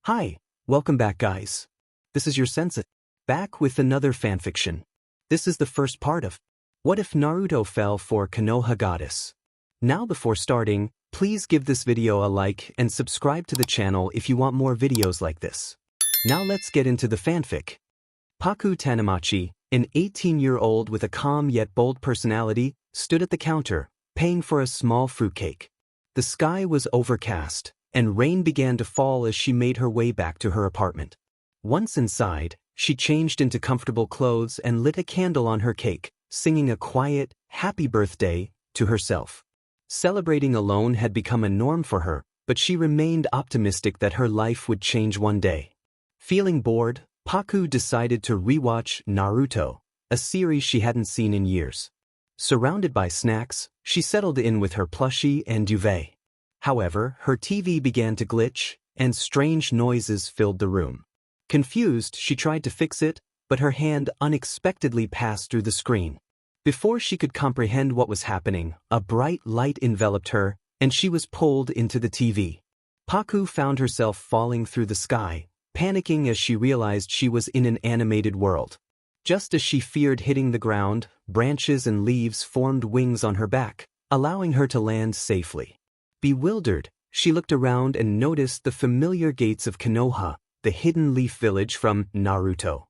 Hi, welcome back guys. This is your sensei, back with another fanfiction. This is the first part of What If Naruto Fell for Konoha Goddess? Now before starting, please give this video a like and subscribe to the channel if you want more videos like this. Now let's get into the fanfic. Paku Tanamachi, an 18-year-old with a calm yet bold personality, stood at the counter, paying for a small fruitcake. The sky was overcast, and rain began to fall as she made her way back to her apartment. Once inside, she changed into comfortable clothes and lit a candle on her cake, singing a quiet, happy birthday to herself. Celebrating alone had become a norm for her, but she remained optimistic that her life would change one day. Feeling bored, Paku decided to rewatch Naruto, a series she hadn't seen in years. Surrounded by snacks, she settled in with her plushie and duvet. However, her TV began to glitch, and strange noises filled the room. Confused, she tried to fix it, but her hand unexpectedly passed through the screen. Before she could comprehend what was happening, a bright light enveloped her, and she was pulled into the TV. Paku found herself falling through the sky, panicking as she realized she was in an animated world. Just as she feared hitting the ground, branches and leaves formed wings on her back, allowing her to land safely. Bewildered, she looked around and noticed the familiar gates of Konoha, the hidden leaf village from Naruto.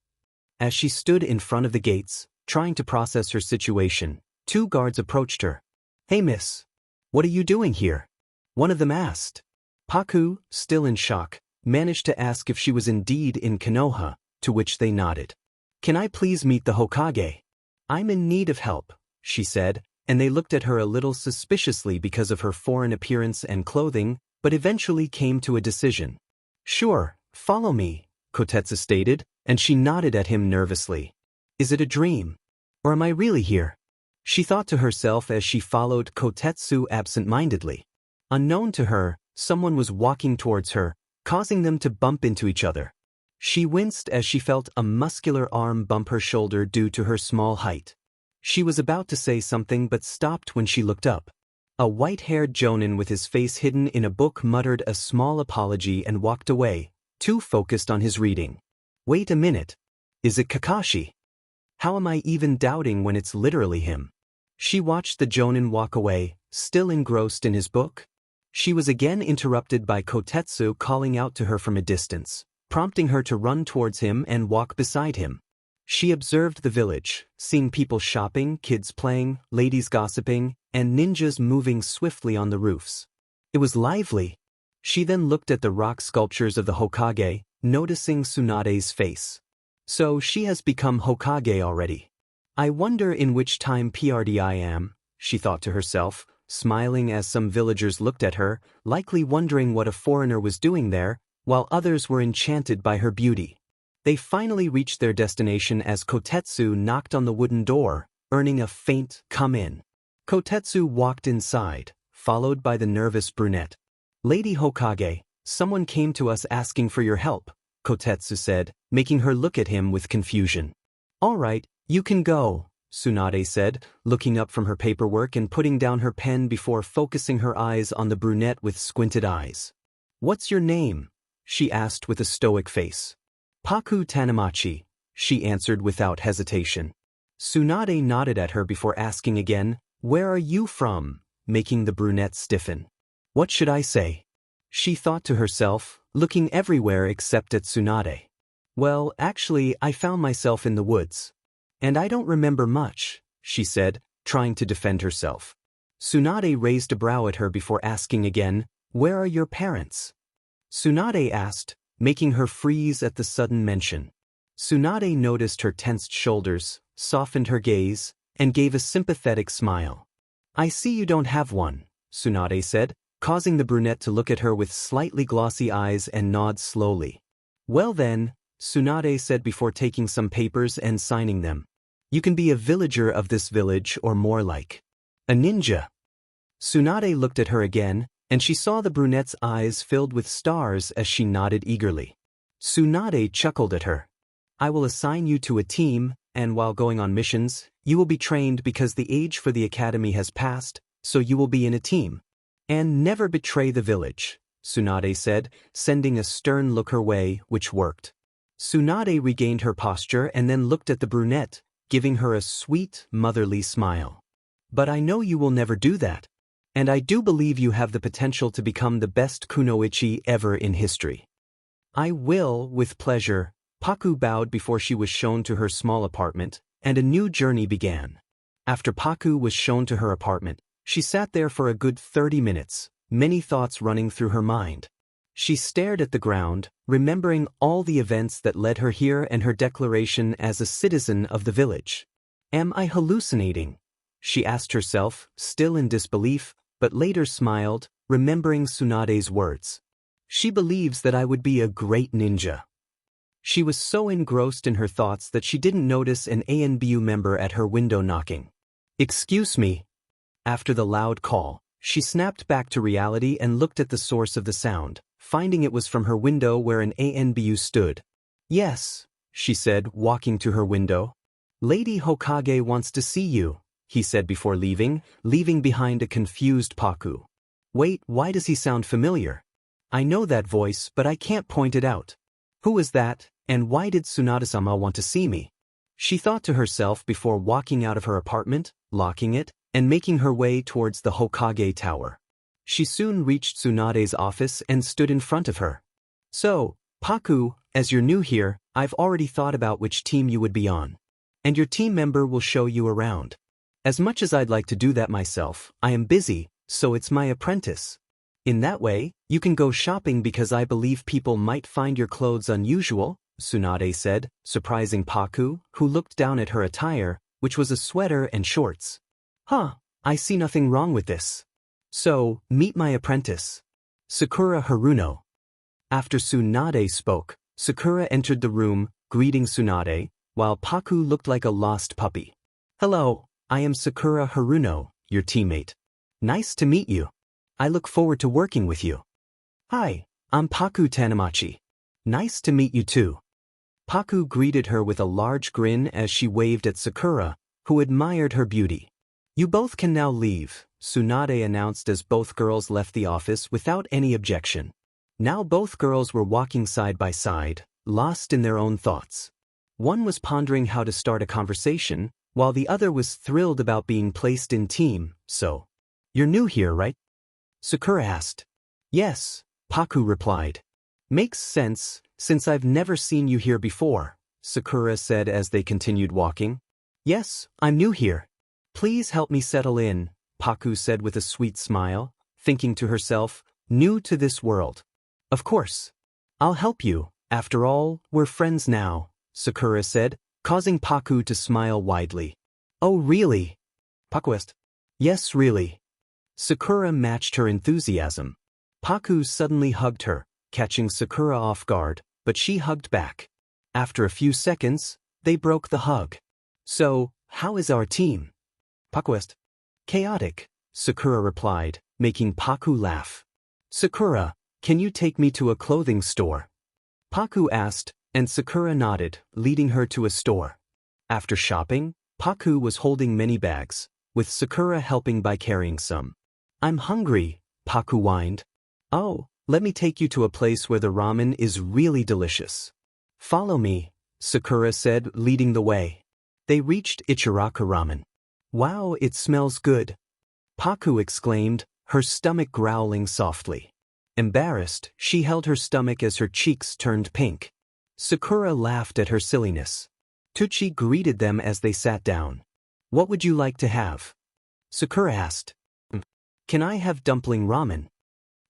As she stood in front of the gates, trying to process her situation, two guards approached her. "Hey miss, what are you doing here?" one of them asked. Paku, still in shock, managed to ask if she was indeed in Konoha, to which they nodded. "Can I please meet the Hokage? I'm in need of help," she said, and they looked at her a little suspiciously because of her foreign appearance and clothing, but eventually came to a decision. "Sure, follow me," Kotetsu stated, and she nodded at him nervously. "Is it a dream? Or am I really here?" she thought to herself as she followed Kotetsu absent-mindedly. Unknown to her, someone was walking towards her, causing them to bump into each other. She winced as she felt a muscular arm bump her shoulder due to her small height. She was about to say something but stopped when she looked up. A white-haired jonin with his face hidden in a book muttered a small apology and walked away, too focused on his reading. "Wait a minute. Is it Kakashi? How am I even doubting when it's literally him?" She watched the jonin walk away, still engrossed in his book. She was again interrupted by Kotetsu calling out to her from a distance, prompting her to run towards him and walk beside him. She observed the village, seeing people shopping, kids playing, ladies gossiping, and ninjas moving swiftly on the roofs. It was lively. She then looked at the rock sculptures of the Hokage, noticing Tsunade's face. So she has become Hokage already. "I wonder in which time PRD I am," she thought to herself, smiling as some villagers looked at her, likely wondering what a foreigner was doing there, while others were enchanted by her beauty. They finally reached their destination as Kotetsu knocked on the wooden door, earning a faint "come in." Kotetsu walked inside, followed by the nervous brunette. "Lady Hokage, someone came to us asking for your help," Kotetsu said, making her look at him with confusion. "All right, you can go," Tsunade said, looking up from her paperwork and putting down her pen before focusing her eyes on the brunette with squinted eyes. "What's your name?" she asked with a stoic face. "Paku Tanamachi," she answered without hesitation. Tsunade nodded at her before asking again, "Where are you from?" making the brunette stiffen. "What should I say?" she thought to herself, looking everywhere except at Tsunade. "Well, actually, I found myself in the woods. And I don't remember much," she said, trying to defend herself. Tsunade raised a brow at her before asking again, "Where are your parents?" Tsunade asked, making her freeze at the sudden mention. Tsunade noticed her tensed shoulders, softened her gaze, and gave a sympathetic smile. "I see you don't have one," Tsunade said, causing the brunette to look at her with slightly glossy eyes and nod slowly. "Well then," Tsunade said before taking some papers and signing them. "You can be a villager of this village or more like a ninja." Tsunade looked at her again, and she saw the brunette's eyes filled with stars as she nodded eagerly. Tsunade chuckled at her. "I will assign you to a team, and while going on missions, you will be trained because the age for the academy has passed, so you will be in a team. And never betray the village," Tsunade said, sending a stern look her way, which worked. Tsunade regained her posture and then looked at the brunette, giving her a sweet, motherly smile. But I know you will never do that. And I do believe you have the potential to become the best kunoichi ever in history. I will, with pleasure. Paku bowed before she was shown to her small apartment, and a new journey began. After Paku was shown to her apartment, she sat there for a good 30 minutes, many thoughts running through her mind. She stared at the ground, remembering all the events that led her here and her declaration as a citizen of the village. Am I hallucinating? She asked herself, still in disbelief, but later smiled, remembering Tsunade's words. She believes that I would be a great ninja. She was so engrossed in her thoughts that she didn't notice an ANBU member at her window knocking. Excuse me. After the loud call, she snapped back to reality and looked at the source of the sound, finding it was from her window where an ANBU stood. Yes, she said, walking to her window. Lady Hokage wants to see you, he said before leaving behind a confused Paku. Wait, why does he sound familiar? I know that voice, but I can't point it out. Who is that, and why did Tsunade-sama want to see me? She thought to herself before walking out of her apartment, locking it, and making her way towards the Hokage Tower. She soon reached Tsunade's office and stood in front of her. So, Paku, as you're new here, I've already thought about which team you would be on. And your team member will show you around. As much as I'd like to do that myself, I am busy, so it's my apprentice. In that way, you can go shopping because I believe people might find your clothes unusual, Tsunade said, surprising Paku, who looked down at her attire, which was a sweater and shorts. I see nothing wrong with this. So, meet my apprentice. Sakura Haruno. After Tsunade spoke, Sakura entered the room, greeting Tsunade, while Paku looked like a lost puppy. Hello, I am Sakura Haruno, your teammate. Nice to meet you. I look forward to working with you. Hi, I'm Paku Tanamachi. Nice to meet you too. Paku greeted her with a large grin as she waved at Sakura, who admired her beauty. You both can now leave, Tsunade announced as both girls left the office without any objection. Now both girls were walking side by side, lost in their own thoughts. One was pondering how to start a conversation, while the other was thrilled about being placed in team. So, you're new here, right? Sakura asked. Yes, Paku replied. Makes sense, since I've never seen you here before, Sakura said as they continued walking. Yes, I'm new here. Please help me settle in, Paku said with a sweet smile, thinking to herself, new to this world. Of course. I'll help you, after all, we're friends now, Sakura said, causing Paku to smile widely. Oh really? Paku asked. Yes really. Sakura matched her enthusiasm. Paku suddenly hugged her, catching Sakura off guard, but she hugged back. After a few seconds, they broke the hug. So, how is our team? Paku asked. Chaotic, Sakura replied, making Paku laugh. Sakura, can you take me to a clothing store? Paku asked, and Sakura nodded, leading her to a store. After shopping, Paku was holding many bags, with Sakura helping by carrying some. I'm hungry, Paku whined. Oh, let me take you to a place where the ramen is really delicious. Follow me, Sakura said, leading the way. They reached Ichiraku ramen. Wow, it smells good, Paku exclaimed, her stomach growling softly. Embarrassed, she held her stomach as her cheeks turned pink. Sakura laughed at her silliness. Tucci greeted them as they sat down. What would you like to have? Sakura asked. Can I have dumpling ramen?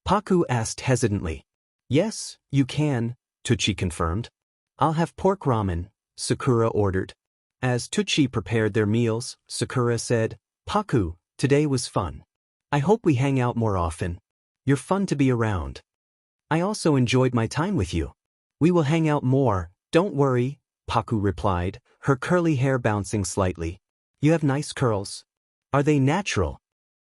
Paku asked hesitantly. Yes, you can, Tucci confirmed. I'll have pork ramen, Sakura ordered. As Tucci prepared their meals, Sakura said, Paku, today was fun. I hope we hang out more often. You're fun to be around. I also enjoyed my time with you. We will hang out more, don't worry, Paku replied, her curly hair bouncing slightly. You have nice curls. Are they natural?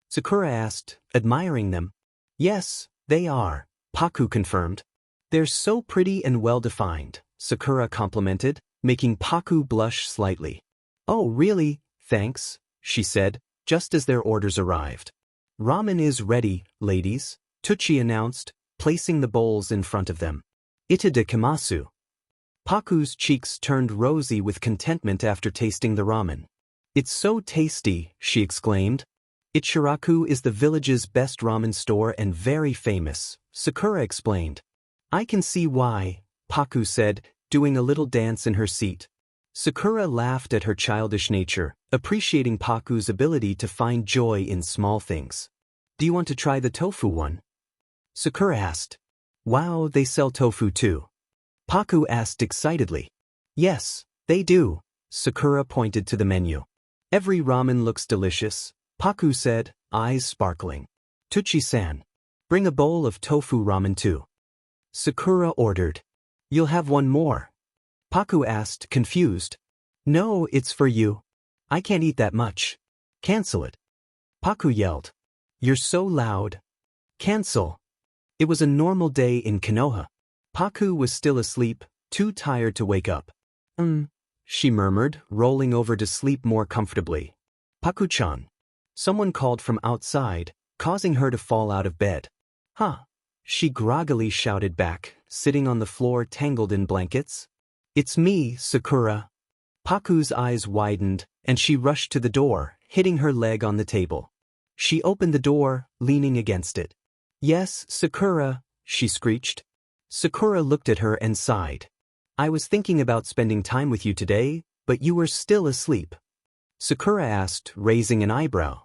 Sakura asked, admiring them. Yes, they are, Paku confirmed. They're so pretty and well-defined, Sakura complimented, making Paku blush slightly. Oh really, thanks, she said, just as their orders arrived. Ramen is ready, ladies, Tucci announced, placing the bowls in front of them. Itadakimasu. Paku's cheeks turned rosy with contentment after tasting the ramen. It's so tasty, she exclaimed. Ichiraku is the village's best ramen store and very famous, Sakura explained. I can see why, Paku said, doing a little dance in her seat. Sakura laughed at her childish nature, appreciating Paku's ability to find joy in small things. Do you want to try the tofu one? Sakura asked. Wow, they sell tofu too. Paku asked excitedly. Yes, they do, Sakura pointed to the menu. Every ramen looks delicious, Paku said, eyes sparkling. Tuchi-san. Bring a bowl of tofu ramen too. Sakura ordered. You'll have one more? Paku asked, confused. No, it's for you. I can't eat that much. Cancel it. Paku yelled. You're so loud. Cancel. It was a normal day in Konoha. Paku was still asleep, too tired to wake up. She murmured, rolling over to sleep more comfortably. Paku-chan. Someone called from outside, causing her to fall out of bed. Huh? She groggily shouted back, sitting on the floor tangled in blankets. It's me, Sakura. Paku's eyes widened, and she rushed to the door, hitting her leg on the table. She opened the door, leaning against it. Yes, Sakura, she screeched. Sakura looked at her and sighed. I was thinking about spending time with you today, but you were still asleep. Sakura asked, raising an eyebrow.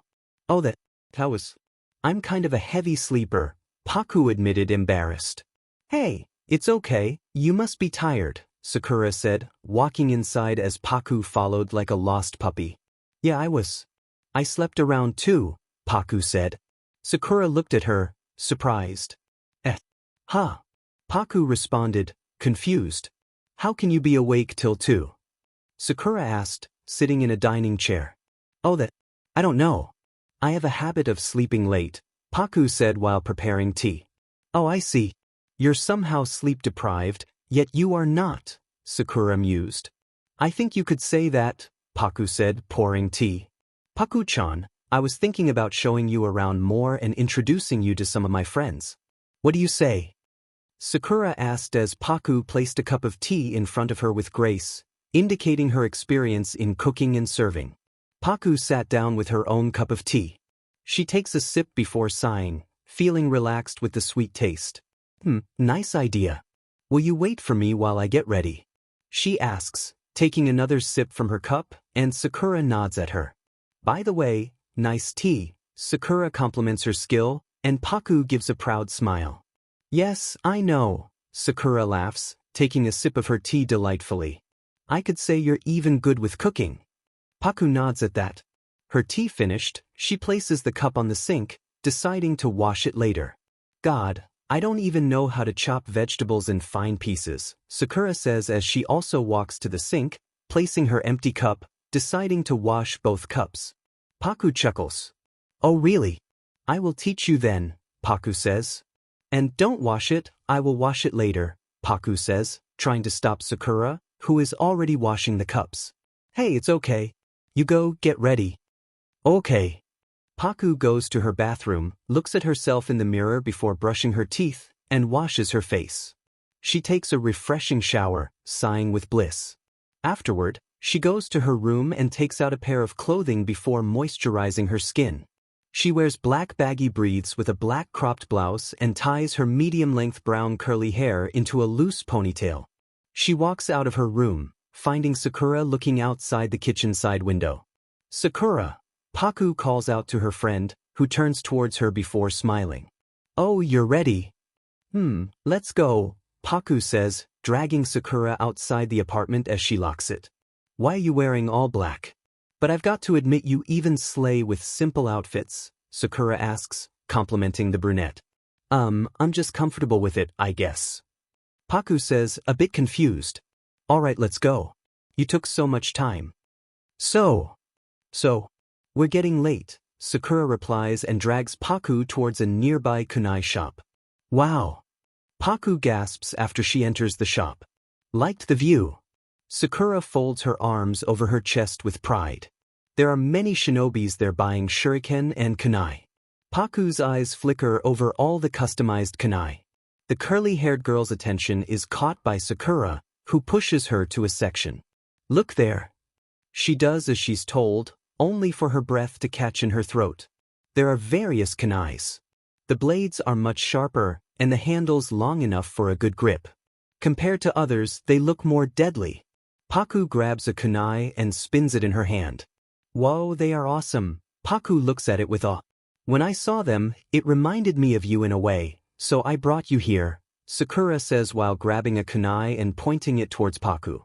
Oh, that was. I'm kind of a heavy sleeper, Paku admitted, embarrassed. Hey, it's okay, you must be tired, Sakura said, walking inside as Paku followed like a lost puppy. Yeah, I was. I slept around too, Paku said. Sakura looked at her, surprised. Huh? Paku responded, confused. How can you be awake till 2? Sakura asked, sitting in a dining chair. Oh, I don't know. I have a habit of sleeping late, Paku said while preparing tea. Oh, I see. You're somehow sleep-deprived, yet you are not, Sakura mused. I think you could say that, Paku said, pouring tea. Paku-chan, I was thinking about showing you around more and introducing you to some of my friends. What do you say? Sakura asked as Paku placed a cup of tea in front of her with grace, indicating her experience in cooking and serving. Paku sat down with her own cup of tea. She takes a sip before sighing, feeling relaxed with the sweet taste. Nice idea. Will you wait for me while I get ready? She asks, taking another sip from her cup, and Sakura nods at her. By the way, nice tea, Sakura compliments her skill, and Paku gives a proud smile. Yes, I know, Sakura laughs, taking a sip of her tea delightfully. I could say you're even good with cooking. Paku nods at that. Her tea finished, she places the cup on the sink, deciding to wash it later. God, I don't even know how to chop vegetables in fine pieces, Sakura says as she also walks to the sink, placing her empty cup, deciding to wash both cups. Paku chuckles. Oh really? I will teach you then, Paku says. And don't wash it, I will wash it later, Paku says, trying to stop Sakura, who is already washing the cups. Hey, it's okay. You go, get ready. Okay. Paku goes to her bathroom, looks at herself in the mirror before brushing her teeth, and washes her face. She takes a refreshing shower, sighing with bliss. Afterward, she goes to her room and takes out a pair of clothing before moisturizing her skin. She wears black baggy briefs with a black cropped blouse and ties her medium-length brown curly hair into a loose ponytail. She walks out of her room, finding Sakura looking outside the kitchen side window. Sakura, Paku calls out to her friend, who turns towards her before smiling. Oh, you're ready? Let's go, Paku says, dragging Sakura outside the apartment as she locks it. Why are you wearing all black? But I've got to admit you even slay with simple outfits, Sakura asks, complimenting the brunette. I'm just comfortable with it, I guess. Paku says, a bit confused. Alright, let's go. You took so much time. So, we're getting late, Sakura replies and drags Paku towards a nearby kunai shop. Wow. Paku gasps after she enters the shop. Liked the view. Sakura folds her arms over her chest with pride. There are many shinobis there buying shuriken and kunai. Paku's eyes flicker over all the customized kunai. The curly-haired girl's attention is caught by Sakura, who pushes her to a section. Look there. She does as she's told, only for her breath to catch in her throat. There are various kunais. The blades are much sharper, and the handles long enough for a good grip. Compared to others, they look more deadly. Paku grabs a kunai and spins it in her hand. Whoa, they are awesome. Paku looks at it with awe. When I saw them, it reminded me of you in a way, so I brought you here, Sakura says while grabbing a kunai and pointing it towards Paku.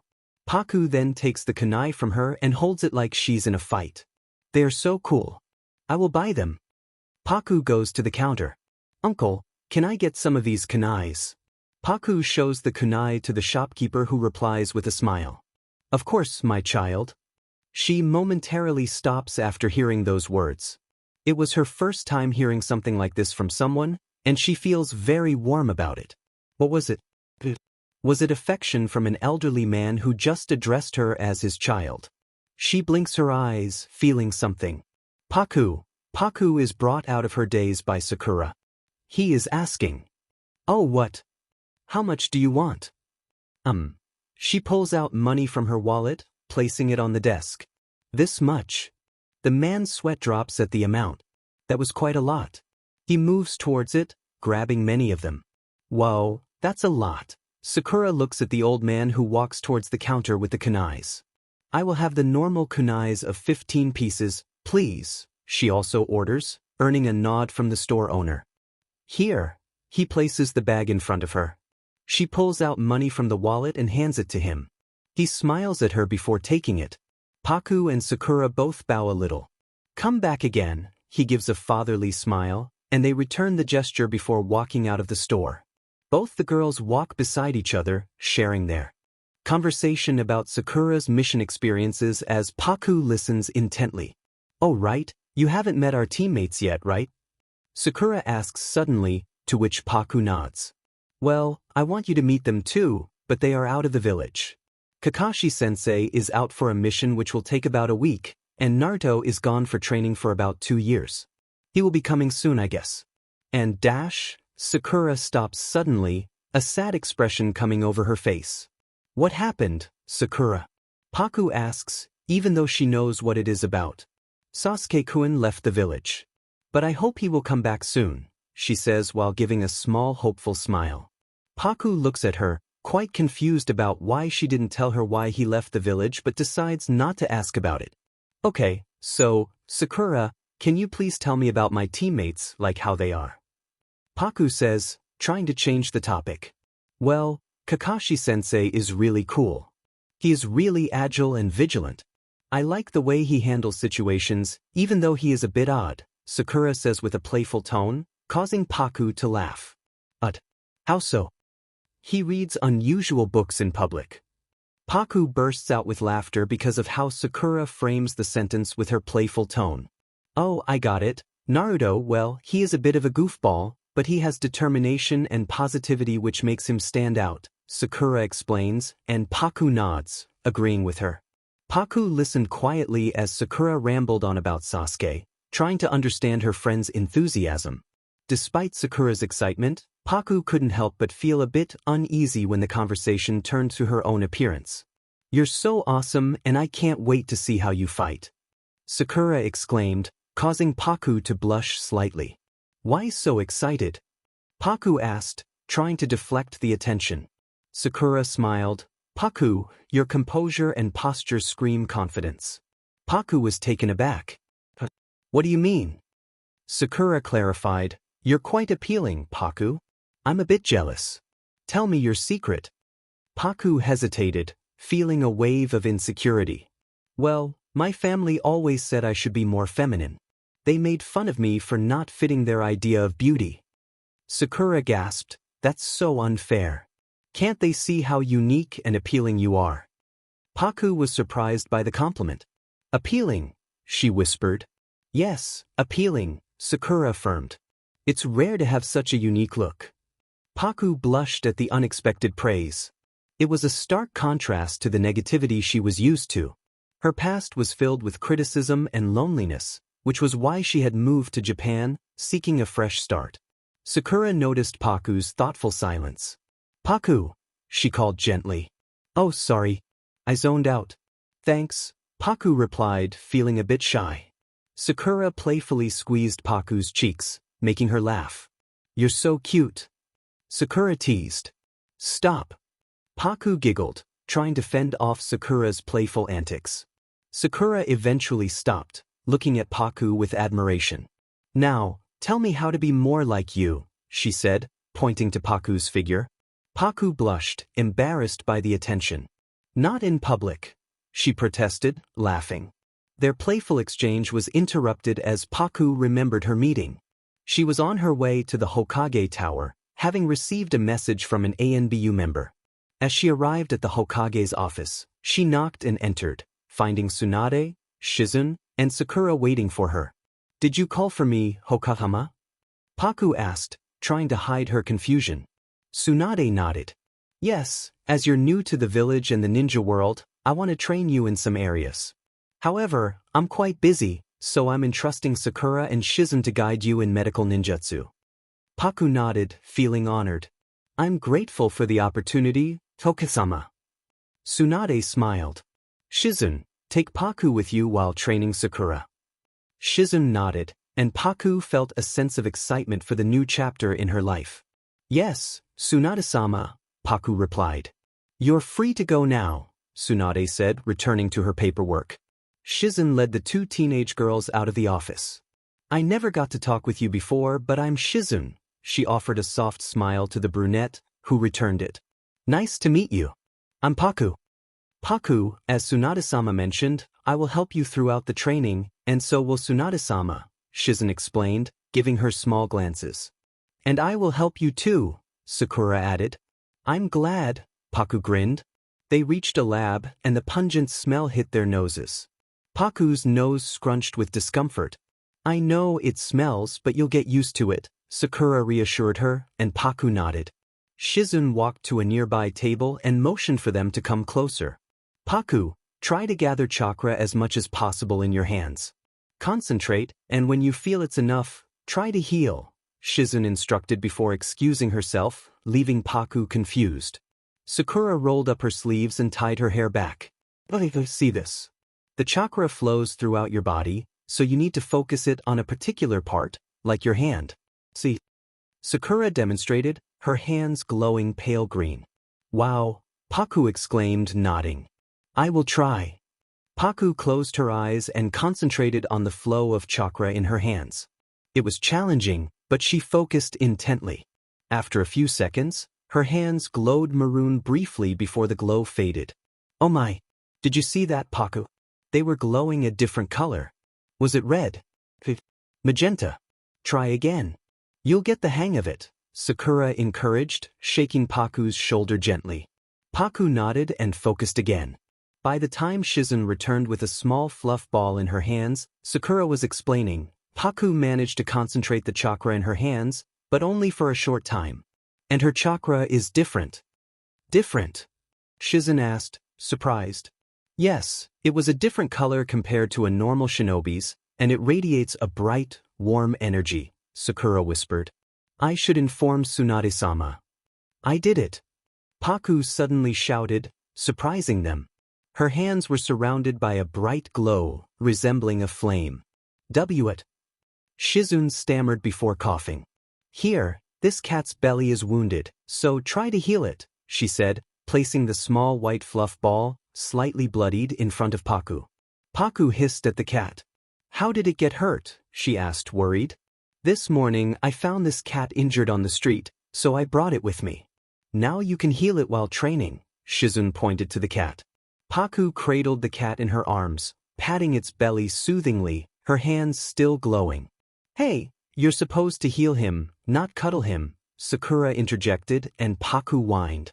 Paku then takes the kunai from her and holds it like she's in a fight. They are so cool. I will buy them. Paku goes to the counter. Uncle, can I get some of these kunais? Paku shows the kunai to the shopkeeper who replies with a smile. Of course, my child. She momentarily stops after hearing those words. It was her first time hearing something like this from someone, and she feels very warm about it. What was it? Was it affection from an elderly man who just addressed her as his child? She blinks her eyes, feeling something. Paku is brought out of her daze by Sakura. He is asking. Oh, what? How much do you want? She pulls out money from her wallet, placing it on the desk. This much. The man's sweat drops at the amount. That was quite a lot. He moves towards it, grabbing many of them. Whoa, that's a lot. Sakura looks at the old man who walks towards the counter with the kunais. I will have the normal kunais of 15 pieces, please, she also orders, earning a nod from the store owner. Here. He places the bag in front of her. She pulls out money from the wallet and hands it to him. He smiles at her before taking it. Paku and Sakura both bow a little. Come back again, he gives a fatherly smile, and they return the gesture before walking out of the store. Both the girls walk beside each other, sharing their conversation about Sakura's mission experiences as Paku listens intently. Oh right, you haven't met our teammates yet, right? Sakura asks suddenly, to which Paku nods. Well, I want you to meet them too, but they are out of the village. Kakashi-sensei is out for a mission which will take about a week, and Naruto is gone for training for about 2 years. He will be coming soon, I guess. And Sakura stops suddenly, a sad expression coming over her face. What happened, Sakura? Paku asks, even though she knows what it is about. Sasuke-kun left the village. But I hope he will come back soon, she says while giving a small hopeful smile. Paku looks at her, quite confused about why she didn't tell her why he left the village but decides not to ask about it. Okay, so, Sakura, can you please tell me about my teammates, like how they are? Paku says, trying to change the topic. Well, Kakashi-sensei is really cool. He is really agile and vigilant. I like the way he handles situations, even though he is a bit odd, Sakura says with a playful tone, causing Paku to laugh. How so? He reads unusual books in public. Paku bursts out with laughter because of how Sakura frames the sentence with her playful tone. Oh, I got it. Naruto, well, he is a bit of a goofball, but he has determination and positivity which makes him stand out, Sakura explains, and Paku nods, agreeing with her. Paku listened quietly as Sakura rambled on about Sasuke, trying to understand her friend's enthusiasm. Despite Sakura's excitement, Paku couldn't help but feel a bit uneasy when the conversation turned to her own appearance. You're so awesome and I can't wait to see how you fight, Sakura exclaimed, causing Paku to blush slightly. Why so excited? Paku asked, trying to deflect the attention. Sakura smiled. Paku, your composure and posture scream confidence. Paku was taken aback. What do you mean? Sakura clarified. You're quite appealing, Paku. I'm a bit jealous. Tell me your secret. Paku hesitated, feeling a wave of insecurity. Well, my family always said I should be more feminine. They made fun of me for not fitting their idea of beauty. Sakura gasped, that's so unfair. Can't they see how unique and appealing you are? Paku was surprised by the compliment. Appealing, she whispered. Yes, appealing, Sakura affirmed. It's rare to have such a unique look. Paku blushed at the unexpected praise. It was a stark contrast to the negativity she was used to. Her past was filled with criticism and loneliness, which was why she had moved to Japan, seeking a fresh start. Sakura noticed Paku's thoughtful silence. "Paku," she called gently. "Oh, sorry. I zoned out." "Thanks," Paku replied, feeling a bit shy. Sakura playfully squeezed Paku's cheeks, making her laugh. "You're so cute," Sakura teased. "Stop." Paku giggled, trying to fend off Sakura's playful antics. Sakura eventually stopped, looking at Paku with admiration. "Now, tell me how to be more like you," she said, pointing to Paku's figure. Paku blushed, embarrassed by the attention. "Not in public," she protested, laughing. Their playful exchange was interrupted as Paku remembered her meeting. She was on her way to the Hokage Tower, having received a message from an ANBU member. As she arrived at the Hokage's office, she knocked and entered, finding Tsunade, Shizune, and Sakura waiting for her. "Did you call for me, Hokage-sama?" Paku asked, trying to hide her confusion. Tsunade nodded. "Yes, as you're new to the village and the ninja world, I want to train you in some areas. However, I'm quite busy, so I'm entrusting Sakura and Shizune to guide you in medical ninjutsu." Paku nodded, feeling honored. "I'm grateful for the opportunity, Hokage-sama." Tsunade smiled. "Shizune, take Paku with you while training Sakura." Shizune nodded, and Paku felt a sense of excitement for the new chapter in her life. "Yes, Tsunade-sama," Paku replied. "You're free to go now," Tsunade said, returning to her paperwork. Shizune led the two teenage girls out of the office. "I never got to talk with you before, but I'm Shizune," she offered a soft smile to the brunette, who returned it. "Nice to meet you. I'm Paku." "Paku, as Tsunade-sama mentioned, I will help you throughout the training, and so will Tsunade-sama," Shizune explained, giving her small glances. "And I will help you too," Sakura added. "I'm glad," Paku grinned. They reached a lab, and the pungent smell hit their noses. Paku's nose scrunched with discomfort. "I know it smells, but you'll get used to it," Sakura reassured her, and Paku nodded. Shizune walked to a nearby table and motioned for them to come closer. "Paku, try to gather chakra as much as possible in your hands. Concentrate, and when you feel it's enough, try to heal," Shizune instructed before excusing herself, leaving Paku confused. Sakura rolled up her sleeves and tied her hair back. "See this. The chakra flows throughout your body, so you need to focus it on a particular part, like your hand. See?" Sakura demonstrated, her hands glowing pale green. "Wow," Paku exclaimed, nodding. "I will try." Paku closed her eyes and concentrated on the flow of chakra in her hands. It was challenging, but she focused intently. After a few seconds, her hands glowed maroon briefly before the glow faded. "Oh my! Did you see that, Paku? They were glowing a different color. Was it red? Magenta? Try again. You'll get the hang of it," Sakura encouraged, shaking Paku's shoulder gently. Paku nodded and focused again. By the time Shizune returned with a small fluff ball in her hands, Sakura was explaining, "Paku managed to concentrate the chakra in her hands, but only for a short time. And her chakra is different." "Different?" Shizune asked, surprised. "Yes, it was a different color compared to a normal shinobi's, and it radiates a bright, warm energy," Sakura whispered. "I should inform Tsunade-sama." "I did it!" Paku suddenly shouted, surprising them. Her hands were surrounded by a bright glow, resembling a flame. "It!" Shizune stammered before coughing. "Here, this cat's belly is wounded, so try to heal it," she said, placing the small white fluff ball, slightly bloodied, in front of Paku. Paku hissed at the cat. "How did it get hurt?" she asked, worried. "This morning I found this cat injured on the street, so I brought it with me. Now you can heal it while training," Shizune pointed to the cat. Paku cradled the cat in her arms, patting its belly soothingly, her hands still glowing. "Hey, you're supposed to heal him, not cuddle him," Sakura interjected, and Paku whined.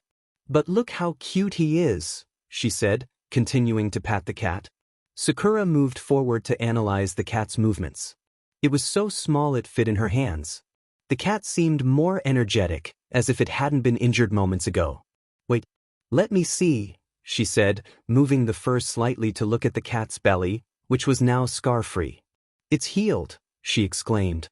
"But look how cute he is," she said, continuing to pat the cat. Sakura moved forward to analyze the cat's movements. It was so small it fit in her hands. The cat seemed more energetic, as if it hadn't been injured moments ago. "Wait, let me see," she said, moving the fur slightly to look at the cat's belly, which was now scar-free. "It's healed," she exclaimed.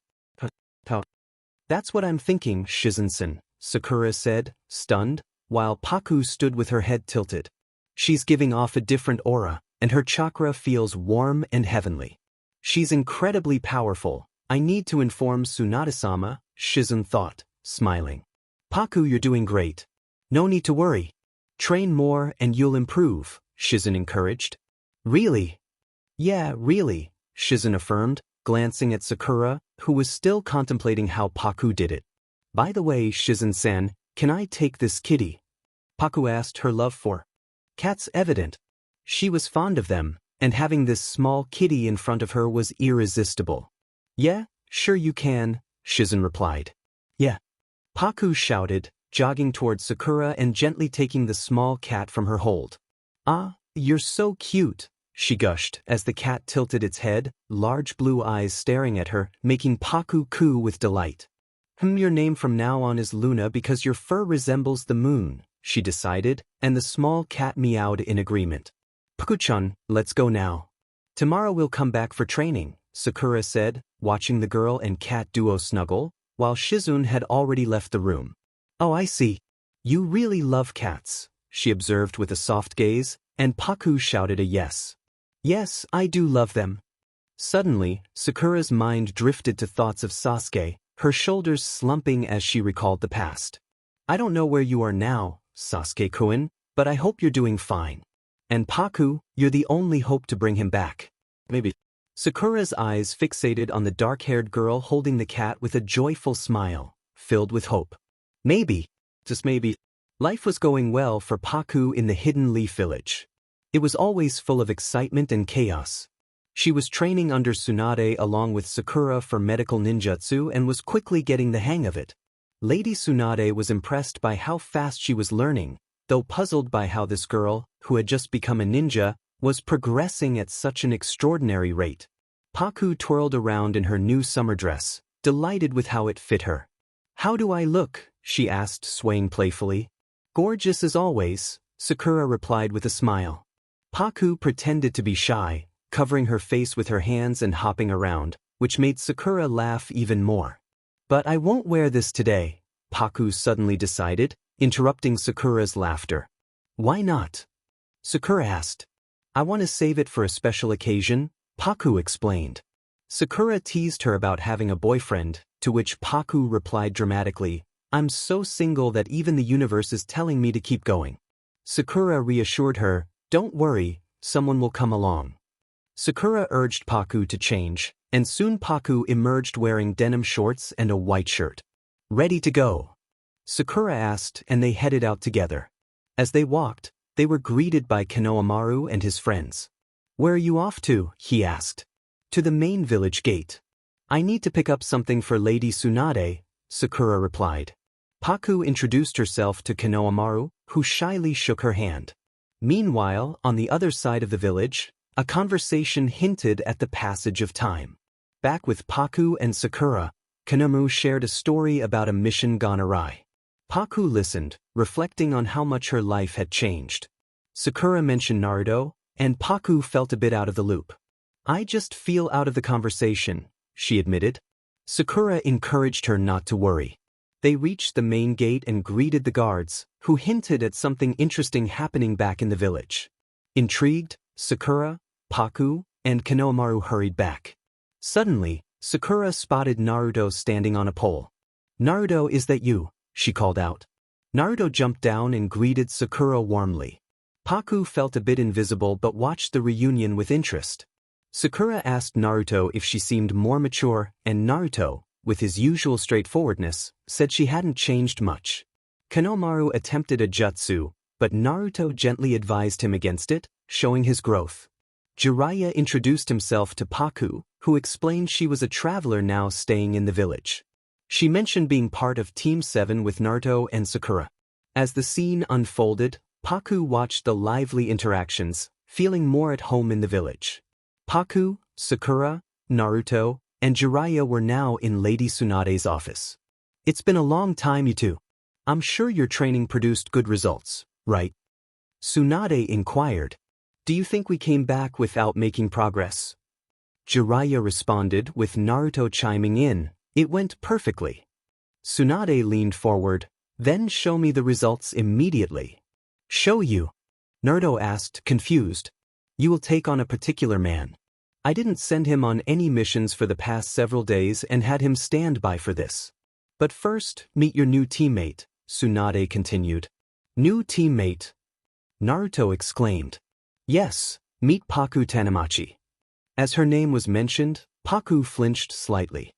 That's what I'm thinking, Shizen-san, Sakura said, stunned, while Paku stood with her head tilted. She's giving off a different aura, and her chakra feels warm and heavenly. She's incredibly powerful. I need to inform Tsunade-sama, Shizen thought, smiling. Paku, you're doing great. No need to worry. Train more and you'll improve, Shizen encouraged. Really? Yeah, really, Shizen affirmed, glancing at Sakura, who was still contemplating how Paku did it. By the way, Shizen-san, can I take this kitty? Paku asked, her love for cats evident. She was fond of them, and having this small kitty in front of her was irresistible. Yeah, sure you can, Shizen replied. Yeah. Paku shouted, jogging towards Sakura and gently taking the small cat from her hold. Ah, you're so cute, she gushed as the cat tilted its head, large blue eyes staring at her, making Paku coo with delight. Your name from now on is Luna because your fur resembles the moon, she decided, and the small cat meowed in agreement. Paku-chan, let's go now. Tomorrow we'll come back for training, Sakura said, watching the girl and cat duo snuggle, while Shizun had already left the room. Oh, I see. You really love cats, she observed with a soft gaze, and Paku shouted a yes. Yes, I do love them. Suddenly, Sakura's mind drifted to thoughts of Sasuke, her shoulders slumping as she recalled the past. I don't know where you are now, Sasuke-kun, but I hope you're doing fine. And Paku, you're the only hope to bring him back. Maybe. Sakura's eyes fixated on the dark-haired girl holding the cat with a joyful smile, filled with hope. Maybe, just maybe, life was going well for Paku in the Hidden Leaf Village. It was always full of excitement and chaos. She was training under Tsunade along with Sakura for medical ninjutsu and was quickly getting the hang of it. Lady Tsunade was impressed by how fast she was learning, though puzzled by how this girl, who had just become a ninja, was progressing at such an extraordinary rate. Paku twirled around in her new summer dress, delighted with how it fit her. How do I look? She asked, swaying playfully. Gorgeous as always, Sakura replied with a smile. Paku pretended to be shy, covering her face with her hands and hopping around, which made Sakura laugh even more. But I won't wear this today, Paku suddenly decided, interrupting Sakura's laughter. Why not? Sakura asked. I want to save it for a special occasion, Paku explained. Sakura teased her about having a boyfriend, to which Paku replied dramatically, I'm so single that even the universe is telling me to keep going. Sakura reassured her, don't worry, someone will come along. Sakura urged Paku to change, and soon Paku emerged wearing denim shorts and a white shirt. Ready to go? Sakura asked, and they headed out together. As they walked, they were greeted by Konohamaru and his friends. Where are you off to? He asked. To the main village gate. I need to pick up something for Lady Tsunade, Sakura replied. Paku introduced herself to Konohamaru, who shyly shook her hand. Meanwhile, on the other side of the village, a conversation hinted at the passage of time. Back with Paku and Sakura, Konohamaru shared a story about a mission gone awry. Paku listened, reflecting on how much her life had changed. Sakura mentioned Naruto, and Paku felt a bit out of the loop. I just feel out of the conversation, she admitted. Sakura encouraged her not to worry. They reached the main gate and greeted the guards, who hinted at something interesting happening back in the village. Intrigued, Sakura, Paku, and Konohamaru hurried back. Suddenly, Sakura spotted Naruto standing on a pole. Naruto, is that you? She called out. Naruto jumped down and greeted Sakura warmly. Paku felt a bit invisible but watched the reunion with interest. Sakura asked Naruto if she seemed more mature, and Naruto, with his usual straightforwardness, said she hadn't changed much. Konohamaru attempted a jutsu, but Naruto gently advised him against it, showing his growth. Jiraiya introduced himself to Paku, who explained she was a traveler now staying in the village. She mentioned being part of Team 7 with Naruto and Sakura. As the scene unfolded, Paku watched the lively interactions, feeling more at home in the village. Paku, Sakura, Naruto, and Jiraiya were now in Lady Tsunade's office. It's been a long time, you two. I'm sure your training produced good results, right? Tsunade inquired. Do you think we came back without making progress? Jiraiya responded, with Naruto chiming in, it went perfectly. Tsunade leaned forward. Then show me the results immediately. Show you? Naruto asked, confused. You will take on a particular man. I didn't send him on any missions for the past several days and had him stand by for this. But first, meet your new teammate, Tsunade continued. New teammate? Naruto exclaimed. Yes, meet Paku Tanamachi. As her name was mentioned, Paku flinched slightly.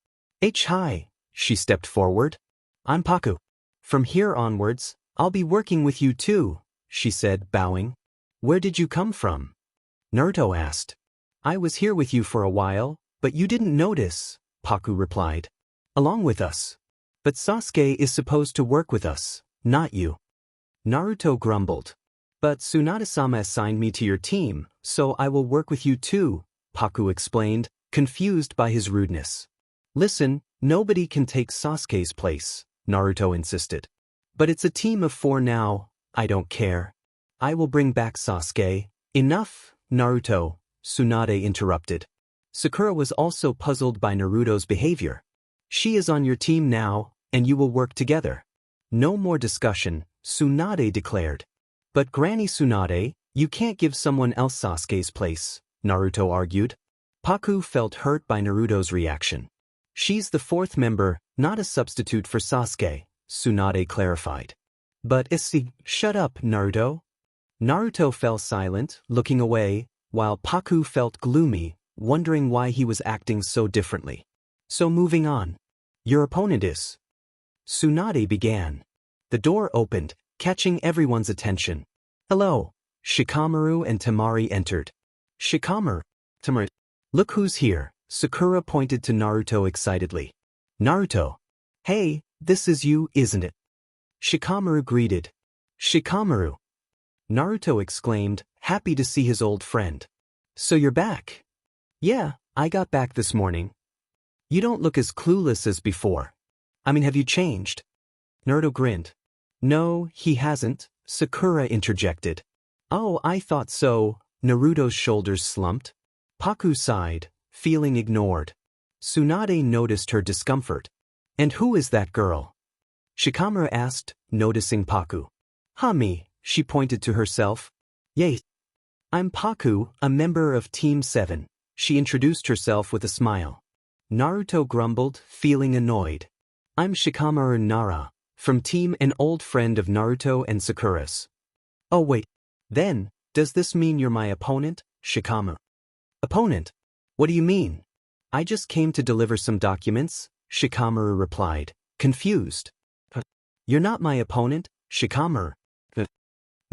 Hi, she stepped forward. I'm Paku. From here onwards, I'll be working with you too, she said, bowing. Where did you come from? Naruto asked. I was here with you for a while, but you didn't notice, Paku replied. Along with us. But Sasuke is supposed to work with us, not you. Naruto grumbled. But Tsunade-sama assigned me to your team, so I will work with you too, Paku explained, confused by his rudeness. Listen, nobody can take Sasuke's place, Naruto insisted. But it's a team of 4 now, I don't care. I will bring back Sasuke. Enough, Naruto, Tsunade interrupted. Sakura was also puzzled by Naruto's behavior. She is on your team now, and you will work together. No more discussion, Tsunade declared. But Granny Tsunade, you can't give someone else Sasuke's place, Naruto argued. Paku felt hurt by Naruto's reaction. She's the 4th member, not a substitute for Sasuke, Tsunade clarified. But shut up, Naruto. Naruto fell silent, looking away, while Paku felt gloomy, wondering why he was acting so differently. So moving on. Your opponent is? Tsunade began. The door opened, catching everyone's attention. Hello. Shikamaru and Temari entered. Shikamaru. Temari. Look who's here, Sakura pointed to Naruto excitedly. Naruto. Hey, this is you, isn't it? Shikamaru greeted. Shikamaru. Naruto exclaimed, happy to see his old friend. So you're back? Yeah, I got back this morning. You don't look as clueless as before. I mean, have you changed? Naruto grinned. No, he hasn't, Sakura interjected. Oh, I thought so, Naruto's shoulders slumped. Paku sighed, feeling ignored. Tsunade noticed her discomfort. And who is that girl? Shikamaru asked, noticing Paku. Me, she pointed to herself. Yay. I'm Paku, a member of Team 7, she introduced herself with a smile. Naruto grumbled, feeling annoyed. I'm Shikamaru Nara, from Team, an old friend of Naruto and Sakura's. Oh wait, then, does this mean you're my opponent, Shikamaru? Opponent? What do you mean? I just came to deliver some documents, Shikamaru replied, confused. You're not my opponent, Shikamaru.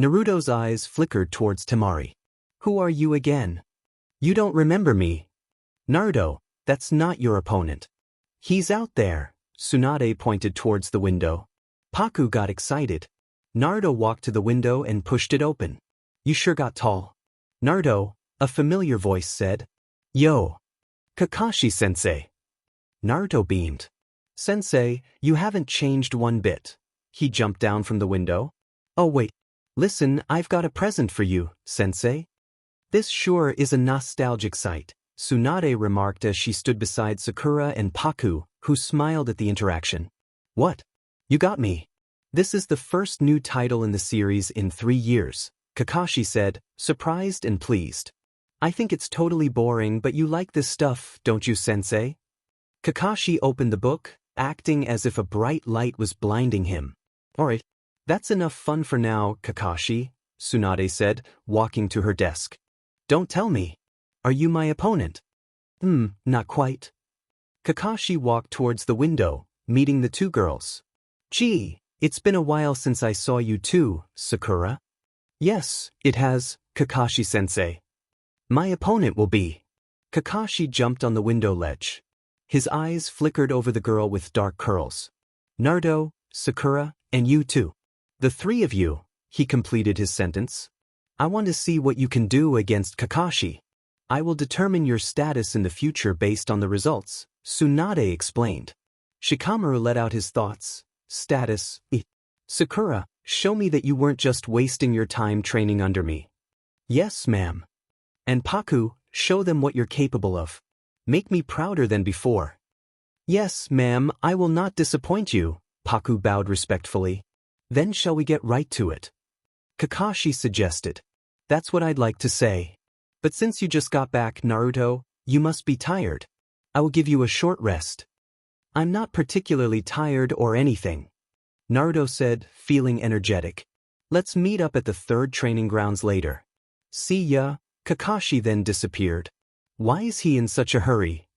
Naruto's eyes flickered towards Temari. Who are you again? You don't remember me. Naruto, that's not your opponent. He's out there, Tsunade pointed towards the window. Paku got excited. Naruto walked to the window and pushed it open. You sure got tall. Naruto, a familiar voice said. Yo. Kakashi-sensei. Naruto beamed. Sensei, you haven't changed one bit. He jumped down from the window. Oh wait. Listen, I've got a present for you, Sensei. This sure is a nostalgic sight, Tsunade remarked as she stood beside Sakura and Paku, who smiled at the interaction. What? You got me. This is the first new title in the series in 3 years, Kakashi said, surprised and pleased. I think it's totally boring, but you like this stuff, don't you, Sensei? Kakashi opened the book, acting as if a bright light was blinding him. Alright, that's enough fun for now, Kakashi, Tsunade said, walking to her desk. Don't tell me. Are you my opponent? Not quite. Kakashi walked towards the window, meeting the 2 girls. Gee, it's been a while since I saw you too, Sakura. Yes, it has, Kakashi-sensei. My opponent will be. Kakashi jumped on the window ledge. His eyes flickered over the girl with dark curls. Naruto, Sakura, and you too. The 3 of you, he completed his sentence. I want to see what you can do against Kakashi. I will determine your status in the future based on the results, Tsunade explained. Shikamaru let out his thoughts. Status. Sakura, show me that you weren't just wasting your time training under me. Yes, ma'am. And Paku, show them what you're capable of. Make me prouder than before. Yes, ma'am, I will not disappoint you, Paku bowed respectfully. Then shall we get right to it? Kakashi suggested. That's what I'd like to say. But since you just got back, Naruto, you must be tired. I will give you a short rest. I'm not particularly tired or anything, Naruto said, feeling energetic. Let's meet up at the third training grounds later. See ya. Kakashi then disappeared. Why is he in such a hurry?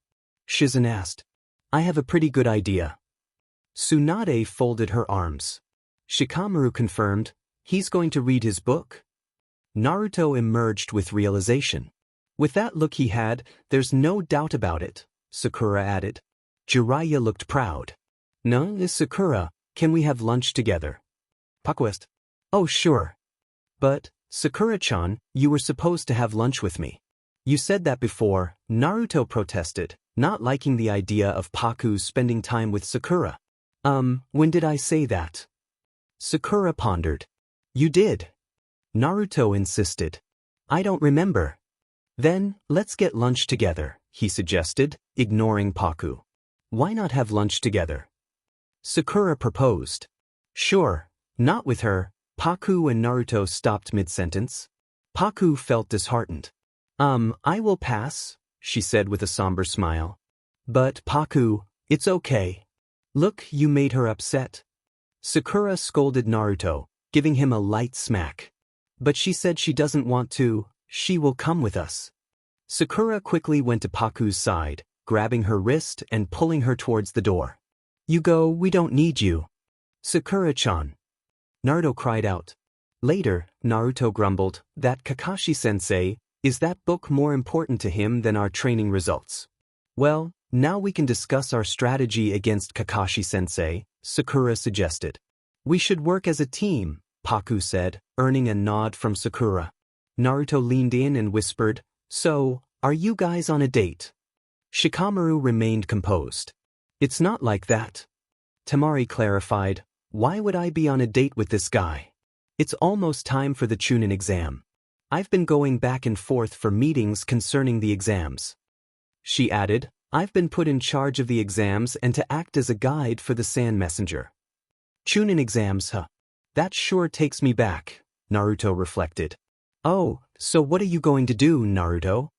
Shizen asked. I have a pretty good idea. Tsunade folded her arms. Shikamaru confirmed, he's going to read his book? Naruto emerged with realization. With that look he had, there's no doubt about it, Sakura added. Jiraiya looked proud. No, Sakura, can we have lunch together? Paku asked. Oh sure. But, Sakura-chan, you were supposed to have lunch with me. You said that before, Naruto protested, not liking the idea of Paku spending time with Sakura. When did I say that? Sakura pondered. You did. Naruto insisted. I don't remember. Then, let's get lunch together, he suggested, ignoring Paku. Why not have lunch together? Sakura proposed. Sure, not with her. Paku and Naruto stopped mid-sentence. Paku felt disheartened. I will pass, she said with a somber smile. But, Paku, it's okay. Look, you made her upset. Sakura scolded Naruto, giving him a light smack. But she said she doesn't want to, she will come with us. Sakura quickly went to Paku's side, grabbing her wrist and pulling her towards the door. You go, we don't need you. Sakura-chan. Naruto cried out. Later, Naruto grumbled that Kakashi-sensei, is that book more important to him than our training results? Well, now we can discuss our strategy against Kakashi-sensei, Sakura suggested. We should work as a team, Paku said, earning a nod from Sakura. Naruto leaned in and whispered, So, are you guys on a date? Shikamaru remained composed. It's not like that. Temari clarified, Why would I be on a date with this guy? It's almost time for the Chunin exam. I've been going back and forth for meetings concerning the exams. She added, I've been put in charge of the exams and to act as a guide for the Sand Messenger. Chunin exams, huh? That sure takes me back, Naruto reflected. Oh, so what are you going to do, Naruto?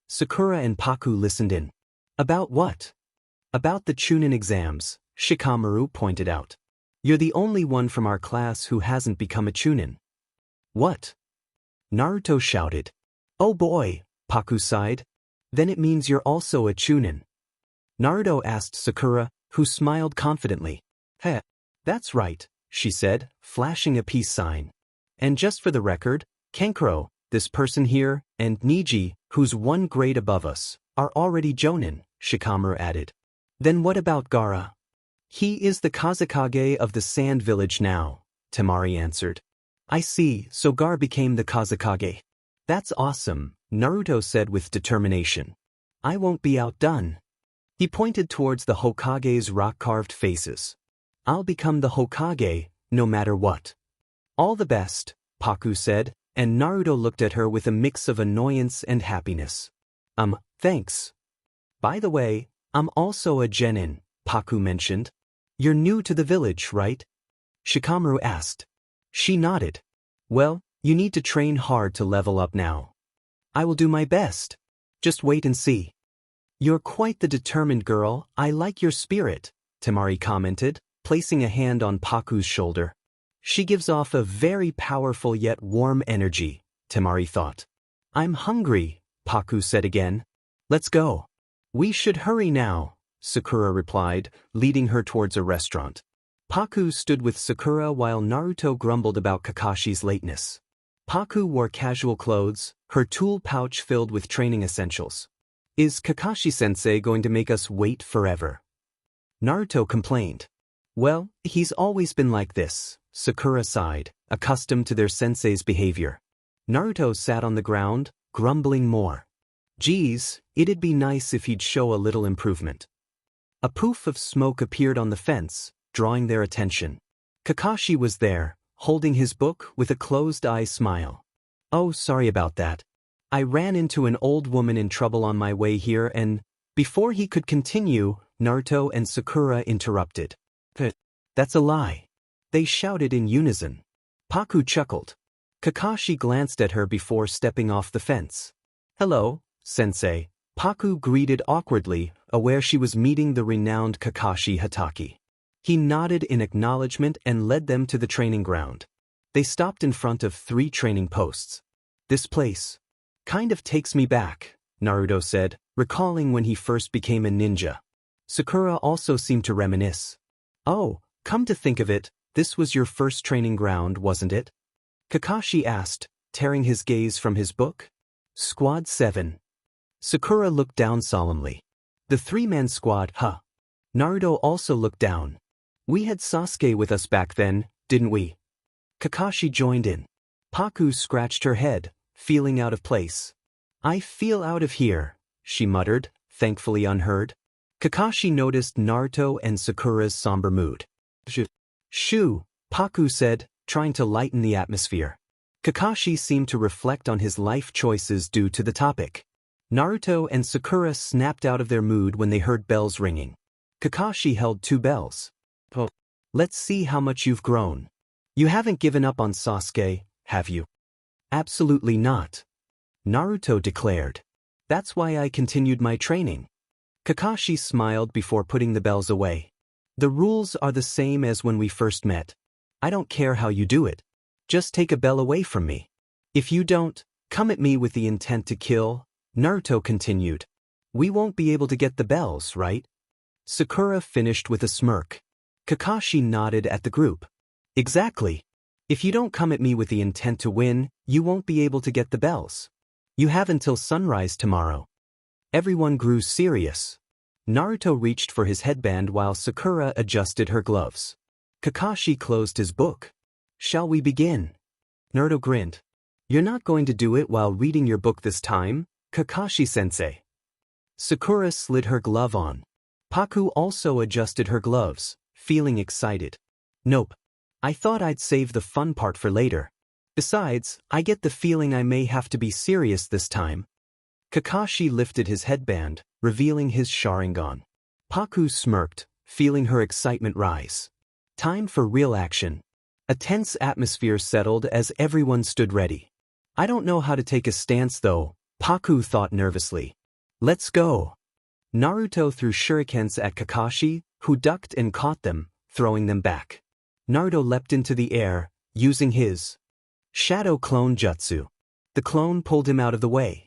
Sakura and Paku listened in. About what? About the Chunin exams, Shikamaru pointed out. You're the only one from our class who hasn't become a Chunin. What? Naruto shouted. Oh boy, Paku sighed. Then it means you're also a Chunin. Naruto asked Sakura, who smiled confidently. Heh, that's right, she said, flashing a peace sign. And just for the record, Kenkro, this person here, and Niji, who's one grade above us, are already Jonin, Shikamaru added. Then what about Gaara? He is the Kazekage of the Sand Village now, Temari answered. I see, so Gaara became the Kazekage. That's awesome, Naruto said with determination. I won't be outdone. He pointed towards the Hokage's rock-carved faces. I'll become the Hokage, no matter what. All the best, Paku said, and Naruto looked at her with a mix of annoyance and happiness. Thanks. By the way, I'm also a genin, Paku mentioned. You're new to the village, right? Shikamaru asked. She nodded. Well, you need to train hard to level up now. I will do my best. Just wait and see. You're quite the determined girl, I like your spirit, Temari commented, placing a hand on Paku's shoulder. She gives off a very powerful yet warm energy, Temari thought. I'm hungry, Paku said again. Let's go. We should hurry now, Sakura replied, leading her towards a restaurant. Paku stood with Sakura while Naruto grumbled about Kakashi's lateness. Paku wore casual clothes, her tool pouch filled with training essentials. Is Kakashi-sensei going to make us wait forever? Naruto complained. Well, he's always been like this, Sakura sighed, accustomed to their sensei's behavior. Naruto sat on the ground, grumbling more. Geez, it'd be nice if he'd show a little improvement. A poof of smoke appeared on the fence, drawing their attention. Kakashi was there, holding his book with a closed-eye smile. Oh, sorry about that. I ran into an old woman in trouble on my way here and, before he could continue, Naruto and Sakura interrupted. That's a lie. They shouted in unison. Paku chuckled. Kakashi glanced at her before stepping off the fence. Hello, sensei, Paku greeted awkwardly, aware she was meeting the renowned Kakashi Hatake. He nodded in acknowledgement and led them to the training ground. They stopped in front of 3 training posts. This place kind of takes me back, Naruto said, recalling when he first became a ninja. Sakura also seemed to reminisce. Oh, come to think of it, this was your first training ground, wasn't it? Kakashi asked, tearing his gaze from his book. Squad 7. Sakura looked down solemnly. The 3-man squad, huh? Naruto also looked down. We had Sasuke with us back then, didn't we? Kakashi joined in. Paku scratched her head, feeling out of place. I feel out of here, she muttered, thankfully unheard. Kakashi noticed Naruto and Sakura's somber mood. Shoo, Paku said, trying to lighten the atmosphere. Kakashi seemed to reflect on his life choices due to the topic. Naruto and Sakura snapped out of their mood when they heard bells ringing. Kakashi held 2 bells. Oh, let's see how much you've grown. You haven't given up on Sasuke, have you? Absolutely not. Naruto declared. That's why I continued my training. Kakashi smiled before putting the bells away. The rules are the same as when we first met. I don't care how you do it. Just take a bell away from me. If you don't, come at me with the intent to kill, Naruto continued. We won't be able to get the bells, right? Sakura finished with a smirk. Kakashi nodded at the group. Exactly. If you don't come at me with the intent to win, you won't be able to get the bells. You have until sunrise tomorrow. Everyone grew serious. Naruto reached for his headband while Sakura adjusted her gloves. Kakashi closed his book. Shall we begin? Naruto grinned. You're not going to do it while reading your book this time, Kakashi-sensei. Sakura slid her glove on. Paku also adjusted her gloves, feeling excited. Nope. I thought I'd save the fun part for later. Besides, I get the feeling I may have to be serious this time. Kakashi lifted his headband, revealing his Sharingan. Paku smirked, feeling her excitement rise. Time for real action. A tense atmosphere settled as everyone stood ready. I don't know how to take a stance though, Paku thought nervously. Let's go. Naruto threw shurikens at Kakashi, who ducked and caught them, throwing them back. Naruto leapt into the air, using his Shadow Clone Jutsu. The clone pulled him out of the way.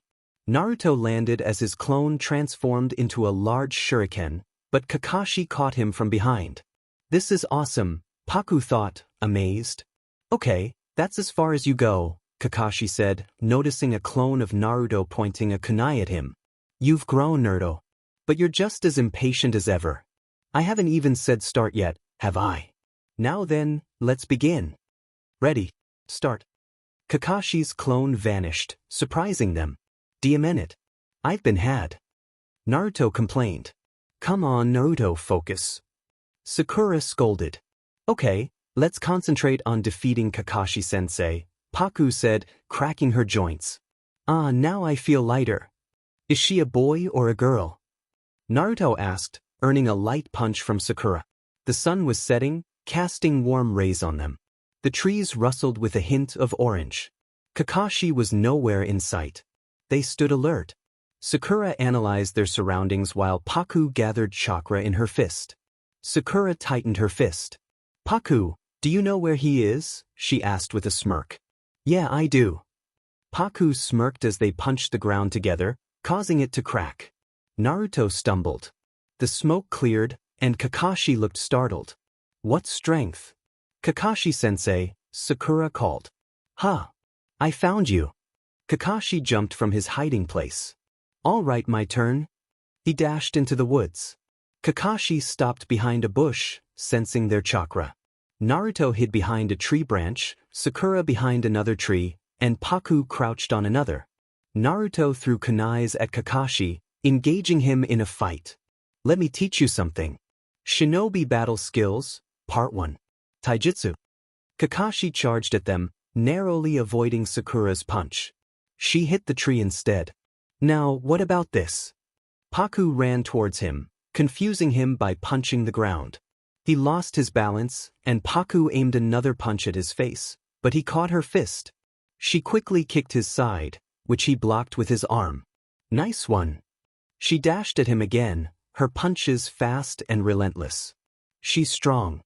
Naruto landed as his clone transformed into a large shuriken, but Kakashi caught him from behind. This is awesome, Paku thought, amazed. Okay, that's as far as you go, Kakashi said, noticing a clone of Naruto pointing a kunai at him. You've grown, Naruto. But you're just as impatient as ever. I haven't even said start yet, have I? Now then, let's begin. Ready, start. Kakashi's clone vanished, surprising them. Damn it. I've been had. Naruto complained. Come on, Naruto, focus. Sakura scolded. Okay, let's concentrate on defeating Kakashi-sensei, Paku said, cracking her joints. Ah, now I feel lighter. Is she a boy or a girl? Naruto asked, earning a light punch from Sakura. The sun was setting, casting warm rays on them. The trees rustled with a hint of orange. Kakashi was nowhere in sight. They stood alert. Sakura analyzed their surroundings while Paku gathered chakra in her fist. Sakura tightened her fist. Paku, do you know where he is? She asked with a smirk. Yeah, I do. Paku smirked as they punched the ground together, causing it to crack. Naruto stumbled. The smoke cleared, and Kakashi looked startled. What strength? Kakashi-sensei, Sakura called. Huh. I found you. Kakashi jumped from his hiding place. All right, my turn. He dashed into the woods. Kakashi stopped behind a bush, sensing their chakra. Naruto hid behind a tree branch, Sakura behind another tree, and Paku crouched on another. Naruto threw kunais at Kakashi, engaging him in a fight. Let me teach you something. Shinobi Battle Skills, Part 1. Taijutsu. Kakashi charged at them, narrowly avoiding Sakura's punch. She hit the tree instead. Now, what about this? Paku ran towards him, confusing him by punching the ground. He lost his balance, and Paku aimed another punch at his face, but he caught her fist. She quickly kicked his side, which he blocked with his arm. Nice one. She dashed at him again, her punches fast and relentless. She's strong,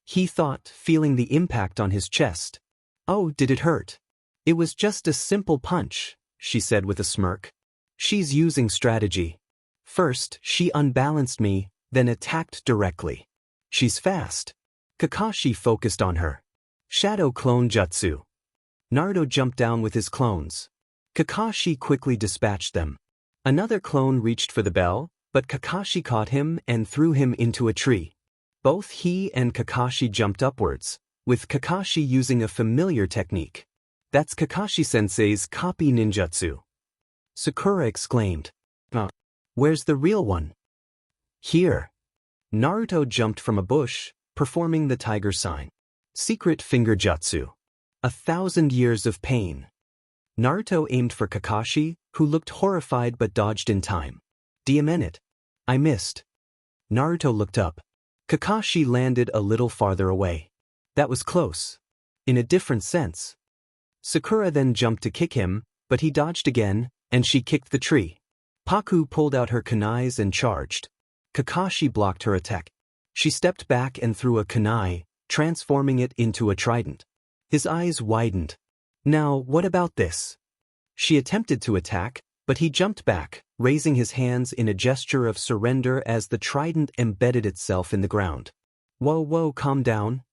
he thought, feeling the impact on his chest. Oh, did it hurt? It was just a simple punch, she said with a smirk. She's using strategy. First, she unbalanced me, then attacked directly. She's fast. Kakashi focused on her. Shadow clone jutsu. Naruto jumped down with his clones. Kakashi quickly dispatched them. Another clone reached for the bell, but Kakashi caught him and threw him into a tree. Both he and Kakashi jumped upwards, with Kakashi using a familiar technique. That's Kakashi-sensei's copy ninjutsu. Sakura exclaimed. Where's the real one? Here. Naruto jumped from a bush, performing the tiger sign. Secret finger jutsu. 1,000 years of pain. Naruto aimed for Kakashi, who looked horrified but dodged in time. It. I missed. Naruto looked up. Kakashi landed a little farther away. That was close. In a different sense. Sakura then jumped to kick him, but he dodged again, and she kicked the tree. Paku pulled out her kunais and charged. Kakashi blocked her attack. She stepped back and threw a kunai, transforming it into a trident. His eyes widened. Now, what about this? She attempted to attack, but he jumped back, raising his hands in a gesture of surrender as the trident embedded itself in the ground. Whoa, calm down.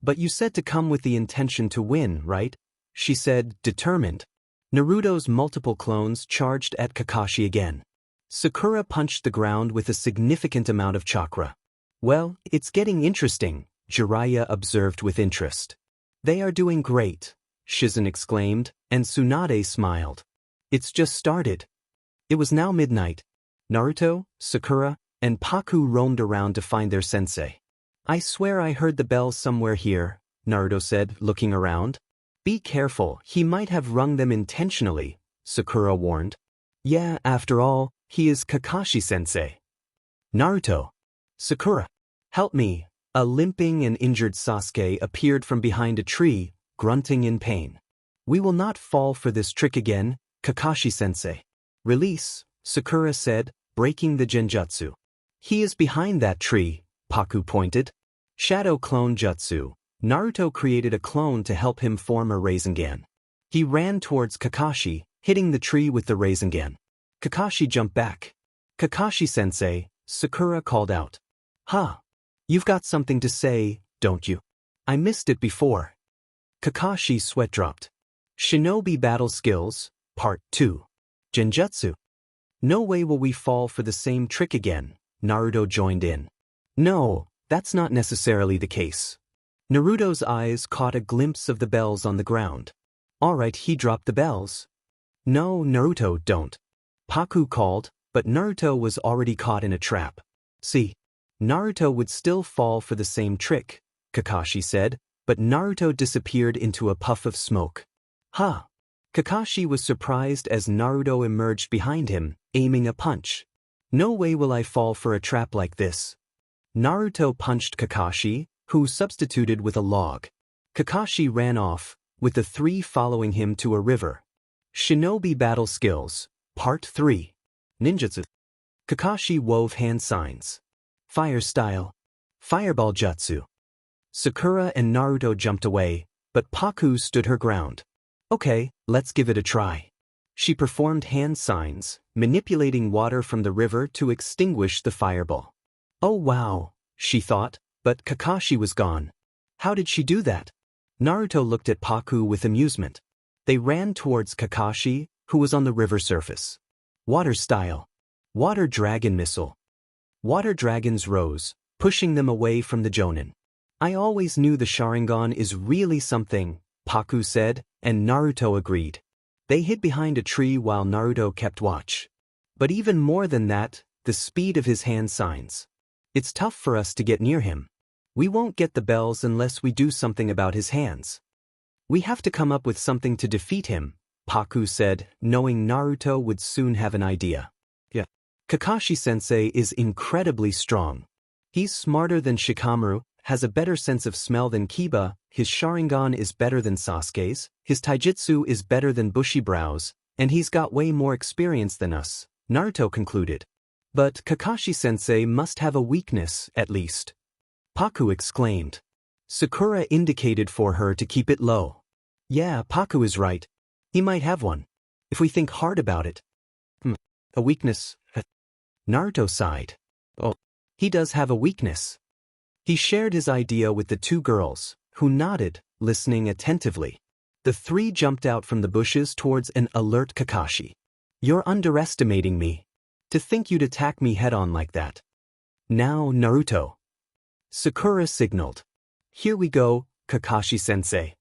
But you said to come with the intention to win, right? She said, determined. Naruto's multiple clones charged at Kakashi again. Sakura punched the ground with a significant amount of chakra. Well, it's getting interesting, Jiraiya observed with interest. They are doing great, Shizen exclaimed, and Tsunade smiled. It's just started. It was now midnight. Naruto, Sakura, and Paku roamed around to find their sensei. I swear I heard the bell somewhere here, Naruto said, looking around. Be careful, he might have rung them intentionally, Sakura warned. Yeah, after all, he is Kakashi-sensei. Naruto. Sakura. Help me. A limping and injured Sasuke appeared from behind a tree, grunting in pain. We will not fall for this trick again, Kakashi-sensei. Release, Sakura said, breaking the genjutsu. He is behind that tree, Paku pointed. Shadow clone jutsu. Naruto created a clone to help him form a Rasengan. He ran towards Kakashi, hitting the tree with the Rasengan. Kakashi jumped back. Kakashi-sensei, Sakura called out. Ha! You've got something to say, don't you? I missed it before. Kakashi's sweat dropped. Shinobi Battle Skills, Part 2. Genjutsu. No way will we fall for the same trick again, Naruto joined in. No, that's not necessarily the case. Naruto's eyes caught a glimpse of the bells on the ground. Alright, he dropped the bells. No, Naruto, don't. Paku called, but Naruto was already caught in a trap. See, Naruto would still fall for the same trick, Kakashi said, but Naruto disappeared into a puff of smoke. Ha! Kakashi was surprised as Naruto emerged behind him, aiming a punch. No way will I fall for a trap like this. Naruto punched Kakashi, who substituted with a log. Kakashi ran off, with the three following him to a river. Shinobi Battle Skills, Part 3. Ninjutsu. Kakashi wove hand signs. Fire style. Fireball jutsu. Sakura and Naruto jumped away, but Paku stood her ground. Okay, let's give it a try. She performed hand signs, manipulating water from the river to extinguish the fireball. Oh wow, she thought, but Kakashi was gone. How did she do that? Naruto looked at Paku with amusement. They ran towards Kakashi, who was on the river surface. Water style. Water dragon missile. Water dragons rose, pushing them away from the Jonin. I always knew the Sharingan is really something, Paku said, and Naruto agreed. They hid behind a tree while Naruto kept watch. But even more than that, the speed of his hand signs. It's tough for us to get near him. We won't get the bells unless we do something about his hands. We have to come up with something to defeat him, Paku said, knowing Naruto would soon have an idea. Yeah. Kakashi-sensei is incredibly strong. He's smarter than Shikamaru, has a better sense of smell than Kiba, his Sharingan is better than Sasuke's, his taijutsu is better than Bushibrow's, and he's got way more experience than us, Naruto concluded. But Kakashi-sensei must have a weakness, at least. Paku exclaimed. Sakura indicated for her to keep it low. Yeah, Paku is right. He might have one. If we think hard about it. A weakness? Naruto sighed. Oh, he does have a weakness. He shared his idea with the two girls, who nodded, listening attentively. The three jumped out from the bushes towards an alert Kakashi. You're underestimating me. To think you'd attack me head-on like that. Now, Naruto. Sakura signaled. Here we go, Kakashi-sensei.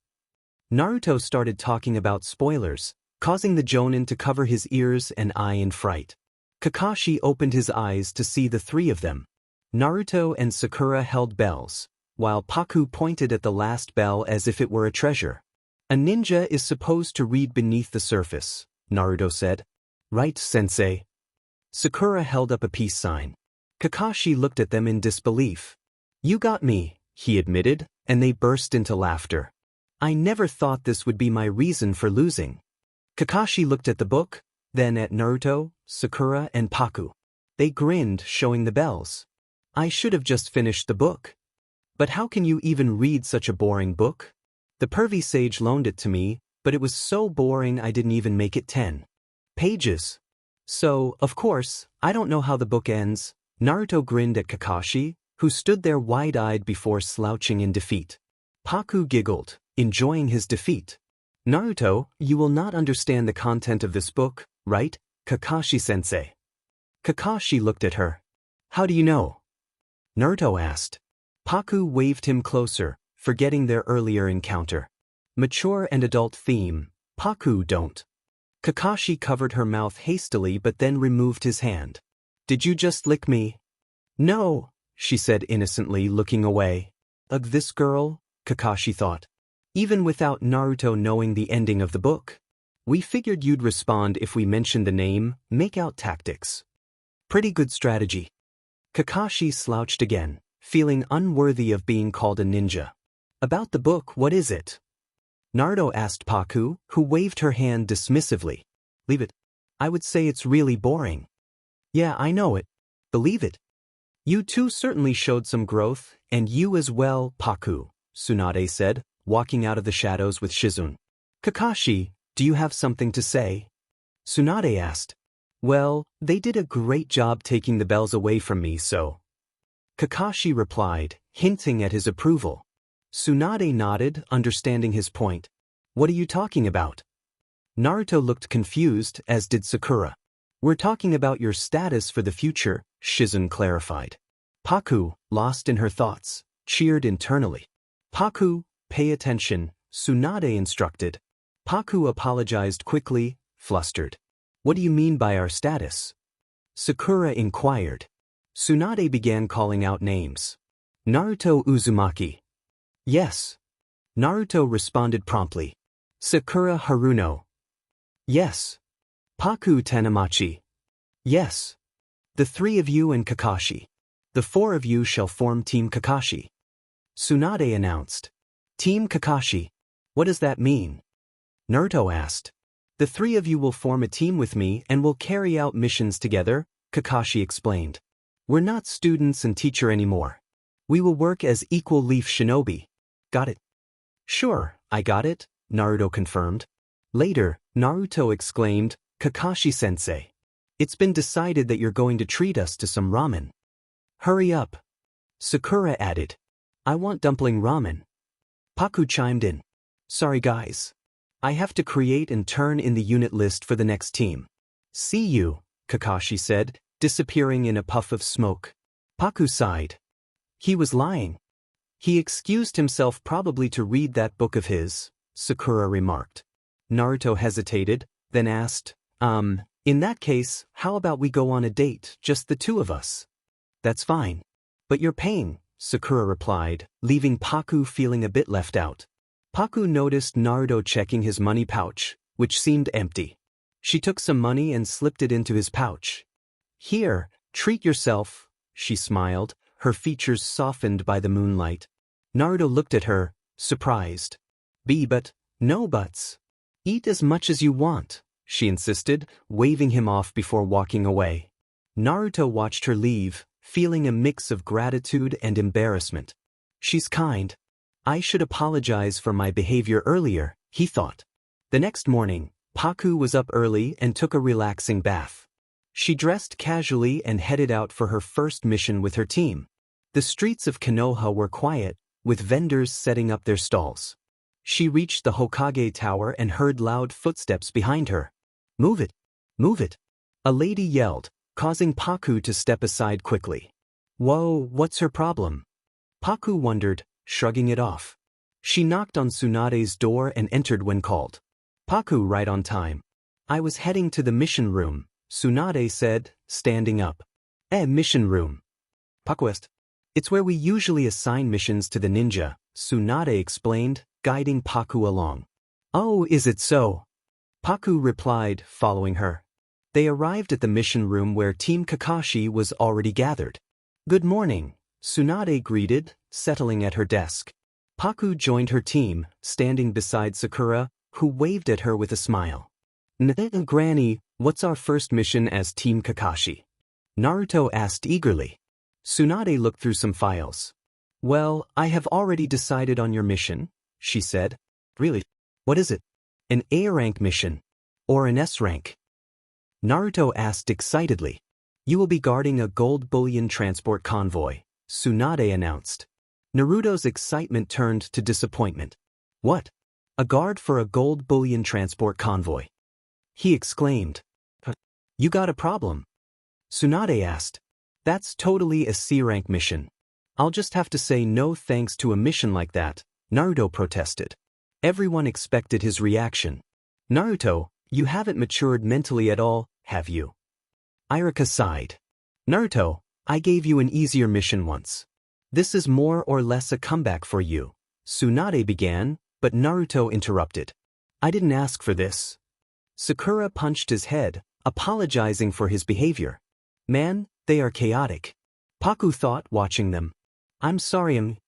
Naruto started talking about spoilers, causing the Jonin to cover his ears and eye in fright. Kakashi opened his eyes to see the three of them. Naruto and Sakura held bells, while Paku pointed at the last bell as if it were a treasure. A ninja is supposed to read beneath the surface, Naruto said. Right, sensei. Sakura held up a peace sign. Kakashi looked at them in disbelief. You got me, he admitted, and they burst into laughter. I never thought this would be my reason for losing. Kakashi looked at the book, then at Naruto, Sakura, and Paku. They grinned, showing the bells. I should have just finished the book. But how can you even read such a boring book? The pervy sage loaned it to me, but it was so boring I didn't even make it 10 pages. So, of course, I don't know how the book ends. Naruto grinned at Kakashi, who stood there wide-eyed before slouching in defeat. Paku giggled, enjoying his defeat. Naruto, you will not understand the content of this book, right, Kakashi-sensei? Kakashi looked at her. How do you know? Naruto asked. Paku waved him closer, forgetting their earlier encounter. Mature and adult theme, Paku don't. Kakashi covered her mouth hastily but then removed his hand. Did you just lick me? No, she said innocently, looking away. Ugh, this girl, Kakashi thought. Even without Naruto knowing the ending of the book. We figured you'd respond if we mentioned the name, Makeout Tactics. Pretty good strategy. Kakashi slouched again, feeling unworthy of being called a ninja. About the book, what is it? Naruto asked Paku, who waved her hand dismissively. Leave it. I would say it's really boring. Yeah, I know it. Believe it. You two certainly showed some growth, and you as well, Paku, Tsunade said, walking out of the shadows with Shizune. Kakashi, do you have something to say? Tsunade asked. Well, they did a great job taking the bells away from me, so. Kakashi replied, hinting at his approval. Tsunade nodded, understanding his point. What are you talking about? Naruto looked confused, as did Sakura. We're talking about your status for the future, Shizune clarified. Paku, lost in her thoughts, cheered internally. Paku, pay attention, Tsunade instructed. Paku apologized quickly, flustered. What do you mean by our status? Sakura inquired. Tsunade began calling out names. Naruto Uzumaki. Yes. Naruto responded promptly. Sakura Haruno. Yes. Paku Tanamachi. Yes. The three of you and Kakashi. The four of you shall form Team Kakashi. Tsunade announced. Team Kakashi. What does that mean? Naruto asked. The three of you will form a team with me and will carry out missions together, Kakashi explained. We're not students and teacher anymore. We will work as equal leaf shinobi. Got it? Sure, I got it, Naruto confirmed. Later, Naruto exclaimed, Kakashi-sensei. It's been decided that you're going to treat us to some ramen. Hurry up. Sakura added. I want dumpling ramen. Paku chimed in. Sorry guys. I have to create and turn in the unit list for the next team. See you, Kakashi said, disappearing in a puff of smoke. Paku sighed. He was lying. He excused himself probably to read that book of his, Sakura remarked. Naruto hesitated, then asked, in that case, how about we go on a date, just the two of us? That's fine. But you're paying, Sakura replied, leaving Paku feeling a bit left out. Paku noticed Naruto checking his money pouch, which seemed empty. She took some money and slipped it into his pouch. Here, treat yourself, she smiled, her features softened by the moonlight. Naruto looked at her, surprised. But, no buts. Eat as much as you want, she insisted, waving him off before walking away. Naruto watched her leave, feeling a mix of gratitude and embarrassment. She's kind. I should apologize for my behavior earlier, he thought. The next morning, Paku was up early and took a relaxing bath. She dressed casually and headed out for her first mission with her team. The streets of Konoha were quiet, with vendors setting up their stalls. She reached the Hokage Tower and heard loud footsteps behind her. Move it! Move it! A lady yelled, causing Paku to step aside quickly. Whoa, what's her problem? Paku wondered, shrugging it off. She knocked on Tsunade's door and entered when called. Paku right on time. I was heading to the mission room, Tsunade said, standing up. Mission room. Paku. It's where we usually assign missions to the ninja, Tsunade explained, guiding Paku along. Oh, is it so? Paku replied, following her. They arrived at the mission room where Team Kakashi was already gathered. Good morning, Tsunade greeted, settling at her desk. Paku joined her team, standing beside Sakura, who waved at her with a smile. Granny, what's our first mission as Team Kakashi? Naruto asked eagerly. Tsunade looked through some files. Well, I have already decided on your mission, she said. Really? What is it? An A rank mission. Or an S rank? Naruto asked excitedly. You will be guarding a gold bullion transport convoy, Tsunade announced. Naruto's excitement turned to disappointment. What? A guard for a gold bullion transport convoy? He exclaimed. You got a problem? Tsunade asked. That's totally a C rank mission. I'll just have to say no thanks to a mission like that, Naruto protested. Everyone expected his reaction. Naruto, you haven't matured mentally at all, have you? Ichiraku sighed. Naruto, I gave you an easier mission once. This is more or less a comeback for you, Tsunade began, but Naruto interrupted. I didn't ask for this. Sakura punched his head, apologizing for his behavior. Man, they are chaotic. Paku thought, watching them. I'm sorry,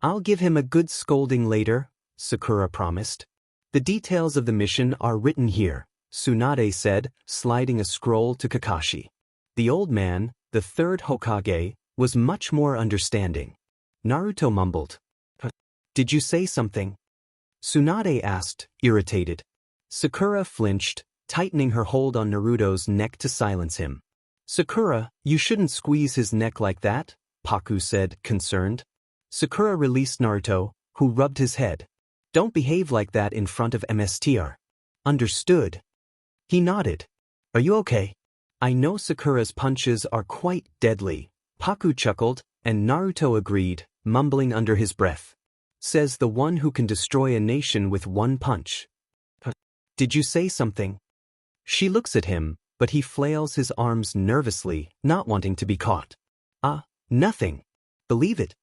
I'll give him a good scolding later, Sakura promised. The details of the mission are written here, Tsunade said, sliding a scroll to Kakashi. The old man, the third Hokage, was much more understanding. Naruto mumbled. Did you say something? Tsunade asked, irritated. Sakura flinched, tightening her hold on Naruto's neck to silence him. Sakura, you shouldn't squeeze his neck like that, Paku said, concerned. Sakura released Naruto, who rubbed his head. Don't behave like that in front of MSTR. Understood. He nodded. Are you okay? I know Sakura's punches are quite deadly, Paku chuckled, and Naruto agreed, mumbling under his breath. Says the one who can destroy a nation with one punch. Did you say something? She looks at him, but he flails his arms nervously, not wanting to be caught. Nothing. Believe it.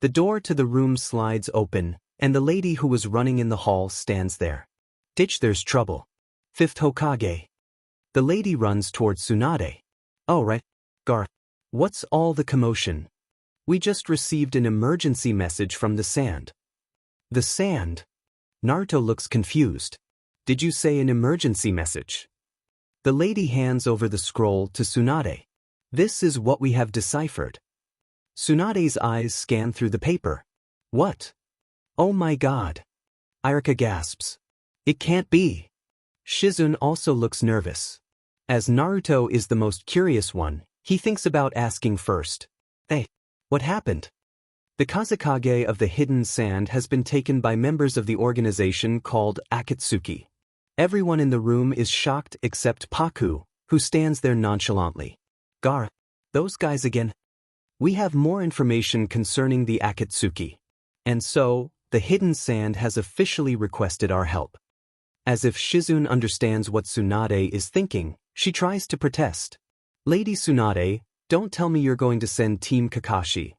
The door to the room slides open, and the lady who was running in the hall stands there. Ditch, there's trouble. Fifth Hokage. The lady runs towards Tsunade. Oh right. Gaara. What's all the commotion? We just received an emergency message from the sand. The sand? Naruto looks confused. Did you say an emergency message? The lady hands over the scroll to Tsunade. This is what we have deciphered. Tsunade's eyes scan through the paper. What? Oh my god. Ichiraku gasps. It can't be. Shizune also looks nervous. As Naruto is the most curious one, he thinks about asking first. Hey, what happened? The Kazekage of the hidden sand has been taken by members of the organization called Akatsuki. Everyone in the room is shocked except Paku, who stands there nonchalantly. Gaara, those guys again? We have more information concerning the Akatsuki. And so, the hidden sand has officially requested our help. As if Shizune understands what Tsunade is thinking, she tries to protest. Lady Tsunade, don't tell me you're going to send Team Kakashi.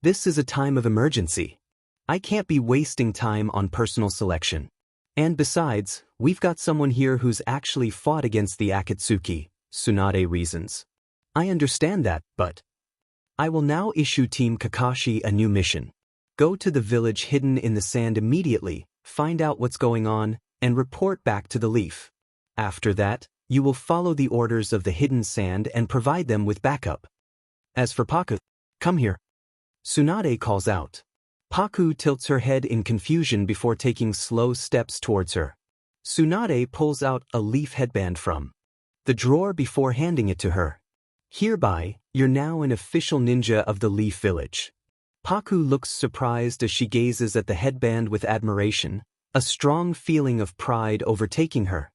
This is a time of emergency. I can't be wasting time on personal selection. And besides, we've got someone here who's actually fought against the Akatsuki, Tsunade reasons. I understand that, but... I will now issue Team Kakashi a new mission. Go to the village hidden in the sand immediately, find out what's going on, and report back to the leaf. After that, you will follow the orders of the hidden sand and provide them with backup. As for Paku, come here. Tsunade calls out. Paku tilts her head in confusion before taking slow steps towards her. Tsunade pulls out a leaf headband from the drawer before handing it to her. Hereby, you're now an official ninja of the Leaf Village. Paku looks surprised as she gazes at the headband with admiration, a strong feeling of pride overtaking her.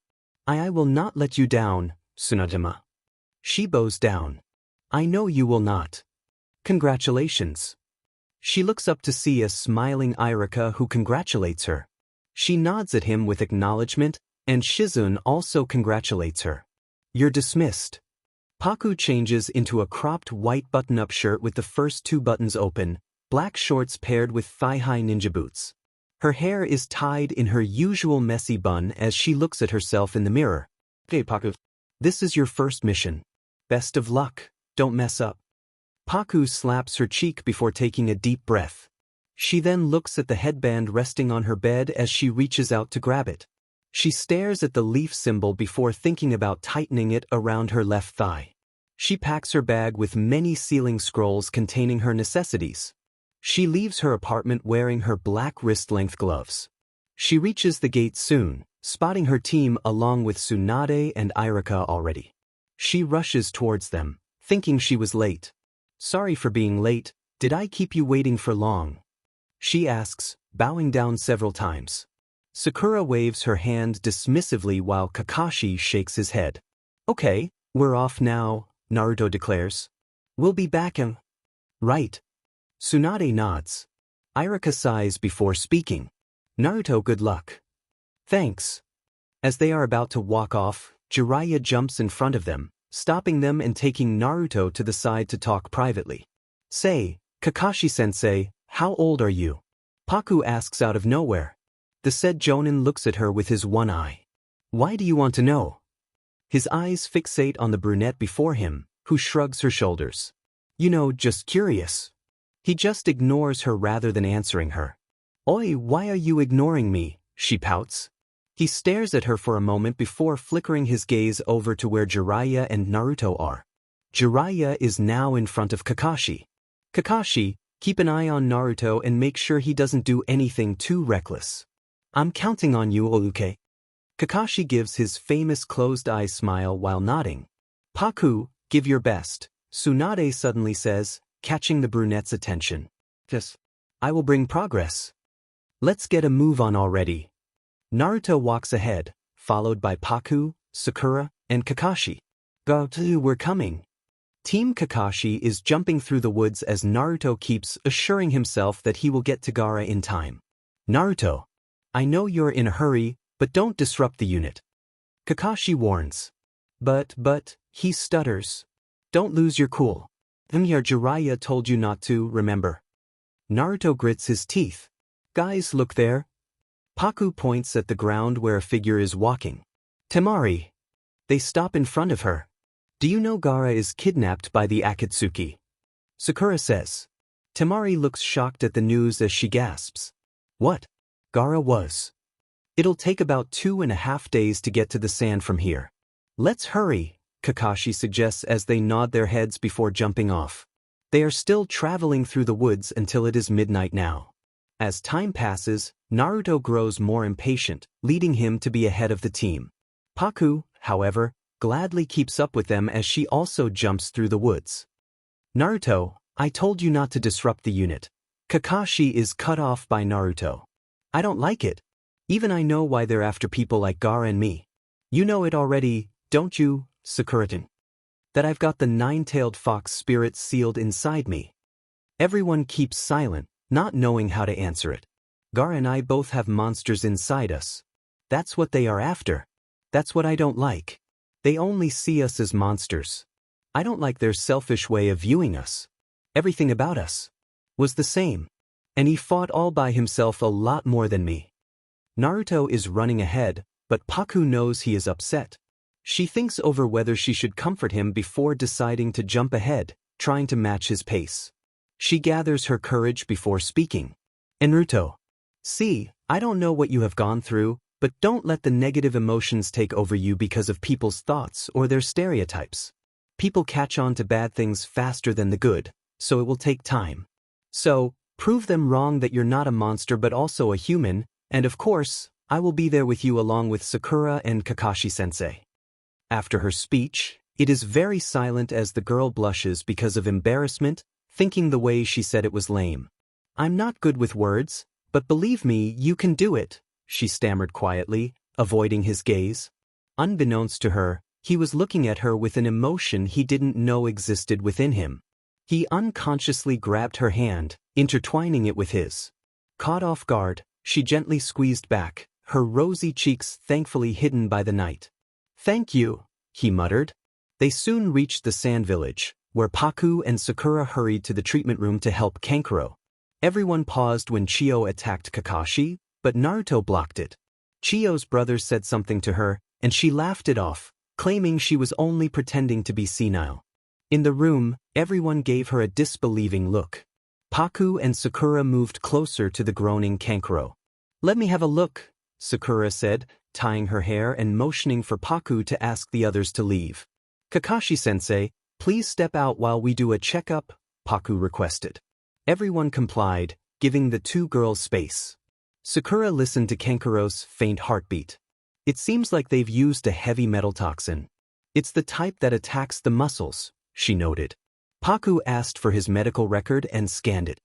I will not let you down, Tsunade-ma. She bows down. I know you will not. Congratulations. She looks up to see a smiling Ichiraku who congratulates her. She nods at him with acknowledgement, and Shizune also congratulates her. You're dismissed. Paku changes into a cropped white button-up shirt with the first 2 buttons open, black shorts paired with thigh-high ninja boots. Her hair is tied in her usual messy bun as she looks at herself in the mirror. Hey Paku, this is your first mission. Best of luck, don't mess up. Paku slaps her cheek before taking a deep breath. She then looks at the headband resting on her bed as she reaches out to grab it. She stares at the leaf symbol before thinking about tightening it around her left thigh. She packs her bag with many sealing scrolls containing her necessities. She leaves her apartment wearing her black wrist-length gloves. She reaches the gate soon, spotting her team along with Tsunade and Ichiraku already. She rushes towards them, thinking she was late. Sorry for being late, did I keep you waiting for long? She asks, bowing down several times. Sakura waves her hand dismissively while Kakashi shakes his head. Okay, we're off now, Naruto declares. We'll be back in. Right. Tsunade nods. Ichiraku sighs before speaking. Naruto, good luck. Thanks. As they are about to walk off, Jiraiya jumps in front of them, stopping them and taking Naruto to the side to talk privately. Say, Kakashi-sensei, how old are you? Paku asks out of nowhere. The said Jonin looks at her with his one eye. Why do you want to know? His eyes fixate on the brunette before him, who shrugs her shoulders. You know, just curious. He just ignores her rather than answering her. Oi, why are you ignoring me? She pouts. He stares at her for a moment before flickering his gaze over to where Jiraiya and Naruto are. Jiraiya is now in front of Kakashi. Kakashi, keep an eye on Naruto and make sure he doesn't do anything too reckless. I'm counting on you, Ō-uke. Kakashi gives his famous closed-eye smile while nodding. Paku, give your best, Tsunade suddenly says, catching the brunette's attention. Yes. I will bring progress. Let's get a move on already. Naruto walks ahead, followed by Paku, Sakura, and Kakashi. We're coming. Team Kakashi is jumping through the woods as Naruto keeps assuring himself that he will get to Gaara in time. Naruto, I know you're in a hurry, but don't disrupt the unit. Kakashi warns. But, he stutters. Don't lose your cool. Jiraiya told you not to, remember. Naruto grits his teeth. Guys, look there. Paku points at the ground where a figure is walking. Temari. They stop in front of her. Do you know Gaara is kidnapped by the Akatsuki? Sakura says. Temari looks shocked at the news as she gasps. What? Gaara was. It'll take about 2.5 days to get to the sand from here. Let's hurry, Kakashi suggests as they nod their heads before jumping off. They are still traveling through the woods until it is midnight now. As time passes, Naruto grows more impatient, leading him to be ahead of the team. Paku, however, gladly keeps up with them as she also jumps through the woods. Naruto, I told you not to disrupt the unit. Kakashi is cut off by Naruto. I don't like it. Even I know why they're after people like Gaara and me. You know it already, don't you, Sakura-tan? That I've got the nine-tailed fox spirit sealed inside me. Everyone keeps silent, not knowing how to answer it. Gaara and I both have monsters inside us. That's what they are after. That's what I don't like. They only see us as monsters. I don't like their selfish way of viewing us. Everything about us was the same. And he fought all by himself a lot more than me. Naruto is running ahead, but Paku knows he is upset. She thinks over whether she should comfort him before deciding to jump ahead, trying to match his pace. She gathers her courage before speaking. Naruto. See, I don't know what you have gone through, but don't let the negative emotions take over you because of people's thoughts or their stereotypes. People catch on to bad things faster than the good, so it will take time. So, prove them wrong that you're not a monster but also a human, and of course, I will be there with you along with Sakura and Kakashi-sensei. After her speech, it is very silent as the girl blushes because of embarrassment, thinking the way she said it was lame. I'm not good with words, but believe me, you can do it, she stammered quietly, avoiding his gaze. Unbeknownst to her, he was looking at her with an emotion he didn't know existed within him. He unconsciously grabbed her hand, intertwining it with his. Caught off guard, she gently squeezed back, her rosy cheeks thankfully hidden by the night. Thank you, he muttered. They soon reached the sand village, where Paku and Sakura hurried to the treatment room to help Kankuro. Everyone paused when Chiyo attacked Kakashi, but Naruto blocked it. Chiyo's brother said something to her, and she laughed it off, claiming she was only pretending to be senile. In the room, everyone gave her a disbelieving look. Paku and Sakura moved closer to the groaning Kankuro. Let me have a look, Sakura said, tying her hair and motioning for Paku to ask the others to leave. Kakashi-sensei, please step out while we do a checkup, Paku requested. Everyone complied, giving the two girls space. Sakura listened to Kankuro's faint heartbeat. It seems like they've used a heavy metal toxin. It's the type that attacks the muscles, she noted. Paku asked for his medical record and scanned it.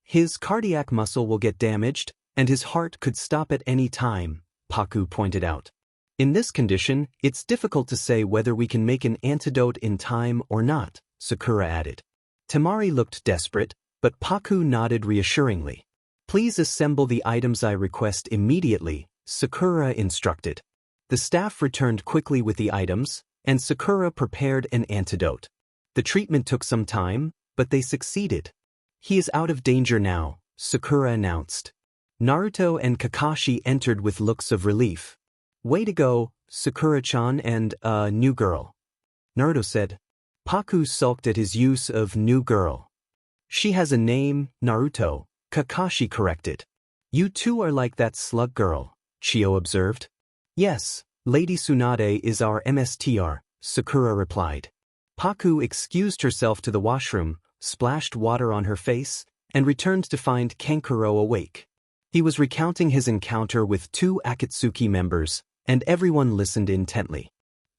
His cardiac muscle will get damaged, and his heart could stop at any time, Paku pointed out. In this condition, it's difficult to say whether we can make an antidote in time or not, Sakura added. Temari looked desperate, but Paku nodded reassuringly. Please assemble the items I request immediately, Sakura instructed. The staff returned quickly with the items, and Sakura prepared an antidote. The treatment took some time, but they succeeded. He is out of danger now, Sakura announced. Naruto and Kakashi entered with looks of relief. Way to go, Sakura-chan and, new girl. Naruto said. Paku sulked at his use of new girl. She has a name, Naruto, Kakashi corrected. You two are like that slug girl, Chiyo observed. Yes, Lady Tsunade is our MSTR, Sakura replied. Paku excused herself to the washroom, splashed water on her face, and returned to find Kankuro awake. He was recounting his encounter with two Akatsuki members, and everyone listened intently.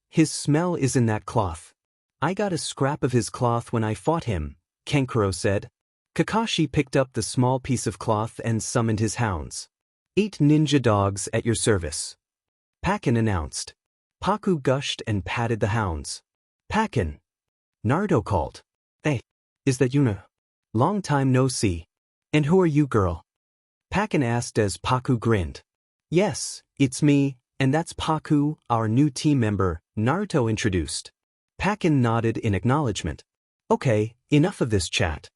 His smell is in that cloth. I got a scrap of his cloth when I fought him, Kankuro said. Kakashi picked up the small piece of cloth and summoned his hounds. 8 ninja dogs at your service. Pakin announced. Paku gushed and patted the hounds. Pakin. Naruto called. Hey, is that Yuna? Long time no see. And who are you, girl? Pakin asked as Paku grinned. Yes, it's me, and that's Paku, our new team member, Naruto introduced. Pakin nodded in acknowledgement. Okay, enough of this chat.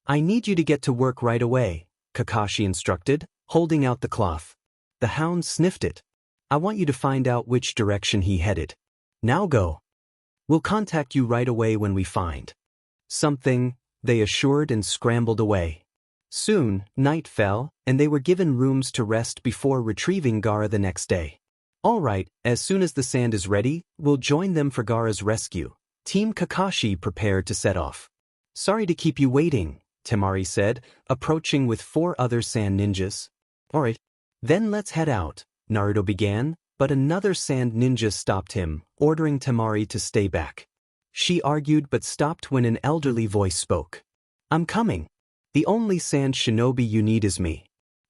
I need you to get to work right away, Kakashi instructed, holding out the cloth. The hound sniffed it. I want you to find out which direction he headed. Now go. We'll contact you right away when we find something, they assured and scrambled away. Soon, night fell, and they were given rooms to rest before retrieving Gaara the next day. All right, as soon as the sand is ready, we'll join them for Gaara's rescue. Team Kakashi prepared to set off. Sorry to keep you waiting, Temari said, approaching with 4 other sand ninjas. All right, then let's head out, Naruto began, but another sand ninja stopped him, ordering Temari to stay back. She argued but stopped when an elderly voice spoke. I'm coming. The only sand shinobi you need is me.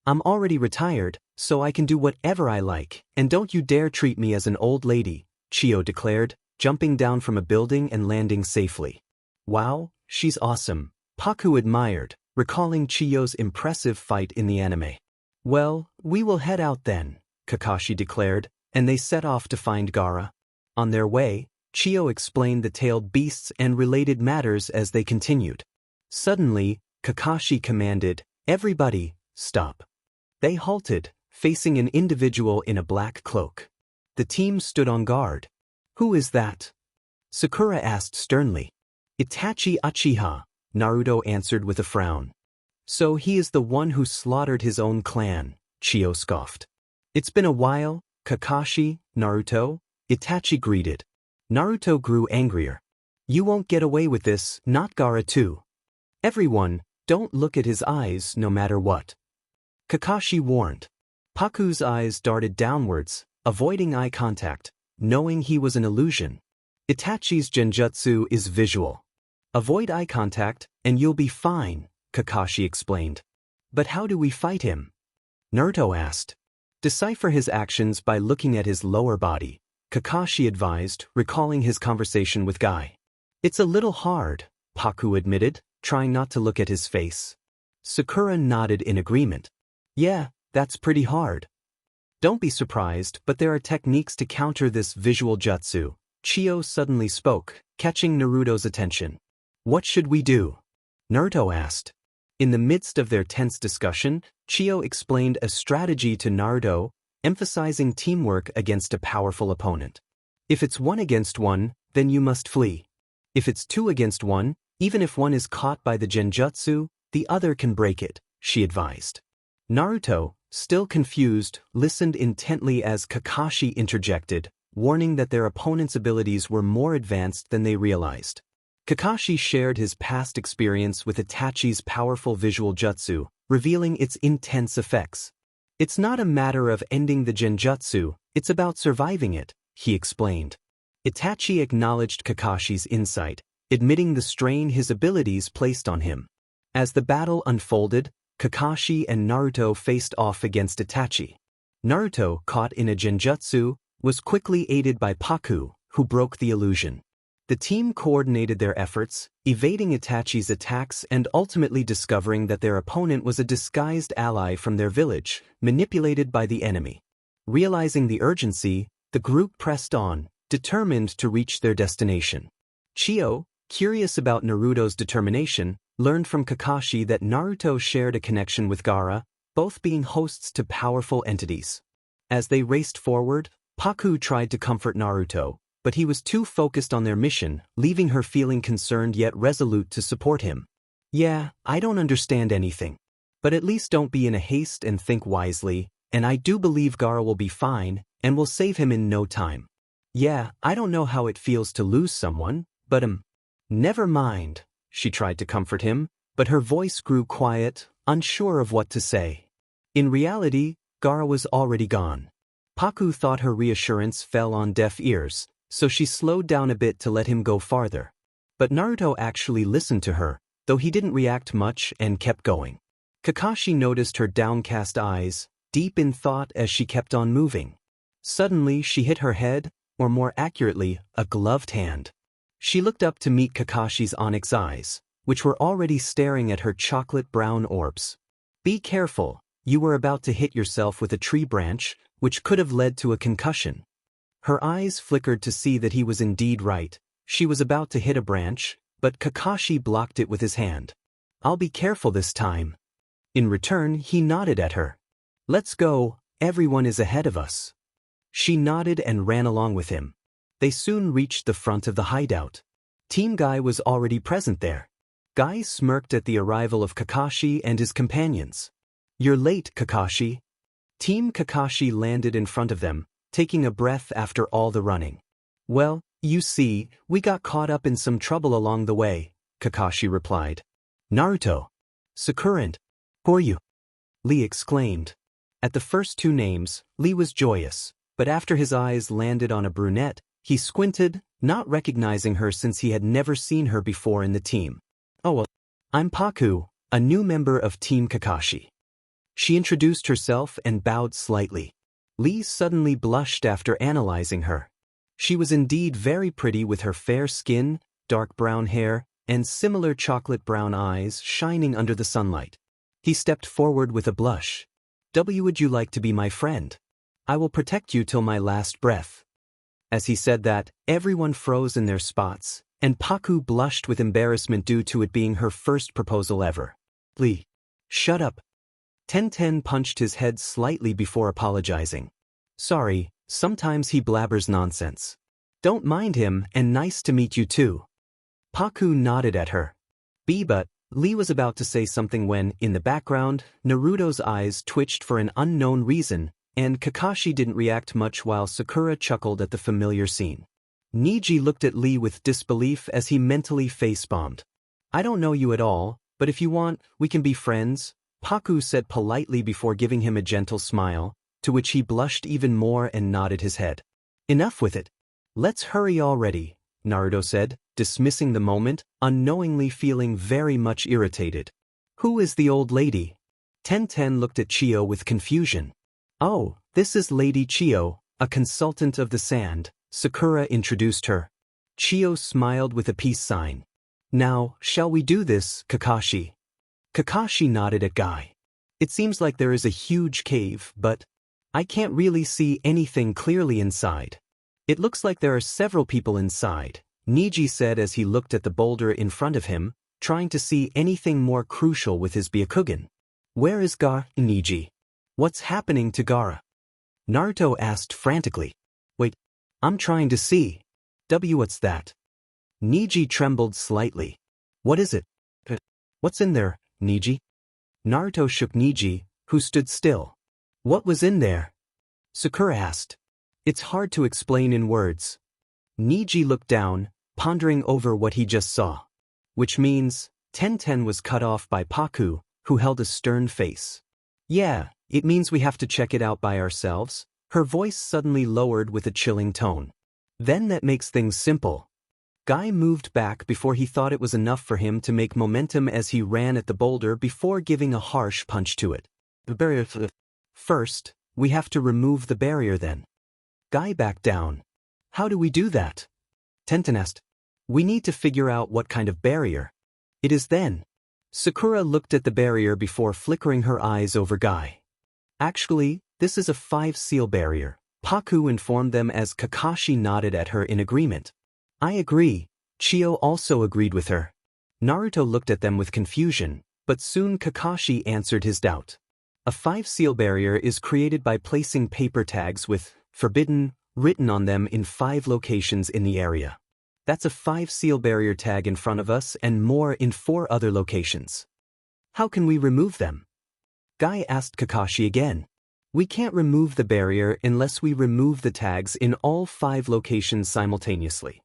I'm already retired, so I can do whatever I like, and don't you dare treat me as an old lady, Chiyo declared, jumping down from a building and landing safely. Wow, she's awesome, Paku admired, recalling Chiyo's impressive fight in the anime. Well, we will head out then, Kakashi declared, and they set off to find Gaara. On their way, Chiyo explained the tailed beasts and related matters as they continued. Suddenly, Kakashi commanded, everybody, stop. They halted, facing an individual in a black cloak. The team stood on guard. Who is that? Sakura asked sternly. Itachi Uchiha, Naruto answered with a frown. So he is the one who slaughtered his own clan, Chio scoffed. It's been a while, Kakashi, Naruto, Itachi greeted. Naruto grew angrier. You won't get away with this, not Gaara too. Everyone, don't look at his eyes no matter what. Kakashi warned. Paku's eyes darted downwards, avoiding eye contact, knowing he was an illusion. Itachi's genjutsu is visual. Avoid eye contact, and you'll be fine, Kakashi explained. But how do we fight him? Naruto asked. Decipher his actions by looking at his lower body, Kakashi advised, recalling his conversation with Guy. It's a little hard, Paku admitted, trying not to look at his face. Sakura nodded in agreement. Yeah, that's pretty hard. Don't be surprised, but there are techniques to counter this visual jutsu. Chio suddenly spoke, catching Naruto's attention. What should we do? Naruto asked. In the midst of their tense discussion, Chio explained a strategy to Naruto, emphasizing teamwork against a powerful opponent. If it's 1 against 1, then you must flee. If it's 2 against 1, even if one is caught by the genjutsu, the other can break it, she advised. Naruto, still confused, listened intently as Kakashi interjected, warning that their opponent's abilities were more advanced than they realized. Kakashi shared his past experience with Itachi's powerful visual jutsu, revealing its intense effects. It's not a matter of ending the genjutsu, it's about surviving it, he explained. Itachi acknowledged Kakashi's insight, admitting the strain his abilities placed on him. As the battle unfolded, Kakashi and Naruto faced off against Itachi. Naruto, caught in a genjutsu, was quickly aided by Paku, who broke the illusion. The team coordinated their efforts, evading Itachi's attacks and ultimately discovering that their opponent was a disguised ally from their village, manipulated by the enemy. Realizing the urgency, the group pressed on, determined to reach their destination. Chio, curious about Naruto's determination, learned from Kakashi that Naruto shared a connection with Gaara, both being hosts to powerful entities. As they raced forward, Paku tried to comfort Naruto, but he was too focused on their mission, leaving her feeling concerned yet resolute to support him. Yeah, I don't understand anything. But at least don't be in a haste and think wisely, and I do believe Gaara will be fine, and will save him in no time. Yeah, I don't know how it feels to lose someone, but never mind, she tried to comfort him, but her voice grew quiet, unsure of what to say. In reality, Gaara was already gone. Paku thought her reassurance fell on deaf ears, so she slowed down a bit to let him go farther. But Naruto actually listened to her, though he didn't react much and kept going. Kakashi noticed her downcast eyes, deep in thought as she kept on moving. Suddenly she hit her head, or more accurately, a gloved hand. She looked up to meet Kakashi's onyx eyes, which were already staring at her chocolate-brown orbs. Be careful, you were about to hit yourself with a tree branch, which could have led to a concussion. Her eyes flickered to see that he was indeed right. She was about to hit a branch, but Kakashi blocked it with his hand. I'll be careful this time. In return, he nodded at her. Let's go, everyone is ahead of us. She nodded and ran along with him. They soon reached the front of the hideout. Team Guy was already present there. Guy smirked at the arrival of Kakashi and his companions. You're late, Kakashi. Team Kakashi landed in front of them, taking a breath after all the running. Well, you see, we got caught up in some trouble along the way, Kakashi replied. Naruto. Sakura. Who are you? Lee exclaimed. At the first 2 names, Lee was joyous, but after his eyes landed on a brunette, he squinted, not recognizing her since he had never seen her before in the team. Oh well, I'm Paku, a new member of Team Kakashi. She introduced herself and bowed slightly. Lee suddenly blushed after analyzing her. She was indeed very pretty with her fair skin, dark brown hair, and similar chocolate brown eyes shining under the sunlight. He stepped forward with a blush. Would you like to be my friend? I will protect you till my last breath. As he said that, everyone froze in their spots, and Paku blushed with embarrassment due to it being her first proposal ever. Lee. Shut up. Tenten punched his head slightly before apologizing. Sorry, sometimes he blabbers nonsense. Don't mind him, and nice to meet you too. Paku nodded at her. But Lee was about to say something when, in the background, Naruto's eyes twitched for an unknown reason, and Kakashi didn't react much while Sakura chuckled at the familiar scene. Neji looked at Lee with disbelief as he mentally face-bombed. I don't know you at all, but if you want, we can be friends, Paku said politely before giving him a gentle smile, to which he blushed even more and nodded his head. Enough with it. Let's hurry already, Naruto said, dismissing the moment, unknowingly feeling very much irritated. Who is the old lady? Tenten looked at Chiyo with confusion. Oh, this is Lady Chiyo, a consultant of the sand, Sakura introduced her. Chiyo smiled with a peace sign. Now, shall we do this, Kakashi? Kakashi nodded at Guy. It seems like there is a huge cave, but I can't really see anything clearly inside. It looks like there are several people inside, Neji said as he looked at the boulder in front of him, trying to see anything more crucial with his Byakugan. Where is Gaara, Neji? What's happening to Gaara? Naruto asked frantically. Wait, I'm trying to see. What's that? Neji trembled slightly. What is it? What's in there, Neji? Naruto shook Neji, who stood still. What was in there? Sakura asked. It's hard to explain in words. Neji looked down, pondering over what he just saw. Which means, Tenten was cut off by Paku, who held a stern face. Yeah, it means we have to check it out by ourselves. Her voice suddenly lowered with a chilling tone. Then that makes things simple. Guy moved back before he thought it was enough for him to make momentum as he ran at the boulder before giving a harsh punch to it. The barrier. First, we have to remove the barrier then. Guy backed down. How do we do that? Tenten asked. We need to figure out what kind of barrier. It is then. Sakura looked at the barrier before flickering her eyes over Guy. Actually, this is a 5-seal barrier, Paku informed them as Kakashi nodded at her in agreement. I agree, Chiyo also agreed with her. Naruto looked at them with confusion, but soon Kakashi answered his doubt. A 5-seal barrier is created by placing paper tags with forbidden written on them in 5 locations in the area. That's a 5-seal barrier tag in front of us and more in 4 other locations. How can we remove them? Guy asked Kakashi again. We can't remove the barrier unless we remove the tags in all 5 locations simultaneously.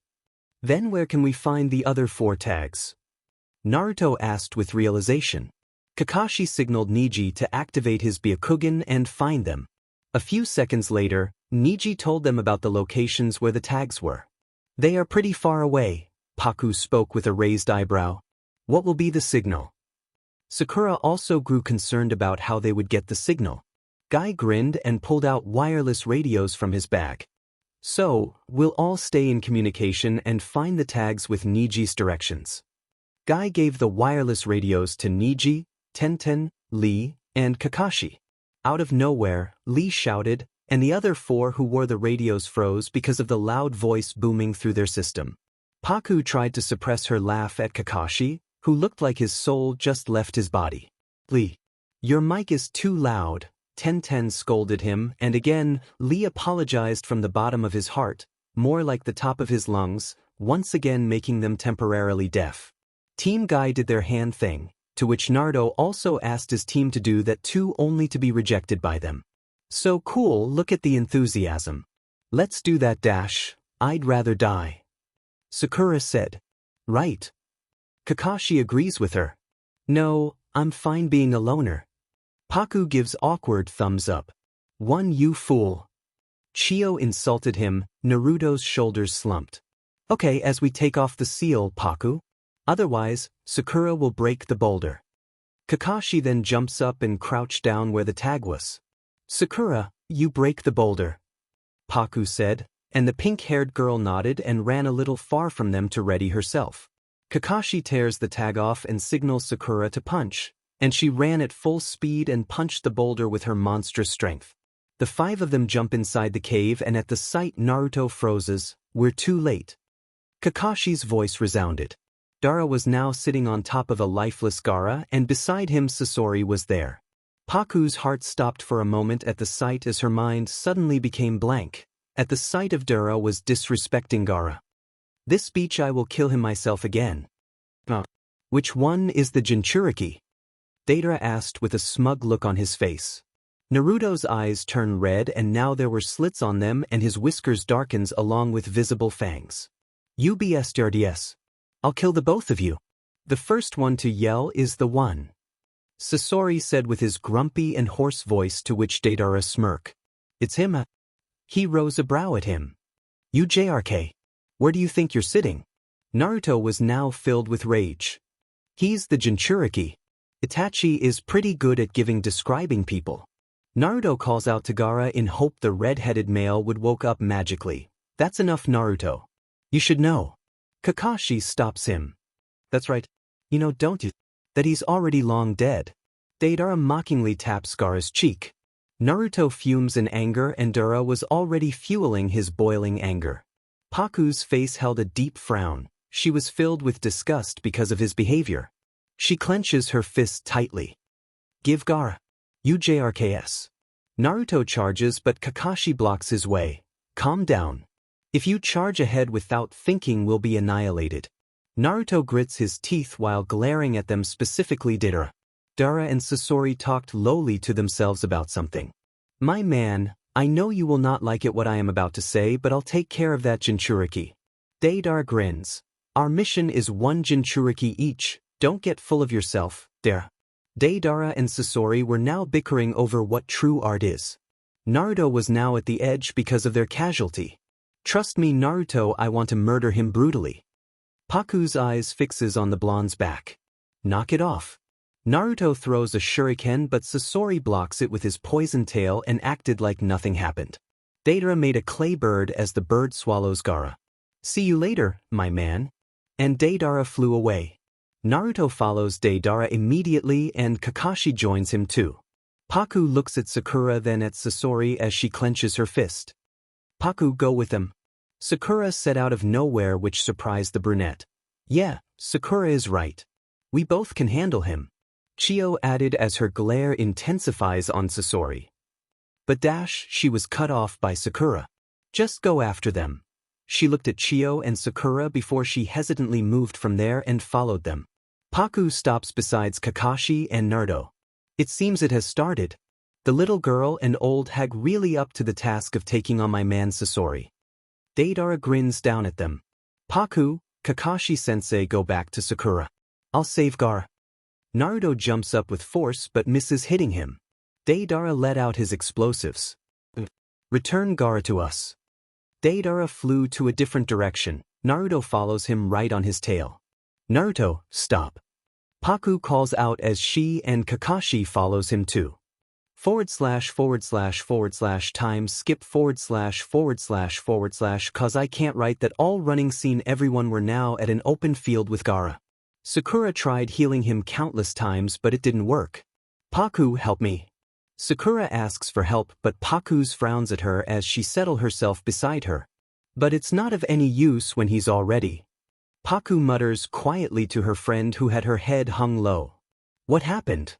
Then where can we find the other 4 tags? Naruto asked with realization. Kakashi signaled Neji to activate his Byakugan and find them. A few seconds later, Neji told them about the locations where the tags were. They are pretty far away, Paku spoke with a raised eyebrow. What will be the signal? Sakura also grew concerned about how they would get the signal. Guy grinned and pulled out wireless radios from his bag. So, we'll all stay in communication and find the tags with Neji's directions. Guy gave the wireless radios to Neji, Tenten, Lee, and Kakashi. Out of nowhere, Lee shouted, and the other 4 who wore the radios froze because of the loud voice booming through their system. Paku tried to suppress her laugh at Kakashi, who looked like his soul just left his body. Lee, your mic is too loud, Tenten scolded him, and again, Lee apologized from the bottom of his heart, more like the top of his lungs, once again making them temporarily deaf. Team Guy did their hand thing, to which Naruto also asked his team to do that too, only to be rejected by them. So cool, look at the enthusiasm. Let's do that dash, I'd rather die. Sakura said. Right. Kakashi agrees with her. No, I'm fine being a loner. Paku gives awkward thumbs up. One you fool. Chiyo insulted him, Naruto's shoulders slumped. Okay, as we take off the seal, Paku. Otherwise, Sakura will break the boulder. Kakashi then jumps up and crouched down where the tag was. Sakura, you break the boulder. Paku said, and the pink-haired girl nodded and ran a little far from them to ready herself. Kakashi tears the tag off and signals Sakura to punch, and she ran at full speed and punched the boulder with her monstrous strength. The 5 of them jump inside the cave, and at the sight Naruto frozes, we're too late. Kakashi's voice resounded. Gaara was now sitting on top of a lifeless Gaara, and beside him Sasori was there. Paku's heart stopped for a moment at the sight as her mind suddenly became blank. At the sight of Gaara was disrespecting Gaara. This speech I will kill him myself again. Which one is the Jinchuriki? Deidara asked with a smug look on his face. Naruto's eyes turn red and now there were slits on them and his whiskers darkens along with visible fangs. ᧁꫮᦓᦓ. I'll kill the both of you. The first one to yell is the one. Sasori said with his grumpy and hoarse voice, to which Deidara smirked. It's him. He rose a brow at him. ᧁꫮᦓᦔᦁᦓ. Where do you think you're sitting? Naruto was now filled with rage. He's the Jinchuriki. Itachi is pretty good at describing people. Naruto calls out to Gaara in hope the red-headed male would woke up magically. That's enough, Naruto. You should know. Kakashi stops him. That's right. You know, don't you? That he's already long dead. Deidara mockingly taps Gaara's cheek. Naruto fumes in anger and Deidara was already fueling his boiling anger. Paku's face held a deep frown. She was filled with disgust because of his behavior. She clenches her fist tightly. Give Gaara. ᧁꫮᦓᦗ. Naruto charges but Kakashi blocks his way. Calm down. If you charge ahead without thinking, we'll be annihilated. Naruto grits his teeth while glaring at them, specifically Deidara. Deidara and Sasori talked lowly to themselves about something. My man, I know you will not like it what I am about to say, but I'll take care of that Jinchuriki. Deidara grins. Our mission is one Jinchuriki each. Don't get full of yourself, Deidara. Deidara and Sasori were now bickering over what true art is. Naruto was now at the edge because of their casualty. Trust me, Naruto, I want to murder him brutally. Paku's eyes fixes on the blonde's back. Knock it off. Naruto throws a shuriken but Sasori blocks it with his poison tail and acted like nothing happened. Deidara made a clay bird as the bird swallows Gaara. See you later, my man. And Deidara flew away. Naruto follows Deidara immediately and Kakashi joins him too. Paku looks at Sakura then at Sasori as she clenches her fist. Paku, go with them. Sakura said out of nowhere, which surprised the brunette. Yeah, Sakura is right. We both can handle him. Chio added as her glare intensifies on Sasori. But she was cut off by Sakura. Just go after them. She looked at Chio and Sakura before she hesitantly moved from there and followed them. Paku stops beside Kakashi and Naruto. It seems it has started. The little girl and old hag really up to the task of taking on my man Sasori. Deidara grins down at them. Paku, Kakashi-sensei, go back to Sakura. I'll save Gaara. Naruto jumps up with force but misses hitting him. Deidara let out his explosives. Return Gaara to us. Deidara flew to a different direction. Naruto follows him right on his tail. Naruto, stop. Paku calls out as she and Kakashi follows him too. / time skip / cause I can't write that all running scene. Everyone were now at an open field with Gaara. Sakura tried healing him countless times but it didn't work. Paku, help me. Sakura asks for help but Paku's frowns at her as she settles herself beside her. But it's not of any use when he's already. Paku mutters quietly to her friend who had her head hung low. What happened?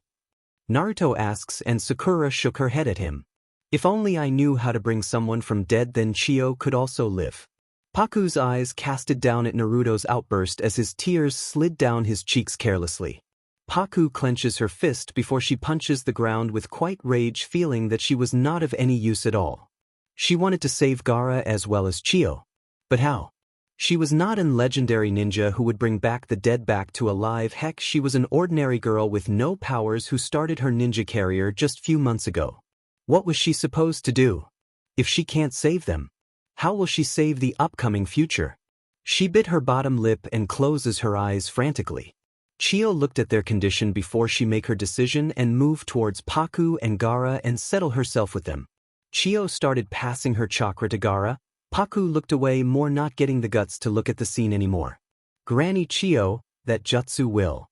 Naruto asks and Sakura shook her head at him. If only I knew how to bring someone from dead, then Chio could also live. Paku's eyes casted down at Naruto's outburst as his tears slid down his cheeks carelessly. Paku clenches her fist before she punches the ground with quite rage, feeling that she was not of any use at all. She wanted to save Gaara as well as Chio. But how? She was not an legendary ninja who would bring back the dead back to alive. Heck, she was an ordinary girl with no powers who started her ninja career just few months ago. What was she supposed to do? If she can't save them, how will she save the upcoming future? She bit her bottom lip and closes her eyes frantically. Chio looked at their condition before she make her decision and moved towards Paku and Gaara and settle herself with them. Chio started passing her chakra to Gaara. Paku looked away, more not getting the guts to look at the scene anymore. Granny Chio, that jutsu will.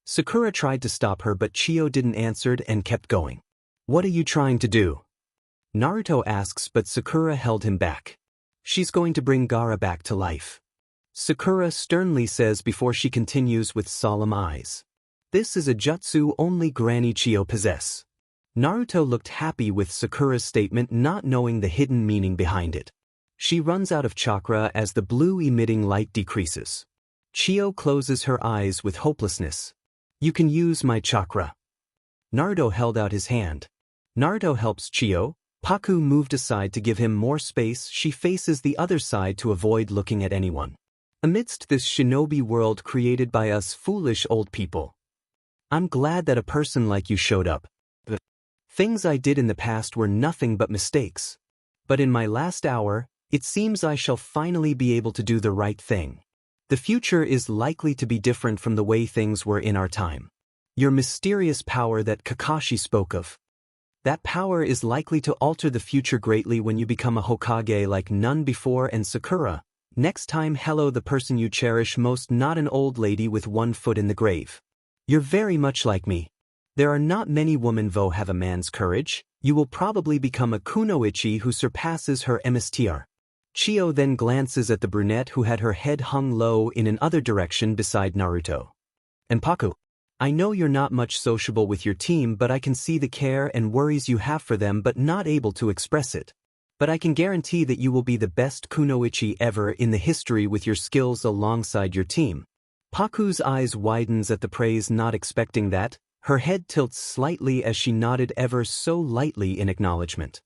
Sakura tried to stop her but Chio didn't answer and kept going. What are you trying to do? Naruto asks but Sakura held him back. She's going to bring Gaara back to life. Sakura sternly says before she continues with solemn eyes. This is a jutsu only Granny Chio possess. Naruto looked happy with Sakura's statement, not knowing the hidden meaning behind it. She runs out of chakra as the blue emitting light decreases. Chiyo closes her eyes with hopelessness. You can use my chakra. Naruto held out his hand. Naruto helps Chiyo. Paku moved aside to give him more space. She faces the other side to avoid looking at anyone. Amidst this shinobi world created by us foolish old people. I'm glad that a person like you showed up. The things I did in the past were nothing but mistakes. But in my last hour, it seems I shall finally be able to do the right thing. The future is likely to be different from the way things were in our time. Your mysterious power that Kakashi spoke of. That power is likely to alter the future greatly when you become a Hokage like none before. And Sakura, next time hello the person you cherish most, not an old lady with one foot in the grave. You're very much like me. There are not many women who have a man's courage. You will probably become a kunoichi who surpasses her MSTR. Chiyo then glances at the brunette who had her head hung low in another direction beside Naruto. And Paku, I know you're not much sociable with your team, but I can see the care and worries you have for them but not able to express it. But I can guarantee that you will be the best kunoichi ever in the history with your skills alongside your team. Paku's eyes widens at the praise, not expecting that. Her head tilts slightly as she nodded ever so lightly in acknowledgement.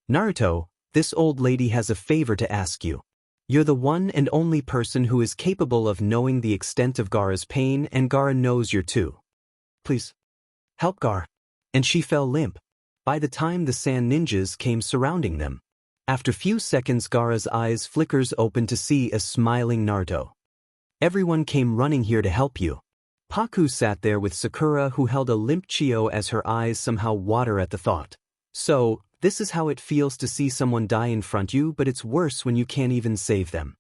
Naruto, this old lady has a favor to ask you. You're the one and only person who is capable of knowing the extent of Gaara's pain, and Gaara knows you're too. Please, help Gaara. And she fell limp. By the time the sand ninjas came surrounding them. After few seconds Gaara's eyes flickers open to see a smiling Naruto. Everyone came running here to help you. Paku sat there with Sakura who held a limp Chiyo as her eyes somehow water at the thought. So, this is how it feels to see someone die in front of you, but it's worse when you can't even save them.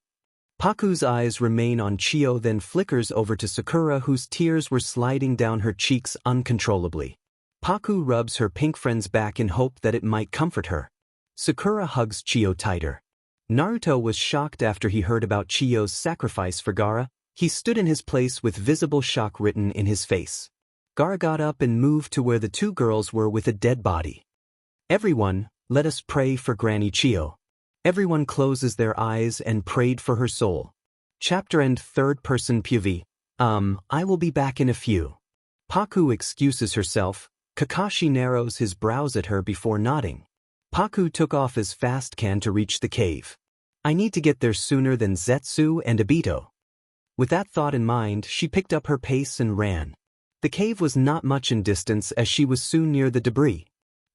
Paku's eyes remain on Chiyo, then flickers over to Sakura whose tears were sliding down her cheeks uncontrollably. Paku rubs her pink friend's back in hope that it might comfort her. Sakura hugs Chiyo tighter. Naruto was shocked after he heard about Chiyo's sacrifice for Gaara. He stood in his place with visible shock written in his face. Gaara got up and moved to where the two girls were with a dead body. Everyone, let us pray for Granny Chiyo. Everyone closes their eyes and prayed for her soul. Chapter end third person POV. I will be back in a few. Paku excuses herself. Kakashi narrows his brows at her before nodding. Paku took off as fast can to reach the cave. I need to get there sooner than Zetsu and Obito. With that thought in mind, she picked up her pace and ran. The cave was not much in distance as she was soon near the debris.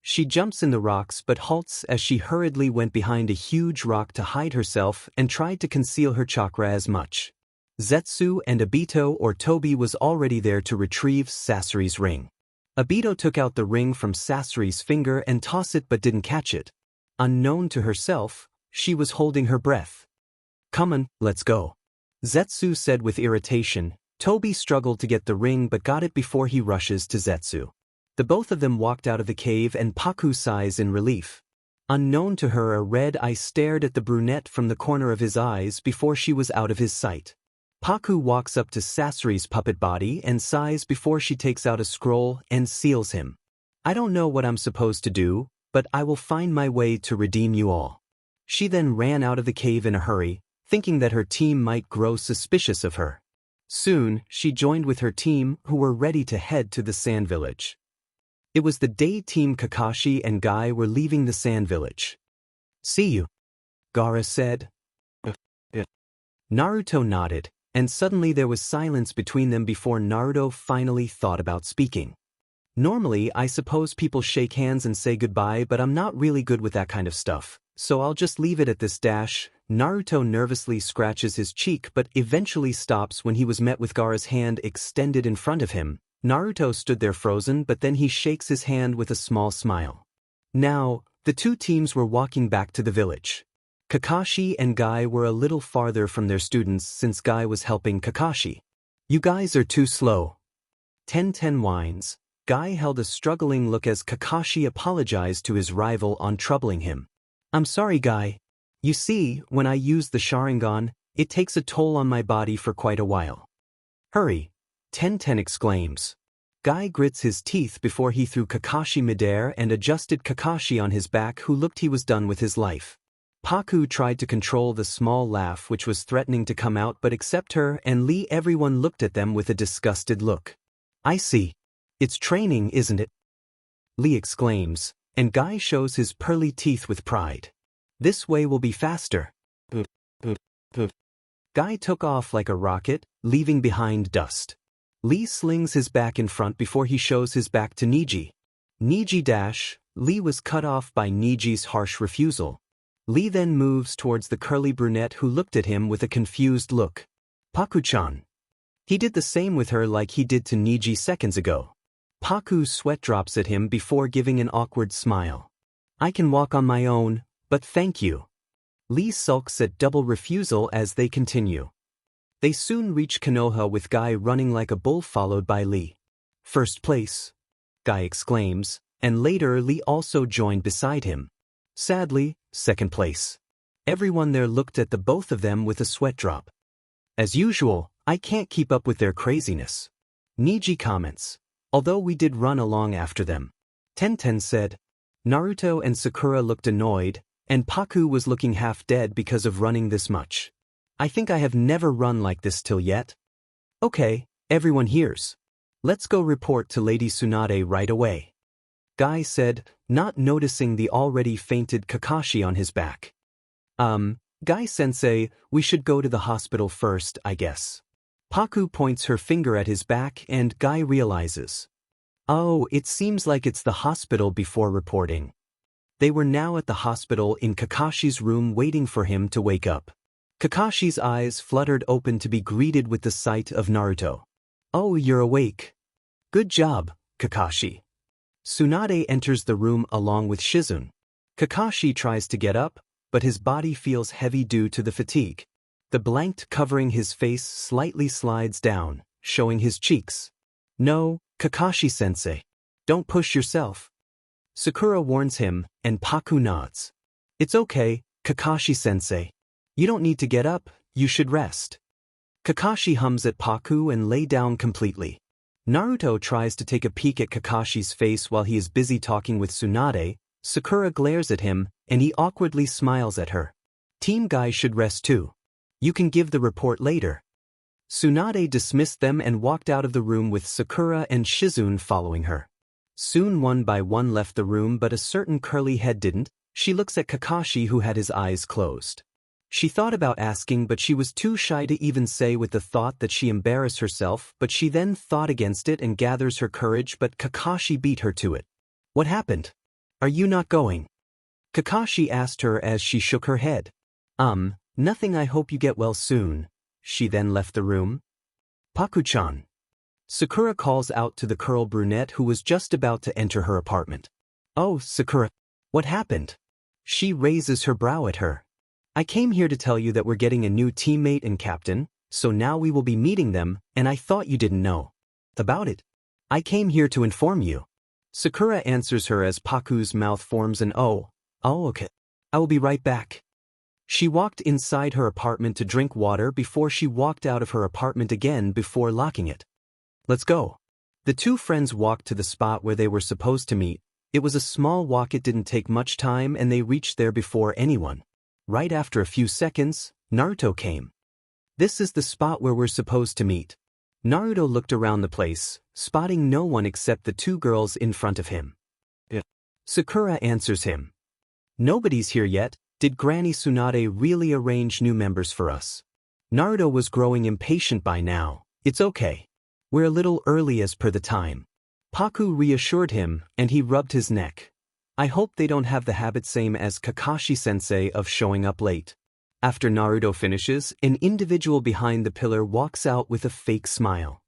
She jumps in the rocks but halts as she hurriedly went behind a huge rock to hide herself and tried to conceal her chakra as much. Zetsu and Obito or Tobi was already there to retrieve Sasori's ring. Obito took out the ring from Sasori's finger and tossed it but didn't catch it. Unknown to herself, she was holding her breath. Come on, let's go. Zetsu said with irritation. Tobi struggled to get the ring but got it before he rushes to Zetsu. The both of them walked out of the cave and Paku sighs in relief. Unknown to her, a red eye stared at the brunette from the corner of his eyes before she was out of his sight. Paku walks up to Sasori's puppet body and sighs before she takes out a scroll and seals him. I don't know what I'm supposed to do, but I will find my way to redeem you all. She then ran out of the cave in a hurry, thinking that her team might grow suspicious of her. Soon, she joined with her team who were ready to head to the Sand Village. It was the day Team Kakashi and Guy were leaving the Sand Village. See you, Gaara said. Naruto nodded, and suddenly there was silence between them before Naruto finally thought about speaking. Normally, I suppose people shake hands and say goodbye, but I'm not really good with that kind of stuff, so I'll just leave it at this dash. Naruto nervously scratches his cheek but eventually stops when he was met with Gaara's hand extended in front of him. Naruto stood there frozen, but then he shakes his hand with a small smile. Now, the two teams were walking back to the village. Kakashi and Guy were a little farther from their students since Guy was helping Kakashi. You guys are too slow. Ten whines. Guy held a struggling look as Kakashi apologized to his rival on troubling him. I'm sorry, Guy. You see, when I use the Sharingan, it takes a toll on my body for quite a while. Hurry, Ten exclaims. Guy grits his teeth before he threw Kakashi midair and adjusted Kakashi on his back, who looked he was done with his life. Paku tried to control the small laugh which was threatening to come out, but except her and Lee, everyone looked at them with a disgusted look. I see. It's training, isn't it? Lee exclaims, and Guy shows his pearly teeth with pride. This way will be faster. Guy took off like a rocket, leaving behind dust. Lee slings his back in front before he shows his back to Neji. Neji dash. Lee was cut off by Neji's harsh refusal. Lee then moves towards the curly brunette who looked at him with a confused look. Paku-chan. He did the same with her like he did to Neji seconds ago. Paku sweat drops at him before giving an awkward smile. I can walk on my own, but thank you. Lee sulks at double refusal as they continue. They soon reach Konoha with Guy running like a bull followed by Lee. First place, Guy exclaims, and later Lee also joined beside him. Sadly, second place. Everyone there looked at the both of them with a sweat drop. As usual, I can't keep up with their craziness. Neji comments. Although we did run along after them. Tenten said. Naruto and Sakura looked annoyed, and Paku was looking half dead because of running this much. I think I have never run like this till yet. Okay, everyone hears. Let's go report to Lady Tsunade right away. Guy said, not noticing the already fainted Kakashi on his back. Guy-sensei, we should go to the hospital first, I guess. Paku points her finger at his back and Guy realizes. Oh, it seems like it's the hospital before reporting. They were now at the hospital in Kakashi's room waiting for him to wake up. Kakashi's eyes fluttered open to be greeted with the sight of Naruto. Oh, you're awake. Good job, Kakashi. Tsunade enters the room along with Shizune. Kakashi tries to get up, but his body feels heavy due to the fatigue. The blanket covering his face slightly slides down, showing his cheeks. No, Kakashi-sensei. Don't push yourself. Sakura warns him, and Paku nods. It's okay, Kakashi-sensei. You don't need to get up, you should rest. Kakashi hums at Paku and lay down completely. Naruto tries to take a peek at Kakashi's face while he is busy talking with Tsunade. Sakura glares at him, and he awkwardly smiles at her. Team Guy should rest too. You can give the report later. Tsunade dismissed them and walked out of the room with Sakura and Shizune following her. Soon one by one left the room, but a certain curly head didn't. She looks at Kakashi who had his eyes closed. She thought about asking, but she was too shy to even say with the thought that she embarrassed herself, but she then thought against it and gathers her courage, but Kakashi beat her to it. What happened? Are you not going? Kakashi asked her as she shook her head. Nothing, I hope you get well soon. She then left the room. Paku-chan. Sakura calls out to the curl brunette who was just about to enter her apartment. Oh, Sakura. What happened? She raises her brow at her. I came here to tell you that we're getting a new teammate and captain, so now we will be meeting them, and I thought you didn't know about it. I came here to inform you. Sakura answers her as Paku's mouth forms an oh, okay. I will be right back. She walked inside her apartment to drink water before she walked out of her apartment again before locking it. Let's go. The two friends walked to the spot where they were supposed to meet. It was a small walk, it didn't take much time, and they reached there before anyone. Right after a few seconds, Naruto came. This is the spot where we're supposed to meet. Naruto looked around the place, spotting no one except the two girls in front of him. Sakura answers him. Nobody's here yet. Did Granny Tsunade really arrange new members for us? Naruto was growing impatient by now. It's okay. We're a little early as per the time. Paku reassured him, and he rubbed his neck. I hope they don't have the habit same as Kakashi-sensei of showing up late. After Naruto finishes, an individual behind the pillar walks out with a fake smile.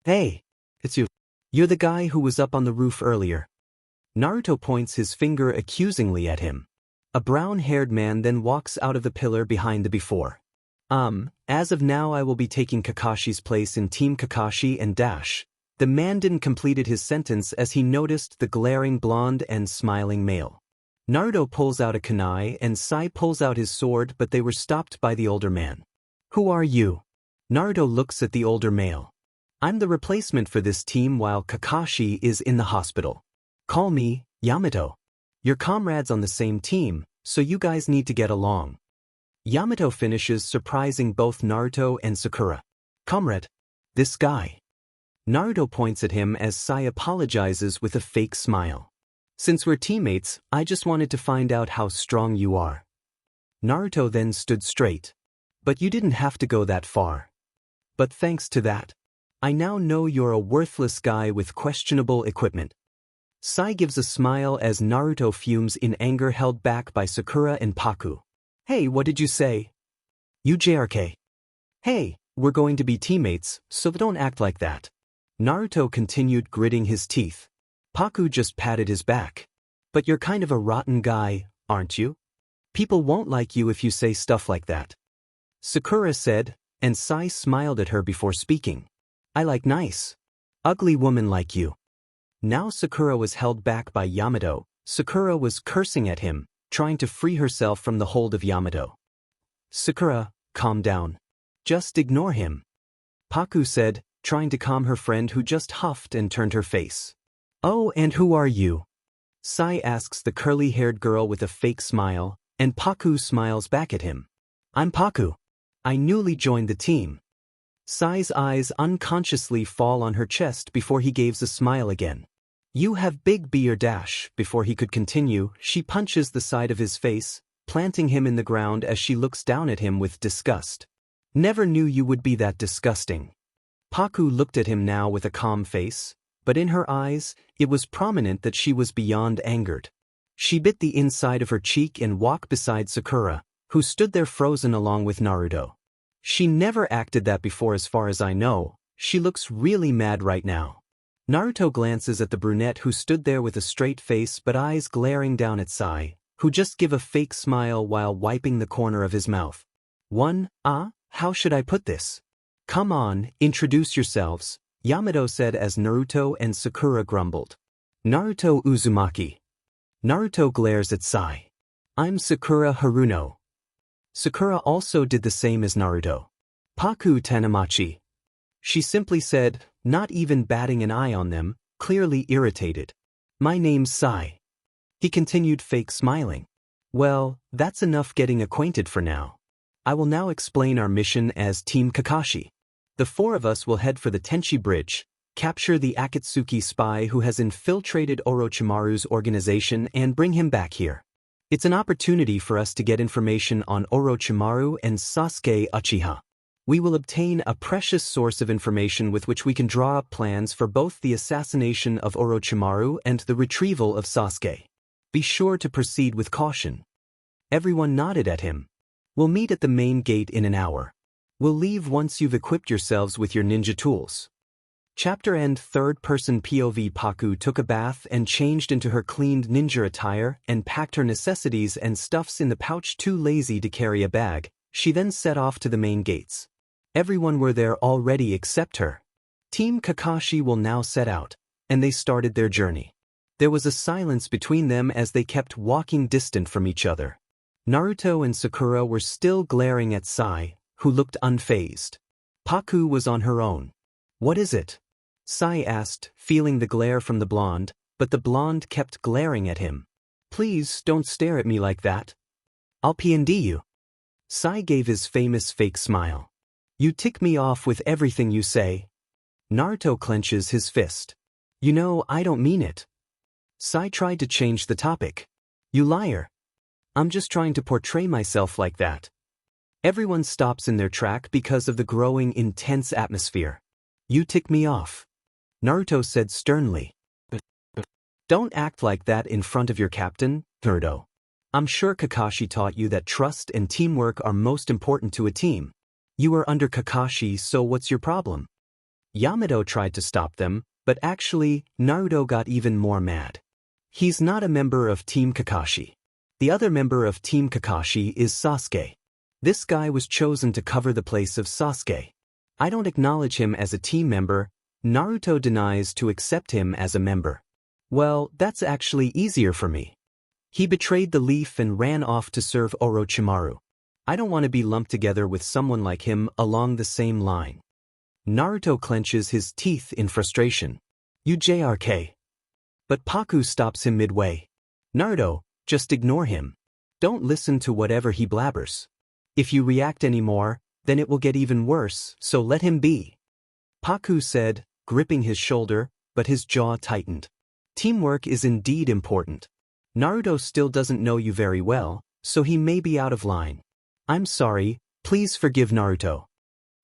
Hey, it's you. You're the guy who was up on the roof earlier. Naruto points his finger accusingly at him. A brown-haired man then walks out of the pillar behind the before. As of now I will be taking Kakashi's place in Team Kakashi and Dash. The man didn't complete his sentence as he noticed the glaring blonde and smiling male. Naruto pulls out a kunai and Sai pulls out his sword, but they were stopped by the older man. Who are you? Naruto looks at the older male. I'm the replacement for this team while Kakashi is in the hospital. Call me Yamato. Your comrades on the same team, So you guys need to get along. Yamato finishes, surprising both Naruto and Sakura. Comrade, this guy. Naruto points at him as Sai apologizes with a fake smile. Since we're teammates, I just wanted to find out how strong you are. Naruto then stood straight. But you didn't have to go that far. But thanks to that, I now know you're a worthless guy with questionable equipment. Sai gives a smile as Naruto fumes in anger, held back by Sakura and Paku. Hey, what did you say? ᧁꫮᦔᦔᦓ. Hey, we're going to be teammates, so don't act like that. Naruto continued, gritting his teeth. Paku just patted his back. But you're kind of a rotten guy, aren't you? People won't like you if you say stuff like that. Sakura said, and Sai smiled at her before speaking. I like nice, ugly women like you. Now Sakura was held back by Yamato. Sakura was cursing at him, trying to free herself from the hold of Yamato. Sakura, calm down. Just ignore him. Paku said, trying to calm her friend who just huffed and turned her face. Oh, and who are you? Sai asks the curly-haired girl with a fake smile, and Paku smiles back at him. I'm Paku. I newly joined the team. Sai's eyes unconsciously fall on her chest before he gives a smile again. You have big beer dash. Before he could continue, she punches the side of his face, planting him in the ground as she looks down at him with disgust. Never knew you would be that disgusting. Paku looked at him now with a calm face, but in her eyes, it was prominent that she was beyond angered. She bit the inside of her cheek and walked beside Sakura, who stood there frozen along with Naruto. She never acted that before as far as I know. She looks really mad right now. Naruto glances at the brunette who stood there with a straight face but eyes glaring down at Sai, who just give a fake smile while wiping the corner of his mouth. How should I put this? Come on, introduce yourselves, Yamato said as Naruto and Sakura grumbled. Naruto Uzumaki. Naruto glares at Sai. I'm Sakura Haruno. Sakura also did the same as Naruto. Paku Tanamachi. She simply said, not even batting an eye on them, clearly irritated. My name's Sai. He continued, fake smiling. Well, that's enough getting acquainted for now. I will now explain our mission as Team Kakashi. The four of us will head for the Tenchi Bridge, capture the Akatsuki spy who has infiltrated Orochimaru's organization and bring him back here. It's an opportunity for us to get information on Orochimaru and Sasuke Uchiha. We will obtain a precious source of information with which we can draw up plans for both the assassination of Orochimaru and the retrieval of Sasuke. Be sure to proceed with caution. Everyone nodded at him. We'll meet at the main gate in an hour. We'll leave once you've equipped yourselves with your ninja tools. Chapter End. Third-person POV. Paku took a bath and changed into her cleaned ninja attire and packed her necessities and stuffs in the pouch, too lazy to carry a bag. She then set off to the main gates. Everyone were there already except her. Team Kakashi will now set out, and they started their journey. There was a silence between them as they kept walking distant from each other. Naruto and Sakura were still glaring at Sai, who looked unfazed. Paku was on her own. What is it? Sai asked, feeling the glare from the blonde, but the blonde kept glaring at him. Please don't stare at me like that. I'll P&D you. Sai gave his famous fake smile. You tick me off with everything you say. Naruto clenches his fist. You know, I don't mean it. Sai tried to change the topic. You liar. I'm just trying to portray myself like that. Everyone stops in their track because of the growing intense atmosphere. You tick me off. Naruto said sternly. Don't act like that in front of your captain, Naruto. I'm sure Kakashi taught you that trust and teamwork are most important to a team. You are under Kakashi, so what's your problem? Yamato tried to stop them, but actually, Naruto got even more mad. He's not a member of Team Kakashi. The other member of Team Kakashi is Sasuke. This guy was chosen to cover the place of Sasuke. I don't acknowledge him as a team member. Naruto denies to accept him as a member. Well, that's actually easier for me. He betrayed the leaf and ran off to serve Orochimaru. I don't want to be lumped together with someone like him along the same line. Naruto clenches his teeth in frustration. ᧁꫮᦔᦔᦓ. But Paku stops him midway. Naruto, just ignore him. Don't listen to whatever he blabbers. If you react anymore, then it will get even worse, so let him be. Paku said, gripping his shoulder, but his jaw tightened. Teamwork is indeed important. Naruto still doesn't know you very well, so he may be out of line. I'm sorry, please forgive Naruto.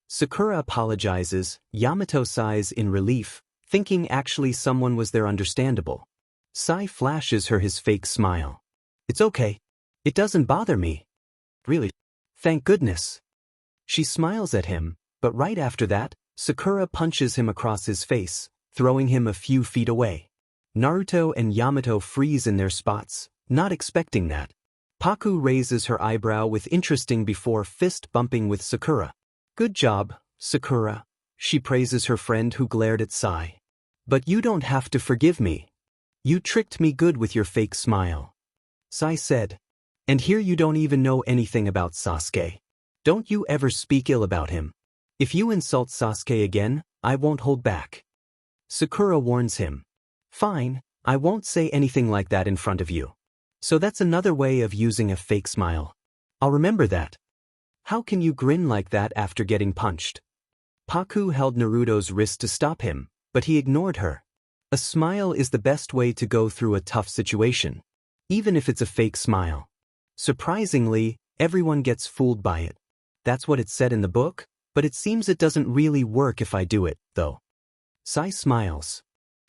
Sakura apologizes, Yamato sighs in relief, thinking actually someone was there understandable. Sai flashes her his fake smile. It's okay. It doesn't bother me. Really? Thank goodness. She smiles at him, but right after that, Sakura punches him across his face, throwing him a few feet away. Naruto and Yamato freeze in their spots, not expecting that. Paku raises her eyebrow with interesting before fist bumping with Sakura. Good job, Sakura. She praises her friend who glared at Sai. But you don't have to forgive me. You tricked me good with your fake smile. Sai said. And here you don't even know anything about Sasuke. Don't you ever speak ill about him. If you insult Sasuke again, I won't hold back. Sakura warns him. Fine, I won't say anything like that in front of you. So that's another way of using a fake smile. I'll remember that. How can you grin like that after getting punched? Paku held Naruto's wrist to stop him, but he ignored her. A smile is the best way to go through a tough situation, even if it's a fake smile. Surprisingly, everyone gets fooled by it. That's what it said in the book, but it seems it doesn't really work if I do it, though. Sai smiles.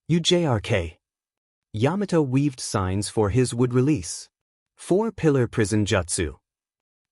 ᧁꫪK. Yamato weaved signs for his wood release. 4-pillar prison jutsu.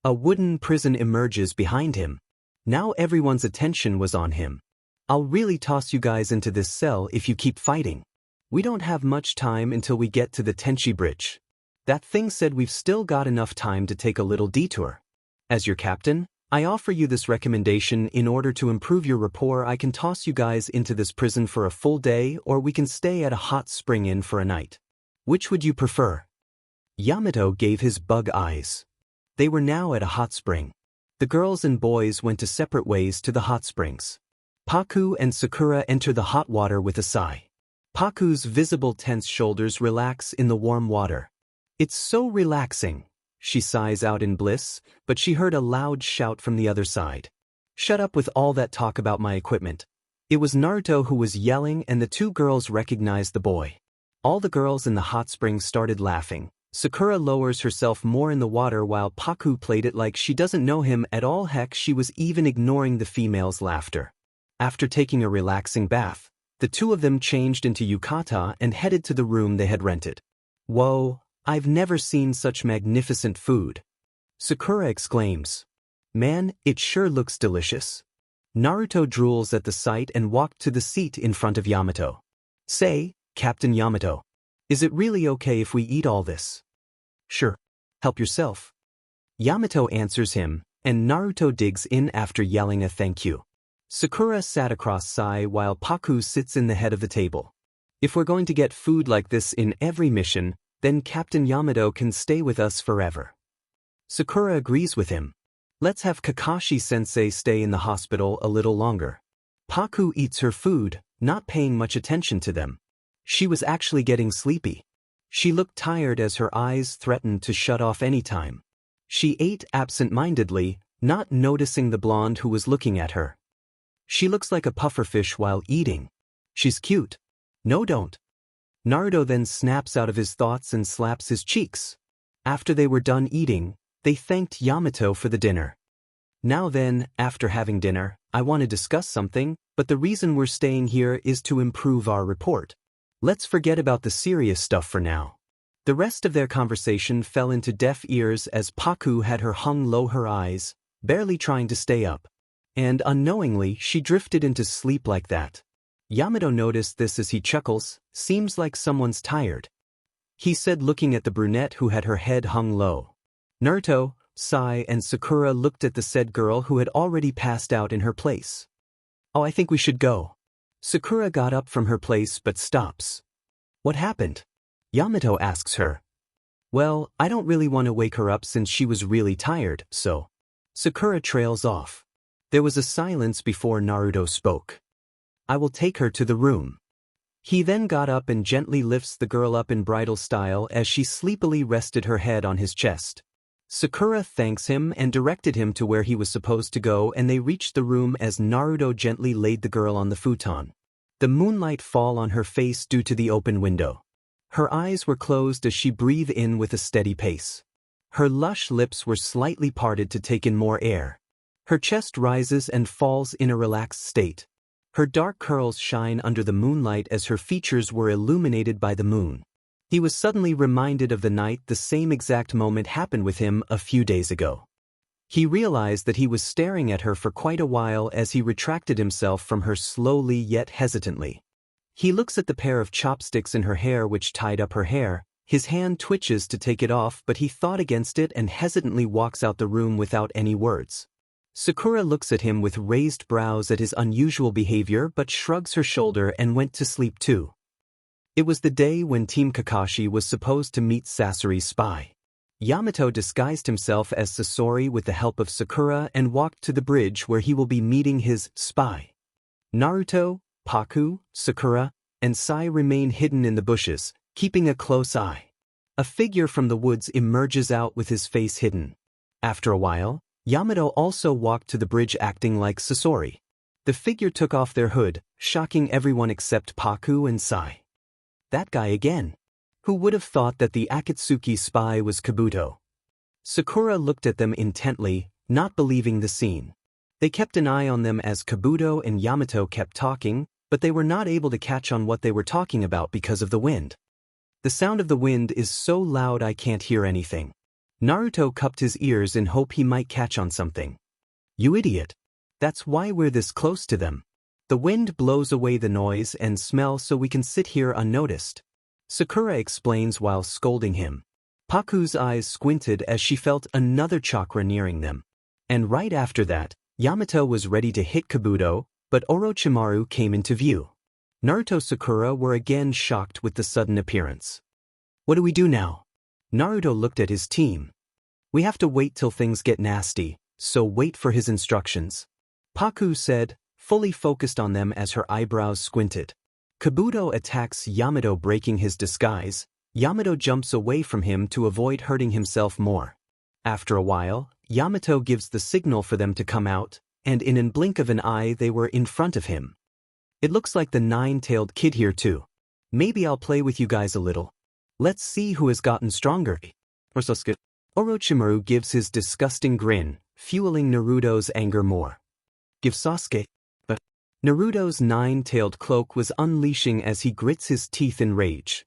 A wooden prison emerges behind him. Now everyone's attention was on him. I'll really toss you guys into this cell if you keep fighting. We don't have much time until we get to the Tenchi bridge. That thing said we've still got enough time to take a little detour. As your captain, I offer you this recommendation in order to improve your rapport. I can toss you guys into this prison for a full day, or we can stay at a hot spring inn for a night. Which would you prefer? Yamato gave his bug eyes. They were now at a hot spring. The girls and boys went to separate ways to the hot springs. Paku and Sakura enter the hot water with a sigh. Paku's visible tense shoulders relax in the warm water. It's so relaxing. She sighs out in bliss, but she heard a loud shout from the other side. Shut up with all that talk about my equipment. It was Naruto who was yelling, and the two girls recognized the boy. All the girls in the hot spring started laughing. Sakura lowers herself more in the water while Paku played it like she doesn't know him at all. Heck, she was even ignoring the females' laughter. After taking a relaxing bath, the two of them changed into yukata and headed to the room they had rented. Whoa, I've never seen such magnificent food. Sakura exclaims. Man, it sure looks delicious. Naruto drools at the sight and walked to the seat in front of Yamato. Say, Captain Yamato, is it really okay if we eat all this? Sure. Help yourself. Yamato answers him, and Naruto digs in after yelling a thank you. Sakura sat across Sai while Paku sits in the head of the table. If we're going to get food like this in every mission, then Captain Yamato can stay with us forever. Sakura agrees with him. Let's have Kakashi-sensei stay in the hospital a little longer. Paku eats her food, not paying much attention to them. She was actually getting sleepy. She looked tired as her eyes threatened to shut off any time. She ate absent-mindedly, not noticing the blonde who was looking at her. She looks like a pufferfish while eating. She's cute. No, don't. Naruto then snaps out of his thoughts and slaps his cheeks. After they were done eating, they thanked Yamato for the dinner. Now then, after having dinner, I want to discuss something, but the reason we're staying here is to improve our report. Let's forget about the serious stuff for now. The rest of their conversation fell into deaf ears as Paku had her hung low her eyes, barely trying to stay up. And unknowingly, she drifted into sleep like that. Yamato noticed this as he chuckles, seems like someone's tired. He said, looking at the brunette who had her head hung low. Naruto, Sai, and Sakura looked at the said girl who had already passed out in her place. Oh, I think we should go. Sakura got up from her place but stops. What happened? Yamato asks her. Well, I don't really want to wake her up since she was really tired, so. Sakura trails off. There was a silence before Naruto spoke. I will take her to the room. He then got up and gently lifts the girl up in bridal style as she sleepily rested her head on his chest. Sakura thanks him and directed him to where he was supposed to go, and they reached the room as Naruto gently laid the girl on the futon. The moonlight fall on her face due to the open window. Her eyes were closed as she breathed in with a steady pace. Her lush lips were slightly parted to take in more air. Her chest rises and falls in a relaxed state. Her dark curls shine under the moonlight as her features were illuminated by the moon. He was suddenly reminded of the night the same exact moment happened with him a few days ago. He realized that he was staring at her for quite a while as he retracted himself from her slowly yet hesitantly. He looks at the pair of chopsticks in her hair which tied up her hair. His hand twitches to take it off, but he thought against it and hesitantly walks out the room without any words. Sakura looks at him with raised brows at his unusual behavior but shrugs her shoulder and went to sleep too. It was the day when Team Kakashi was supposed to meet Sasori's spy. Yamato disguised himself as Sasori with the help of Sakura and walked to the bridge where he will be meeting his spy. Naruto, Paku, Sakura, and Sai remain hidden in the bushes, keeping a close eye. A figure from the woods emerges out with his face hidden. After a while, Yamato also walked to the bridge acting like Sasori. The figure took off their hood, shocking everyone except Paku and Sai. That guy again. Who would have thought that the Akatsuki spy was Kabuto? Sakura looked at them intently, not believing the scene. They kept an eye on them as Kabuto and Yamato kept talking, but they were not able to catch on what they were talking about because of the wind. The sound of the wind is so loud I can't hear anything. Naruto cupped his ears in hope he might catch on something. You idiot. That's why we're this close to them. The wind blows away the noise and smell so we can sit here unnoticed. Sakura explains while scolding him. Paku's eyes squinted as she felt another chakra nearing them. And right after that, Yamato was ready to hit Kabuto, but Orochimaru came into view. Naruto and Sakura were again shocked with the sudden appearance. What do we do now? Naruto looked at his team. We have to wait till things get nasty, so wait for his instructions. Paku said, fully focused on them as her eyebrows squinted. Kabuto attacks Yamato, breaking his disguise. Yamato jumps away from him to avoid hurting himself more. After a while, Yamato gives the signal for them to come out, and in a blink of an eye they were in front of him. It looks like the nine-tailed kid here too. Maybe I'll play with you guys a little. Let's see who has gotten stronger. Or Sasuke. Orochimaru gives his disgusting grin, fueling Naruto's anger more. Give Sasuke. But Naruto's nine-tailed cloak was unleashing as he grits his teeth in rage.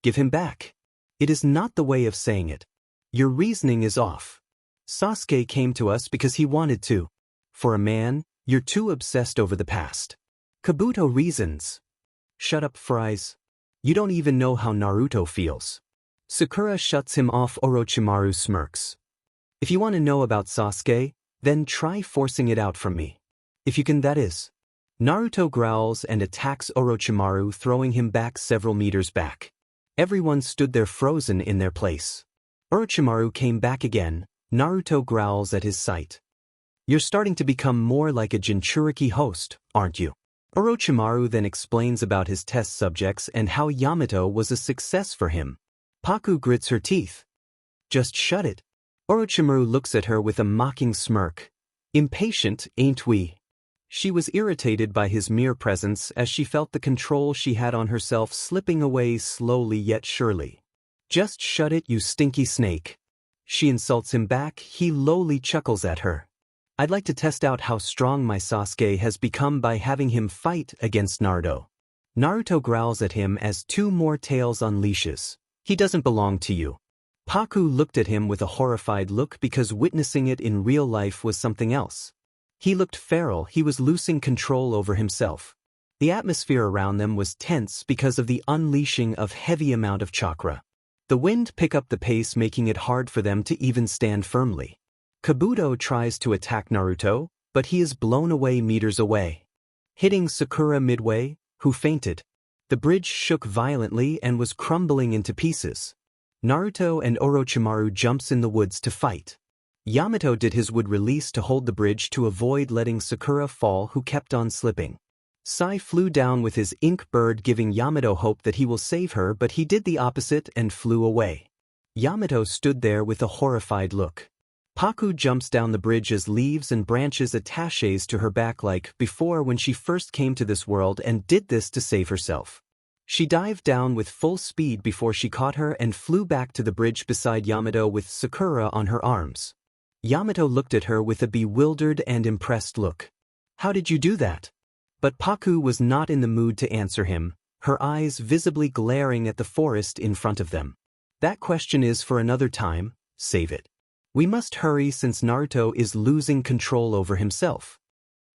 Give him back. It is not the way of saying it. Your reasoning is off. Sasuke came to us because he wanted to. For a man, you're too obsessed over the past. Kabuto reasons. Shut up, Fries. You don't even know how Naruto feels. Sakura shuts him off. Orochimaru smirks. If you want to know about Sasuke, then try forcing it out from me. If you can, that is. Naruto growls and attacks Orochimaru, throwing him back several meters back. Everyone stood there frozen in their place. Orochimaru came back again. Naruto growls at his sight. You're starting to become more like a Jinchuriki host, aren't you? Orochimaru then explains about his test subjects and how Yamato was a success for him. Paku grits her teeth. Just shut it. Orochimaru looks at her with a mocking smirk. Impatient, ain't we? She was irritated by his mere presence as she felt the control she had on herself slipping away slowly yet surely. Just shut it, you stinky snake. She insults him back. He lowly chuckles at her. I'd like to test out how strong my Sasuke has become by having him fight against Naruto. Naruto growls at him as two more tails unleashes. He doesn't belong to you. Paku looked at him with a horrified look because witnessing it in real life was something else. He looked feral. He was losing control over himself. The atmosphere around them was tense because of the unleashing of heavy amount of chakra. The wind picked up the pace, making it hard for them to even stand firmly. Kabuto tries to attack Naruto, but he is blown away meters away, hitting Sakura midway, who fainted. The bridge shook violently and was crumbling into pieces. Naruto and Orochimaru jumps in the woods to fight. Yamato did his wood release to hold the bridge to avoid letting Sakura fall, who kept on slipping. Sai flew down with his ink bird, giving Yamato hope that he will save her, but he did the opposite and flew away. Yamato stood there with a horrified look. Paku jumps down the bridge as leaves and branches attaches to her back like before when she first came to this world and did this to save herself. She dived down with full speed before she caught her and flew back to the bridge beside Yamato with Sakura on her arms. Yamato looked at her with a bewildered and impressed look. "How did you do that?" But Paku was not in the mood to answer him, her eyes visibly glaring at the forest in front of them. "That question is for another time, save it. We must hurry since Naruto is losing control over himself."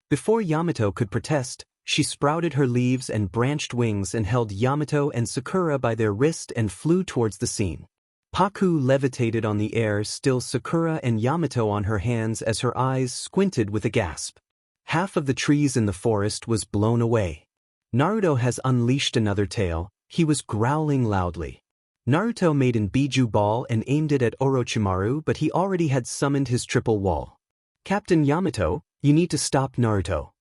Before Yamato could protest, she sprouted her leaves and branched wings and held Yamato and Sakura by their wrist and flew towards the scene. Paku levitated on the air, still Sakura and Yamato on her hands as her eyes squinted with a gasp. Half of the trees in the forest was blown away. "Naruto has unleashed another tail," he was growling loudly. Naruto made an Biju ball and aimed it at Orochimaru, but he already had summoned his triple wall. "Captain Yamato, you need to stop Naruto."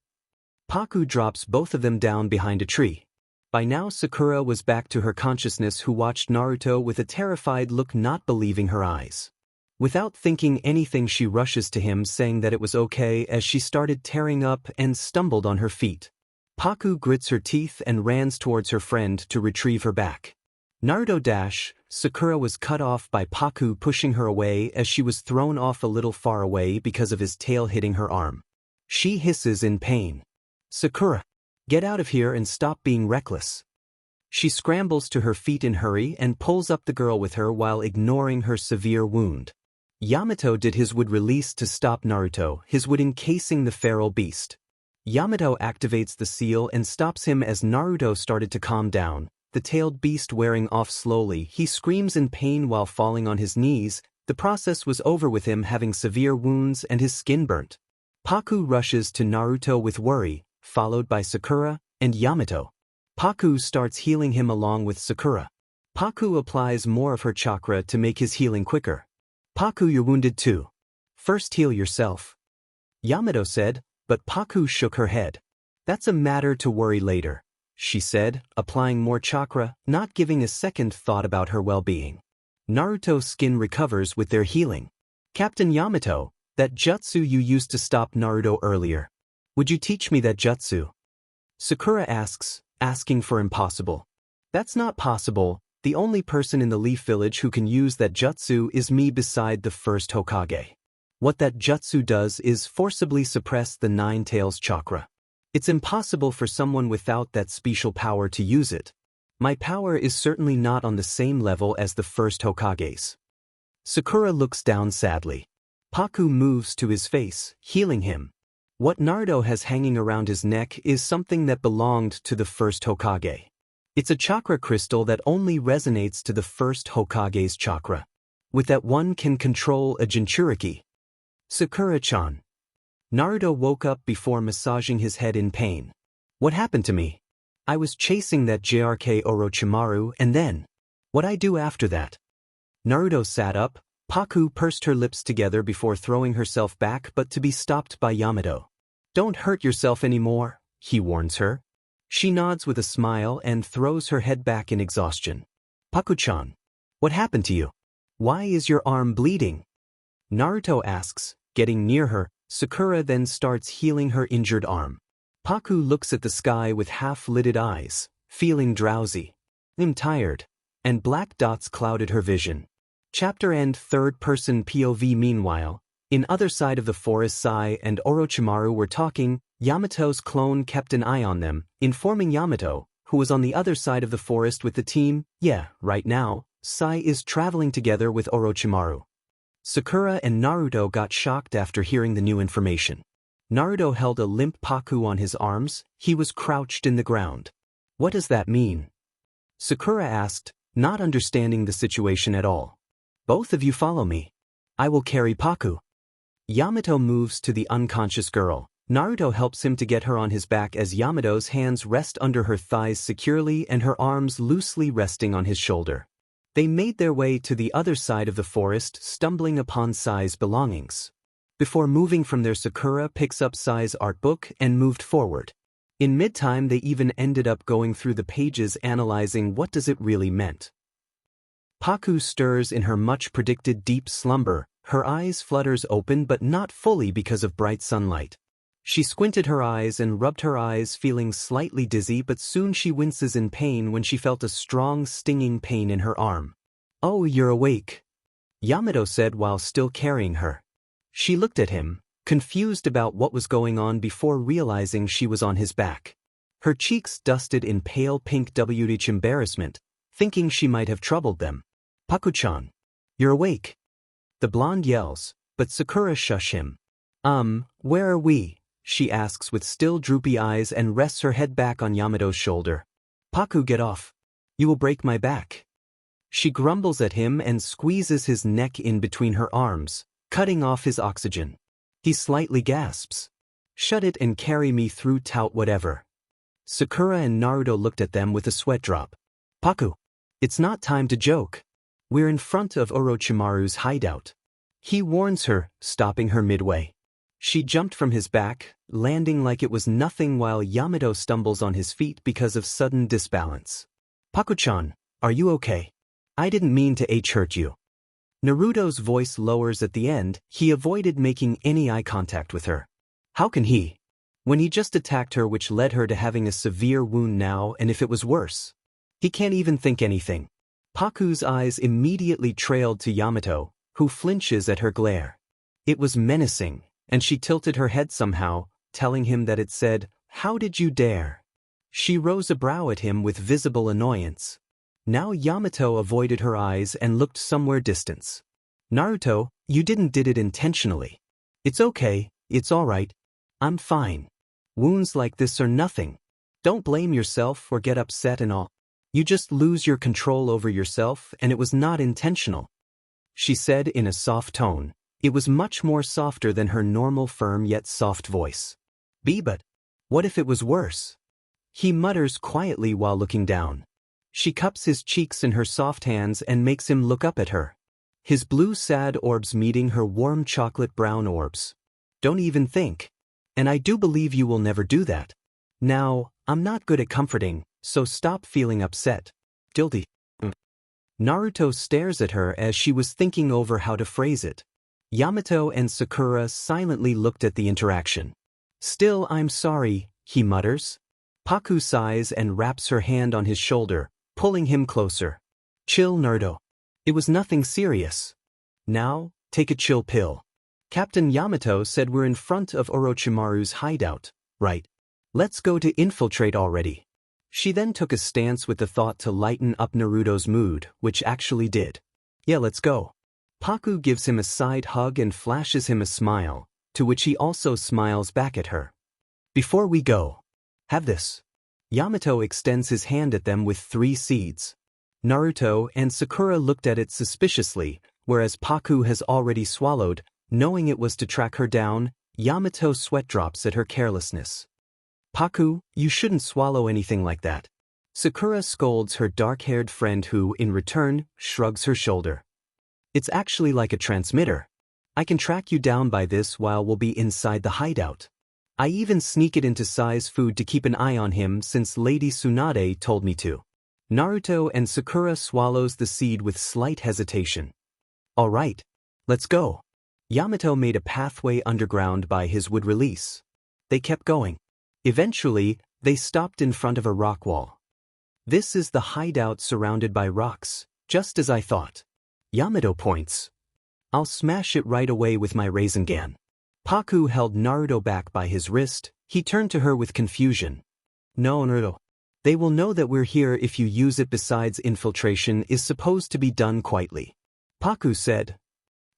Paku drops both of them down behind a tree. By now Sakura was back to her consciousness, who watched Naruto with a terrified look, not believing her eyes. Without thinking anything, she rushes to him saying that it was okay as she started tearing up and stumbled on her feet. Paku grits her teeth and runs towards her friend to retrieve her back. Naruto dash, Sakura was cut off by Paku pushing her away as she was thrown off a little far away because of his tail hitting her arm. She hisses in pain. "Sakura, get out of here and stop being reckless." She scrambles to her feet in hurry and pulls up the girl with her while ignoring her severe wound. Yamato did his wood release to stop Naruto, his wood encasing the feral beast. Yamato activates the seal and stops him as Naruto started to calm down, the tailed beast wearing off slowly. He screams in pain while falling on his knees. The process was over with him having severe wounds and his skin burnt. Paku rushes to Naruto with worry, followed by Sakura and Yamato. Paku starts healing him along with Sakura. Paku applies more of her chakra to make his healing quicker. "Paku, you're wounded too. First heal yourself," Yamato said, but Paku shook her head. "That's a matter to worry later," she said, applying more chakra, not giving a second thought about her well-being. Naruto's skin recovers with their healing. "Captain Yamato, that jutsu you used to stop Naruto earlier. Would you teach me that jutsu?" Sakura asks, asking for impossible. "That's not possible. The only person in the Leaf Village who can use that jutsu is me beside the first Hokage. What that jutsu does is forcibly suppress the Nine Tails chakra. It's impossible for someone without that special power to use it. My power is certainly not on the same level as the first Hokage's." Sakura looks down sadly. Paku moves to his face, healing him. What Naruto has hanging around his neck is something that belonged to the first Hokage. It's a chakra crystal that only resonates to the first Hokage's chakra. With that, one can control a Jinchuriki. "Sakura-chan." Naruto woke up before massaging his head in pain. "What happened to me? I was chasing that JRK Orochimaru, and then what'd I do after that?" Naruto sat up. Paku pursed her lips together before throwing herself back, but to be stopped by Yamato. "Don't hurt yourself anymore," he warns her. She nods with a smile and throws her head back in exhaustion. "Paku-chan, what happened to you? Why is your arm bleeding?" Naruto asks, getting near her. Sakura then starts healing her injured arm. Paku looks at the sky with half-lidded eyes, feeling drowsy. "I'm tired," and black dots clouded her vision. Chapter end. Third-person POV. Meanwhile, in other side of the forest, Sai and Orochimaru were talking. Yamato's clone kept an eye on them, informing Yamato, who was on the other side of the forest with the team. "Yeah, right now, Sai is traveling together with Orochimaru." Sakura and Naruto got shocked after hearing the new information. Naruto held a limp Paku on his arms. He was crouched in the ground. "What does that mean?" Sakura asked, not understanding the situation at all. "Both of you follow me. I will carry Paku." Yamato moves to the unconscious girl. Naruto helps him to get her on his back as Yamato's hands rest under her thighs securely and her arms loosely resting on his shoulder. They made their way to the other side of the forest, stumbling upon Sai's belongings. Before moving from there, Sakura picks up Sai's art book and moved forward. In mid-time, they even ended up going through the pages analyzing what does it really meant. Paku stirs in her much-predicted deep slumber, her eyes flutters open but not fully because of bright sunlight. She squinted her eyes and rubbed her eyes, feeling slightly dizzy, but soon she winces in pain when she felt a strong stinging pain in her arm. "Oh, you're awake," Yamato said while still carrying her. She looked at him, confused about what was going on before realizing she was on his back. Her cheeks dusted in pale pink embarrassment, thinking she might have troubled them. "Paku-chan, you're awake," the blonde yells, but Sakura shush him. Where are we?" she asks with still droopy eyes and rests her head back on Yamato's shoulder. "Paku, get off. You will break my back." She grumbles at him and squeezes his neck in between her arms, cutting off his oxygen. He slightly gasps. "Shut it and carry me through ᧁꪮᦗᦓ." Sakura and Naruto looked at them with a sweat drop. "Paku, it's not time to joke. We're in front of Orochimaru's hideout," he warns her, stopping her midway. She jumped from his back, landing like it was nothing while Yamato stumbles on his feet because of sudden disbalance. "Paku-chan, are you okay? I didn't mean to hurt you." Naruto's voice lowers at the end. He avoided making any eye contact with her. How can he? When he just attacked her, which led her to having a severe wound now, and if it was worse? He can't even think anything. Paku's eyes immediately trailed to Yamato, who flinches at her glare. It was menacing, and she tilted her head somehow, telling him that it said, "How did you dare?" She rose a brow at him with visible annoyance. Now Yamato avoided her eyes and looked somewhere distant. "Naruto, you did it intentionally. It's okay, it's alright. I'm fine. Wounds like this are nothing. Don't blame yourself or get upset and all. You just lose your control over yourself and it was not intentional," she said in a soft tone. It was much more softer than her normal firm yet soft voice. But what if it was worse?" he mutters quietly while looking down. She cups his cheeks in her soft hands and makes him look up at her. His blue sad orbs meeting her warm chocolate brown orbs. "Don't even think. And I do believe you will never do that. Now, I'm not good at comforting, so stop feeling upset. Guilty." Naruto stares at her as she was thinking over how to phrase it. Yamato and Sakura silently looked at the interaction. "Still, I'm sorry," he mutters. Paku sighs and wraps her hand on his shoulder, pulling him closer. "Chill, Naruto. It was nothing serious. Now, take a chill pill. Captain Yamato said we're in front of Orochimaru's hideout, right? Let's go to infiltrate already." She then took a stance with the thought to lighten up Naruto's mood, which actually did. "Yeah, let's go." Paku gives him a side hug and flashes him a smile, to which he also smiles back at her. "Before we go, have this." Yamato extends his hand at them with 3 seeds. Naruto and Sakura looked at it suspiciously, whereas Paku has already swallowed, knowing it was to track her down. Yamato sweat drops at her carelessness. "Paku, you shouldn't swallow anything like that." Sakura scolds her dark-haired friend who, in return, shrugs her shoulder. "It's actually like a transmitter. I can track you down by this while we'll be inside the hideout. I even sneak it into Sai's food to keep an eye on him since Lady Tsunade told me to." Naruto and Sakura swallows the seed with slight hesitation. "All right, let's go." Yamato made a pathway underground by his wood release. They kept going. Eventually, they stopped in front of a rock wall. "This is the hideout surrounded by rocks, just as I thought." Yamato points. "I'll smash it right away with my Rasengan." Paku held Naruto back by his wrist. He turned to her with confusion. "No, Naruto. They will know that we're here if you use it. Besides, infiltration is supposed to be done quietly." Paku said.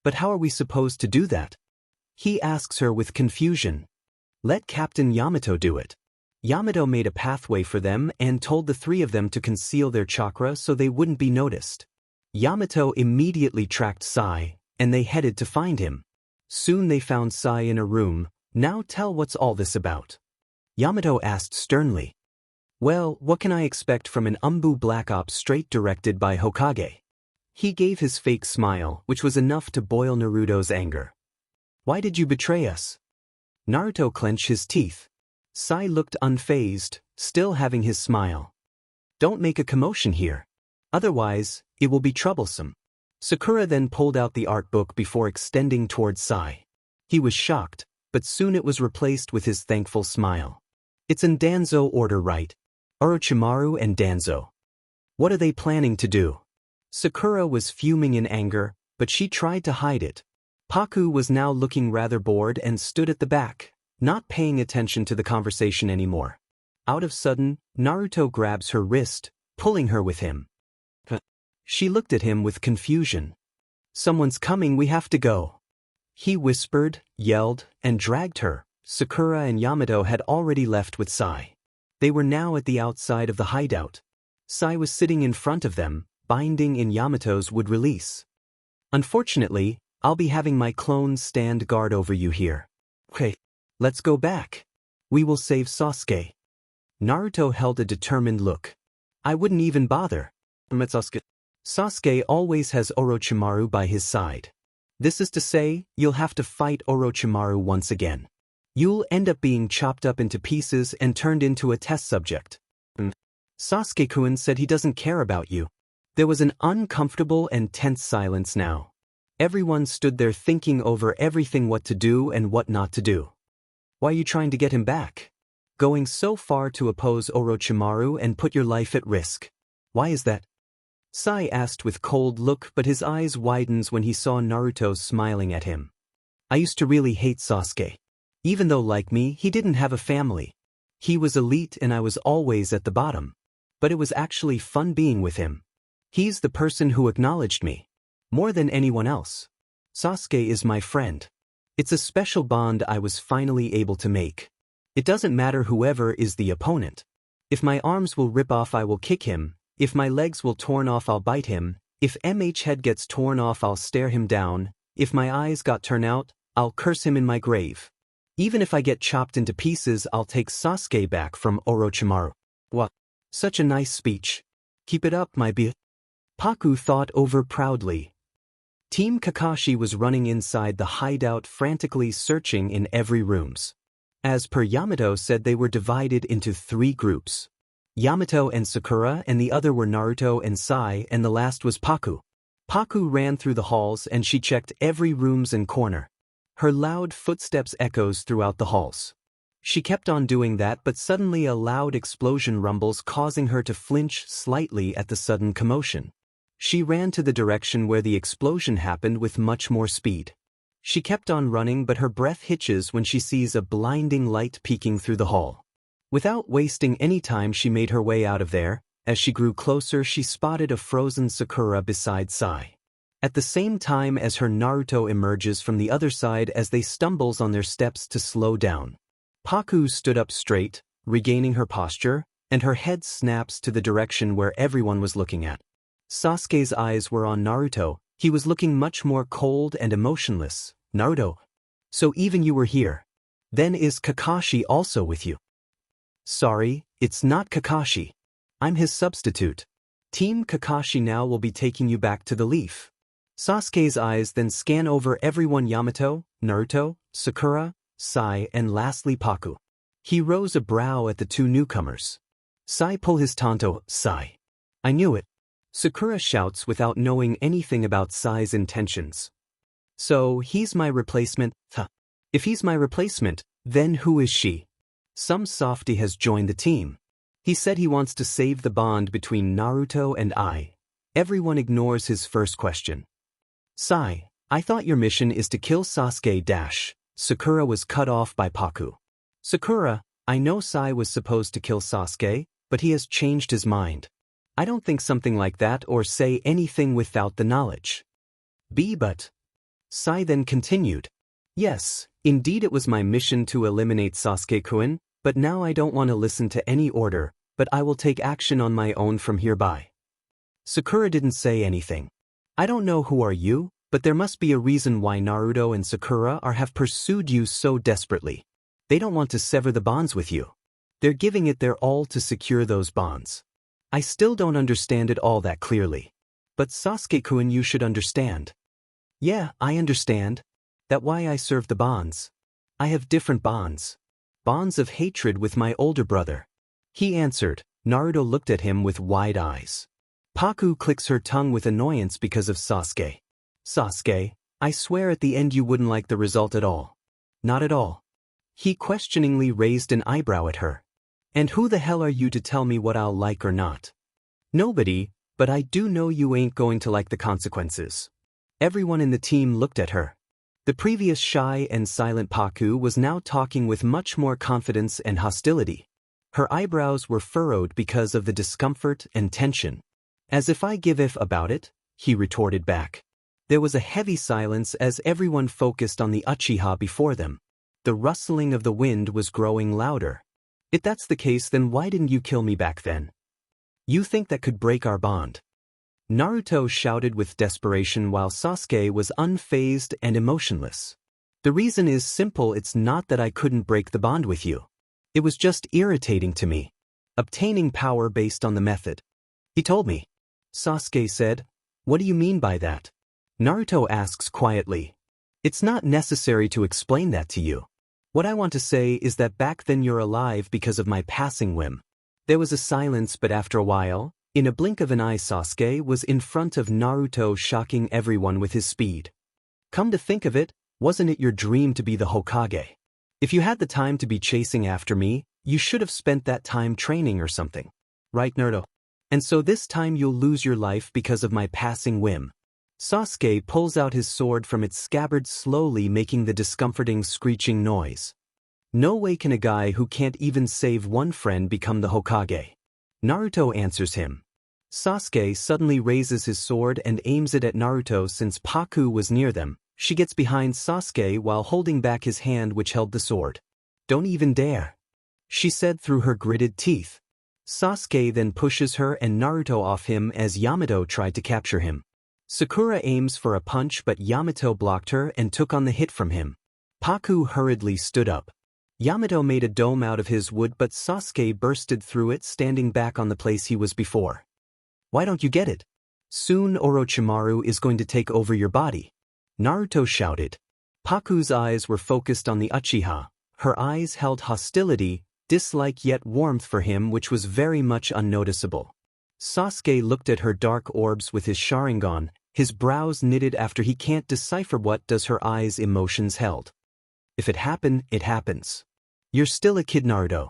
"But how are we supposed to do that?" He asks her with confusion. "Let Captain Yamato do it." Yamato made a pathway for them and told the 3 of them to conceal their chakra so they wouldn't be noticed. Yamato immediately tracked Sai, and they headed to find him. Soon they found Sai in a room. "Now tell what's all this about?" Yamato asked sternly. "Well, what can I expect from an Black Ops straight directed by Hokage?" He gave his fake smile, which was enough to boil Naruto's anger. "Why did you betray us?" Naruto clenched his teeth. Sai looked unfazed, still having his smile. "Don't make a commotion here. Otherwise, it will be troublesome. Sakura then pulled out the art book before extending towards Sai. He was shocked, but soon it was replaced with his thankful smile. It's in Danzo order, right? Orochimaru and Danzo. What are they planning to do? Sakura was fuming in anger, but she tried to hide it. Paku was now looking rather bored and stood at the back, not paying attention to the conversation anymore. Out of sudden, Naruto grabs her wrist, pulling her with him. She looked at him with confusion. Someone's coming, we have to go. He whispered, yelled, and dragged her. Sakura and Yamato had already left with Sai. They were now at the outside of the hideout. Sai was sitting in front of them, binding in Yamato's would release. Unfortunately, I'll be having my clones stand guard over you here. Okay, let's go back. We will save Sasuke. Naruto held a determined look. I wouldn't even bother. Sasuke always has Orochimaru by his side. This is to say, you'll have to fight Orochimaru once again. You'll end up being chopped up into pieces and turned into a test subject. Sasuke-kun said he doesn't care about you. There was an uncomfortable and tense silence now. Everyone stood there thinking over everything, what to do and what not to do. Why are you trying to get him back? Going so far to oppose Orochimaru and put your life at risk. Why is that? Sai asked with cold look, but his eyes widens when he saw Naruto smiling at him. I used to really hate Sasuke. Even though, like me, he didn't have a family. He was elite and I was always at the bottom. But it was actually fun being with him. He's the person who acknowledged me. More than anyone else. Sasuke is my friend. It's a special bond I was finally able to make. It doesn't matter whoever is the opponent. If my arms will rip off, I will kick him. If my legs will torn off, I'll bite him. If MH head gets torn off, I'll stare him down. If my eyes got turned out, I'll curse him in my grave. Even if I get chopped into pieces, I'll take Sasuke back from Orochimaru. What? Such a nice speech. Keep it up, my beau. Paku thought over proudly. Team Kakashi was running inside the hideout, frantically searching in every rooms. As per Yamato said, they were divided into 3 groups. Yamato and Sakura, and the other were Naruto and Sai, and the last was Paku. Paku ran through the halls and she checked every rooms and corner. Her loud footsteps echoes throughout the halls. She kept on doing that, but suddenly a loud explosion rumbles, causing her to flinch slightly at the sudden commotion. She ran to the direction where the explosion happened with much more speed. She kept on running, but her breath hitches when she sees a blinding light peeking through the hall. Without wasting any time, she made her way out of there. As she grew closer, she spotted a frozen Sakura beside Sai. At the same time as her, Naruto emerges from the other side as they stumbles on their steps to slow down. Paku stood up straight, regaining her posture, and her head snaps to the direction where everyone was looking at. Sasuke's eyes were on Naruto. He was looking much more cold and emotionless. Naruto. So even you were here. Then is Kakashi also with you? Sorry, it's not Kakashi. I'm his substitute. Team Kakashi now will be taking you back to the leaf. Sasuke's eyes then scan over everyone: Yamato, Naruto, Sakura, Sai, and lastly Paku. He rose a brow at the 2 newcomers. Sai pull his tanto. Sai. I knew it. Sakura shouts without knowing anything about Sai's intentions. So he's my replacement? If he's my replacement, then who is she? Some softy has joined the team. He said he wants to save the bond between Naruto and I. Everyone ignores his first question. Sai, I thought your mission is to kill Sasuke. Sakura was cut off by Paku. Sakura, I know Sai was supposed to kill Sasuke, but he has changed his mind. I don't think something like that or say anything without the knowledge. But. Sai then continued. Yes, indeed it was my mission to eliminate Sasuke-kun, but now I don't want to listen to any order, but I will take action on my own from hereby. Sakura didn't say anything. I don't know who are you, but there must be a reason why Naruto and Sakura have pursued you so desperately. They don't want to sever the bonds with you. They're giving it their all to secure those bonds. I still don't understand it all that clearly. But Sasuke-kun, you should understand. Yeah, I understand. That's why I serve the bonds. I have different bonds. Bonds of hatred with my older brother. He answered. Naruto looked at him with wide eyes. Paku clicks her tongue with annoyance because of Sasuke. Sasuke, I swear at the end you wouldn't like the result at all. Not at all. He questioningly raised an eyebrow at her. And who the hell are you to tell me what I'll like or not? Nobody, but I do know you ain't going to like the consequences. Everyone in the team looked at her. The previous shy and silent Paku was now talking with much more confidence and hostility. Her eyebrows were furrowed because of the discomfort and tension. As if I give if about it, he retorted back. There was a heavy silence as everyone focused on the Uchiha before them. The rustling of the wind was growing louder. If that's the case, then why didn't you kill me back then? You think that could break our bond? Naruto shouted with desperation while Sasuke was unfazed and emotionless. The reason is simple, it's not that I couldn't break the bond with you. It was just irritating to me. Obtaining power based on the method. He told me. Sasuke said, what do you mean by that? Naruto asks quietly. It's not necessary to explain that to you. What I want to say is that back then you're alive because of my passing whim. There was a silence, but after a while, in a blink of an eye, Sasuke was in front of Naruto, shocking everyone with his speed. Come to think of it, wasn't it your dream to be the Hokage? If you had the time to be chasing after me, you should have spent that time training or something. Right, Naruto? And so this time you'll lose your life because of my passing whim. Sasuke pulls out his sword from its scabbard slowly, making the discomforting screeching noise. No way can a guy who can't even save one friend become the Hokage. Naruto answers him. Sasuke suddenly raises his sword and aims it at Naruto. Since Paku was near them, she gets behind Sasuke while holding back his hand which held the sword. Don't even dare, she said through her gritted teeth. Sasuke then pushes her and Naruto off him as Yamato tried to capture him. Sakura aims for a punch, but Yamato blocked her and took on the hit from him. Paku hurriedly stood up. Yamato made a dome out of his wood, but Sasuke bursted through it, standing back on the place he was before. Why don't you get it? Soon Orochimaru is going to take over your body, Naruto shouted. Paku's eyes were focused on the Uchiha. Her eyes held hostility, dislike yet warmth for him, which was very much unnoticeable. Sasuke looked at her dark orbs with his Sharingan, his brows knitted after he can't decipher what does her eyes' emotions held. If it happened, it happens. You're still a kid, Naruto.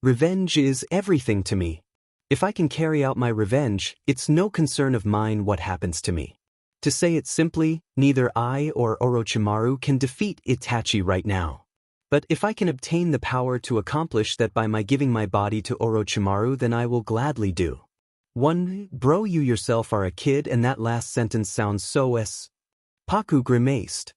Revenge is everything to me. If I can carry out my revenge, it's no concern of mine what happens to me. To say it simply, neither I or Orochimaru can defeat Itachi right now. But if I can obtain the power to accomplish that by my giving my body to Orochimaru, then I will gladly do. Bro, you yourself are a kid, and that last sentence sounds so Paku grimaced.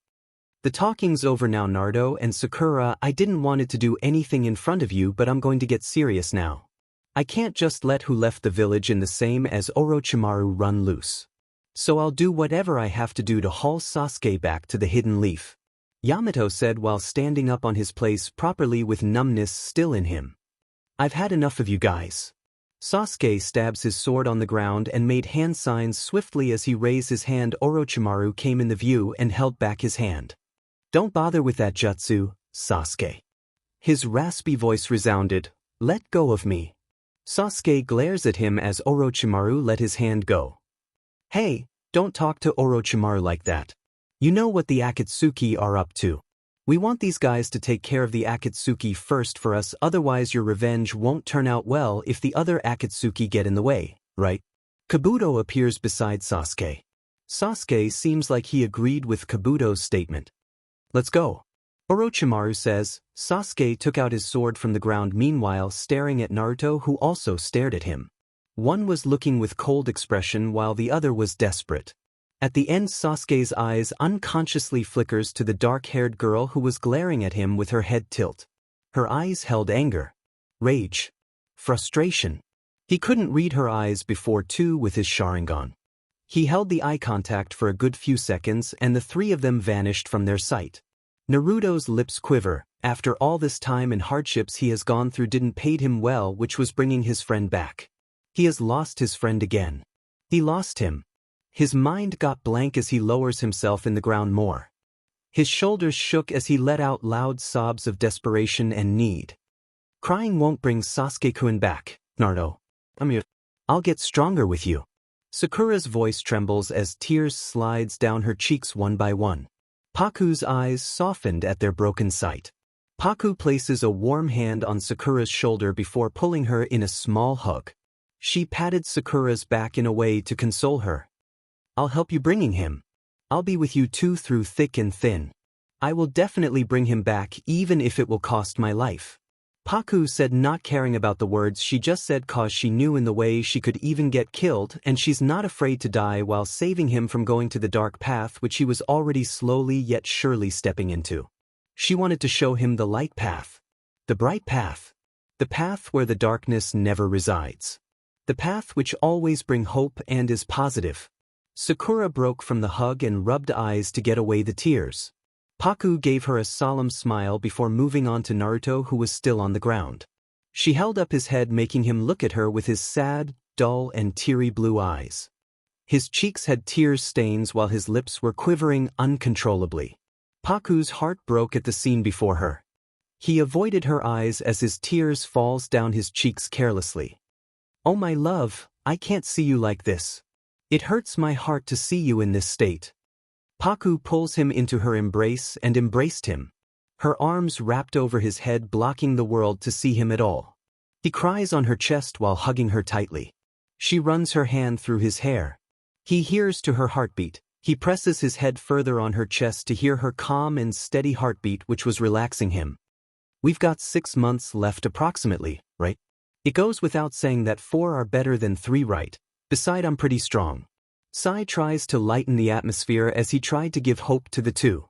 The talking's over now, Naruto and Sakura. I didn't want it to do anything in front of you, but I'm going to get serious now. I can't just let who left the village in the same as Orochimaru run loose. So I'll do whatever I have to do to haul Sasuke back to the hidden leaf, Yamato said while standing up on his place properly with numbness still in him. I've had enough of you guys. Sasuke stabs his sword on the ground and made hand signs swiftly as he raised his hand. Orochimaru came in the view and held back his hand. Don't bother with that jutsu, Sasuke. His raspy voice resounded. Let go of me. Sasuke glares at him as Orochimaru let his hand go. Hey, don't talk to Orochimaru like that. You know what the Akatsuki are up to. We want these guys to take care of the Akatsuki first for us, otherwise your revenge won't turn out well if the other Akatsuki get in the way, right? Kabuto appears beside Sasuke. Sasuke seems like he agreed with Kabuto's statement. Let's go, Orochimaru says. Sasuke took out his sword from the ground, meanwhile staring at Naruto, who also stared at him. One was looking with cold expression while the other was desperate. At the end, Sasuke's eyes unconsciously flickers to the dark-haired girl who was glaring at him with her head tilt. Her eyes held anger, rage, frustration. He couldn't read her eyes before too with his Sharingan. He held the eye contact for a good few seconds and the three of them vanished from their sight. Naruto's lips quiver. After all this time and hardships he has gone through didn't pay him well, which was bringing his friend back. He has lost his friend again. He lost him. His mind got blank as he lowers himself in the ground more. His shoulders shook as he let out loud sobs of desperation and need. Crying won't bring Sasuke-kun back, Naruto. I'll get stronger with you. Sakura's voice trembles as tears slides down her cheeks one by one. Paku's eyes softened at their broken sight. Paku places a warm hand on Sakura's shoulder before pulling her in a small hug. She patted Sakura's back in a way to console her. "I'll help you bringing him. I'll be with you too through thick and thin. I will definitely bring him back even if it will cost my life." Paku said, not caring about the words she just said cause she knew in the way she could even get killed, and she's not afraid to die while saving him from going to the dark path which he was already slowly yet surely stepping into. She wanted to show him the light path. The bright path. The path where the darkness never resides. The path which always brings hope and is positive. Sakura broke from the hug and rubbed eyes to get away the tears. Paku gave her a solemn smile before moving on to Naruto, who was still on the ground. She held up his head, making him look at her with his sad, dull and teary blue eyes. His cheeks had tear stains while his lips were quivering uncontrollably. Paku's heart broke at the scene before her. He avoided her eyes as his tears falls down his cheeks carelessly. "Oh my love, I can't see you like this. It hurts my heart to see you in this state." Paku pulls him into her embrace and embraced him. Her arms wrapped over his head, blocking the world to see him at all. He cries on her chest while hugging her tightly. She runs her hand through his hair. He hears to her heartbeat. He presses his head further on her chest to hear her calm and steady heartbeat, which was relaxing him. "We've got 6 months left approximately, right? It goes without saying that 4 are better than 3, right? Beside, I'm pretty strong." Sai tries to lighten the atmosphere as he tried to give hope to the two.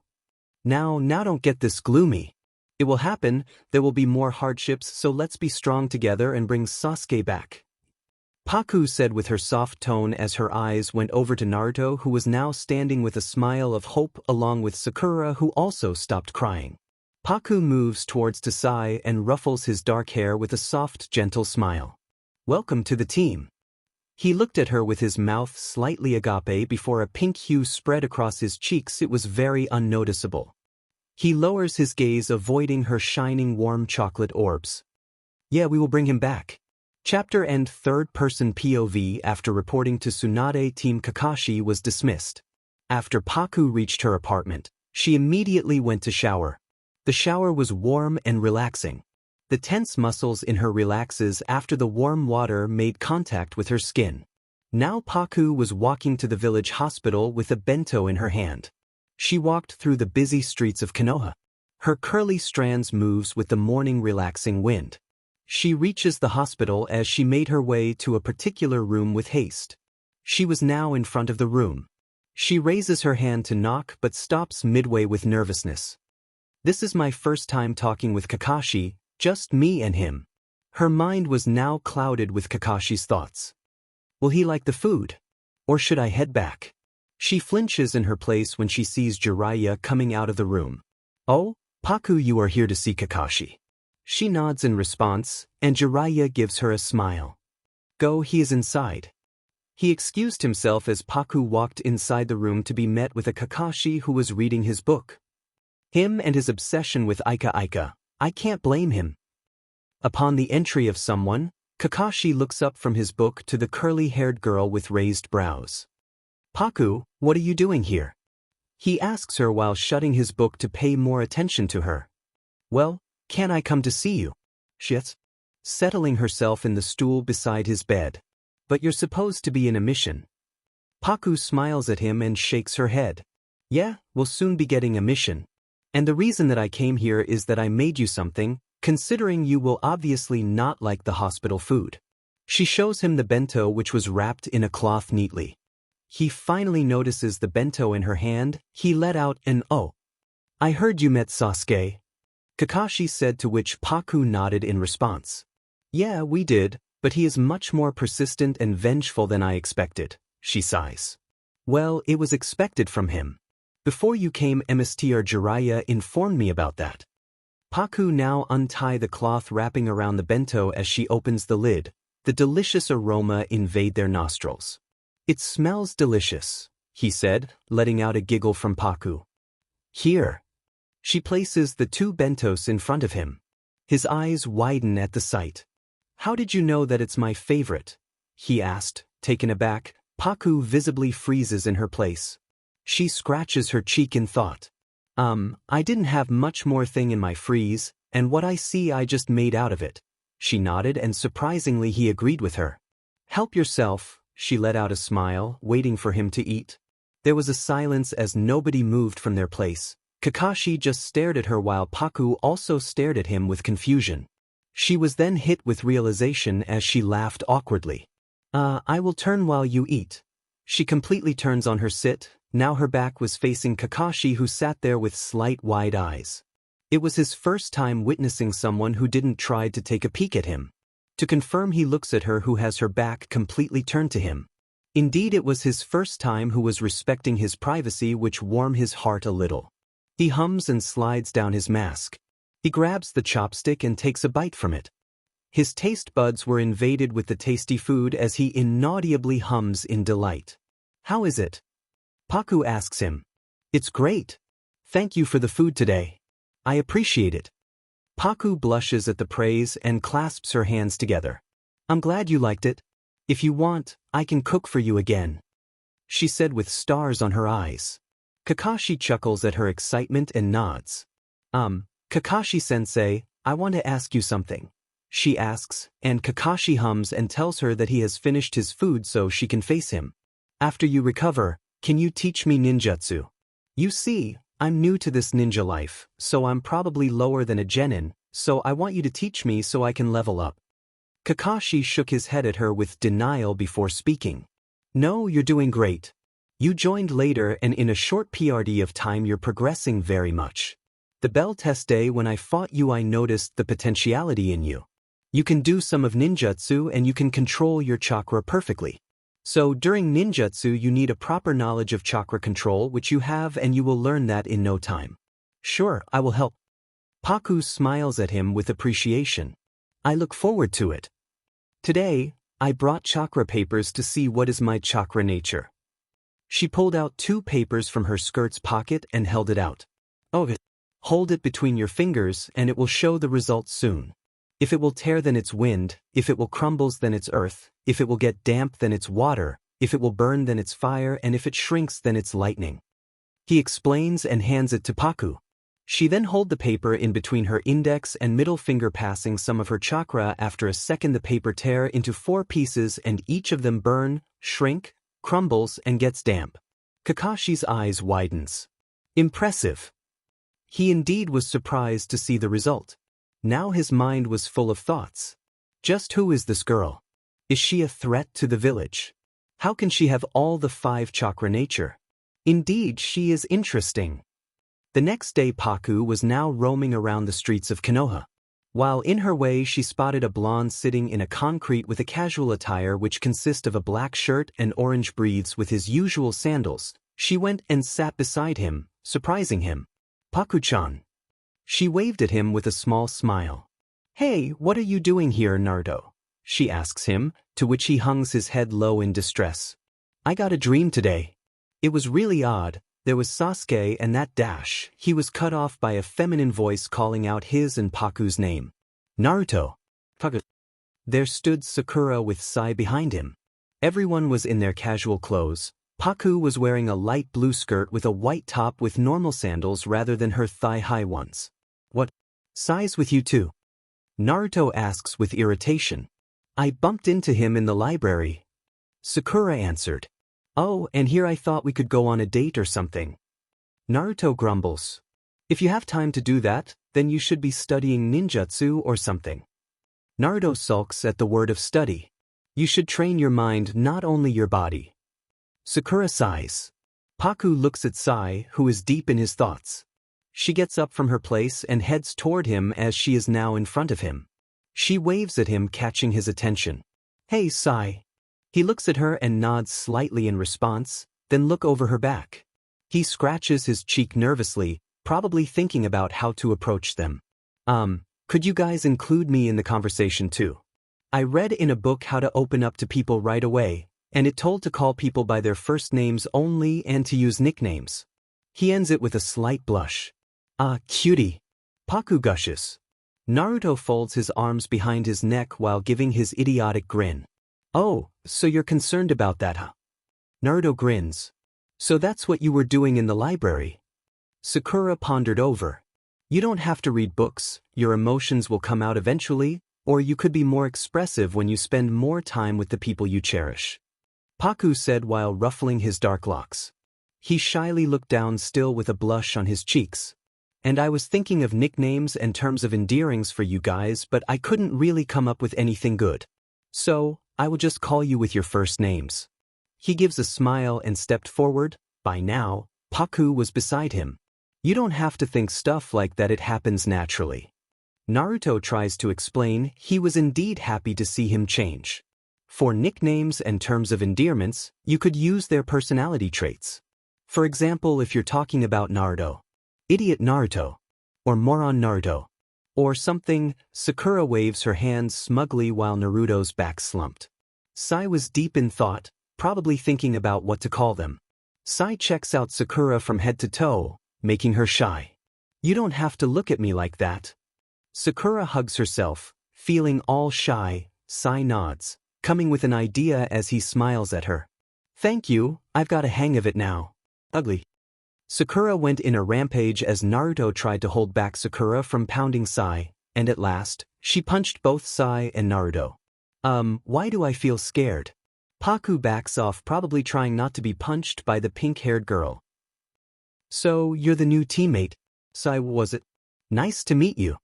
Now don't get this gloomy. It will happen, there will be more hardships, so let's be strong together and bring Sasuke back." Paku said with her soft tone as her eyes went over to Naruto, who was now standing with a smile of hope along with Sakura, who also stopped crying. Paku moves towards to Sai and ruffles his dark hair with a soft, gentle smile. "Welcome to the team." He looked at her with his mouth slightly agape before a pink hue spread across his cheeks. It was very unnoticeable. He lowers his gaze, avoiding her shining warm chocolate orbs. "Yeah, we will bring him back." Chapter end. Third-person POV. After reporting to Tsunade, Team Kakashi was dismissed. After Paku reached her apartment, she immediately went to shower. The shower was warm and relaxing. The tense muscles in her relaxes after the warm water made contact with her skin. Now Paku was walking to the village hospital with a bento in her hand. She walked through the busy streets of Konoha. Her curly strands moves with the morning relaxing wind. She reaches the hospital as she made her way to a particular room with haste. She was now in front of the room. She raises her hand to knock but stops midway with nervousness. "This is my first time talking with Kakashi, just me and him." Her mind was now clouded with Kakashi's thoughts. Will he like the food? Or should I head back? She flinches in her place when she sees Jiraiya coming out of the room. "Oh, Paku, you are here to see Kakashi." She nods in response, and Jiraiya gives her a smile. "Go, he is inside." He excused himself as Paku walked inside the room to be met with a Kakashi who was reading his book. Him and his obsession with ᧁꫮᦗ. I can't blame him. Upon the entry of someone, Kakashi looks up from his book to the curly-haired girl with raised brows. "Paku, what are you doing here?" He asks her while shutting his book to pay more attention to her. "Well, can I come to see you?" She's settling herself in the stool beside his bed. "But you're supposed to be in a mission." Paku smiles at him and shakes her head. "Yeah, we'll soon be getting a mission. And the reason that I came here is that I made you something, considering you will obviously not like the hospital food." She shows him the bento, which was wrapped in a cloth neatly. He finally notices the bento in her hand. He let out an "Oh. I heard you met Sasuke," Kakashi said, to which Paku nodded in response. "Yeah, we did, but he is much more persistent and vengeful than I expected," she sighs. "Well, it was expected from him. Before you came, Mr. Jiraiya informed me about that." Paku now untie the cloth wrapping around the bento as she opens the lid. The delicious aroma invade their nostrils. "It smells delicious," he said, letting out a giggle from Paku. "Here." She places the 2 bentos in front of him. His eyes widen at the sight. "How did you know that it's my favorite?" he asked, taken aback. Paku visibly freezes in her place. She scratches her cheek in thought. I didn't have much more thing in my freeze, and what I see I just made out of it. She nodded and surprisingly he agreed with her. Help yourself, she let out a smile, waiting for him to eat. There was a silence as nobody moved from their place. Kakashi just stared at her while Paku also stared at him with confusion. She was then hit with realization as she laughed awkwardly. I will turn while you eat. She completely turns on her sit. Now her back was facing Kakashi who sat there with slight wide eyes. It was his first time witnessing someone who didn't try to take a peek at him. To confirm he looks at her who has her back completely turned to him. Indeed it was his first time who was respecting his privacy which warmed his heart a little. He hums and slides down his mask. He grabs the chopstick and takes a bite from it. His taste buds were invaded with the tasty food as he inaudibly hums in delight. How is it? Paku asks him. It's great. Thank you for the food today. I appreciate it. Paku blushes at the praise and clasps her hands together. I'm glad you liked it. If you want, I can cook for you again, she said with stars on her eyes. Kakashi chuckles at her excitement and nods. Kakashi-sensei, I want to ask you something, she asks, and Kakashi hums and tells her that he has finished his food so she can face him. After you recover, can you teach me ninjutsu? You see, I'm new to this ninja life, so I'm probably lower than a genin, so I want you to teach me so I can level up. Kakashi shook his head at her with denial before speaking. No, you're doing great. You joined later and in a short period of time you're progressing very much. The bell test day when I fought you I noticed the potentiality in you. You can do some of ninjutsu and you can control your chakra perfectly. So during ninjutsu you need a proper knowledge of chakra control which you have and you will learn that in no time. Sure, I will help. Paku smiles at him with appreciation. I look forward to it. Today, I brought chakra papers to see what is my chakra nature. She pulled out 2 papers from her skirt's pocket and held it out. Oh, hold it between your fingers and it will show the results soon. If it will tear then it's wind, if it will crumbles then it's earth, if it will get damp then it's water, if it will burn then it's fire and if it shrinks then it's lightning. He explains and hands it to Paku. She then hold the paper in between her index and middle finger passing some of her chakra. After a second the paper tear into 4 pieces and each of them burn, shrink, crumbles and gets damp. Kakashi's eyes widens. Impressive. He indeed was surprised to see the result. Now his mind was full of thoughts. Just who is this girl? Is she a threat to the village? How can she have all the 5 chakra nature? Indeed, she is interesting. The next day Paku was now roaming around the streets of Konoha. While in her way she spotted a blonde sitting in a concrete with a casual attire which consists of a black shirt and orange breathes with his usual sandals. She went and sat beside him, surprising him. Paku-chan. She waved at him with a small smile. Hey, what are you doing here, Naruto? She asks him, to which he hangs his head low in distress. I got a dream today. It was really odd. There was Sasuke and that dash. He was cut off by a feminine voice calling out his and Paku's name. Naruto. Paku. There stood Sakura with Sai behind him. Everyone was in their casual clothes. Paku was wearing a light blue skirt with a white top with normal sandals rather than her thigh-high ones. What? Sai's with you too? Naruto asks with irritation. I bumped into him in the library. Sakura answered. Oh, and here I thought we could go on a date or something. Naruto grumbles. If you have time to do that, then you should be studying ninjutsu or something. Naruto sulks at the word of study. You should train your mind, not only your body. Sakura sighs. Paku looks at Sai, who is deep in his thoughts. She gets up from her place and heads toward him as she is now in front of him. She waves at him, catching his attention. Hey, Sai. He looks at her and nods slightly in response, then look over her back. He scratches his cheek nervously, probably thinking about how to approach them. Could you guys include me in the conversation too? I read in a book how to open up to people right away, and it told to call people by their first names only and to use nicknames. He ends it with a slight blush. Ah, cutie. Paku gushes. Naruto folds his arms behind his neck while giving his idiotic grin. Oh, so you're concerned about that, huh? Naruto grins. So that's what you were doing in the library? Sakura pondered over. You don't have to read books, your emotions will come out eventually, or you could be more expressive when you spend more time with the people you cherish. Paku said while ruffling his dark locks. He shyly looked down still with a blush on his cheeks. And I was thinking of nicknames and terms of endearings for you guys, but I couldn't really come up with anything good. So, I will just call you with your first names. He gives a smile and stepped forward. By now, Paku was beside him. You don't have to think stuff like that, it happens naturally. Naruto tries to explain he was indeed happy to see him change. For nicknames and terms of endearments, you could use their personality traits. For example, if you're talking about Naruto, Idiot Naruto, or Moron Naruto, or something. Sakura waves her hands smugly while Naruto's back slumped. Sai was deep in thought, probably thinking about what to call them. Sai checks out Sakura from head to toe, making her shy. You don't have to look at me like that. Sakura hugs herself, feeling all shy. Sai nods, coming with an idea as he smiles at her. Thank you, I've got a hang of it now. Ugly. Sakura went in a rampage as Naruto tried to hold back Sakura from pounding Sai, and at last, she punched both Sai and Naruto. Why do I feel scared? Paku backs off, probably trying not to be punched by the pink-haired girl. So, you're the new teammate? Sai, was it? Nice to meet you.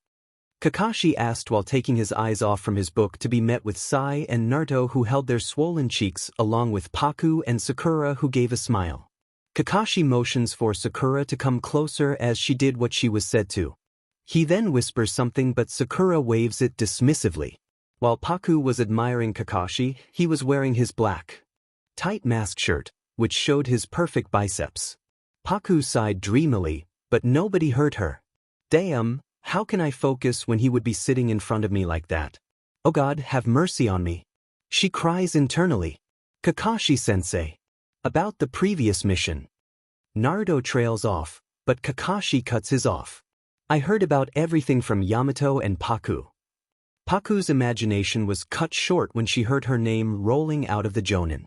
Kakashi asked while taking his eyes off from his book to be met with Sai and Naruto, who held their swollen cheeks, along with Paku and Sakura, who gave a smile. Kakashi motions for Sakura to come closer as she did what she was said to. He then whispers something, but Sakura waves it dismissively. While Paku was admiring Kakashi, he was wearing his black, tight mask shirt, which showed his perfect biceps. Paku sighed dreamily, but nobody heard her. Damn, how can I focus when he would be sitting in front of me like that? Oh God, have mercy on me. She cries internally. Kakashi-sensei. About the previous mission. Naruto trails off, but Kakashi cuts his off. I heard about everything from Yamato and Paku. Paku's imagination was cut short when she heard her name rolling out of the Jonin.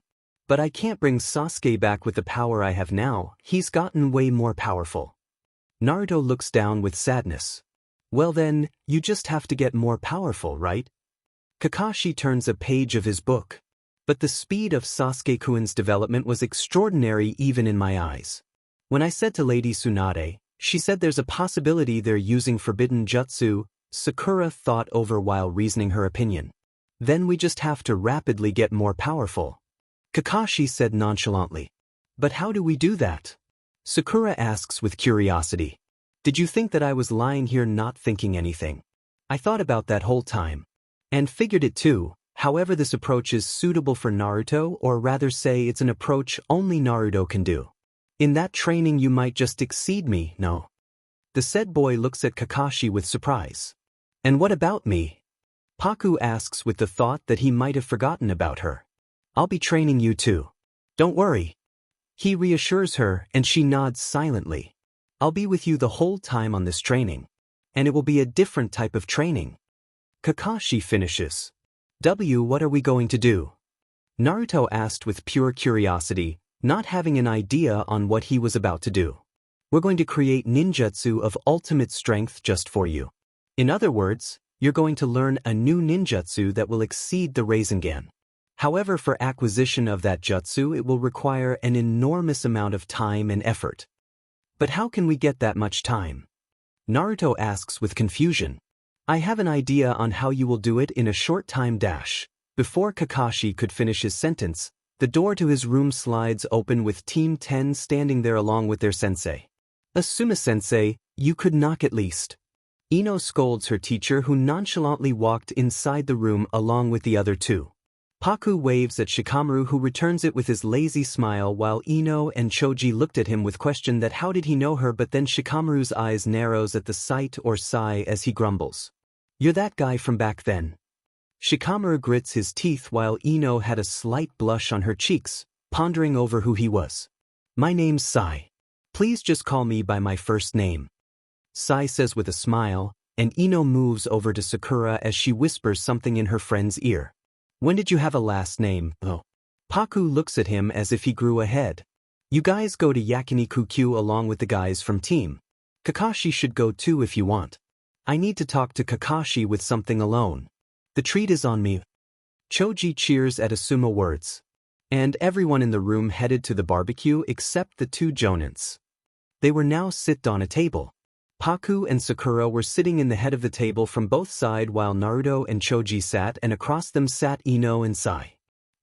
But I can't bring Sasuke back with the power I have now, he's gotten way more powerful. Naruto looks down with sadness. Well then, you just have to get more powerful, right? Kakashi turns a page of his book. But the speed of Sasuke-kun's development was extraordinary even in my eyes. When I said to Lady Tsunade, she said there's a possibility they're using forbidden jutsu. Sakura thought over while reasoning her opinion. Then we just have to rapidly get more powerful. Kakashi said nonchalantly. But how do we do that? Sakura asks with curiosity. Did you think that I was lying here not thinking anything? I thought about that whole time. And figured it too. However, this approach is suitable for Naruto, or rather say it's an approach only Naruto can do. In that training you might just exceed me, no? The said boy looks at Kakashi with surprise. And what about me? Paku asks with the thought that he might have forgotten about her. I'll be training you too. Don't worry. He reassures her and she nods silently. I'll be with you the whole time on this training. And it will be a different type of training. Kakashi finishes. What are we going to do? Naruto asked with pure curiosity, not having an idea on what he was about to do. We're going to create ninjutsu of ultimate strength just for you. In other words, you're going to learn a new ninjutsu that will exceed the Rasengan. However, for acquisition of that jutsu it will require an enormous amount of time and effort. But how can we get that much time? Naruto asks with confusion. I have an idea on how you will do it in a short time dash. Before Kakashi could finish his sentence, the door to his room slides open with Team 10 standing there along with their sensei. Asuma-sensei, you could knock at least. Ino scolds her teacher, who nonchalantly walked inside the room along with the other two. Paku waves at Shikamaru, who returns it with his lazy smile, while Ino and Choji looked at him with question that how did he know her, but then Shikamaru's eyes narrows at the sight or Sai as he grumbles. You're that guy from back then. Shikamaru grits his teeth while Ino had a slight blush on her cheeks, pondering over who he was. My name's Sai. Please just call me by my first name. Sai says with a smile, and Ino moves over to Sakura as she whispers something in her friend's ear. When did you have a last name, though? Paku looks at him as if he grew a head. You guys go to Yakiniku-Q along with the guys from Team. Kakashi should go too if you want. I need to talk to Kakashi with something alone. The treat is on me. Choji cheers at Asuma words. And everyone in the room headed to the barbecue except the two jonins. They were now sit on a table. Paku and Sakura were sitting in the head of the table from both sides while Naruto and Choji sat, and across them sat Ino and Sai.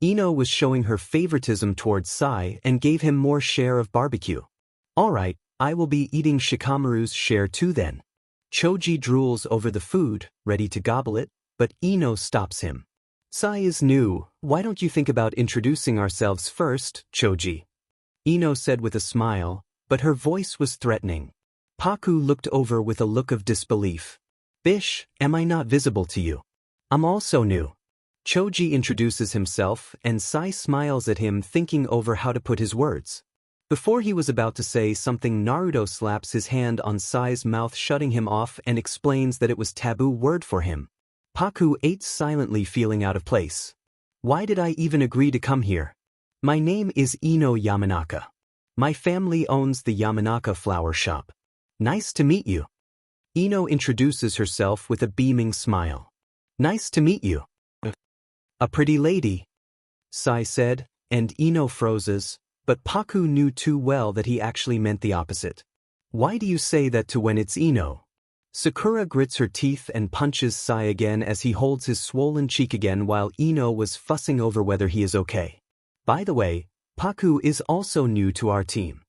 Ino was showing her favoritism towards Sai and gave him more share of barbecue. Alright, I will be eating Shikamaru's share too then. Choji drools over the food, ready to gobble it, but Ino stops him. Sai is new, why don't you think about introducing ourselves first, Choji? Ino said with a smile, but her voice was threatening. Paku looked over with a look of disbelief. Bish, am I not visible to you? I'm also new. Choji introduces himself and Sai smiles at him, thinking over how to put his words. Before he was about to say something, Naruto slaps his hand on Sai's mouth, shutting him off, and explains that it was taboo word for him. Paku ate silently, feeling out of place. Why did I even agree to come here? My name is Ino Yamanaka. My family owns the Yamanaka flower shop. Nice to meet you. Ino introduces herself with a beaming smile. Nice to meet you. A pretty lady, Sai said, and Ino frozes, but Paku knew too well that he actually meant the opposite. Why do you say that to when it's Ino? Sakura grits her teeth and punches Sai again as he holds his swollen cheek again while Ino was fussing over whether he is okay. By the way, Paku is also new to our team.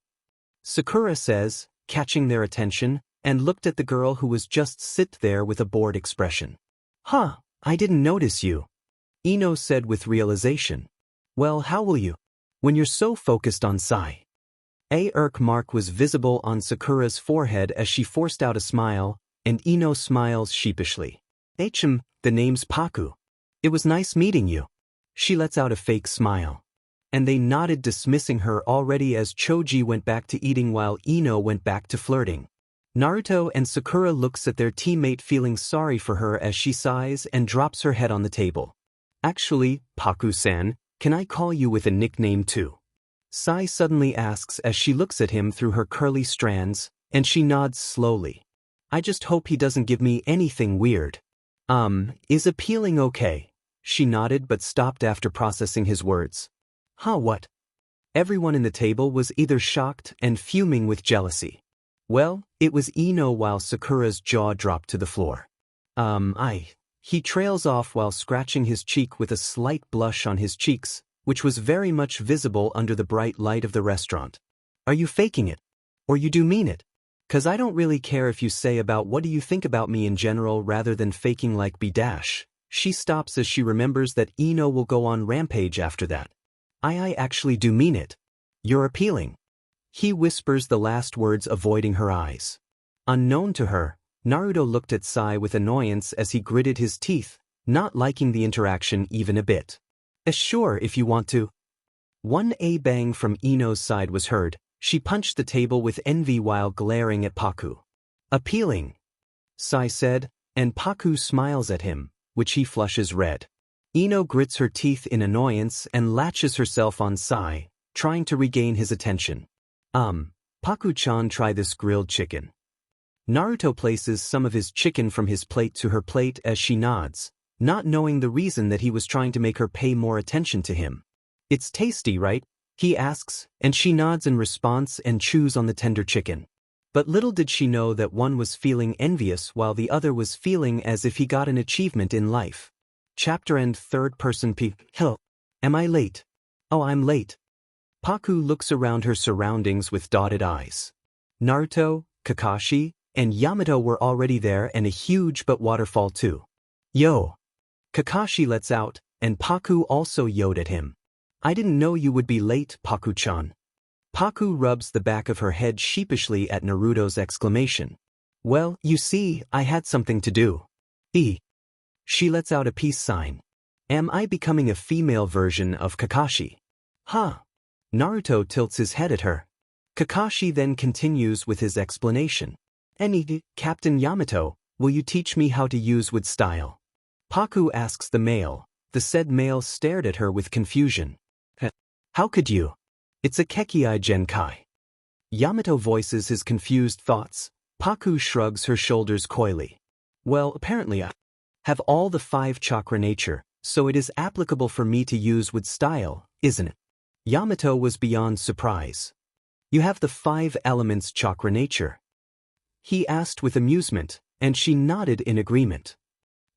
Sakura says, catching their attention, and looked at the girl who was just sit there with a bored expression. Huh, I didn't notice you. Ino said with realization. Well, how will you? When you're so focused on Sai. A irk mark was visible on Sakura's forehead as she forced out a smile, and Ino smiles sheepishly. The name's Paku. It was nice meeting you. She lets out a fake smile. And they nodded, dismissing her already as Choji went back to eating while Ino went back to flirting. Naruto and Sakura looks at their teammate, feeling sorry for her as she sighs and drops her head on the table. Actually, Paku-san, can I call you with a nickname too? Sai suddenly asks as she looks at him through her curly strands, and she nods slowly. I just hope he doesn't give me anything weird. Is appealing okay? She nodded but stopped after processing his words. Huh, what? Everyone in the table was either shocked and fuming with jealousy. Well, it was Ino while Sakura's jaw dropped to the floor. He trails off while scratching his cheek with a slight blush on his cheeks, which was very much visible under the bright light of the restaurant. Are you faking it? Or you do mean it? 'Cause I don't really care if you say about what do you think about me in general rather than faking like B-. She stops as she remembers that Ino will go on rampage after that. I actually do mean it. You're appealing. He whispers the last words, avoiding her eyes. Unknown to her, Naruto looked at Sai with annoyance as he gritted his teeth, not liking the interaction even a bit. Sure, if you want to. One bang from Ino's side was heard. She punched the table with envy while glaring at Paku. Appealing, Sai said, and Paku smiles at him, which he flushes red. Ino grits her teeth in annoyance and latches herself on Sai, trying to regain his attention. Paku-chan, try this grilled chicken. Naruto places some of his chicken from his plate to her plate as she nods, not knowing the reason that he was trying to make her pay more attention to him. It's tasty, right? He asks, and she nods in response and chews on the tender chicken. But little did she know that one was feeling envious while the other was feeling as if he got an achievement in life. Chapter end, third person p. Hello. Am I late? Oh, I'm late. Paku looks around her surroundings with dotted eyes. Naruto, Kakashi, and Yamato were already there, and a huge but waterfall too. Yo. Kakashi lets out, and Paku also yoed at him. I didn't know you would be late, Paku-chan. Paku rubs the back of her head sheepishly at Naruto's exclamation. Well, you see, I had something to do. She lets out a peace sign. Am I becoming a female version of Kakashi? Huh. Naruto tilts his head at her. Kakashi then continues with his explanation. Captain Yamato, will you teach me how to use with style? Paku asks the male. The said male stared at her with confusion. How could you? It's a Kekei Genkai. Yamato voices his confused thoughts. Paku shrugs her shoulders coyly. Well, apparently I have all the 5 chakra nature, so it is applicable for me to use with style, isn't it? Yamato was beyond surprise. You have the 5 elements chakra nature? He asked with amusement, and she nodded in agreement.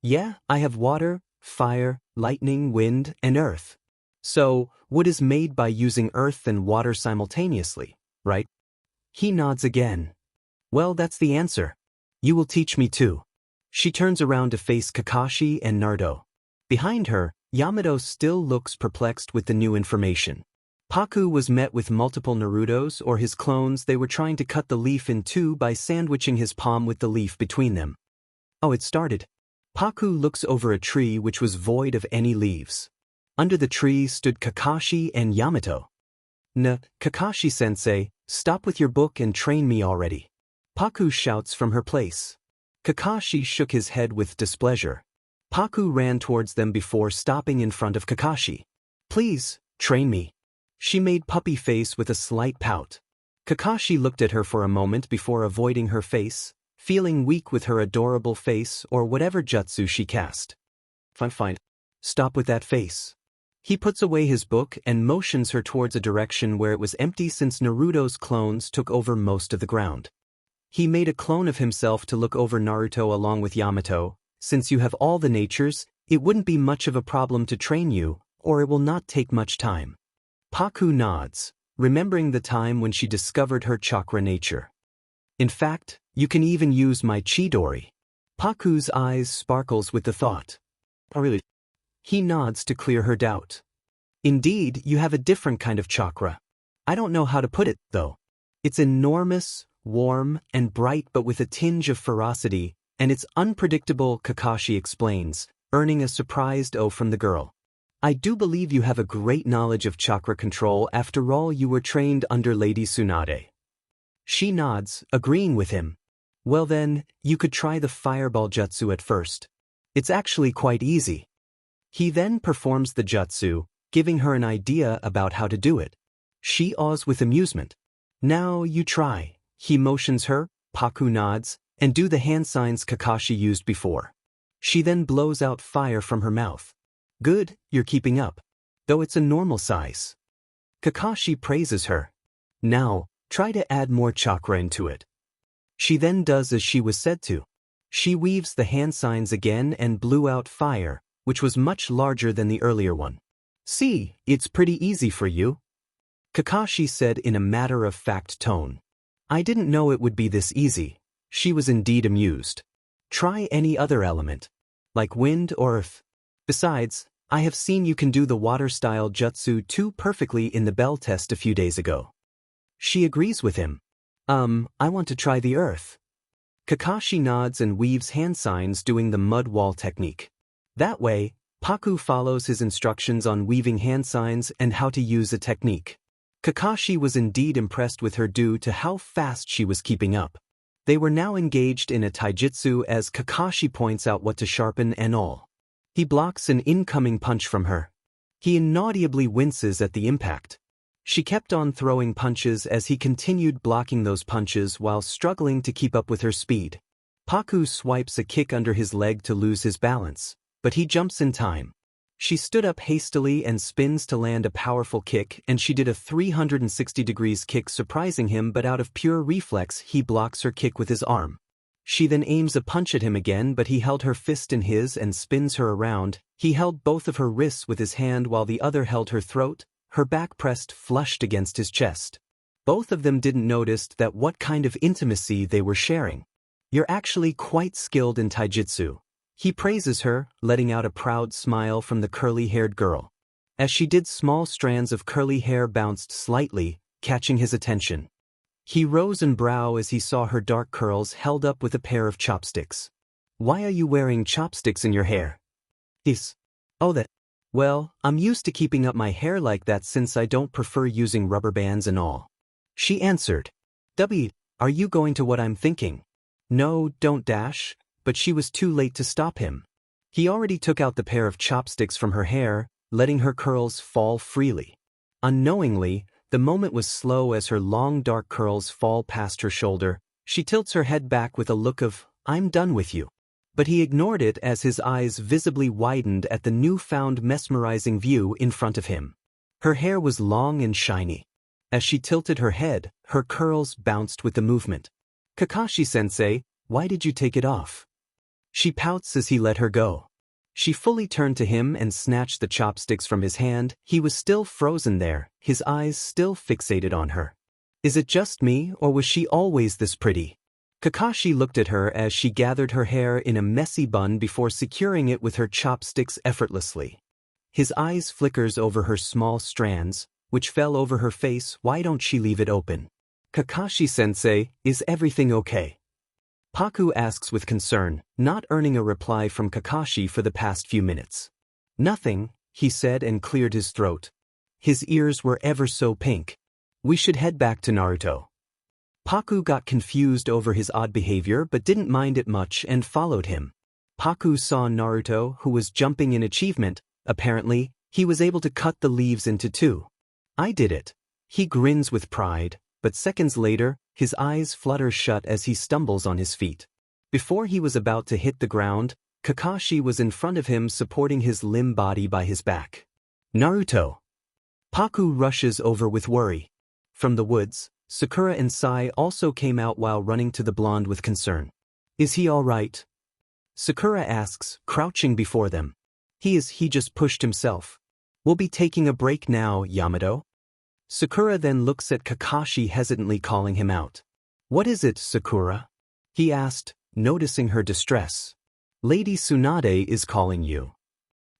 Yeah, I have water, fire, lightning, wind, and earth. So, wood is made by using earth and water simultaneously, right? He nods again. Well, that's the answer. You will teach me too. She turns around to face Kakashi and Naruto. Behind her, Yamato still looks perplexed with the new information. Paku was met with multiple Narutos or his clones. They were trying to cut the leaf in 2 by sandwiching his palm with the leaf between them. Oh, it started. Paku looks over a tree which was void of any leaves. Under the tree stood Kakashi and Yamato. Kakashi-sensei, stop with your book and train me already. Paku shouts from her place. Kakashi shook his head with displeasure. Paku ran towards them before stopping in front of Kakashi. Please, train me. She made puppy face with a slight pout. Kakashi looked at her for a moment before avoiding her face, feeling weak with her adorable face or whatever jutsu she cast. Fine. Stop with that face. He puts away his book and motions her towards a direction where it was empty since Naruto's clones took over most of the ground. He made a clone of himself to look over Naruto along with Yamato. Since you have all the natures, it wouldn't be much of a problem to train you, or it will not take much time. Paku nods, remembering the time when she discovered her chakra nature. In fact, you can even use my Chidori. Paku's eyes sparkles with the thought. Oh really? He nods to clear her doubt. Indeed, you have a different kind of chakra. I don't know how to put it, though. It's enormous, warm, and bright but with a tinge of ferocity, and it's unpredictable, Kakashi explains, earning a surprised "oh" from the girl. I do believe you have a great knowledge of chakra control. After all, you were trained under Lady Tsunade. She nods, agreeing with him. Well then, you could try the fireball jutsu at first. It's actually quite easy. He then performs the jutsu, giving her an idea about how to do it. She awes with amusement. Now you try. He motions her, Paku nods, and do the hand signs Kakashi used before. She then blows out fire from her mouth. Good, you're keeping up. Though it's a normal size. Kakashi praises her. Now, try to add more chakra into it. She then does as she was said to. She weaves the hand signs again and blew out fire, which was much larger than the earlier one. See, it's pretty easy for you. Kakashi said in a matter-of-fact tone. I didn't know it would be this easy. She was indeed amused. Try any other element. Like wind or earth. Besides, I have seen you can do the water-style jutsu too perfectly in the bell test a few days ago. She agrees with him. I want to try the earth. Kakashi nods and weaves hand signs doing the mud wall technique. That way, Paku follows his instructions on weaving hand signs and how to use a technique. Kakashi was indeed impressed with her due to how fast she was keeping up. They were now engaged in a taijutsu as Kakashi points out what to sharpen and all. He blocks an incoming punch from her. He inaudibly winces at the impact. She kept on throwing punches as he continued blocking those punches while struggling to keep up with her speed. Paku swipes a kick under his leg to lose his balance, but he jumps in time. She stood up hastily and spins to land a powerful kick, and she did a 360 degrees kick, surprising him, but out of pure reflex he blocks her kick with his arm. She then aims a punch at him again, but he held her fist in his and spins her around. He held both of her wrists with his hand while the other held her throat, her back pressed flushed against his chest. Both of them didn't notice that what kind of intimacy they were sharing. You're actually quite skilled in taijutsu. He praises her, letting out a proud smile from the curly-haired girl. As she did, small strands of curly hair bounced slightly, catching his attention. He rose and brow as he saw her dark curls held up with a pair of chopsticks. Why are you wearing chopsticks in your hair? Oh, that. Well, I'm used to keeping up my hair like that since I don't prefer using rubber bands and all. She answered. Are you going to what I'm thinking? No, don't dash, but she was too late to stop him. He already took out the pair of chopsticks from her hair, letting her curls fall freely. Unknowingly, the moment was slow as her long dark curls fall past her shoulder. She tilts her head back with a look of, "I'm done with you." But he ignored it as his eyes visibly widened at the newfound mesmerizing view in front of him. Her hair was long and shiny. As she tilted her head, her curls bounced with the movement. "Kakashi-sensei, why did you take it off?" She pouts as he let her go. She fully turned to him and snatched the chopsticks from his hand. He was still frozen there, his eyes still fixated on her. Is it just me, or was she always this pretty? Kakashi looked at her as she gathered her hair in a messy bun before securing it with her chopsticks effortlessly. His eyes flickers over her small strands, which fell over her face. "Why don't she leave it open?" "Kakashi-sensei, is everything okay?" Paku asks with concern, not earning a reply from Kakashi for the past few minutes. "Nothing," he said and cleared his throat. His ears were ever so pink. "We should head back to Naruto." Paku got confused over his odd behavior but didn't mind it much and followed him. Paku saw Naruto, who was jumping in achievement. Apparently, he was able to cut the leaves into two. "I did it." He grins with pride, but seconds later, his eyes flutter shut as he stumbles on his feet. Before he was about to hit the ground, Kakashi was in front of him supporting his limp body by his back. "Naruto." Paku rushes over with worry. From the woods, Sakura and Sai also came out while running to the blonde with concern. "Is he all right?" Sakura asks, crouching before them. He just pushed himself. "We'll be taking a break now, Yamato." Sakura then looks at Kakashi hesitantly calling him out. "What is it, Sakura?" he asked, noticing her distress. "Lady Tsunade is calling you."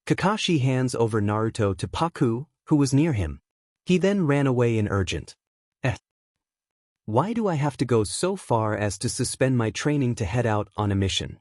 Kakashi hands over Naruto to Paku, who was near him. He then ran away in urgent. Why do I have to go so far as to suspend my training to head out on a mission?"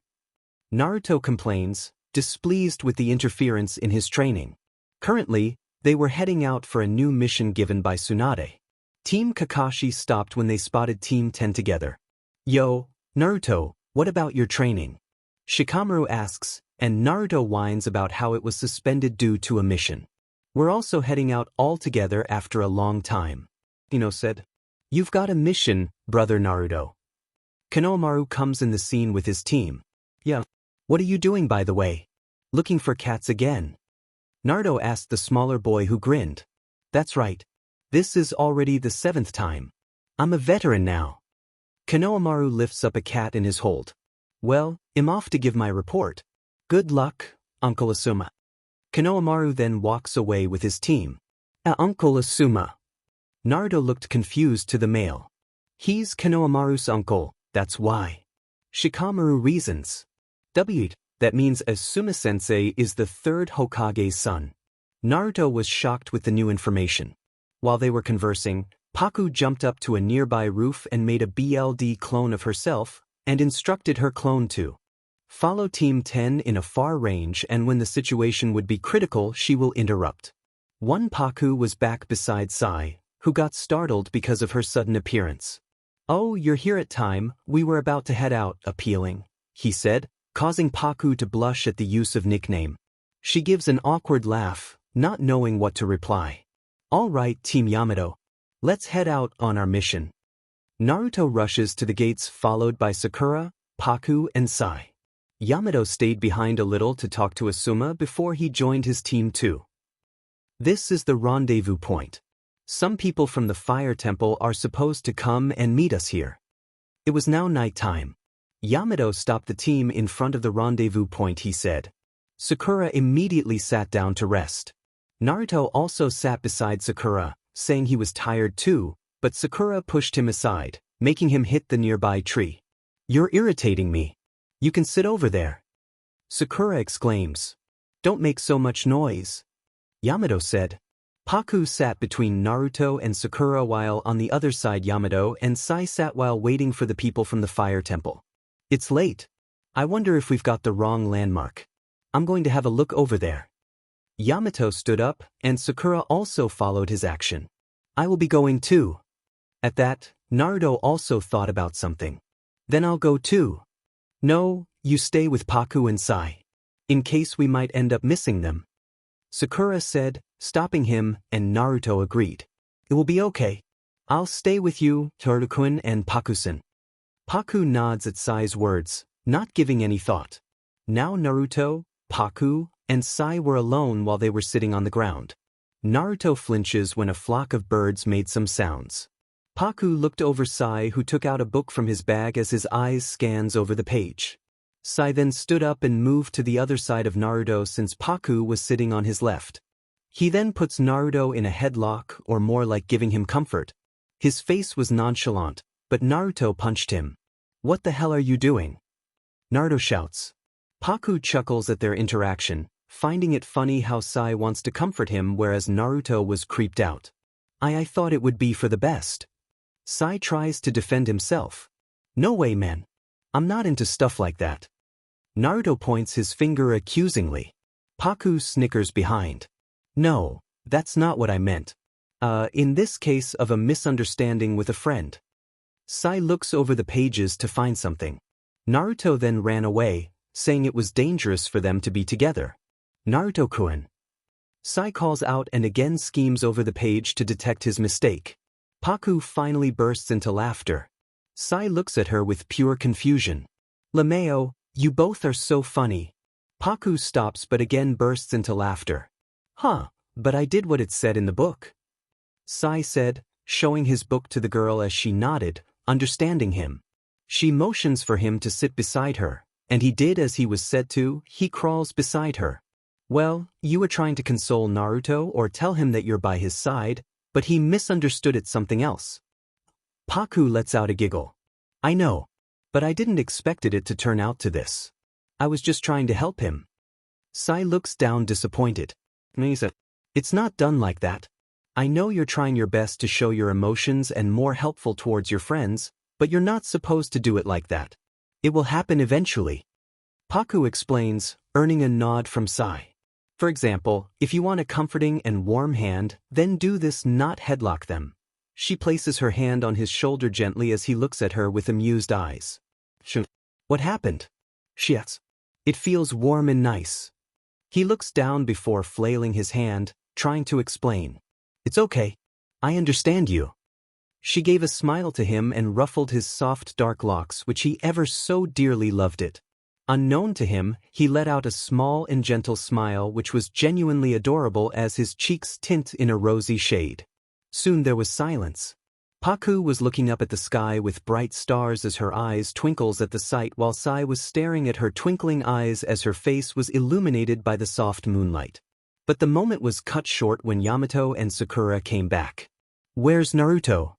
Naruto complains, displeased with the interference in his training. Currently, they were heading out for a new mission given by Tsunade. Team Kakashi stopped when they spotted Team 10 together. "Yo, Naruto, what about your training?" Shikamaru asks, and Naruto whines about how it was suspended due to a mission. "We're also heading out all together after a long time," Ino said. "You've got a mission, brother Naruto." Konohamaru comes in the scene with his team. "Yeah. What are you doing, by the way?" "Looking for cats again." Naruto asked the smaller boy, who grinned. "That's right. This is already the 7th time. I'm a veteran now." Konohamaru lifts up a cat in his hold. "Well, I'm off to give my report. Good luck, Uncle Asuma." Konohamaru then walks away with his team. Uncle Asuma." Naruto looked confused to the male. "He's Konohamaru's uncle, that's why." Shikamaru reasons. That means Asuma-sensei is the 3rd Hokage's son." Naruto was shocked with the new information. While they were conversing, Paku jumped up to a nearby roof and made a BLD clone of herself, and instructed her clone to follow Team 10 in a far range, and when the situation would be critical, she will interrupt. One Paku was back beside Sai, who got startled because of her sudden appearance. "Oh, you're here at time, we were about to head out, appealing," he said, causing Paku to blush at the use of nickname. She gives an awkward laugh, not knowing what to reply. "All right, Team Yamato. Let's head out on our mission." Naruto rushes to the gates followed by Sakura, Paku, and Sai. Yamato stayed behind a little to talk to Asuma before he joined his team too. "This is the rendezvous point. Some people from the Fire Temple are supposed to come and meet us here." It was now night time. Yamato stopped the team in front of the rendezvous point, he said. Sakura immediately sat down to rest. Naruto also sat beside Sakura, saying he was tired too, but Sakura pushed him aside, making him hit the nearby tree. "You're irritating me. You can sit over there." Sakura exclaims. "Don't make so much noise," Yamato said. Paku sat between Naruto and Sakura while on the other side Yamato and Sai sat while waiting for the people from the Fire Temple. "It's late. I wonder if we've got the wrong landmark. I'm going to have a look over there." Yamato stood up, and Sakura also followed his action. "I will be going too." At that, Naruto also thought about something. "Then I'll go too." "No, you stay with Paku and Sai. In case we might end up missing them," Sakura said, stopping him, and Naruto agreed. It will be okay. I'll stay with you, Toru-kun and Paku-san. Paku nods at Sai's words, not giving any thought. Now Naruto, Paku, and Sai were alone while they were sitting on the ground. Naruto flinches when a flock of birds made some sounds. Paku looked over Sai, who took out a book from his bag as his eyes scans over the page. Sai then stood up and moved to the other side of Naruto since Paku was sitting on his left. He then puts Naruto in a headlock, or more like giving him comfort. His face was nonchalant, but Naruto punched him. "What the hell are you doing?" Naruto shouts. Paku chuckles at their interaction, finding it funny how Sai wants to comfort him whereas Naruto was creeped out. I thought it would be for the best. Sai tries to defend himself. "No way, man. I'm not into stuff like that." Naruto points his finger accusingly. Paku snickers behind. "No, that's not what I meant. In this case of a misunderstanding with a friend." Sai looks over the pages to find something. Naruto then ran away, saying it was dangerous for them to be together. "Naruto-kun." Sai calls out and again schemes over the page to detect his mistake. Paku finally bursts into laughter. Sai looks at her with pure confusion. "Lameo, you both are so funny." Paku stops but again bursts into laughter. But I did what it said in the book," Sai said, showing his book to the girl as she nodded, understanding him. She motions for him to sit beside her, and he did as he was said to. He crawls beside her. "Well, you were trying to console Naruto or tell him that you're by his side, but he misunderstood it something else." Paku lets out a giggle. "I know, but I didn't expect it to turn out to this. I was just trying to help him." Sai looks down disappointed. "It's not done like that. I know you're trying your best to show your emotions and more helpful towards your friends, but you're not supposed to do it like that. It will happen eventually." Paku explains, earning a nod from Sai. "For example, if you want a comforting and warm hand, then do this, not headlock them." She places her hand on his shoulder gently as he looks at her with amused eyes. "What happened?" she asks. "It feels warm and nice." He looks down before flailing his hand, trying to explain. "It's okay. I understand you." She gave a smile to him and ruffled his soft dark locks, which he ever so dearly loved it. Unknown to him, he let out a small and gentle smile which was genuinely adorable as his cheeks tint in a rosy shade. Soon there was silence. Paku was looking up at the sky with bright stars as her eyes twinkles at the sight, while Sai was staring at her twinkling eyes as her face was illuminated by the soft moonlight. But the moment was cut short when Yamato and Sakura came back. "Where's Naruto?"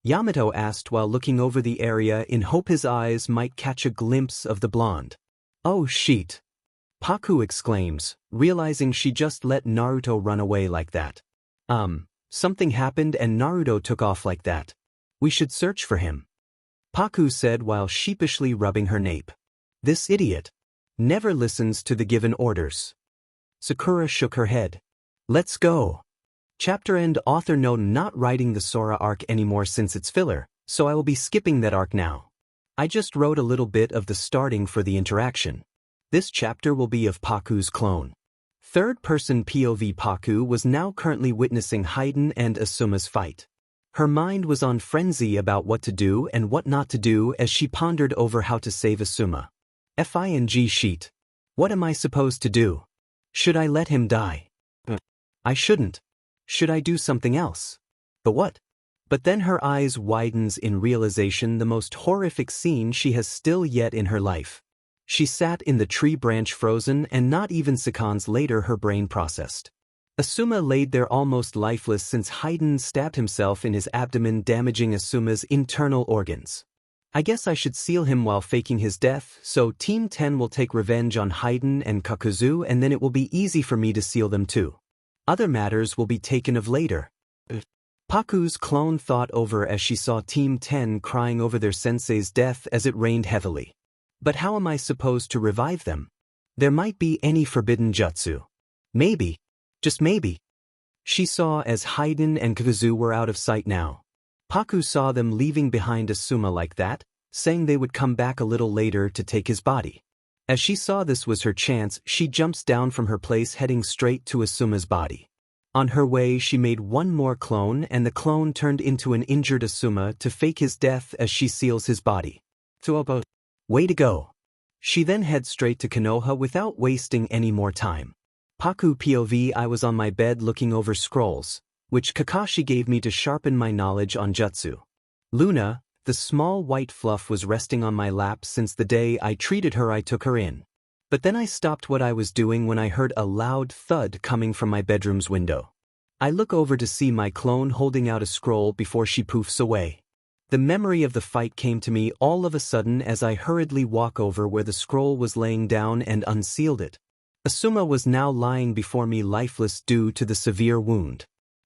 Yamato asked while looking over the area in hope his eyes might catch a glimpse of the blonde. "Oh shit!" Paku exclaims, realizing she just let Naruto run away like that. Something happened and Naruto took off like that. We should search for him," Paku said while sheepishly rubbing her nape. "This idiot never listens to the given orders." Sakura shook her head. "Let's go." Chapter end. Author note: not writing the Sora arc anymore since it's filler, so I will be skipping that arc now. I just wrote a little bit of the starting for the interaction. This chapter will be of Paku's clone. Third-person POV. Paku was now currently witnessing Hideout and Asuma's fight. Her mind was on frenzy about what to do and what not to do as she pondered over how to save Asuma. Fing sheet. What am I supposed to do? Should I let him die? I shouldn't. Should I do something else? But what? But then her eyes widens in realization the most horrific scene she has still yet in her life. She sat in the tree branch frozen and not even seconds later her brain processed. Asuma laid there almost lifeless since Hideout stabbed himself in his abdomen, damaging Asuma's internal organs. I guess I should seal him while faking his death, so Team 10 will take revenge on Hideout and Kakuzu, and then it will be easy for me to seal them too. Other matters will be taken of later. Paku's clone thought over as she saw Team 10 crying over their sensei's death as it rained heavily. But how am I supposed to revive them? There might be any forbidden jutsu. Maybe. Just maybe. She saw as Hideout and Kakuzu were out of sight now. Paku saw them leaving behind Asuma like that, saying they would come back a little later to take his body. As she saw this was her chance, she jumps down from her place heading straight to Asuma's body. On her way, she made one more clone, and the clone turned into an injured Asuma to fake his death as she seals his body. ᧁꪮᦛ᫏. Way to go. She then heads straight to Konoha without wasting any more time. Paku POV. I was on my bed looking over scrolls, which Kakashi gave me to sharpen my knowledge on jutsu. Luna, the small white fluff, was resting on my lap since the day I treated her. I took her in. But then I stopped what I was doing when I heard a loud thud coming from my bedroom's window. I look over to see my clone holding out a scroll before she poofs away. The memory of the fight came to me all of a sudden as I hurriedly walk over where the scroll was laying down and unsealed it. Asuma was now lying before me lifeless due to the severe wound.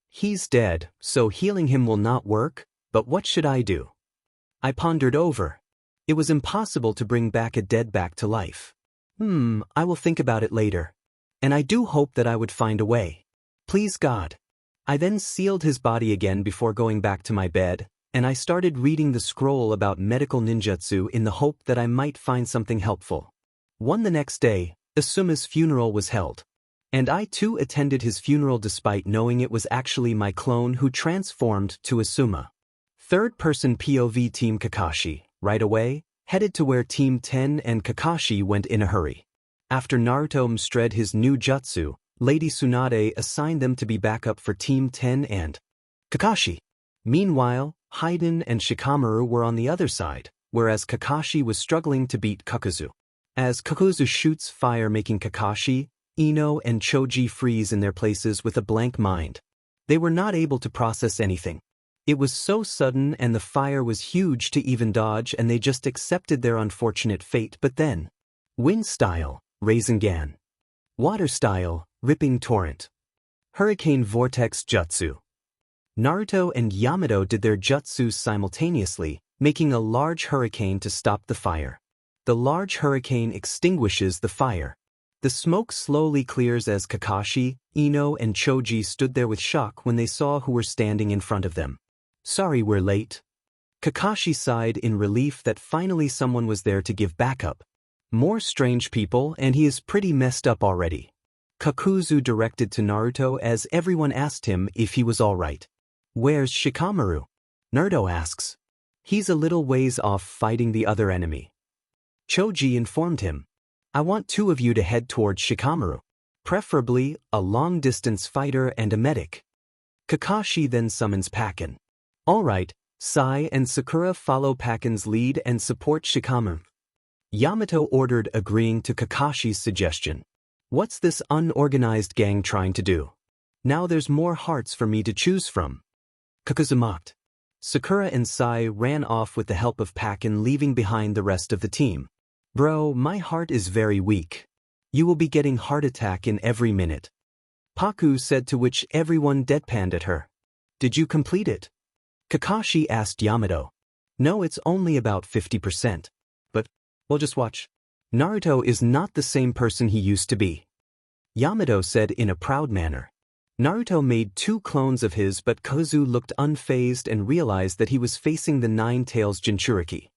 He's dead, so healing him will not work, but what should I do? I pondered over. It was impossible to bring back a dead back to life. I will think about it later. And I do hope that I would find a way. Please God. I then sealed his body again before going back to my bed, and I started reading the scroll about medical ninjutsu in the hope that I might find something helpful. The next day, Asuma's funeral was held. And I too attended his funeral despite knowing it was actually my clone who transformed to Asuma. Third-person POV. Team Kakashi, right away, headed to where Team 10 and Kakashi went in a hurry. After Naruto mastered his new jutsu, Lady Tsunade assigned them to be backup for Team 10 and Kakashi. Meanwhile, Hideout and Shikamaru were on the other side, whereas Kakashi was struggling to beat Kakuzu. As Kakuzu shoots fire, making Kakashi, Ino and Choji freeze in their places with a blank mind. They were not able to process anything. It was so sudden and the fire was huge to even dodge, and they just accepted their unfortunate fate. But then, wind style, Rasengan. Water style, ripping torrent. Hurricane vortex jutsu. Naruto and Yamato did their jutsus simultaneously, making a large hurricane to stop the fire. The large hurricane extinguishes the fire. The smoke slowly clears as Kakashi, Ino and Choji stood there with shock when they saw who were standing in front of them. Sorry we're late. Kakashi sighed in relief that finally someone was there to give backup. More strange people, and he is pretty messed up already. Kakuzu directed to Naruto as everyone asked him if he was alright. Where's Shikamaru? Naruto asks. He's a little ways off fighting the other enemy. Choji informed him. I want two of you to head towards Shikamaru. Preferably a long-distance fighter and a medic. Kakashi then summons Pakin. Alright, Sai and Sakura follow Pakin's lead and support Shikamaru. Yamato ordered, agreeing to Kakashi's suggestion. What's this unorganized gang trying to do? Now there's more hearts for me to choose from. Kakuzu mocked. Sakura and Sai ran off with the help of Pakin, leaving behind the rest of the team. Bro, my heart is very weak. You will be getting heart attack in every minute. Paku said, to which everyone deadpanned at her. Did you complete it? Kakashi asked Yamato. No, it's only about 50%. But, we'll just watch. Naruto is not the same person he used to be. Yamato said in a proud manner. Naruto made 2 clones of his, but Kakuzu looked unfazed and realized that he was facing the 9 Tails Jinchuriki.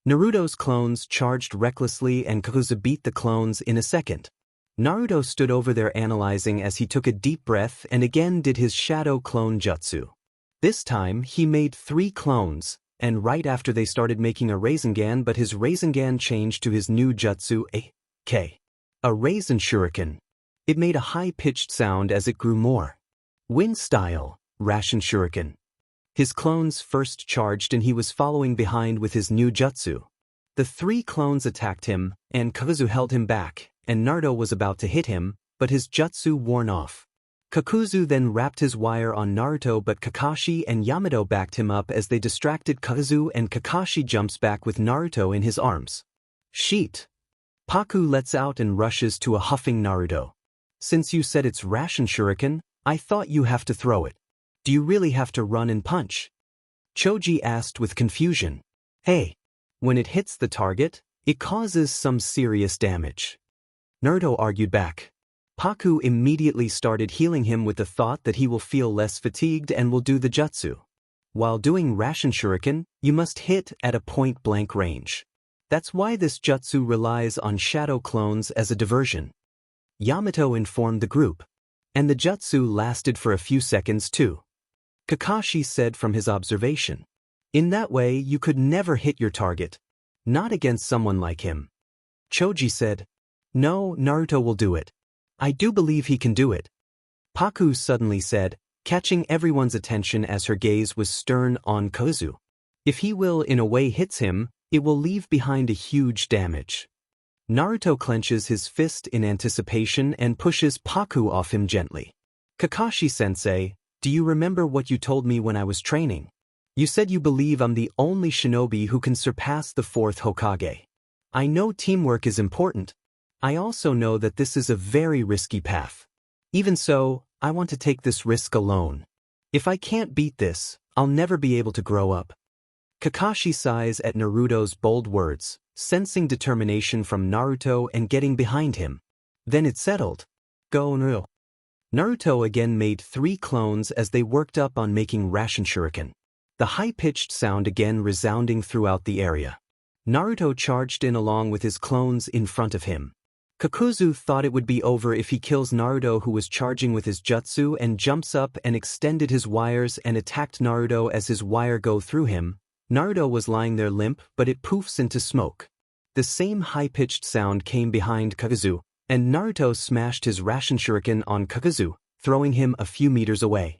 Naruto's clones charged recklessly and Kakuzu beat the clones in a second. Naruto stood over there analyzing as he took a deep breath and again did his shadow clone jutsu. This time he made 3 clones, and right after they started making a Rasengan, but his Rasengan changed to his new jutsu, a Rasen Shuriken. It made a high-pitched sound as it grew more. Wind style, Rasen Shuriken. His clones first charged and he was following behind with his new jutsu. The 3 clones attacked him, and Kakuzu held him back, and Naruto was about to hit him, but his jutsu worn off. Kakuzu then wrapped his wire on Naruto, but Kakashi and Yamato backed him up as they distracted Kakuzu, and Kakashi jumps back with Naruto in his arms. Sheet. Paku lets out and rushes to a huffing Naruto. Since you said it's Rasen Shuriken, I thought you have to throw it. Do you really have to run and punch? Choji asked with confusion. Hey. When it hits the target, it causes some serious damage. Naruto argued back. Paku immediately started healing him with the thought that he will feel less fatigued and will do the jutsu. While doing Rasen Shuriken, you must hit at a point-blank range. That's why this jutsu relies on shadow clones as a diversion. Yamato informed the group. And the jutsu lasted for a few seconds too. Kakashi said from his observation. In that way you could never hit your target. Not against someone like him. Choji said. No, Naruto will do it. I do believe he can do it. Paku suddenly said, catching everyone's attention as her gaze was stern on Kozu. If he will in a way hits him, it will leave behind a huge damage. Naruto clenches his fist in anticipation and pushes Paku off him gently. Kakashi-sensei, do you remember what you told me when I was training? You said you believe I'm the only shinobi who can surpass the fourth Hokage. I know teamwork is important. I also know that this is a very risky path. Even so, I want to take this risk alone. If I can't beat this, I'll never be able to grow up. Kakashi sighs at Naruto's bold words, sensing determination from Naruto and getting behind him. Then it's settled. Go no. Naruto again made 3 clones as they worked up on making Rasen Shuriken. The high-pitched sound again resounding throughout the area. Naruto charged in along with his clones in front of him. Kakuzu thought it would be over if he kills Naruto, who was charging with his jutsu, and jumps up and extended his wires and attacked Naruto as his wire go through him. Naruto was lying there limp, but it poofs into smoke. The same high-pitched sound came behind Kakuzu, and Naruto smashed his Rasen Shuriken on Kakuzu, throwing him a few meters away.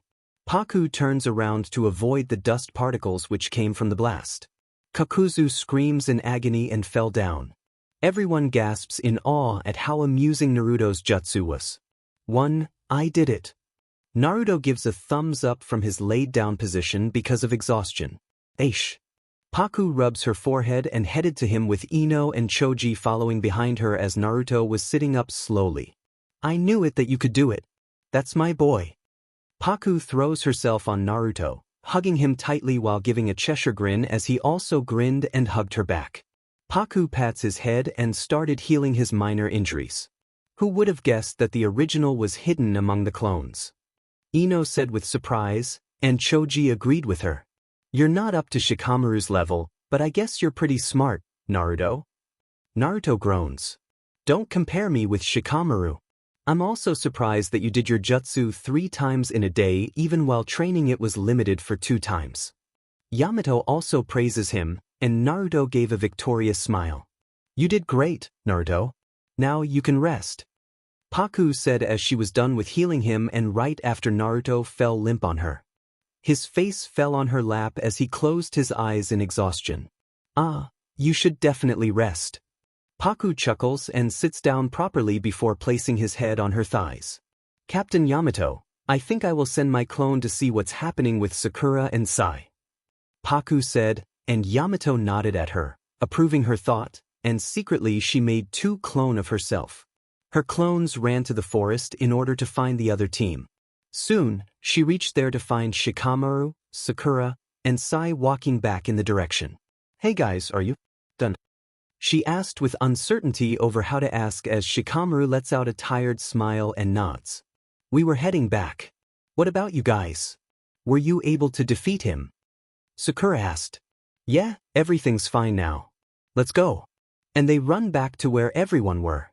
Paku turns around to avoid the dust particles which came from the blast. Kakuzu screams in agony and fell down. Everyone gasps in awe at how amusing Naruto's jutsu was. I did it. Naruto gives a thumbs up from his laid-down position because of exhaustion. Aish. Paku rubs her forehead and headed to him with Ino and Choji following behind her as Naruto was sitting up slowly. I knew it that you could do it. That's my boy. Paku throws herself on Naruto, hugging him tightly while giving a Cheshire grin as he also grinned and hugged her back. Paku pats his head and started healing his minor injuries. Who would have guessed that the original was hidden among the clones? Ino said with surprise, and Choji agreed with her. You're not up to Shikamaru's level, but I guess you're pretty smart, Naruto. Naruto groans. Don't compare me with Shikamaru. I'm also surprised that you did your jutsu 3 times in a day even while training it was limited for 2 times. Yamato also praises him, and Naruto gave a victorious smile. You did great, Naruto. Now you can rest. Paku said as she was done with healing him and right after Naruto fell limp on her. His face fell on her lap as he closed his eyes in exhaustion. You should definitely rest. Paku chuckles and sits down properly before placing his head on her thighs. Captain Yamato, I think I will send my clone to see what's happening with Sakura and Sai. Paku said, and Yamato nodded at her, approving her thought, and secretly she made 2 clones of herself. Her clones ran to the forest in order to find the other team. Soon, she reached there to find Shikamaru, Sakura, and Sai walking back in the direction. Hey guys, are you done? She asked with uncertainty over how to ask as Shikamaru lets out a tired smile and nods. We were heading back. What about you guys? Were you able to defeat him? Sakura asked. Yeah, everything's fine now. Let's go. And they run back to where everyone were.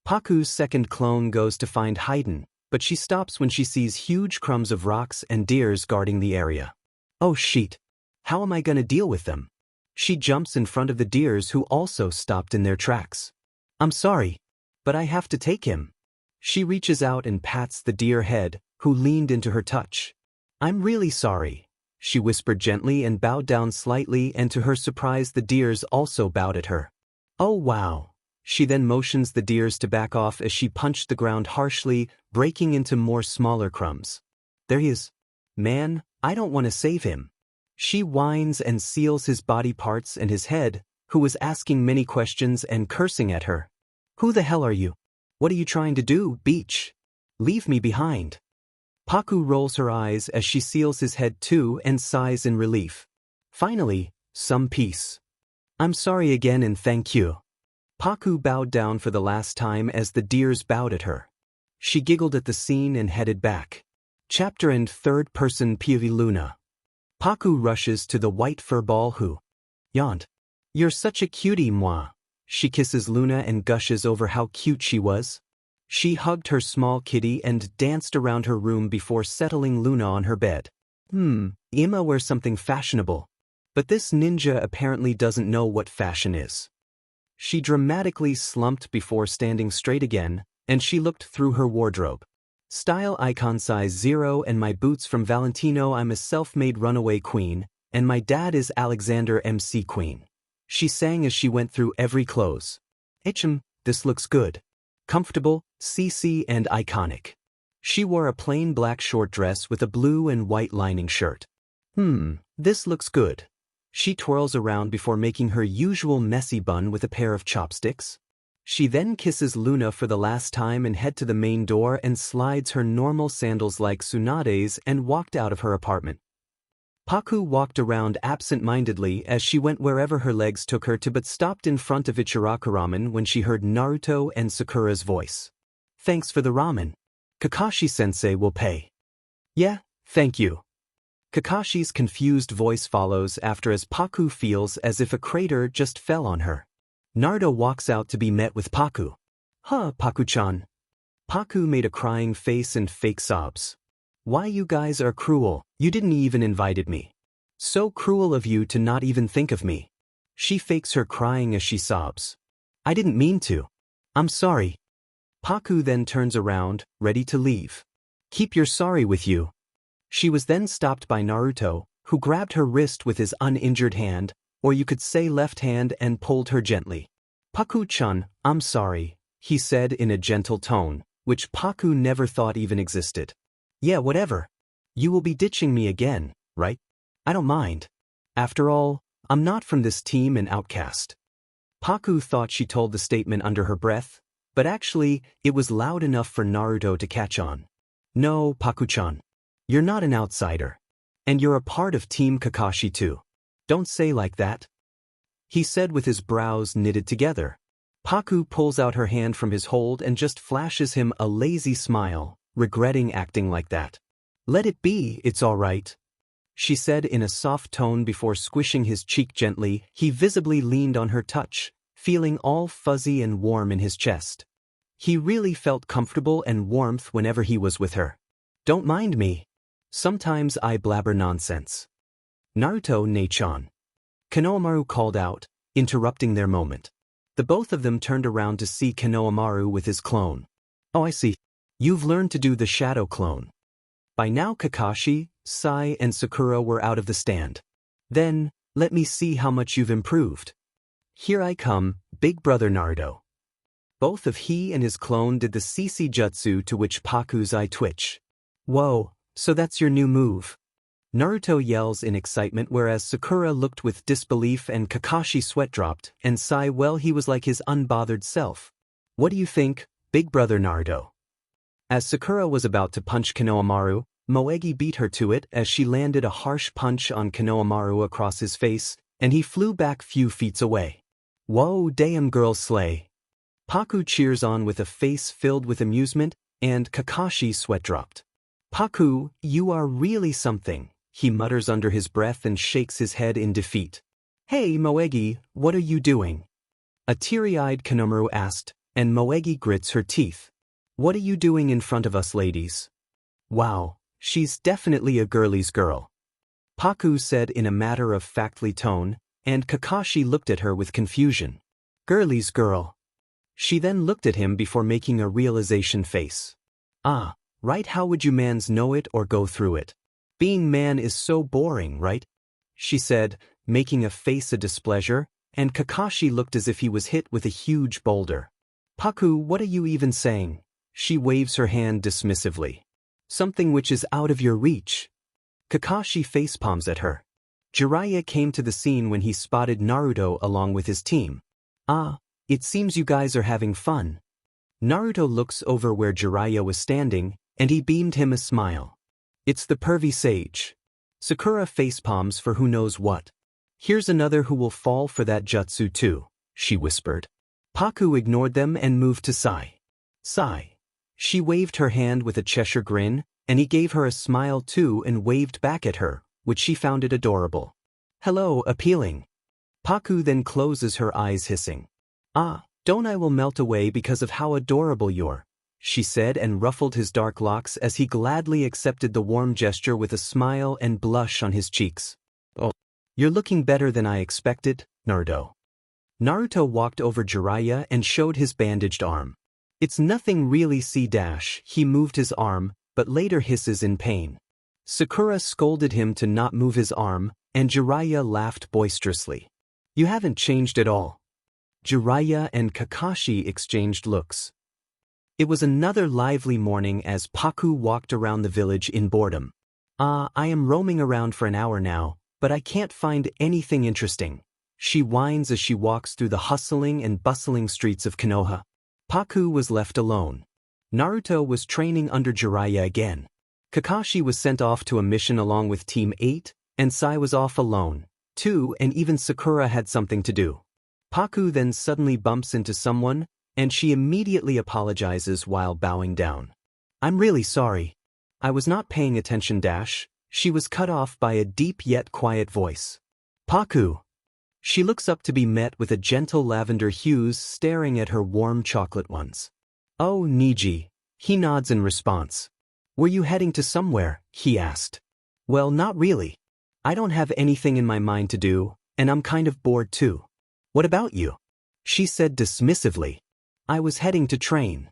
Paku's second clone goes to find Haiden, but she stops when she sees huge crumbs of rocks and deers guarding the area. Oh shit. How am I gonna deal with them? She jumps in front of the deers who also stopped in their tracks. I'm sorry, but I have to take him. She reaches out and pats the deer head, who leaned into her touch. I'm really sorry, she whispered gently and bowed down slightly, and to her surprise the deers also bowed at her. Oh wow. She then motions the deers to back off as she punched the ground harshly, breaking into more smaller crumbs. There he is. Man, I don't want to save him. She whines and seals his body parts and his head, who was asking many questions and cursing at her. Who the hell are you? What are you trying to do, Beach? Leave me behind. Paku rolls her eyes as she seals his head too and sighs in relief. Finally, some peace. I'm sorry again and thank you. Paku bowed down for the last time as the deers bowed at her. She giggled at the scene and headed back. Chapter and third-person POV Luna. Paku rushes to the white furball who yawned. You're such a cutie, moi. She kisses Luna and gushes over how cute she was. She hugged her small kitty and danced around her room before settling Luna on her bed. Ima wears something fashionable. But this ninja apparently doesn't know what fashion is. She dramatically slumped before standing straight again, and she looked through her wardrobe. Style icon size 0 and my boots from Valentino. I'm a self-made runaway queen, and my dad is Alexander MC Queen. She sang as she went through every clothes. This looks good. Comfortable, CC and iconic. She wore a plain black short dress with a blue and white lining shirt. This looks good. She twirls around before making her usual messy bun with a pair of chopsticks. She then kisses Luna for the last time and head to the main door and slides her normal sandals like Tsunade's and walked out of her apartment. Paku walked around absent-mindedly as she went wherever her legs took her to, but stopped in front of Ichiraku ramen when she heard Naruto and Sakura's voice. Thanks for the ramen. Kakashi-sensei will pay. Yeah, thank you. Kakashi's confused voice follows after as Paku feels as if a crater just fell on her. Naruto walks out to be met with Paku. Paku-chan. Paku made a crying face and fake sobs. Why you guys are cruel, you didn't even invited me. So cruel of you to not even think of me. She fakes her crying as she sobs. I didn't mean to. I'm sorry. Paku then turns around, ready to leave. Keep your sorry with you. She was then stopped by Naruto, who grabbed her wrist with his uninjured hand, or you could say left hand, and pulled her gently. Paku-chan, I'm sorry, he said in a gentle tone, which Paku never thought even existed. Yeah, whatever. You will be ditching me again, right? I don't mind. After all, I'm not from this team and outcast. Paku thought she told the statement under her breath, but actually, it was loud enough for Naruto to catch on. No, Paku-chan. You're not an outsider. And you're a part of Team Kakashi too. Don't say like that. He said with his brows knitted together. Paku pulls out her hand from his hold and just flashes him a lazy smile, regretting acting like that. Let it be, it's all right. She said in a soft tone before squishing his cheek gently. He visibly leaned on her touch, feeling all fuzzy and warm in his chest. He really felt comfortable and warmth whenever he was with her. Don't mind me. Sometimes I blabber nonsense. Naruto ne-chan. Konohamaru called out, interrupting their moment. The both of them turned around to see Konohamaru with his clone. Oh, I see. You've learned to do the shadow clone. By now Kakashi, Sai and Sakura were out of the stand. Then, let me see how much you've improved. Here I come, big brother Naruto. Both of he and his clone did the CC jutsu, to which Paku's eye twitch. Whoa, so that's your new move. Naruto yells in excitement, whereas Sakura looked with disbelief and Kakashi sweat dropped, and Sai, well, he was like his unbothered self. What do you think, big brother Naruto? As Sakura was about to punch Konohamaru, Moegi beat her to it as she landed a harsh punch on Konohamaru across his face, and he flew back few feet away. Whoa, damn girl slay. Paku cheers on with a face filled with amusement, and Kakashi sweat dropped. Paku, you are really something, he mutters under his breath and shakes his head in defeat. Hey Moegi, what are you doing? A teary-eyed Konohamaru asked, and Moegi grits her teeth. What are you doing in front of us ladies? Wow, she's definitely a girly's girl. Paku said in a matter-of-factly tone, and Kakashi looked at her with confusion. Girly's girl. She then looked at him before making a realization face. Ah, right, how would you mans know it or go through it? Being man is so boring, right? She said, making a face of displeasure, and Kakashi looked as if he was hit with a huge boulder. Paku, what are you even saying? She waves her hand dismissively. Something which is out of your reach. Kakashi facepalms at her. Jiraiya came to the scene when he spotted Naruto along with his team. Ah, it seems you guys are having fun. Naruto looks over where Jiraiya was standing, and he beamed him a smile. It's the pervy sage. Sakura facepalms for who knows what. Here's another who will fall for that jutsu too, she whispered. Paku ignored them and moved to Sai. Sai. She waved her hand with a Cheshire grin, and he gave her a smile too and waved back at her, which she found adorable. Hello, appealing. Paku then closes her eyes hissing. Ah, don't I will melt away because of how adorable you're. she said and ruffled his dark locks as he gladly accepted the warm gesture with a smile and blush on his cheeks. Oh, you're looking better than I expected, Naruto. Naruto walked over Jiraiya and showed his bandaged arm. It's nothing really he moved his arm, but later hisses in pain. Sakura scolded him to not move his arm, and Jiraiya laughed boisterously. You haven't changed at all. Jiraiya and Kakashi exchanged looks. It was another lively morning as Paku walked around the village in boredom. I am roaming around for an hour now, but I can't find anything interesting, she whines as she walks through the hustling and bustling streets of Konoha. Paku was left alone. Naruto was training under Jiraiya again. Kakashi was sent off to a mission along with Team 8, and Sai was off alone, too, and even Sakura had something to do. Paku then suddenly bumps into someone, and she immediately apologizes while bowing down. I'm really sorry. I was not paying attention. She was cut off by a deep yet quiet voice. Paku. She looks up to be met with a gentle lavender hues staring at her warm chocolate ones. Oh, Niji. He nods in response. Were you heading to somewhere? He asked. Well, not really. I don't have anything in my mind to do, and I'm kind of bored too. What about you? She said dismissively. I was heading to train.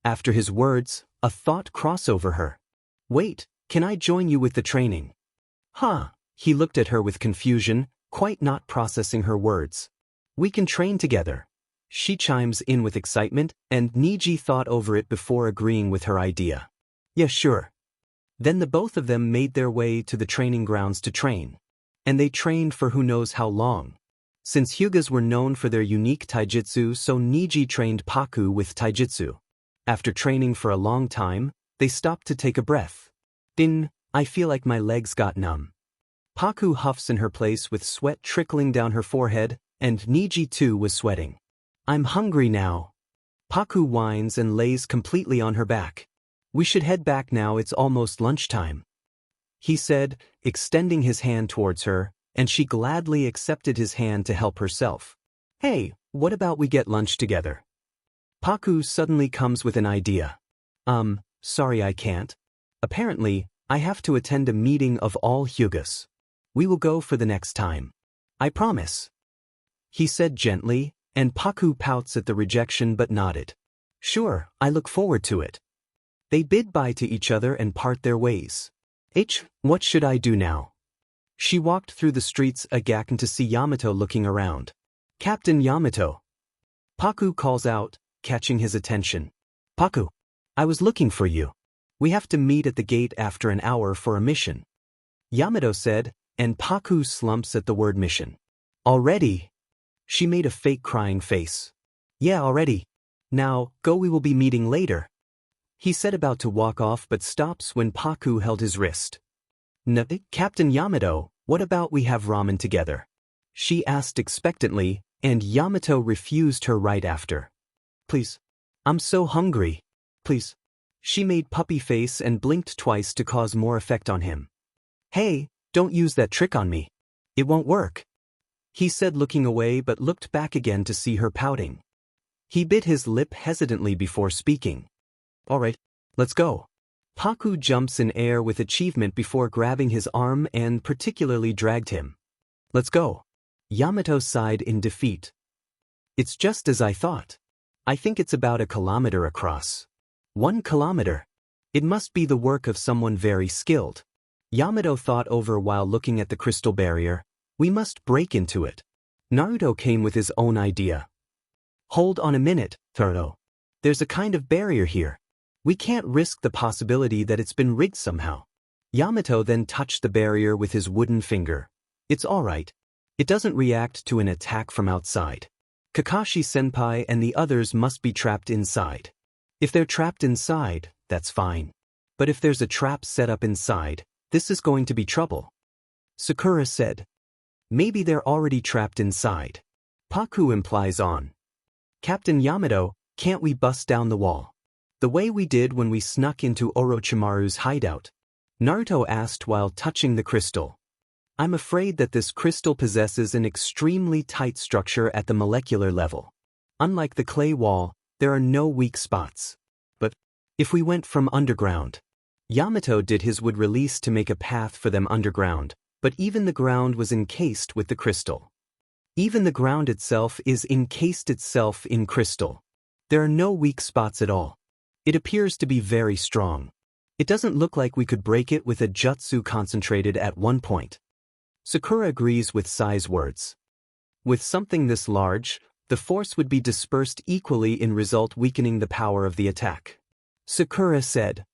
After his words, a thought crossed over her. Wait, can I join you with the training? Huh? He looked at her with confusion, quite not processing her words. We can train together. She chimes in with excitement, and Niji thought over it before agreeing with her idea. Yeah, sure. Then the both of them made their way to the training grounds to train. And they trained for who knows how long. Since Hyugas were known for their unique taijutsu, so Niji trained Paku with taijutsu. After training for a long time, they stopped to take a breath. I feel like my legs got numb. Paku huffs in her place with sweat trickling down her forehead, and Niji too was sweating. I'm hungry now. Paku whines and lays completely on her back. We should head back now, it's almost lunchtime. He said, extending his hand towards her, and she gladly accepted his hand to help herself. Hey, what about we get lunch together? Paku suddenly comes with an idea. Sorry I can't. Apparently, I have to attend a meeting of all Hyugas. We will go for the next time. I promise. He said gently, and Paku pouts at the rejection but nodded. Sure, I look forward to it. They bid bye to each other and part their ways. What should I do now? She walked through the streets again to see Yamato looking around. Captain Yamato. Paku calls out, catching his attention. Paku. I was looking for you. We have to meet at the gate after an hour for a mission. Yamato said, and Paku slumps at the word mission. Already? She made a fake crying face. Yeah, already. Now, go, we will be meeting later. He said about to walk off but stops when Paku held his wrist. Captain Yamato, what about we have ramen together? She asked expectantly, and Yamato refused her right after. Please. I'm so hungry. Please. She made puppy face and blinked twice to cause more effect on him. Hey, don't use that trick on me. It won't work. He said looking away but looked back again to see her pouting. He bit his lip hesitantly before speaking. Alright, let's go. Paku jumps in air with achievement before grabbing his arm and particularly dragged him. Let's go. Yamato sighed in defeat. It's just as I thought. I think it's about 1 kilometer across. 1 kilometer. It must be the work of someone very skilled. Yamato thought over while looking at the crystal barrier. We must break into it. Naruto came with his own idea. Hold on a minute, Naruto. There's a kind of barrier here. We can't risk the possibility that it's been rigged somehow. Yamato then touched the barrier with his wooden finger. It's alright. It doesn't react to an attack from outside. Kakashi-senpai and the others must be trapped inside. If they're trapped inside, that's fine. But if there's a trap set up inside, this is going to be trouble. Sakura said. Maybe they're already trapped inside. Paku implies on. Captain Yamato, can't we bust down the wall? The way we did when we snuck into Orochimaru's hideout? Naruto asked while touching the crystal. I'm afraid that this crystal possesses an extremely tight structure at the molecular level. Unlike the clay wall, there are no weak spots. But If we went from underground. Yamato did his would release to make a path for them underground, but even the ground was encased with the crystal. Even the ground itself is encased itself in crystal. There are no weak spots at all. It appears to be very strong. It doesn't look like we could break it with a jutsu concentrated at one point. Sakura agrees with Sai's words. With something this large, the force would be dispersed equally in result weakening the power of the attack. Sakura said.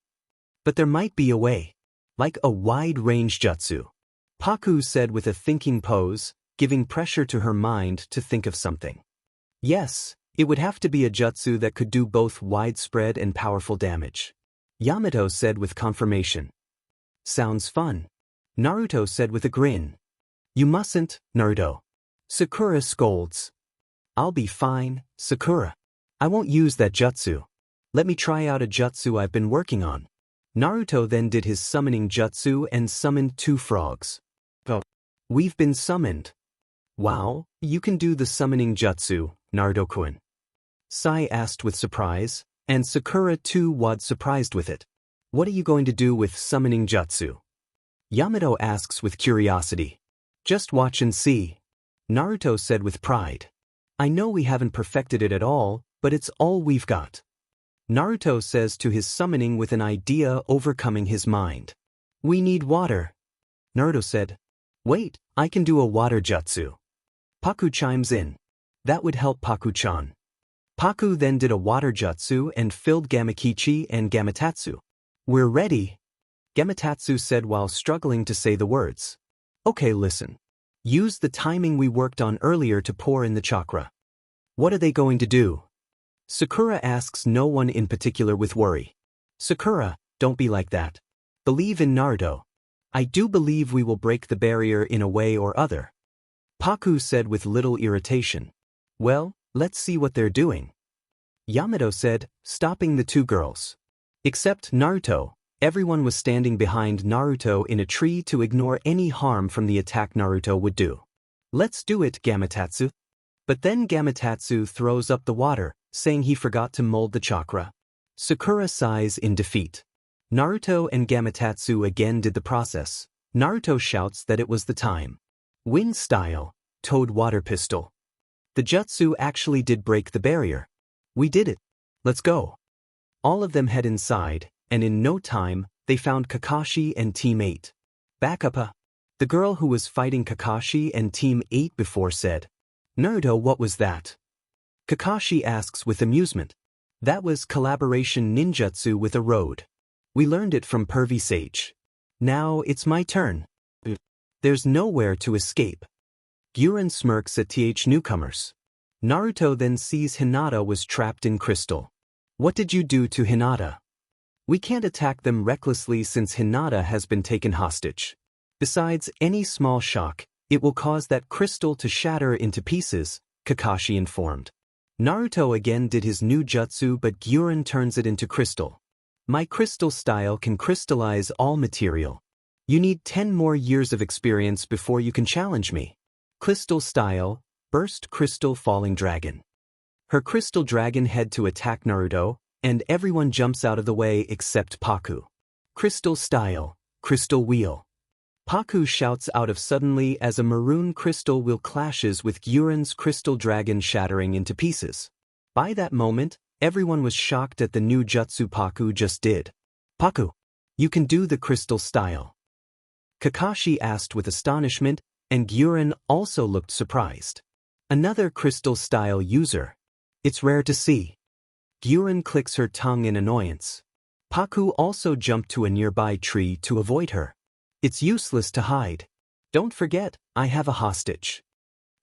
But there might be a way. Like a wide-range jutsu. Paku said with a thinking pose, giving pressure to her mind to think of something. Yes, it would have to be a jutsu that could do both widespread and powerful damage. Yamato said with confirmation. Sounds fun. Naruto said with a grin. You mustn't, Naruto. Sakura scolds. I'll be fine, Sakura. I won't use that jutsu. Let me try out a jutsu I've been working on. Naruto then did his summoning jutsu and summoned 2 frogs. Oh. We've been summoned. Wow, you can do the summoning jutsu, Naruto-kun. Sai asked with surprise, and Sakura too was surprised with it. What are you going to do with summoning jutsu? Yamato asks with curiosity. Just watch and see. Naruto said with pride. I know we haven't perfected it at all, but it's all we've got. Naruto says to his summoning with an idea overcoming his mind. We need water. Naruto said. Wait, I can do a water jutsu. Paku chimes in. That would help Paku-chan. Paku then did a water jutsu and filled Gamakichi and Gamatatsu. We're ready. Gamatatsu said while struggling to say the words. Okay, listen. Use the timing we worked on earlier to pour in the chakra. What are they going to do? Sakura asks no one in particular with worry. Sakura, don't be like that. Believe in Naruto. I do believe we will break the barrier in a way or other. Paku said with little irritation. Well, let's see what they're doing. Yamato said, stopping the 2 girls. Except Naruto, everyone was standing behind Naruto in a tree to ignore any harm from the attack Naruto would do. Let's do it, Gamatatsu. But then Gamatatsu throws up the water, saying he forgot to mold the chakra. Sakura sighs in defeat. Naruto and Gamatatsu again did the process. Naruto shouts that it was the time. Wind style, Toad water pistol. The jutsu actually did break the barrier. We did it. Let's go. All of them head inside, and in no time, they found Kakashi and Team 8. Back up. The girl who was fighting Kakashi and Team 8 before said. Naruto, what was that? Kakashi asks with amusement. That was collaboration ninjutsu with a road. We learned it from Pervy Sage. Now it's my turn. There's nowhere to escape. Guren smirks at th newcomers. Naruto then sees Hinata was trapped in crystal. What did you do to Hinata? We can't attack them recklessly since Hinata has been taken hostage. Besides, any small shock, it will cause that crystal to shatter into pieces, Kakashi informed. Naruto again did his new jutsu, but Guren turns it into crystal. My crystal style can crystallize all material. You need 10 more years of experience before you can challenge me. Crystal style, burst crystal falling dragon. Her crystal dragon head to attack Naruto, and everyone jumps out of the way except Paku. Crystal style, crystal wheel. Paku shouts out of suddenly as a maroon crystal wheel clashes with Guren's crystal dragon shattering into pieces. By that moment, everyone was shocked at the new jutsu Paku just did. Paku, you can do the crystal style. Kakashi asked with astonishment, and Guren also looked surprised. Another crystal style user. It's rare to see. Guren clicks her tongue in annoyance. Paku also jumped to a nearby tree to avoid her. It's useless to hide. Don't forget, I have a hostage.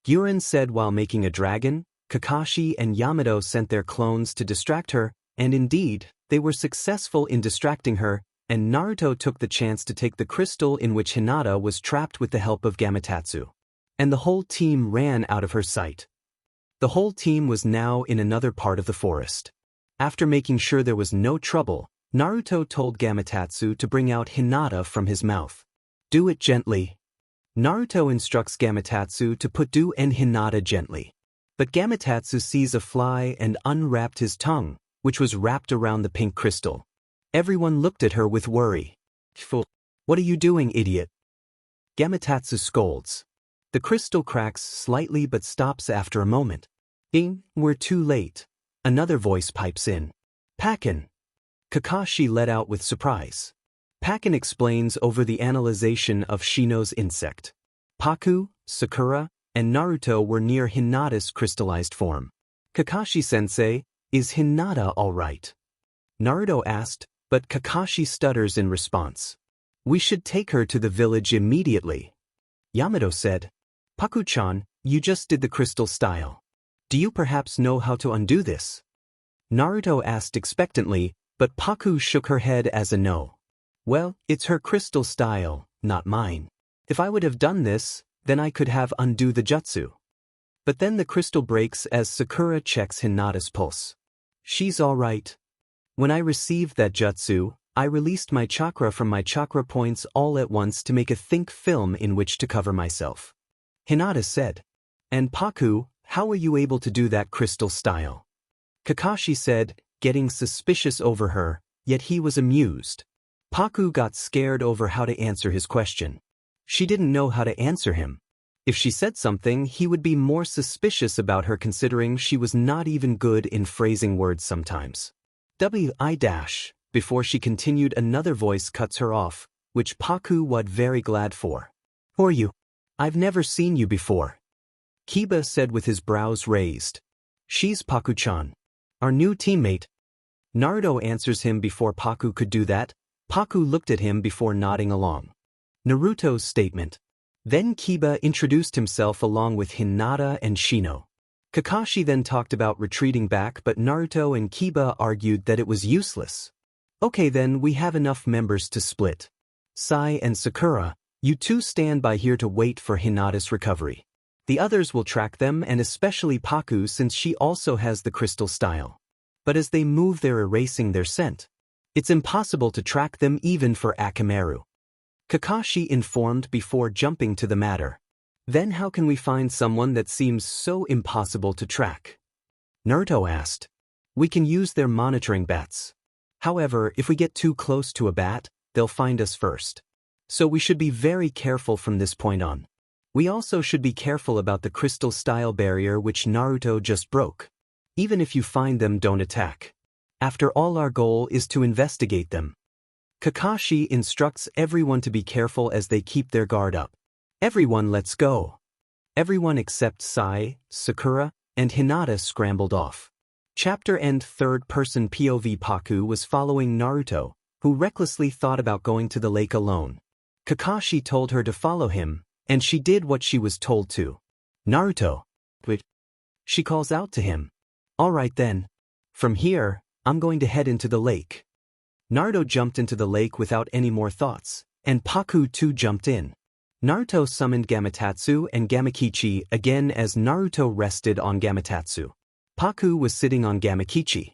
Guren said while making a dragon. Kakashi and Yamato sent their clones to distract her, and indeed, they were successful in distracting her, and Naruto took the chance to take the crystal in which Hinata was trapped with the help of Gamatatsu. And the whole team ran out of her sight. The whole team was now in another part of the forest. After making sure there was no trouble, Naruto told Gamatatsu to bring out Hinata from his mouth. Do it gently. Naruto instructs Gamatatsu to put do and Hinata gently. But Gamatatsu sees a fly and unwrapped his tongue, which was wrapped around the pink crystal. Everyone looked at her with worry. Fool. What are you doing, idiot? Gamatsu scolds. The crystal cracks slightly but stops after a moment. Ding, we're too late. Another voice pipes in. Pakin. Kakashi let out with surprise. Pakin explains over the analyzation of Shino's insect. Paku, Sakura, and Naruto were near Hinata's crystallized form. Kakashi-sensei, is Hinata all right? Naruto asked, but Kakashi stutters in response. We should take her to the village immediately. Yamato said. Paku-chan, you just did the crystal style. Do you perhaps know how to undo this? Naruto asked expectantly, but Paku shook her head as a no. Well, it's her crystal style, not mine. If I would have done this, then I could have undo the jutsu. But then the crystal breaks as Sakura checks Hinata's pulse. She's all right. When I received that jutsu, I released my chakra from my chakra points all at once to make a think film in which to cover myself. Hinata said. And Paku, how were you able to do that crystal style? Kakashi said, getting suspicious over her, yet he was amused. Paku got scared over how to answer his question. She didn't know how to answer him. If she said something, he would be more suspicious about her considering she was not even good in phrasing words sometimes. Before she continued, another voice cuts her off, which Paku was very glad for. Who are you? I've never seen you before. Kiba said with his brows raised. She's Paku-chan. Our new teammate. Naruto answers him before Paku could do that. Paku looked at him before nodding along. Naruto's statement. Then Kiba introduced himself along with Hinata and Shino. Kakashi then talked about retreating back, but Naruto and Kiba argued that it was useless. Okay, then we have enough members to split. Sai and Sakura, you two stand by here to wait for Hinata's recovery. The others will track them, and especially Paku since she also has the crystal style. But as they move, they're erasing their scent. It's impossible to track them even for Akamaru. Kakashi informed before jumping to the matter. Then how can we find someone that seems so impossible to track? Naruto asked. We can use their monitoring bats. However, if we get too close to a bat, they'll find us first. So we should be very careful from this point on. We also should be careful about the crystal style barrier which Naruto just broke. Even if you find them, don't attack. After all, our goal is to investigate them. Kakashi instructs everyone to be careful as they keep their guard up. Everyone, let's go. Everyone except Sai, Sakura, and Hinata scrambled off. Chapter end. Third-person POV. Paku was following Naruto, who recklessly thought about going to the lake alone. Kakashi told her to follow him, and she did what she was told to. Naruto. Wait. She calls out to him. All right then. From here, I'm going to head into the lake. Naruto jumped into the lake without any more thoughts, and Paku too jumped in. Naruto summoned Gamatsu and Gamakichi again as Naruto rested on Gamatsu. Paku was sitting on Gamakichi.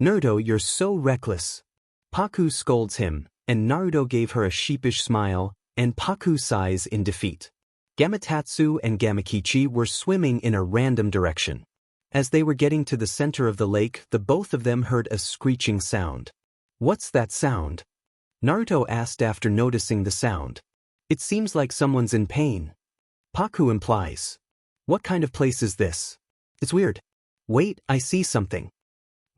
Naruto, you're so reckless. Paku scolds him, and Naruto gave her a sheepish smile, and Paku sighs in defeat. Gamatsu and Gamakichi were swimming in a random direction. As they were getting to the center of the lake, the both of them heard a screeching sound. What's that sound? Naruto asked after noticing the sound. It seems like someone's in pain. Paku implies. What kind of place is this? It's weird. Wait, I see something.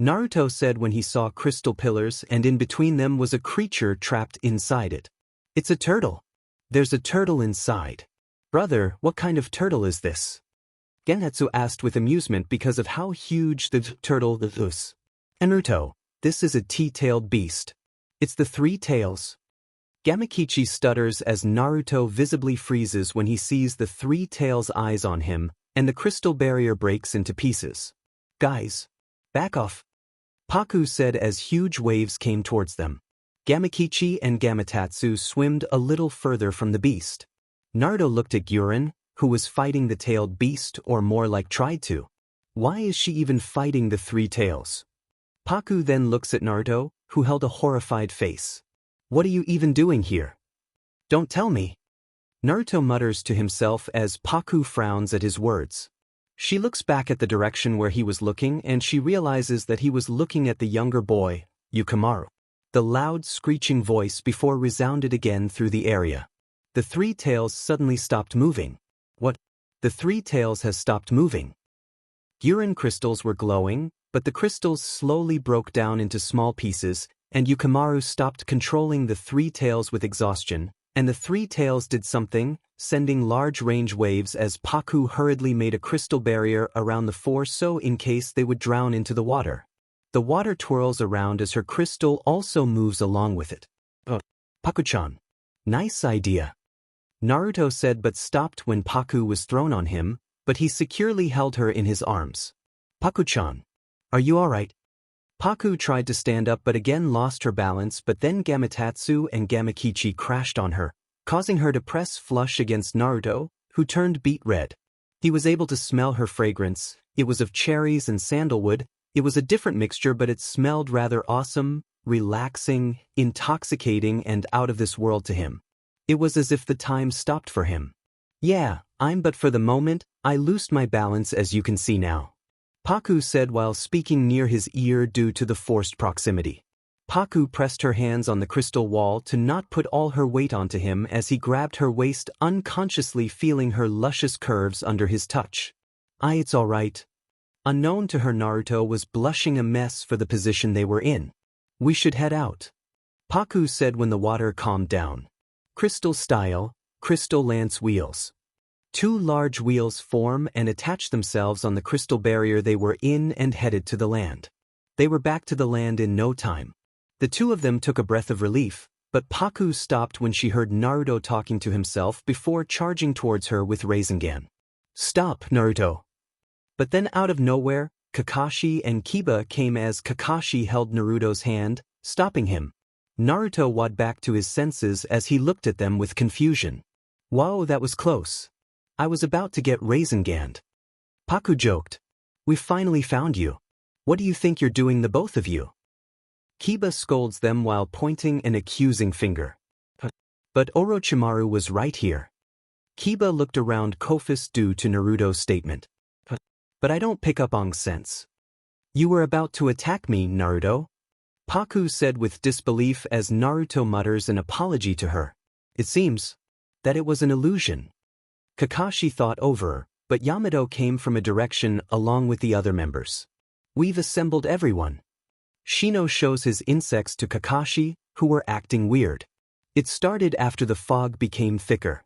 Naruto said when he saw crystal pillars and in between them was a creature trapped inside it. It's a turtle. There's a turtle inside. Brother, what kind of turtle is this? Genjutsu asked with amusement because of how huge the turtle is. Naruto, this is a T-tailed beast. It's the three tails. Gamakichi stutters as Naruto visibly freezes when he sees the three tails' eyes on him, and the crystal barrier breaks into pieces. Guys, back off. Paku said as huge waves came towards them. Gamakichi and Gamatsu swimmed a little further from the beast. Naruto looked at Guren, who was fighting the tailed beast, or more like tried to. Why is she even fighting the three tails? Paku then looks at Naruto, who held a horrified face. What are you even doing here? Don't tell me. Naruto mutters to himself as Paku frowns at his words. She looks back at the direction where he was looking and she realizes that he was looking at the younger boy, Orochimaru. the loud screeching voice before resounded again through the area. The three tails suddenly stopped moving. What? The three tails has stopped moving. Urine crystals were glowing, but the crystals slowly broke down into small pieces, and Orochimaru stopped controlling the three tails with exhaustion, and the three tails did something, sending large range waves as Paku hurriedly made a crystal barrier around the four so in case they would drown into the water. The water twirls around as her crystal also moves along with it. Paku-chan. Nice idea. Naruto said but stopped when Paku was thrown on him, but he securely held her in his arms. Paku-chan. Are you alright? Paku tried to stand up but again lost her balance, but then Gamatotsu and Gamakichi crashed on her, causing her to press flush against Naruto, who turned beet red. He was able to smell her fragrance. It was of cherries and sandalwood. It was a different mixture, but it smelled rather awesome, relaxing, intoxicating, and out of this world to him. It was as if the time stopped for him. Yeah, but for the moment, I loosed my balance as you can see now. Paku said while speaking near his ear due to the forced proximity. Paku pressed her hands on the crystal wall to not put all her weight onto him as he grabbed her waist, unconsciously feeling her luscious curves under his touch. It's alright. Unknown to her, Naruto was blushing a mess for the position they were in. We should head out. Paku said when the water calmed down. Crystal style, crystal lance wheels. Two large wheels form and attach themselves on the crystal barrier they were in and headed to the land. They were back to the land in no time. The two of them took a breath of relief, but Paku stopped when she heard Naruto talking to himself before charging towards her with Rasengan. Stop, Naruto. But then out of nowhere, Kakashi and Kiba came as Kakashi held Naruto's hand, stopping him. Naruto wad back to his senses as he looked at them with confusion. Whoa, that was close. I was about to get Rasenganned. Paku joked. We finally found you. What do you think you're doing, the both of you? Kiba scolds them while pointing an accusing finger. But Orochimaru was right here. Kiba looked around confused due to Naruto's statement. But I don't pick up on sense. You were about to attack me, Naruto? Paku said with disbelief as Naruto mutters an apology to her. It seems that it was an illusion. Kakashi thought over, but Yamato came from a direction along with the other members. We've assembled everyone. Shino shows his insects to Kakashi, who were acting weird. It started after the fog became thicker.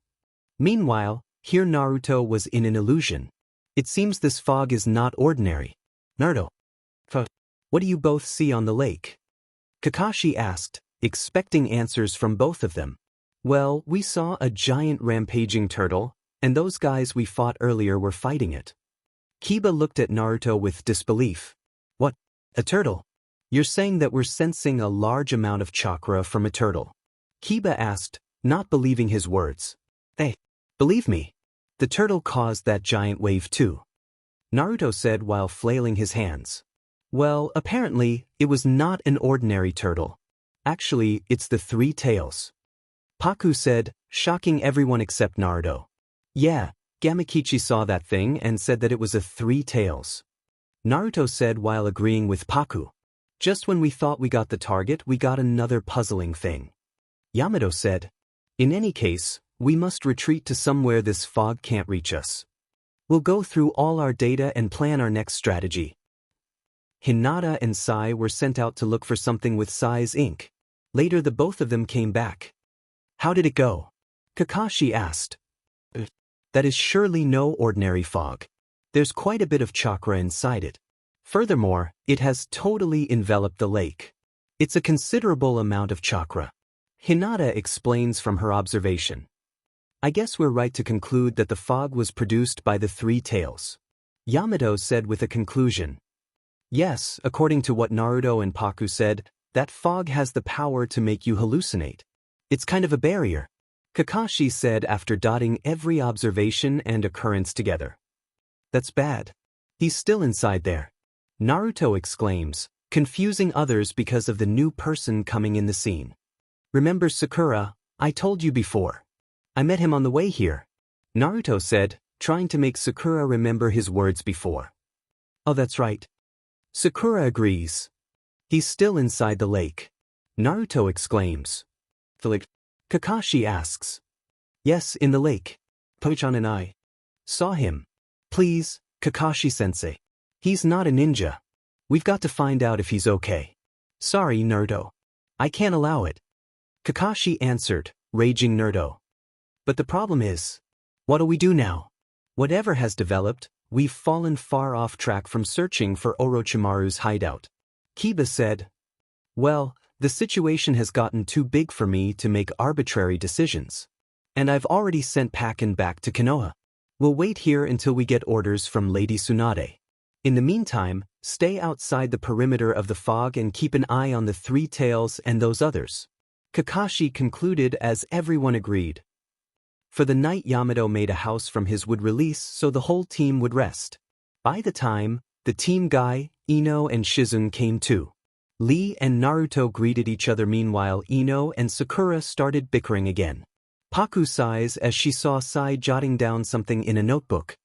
Meanwhile, here Naruto was in an illusion. It seems this fog is not ordinary. Naruto. What do you both see on the lake? Kakashi asked, expecting answers from both of them. Well, we saw a giant rampaging turtle, and those guys we fought earlier were fighting it. Kiba looked at Naruto with disbelief. What? A turtle? You're saying that we're sensing a large amount of chakra from a turtle? Kiba asked, not believing his words. Hey, believe me. The turtle caused that giant wave too. Naruto said while flailing his hands. Well, apparently, it was not an ordinary turtle. Actually, it's the three tails. Paku said, shocking everyone except Naruto. Yeah, Gamakichi saw that thing and said that it was a three tails. Naruto said while agreeing with Paku. Just when we thought we got the target, we got another puzzling thing. Yamato said, in any case, we must retreat to somewhere this fog can't reach us. We'll go through all our data and plan our next strategy. Hinata and Sai were sent out to look for something with Sai's ink. Later the both of them came back. How did it go? Kakashi asked. That is surely no ordinary fog. There's quite a bit of chakra inside it. Furthermore, it has totally enveloped the lake. It's a considerable amount of chakra. Hinata explains from her observation. I guess we're right to conclude that the fog was produced by the three tails. Yamato said with a conclusion. Yes, according to what Naruto and Paku said, that fog has the power to make you hallucinate. It's kind of a barrier. Kakashi said after dotting every observation and occurrence together. That's bad. He's still inside there. Naruto exclaims, confusing others because of the new person coming in the scene. Remember Sakura? I told you before. I met him on the way here. Naruto said, trying to make Sakura remember his words before. Oh, that's right. Sakura agrees. He's still inside the lake. Naruto exclaims. The lake? Kakashi asks. Yes, in the lake. Poe-chan and I saw him. Please, Kakashi-sensei. He's not a ninja. We've got to find out if he's okay. Sorry, Naruto. I can't allow it. Kakashi answered, raging Naruto. But the problem is, what do we do now? Whatever has developed, we've fallen far off track from searching for Orochimaru's hideout. Kiba said, well, the situation has gotten too big for me to make arbitrary decisions. And I've already sent Paku back to Konoha. We'll wait here until we get orders from Lady Tsunade. In the meantime, stay outside the perimeter of the fog and keep an eye on the Three Tails and those others. Kakashi concluded as everyone agreed. For the night, Yamato made a house from his wood release so the whole team would rest. By the time, the team Guy, Ino and Shizune came too. Lee and Naruto greeted each other. Meanwhile, Ino and Sakura started bickering again. Paku sighs as she saw Sai jotting down something in a notebook.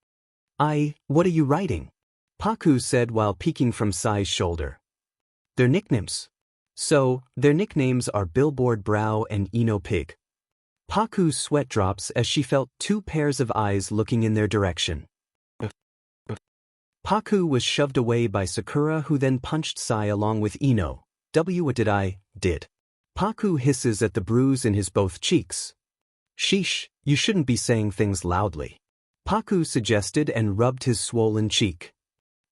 What are you writing? Paku said while peeking from Sai's shoulder. Their nicknames. So, their nicknames are Billboard Brow and Ino Pig. Paku's sweat drops as she felt two pairs of eyes looking in their direction. Paku was shoved away by Sakura, who then punched Sai along with Ino. What did I did? Paku hisses at the bruise in his both cheeks. Sheesh, you shouldn't be saying things loudly. Paku suggested and rubbed his swollen cheek.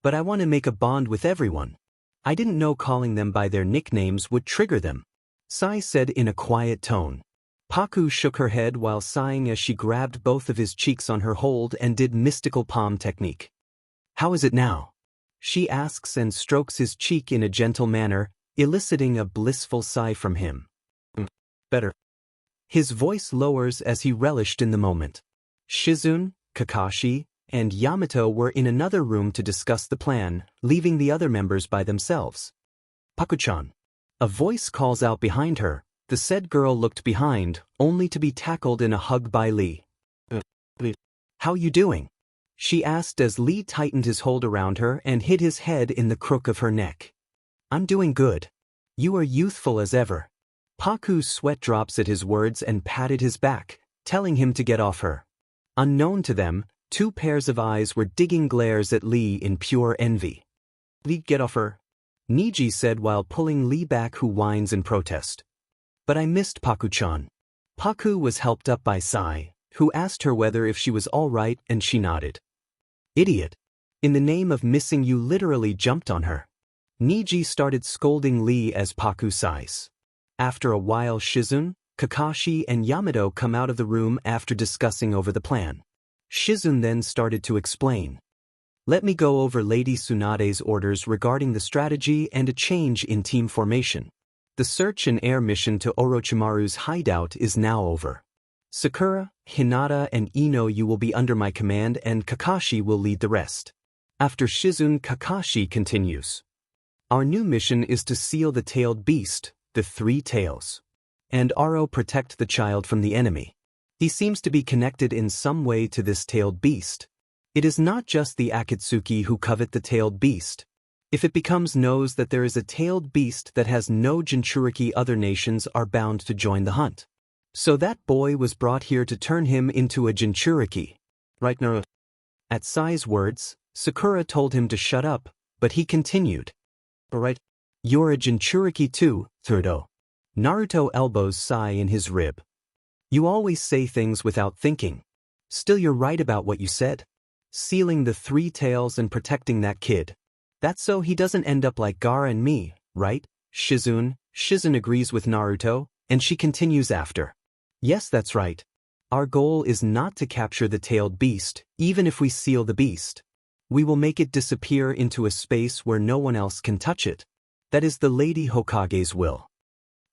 But I want to make a bond with everyone. I didn't know calling them by their nicknames would trigger them. Sai said in a quiet tone. Paku shook her head while sighing as she grabbed both of his cheeks on her hold and did mystical palm technique. How is it now? She asks and strokes his cheek in a gentle manner, eliciting a blissful sigh from him. Better. His voice lowers as he relished in the moment. Shizune, Kakashi, and Yamato were in another room to discuss the plan, leaving the other members by themselves. Paku-chan. A voice calls out behind her. The said girl looked behind, only to be tackled in a hug by Lee. How you doing? She asked as Lee tightened his hold around her and hid his head in the crook of her neck. I'm doing good. You are youthful as ever. Paku's sweat drops at his words and patted his back, telling him to get off her. Unknown to them, two pairs of eyes were digging glares at Lee in pure envy. Lee, get off her. Niji said while pulling Lee back, who whines in protest. But I missed Paku-chan. Paku was helped up by Sai, who asked her whether if she was all right, and she nodded. Idiot. In the name of missing, you literally jumped on her. Niji started scolding Lee as Paku sighs. After a while, Shizune, Kakashi and Yamato come out of the room after discussing over the plan. Shizune then started to explain. Let me go over Lady Tsunade's orders regarding the strategy and a change in team formation. The search and air mission to Orochimaru's hideout is now over. Sakura, Hinata and Ino, you will be under my command and Kakashi will lead the rest. After Shizune, Kakashi continues. Our new mission is to seal the tailed beast, the Three Tails. And Aro protect the child from the enemy. He seems to be connected in some way to this tailed beast. It is not just the Akatsuki who covet the tailed beast. If it becomes known that there is a tailed beast that has no Jinchuriki, other nations are bound to join the hunt. So that boy was brought here to turn him into a Jinchuriki. Right, Naruto? At Sai's words, Sakura told him to shut up, but he continued. Alright, you're a Jinchuriki too, ᧁꫮᦓ. Naruto elbows Sai in his rib. You always say things without thinking. Still, you're right about what you said. Sealing the Three Tails and protecting that kid. That's so he doesn't end up like Gaara and me, right, Shizune? Shizune agrees with Naruto, and she continues after. Yes, that's right. Our goal is not to capture the tailed beast, even if we seal the beast. We will make it disappear into a space where no one else can touch it. That is the Lady Hokage's will.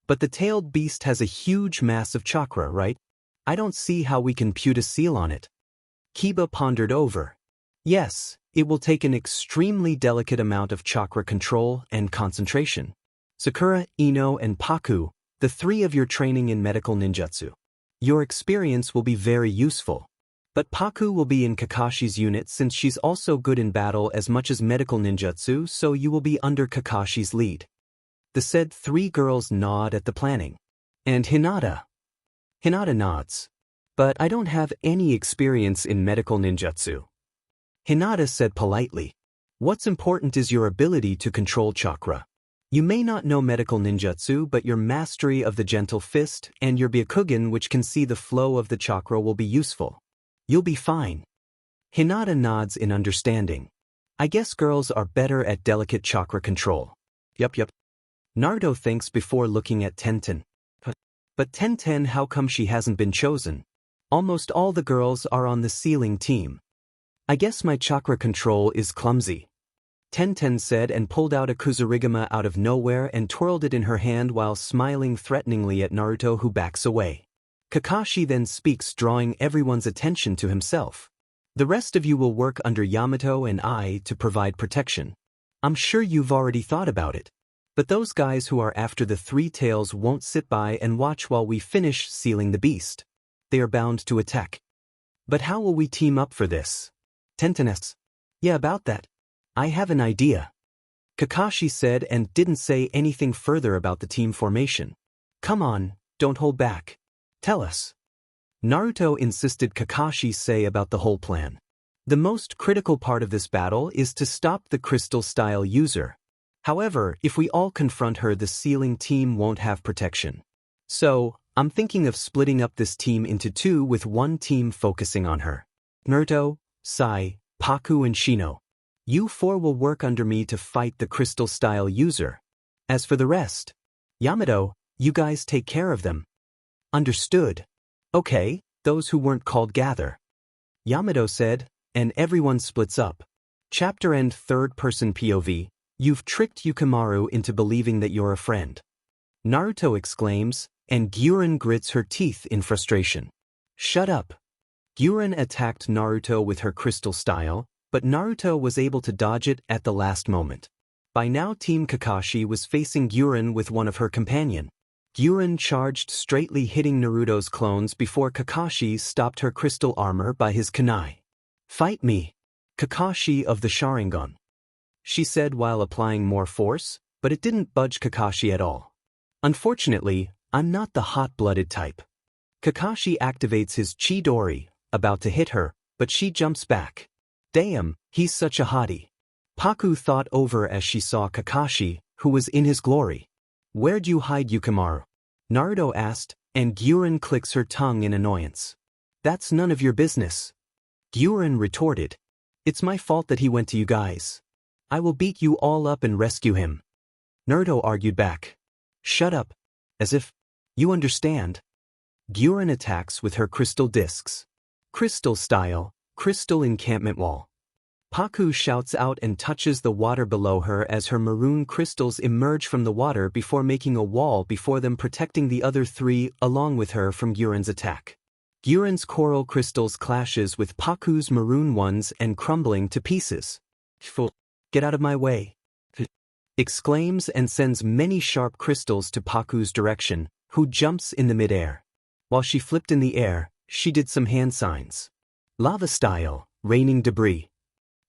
But the tailed beast has a huge mass of chakra, right? I don't see how we can put a seal on it. Kiba pondered over. Yes, it will take an extremely delicate amount of chakra control and concentration. Sakura, Ino, and Paku, the three of your training in medical ninjutsu. Your experience will be very useful. But Paku will be in Kakashi's unit since she's also good in battle as much as medical ninjutsu, so you will be under Kakashi's lead. The said three girls nod at the planning. And Hinata nods. But I don't have any experience in medical ninjutsu. Hinata said politely. What's important is your ability to control chakra. You may not know medical ninjutsu, but your mastery of the gentle fist and your Byakugan, which can see the flow of the chakra, will be useful. You'll be fine. Hinata nods in understanding. I guess girls are better at delicate chakra control. Yup. Naruto thinks before looking at Tenten. But Tenten, how come she hasn't been chosen? Almost all the girls are on the sealing team. I guess my chakra control is clumsy. Tenten said and pulled out a ᧁꫮ᫏ out of nowhere and twirled it in her hand while smiling threateningly at Naruto, who backs away. Kakashi then speaks, drawing everyone's attention to himself. The rest of you will work under Yamato and I to provide protection. I'm sure you've already thought about it. But those guys who are after the three tails won't sit by and watch while we finish sealing the beast. They are bound to attack. But how will we team up for this? Tenten asks. Yeah, about that. I have an idea. Kakashi said and didn't say anything further about the team formation. Come on, don't hold back. Tell us. Naruto insisted Kakashi say about the whole plan. The most critical part of this battle is to stop the crystal-style user. However, if we all confront her, the sealing team won't have protection. So, I'm thinking of splitting up this team into two, with one team focusing on her. Naruto, Sai, Paku and Shino. You four will work under me to fight the crystal-style user. As for the rest, Yamato, you guys take care of them. Understood. Okay, those who weren't called gather. Yamato said, and everyone splits up. Chapter end. Third-person POV. You've tricked Orochimaru into believing that you're a friend. Naruto exclaims, and Gyurin grits her teeth in frustration. Shut up. Gyurin attacked Naruto with her crystal style, but Naruto was able to dodge it at the last moment. By now Team Kakashi was facing Gyurin with one of her companion. Gyurin charged straightly, hitting Naruto's clones before Kakashi stopped her crystal armor by his kunai. Fight me, Kakashi of the Sharingan, she said while applying more force, but it didn't budge Kakashi at all. Unfortunately, I'm not the hot-blooded type. Kakashi activates his Chidori, about to hit her, but she jumps back. Damn, he's such a hottie. Paku thought over as she saw Kakashi, who was in his glory. Where'd you hide Orochimaru? Naruto asked, and Gyurin clicks her tongue in annoyance. That's none of your business. Gyurin retorted. It's my fault that he went to you guys. I will beat you all up and rescue him. Naruto argued back. Shut up. As if you understand. Gyurin attacks with her crystal discs. Crystal style, crystal encampment wall. Paku shouts out and touches the water below her as her maroon crystals emerge from the water before making a wall before them, protecting the other three along with her from Gyurin's attack. Gyurin's coral crystals clashes with Paku's maroon ones and crumbling to pieces. Get out of my way, exclaims and sends many sharp crystals to Paku's direction, who jumps in the midair. While she flipped in the air, she did some hand signs. Lava style, raining debris.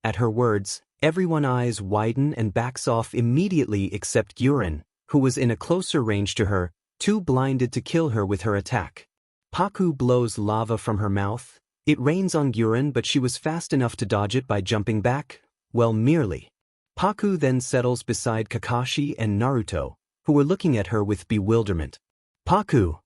At her words, everyone's eyes widen and backs off immediately except Gyurin, who was in a closer range to her, too blinded to kill her with her attack. Paku blows lava from her mouth. It rains on Gyurin, but she was fast enough to dodge it by jumping back. Well, merely. Paku then settles beside Kakashi and Naruto, who were looking at her with bewilderment. Paku!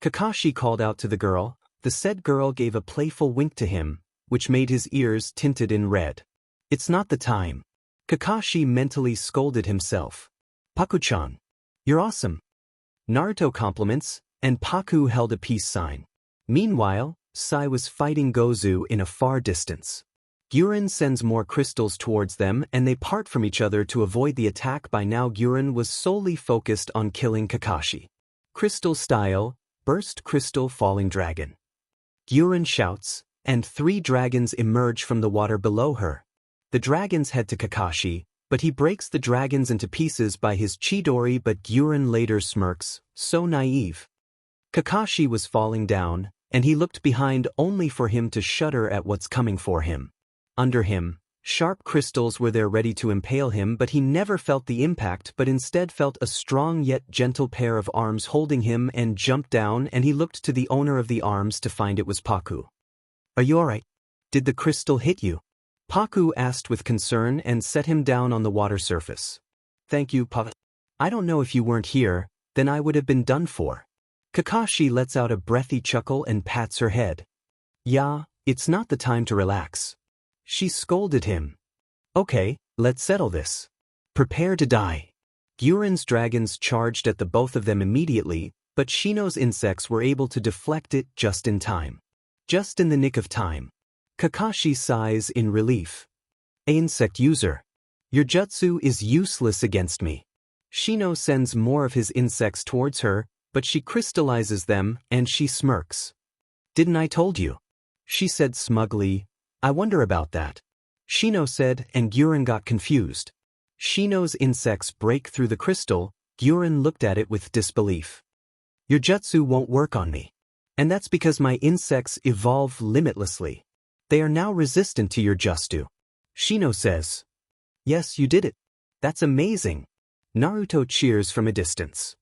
Kakashi called out to the girl. The said girl gave a playful wink to him, which made his ears tinted in red. It's not the time. Kakashi mentally scolded himself. Paku-chan. You're awesome. Naruto compliments, and Paku held a peace sign. Meanwhile, Sai was fighting Gozu in a far distance. Gyurin sends more crystals towards them and they part from each other to avoid the attack. By now Gyurin was solely focused on killing Kakashi. Crystal style, burst crystal falling dragon. Gyurin shouts, and 3 dragons emerge from the water below her. The dragons head to Kakashi, but he breaks the dragons into pieces by his Chidori, but Gyurin later smirks, so naive. Kakashi was falling down, and he looked behind only for him to shudder at what's coming for him. Under him, Sharp crystals were there ready to impale him, but he never felt the impact but instead felt a strong yet gentle pair of arms holding him and jumped down, and he looked to the owner of the arms to find it was Paku. "Are you alright? Did the crystal hit you?" Paku asked with concern and set him down on the water surface. "Thank you, Paku. I don't know if you weren't here, then I would have been done for." Kakashi lets out a breathy chuckle and pats her head. "Yeah, it's not the time to relax." She scolded him. "Okay, let's settle this. Prepare to die." Guren's dragons charged at the both of them immediately, but Shino's insects were able to deflect it just in time. Just in the nick of time. Kakashi sighs in relief. "Insect user. Your jutsu is useless against me." Shino sends more of his insects towards her, but she crystallizes them and she smirks. "Didn't I told you?" She said smugly. "I wonder about that." Shino said, and Guren got confused. Shino's insects break through the crystal. Guren looked at it with disbelief. "Your jutsu won't work on me. And that's because my insects evolve limitlessly. They are now resistant to your jutsu." Shino says. "Yes, you did it. That's amazing." Naruto cheers from a distance.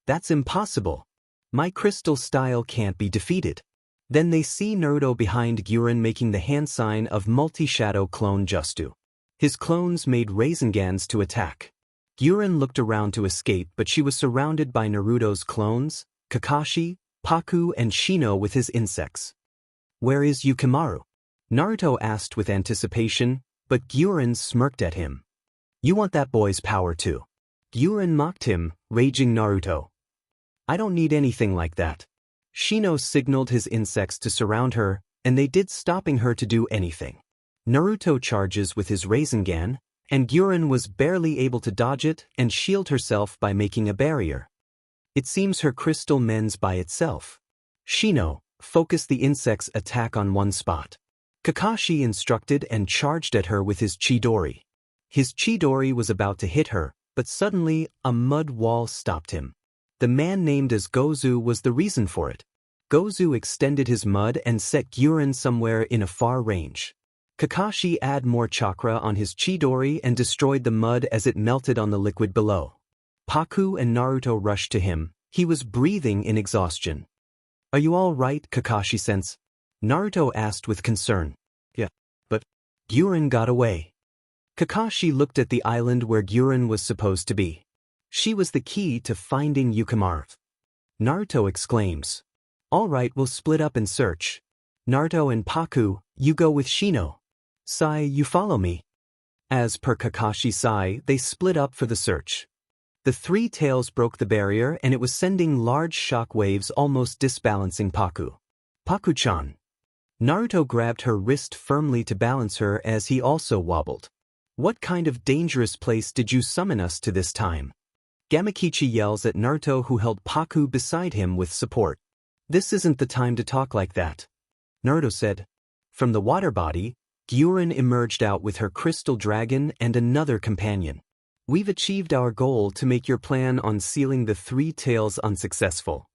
"That's impossible. My crystal style can't be defeated." Then they see Naruto behind Guren making the hand sign of multi-shadow clone jutsu. His clones made Raisengans to attack. Guren looked around to escape, but she was surrounded by Naruto's clones, Kakashi, Paku and Shino with his insects. "Where is Orochimaru?" Naruto asked with anticipation, but Guren smirked at him. "You want that boy's power too." Guren mocked him, raging Naruto. "I don't need anything like that." Shino signaled his insects to surround her, and they did, stopping her to do anything. Naruto charges with his Rasengan, and Guren was barely able to dodge it and shield herself by making a barrier. It seems her crystal mends by itself. Shino, focus the insect's attack on one spot. Kakashi instructed and charged at her with his Chidori. His Chidori was about to hit her, but suddenly a mud wall stopped him. The man named as Gozu was the reason for it. Gozu extended his mud and set Guren somewhere in a far range. Kakashi added more chakra on his Chidori and destroyed the mud as it melted on the liquid below. Paku and Naruto rushed to him. He was breathing in exhaustion. "Are you all right, Kakashi-sense?" Naruto asked with concern. "Yeah, but Guren got away." Kakashi looked at the island where Guren was supposed to be. She was the key to finding Orochimaru. Naruto exclaims. "All right, we'll split up and search. Naruto and Paku, you go with Shino. Sai, you follow me." As per Kakashi Sai, they split up for the search. The three tails broke the barrier and it was sending large shock waves, almost disbalancing Paku. "Paku-chan." Naruto grabbed her wrist firmly to balance her as he also wobbled. "What kind of dangerous place did you summon us to this time?" Gamakichi yells at Naruto, who held Paku beside him with support. "This isn't the time to talk like that," Naruto said. From the water body, Guren emerged out with her crystal dragon and another companion. "We've achieved our goal to make your plan on sealing the three tails unsuccessful."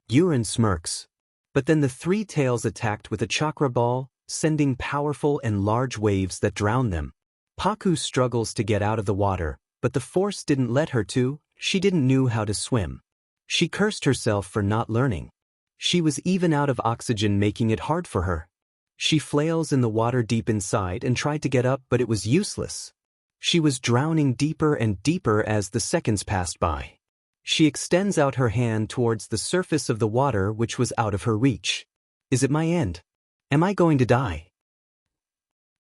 Guren smirks. But then the three tails attacked with a chakra ball, sending powerful and large waves that drown them. Paku struggles to get out of the water, but the force didn't let her to. She didn't know how to swim. She cursed herself for not learning. She was even out of oxygen, making it hard for her. She flails in the water deep inside and tried to get up, but it was useless. She was drowning deeper and deeper as the seconds passed by. She extends out her hand towards the surface of the water, which was out of her reach. "Is it my end? Am I going to die?"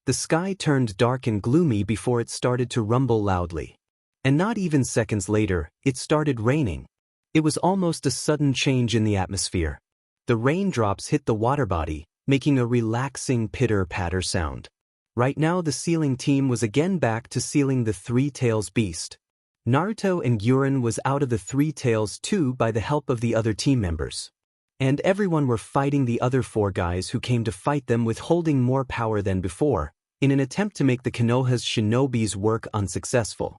The sky turned dark and gloomy before it started to rumble loudly. And not even seconds later, it started raining. It was almost a sudden change in the atmosphere. The raindrops hit the water body, making a relaxing pitter-patter sound. Right now the sealing team was again back to sealing the Three Tails beast. Naruto and Guren was out of the Three Tails too by the help of the other team members. And everyone were fighting the other four guys who came to fight them with holding more power than before, in an attempt to make the Konoha's shinobi's work unsuccessful.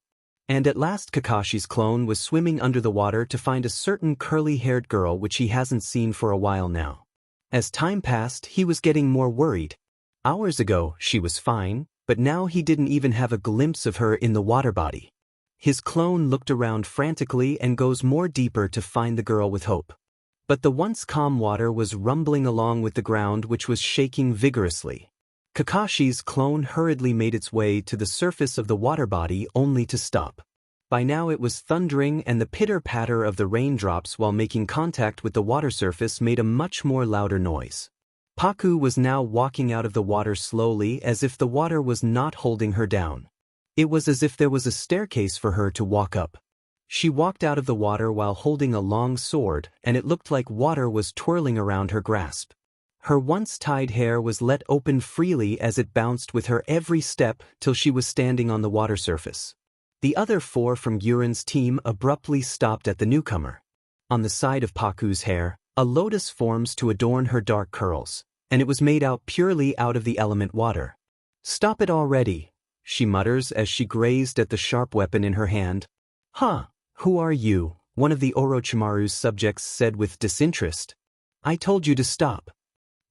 And at last Kakashi's clone was swimming under the water to find a certain curly-haired girl which he hasn't seen for a while now. As time passed, he was getting more worried. Hours ago, she was fine, but now he didn't even have a glimpse of her in the water body. His clone looked around frantically and goes more deeper to find the girl with hope. But the once calm water was rumbling along with the ground, which was shaking vigorously. Kakashi's clone hurriedly made its way to the surface of the water body only to stop. By now it was thundering, and the pitter-patter of the raindrops while making contact with the water surface made a much more louder noise. Paku was now walking out of the water slowly, as if the water was not holding her down. It was as if there was a staircase for her to walk up. She walked out of the water while holding a long sword, and it looked like water was twirling around her grasp. Her once tied hair was let open freely as it bounced with her every step till she was standing on the water surface. The other 4 from Guren's team abruptly stopped at the newcomer. On the side of Paku's hair, a lotus forms to adorn her dark curls, and it was made out purely out of the element water. "Stop it already," she mutters as she grazed at the sharp weapon in her hand. "Huh, who are you?" one of the Orochimaru's subjects said with disinterest. "I told you to stop."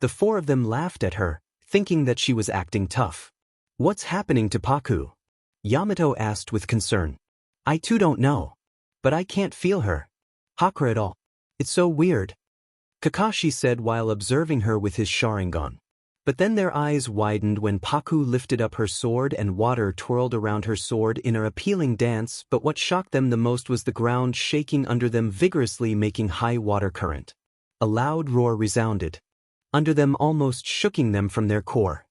The 4 of them laughed at her, thinking that she was acting tough. "What's happening to Paku?" Yamato asked with concern. "I too don't know. But I can't feel her. Sakura at all. It's so weird," Kakashi said while observing her with his Sharingan. But then their eyes widened when Paku lifted up her sword and water twirled around her sword in an appealing dance, but what shocked them the most was the ground shaking under them vigorously, making high water current. A loud roar resounded under them, almost shooking them from their core.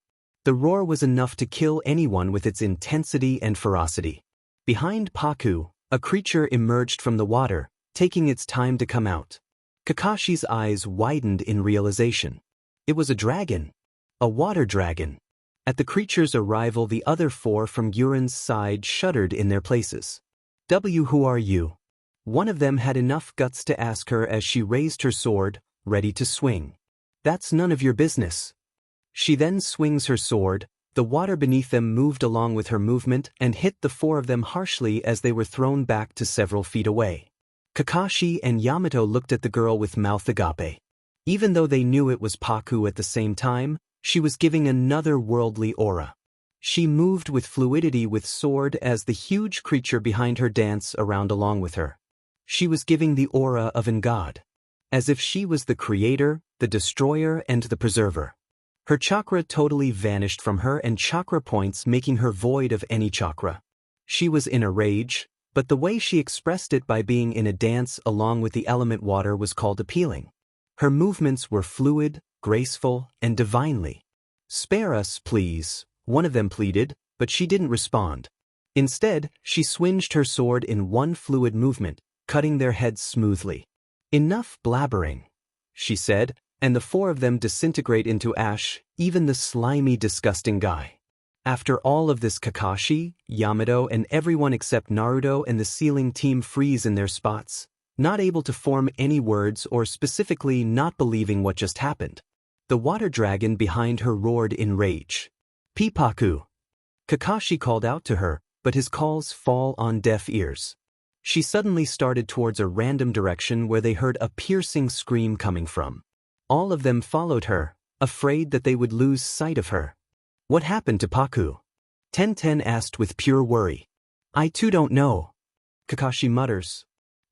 The roar was enough to kill anyone with its intensity and ferocity. Behind Paku, a creature emerged from the water, taking its time to come out. Kakashi's eyes widened in realization. It was a dragon. A water dragon. At the creature's arrival, the other 4 from Guren's side shuddered in their places. "Who are you?" One of them had enough guts to ask her as she raised her sword, ready to swing. "That's none of your business." She then swings her sword. The water beneath them moved along with her movement and hit the 4 of them harshly as they were thrown back to several feet away. Kakashi and Yamato looked at the girl with mouth agape. Even though they knew it was Paku at the same time, she was giving another worldly aura. She moved with fluidity with sword as the huge creature behind her danced around along with her. She was giving the aura of an god, as if she was the creator, the destroyer, and the preserver. Her chakra totally vanished from her, and chakra points making her void of any chakra. She was in a rage, but the way she expressed it by being in a dance along with the element water was called appealing. Her movements were fluid, graceful, and divinely. "Spare us, please," one of them pleaded, but she didn't respond. Instead, she swinged her sword in one fluid movement, cutting their heads smoothly. "Enough blabbering," she said, and the 4 of them disintegrate into ash, even the slimy, disgusting guy. After all of this, Kakashi, Yamato, and everyone except Naruto and the ceiling team freeze in their spots, not able to form any words or specifically not believing what just happened. The water dragon behind her roared in rage. "Paku!" Kakashi called out to her, but his calls fall on deaf ears. She suddenly started towards a random direction where they heard a piercing scream coming from. All of them followed her, afraid that they would lose sight of her. "What happened to Paku?" Tenten asked with pure worry. "I too don't know," Kakashi mutters.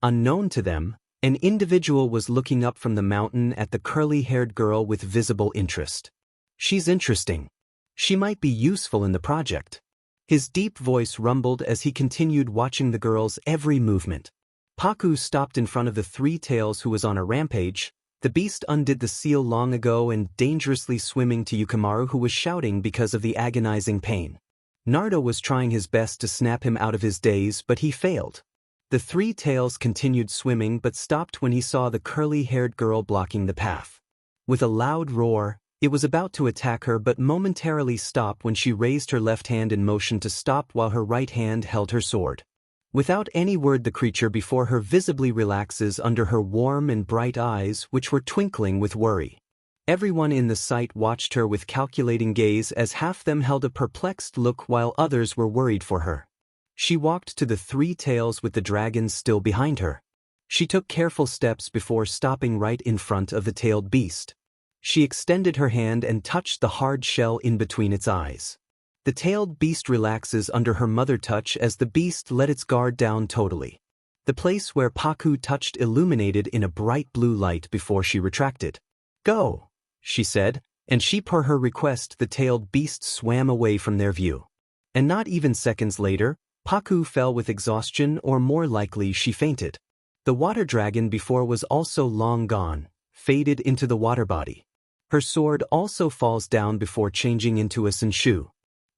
Unknown to them, an individual was looking up from the mountain at the curly-haired girl with visible interest. "She's interesting. She might be useful in the project." His deep voice rumbled as he continued watching the girl's every movement. Paku stopped in front of the 3 tails who was on a rampage. The beast undid the seal long ago and dangerously swimming to Orochimaru, who was shouting because of the agonizing pain. Naruto was trying his best to snap him out of his daze, but he failed. The 3 tails continued swimming but stopped when he saw the curly-haired girl blocking the path. With a loud roar, it was about to attack her but momentarily stopped when she raised her left hand in motion to stop while her right hand held her sword. Without any word, the creature before her visibly relaxes under her warm and bright eyes, which were twinkling with worry. Everyone in the sight watched her with calculating gaze as half them held a perplexed look while others were worried for her. She walked to the 3 tails with the dragons still behind her. She took careful steps before stopping right in front of the tailed beast. She extended her hand and touched the hard shell in between its eyes. The tailed beast relaxes under her mother touch as the beast let its guard down totally. The place where Paku touched illuminated in a bright blue light before she retracted. "Go," she said, and per her request the tailed beast swam away from their view. And not even seconds later, Paku fell with exhaustion, or more likely she fainted. The water dragon before was also long gone, faded into the water body. Her sword also falls down before changing into a Senshu.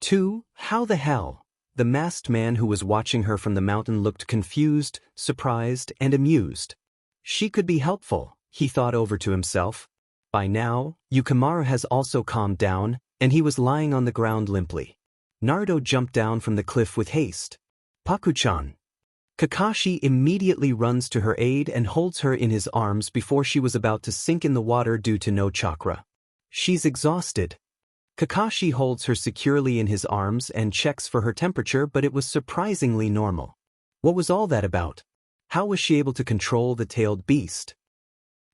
2. How the hell? The masked man who was watching her from the mountain looked confused, surprised, and amused. She could be helpful, he thought over to himself. By now, Orochimaru has also calmed down, and he was lying on the ground limply. Naruto jumped down from the cliff with haste. "Paku-chan." Kakashi immediately runs to her aid and holds her in his arms before she was about to sink in the water due to no chakra. She's exhausted. Kakashi holds her securely in his arms and checks for her temperature, but it was surprisingly normal. What was all that about? How was she able to control the tailed beast?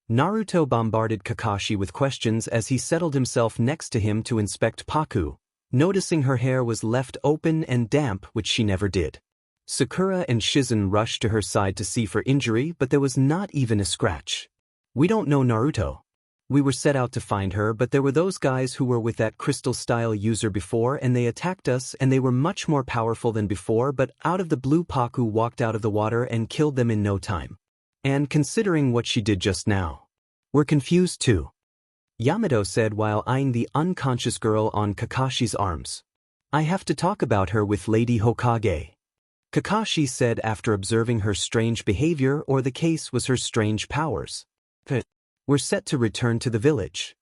Naruto bombarded Kakashi with questions as he settled himself next to him to inspect Paku, noticing her hair was left open and damp, which she never did. Sakura and Shizen rushed to her side to see for injury, but there was not even a scratch. "We don't know Naruto. We were set out to find her, but there were those guys who were with that crystal-style user before and they attacked us and they were much more powerful than before, but out of the blue Paku walked out of the water and killed them in no time. And considering what she did just now, we're confused too," Yamato said while eyeing the unconscious girl on Kakashi's arms. "I have to talk about her with Lady Hokage," Kakashi said after observing her strange behavior, or the case was her strange powers. "We're set to return to the village,"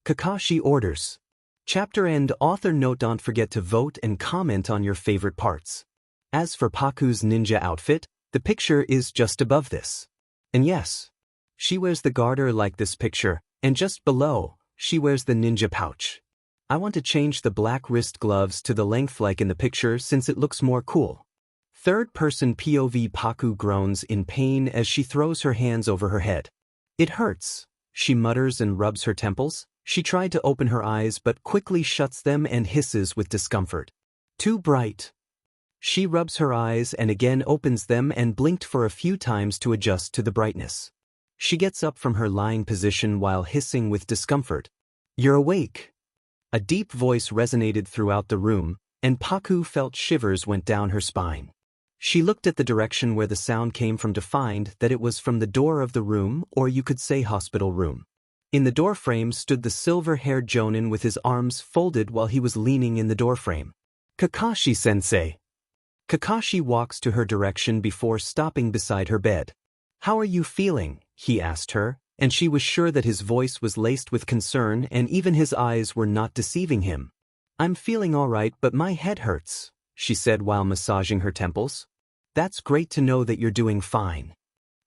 Kakashi orders. Chapter end. Author note: don't forget to vote and comment on your favorite parts. As for Paku's ninja outfit, the picture is just above this. And yes, she wears the garter like this picture, and just below, she wears the ninja pouch. I want to change the black wrist gloves to the length like in the picture since it looks more cool. Third-person POV. Paku groans in pain as she throws her hands over her head. "It hurts," she mutters and rubs her temples. She tried to open her eyes but quickly shuts them and hisses with discomfort. "Too bright." She rubs her eyes and again opens them and blinked for a few times to adjust to the brightness. She gets up from her lying position while hissing with discomfort. "You're awake." A deep voice resonated throughout the room, and Paku felt shivers went down her spine. She looked at the direction where the sound came from to find that it was from the door of the room, or you could say hospital room. In the doorframe stood the silver-haired Jonin with his arms folded while he was leaning in the doorframe. "Kakashi-sensei." Kakashi walks to her direction before stopping beside her bed. "How are you feeling?" he asked her, and she was sure that his voice was laced with concern and even his eyes were not deceiving him. "I'm feeling all right, but my head hurts," she said while massaging her temples. "That's great to know that you're doing fine."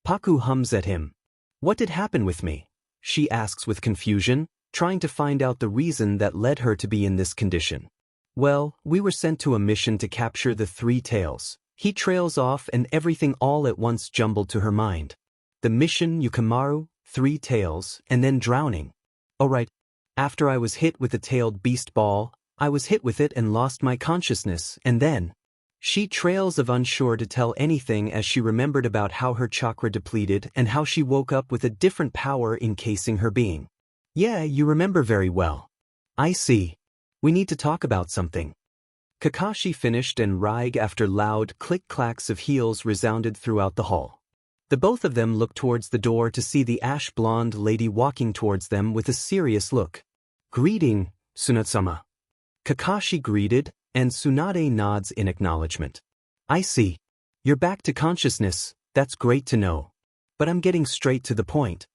Paku hums at him. "What did happen with me?" she asks with confusion, trying to find out the reason that led her to be in this condition. "Well, we were sent to a mission to capture the three tails." He trails off and everything all at once jumbled to her mind. The mission, Orochimaru, three tails, and then drowning. "Oh right. After I was hit with the tailed beast ball, I was hit with it and lost my consciousness, and then..." She trails of unsure to tell anything as she remembered about how her chakra depleted and how she woke up with a different power encasing her being. "Yeah, you remember very well. I see. We need to talk about something." Kakashi finished and Raig after loud click-clacks of heels resounded throughout the hall. The both of them looked towards the door to see the ash-blonde lady walking towards them with a serious look. "Greeting, Tsunade-sama." Kakashi greeted, and Tsunade nods in acknowledgement. "I see. You're back to consciousness, that's great to know. But I'm getting straight to the point."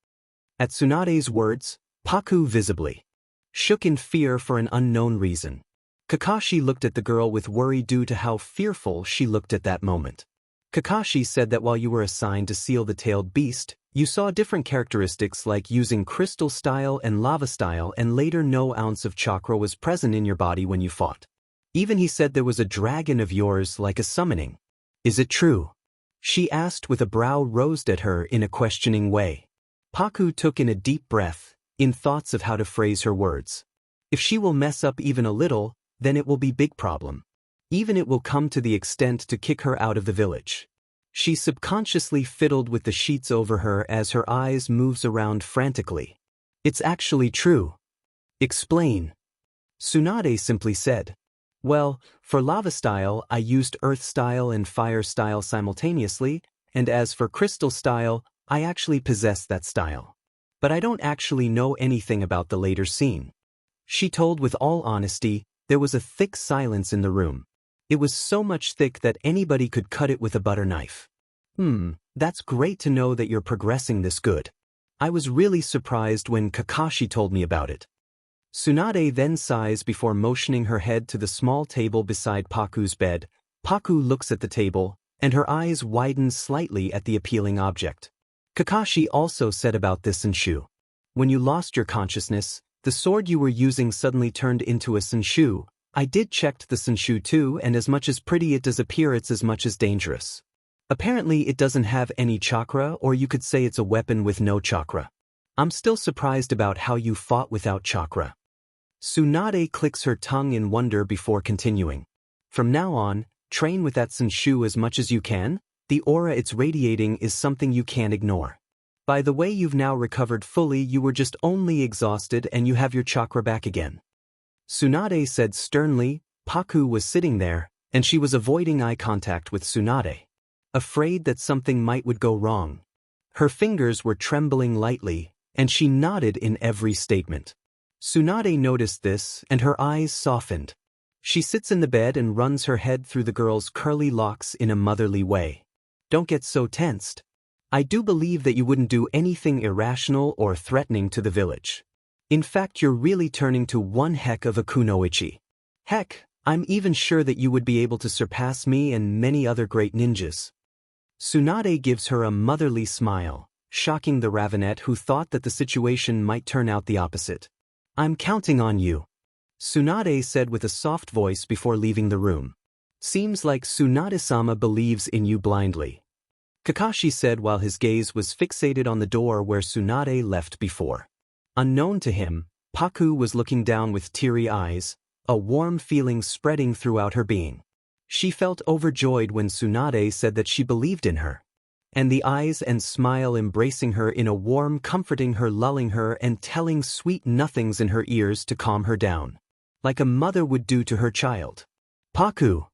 At Tsunade's words, Paku visibly shook in fear for an unknown reason. Kakashi looked at the girl with worry due to how fearful she looked at that moment. Kakashi said that while you were assigned to seal the tailed beast, you saw different characteristics like using crystal style and lava style, and later no ounce of chakra was present in your body when you fought. Even he said there was a dragon of yours like a summoning. Is it true? She asked with a brow raised at her in a questioning way. Paku took in a deep breath, in thoughts of how to phrase her words. If she will mess up even a little, then it will be big problem. Even it will come to the extent to kick her out of the village. She subconsciously fiddled with the sheets over her as her eyes moves around frantically. It's actually true. Explain. Tsunade simply said. Well, for lava style I used earth style and fire style simultaneously, and as for crystal style, I actually possess that style. But I don't actually know anything about the later scene. She told with all honesty. There was a thick silence in the room. It was so much thick that anybody could cut it with a butter knife. That's great to know that you're progressing this good. I was really surprised when Kakashi told me about it. Tsunade then sighs before motioning her head to the small table beside Paku's bed. Paku looks at the table, and her eyes widen slightly at the appealing object. Kakashi also said about this Senshu. When you lost your consciousness, the sword you were using suddenly turned into a Senshu. I did check the Senshu too, and as much as pretty it does appear, it's as much as dangerous. Apparently it doesn't have any chakra, or you could say it's a weapon with no chakra. I'm still surprised about how you fought without chakra. Tsunade clicks her tongue in wonder before continuing. From now on, train with that Senshu as much as you can. The aura it's radiating is something you can't ignore. By the way, you've now recovered fully. You were just only exhausted and you have your chakra back again. Tsunade said sternly. Paku was sitting there, and she was avoiding eye contact with Tsunade, afraid that something would go wrong. Her fingers were trembling lightly, and she nodded in every statement. Tsunade noticed this, and her eyes softened. She sits in the bed and runs her head through the girl's curly locks in a motherly way. Don't get so tensed. I do believe that you wouldn't do anything irrational or threatening to the village. In fact, you're really turning to one heck of a kunoichi. Heck, I'm even sure that you would be able to surpass me and many other great ninjas. Tsunade gives her a motherly smile, shocking the Ravenet, who thought that the situation might turn out the opposite. I'm counting on you, Tsunade said with a soft voice before leaving the room. Seems like Tsunade-sama believes in you blindly, Kakashi said while his gaze was fixated on the door where Tsunade left before. Unknown to him, Paku was looking down with teary eyes, a warm feeling spreading throughout her being. She felt overjoyed when Tsunade said that she believed in her. And the eyes and smile embracing her in a warm, comforting her, lulling her, and telling sweet nothings in her ears to calm her down, like a mother would do to her child. Paku!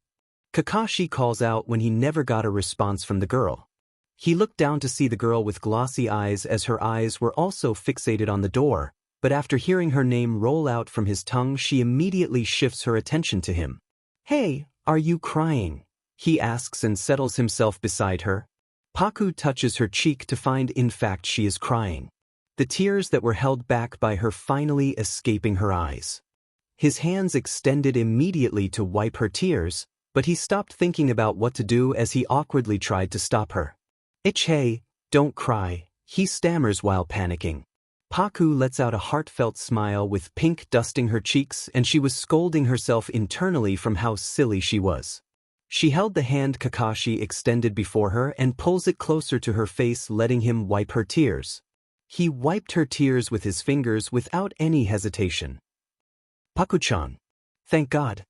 Kakashi calls out when he never got a response from the girl. He looked down to see the girl with glossy eyes as her eyes were also fixated on the door, but after hearing her name roll out from his tongue, she immediately shifts her attention to him. Hey, are you crying? He asks and settles himself beside her. Paku touches her cheek to find in fact she is crying, the tears that were held back by her finally escaping her eyes. His hands extended immediately to wipe her tears, but he stopped thinking about what to do as he awkwardly tried to stop her. Hey, don't cry, he stammers while panicking. Paku lets out a heartfelt smile with pink dusting her cheeks, and she was scolding herself internally from how silly she was. She held the hand Kakashi extended before her and pulls it closer to her face, letting him wipe her tears. He wiped her tears with his fingers without any hesitation. Paku-chan. Thank God.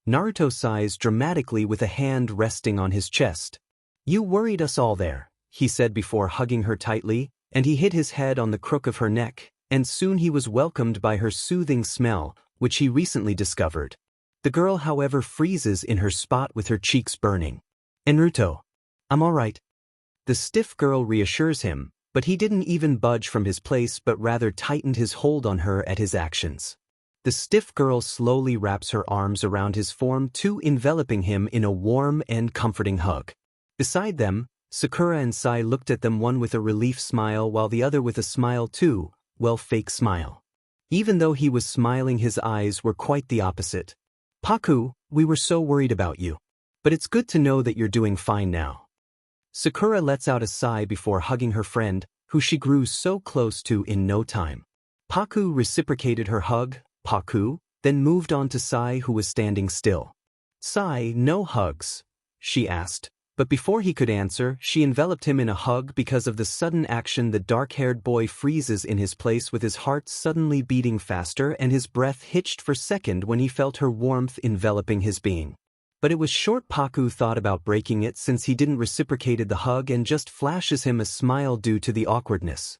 Naruto sighs dramatically with a hand resting on his chest. You worried us all there, he said before hugging her tightly, and he hid his head on the crook of her neck, and soon he was welcomed by her soothing smell, which he recently discovered. The girl, however, freezes in her spot with her cheeks burning. Naruto. I'm alright. The stiff girl reassures him, but he didn't even budge from his place but rather tightened his hold on her at his actions. The stiff girl slowly wraps her arms around his form too, enveloping him in a warm and comforting hug. Beside them, Sakura and Sai looked at them, one with a relief smile while the other with a smile too, well, fake smile. Even though he was smiling, his eyes were quite the opposite. Paku, we were so worried about you. But it's good to know that you're doing fine now. Sakura lets out a sigh before hugging her friend, who she grew so close to in no time. Paku reciprocated her hug, Paku, then moved on to Sai, who was standing still. Sai, no hugs? She asked. But before he could answer, she enveloped him in a hug. Because of the sudden action, the dark-haired boy freezes in his place with his heart suddenly beating faster and his breath hitched for a second when he felt her warmth enveloping his being. But it was short. Paku thought about breaking it since he didn't reciprocated the hug and just flashes him a smile due to the awkwardness.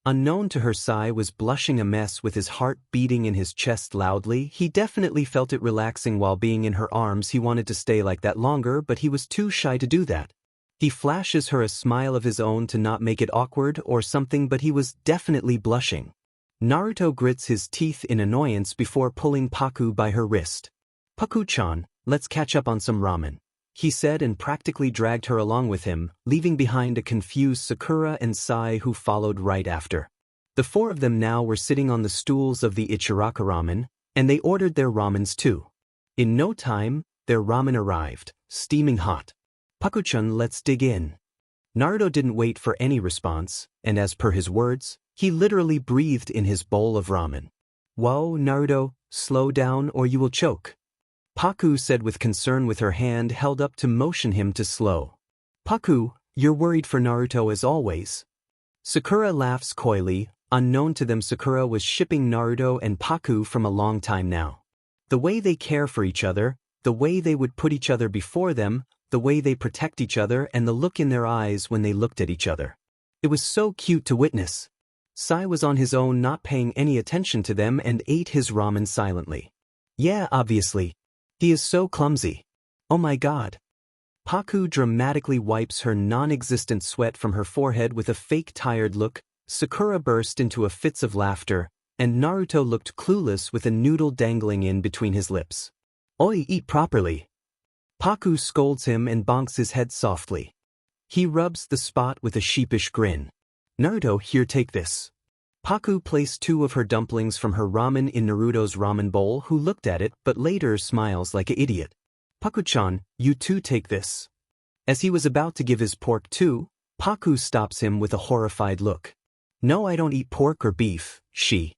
Unknown to her, Sai was blushing a mess with his heart beating in his chest loudly. He definitely felt it relaxing while being in her arms. He wanted to stay like that longer, but he was too shy to do that. He flashes her a smile of his own to not make it awkward or something, but he was definitely blushing. Naruto grits his teeth in annoyance before pulling Paku by her wrist. "Paku-chan, let's catch up on some ramen," he said and practically dragged her along with him, leaving behind a confused Sakura and Sai who followed right after. The four of them now were sitting on the stools of the Ichiraku ramen, and they ordered their ramens too. In no time, their ramen arrived, steaming hot. "Paku-chan, let's dig in." Naruto didn't wait for any response, and as per his words, he literally breathed in his bowl of ramen. "Whoa, Naruto, slow down or you will choke," Paku said with concern, with her hand held up to motion him to slow. "Paku, you're worried for Naruto as always." Sakura laughs coyly. Unknown to them, Sakura was shipping Naruto and Paku from a long time now. The way they care for each other, the way they would put each other before them, the way they protect each other, and the look in their eyes when they looked at each other. It was so cute to witness. Sai was on his own, not paying any attention to them, and ate his ramen silently. "Yeah, obviously. He is so clumsy. Oh my god." Paku dramatically wipes her non-existent sweat from her forehead with a fake tired look. Sakura burst into a fits of laughter, and Naruto looked clueless with a noodle dangling in between his lips. "Oi, eat properly." Paku scolds him and bonks his head softly. He rubs the spot with a sheepish grin. "Naruto, here, take this." Paku placed two of her dumplings from her ramen in Naruto's ramen bowl, who looked at it but later smiles like an idiot. "Paku-chan, you too, take this." As he was about to give his pork too, Paku stops him with a horrified look. "No, I don't eat pork or beef," she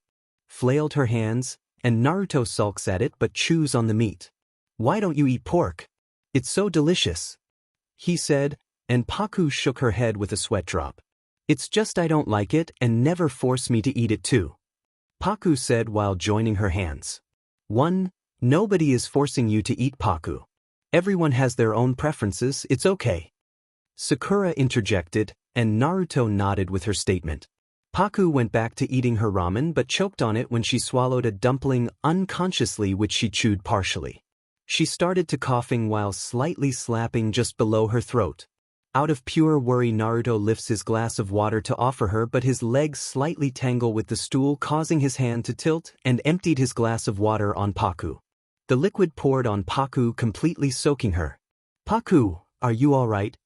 flailed her hands, and Naruto sulks at it but chews on the meat. "Why don't you eat pork? It's so delicious," he said, and Paku shook her head with a sweat drop. "It's just I don't like it, and never force me to eat it too," Paku said while joining her hands. Nobody is forcing you to eat, Paku. Everyone has their own preferences, it's okay," Sakura interjected, and Naruto nodded with her statement. Paku went back to eating her ramen but choked on it when she swallowed a dumpling unconsciously, which she chewed partially. She started to coughing while slightly slapping just below her throat. Out of pure worry, Naruto lifts his glass of water to offer her, but his legs slightly tangle with the stool, causing his hand to tilt, and emptied his glass of water on Paku. The liquid poured on Paku, completely soaking her. "Paku, are you all right?"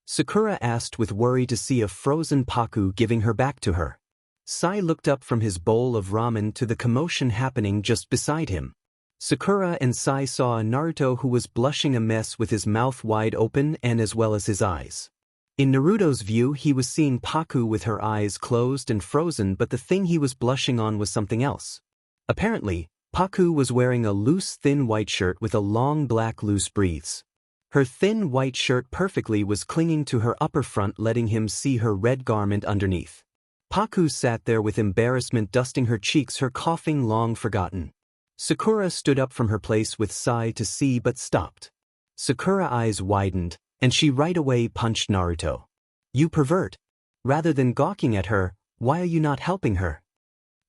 Sakura asked with worry to see a frozen Paku giving her back to her. Sai looked up from his bowl of ramen to the commotion happening just beside him. Sakura and Sai saw a Naruto who was blushing a mess with his mouth wide open and as well as his eyes. In Naruto's view, he was seeing Paku with her eyes closed and frozen, but the thing he was blushing on was something else. Apparently, Paku was wearing a loose thin white shirt with a long black loose breathes. Her thin white shirt perfectly was clinging to her upper front, letting him see her red garment underneath. Paku sat there with embarrassment dusting her cheeks, her coughing long forgotten. Sakura stood up from her place with Sai to see but stopped. Sakura eyes widened, and she right away punched Naruto. "You pervert! Rather than gawking at her, why are you not helping her?"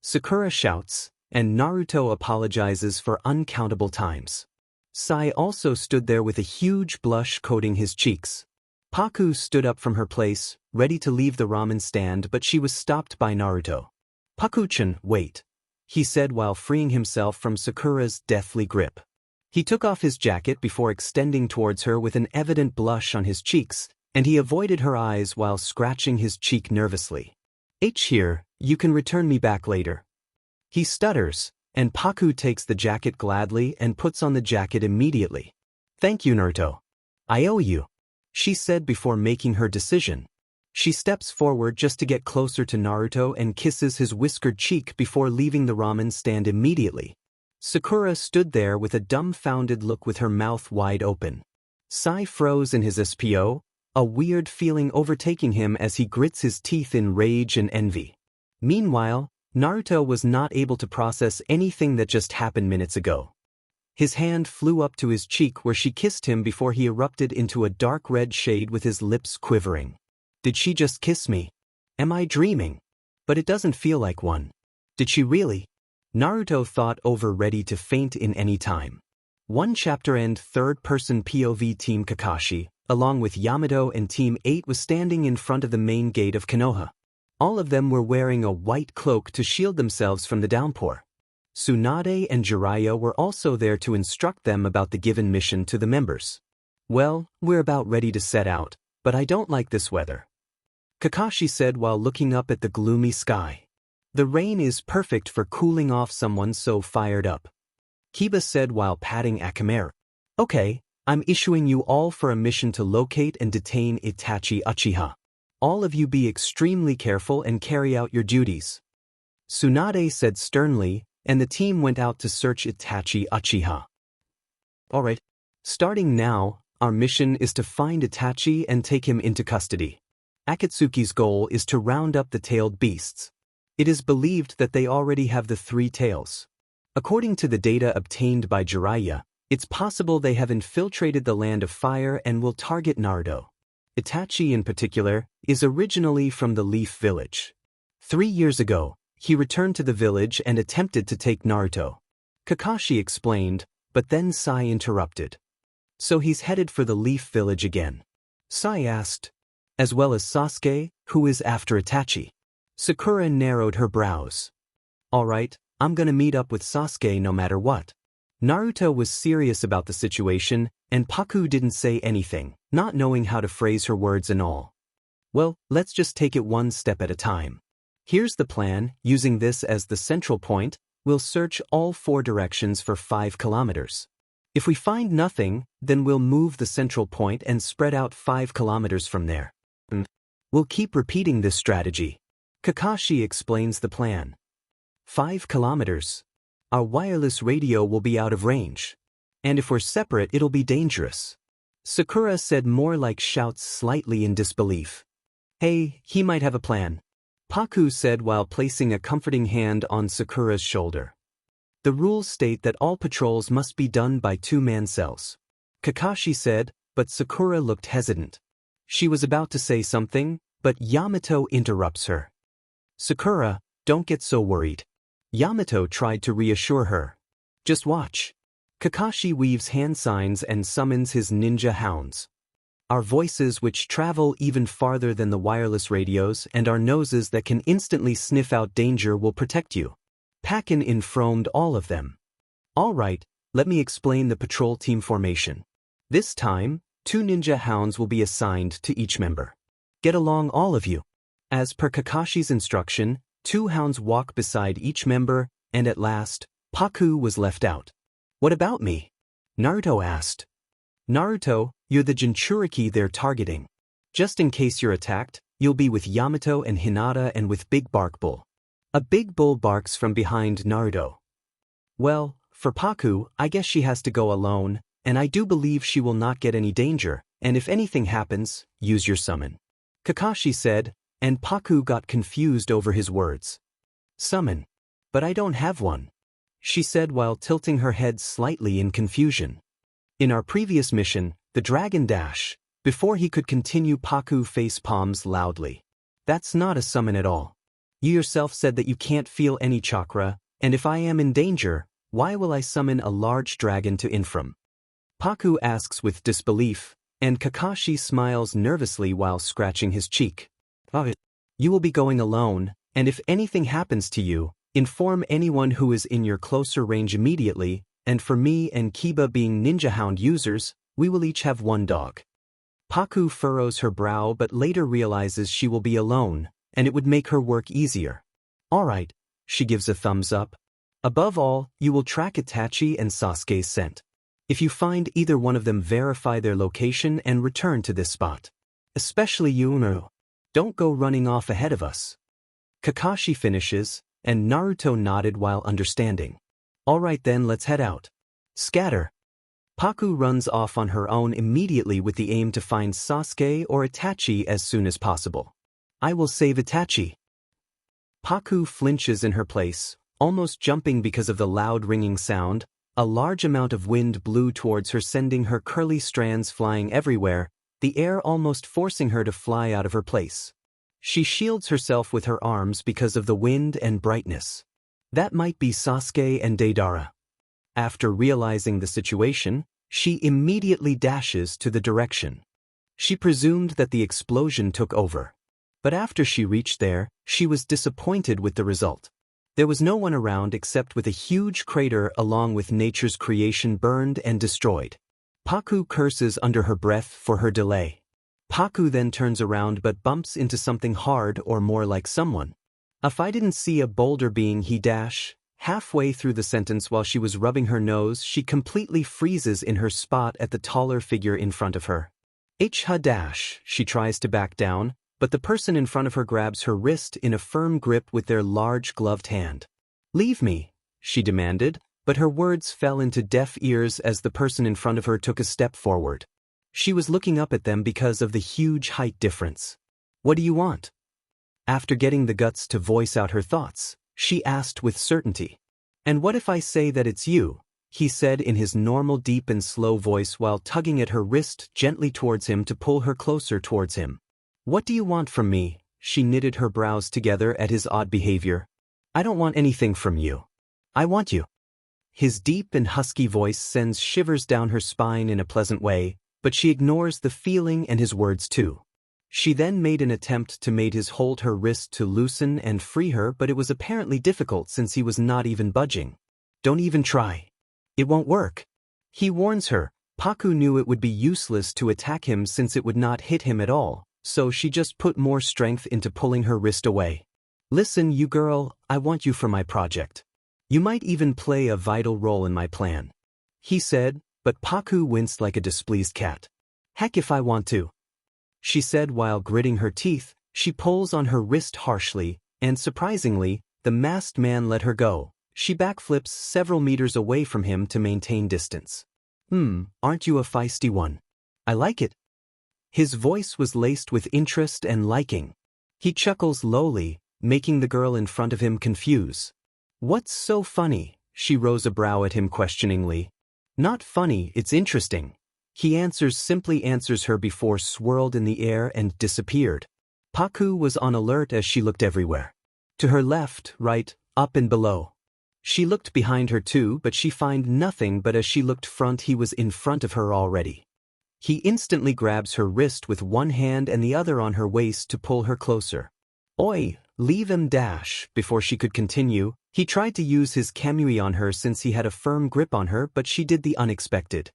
Sakura shouts, and Naruto apologizes for uncountable times. Sai also stood there with a huge blush coating his cheeks. Paku stood up from her place, ready to leave the ramen stand, but she was stopped by Naruto. "Paku-chan, wait," he said while freeing himself from Sakura's deathly grip. He took off his jacket before extending towards her with an evident blush on his cheeks, and he avoided her eyes while scratching his cheek nervously. "Here, you can return me back later," he stutters, and Paku takes the jacket gladly and puts on the jacket immediately. "Thank you, Naruto. I owe you," she said before making her decision. She steps forward just to get closer to Naruto and kisses his whiskered cheek before leaving the ramen stand immediately. Sakura stood there with a dumbfounded look with her mouth wide open. Sai froze in his SPO, a weird feeling overtaking him as he grits his teeth in rage and envy. Meanwhile, Naruto was not able to process anything that just happened minutes ago. His hand flew up to his cheek where she kissed him before he erupted into a dark red shade with his lips quivering. Did she just kiss me? Am I dreaming? But it doesn't feel like one. Did she really? Naruto thought over, ready to faint in any time. One chapter end, third-person POV. Team Kakashi, along with Yamato and Team 8, was standing in front of the main gate of Konoha. All of them were wearing a white cloak to shield themselves from the downpour. Tsunade and Jiraiya were also there to instruct them about the given mission to the members. Well, we're about ready to set out, but I don't like this weather, Kakashi said while looking up at the gloomy sky. The rain is perfect for cooling off someone so fired up, Kiba said while patting Akamaru. Okay, I'm issuing you all for a mission to locate and detain Itachi Uchiha. All of you be extremely careful and carry out your duties, Tsunade said sternly, and the team went out to search Itachi Uchiha. Alright. Starting now, our mission is to find Itachi and take him into custody. Akatsuki's goal is to round up the tailed beasts. It is believed that they already have the 3 tails. According to the data obtained by Jiraiya, it's possible they have infiltrated the Land of Fire and will target Naruto. Itachi in particular is originally from the Leaf Village. 3 years ago, he returned to the village and attempted to take Naruto. Kakashi explained, but then Sai interrupted. So he's headed for the Leaf Village again? Sai asked. As well as Sasuke, who is after Itachi. Sakura narrowed her brows. Alright, I'm gonna meet up with Sasuke no matter what. Naruto was serious about the situation, and Paku didn't say anything, not knowing how to phrase her words and all. Well, let's just take it one step at a time. Here's the plan. Using this as the central point, we'll search all 4 directions for 5 kilometers. If we find nothing, then we'll move the central point and spread out 5 kilometers from there. We'll keep repeating this strategy. Kakashi explains the plan. 5 kilometers. Our wireless radio will be out of range. And if we're separate, it'll be dangerous. Sakura said, more like shouts, slightly in disbelief. Hey, he might have a plan, Paku said while placing a comforting hand on Sakura's shoulder. The rules state that all patrols must be done by 2-man cells, Kakashi said, but Sakura looked hesitant. She was about to say something, but Yamato interrupts her. Sakura, don't get so worried. Yamato tried to reassure her. Just watch. Kakashi weaves hand signs and summons his ninja hounds. Our voices, which travel even farther than the wireless radios, and our noses that can instantly sniff out danger, will protect you. Pakin informed all of them. Alright, let me explain the patrol team formation. This time, 2 ninja hounds will be assigned to each member. Get along, all of you. As per Kakashi's instruction, 2 hounds walk beside each member, and at last, Paku was left out. What about me? Naruto asked. Naruto, you're the Jinchuriki they're targeting. Just in case you're attacked, you'll be with Yamato and Hinata and with Big Bark Bull. A big bull barks from behind Naruto. Well, for Paku, I guess she has to go alone, and I do believe she will not get any danger, and if anything happens, use your summon, Kakashi said, and Paku got confused over his words. Summon? But I don't have one, she said while tilting her head slightly in confusion. In our previous mission, the Dragon Dash, before he could continue, Paku face palms loudly. That's not a summon at all. You yourself said that you can't feel any chakra, and if I am in danger, why will I summon a large dragon to Infram? Paku asks with disbelief, and Kakashi smiles nervously while scratching his cheek. You will be going alone, and if anything happens to you, inform anyone who is in your closer range immediately, and for me and Kiba being ninja hound users, we will each have 1 dog. Paku furrows her brow but later realizes she will be alone, and it would make her work easier. Alright, she gives a thumbs up. Above all, you will track Itachi and Sasuke's scent. If you find either one of them, verify their location and return to this spot. Especially you, don't go running off ahead of us. Kakashi finishes, and Naruto nodded while understanding. Alright then, let's head out. Scatter. Paku runs off on her own immediately with the aim to find Sasuke or Itachi as soon as possible. I will save Itachi. Paku flinches in her place, almost jumping because of the loud ringing sound. A large amount of wind blew towards her, sending her curly strands flying everywhere, the air almost forcing her to fly out of her place. She shields herself with her arms because of the wind and brightness. That might be Sasuke and Deidara. After realizing the situation, she immediately dashes to the direction. She presumed that the explosion took over. But after she reached there, she was disappointed with the result. There was no one around except with a huge crater along with nature's creation burned and destroyed. Paku curses under her breath for her delay. Paku then turns around but bumps into something hard, or more like someone. If I didn't see a boulder being halfway through the sentence while she was rubbing her nose, she completely freezes in her spot at the taller figure in front of her. She tries to back down, but the person in front of her grabs her wrist in a firm grip with their large gloved hand. Leave me, she demanded, but her words fell into deaf ears as the person in front of her took a step forward. She was looking up at them because of the huge height difference. What do you want? After getting the guts to voice out her thoughts, she asked with certainty. And what if I say that it's you? He said in his normal deep and slow voice while tugging at her wrist gently towards him to pull her closer towards him. What do you want from me? She knitted her brows together at his odd behavior. I don't want anything from you. I want you. His deep and husky voice sends shivers down her spine in a pleasant way, but she ignores the feeling and his words too. She then made an attempt to make his hold her wrist to loosen and free her, but it was apparently difficult since he was not even budging. Don't even try. It won't work. He warns her. Paku knew it would be useless to attack him since it would not hit him at all, so she just put more strength into pulling her wrist away. Listen, you girl, I want you for my project. You might even play a vital role in my plan. He said, but Paku winced like a displeased cat. Heck if I want to. She said while gritting her teeth. She pulls on her wrist harshly, and surprisingly, the masked man let her go. She backflips several meters away from him to maintain distance. Aren't you a feisty one? I like it. His voice was laced with interest and liking. He chuckles lowly, making the girl in front of him confuse. What's so funny? She rose a brow at him questioningly. Not funny, it's interesting. He simply answers her before swirled in the air and disappeared. Paku was on alert as she looked everywhere. To her left, right, up and below. She looked behind her too, but she found nothing, but as she looked front, he was in front of her already. He instantly grabs her wrist with one hand and the other on her waist to pull her closer. Oi, leave him. Before she could continue, he tried to use his kamui on her since he had a firm grip on her, but she did the unexpected.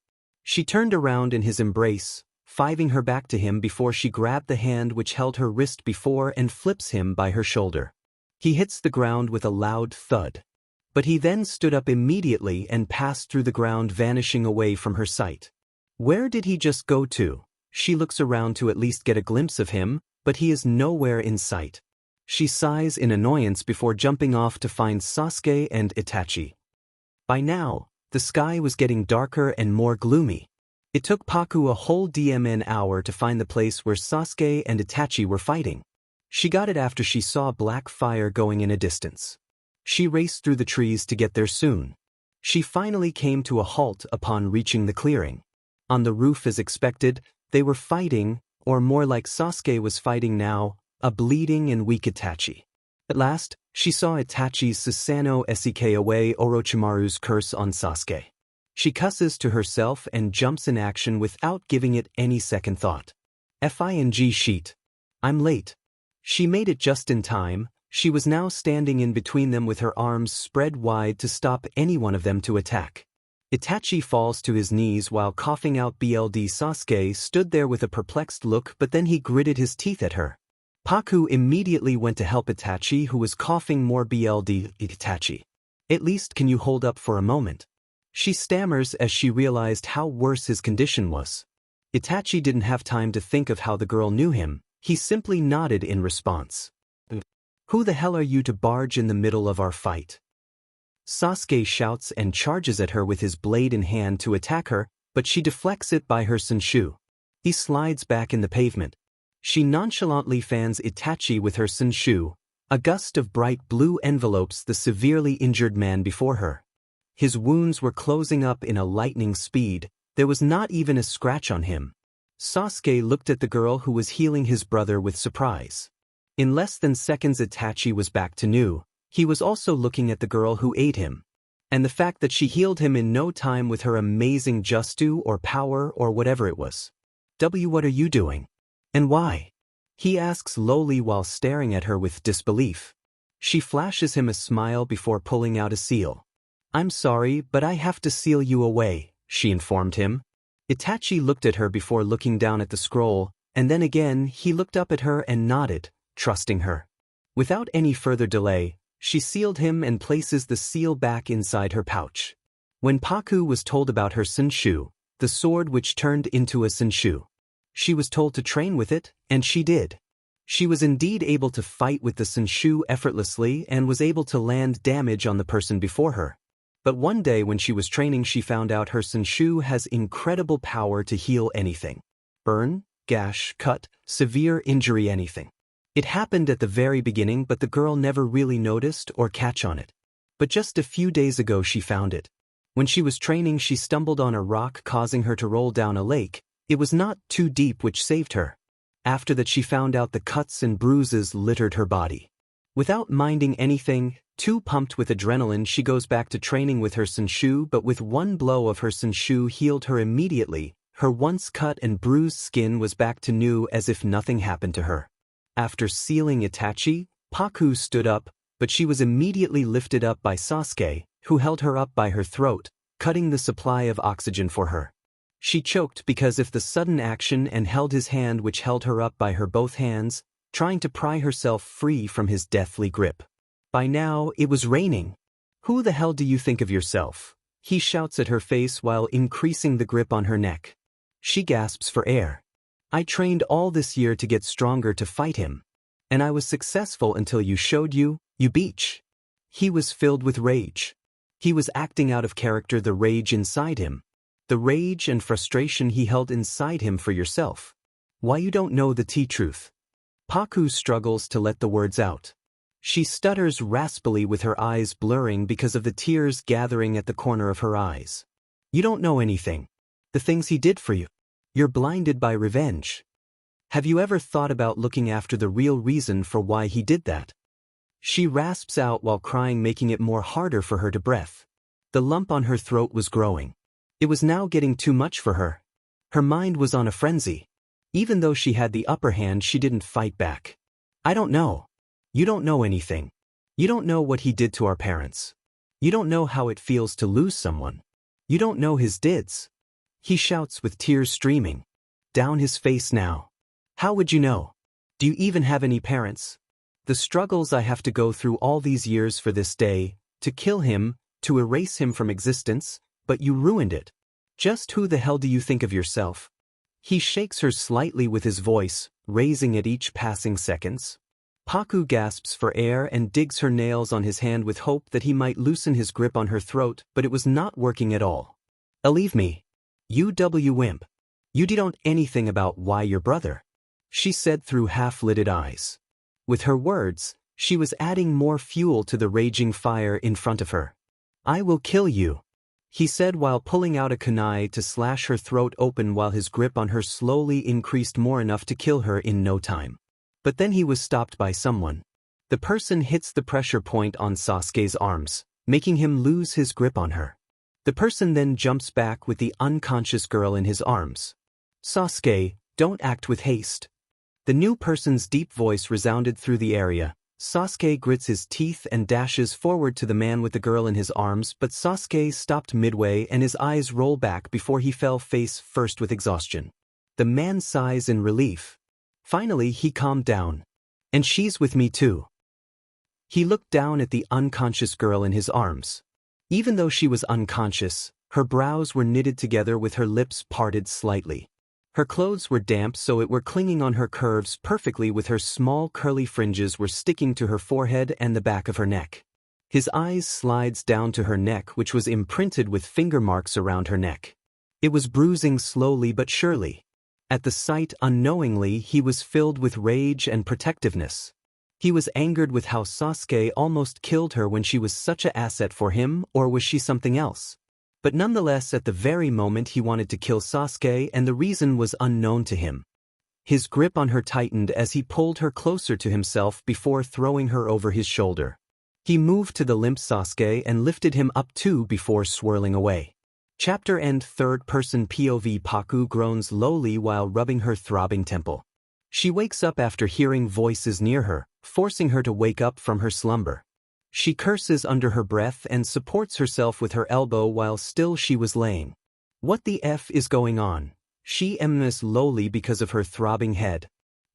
She turned around in his embrace, fiving her back to him before she grabbed the hand which held her wrist before and flips him by her shoulder. He hits the ground with a loud thud. But he then stood up immediately and passed through the ground, vanishing away from her sight. Where did he just go to? She looks around to at least get a glimpse of him, but he is nowhere in sight. She sighs in annoyance before jumping off to find Sasuke and Itachi. By now, the sky was getting darker and more gloomy. It took Paku a whole hour to find the place where Sasuke and Itachi were fighting. She got it after she saw black fire going in a distance. She raced through the trees to get there soon. She finally came to a halt upon reaching the clearing. On the roof, as expected, they were fighting, or more like Sasuke was fighting now, a bleeding and weak Itachi. At last, she saw Itachi's Susanoo Esike away Orochimaru's curse on Sasuke. She cusses to herself and jumps in action without giving it any second thought. Fing sheet. I'm late. She made it just in time. She was now standing in between them with her arms spread wide to stop any one of them to attack. Itachi falls to his knees while coughing out blood. Sasuke stood there with a perplexed look, but then he gritted his teeth at her. Paku immediately went to help Itachi, who was coughing more blood. Itachi. At least can you hold up for a moment? She stammers as she realized how worse his condition was. Itachi didn't have time to think of how the girl knew him. He simply nodded in response. Who the hell are you to barge in the middle of our fight? Sasuke shouts and charges at her with his blade in hand to attack her, but she deflects it by her senshu. He slides back in the pavement. She nonchalantly fans Itachi with her senshu. A gust of bright blue envelopes the severely injured man before her. His wounds were closing up in a lightning speed. There was not even a scratch on him. Sasuke looked at the girl who was healing his brother with surprise. In less than seconds Itachi was back to new. He was also looking at the girl who ate him. And the fact that she healed him in no time with her amazing Justu or power or whatever it was. What are you doing? And why? He asks lowly while staring at her with disbelief. She flashes him a smile before pulling out a seal. I'm sorry, but I have to seal you away, she informed him. Itachi looked at her before looking down at the scroll, and then again he looked up at her and nodded, trusting her. Without any further delay, she sealed him and places the seal back inside her pouch. When Paku was told about her senshu, the sword which turned into a senshu, she was told to train with it, and she did. She was indeed able to fight with the senshu effortlessly and was able to land damage on the person before her. But one day when she was training she found out her senshu has incredible power to heal anything. Burn, gash, cut, severe injury, anything. It happened at the very beginning, but the girl never really noticed or catch on it. But just a few days ago she found it. When she was training she stumbled on a rock causing her to roll down a lake. It was not too deep, which saved her. After that she found out the cuts and bruises littered her body. Without minding anything, too pumped with adrenaline, she goes back to training with her senshu, but with one blow of her senshu healed her immediately. Her once cut and bruised skin was back to new as if nothing happened to her. After sealing Itachi, Paku stood up, but she was immediately lifted up by Sasuke, who held her up by her throat, cutting the supply of oxygen for her. She choked because of the sudden action and held his hand, which held her up by her both hands, trying to pry herself free from his deathly grip. By now, it was raining. Who the hell do you think of yourself? He shouts at her face while increasing the grip on her neck. She gasps for air. I trained all this year to get stronger to fight him. And I was successful until you showed you beach. He was filled with rage. He was acting out of character, the rage inside him. The rage and frustration he held inside him for yourself. Why you don't know the truth? Paku struggles to let the words out. She stutters raspily with her eyes blurring because of the tears gathering at the corner of her eyes. You don't know anything. The things he did for you. You're blinded by revenge. Have you ever thought about looking after the real reason for why he did that? She rasps out while crying, making it more harder for her to breathe. The lump on her throat was growing. It was now getting too much for her. Her mind was on a frenzy. Even though she had the upper hand, she didn't fight back. I don't know. You don't know anything. You don't know what he did to our parents. You don't know how it feels to lose someone. You don't know his dids. He shouts with tears streaming down his face now. How would you know? Do you even have any parents? The struggles I have to go through all these years for this day, to kill him, to erase him from existence, but you ruined it. Just who the hell do you think of yourself? He shakes her slightly with his voice, raising at each passing seconds. Paku gasps for air and digs her nails on his hand with hope that he might loosen his grip on her throat, but it was not working at all. Leave me. You wimp. You don't anything about why your brother, she said through half-lidded eyes. With her words, she was adding more fuel to the raging fire in front of her. I will kill you, he said while pulling out a kunai to slash her throat open while his grip on her slowly increased more enough to kill her in no time. But then he was stopped by someone. The person hits the pressure point on Sasuke's arms, making him lose his grip on her. The person then jumps back with the unconscious girl in his arms. Sasuke, don't act with haste. The new person's deep voice resounded through the area. Sasuke grits his teeth and dashes forward to the man with the girl in his arms, but Sasuke stopped midway and his eyes roll back before he fell face first with exhaustion. The man sighs in relief. Finally he calmed down. And she's with me too. He looked down at the unconscious girl in his arms. Even though she was unconscious, her brows were knitted together with her lips parted slightly. Her clothes were damp, so it were clinging on her curves perfectly, with her small curly fringes were sticking to her forehead and the back of her neck. His eyes slides down to her neck, which was imprinted with finger marks around her neck. It was bruising slowly but surely. At the sight, unknowingly, he was filled with rage and protectiveness. He was angered with how Sasuke almost killed her when she was such an asset for him, or was she something else? But nonetheless, at the very moment he wanted to kill Sasuke, and the reason was unknown to him. His grip on her tightened as he pulled her closer to himself before throwing her over his shoulder. He moved to the limp Sasuke and lifted him up too before swirling away. Chapter End. Third-person POV. Paku groans lowly while rubbing her throbbing temple. She wakes up after hearing voices near her, forcing her to wake up from her slumber. She curses under her breath and supports herself with her elbow while still she was laying. What the F is going on? She emits lowly because of her throbbing head.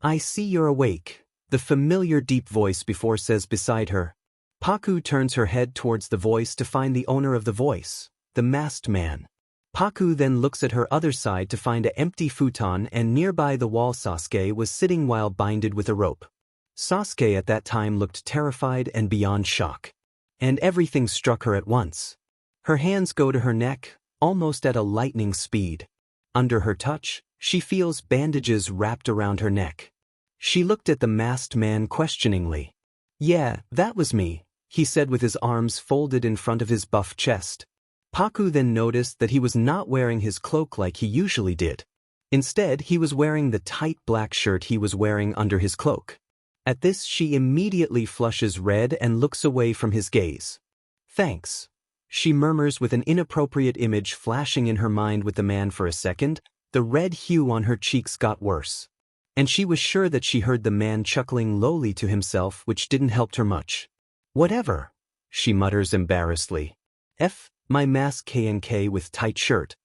I see you're awake, the familiar deep voice before says beside her. Paku turns her head towards the voice to find the owner of the voice, the masked man. Paku then looks at her other side to find an empty futon, and nearby the wall Sasuke was sitting while binded with a rope. Sasuke at that time looked terrified and beyond shock. And everything struck her at once. Her hands go to her neck, almost at a lightning speed. Under her touch, she feels bandages wrapped around her neck. She looked at the masked man questioningly. Yeah, that was me, he said with his arms folded in front of his buff chest. Paku then noticed that he was not wearing his cloak like he usually did. Instead, he was wearing the tight black shirt he was wearing under his cloak. At this, she immediately flushes red and looks away from his gaze. Thanks, she murmurs with an inappropriate image flashing in her mind with the man for a second. The red hue on her cheeks got worse. And she was sure that she heard the man chuckling lowly to himself, which didn't help her much. Whatever, she mutters embarrassedly. My mask K&K with tight shirt.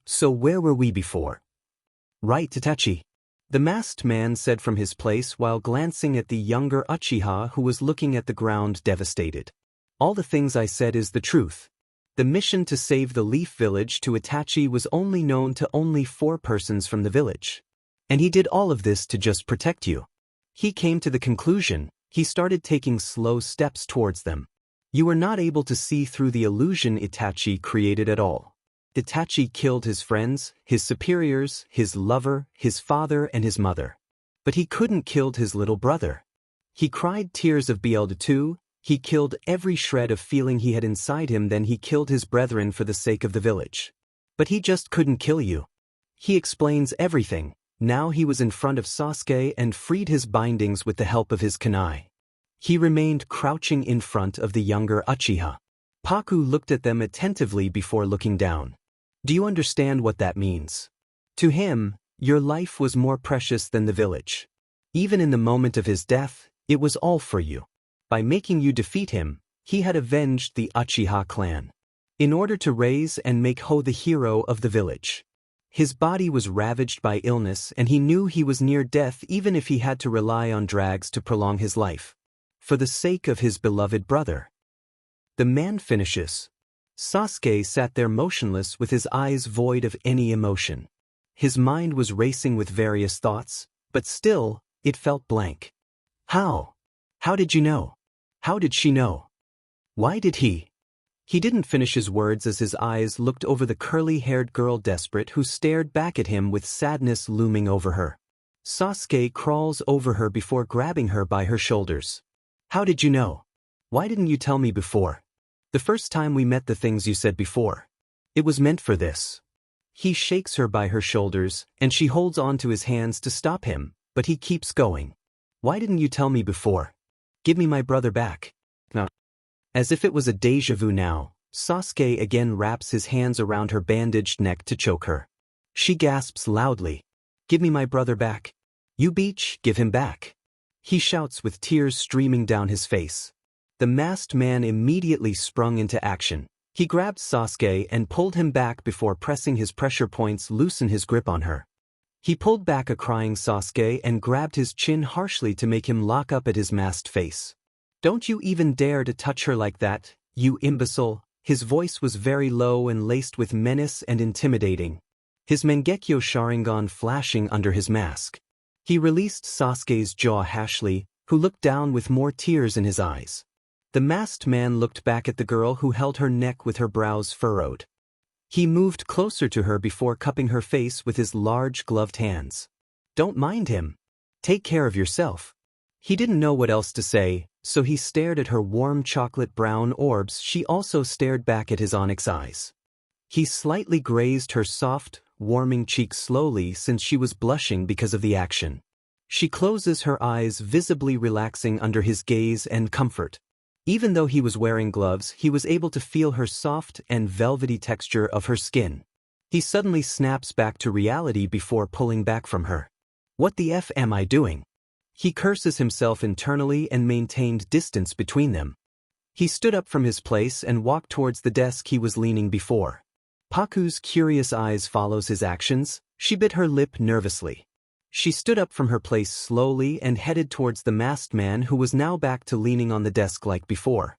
So where were we before? Right, Itachi? The masked man said from his place while glancing at the younger Uchiha who was looking at the ground devastated. All the things I said is the truth. The mission to save the Leaf Village to Itachi was only known to only 4 persons from the village. And he did all of this to just protect you. He came to the conclusion, he started taking slow steps towards them. You were not able to see through the illusion Itachi created at all. Itachi killed his friends, his superiors, his lover, his father and his mother. But he couldn't kill his little brother. He cried tears of BGMI. He killed every shred of feeling he had inside him, then he killed his brethren for the sake of the village. But he just couldn't kill you. He explains everything. Now he was in front of Sasuke and freed his bindings with the help of his kunai. He remained crouching in front of the younger Uchiha. Paku looked at them attentively before looking down. Do you understand what that means? To him, your life was more precious than the village. Even in the moment of his death, it was all for you. By making you defeat him, he had avenged the Uchiha clan. In order to raise and make Ho the hero of the village. His body was ravaged by illness and he knew he was near death even if he had to rely on drags to prolong his life. For the sake of his beloved brother. The man finishes. Sasuke sat there motionless with his eyes void of any emotion. His mind was racing with various thoughts, but still, it felt blank. How? How did you know? How did she know? Why did he? He didn't finish his words as his eyes looked over the curly-haired girl desperate who stared back at him with sadness looming over her. Sasuke crawls over her before grabbing her by her shoulders. How did you know? Why didn't you tell me before? The first time we met, the things you said before. It was meant for this. He shakes her by her shoulders, and she holds on to his hands to stop him, but he keeps going. Why didn't you tell me before? Give me my brother back. No. As if it was a déjà vu now, Sasuke again wraps his hands around her bandaged neck to choke her. She gasps loudly. Give me my brother back. You beach, give him back. He shouts with tears streaming down his face. The masked man immediately sprung into action. He grabbed Sasuke and pulled him back before pressing his pressure points loosen his grip on her. He pulled back a crying Sasuke and grabbed his chin harshly to make him lock up at his masked face. Don't you even dare to touch her like that, you imbecile. His voice was very low and laced with menace and intimidating. His Mangekyo Sharingan flashing under his mask. He released Sasuke's jaw harshly, who looked down with more tears in his eyes. The masked man looked back at the girl who held her neck with her brows furrowed. He moved closer to her before cupping her face with his large gloved hands. Don't mind him. Take care of yourself. He didn't know what else to say, so he stared at her warm chocolate brown orbs. She also stared back at his onyx eyes. He slightly grazed her soft, warming cheek slowly since she was blushing because of the action. She closes her eyes, visibly relaxing under his gaze and comfort. Even though he was wearing gloves, he was able to feel her soft and velvety texture of her skin. He suddenly snaps back to reality before pulling back from her. What the F am I doing? He curses himself internally and maintained distance between them. He stood up from his place and walked towards the desk he was leaning before. Paku's curious eyes follows his actions. She bit her lip nervously. She stood up from her place slowly and headed towards the masked man who was now back to leaning on the desk like before.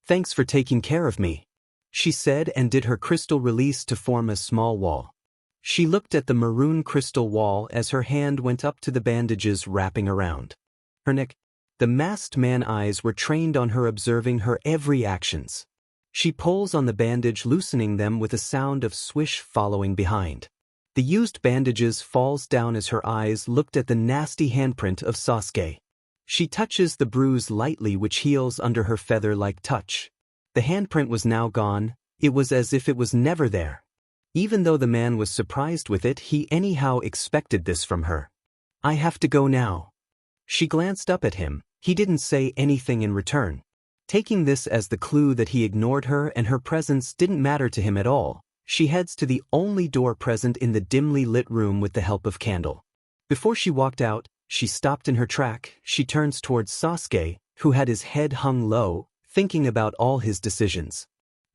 Thanks for taking care of me, she said and did her crystal release to form a small wall. She looked at the maroon crystal wall as her hand went up to the bandages wrapping around her neck. The masked man's eyes were trained on her, observing her every actions. She pulls on the bandage, loosening them with a sound of swish following behind. The used bandages falls down as her eyes looked at the nasty handprint of Sasuke. She touches the bruise lightly, which heals under her feather-like touch. The handprint was now gone. It was as if it was never there. Even though the man was surprised with it, he anyhow expected this from her. I have to go now. She glanced up at him. He didn't say anything in return. Taking this as the clue that he ignored her and her presence didn't matter to him at all, she heads to the only door present in the dimly lit room with the help of candle. Before she walked out, she stopped in her track. She turns towards Sasuke, who had his head hung low, thinking about all his decisions.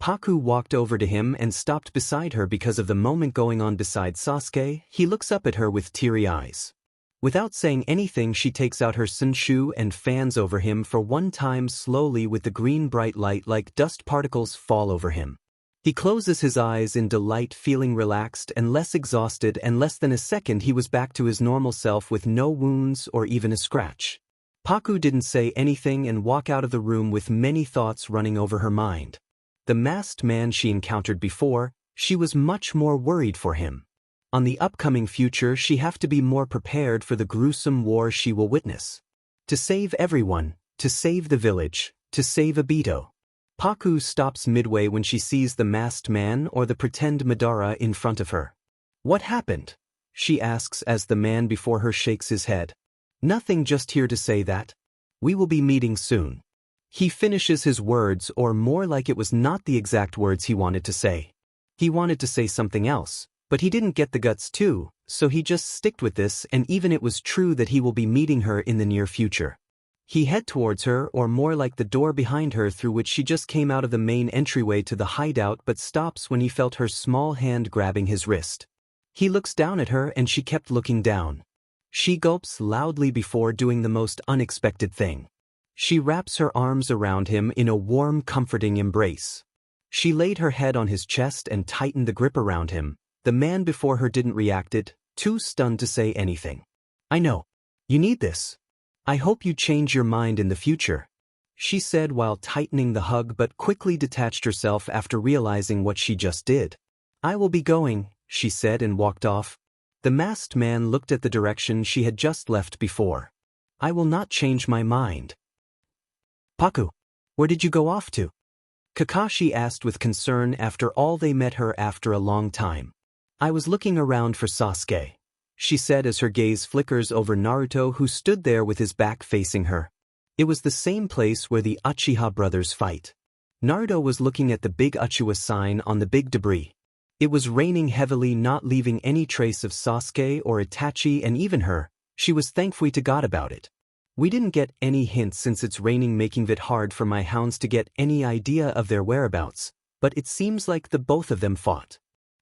Paku walked over to him and stopped beside her because of the moment going on beside Sasuke. He looks up at her with teary eyes. Without saying anything, she takes out her sunshu and fans over him for one time slowly with the green bright light like dust particles fall over him. He closes his eyes in delight, feeling relaxed and less exhausted, and less than a second he was back to his normal self with no wounds or even a scratch. Paku didn't say anything and walk out of the room with many thoughts running over her mind. The masked man she encountered before, she was much more worried for him. On the upcoming future, she have to be more prepared for the gruesome war she will witness. To save everyone, to save the village, to save Obito. Paku stops midway when she sees the masked man or the pretend Madara in front of her. What happened? She asks as the man before her shakes his head. Nothing, just here to say that we will be meeting soon. He finishes his words, or more like it was not the exact words he wanted to say. He wanted to say something else, but he didn't get the guts to, so he just sticked with this, and even it was true that he will be meeting her in the near future. He head towards her, or more like the door behind her through which she just came out of the main entryway to the hideout, but stops when he felt her small hand grabbing his wrist. He looks down at her and she kept looking down. She gulps loudly before doing the most unexpected thing. She wraps her arms around him in a warm, comforting embrace. She laid her head on his chest and tightened the grip around him. The man before her didn't react, too stunned to say anything. I know. You need this. I hope you change your mind in the future, she said while tightening the hug, but quickly detached herself after realizing what she just did. I will be going, she said and walked off. The masked man looked at the direction she had just left before. I will not change my mind. Paku, where did you go off to? Kakashi asked with concern after all they met her after a long time. I was looking around for Sasuke, she said as her gaze flickers over Naruto, who stood there with his back facing her. It was the same place where the Uchiha brothers fight. Naruto was looking at the big Uchiha sign on the big debris. It was raining heavily, not leaving any trace of Sasuke or Itachi, and even her. She was thankful to God about it. We didn't get any hints since it's raining, making it hard for my hounds to get any idea of their whereabouts, but it seems like the both of them fought,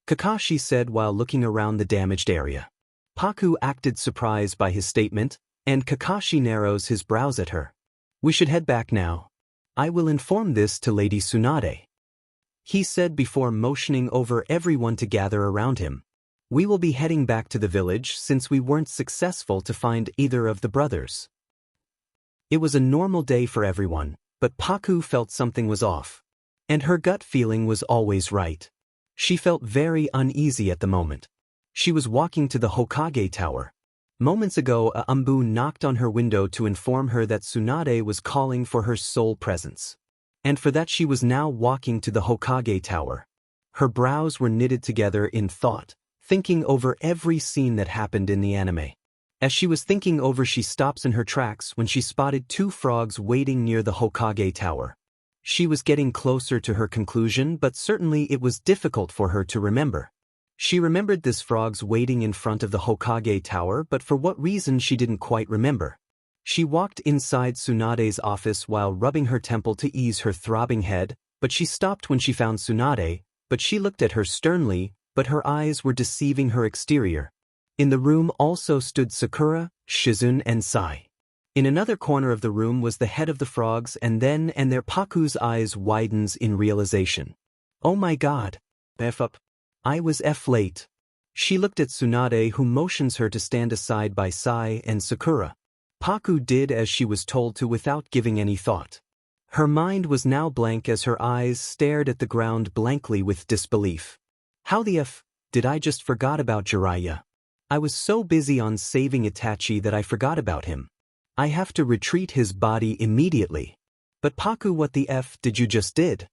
Kakashi said while looking around the damaged area. Paku acted surprised by his statement, and Kakashi narrows his brows at her. We should head back now. I will inform this to Lady Tsunade, he said before motioning over everyone to gather around him. We will be heading back to the village since we weren't successful to find either of the brothers. It was a normal day for everyone, but Paku felt something was off. And her gut feeling was always right. She felt very uneasy at the moment. She was walking to the Hokage Tower. Moments ago, Umbu knocked on her window to inform her that Tsunade was calling for her soul presence. And for that she was now walking to the Hokage Tower. Her brows were knitted together in thought, thinking over every scene that happened in the anime. As she was thinking over, she stops in her tracks when she spotted two frogs waiting near the Hokage Tower. She was getting closer to her conclusion, but certainly it was difficult for her to remember. She remembered this frogs waiting in front of the Hokage Tower, but for what reason she didn't quite remember. She walked inside Tsunade's office while rubbing her temple to ease her throbbing head, but she stopped when she found Tsunade, but she looked at her sternly, but her eyes were deceiving her exterior. In the room also stood Sakura, Shizune and Sai. In another corner of the room was the head of the frogs, and their Paku's eyes widens in realization. Oh my god. F up. I was late. She looked at Tsunade, who motions her to stand aside by Sai and Sakura. Paku did as she was told to without giving any thought. Her mind was now blank as her eyes stared at the ground blankly with disbelief. How the f did I just forgot about Jiraiya? I was so busy on saving Itachi that I forgot about him. I have to retreat his body immediately. But Paku, what the f did you just did?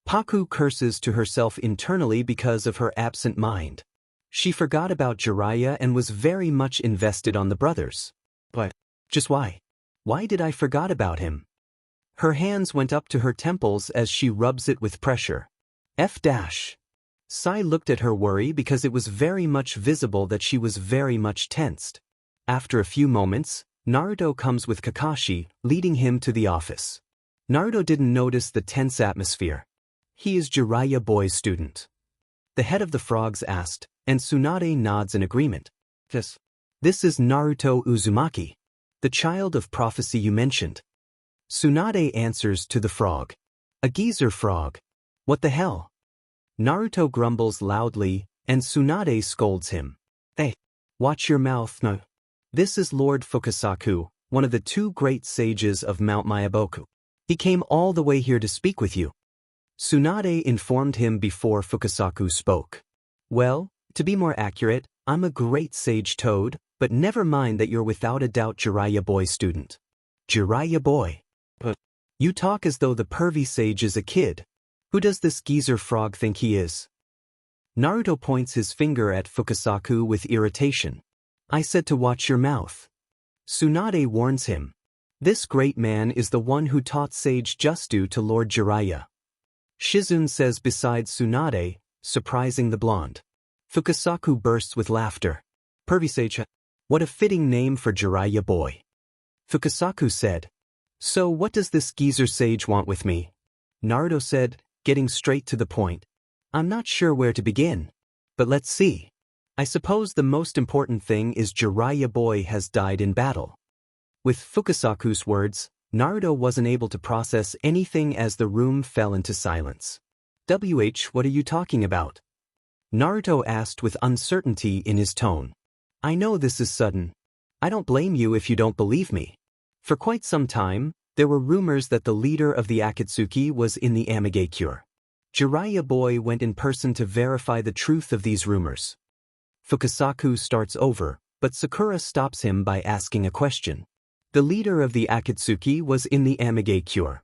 Paku curses to herself internally because of her absent mind. She forgot about Jiraiya and was very much invested on the brothers. But, just why? Why did I forgot about him? Her hands went up to her temples as she rubs it with pressure. F dash. Sai looked at her worry because it was very much visible that she was very much tensed. After a few moments, Naruto comes with Kakashi, leading him to the office. Naruto didn't notice the tense atmosphere. He is Jiraiya boy's student. The head of the frogs asked, and Tsunade nods in agreement. This is Naruto Uzumaki, the child of prophecy you mentioned. Tsunade answers to the frog. A geezer frog. What the hell? Naruto grumbles loudly, and Tsunade scolds him. Hey, watch your mouth, no. This is Lord Fukasaku, one of the two great sages of Mount Myaboku. He came all the way here to speak with you. Tsunade informed him before Fukasaku spoke. Well, to be more accurate, I'm a great sage toad, but never mind that you're without a doubt Jiraiya boy student. Jiraiya boy. But you talk as though the pervy sage is a kid. Who does this geezer frog think he is? Naruto points his finger at Fukasaku with irritation. I said to watch your mouth. Tsunade warns him. This great man is the one who taught sage Justu to Lord Jiraiya. Shizune says beside Tsunade, surprising the blonde. Fukasaku bursts with laughter. Pervy sage, what a fitting name for Jiraiya boy. Fukasaku said. So what does this geezer sage want with me? Naruto said, getting straight to the point. I'm not sure where to begin. But let's see. I suppose the most important thing is Jiraiya boy has died in battle. With Fukasaku's words, Naruto wasn't able to process anything as the room fell into silence. What are you talking about? Naruto asked with uncertainty in his tone. I know this is sudden. I don't blame you if you don't believe me. For quite some time, there were rumors that the leader of the Akatsuki was in the Amigakure. Jiraiya boy went in person to verify the truth of these rumors. Fukasaku starts over, but Sakura stops him by asking a question. The leader of the Akatsuki was in the Amigakure.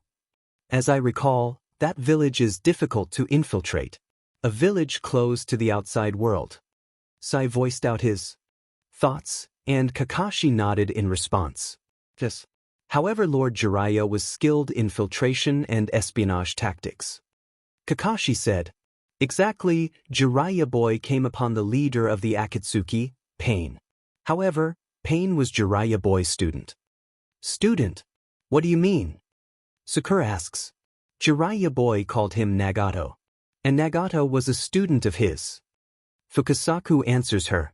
As I recall, that village is difficult to infiltrate. A village closed to the outside world. Sai voiced out his thoughts, and Kakashi nodded in response. Yes. However, Lord Jiraiya was skilled in filtration and espionage tactics. Kakashi said, exactly, Jiraiya boy came upon the leader of the Akatsuki, Pain. However, Pain was Jiraiya boy's student. Student? What do you mean? Sakura asks. Jiraiya boy called him Nagato. And Nagato was a student of his. Fukasaku answers her.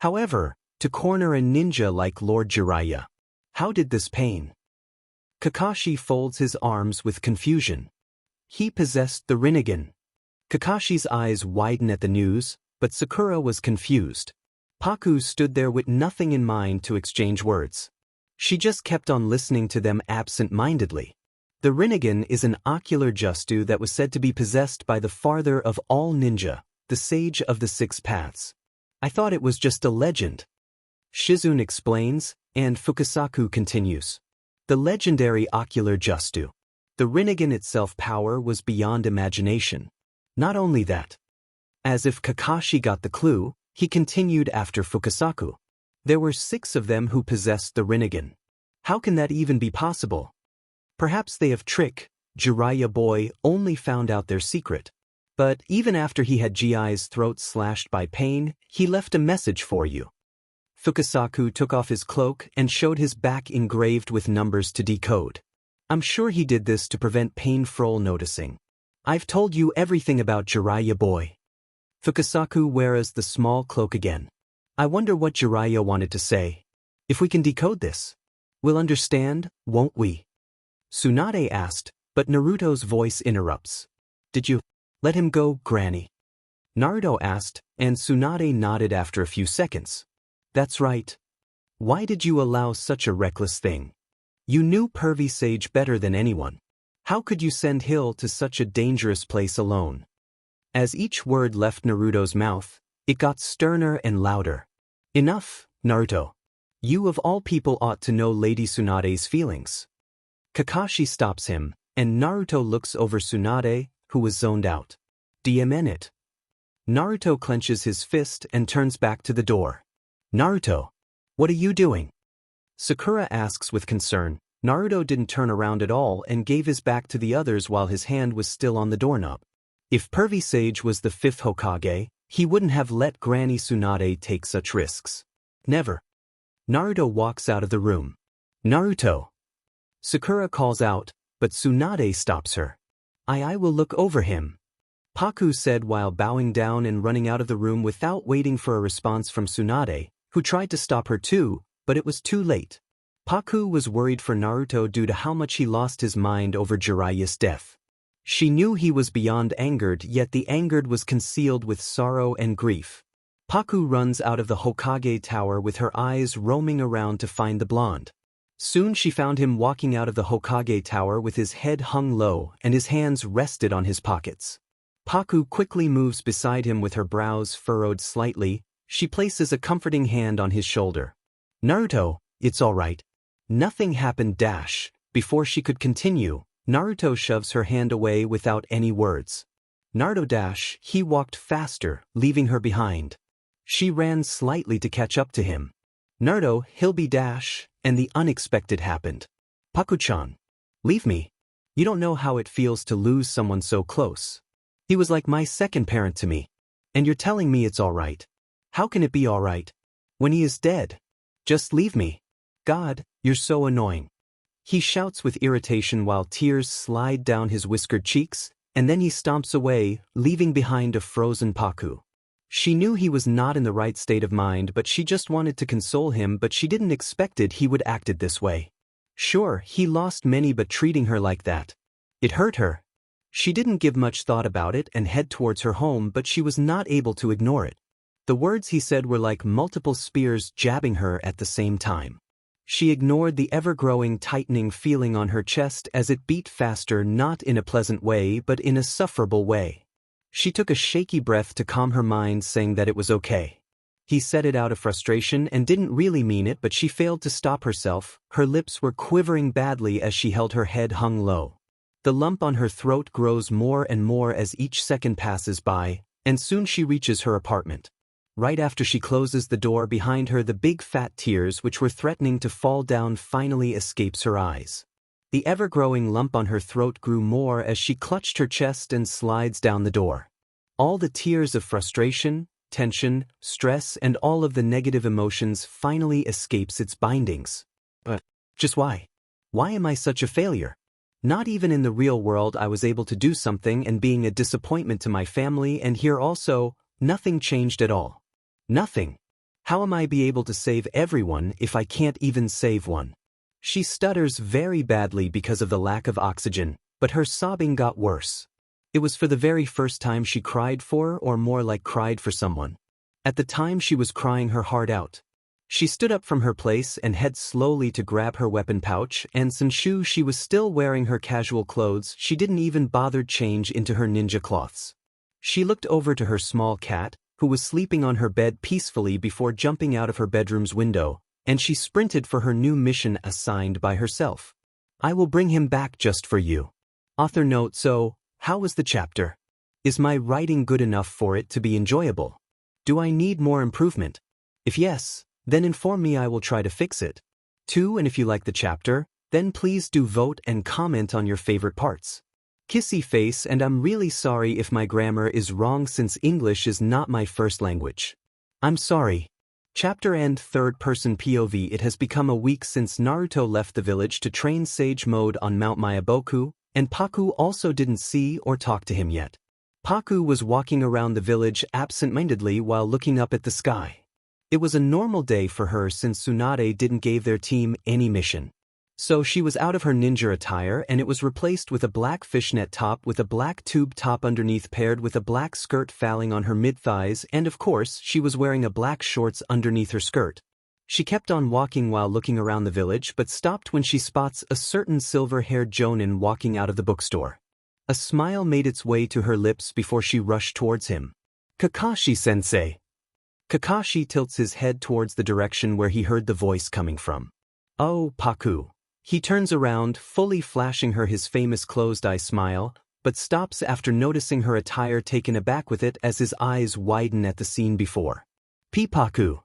However, to corner a ninja like Lord Jiraiya. How did this Pain? Kakashi folds his arms with confusion. He possessed the Rinnegan. Kakashi's eyes widen at the news, but Sakura was confused. Paku stood there with nothing in mind to exchange words. She just kept on listening to them absent-mindedly. The Rinnegan is an ocular Justu that was said to be possessed by the father of all ninja, the Sage of the Six Paths. I thought it was just a legend. Shizune explains, and Fukasaku continues. The legendary ocular Justu. The Rinnegan itself power was beyond imagination. Not only that. As if Kakashi got the clue, he continued after Fukasaku. There were 6 of them who possessed the Rinnegan. How can that even be possible? Perhaps they have tricked Jiraiya boy only found out their secret. But even after he had Ji's throat slashed by pain, he left a message for you. Fukasaku took off his cloak and showed his back engraved with numbers to decode. I'm sure he did this to prevent painful noticing. I've told you everything about Jiraiya boy. Fukasaku wears the small cloak again. I wonder what Jiraiya wanted to say. If we can decode this, we'll understand, won't we? Tsunade asked, but Naruto's voice interrupts. Did you let him go, Granny? Naruto asked, and Tsunade nodded after a few seconds. That's right. Why did you allow such a reckless thing? You knew Pervy Sage better than anyone. How could you send Hill to such a dangerous place alone? As each word left Naruto's mouth, it got sterner and louder. Enough, Naruto. You of all people ought to know Lady Tsunade's feelings. Kakashi stops him, and Naruto looks over Tsunade, who was zoned out. Do you mean it? Naruto clenches his fist and turns back to the door. Naruto, what are you doing? Sakura asks with concern. Naruto didn't turn around at all and gave his back to the others while his hand was still on the doorknob. If Pervy Sage was the 5th Hokage, he wouldn't have let Granny Tsunade take such risks. Never. Naruto walks out of the room. Naruto. Sakura calls out, but Tsunade stops her. I will look over him. Paku said while bowing down and running out of the room without waiting for a response from Tsunade, who tried to stop her too, but it was too late. Paku was worried for Naruto due to how much he lost his mind over Jiraiya's death. She knew he was beyond angered, yet the angered was concealed with sorrow and grief. Paku runs out of the Hokage tower with her eyes roaming around to find the blonde. Soon she found him walking out of the Hokage tower with his head hung low and his hands rested on his pockets. Paku quickly moves beside him with her brows furrowed slightly. She places a comforting hand on his shoulder. Naruto, it's all right. Nothing happened. Before she could continue, Naruto shoves her hand away without any words. Naruto he walked faster, leaving her behind. She ran slightly to catch up to him. Naruto, he'll be and the unexpected happened. Paku-chan. Leave me. You don't know how it feels to lose someone so close. He was like my second parent to me. And you're telling me it's all right. How can it be all right? When he is dead. Just leave me. God, you're so annoying. He shouts with irritation while tears slide down his whiskered cheeks, and then he stomps away, leaving behind a frozen Paku. She knew he was not in the right state of mind, but she just wanted to console him, but she didn't expect he would acted this way. Sure, he lost many, but treating her like that. It hurt her. She didn't give much thought about it and head towards her home, but she was not able to ignore it. The words he said were like multiple spears jabbing her at the same time. She ignored the ever-growing tightening feeling on her chest as it beat faster, not in a pleasant way but in a sufferable way. She took a shaky breath to calm her mind, saying that it was okay. He said it out of frustration and didn't really mean it, but she failed to stop herself. Her lips were quivering badly as she held her head hung low. The lump on her throat grows more and more as each second passes by, and soon she reaches her apartment. Right after she closes the door behind her, the big fat tears which were threatening to fall down finally escapes her eyes. The ever-growing lump on her throat grew more as she clutched her chest and slides down the door. All the tears of frustration, tension, stress, and all of the negative emotions finally escapes its bindings. But just why? Why am I such a failure? Not even in the real world I was able to do something and being a disappointment to my family, and here also, nothing changed at all. Nothing. How am I be able to save everyone if I can't even save one? She stutters very badly because of the lack of oxygen, but her sobbing got worse. It was for the very first time she cried for, or more like cried for someone. At the time she was crying her heart out. She stood up from her place and head slowly to grab her weapon pouch, and since she was still wearing her casual clothes, she didn't even bother change into her ninja cloths. She looked over to her small cat, who was sleeping on her bed peacefully before jumping out of her bedroom's window, and she sprinted for her new mission assigned by herself. I will bring him back just for you. Author note: so, how was the chapter? Is my writing good enough for it to be enjoyable? Do I need more improvement? If yes, then inform me, I will try to fix it. 2. And if you like the chapter, then please do vote and comment on your favorite parts. Kissy face, and I'm really sorry if my grammar is wrong since English is not my first language. I'm sorry. Chapter end. Third-person POV. It has become a week since Naruto left the village to train Sage Mode on Mount Mayaboku, and Paku also didn't see or talk to him yet. Paku was walking around the village absent-mindedly while looking up at the sky. It was a normal day for her since Tsunade didn't give their team any mission. So she was out of her ninja attire and it was replaced with a black fishnet top with a black tube top underneath paired with a black skirt falling on her mid-thighs, and of course she was wearing a black shorts underneath her skirt. She kept on walking while looking around the village but stopped when she spots a certain silver-haired jonin walking out of the bookstore. A smile made its way to her lips before she rushed towards him. Kakashi-sensei. Kakashi tilts his head towards the direction where he heard the voice coming from. Oh, Paku. He turns around, fully flashing her his famous closed-eye smile, but stops after noticing her attire, taken aback with it as his eyes widen at the scene before. Paku.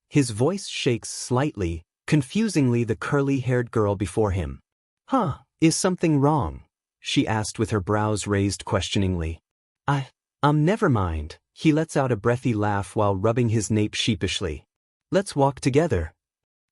His voice shakes slightly, confusingly the curly-haired girl before him. Huh, is something wrong? She asked with her brows raised questioningly. Never mind. He lets out a breathy laugh while rubbing his nape sheepishly. Let's walk together,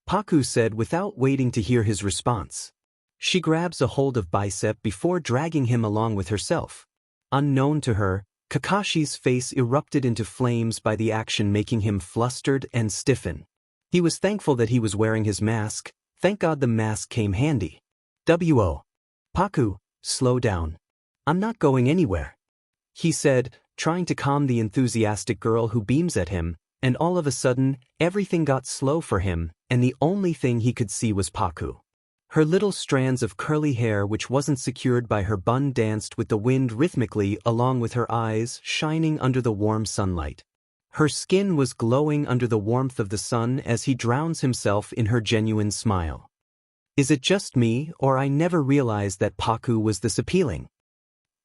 Paku said without waiting to hear his response. She grabs a hold of Bicep before dragging him along with herself. Unknown to her, Kakashi's face erupted into flames by the action, making him flustered and stiffen. He was thankful that he was wearing his mask. Thank God the mask came handy. Paku, slow down. I'm not going anywhere, he said, trying to calm the enthusiastic girl who beams at him, and all of a sudden, everything got slow for him, and the only thing he could see was Paku. Her little strands of curly hair which wasn't secured by her bun danced with the wind rhythmically along with her eyes shining under the warm sunlight. Her skin was glowing under the warmth of the sun as he drowns himself in her genuine smile. Is it just me, or I never realized that Paku was this appealing?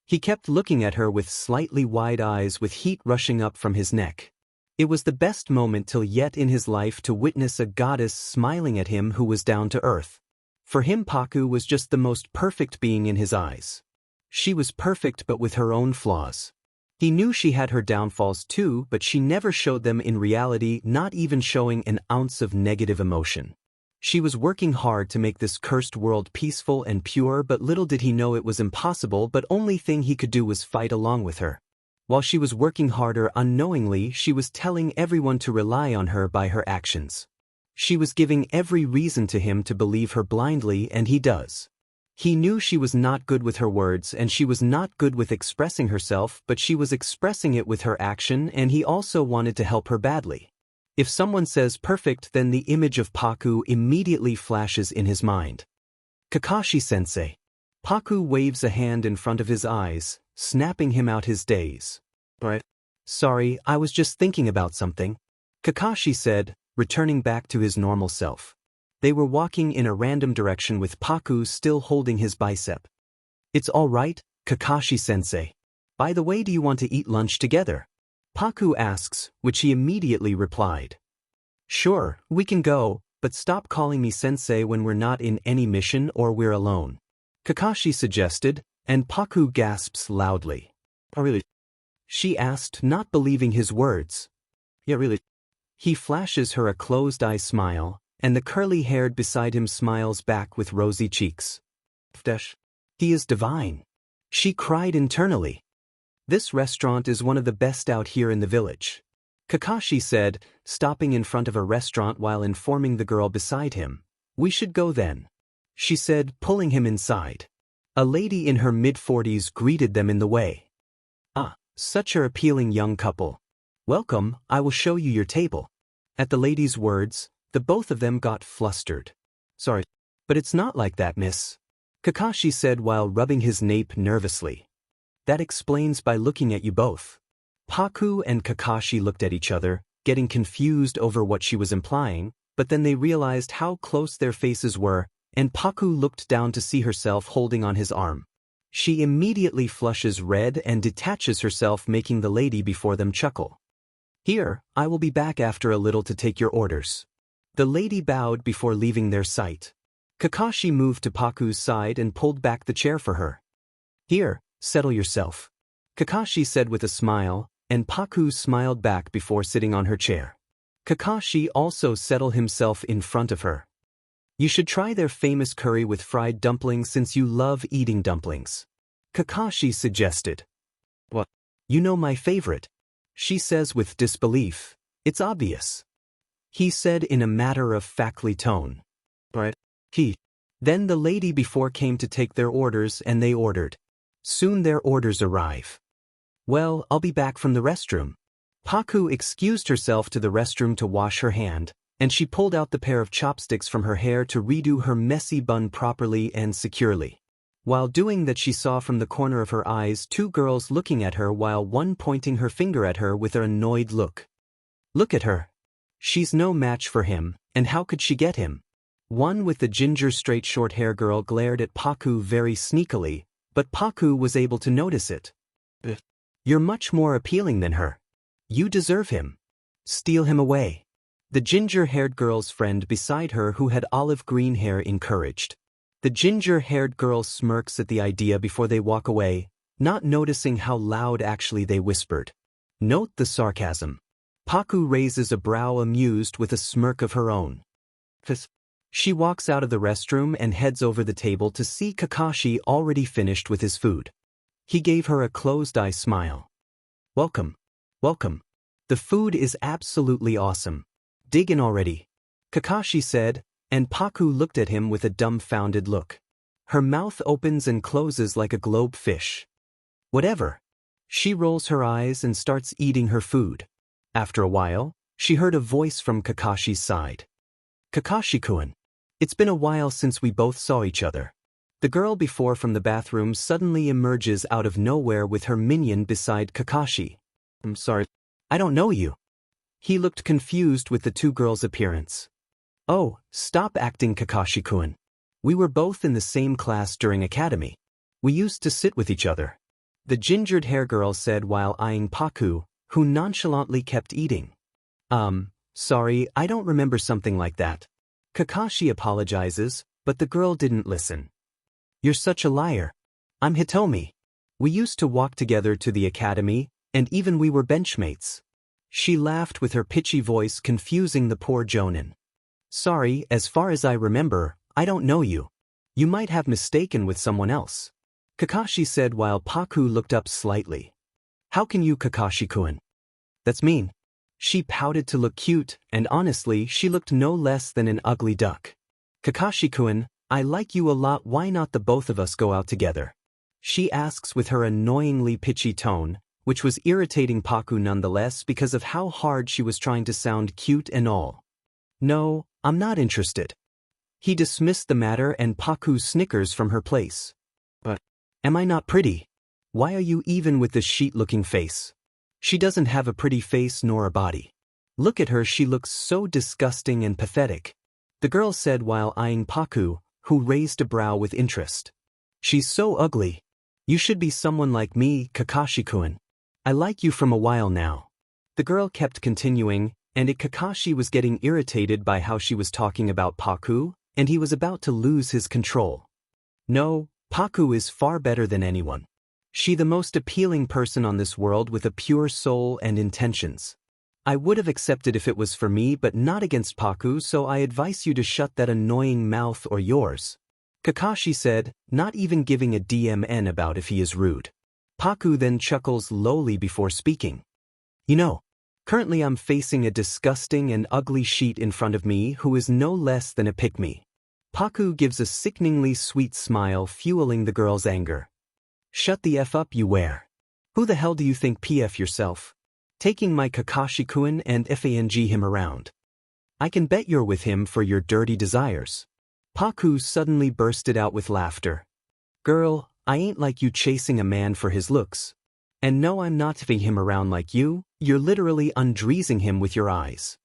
He kept looking at her with slightly wide eyes with heat rushing up from his neck. It was the best moment till yet in his life to witness a goddess smiling at him who was down to earth. For him, Paku was just the most perfect being in his eyes. She was perfect but with her own flaws. He knew she had her downfalls too, but she never showed them in reality, not even showing an ounce of negative emotion. She was working hard to make this cursed world peaceful and pure, but little did he know it was impossible, but only thing he could do was fight along with her. While she was working harder, unknowingly she was telling everyone to rely on her by her actions. She was giving every reason to him to believe her blindly, and he does. He knew she was not good with her words and she was not good with expressing herself, but she was expressing it with her action, and he also wanted to help her badly. If someone says perfect, then the image of Paku immediately flashes in his mind. Kakashi-sensei. Paku waves a hand in front of his eyes, snapping him out his daze. Right. Sorry, I was just thinking about something, Kakashi said, returning back to his normal self. They were walking in a random direction with Paku still holding his bicep. It's all right, Kakashi-sensei. By the way, do you want to eat lunch together? Paku asks, which he immediately replied. Sure, we can go, but stop calling me sensei when we're not in any mission or we're alone, Kakashi suggested, and Paku gasps loudly. Oh really? She asked, not believing his words. Yeah really? He flashes her a closed-eye smile, and the curly-haired beside him smiles back with rosy cheeks. He is divine, she cried internally. This restaurant is one of the best out here in the village, Kakashi said, stopping in front of a restaurant while informing the girl beside him. We should go then, she said, pulling him inside. A lady in her mid-40s greeted them in the way. Ah, such an appealing young couple. Welcome, I will show you your table. At the lady's words, the both of them got flustered. Sorry, but it's not like that, miss, Kakashi said while rubbing his nape nervously. That explains by looking at you both. Paku and Kakashi looked at each other, getting confused over what she was implying, but then they realized how close their faces were, and Paku looked down to see herself holding on his arm. She immediately flushes red and detaches herself, making the lady before them chuckle. Here, I will be back after a little to take your orders. The lady bowed before leaving their sight. Kakashi moved to Paku's side and pulled back the chair for her. Here, settle yourself, Kakashi said with a smile, and Paku smiled back before sitting on her chair. Kakashi also settled himself in front of her. You should try their famous curry with fried dumplings since you love eating dumplings, Kakashi suggested. What? You know my favorite, she says with disbelief. It's obvious, he said in a matter-of-factly tone. Right? Then the lady before came to take their orders and they ordered. Soon their orders arrive. Well, I'll be back from the restroom. Paku excused herself to the restroom to wash her hand, and she pulled out the pair of chopsticks from her hair to redo her messy bun properly and securely. While doing that, she saw from the corner of her eyes two girls looking at her, while one pointing her finger at her with an annoyed look. Look at her. She's no match for him, and how could she get him? One with the ginger straight short hair girl glared at Paku very sneakily, but Paku was able to notice it. You're much more appealing than her. You deserve him. Steal him away, the ginger-haired girl's friend beside her who had olive green hair encouraged. The ginger-haired girl smirks at the idea before they walk away, not noticing how loud actually they whispered. Note the sarcasm. Paku raises a brow, amused with a smirk of her own. She walks out of the restroom and heads over the table to see Kakashi already finished with his food. He gave her a closed-eye smile. Welcome. Welcome. The food is absolutely awesome. Dig in already, Kakashi said, and Paku looked at him with a dumbfounded look. Her mouth opens and closes like a globe fish. Whatever. She rolls her eyes and starts eating her food. After a while, she heard a voice from Kakashi's side. Kakashi-kun. It's been a while since we both saw each other. The girl before from the bathroom suddenly emerges out of nowhere with her minion beside Kakashi. I'm sorry. I don't know you. He looked confused with the two girls' appearance. Oh, stop acting, Kakashi-kun. We were both in the same class during academy. We used to sit with each other, the gingered hair girl said while eyeing Paku, who nonchalantly kept eating. Sorry, I don't remember something like that. Kakashi apologizes, but the girl didn't listen. You're such a liar. I'm Hitomi. We used to walk together to the academy, and even we were benchmates. She laughed with her pitchy voice, confusing the poor jonin. Sorry, as far as I remember, I don't know you. You might have mistaken with someone else, Kakashi said while Paku looked up slightly. How can you, Kakashi-kun? That's mean. She pouted to look cute, and honestly, she looked no less than an ugly duck. Kakashi-kun, I like you a lot, why not the both of us go out together? She asks with her annoyingly pitchy tone, which was irritating Paku nonetheless because of how hard she was trying to sound cute and all. No, I'm not interested. He dismissed the matter and Paku snickers from her place. But, am I not pretty? Why are you even with this sheet-looking face? She doesn't have a pretty face nor a body. Look at her, she looks so disgusting and pathetic, the girl said while eyeing Paku, who raised a brow with interest. She's so ugly. You should be someone like me, Kakashi-kun. I like you from a while now. The girl kept continuing, and Kakashi was getting irritated by how she was talking about Paku, and he was about to lose his control. No, Paku is far better than anyone. She the most appealing person on this world with a pure soul and intentions. I would have accepted if it was for me, but not against Paku, so I advise you to shut that annoying mouth or yours, Kakashi said, not even giving a DMN about if he is rude. Paku then chuckles lowly before speaking. You know, currently I'm facing a disgusting and ugly sheet in front of me who is no less than a pick-me. Paku gives a sickeningly sweet smile, fueling the girl's anger. Shut the F up, you wear. Who the hell do you think PF yourself? Taking my Kakashi-kun and FANG him around. I can bet you're with him for your dirty desires. Paku suddenly bursted out with laughter. Girl, I ain't like you chasing a man for his looks. And no, I'm not tipping him around like you, you're literally undressing him with your eyes.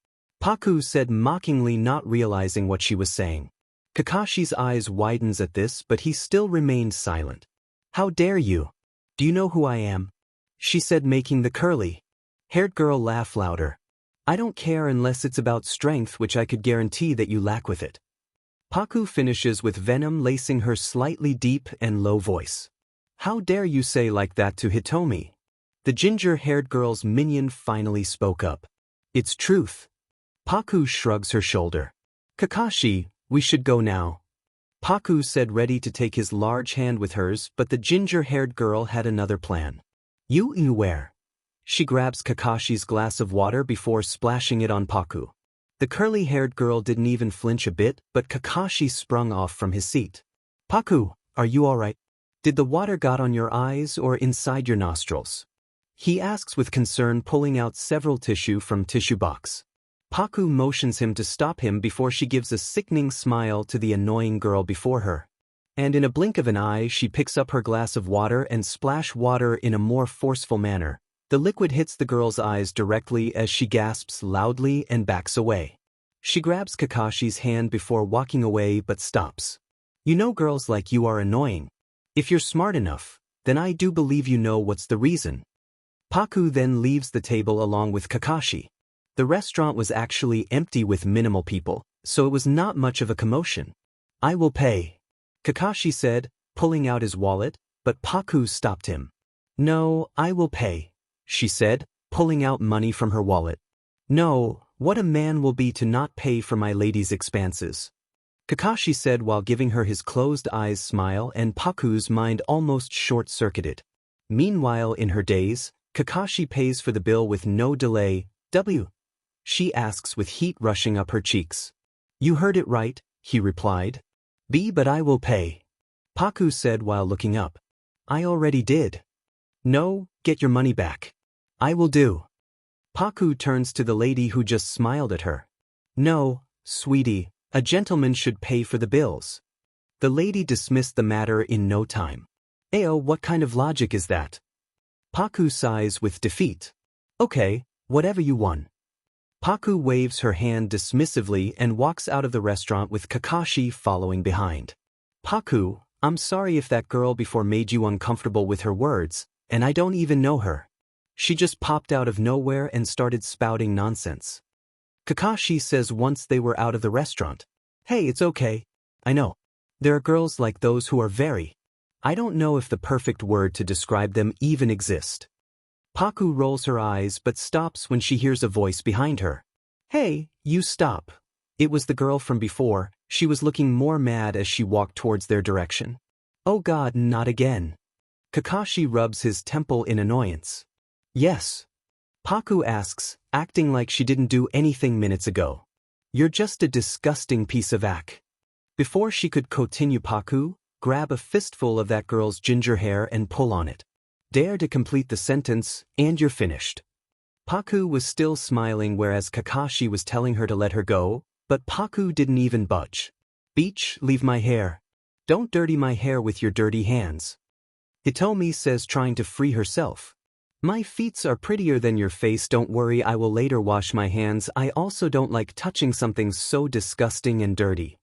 Paku said mockingly, not realizing what she was saying. Kakashi's eyes widens at this, but he still remained silent. How dare you? Do you know who I am? She said, making the curly-haired girl laugh louder. I don't care unless it's about strength, which I could guarantee that you lack with it. Paku finishes with venom lacing her slightly deep and low voice. How dare you say like that to Hitomi? The ginger-haired girl's minion finally spoke up. It's truth. Paku shrugs her shoulder. Kakashi, we should go now. Paku said, ready to take his large hand with hers, but the ginger-haired girl had another plan. You where? She grabs Kakashi's glass of water before splashing it on Paku. The curly-haired girl didn't even flinch a bit, but Kakashi sprung off from his seat. Paku, are you alright? Did the water got on your eyes or inside your nostrils? He asks with concern, pulling out several tissue from tissue box. Paku motions him to stop him before she gives a sickening smile to the annoying girl before her. And in a blink of an eye she picks up her glass of water and splash water in a more forceful manner. The liquid hits the girl's eyes directly as she gasps loudly and backs away. She grabs Kakashi's hand before walking away but stops. You know, girls like you are annoying. If you're smart enough, then I do believe you know what's the reason. Paku then leaves the table along with Kakashi. The restaurant was actually empty with minimal people, so it was not much of a commotion. I will pay, Kakashi said, pulling out his wallet, but Paku stopped him. No, I will pay, she said, pulling out money from her wallet. No, what a man will be to not pay for my lady's expenses, Kakashi said while giving her his closed eyes smile, and Paku's mind almost short-circuited. Meanwhile, in her daze, Kakashi pays for the bill with no delay. She asks with heat rushing up her cheeks. You heard it right, he replied. But I will pay, Paku said while looking up. I already did. No, get your money back. I will do. Paku turns to the lady who just smiled at her. No, sweetie, a gentleman should pay for the bills. The lady dismissed the matter in no time. What kind of logic is that? Paku sighs with defeat. Okay, whatever you want. Paku waves her hand dismissively and walks out of the restaurant with Kakashi following behind. Paku, I'm sorry if that girl before made you uncomfortable with her words, and I don't even know her. She just popped out of nowhere and started spouting nonsense. Kakashi says once they were out of the restaurant. Hey, it's okay. I know. There are girls like those who are very... I don't know if the perfect word to describe them even exists. Paku rolls her eyes but stops when she hears a voice behind her. Hey, you stop. It was the girl from before. She was looking more mad as she walked towards their direction. Oh God, not again. Kakashi rubs his temple in annoyance. Yes. Paku asks, acting like she didn't do anything minutes ago. You're just a disgusting piece of ack. Before she could continue, Paku, grab a fistful of that girl's ginger hair and pull on it. Dare to complete the sentence, and you're finished. Paku was still smiling whereas Kakashi was telling her to let her go, but Paku didn't even budge. Beach, leave my hair. Don't dirty my hair with your dirty hands. Hitomi says, trying to free herself. My feet are prettier than your face, don't worry, I will later wash my hands. I also don't like touching something so disgusting and dirty.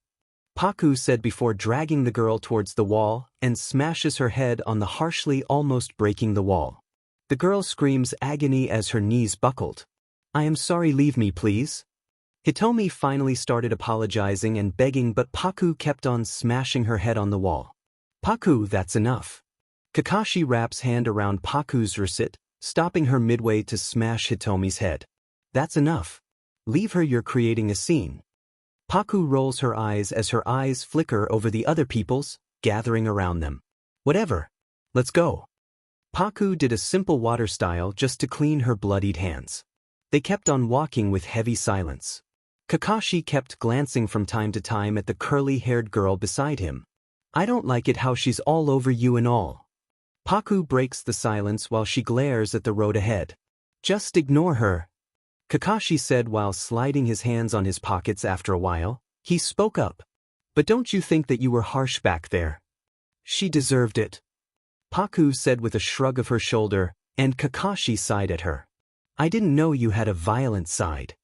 Paku said before dragging the girl towards the wall and smashes her head on the harshly, almost breaking the wall. The girl screams agony as her knees buckled. I am sorry, leave me please. Hitomi finally started apologizing and begging, but Paku kept on smashing her head on the wall. Paku, that's enough. Kakashi wraps hand around Paku's wrist, stopping her midway to smash Hitomi's head. That's enough. Leave her, you're creating a scene. Paku rolls her eyes as her eyes flicker over the other people's, gathering around them. Whatever. Let's go. Paku did a simple water style just to clean her bloodied hands. They kept on walking with heavy silence. Kakashi kept glancing from time to time at the curly-haired girl beside him. I don't like it how she's all over you and all. Paku breaks the silence while she glares at the road ahead. Just ignore her, Kakashi said while sliding his hands on his pockets. After a while, he spoke up. But don't you think that you were harsh back there? She deserved it. Paku said with a shrug of her shoulder, and Kakashi sighed at her. I didn't know you had a violent side,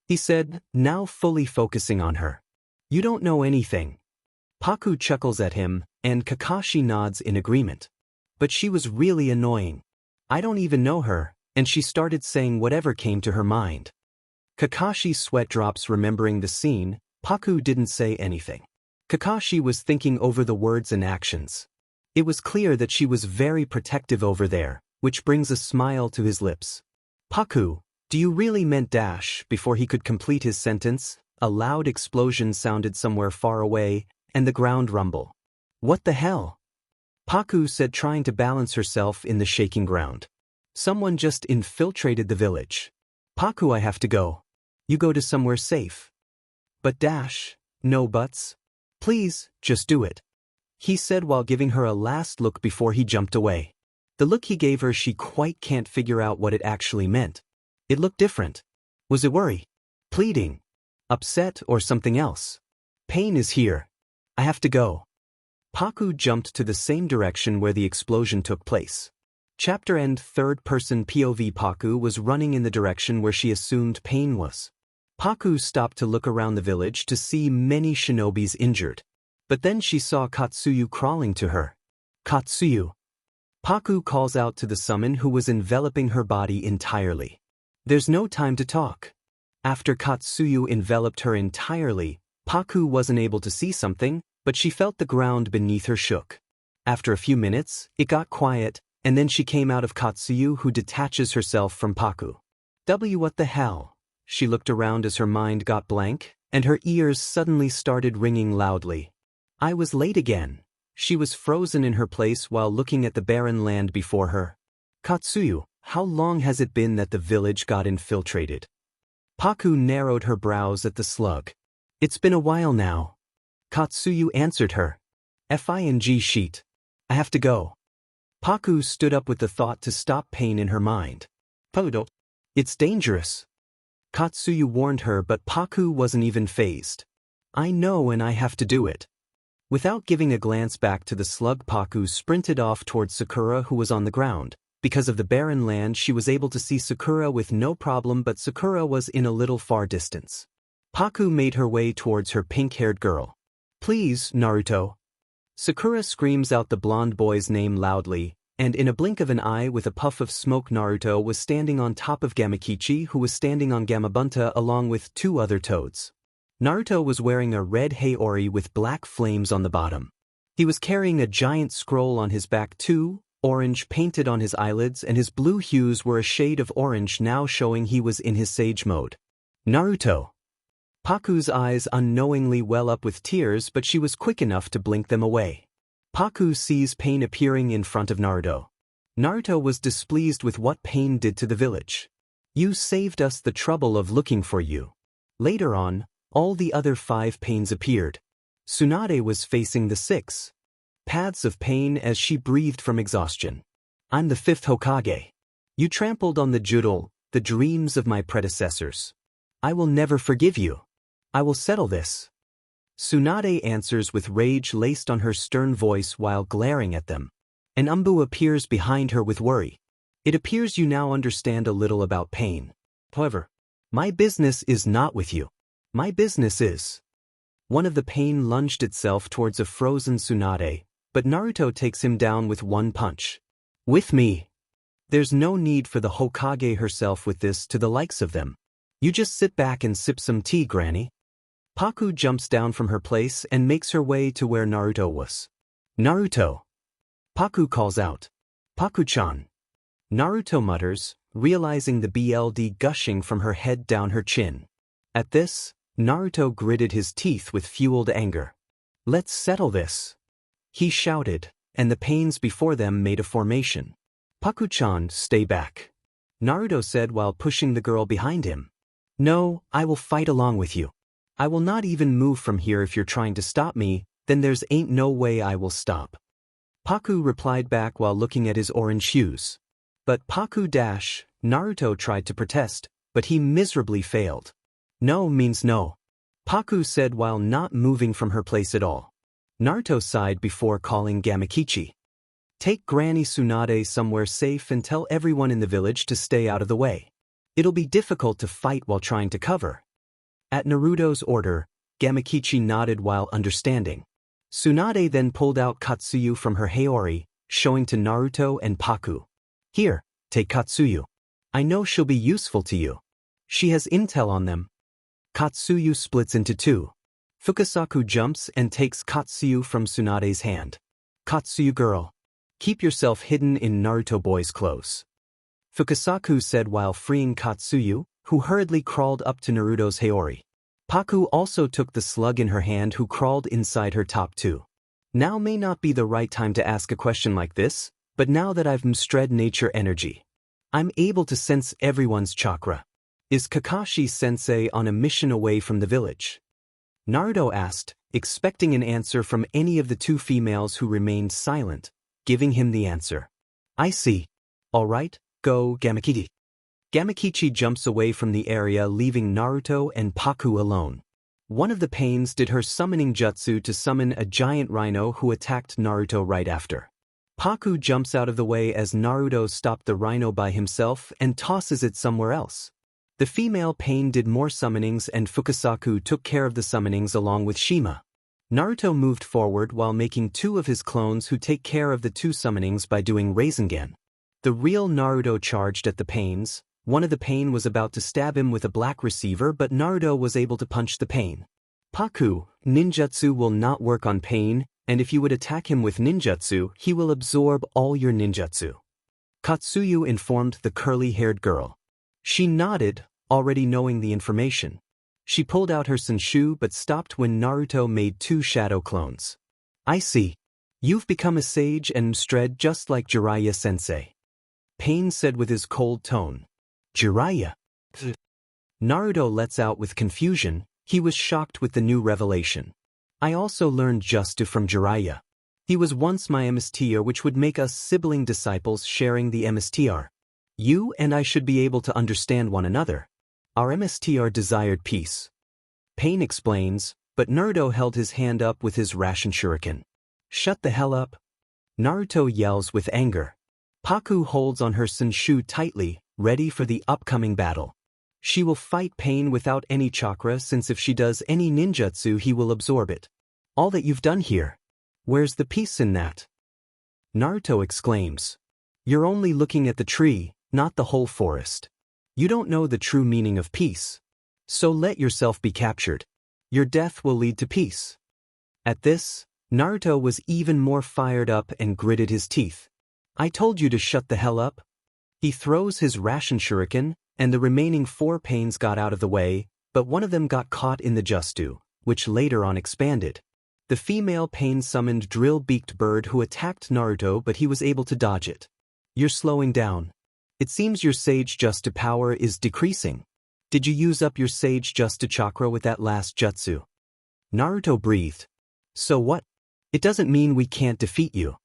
he said, now fully focusing on her. You don't know anything. Paku chuckles at him, and Kakashi nods in agreement. But she was really annoying. I don't even know her, and she started saying whatever came to her mind. Kakashi's sweat drops remembering the scene. Paku didn't say anything. Kakashi was thinking over the words and actions. It was clear that she was very protective over there, which brings a smile to his lips. Paku, do you really meant dash? Before he could complete his sentence, a loud explosion sounded somewhere far away, and the ground rumble. What the hell? Paku said, trying to balance herself in the shaking ground. Someone just infiltrated the village. Paku, I have to go. You go to somewhere safe. But dash, no buts. Please, just do it, he said while giving her a last look before he jumped away. The look he gave her, she quite can't figure out what it actually meant. It looked different. Was it worry? Pleading? Upset or something else? Pain is here. I have to go. Paku jumped to the same direction where the explosion took place. Chapter end. Third-person POV. Paku was running in the direction where she assumed Pain was. Paku stopped to look around the village to see many shinobis injured. But then she saw Katsuyu crawling to her. Katsuyu. Paku calls out to the summon who was enveloping her body entirely. There's no time to talk. After Katsuyu enveloped her entirely, Paku wasn't able to see something, but she felt the ground beneath her shook. After a few minutes, it got quiet, and then she came out of Katsuyu, who detaches herself from Paku. What the hell? She looked around as her mind got blank, and her ears suddenly started ringing loudly. I was late again. She was frozen in her place while looking at the barren land before her. Katsuyu, how long has it been that the village got infiltrated? Paku narrowed her brows at the slug. It's been a while now. Katsuyu answered her. Fing sheet. I have to go. Paku stood up with the thought to stop Pain in her mind. Podo. It's dangerous. Katsuyu warned her, but Paku wasn't even fazed. I know, and I have to do it. Without giving a glance back to the slug, Paku sprinted off towards Sakura, who was on the ground. Because of the barren land, she was able to see Sakura with no problem, but Sakura was in a little far distance. Paku made her way towards her pink-haired girl. Please, Naruto. Sakura screams out the blonde boy's name loudly, and in a blink of an eye with a puff of smoke, Naruto was standing on top of Gamakichi, who was standing on Gamabunta along with two other toads. Naruto was wearing a red haori with black flames on the bottom. He was carrying a giant scroll on his back too, orange painted on his eyelids, and his blue hues were a shade of orange, now showing he was in his sage mode. Naruto. Paku's eyes unknowingly well up with tears, but she was quick enough to blink them away. Paku sees Pain appearing in front of Naruto. Naruto was displeased with what Pain did to the village. You saved us the trouble of looking for you. Later on, all the other 5 Pains appeared. Tsunade was facing the 6 paths of Pain as she breathed from exhaustion. I'm the 5th Hokage. You trampled on the Judel, the dreams of my predecessors. I will never forgive you. I will settle this. Tsunade answers with rage laced on her stern voice while glaring at them. An Umbu appears behind her with worry. It appears you now understand a little about Pain. However, my business is not with you. My business is. One of the Pain lunged itself towards a frozen Tsunade, but Naruto takes him down with one punch. With me. There's no need for the Hokage herself with this to the likes of them. You just sit back and sip some tea, Granny. Paku jumps down from her place and makes her way to where Naruto was. Naruto. Paku calls out. Paku-chan. Naruto mutters, realizing the BLD gushing from her head down her chin. At this, Naruto gritted his teeth with fueled anger. Let's settle this. He shouted, and the Pains before them made a formation. Paku-chan, stay back. Naruto said while pushing the girl behind him. No, I will fight along with you. I will not even move from here. If you're trying to stop me, then there's ain't no way I will stop. Paku replied back while looking at his orange hues. But Naruto tried to protest, but he miserably failed. No means no. Paku said while not moving from her place at all. Naruto sighed before calling Gamakichi. Take Granny Tsunade somewhere safe and tell everyone in the village to stay out of the way. It'll be difficult to fight while trying to cover. At Naruto's order, Gamakichi nodded while understanding. Tsunade then pulled out Katsuyu from her Haori, showing to Naruto and Paku. Here, take Katsuyu. I know she'll be useful to you. She has intel on them. Katsuyu splits into two. Fukasaku jumps and takes Katsuyu from Tsunade's hand. Katsuyu girl, keep yourself hidden in Naruto boy's clothes. Fukasaku said while freeing Katsuyu, who hurriedly crawled up to Naruto's Haori. Paku also took the slug in her hand who crawled inside her top too. Now may not be the right time to ask a question like this, but now that I've mastered nature energy, I'm able to sense everyone's chakra. Is Kakashi-sensei on a mission away from the village? Naruto asked, expecting an answer from any of the two females who remained silent, giving him the answer. I see. All right, go Gamakichi. Gamakichi jumps away from the area leaving Naruto and Paku alone. One of the pains did her summoning jutsu to summon a giant rhino who attacked Naruto right after. Paku jumps out of the way as Naruto stopped the rhino by himself and tosses it somewhere else. The female pain did more summonings and Fukasaku took care of the summonings along with Shima. Naruto moved forward while making two of his clones who take care of the two summonings by doing Rasengan. The real Naruto charged at the pains. One of the pain was about to stab him with a black receiver, but Naruto was able to punch the pain. Paku, ninjutsu will not work on pain, and if you would attack him with ninjutsu, he will absorb all your ninjutsu. Katsuyu informed the curly-haired girl. She nodded, already knowing the information. She pulled out her Senshu but stopped when Naruto made two shadow clones. I see. You've become a sage and mastered just like Jiraiya-sensei. Pain said with his cold tone. Jiraiya? Naruto lets out with confusion. He was shocked with the new revelation. I also learned Jutsu from Jiraiya. He was once my MSTR, which would make us sibling disciples sharing the MSTR. You and I should be able to understand one another. Our MSTR desired peace. Pain explains, but Naruto held his hand up with his Rasen Shuriken. Shut the hell up. Naruto yells with anger. Paku holds on her Senshu tightly, ready for the upcoming battle. She will fight Pain without any chakra since if she does any ninjutsu he will absorb it. All that you've done here. Where's the peace in that? Naruto exclaims. You're only looking at the tree, not the whole forest. You don't know the true meaning of peace. So let yourself be captured. Your death will lead to peace. At this, Naruto was even more fired up and gritted his teeth. I told you to shut the hell up. He throws his Rasen Shuriken, and the remaining four pains got out of the way, but one of them got caught in the Jutsu, which later on expanded. The female pain summoned Drill-Beaked Bird who attacked Naruto, but he was able to dodge it. You're slowing down. It seems your Sage Jutsu power is decreasing. Did you use up your Sage Jutsu chakra with that last jutsu? Naruto breathed. So what? It doesn't mean we can't defeat you.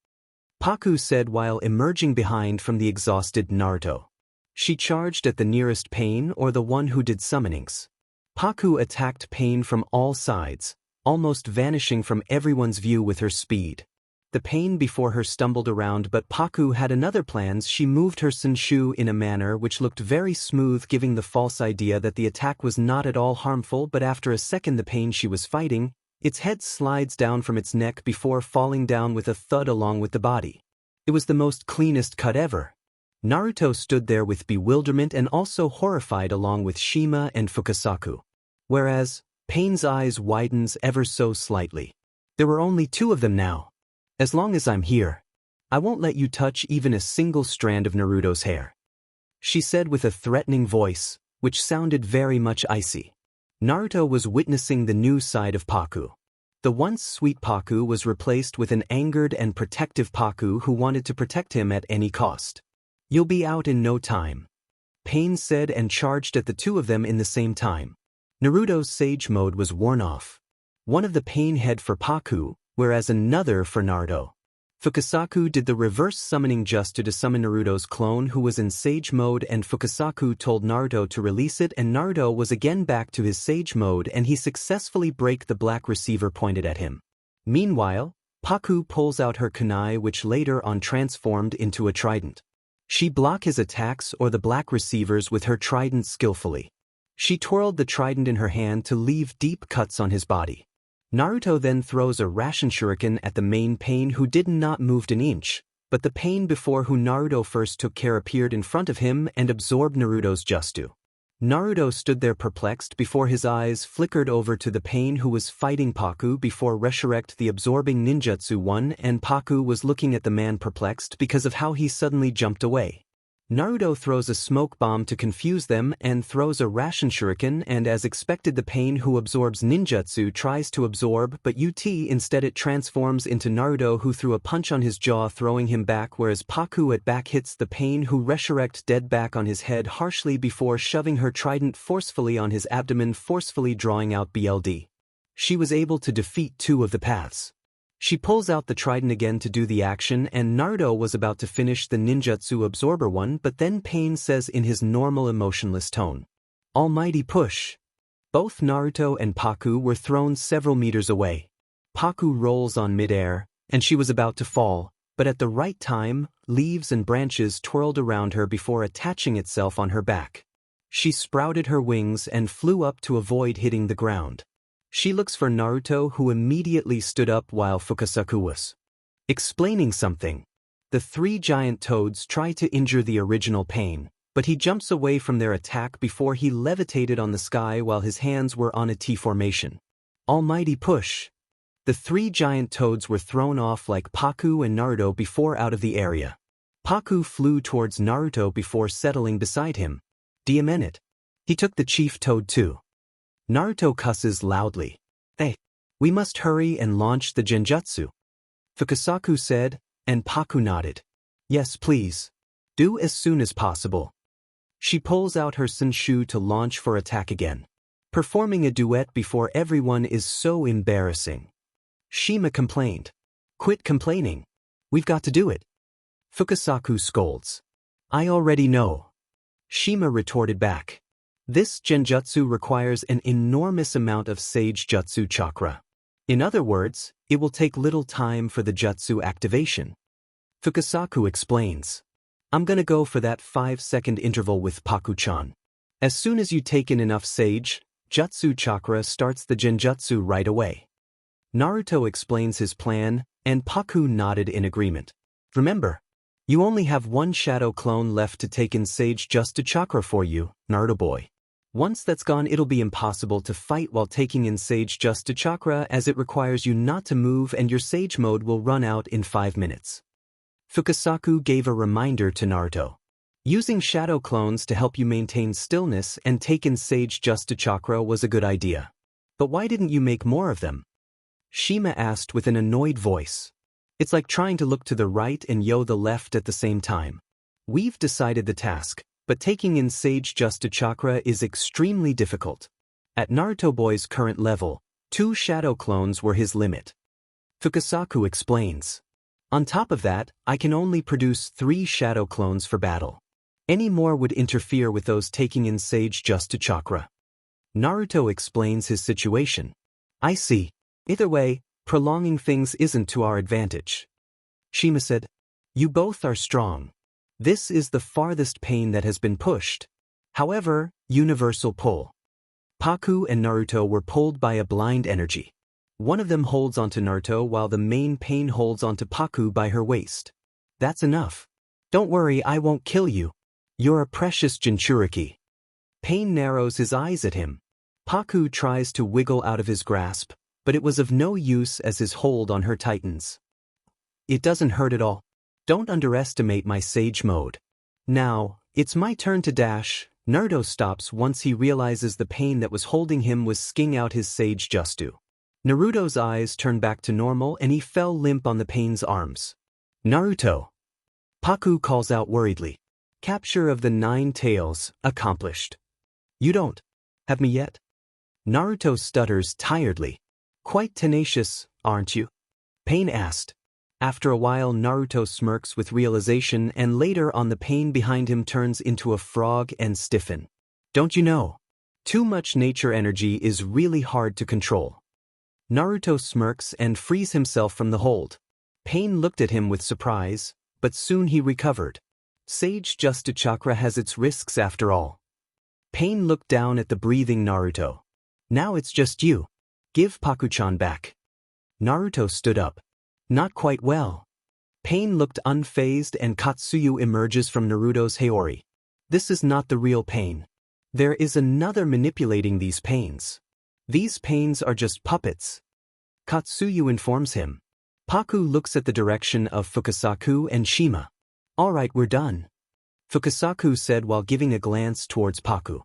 Paku said while emerging behind from the exhausted Naruto. She charged at the nearest Pain or the one who did summonings. Paku attacked Pain from all sides, almost vanishing from everyone's view with her speed. The Pain before her stumbled around, but Paku had another plans. She moved her Senshu in a manner which looked very smooth, giving the false idea that the attack was not at all harmful, but after a second the Pain she was fighting, its head slides down from its neck before falling down with a thud along with the body. It was the most cleanest cut ever. Naruto stood there with bewilderment and also horrified along with Shima and Fukasaku. Whereas, Pain's eyes widens ever so slightly. There were only two of them now. As long as I'm here, I won't let you touch even a single strand of Naruto's hair. She said with a threatening voice, which sounded very much icy. Naruto was witnessing the new side of Paku. The once sweet Paku was replaced with an angered and protective Paku who wanted to protect him at any cost. You'll be out in no time. Pain said and charged at the two of them in the same time. Naruto's Sage Mode was worn off. One of the Pain head for Paku, whereas another for Naruto. Fukasaku did the reverse summoning just to summon Naruto's clone who was in Sage Mode, and Fukasaku told Naruto to release it, and Naruto was again back to his Sage Mode and he successfully broke the black receiver pointed at him. Meanwhile, Paku pulls out her kunai, which later on transformed into a trident. She blocked his attacks or the black receivers with her trident skillfully. She twirled the trident in her hand to leave deep cuts on his body. Naruto then throws a ration shuriken at the main pain, who did not move an inch, but the pain before who Naruto first took care appeared in front of him and absorbed Naruto's jutsu. Naruto stood there perplexed before his eyes flickered over to the pain who was fighting Paku before resurrect the absorbing ninjutsu one, and Paku was looking at the man perplexed because of how he suddenly jumped away. Naruto throws a smoke bomb to confuse them and throws a ration shuriken, and as expected the pain who absorbs ninjutsu tries to absorb, but instead it transforms into Naruto, who threw a punch on his jaw throwing him back, whereas Paku at back hits the pain who resurrect dead back on his head harshly before shoving her trident forcefully on his abdomen, forcefully drawing out BLD. She was able to defeat two of the paths. She pulls out the trident again to do the action, and Naruto was about to finish the ninjutsu absorber one, but then Pain says in his normal emotionless tone, "Almighty push." Both Naruto and Paku were thrown several meters away. Paku rolls on midair, and she was about to fall, but at the right time, leaves and branches twirled around her before attaching itself on her back. She sprouted her wings and flew up to avoid hitting the ground. She looks for Naruto, who immediately stood up while Fukasaku was explaining something. The three giant toads try to injure the original Pain, but he jumps away from their attack before he levitated on the sky while his hands were on a T formation. Almighty push. The three giant toads were thrown off like Paku and Naruto before out of the area. Paku flew towards Naruto before settling beside him. "Diamond." He took the chief toad too. Naruto cusses loudly. "Hey, we must hurry and launch the genjutsu," Fukasaku said, and Paku nodded. "Yes, please. Do as soon as possible." She pulls out her senshu to launch for attack again. Performing a duet before everyone is so embarrassing. Shima complained. "Quit complaining. We've got to do it." Fukasaku scolds. "I already know." Shima retorted back. This genjutsu requires an enormous amount of sage jutsu chakra. In other words, it will take little time for the jutsu activation. Fukasaku explains. "I'm gonna go for that 5-second interval with Paku-chan. As soon as you take in enough sage jutsu chakra, starts the genjutsu right away." Naruto explains his plan, and Paku nodded in agreement. "Remember, you only have one shadow clone left to take in sage jutsu chakra for you, Naruto boy. Once that's gone, it'll be impossible to fight while taking in sage jutsu chakra, as it requires you not to move and your sage mode will run out in 5 minutes. Fukasaku gave a reminder to Naruto. Using shadow clones to help you maintain stillness and take in sage jutsu chakra was a good idea. But why didn't you make more of them? Shima asked with an annoyed voice. It's like trying to look to the right and the left at the same time. We've decided the task, but taking in sage jutsu chakra is extremely difficult. At Naruto boy's current level, 2 shadow clones were his limit. Fukasaku explains. On top of that, I can only produce 3 shadow clones for battle. Any more would interfere with those taking in sage jutsu chakra. Naruto explains his situation. I see. Either way, prolonging things isn't to our advantage. Shima said. You both are strong. This is the farthest Pain that has been pushed. However, universal pull. Paku and Naruto were pulled by a blind energy. One of them holds onto Naruto while the main Pain holds onto Paku by her waist. That's enough. Don't worry, I won't kill you. You're a precious Jinchuriki. Pain narrows his eyes at him. Paku tries to wiggle out of his grasp, but it was of no use as his hold on her tightens. It doesn't hurt at all. Don't underestimate my sage mode. Now, it's my turn to dash. Naruto stops once he realizes the Pain that was holding him was sking out his sage jutsu. Naruto's eyes turned back to normal and he fell limp on the Pain's arms. Naruto. Paku calls out worriedly. Capture of the 9 tails, accomplished. You don't have me yet? Naruto stutters tiredly. Quite tenacious, aren't you? Pain asked. After a while, Naruto smirks with realization, and later on the Pain behind him turns into a frog and stiffen. Don't you know? Too much nature energy is really hard to control. Naruto smirks and frees himself from the hold. Pain looked at him with surprise, but soon he recovered. Sage Justu Chakra has its risks after all. Pain looked down at the breathing Naruto. Now it's just you. Give Paku-chan back. Naruto stood up. Not quite well. Pain looked unfazed and Katsuyu emerges from Naruto's Haori. This is not the real pain. There is another manipulating these pains. These pains are just puppets. Katsuyu informs him. Paku looks at the direction of Fukasaku and Shima. Alright, we're done. Fukasaku said while giving a glance towards Paku.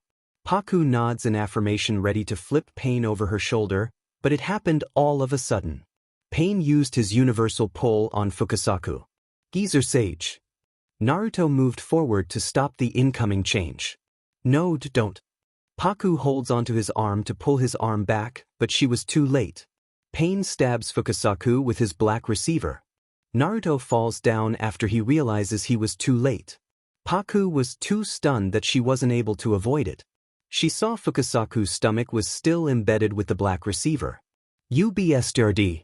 Paku nods in affirmation, ready to flip Pain over her shoulder, but it happened all of a sudden. Pain used his universal pull on Fukasaku. Geezer Sage. Naruto moved forward to stop the incoming change. No, don't. Paku holds onto his arm to pull his arm back, but she was too late. Pain stabs Fukasaku with his black receiver. Naruto falls down after he realizes he was too late. Paku was too stunned that she wasn't able to avoid it. She saw Fukasaku's stomach was still embedded with the black receiver. UBSTRD.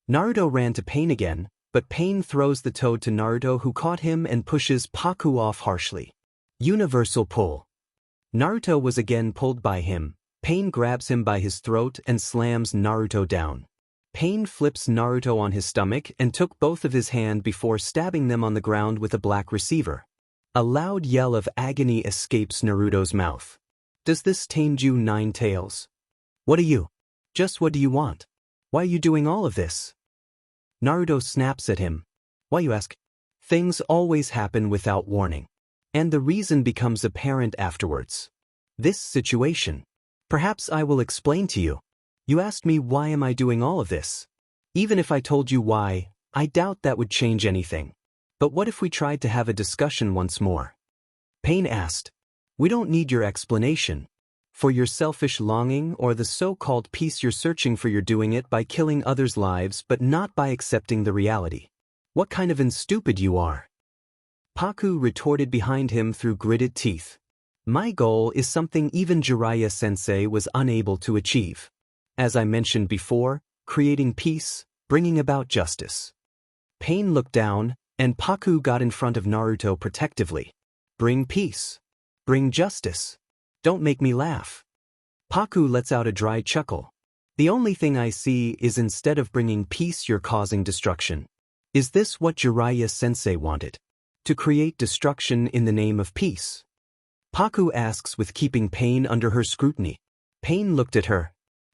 Naruto ran to Pain again, but Pain throws the toad to Naruto, who caught him and pushes Paku off harshly. Universal pull. Naruto was again pulled by him. Pain grabs him by his throat and slams Naruto down. Pain flips Naruto on his stomach and took both of his hands before stabbing them on the ground with a black receiver. A loud yell of agony escapes Naruto's mouth. Does this Tenju Nine Tails? What are you? Just what do you want? Why are you doing all of this? Naruto snaps at him. Why, you ask? Things always happen without warning. And the reason becomes apparent afterwards. This situation. Perhaps I will explain to you. You asked me why am I doing all of this. Even if I told you why, I doubt that would change anything. But what if we tried to have a discussion once more? Pain asked. We don't need your explanation. For your selfish longing or the so-called peace you're searching for, you're doing it by killing others' lives but not by accepting the reality. What kind of stupid you are? Paku retorted behind him through gritted teeth. My goal is something even Jiraiya-sensei was unable to achieve. As I mentioned before, creating peace, bringing about justice. Pain looked down, and Paku got in front of Naruto protectively. Bring peace. Bring justice. Don't make me laugh. Paku lets out a dry chuckle. The only thing I see is instead of bringing peace, you're causing destruction. Is this what Jiraiya-sensei wanted? To create destruction in the name of peace? Paku asks with keeping Pain under her scrutiny. Pain looked at her.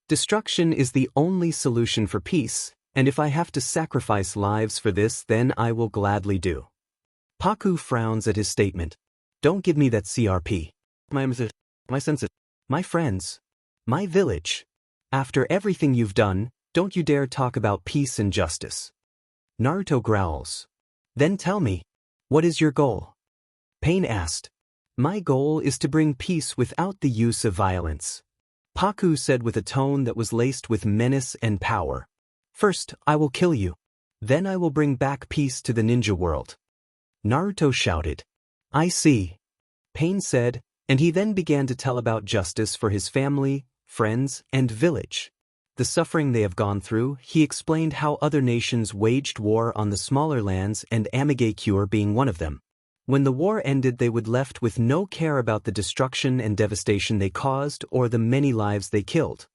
Destruction is the only solution for peace, and if I have to sacrifice lives for this, then I will gladly do. Paku frowns at his statement. Don't give me that CRP. My senses, my friends, my village. After everything you've done, don't you dare talk about peace and justice. Naruto growls. Then tell me, what is your goal? Pain asked. My goal is to bring peace without the use of violence. Paku said with a tone that was laced with menace and power. First, I will kill you. Then I will bring back peace to the ninja world. Naruto shouted. I see. Pain said, and he then began to tell about justice for his family, friends, and village. The suffering they have gone through. He explained how other nations waged war on the smaller lands, and Amigakure being one of them. When the war ended, they would left with no care about the destruction and devastation they caused or the many lives they killed.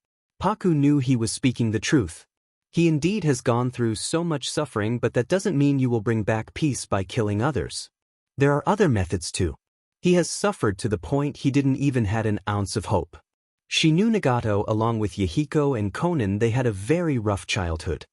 Paku knew he was speaking the truth. He indeed has gone through so much suffering, but that doesn't mean you will bring back peace by killing others. There are other methods too. He has suffered to the point he didn't even had an ounce of hope. She knew Nagato along with Yahiko and Konan. They had a very rough childhood.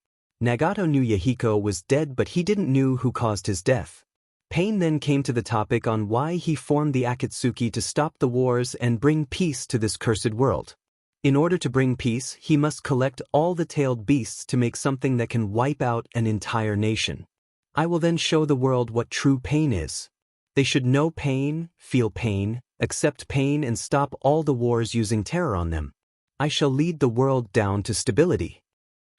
Nagato knew Yahiko was dead, but he didn't know who caused his death. Pain then came to the topic on why he formed the Akatsuki to stop the wars and bring peace to this cursed world. In order to bring peace, he must collect all the tailed beasts to make something that can wipe out an entire nation. I will then show the world what true pain is. They should know pain, feel pain, accept pain, and stop all the wars using terror on them. I shall lead the world down to stability.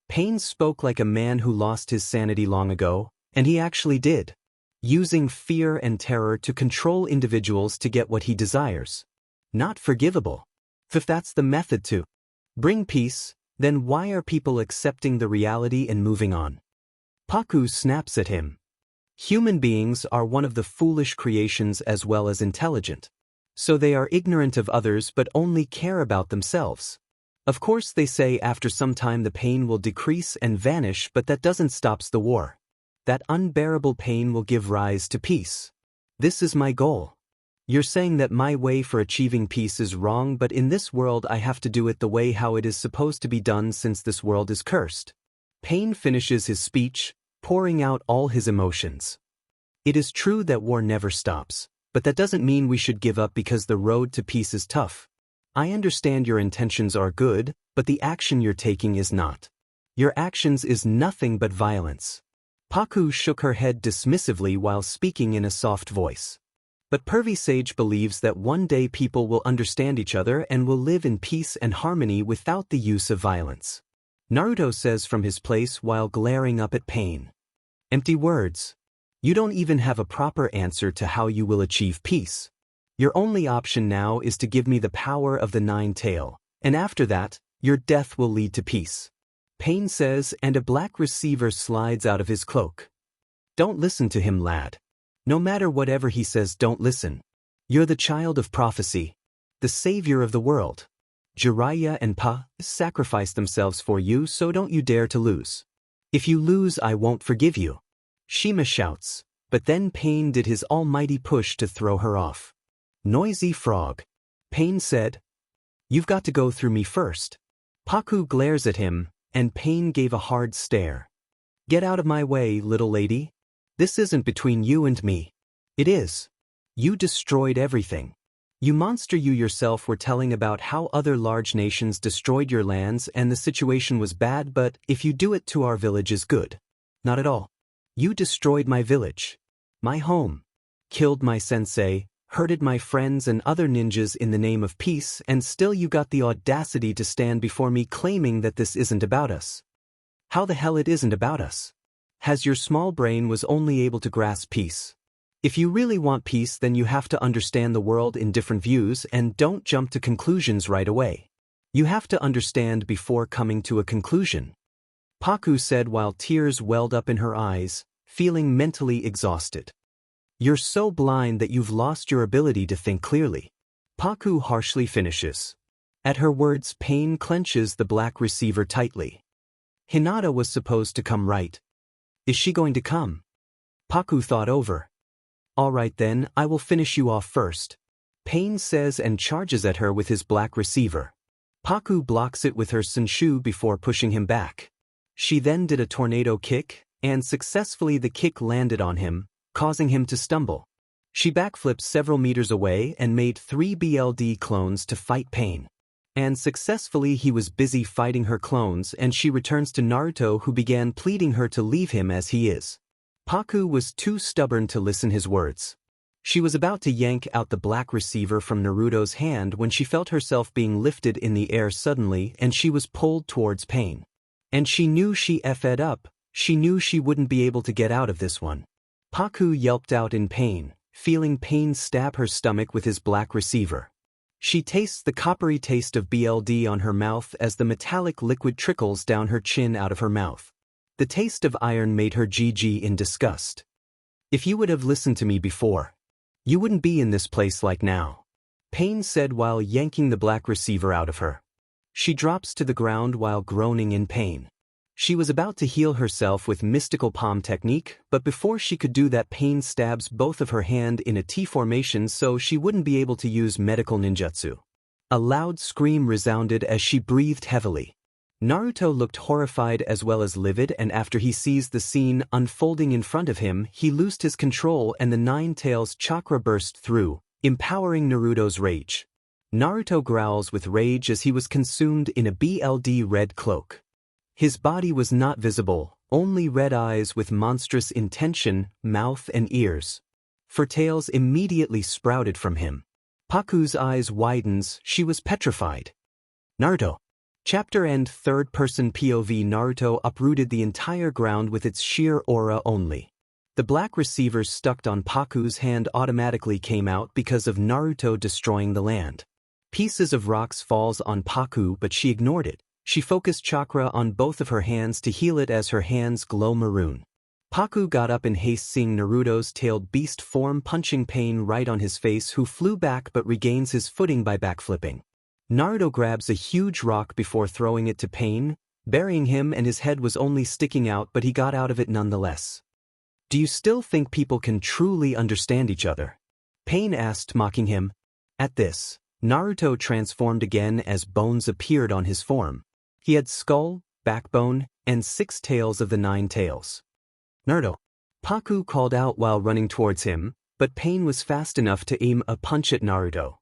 Pain spoke like a man who lost his sanity long ago, and he actually did. Using fear and terror to control individuals to get what he desires. Not forgivable. If that's the method to bring peace, Then why are people accepting the reality and moving on? Paku snaps at him. Human beings are one of the foolish creations as well as intelligent. So they are ignorant of others but only care about themselves. Of course they say after some time the pain will decrease and vanish, but that doesn't stop the war. That unbearable pain will give rise to peace. This is my goal. You're saying that my way for achieving peace is wrong, but in this world I have to do it the way how it is supposed to be done since this world is cursed. Pain finishes his speech, pouring out all his emotions. It is true that war never stops, but that doesn't mean we should give up because the road to peace is tough. I understand your intentions are good, but the action you're taking is not. Your actions is nothing but violence. Paku shook her head dismissively while speaking in a soft voice. But Pervy Sage believes that one day people will understand each other and will live in peace and harmony without the use of violence. Naruto says from his place while glaring up at Pain. Empty words. You don't even have a proper answer to how you will achieve peace. Your only option now is to give me the power of the nine-tail, and after that, your death will lead to peace. Pain says, and a black receiver slides out of his cloak. Don't listen to him, lad. No matter whatever he says, don't listen. You're the child of prophecy, the savior of the world. Jiraiya and Pa sacrificed themselves for you, so don't you dare to lose. If you lose, I won't forgive you. Shima shouts, but then Pain did his almighty push to throw her off. Noisy frog. Pain said, you've got to go through me first. Paku glares at him, and Pain gave a hard stare. Get out of my way, little lady. This isn't between you and me. It is. You destroyed everything. You monster, you yourself were telling about how other large nations destroyed your lands and the situation was bad, but if you do it to our village is good. Not at all. You destroyed my village. My home. Killed my sensei, hurted my friends and other ninjas in the name of peace, and still you got the audacity to stand before me claiming that this isn't about us. How the hell it isn't about us? Has your small brain was only able to grasp peace? If you really want peace, then you have to understand the world in different views and don't jump to conclusions right away. You have to understand before coming to a conclusion. Paku said while tears welled up in her eyes, feeling mentally exhausted. You're so blind that you've lost your ability to think clearly. Paku harshly finishes. At her words, Pain clenches the black receiver tightly. Hinata was supposed to come, right? Is she going to come? Paku thought over. All right then, I will finish you off first. Pain says and charges at her with his black receiver. Paku blocks it with her Senshu before pushing him back. She then did a tornado kick, and successfully the kick landed on him, causing him to stumble. She backflipped several meters away and made 3 BLD clones to fight Pain. And successfully he was busy fighting her clones, and she returns to Naruto, who began pleading her to leave him as he is. Paku was too stubborn to listen his words. She was about to yank out the black receiver from Naruto's hand when she felt herself being lifted in the air suddenly, and she was pulled towards Pain. And she knew she effed up. She knew she wouldn't be able to get out of this one. Paku yelped out in pain, feeling Pain stab her stomach with his black receiver. She tastes the coppery taste of BLD on her mouth as the metallic liquid trickles down her chin out of her mouth. The taste of iron made her GG in disgust. If you would have listened to me before, you wouldn't be in this place like now. Pain said while yanking the black receiver out of her. She drops to the ground while groaning in pain. She was about to heal herself with mystical palm technique, but before she could do that, Pain stabs both of her hand in a T formation so she wouldn't be able to use medical ninjutsu. A loud scream resounded as she breathed heavily. Naruto looked horrified as well as livid, and after he sees the scene unfolding in front of him, he loosed his control and the Nine Tails chakra burst through, empowering Naruto's rage. Naruto growls with rage as he was consumed in a BLD red cloak. His body was not visible, only red eyes with monstrous intention, mouth and ears. For tails immediately sprouted from him. Paku's eyes widens, she was petrified. Naruto. Chapter End. Third-person POV. Naruto uprooted the entire ground with its sheer aura only. The black receivers stuck on Paku's hand automatically came out because of Naruto destroying the land. Pieces of rocks falls on Paku, but she ignored it. She focused chakra on both of her hands to heal it as her hands glow maroon. Paku got up in haste seeing Naruto's tailed beast form punching Pain right on his face, who flew back but regains his footing by backflipping. Naruto grabs a huge rock before throwing it to Pain, burying him, and his head was only sticking out, but he got out of it nonetheless. "Do you still think people can truly understand each other?" Pain asked, mocking him. At this, Naruto transformed again as bones appeared on his form. He had skull, backbone, and 6 tails of the 9 tails. "Naruto!" Paku called out while running towards him, but Pain was fast enough to aim a punch at Naruto.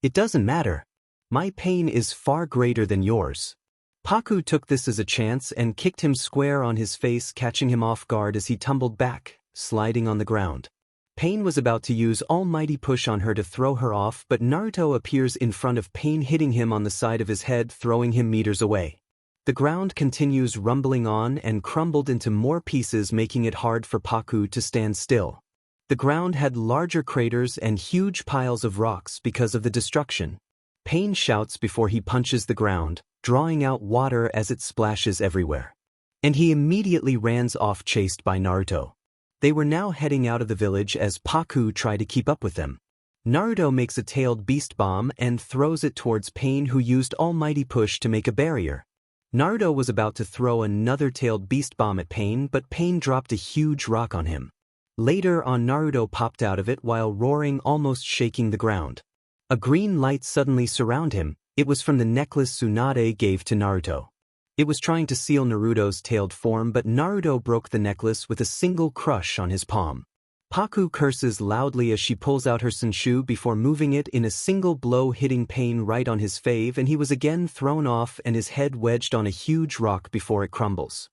"It doesn't matter. My pain is far greater than yours." Paku took this as a chance and kicked him square on his face, catching him off guard as he tumbled back, sliding on the ground. Pain was about to use almighty push on her to throw her off, but Naruto appears in front of Pain, hitting him on the side of his head, throwing him meters away. The ground continues rumbling on and crumbled into more pieces, making it hard for Paku to stand still. The ground had larger craters and huge piles of rocks because of the destruction. Pain shouts before he punches the ground, drawing out water as it splashes everywhere. And he immediately runs off, chased by Naruto. They were now heading out of the village as Paku tried to keep up with them. Naruto makes a tailed beast bomb and throws it towards Pain, who used almighty push to make a barrier. Naruto was about to throw another tailed beast bomb at Pain, but Pain dropped a huge rock on him. Later on, Naruto popped out of it while roaring, almost shaking the ground. A green light suddenly surrounded him. It was from the necklace Tsunade gave to Naruto. It was trying to seal Naruto's tailed form, but Naruto broke the necklace with a single crush on his palm. Paku curses loudly as she pulls out her Senshu before moving it in a single blow, hitting Pain right on his fave, and he was again thrown off and his head wedged on a huge rock before it crumbles.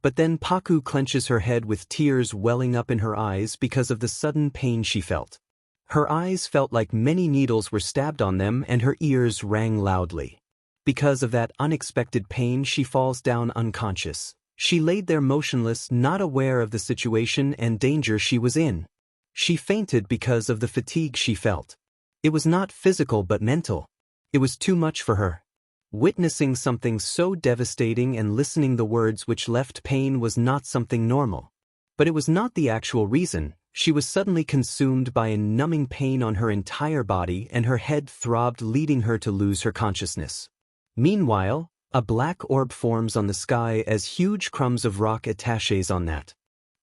But then Paku clenches her head with tears welling up in her eyes because of the sudden pain she felt. Her eyes felt like many needles were stabbed on them, and her ears rang loudly. Because of that unexpected pain, she falls down unconscious. She laid there motionless, not aware of the situation and danger she was in. She fainted because of the fatigue she felt. It was not physical but mental. It was too much for her. Witnessing something so devastating and listening the words which left Pain was not something normal. But it was not the actual reason. She was suddenly consumed by a numbing pain on her entire body, and her head throbbed, leading her to lose her consciousness. Meanwhile, a black orb forms on the sky as huge crumbs of rock attaches on that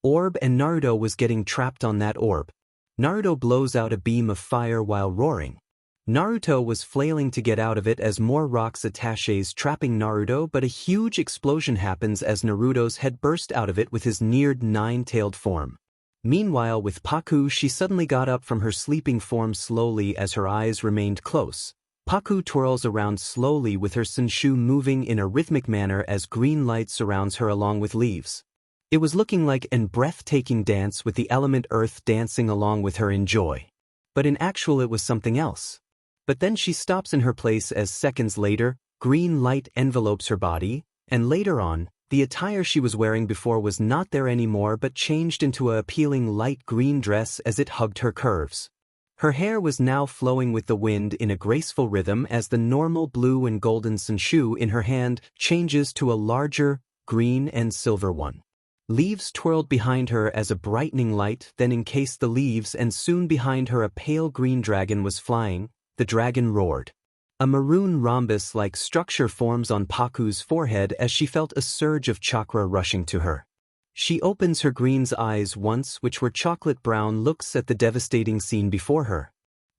orb, and Naruto was getting trapped on that orb. Naruto blows out a beam of fire while roaring. Naruto was flailing to get out of it as more rocks attaches trapping Naruto, but a huge explosion happens as Naruto's head burst out of it with his neared 9-tailed form. Meanwhile, with Paku, she suddenly got up from her sleeping form slowly as her eyes remained closed. Paku twirls around slowly with her Senshu moving in a rhythmic manner as green light surrounds her along with leaves. It was looking like a breathtaking dance with the element earth dancing along with her in joy. But in actual it was something else. But then she stops in her place as seconds later, green light envelopes her body, and later on, the attire she was wearing before was not there anymore but changed into a appealing light green dress as it hugged her curves. Her hair was now flowing with the wind in a graceful rhythm as the normal blue and golden Senshu in her hand changes to a larger, green and silver one. Leaves twirled behind her as a brightening light then encased the leaves, and soon behind her a pale green dragon was flying. The dragon roared. A maroon rhombus-like structure forms on Paku's forehead as she felt a surge of chakra rushing to her. She opens her green's eyes once, which were chocolate brown, looks at the devastating scene before her.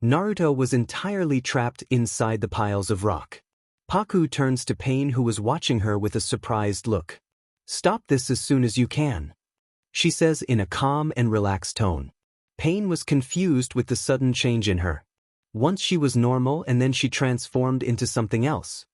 Naruto was entirely trapped inside the piles of rock. Paku turns to Pain, who was watching her with a surprised look. "Stop this as soon as you can," she says in a calm and relaxed tone. Pain was confused with the sudden change in her. Once she was normal and then she transformed into something else.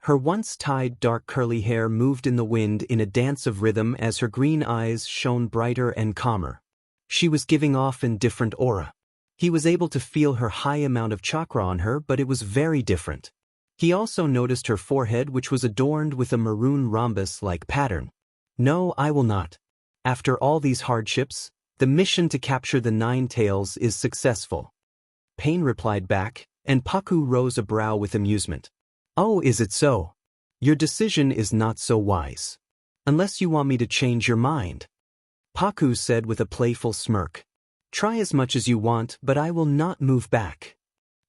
Her once tied dark curly hair moved in the wind in a dance of rhythm as her green eyes shone brighter and calmer. She was giving off a different aura. He was able to feel her high amount of chakra on her, but it was very different. He also noticed her forehead, which was adorned with a maroon rhombus-like pattern. "No, I will not. After all these hardships, the mission to capture the 9 tails is successful." Pain replied back, and Paku rose a brow with amusement. "Oh, is it so? Your decision is not so wise. Unless you want me to change your mind. Paku said with a playful smirk. Try as much as you want, but I will not move back.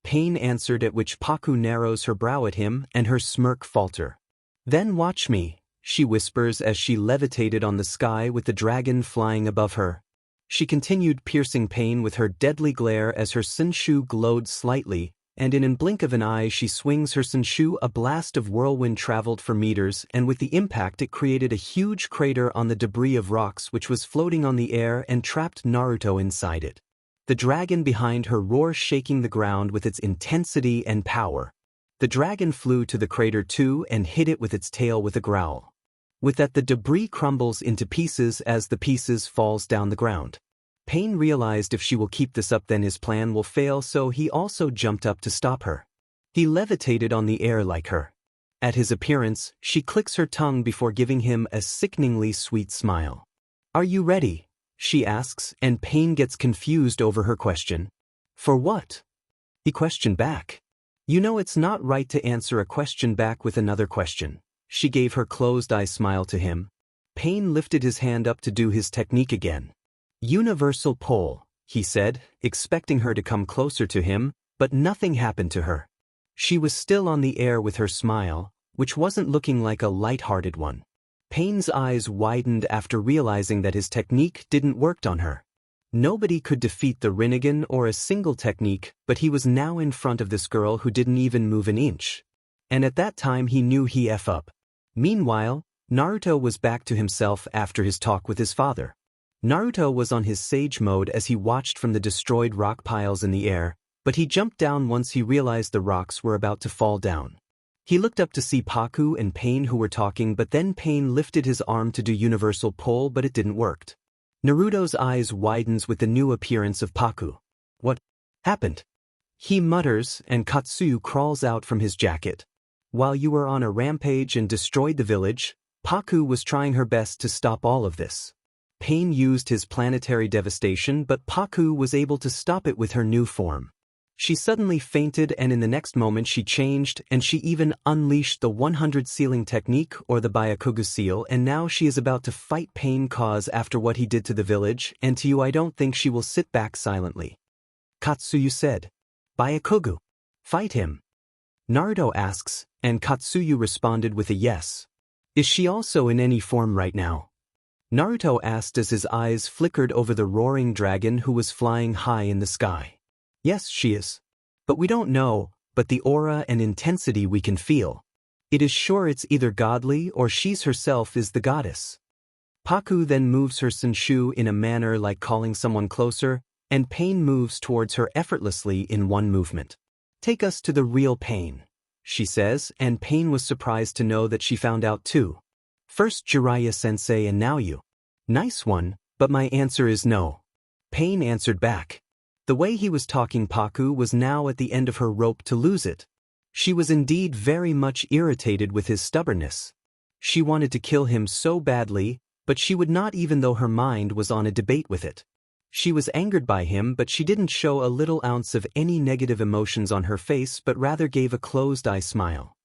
Pain answered, at which Paku narrows her brow at him and her smirk falter. Then watch me, she whispers as she levitated on the sky with the dragon flying above her. She continued piercing Pain with her deadly glare as her Senshu glowed slightly, and in a blink of an eye she swings her Senshu. A blast of whirlwind traveled for meters, and with the impact it created a huge crater on the debris of rocks which was floating on the air and trapped Naruto inside it. The dragon behind her roars, shaking the ground with its intensity and power. The dragon flew to the crater too and hit it with its tail with a growl. With that, the debris crumbles into pieces as the pieces falls down the ground. Pain realized if she will keep this up then his plan will fail, so he also jumped up to stop her. He levitated on the air like her. At his appearance, she clicks her tongue before giving him a sickeningly sweet smile. Are you ready? She asks, and Pain gets confused over her question. For what? He questioned back. You know it's not right to answer a question back with another question. She gave her closed-eye smile to him. Pain lifted his hand up to do his technique again. Universal pole, he said, expecting her to come closer to him, but nothing happened to her. She was still on the air with her smile, which wasn't looking like a light-hearted one. Pain's eyes widened after realizing that his technique didn't work on her. Nobody could defeat the Rinnegan or a single technique, but he was now in front of this girl who didn't even move an inch. And at that time he knew he f up. Meanwhile, Naruto was back to himself after his talk with his father. Naruto was on his sage mode as he watched from the destroyed rock piles in the air, but he jumped down once he realized the rocks were about to fall down. He looked up to see Paku and Pain who were talking, but then Pain lifted his arm to do universal pull, but it didn't work. Naruto's eyes widens with the new appearance of Paku. What happened? He mutters, and Katsuyu crawls out from his jacket. While you were on a rampage and destroyed the village, Paku was trying her best to stop all of this. Pain used his planetary devastation, but Paku was able to stop it with her new form. She suddenly fainted, and in the next moment she changed, and she even unleashed the 100 sealing technique or the Byakugan seal, and now she is about to fight Pain cause after what he did to the village, and to you I don't think she will sit back silently. Katsuyu said. Byakugan. Fight him. Naruto asks, and Katsuyu responded with a yes. Is she also in any form right now? Naruto asked as his eyes flickered over the roaring dragon who was flying high in the sky. Yes, she is. But we don't know, but the aura and intensity we can feel. It is sure it's either godly or she's herself is the goddess. Paku then moves her Senshu in a manner like calling someone closer, and Pain moves towards her effortlessly in one movement. Take us to the real Pain, she says, and Pain was surprised to know that she found out too. First Jiraiya-sensei and now you. Nice one, but my answer is no. Pain answered back. The way he was talking, Paku was now at the end of her rope to lose it. She was indeed very much irritated with his stubbornness. She wanted to kill him so badly, but she would not even though her mind was on a debate with it. She was angered by him, but she didn't show a little ounce of any negative emotions on her face but rather gave a closed-eye smile.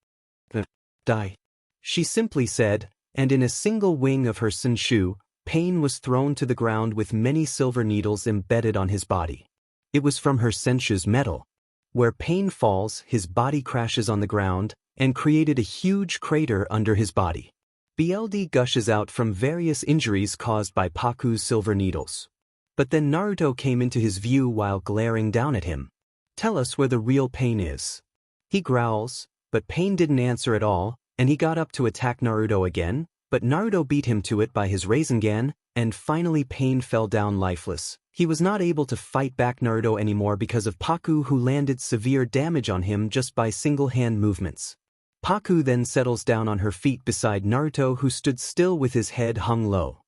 Die. She simply said, and in a single wing of her Senshu, Pain was thrown to the ground with many silver needles embedded on his body. It was from her Senshu's metal. Where Pain falls, his body crashes on the ground, and created a huge crater under his body. Blood gushes out from various injuries caused by Paku's silver needles. But then Naruto came into his view while glaring down at him. Tell us where the real Pain is. He growls, but Pain didn't answer at all, and he got up to attack Naruto again, but Naruto beat him to it by his Rasengan, and finally Pain fell down lifeless. He was not able to fight back Naruto anymore because of Paku, who landed severe damage on him just by single-hand movements. Paku then settles down on her feet beside Naruto, who stood still with his head hung low.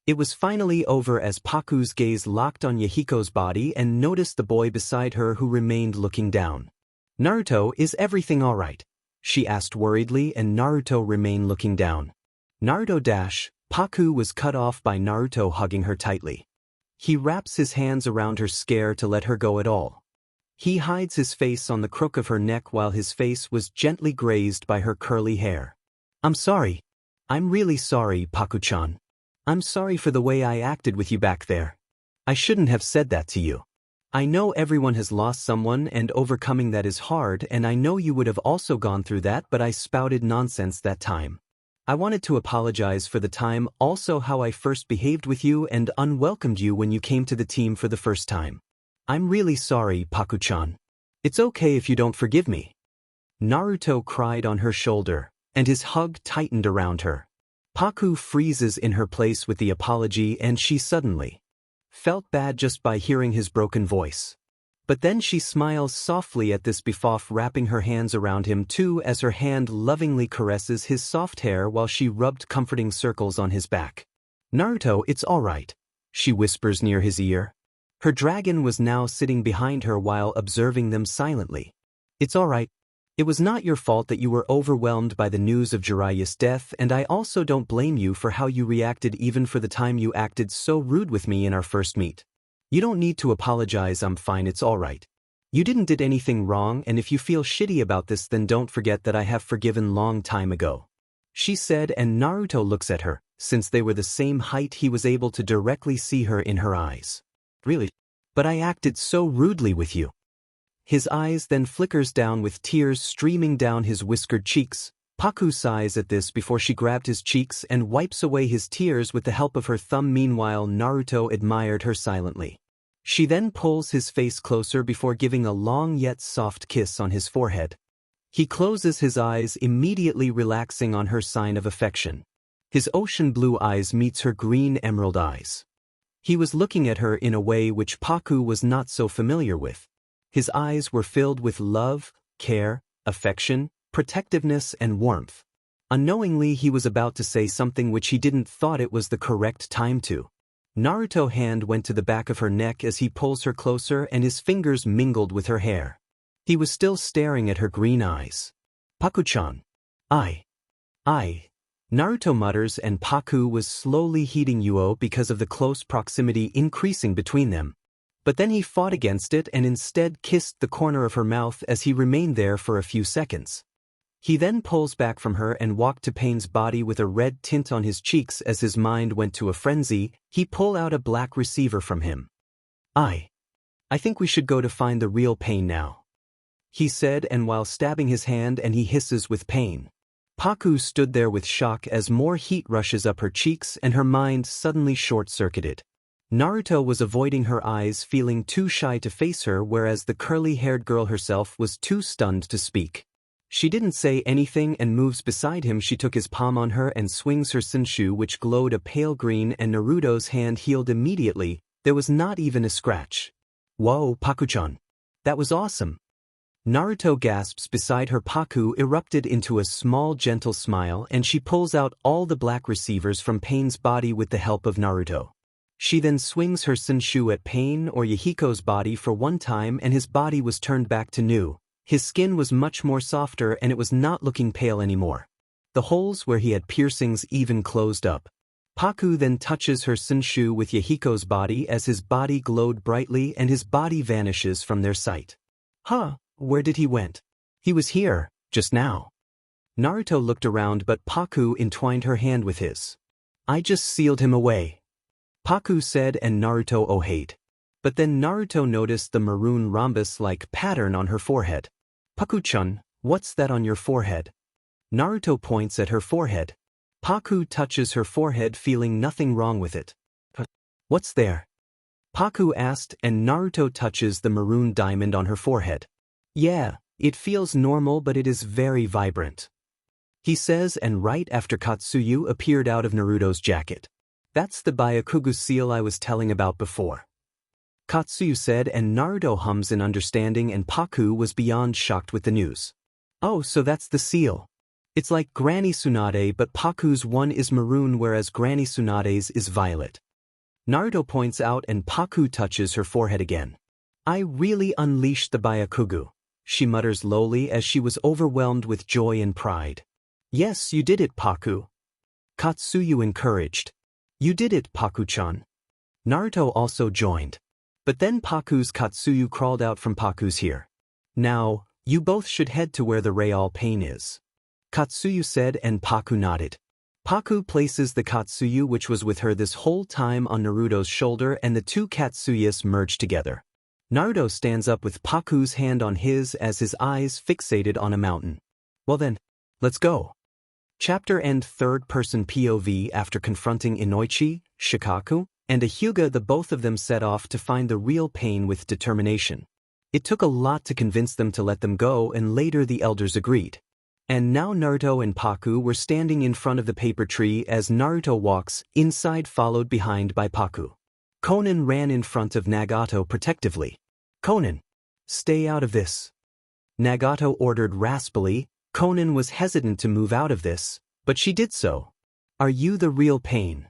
It was finally over as Paku's gaze locked on Yahiko's body and noticed the boy beside her who remained looking down. Naruto, is everything alright? She asked worriedly, and Naruto remained looking down. Naruto Paku was cut off by Naruto hugging her tightly. He wraps his hands around her, scared to let her go at all. He hides his face on the crook of her neck while his face was gently grazed by her curly hair. I'm sorry. I'm really sorry, Paku-chan. I'm sorry for the way I acted with you back there. I shouldn't have said that to you. I know everyone has lost someone and overcoming that is hard, and I know you would have also gone through that, but I spouted nonsense that time. I wanted to apologize for the time, also how I first behaved with you and unwelcomed you when you came to the team for the first time. I'm really sorry, Paku-chan. It's okay if you don't forgive me. Naruto cried on her shoulder, and his hug tightened around her. Paku freezes in her place with the apology, and she suddenly felt bad just by hearing his broken voice. But then she smiles softly at this before wrapping her hands around him too as her hand lovingly caresses his soft hair while she rubbed comforting circles on his back. Naruto, it's all right, she whispers near his ear. Her dragon was now sitting behind her while observing them silently. It's all right. It was not your fault that you were overwhelmed by the news of Jiraiya's death, and I also don't blame you for how you reacted even for the time you acted so rude with me in our first meet. You don't need to apologize, I'm fine, it's all right. You didn't did anything wrong, and if you feel shitty about this then don't forget that I have forgiven long time ago. She said, and Naruto looks at her. Since they were the same height he was able to directly see her in her eyes. Really? But I acted so rudely with you. His eyes then flickers down with tears streaming down his whiskered cheeks. Paku sighs at this before she grabbed his cheeks and wipes away his tears with the help of her thumb. Meanwhile, Naruto admired her silently. She then pulls his face closer before giving a long yet soft kiss on his forehead. He closes his eyes, immediately relaxing on her sign of affection. His ocean blue eyes meets her green emerald eyes. He was looking at her in a way which Paku was not so familiar with. His eyes were filled with love, care, affection, protectiveness, and warmth. Unknowingly, he was about to say something which he didn't thought it was the correct time to. Naruto's hand went to the back of her neck as he pulls her closer and his fingers mingled with her hair. He was still staring at her green eyes. Paku-chan. I. Naruto mutters, and Paku was slowly heating Yuo because of the close proximity increasing between them. But then he fought against it and instead kissed the corner of her mouth as he remained there for a few seconds. He then pulls back from her and walked to Pain's body with a red tint on his cheeks as his mind went to a frenzy. He pulled out a black receiver from him. I think we should go to find the real Pain now, he said, and while stabbing his hand and he hisses with pain. Paku stood there with shock as more heat rushes up her cheeks and her mind suddenly short-circuited. Naruto was avoiding her eyes, feeling too shy to face her, whereas the curly-haired girl herself was too stunned to speak. She didn't say anything and moves beside him. She took his palm on her and swings her Senshu, which glowed a pale green, and Naruto's hand healed immediately. There was not even a scratch. Whoa, Paku-chan. That was awesome. Naruto gasps beside her. Paku erupted into a small gentle smile and she pulls out all the black receivers from Pain's body with the help of Naruto. She then swings her Senshu at Pain or Yahiko's body for one time and his body was turned back to new. His skin was much more softer and it was not looking pale anymore. The holes where he had piercings even closed up. Paku then touches her Senshu with Yahiko's body as his body glowed brightly and his body vanishes from their sight. Huh? Where did he went? He was here, just now. Naruto looked around but Paku entwined her hand with his. I just sealed him away, Paku said, and Naruto oh-hate. But then Naruto noticed the maroon rhombus-like pattern on her forehead. Paku-chan, what's that on your forehead? Naruto points at her forehead. Paku touches her forehead, feeling nothing wrong with it. What's there? Paku asked, and Naruto touches the maroon diamond on her forehead. Yeah, it feels normal but it is very vibrant, he says, and right after Katsuyu appeared out of Naruto's jacket. That's the Byakugo seal I was telling about before, Katsuyu said, and Naruto hums in understanding, and Paku was beyond shocked with the news. Oh, so that's the seal. It's like Granny Tsunade, but Paku's one is maroon whereas Granny Tsunade's is violet. Naruto points out, and Paku touches her forehead again. I really unleashed the Byakugo, she mutters lowly as she was overwhelmed with joy and pride. Yes, you did it, Paku, Katsuyu encouraged. You did it, Paku-chan. Naruto also joined. But then Paku's Katsuyu crawled out from Paku's here. Now, you both should head to where the Real Pain is. Katsuyu said, and Paku nodded. Paku places the Katsuyu which was with her this whole time on Naruto's shoulder, and the two Katsuyas merge together. Naruto stands up with Paku's hand on his as his eyes fixated on a mountain. Well then, let's go. Chapter End. Third-person POV. After confronting Inoichi, Shikaku, and a Hyuga, the both of them set off to find the real pain with determination. It took a lot to convince them to let them go, and later the elders agreed. And now Naruto and Paku were standing in front of the paper tree as Naruto walks inside, followed behind by Paku. Konan ran in front of Nagato protectively. Konan, stay out of this. Nagato ordered raspily. Konan was hesitant to move out of this, but she did so. Are you the real pain?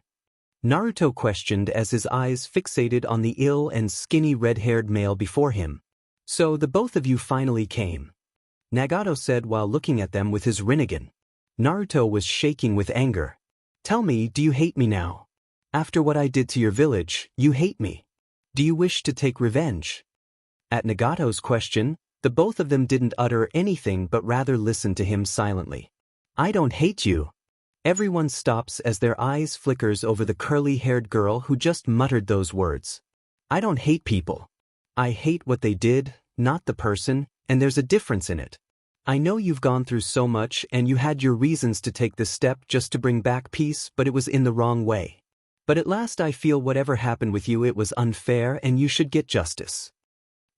Naruto questioned as his eyes fixated on the ill and skinny red-haired male before him. So the both of you finally came. Nagato said while looking at them with his Rinnegan. Naruto was shaking with anger. Tell me, do you hate me now? After what I did to your village, you hate me. Do you wish to take revenge? At Nagato's question, the both of them didn't utter anything but rather listened to him silently. I don't hate you. Everyone stops as their eyes flickers over the curly-haired girl who just muttered those words. I don't hate people. I hate what they did, not the person, and there's a difference in it. I know you've gone through so much and you had your reasons to take this step just to bring back peace, but it was in the wrong way. But at last I feel whatever happened with you, it was unfair and you should get justice.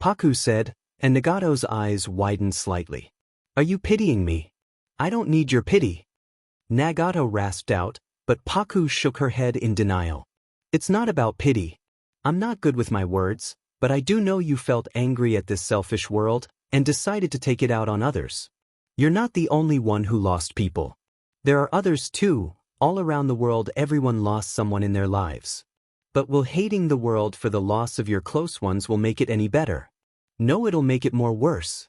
Paku said, and Nagato's eyes widened slightly. Are you pitying me? I don't need your pity. Nagato rasped out, but Paku shook her head in denial. It's not about pity. I'm not good with my words, but I do know you felt angry at this selfish world and decided to take it out on others. You're not the only one who lost people. There are others too. All around the world everyone lost someone in their lives. But will hating the world for the loss of your close ones will make it any better? No, it'll make it more worse.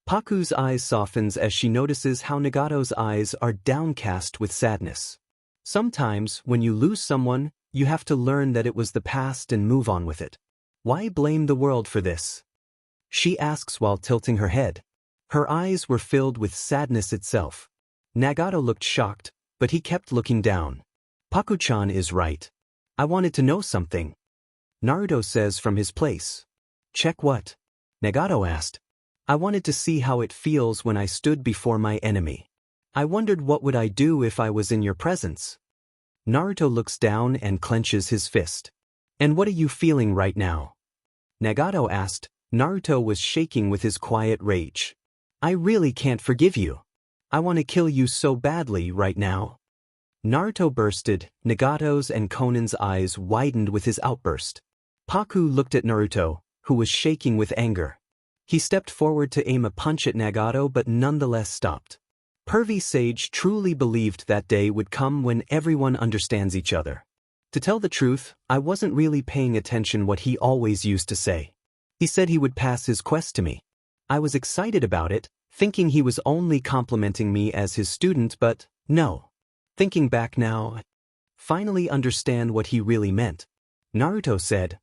Paku's eyes softens as she notices how Nagato's eyes are downcast with sadness. Sometimes, when you lose someone, you have to learn that it was the past and move on with it. Why blame the world for this? She asks while tilting her head. Her eyes were filled with sadness itself. Nagato looked shocked, but he kept looking down. Paku-chan is right. I wanted to know something. Naruto says from his place. Check what? Nagato asked. I wanted to see how it feels when I stood before my enemy. I wondered what would I do if I was in your presence. Naruto looks down and clenches his fist. And what are you feeling right now? Nagato asked. Naruto was shaking with his quiet rage. I really can't forgive you. I want to kill you so badly right now. Naruto bursted. Nagato's and Konan's eyes widened with his outburst. Paku looked at Naruto, who was shaking with anger. He stepped forward to aim a punch at Nagato but nonetheless stopped. Pervy Sage truly believed that day would come when everyone understands each other. To tell the truth, I wasn't really paying attention what he always used to say. He said he would pass his quest to me. I was excited about it, thinking he was only complimenting me as his student, but no. Thinking back now, I finally understand what he really meant. Naruto said,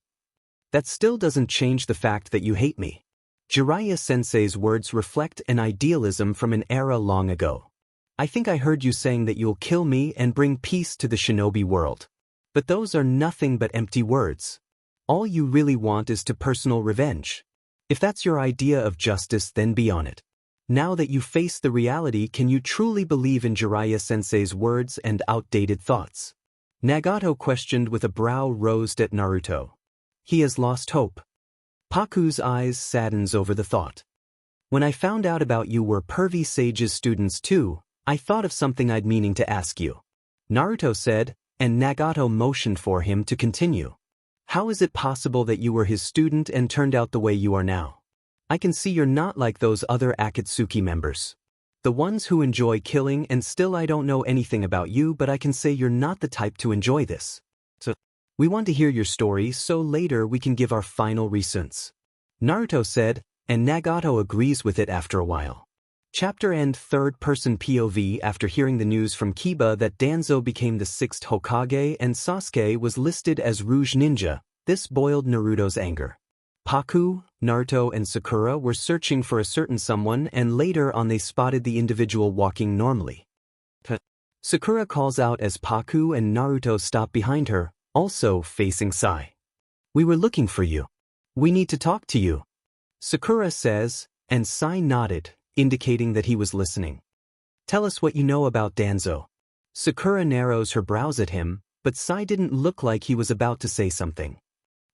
that still doesn't change the fact that you hate me. Jiraiya-sensei's words reflect an idealism from an era long ago. I think I heard you saying that you'll kill me and bring peace to the shinobi world. But those are nothing but empty words. All you really want is to personal revenge. If that's your idea of justice, then be on it. Now that you face the reality, can you truly believe in Jiraiya-sensei's words and outdated thoughts? Nagato questioned with a brow raised at Naruto. He has lost hope. Paku's eyes saddens over the thought. When I found out about you were Pervy Sage's students too, I thought of something I'd meaning to ask you. Naruto said, and Nagato motioned for him to continue. How is it possible that you were his student and turned out the way you are now? I can see you're not like those other Akatsuki members. The ones who enjoy killing, and still I don't know anything about you, but I can say you're not the type to enjoy this. So, we want to hear your story so later we can give our final reasons. Naruto said, and Nagato agrees with it after a while. Chapter End. Third-person POV. After hearing the news from Kiba that Danzo became the 6th Hokage and Sasuke was listed as Rouge Ninja, this boiled Naruto's anger. Paku, Naruto and Sakura were searching for a certain someone and later on they spotted the individual walking normally. Sakura calls out as Paku and Naruto stop behind her, also facing Sai. We were looking for you. We need to talk to you. Sakura says, and Sai nodded, indicating that he was listening. Tell us what you know about Danzo. Sakura narrows her brows at him, but Sai didn't look like he was about to say something.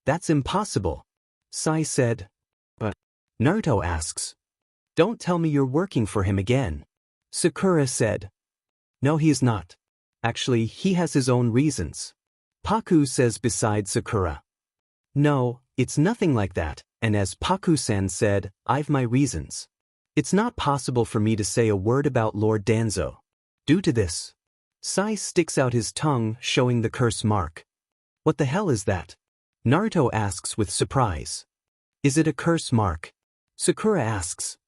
That's impossible. Sai said. But Naruto asks. Don't tell me you're working for him again. Sakura said. No, he is not. Actually, he has his own reasons. Paku says beside Sakura. No, it's nothing like that, and as Paku-san said, I've my reasons. It's not possible for me to say a word about Lord Danzo. Due to this. Sai sticks out his tongue, showing the curse mark. What the hell is that? Naruto asks with surprise. Is it a curse mark? Sakura asks.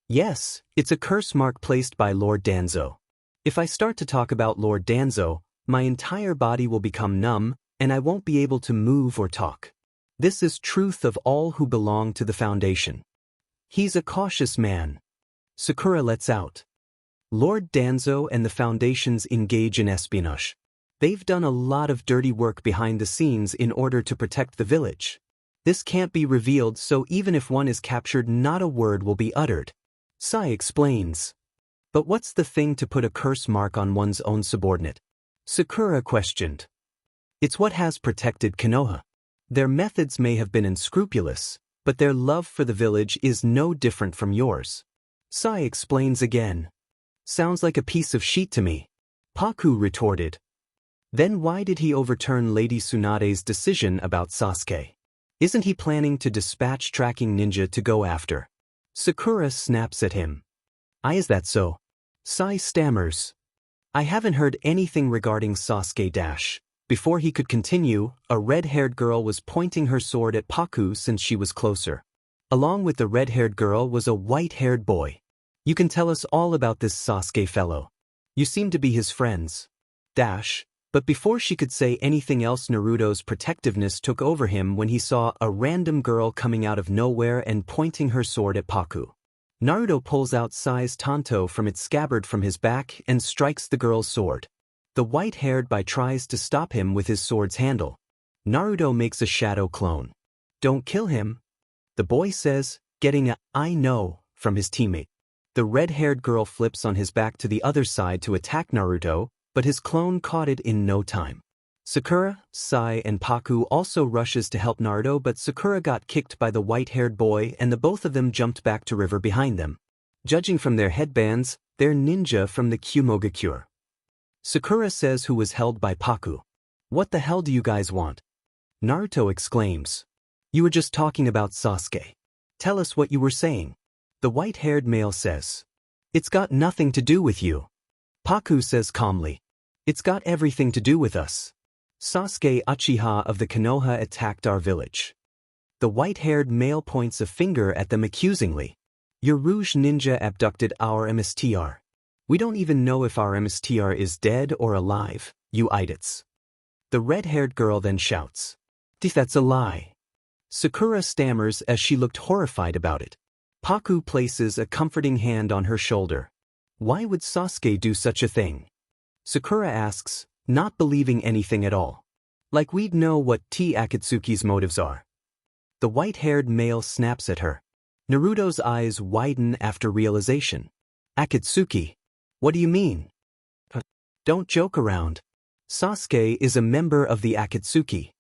Yes, it's a curse mark placed by Lord Danzo. If I start to talk about Lord Danzo, my entire body will become numb, and I won't be able to move or talk. This is truth of all who belong to the Foundation. He's a cautious man. Sakura lets out. Lord Danzo and the Foundations engage in espionage. They've done a lot of dirty work behind the scenes in order to protect the village. This can't be revealed, so even if one is captured, not a word will be uttered. Sai explains. But what's the thing to put a curse mark on one's own subordinate? Sakura questioned. It's what has protected Konoha. Their methods may have been unscrupulous, but their love for the village is no different from yours. Sai explains again. Sounds like a piece of shit to me. Paku retorted. Then why did he overturn Lady Tsunade's decision about Sasuke? Isn't he planning to dispatch tracking ninja to go after? Sakura snaps at him. Is that so? Sai stammers. I haven't heard anything regarding Sasuke. Before he could continue, a red-haired girl was pointing her sword at Paku since she was closer. Along with the red-haired girl was a white-haired boy. You can tell us all about this Sasuke fellow. You seem to be his friends. But before she could say anything else, Naruto's protectiveness took over him when he saw a random girl coming out of nowhere and pointing her sword at Paku. Naruto pulls out Sai's tanto from its scabbard from his back and strikes the girl's sword. The white-haired boy tries to stop him with his sword's handle. Naruto makes a shadow clone. Don't kill him. The boy says, getting a "I know" from his teammate. The red-haired girl flips on his back to the other side to attack Naruto, but his clone caught it in no time. Sakura, Sai, and Paku also rushes to help Naruto, but Sakura got kicked by the white-haired boy and the both of them jumped back to river behind them. Judging from their headbands, they're ninja from the ᧁꫮᦗᦔꫀ᫏. Sakura says who was held by Paku. What the hell do you guys want? Naruto exclaims. You were just talking about Sasuke. Tell us what you were saying. The white-haired male says. It's got nothing to do with you. Paku says calmly. It's got everything to do with us. Sasuke Uchiha of the Konoha attacked our village. The white-haired male points a finger at them accusingly. Your Rouge ninja abducted our MSTR. We don't even know if our MSTR is dead or alive, you idiots. The red-haired girl then shouts. That's a lie. Sakura stammers as she looked horrified about it. Paku places a comforting hand on her shoulder. Why would Sasuke do such a thing? Sakura asks, not believing anything at all. Like we'd know what Akatsuki's motives are. The white-haired male snaps at her. Naruto's eyes widen after realization. Akatsuki? What do you mean? Don't joke around. Sasuke is a member of the Akatsuki.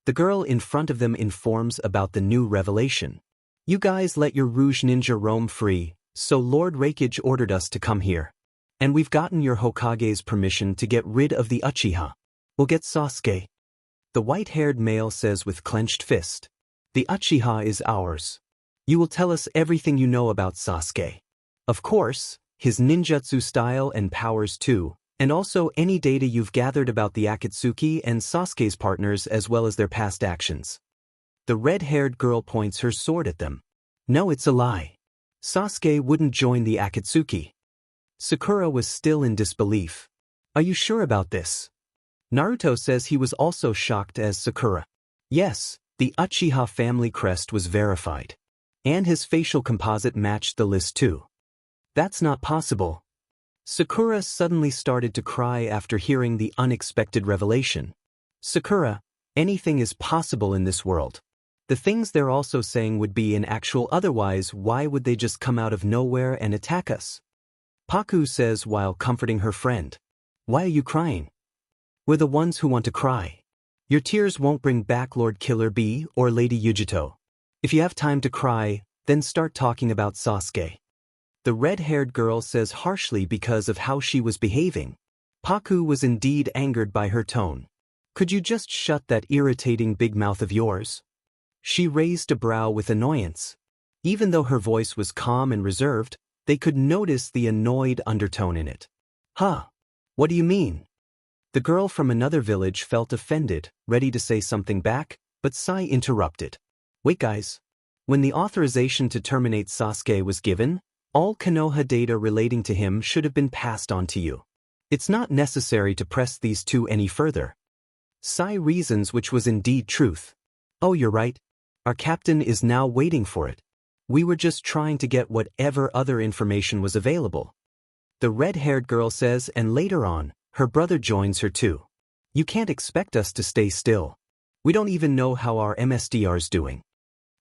The girl in front of them informs about the new revelation. You guys let your Rouge ninja roam free, so Lord Reikage ordered us to come here. And we've gotten your Hokage's permission to get rid of the Uchiha. We'll get Sasuke. The white-haired male says with clenched fist. The Uchiha is ours. You will tell us everything you know about Sasuke. Of course, his ninjutsu style and powers too, and also any data you've gathered about the Akatsuki and Sasuke's partners as well as their past actions. The red-haired girl points her sword at them. No, it's a lie. Sasuke wouldn't join the Akatsuki. Sakura was still in disbelief. Are you sure about this? Naruto says he was also shocked as Sakura. Yes, the Uchiha family crest was verified. And his facial composite matched the list too. That's not possible. Sakura suddenly started to cry after hearing the unexpected revelation. Sakura, anything is possible in this world. The things they're also saying would be in actual, otherwise why would they just come out of nowhere and attack us? Paku says while comforting her friend. Why are you crying? We're the ones who want to cry. Your tears won't bring back Lord Killer B or Lady Yujito. If you have time to cry, then start talking about Sasuke. The red-haired girl says harshly because of how she was behaving. Paku was indeed angered by her tone. Could you just shut that irritating big mouth of yours? She raised a brow with annoyance. Even though her voice was calm and reserved, they could notice the annoyed undertone in it. Huh? What do you mean? The girl from another village felt offended, ready to say something back, but Sai interrupted. Wait guys. When the authorization to terminate Sasuke was given, all Konoha data relating to him should have been passed on to you. It's not necessary to press these two any further. Sai reasons, which was indeed truth. Oh, you're right. Our captain is now waiting for it. We were just trying to get whatever other information was available. The red-haired girl says, and later on, her brother joins her too. You can't expect us to stay still. We don't even know how our MSTR's doing.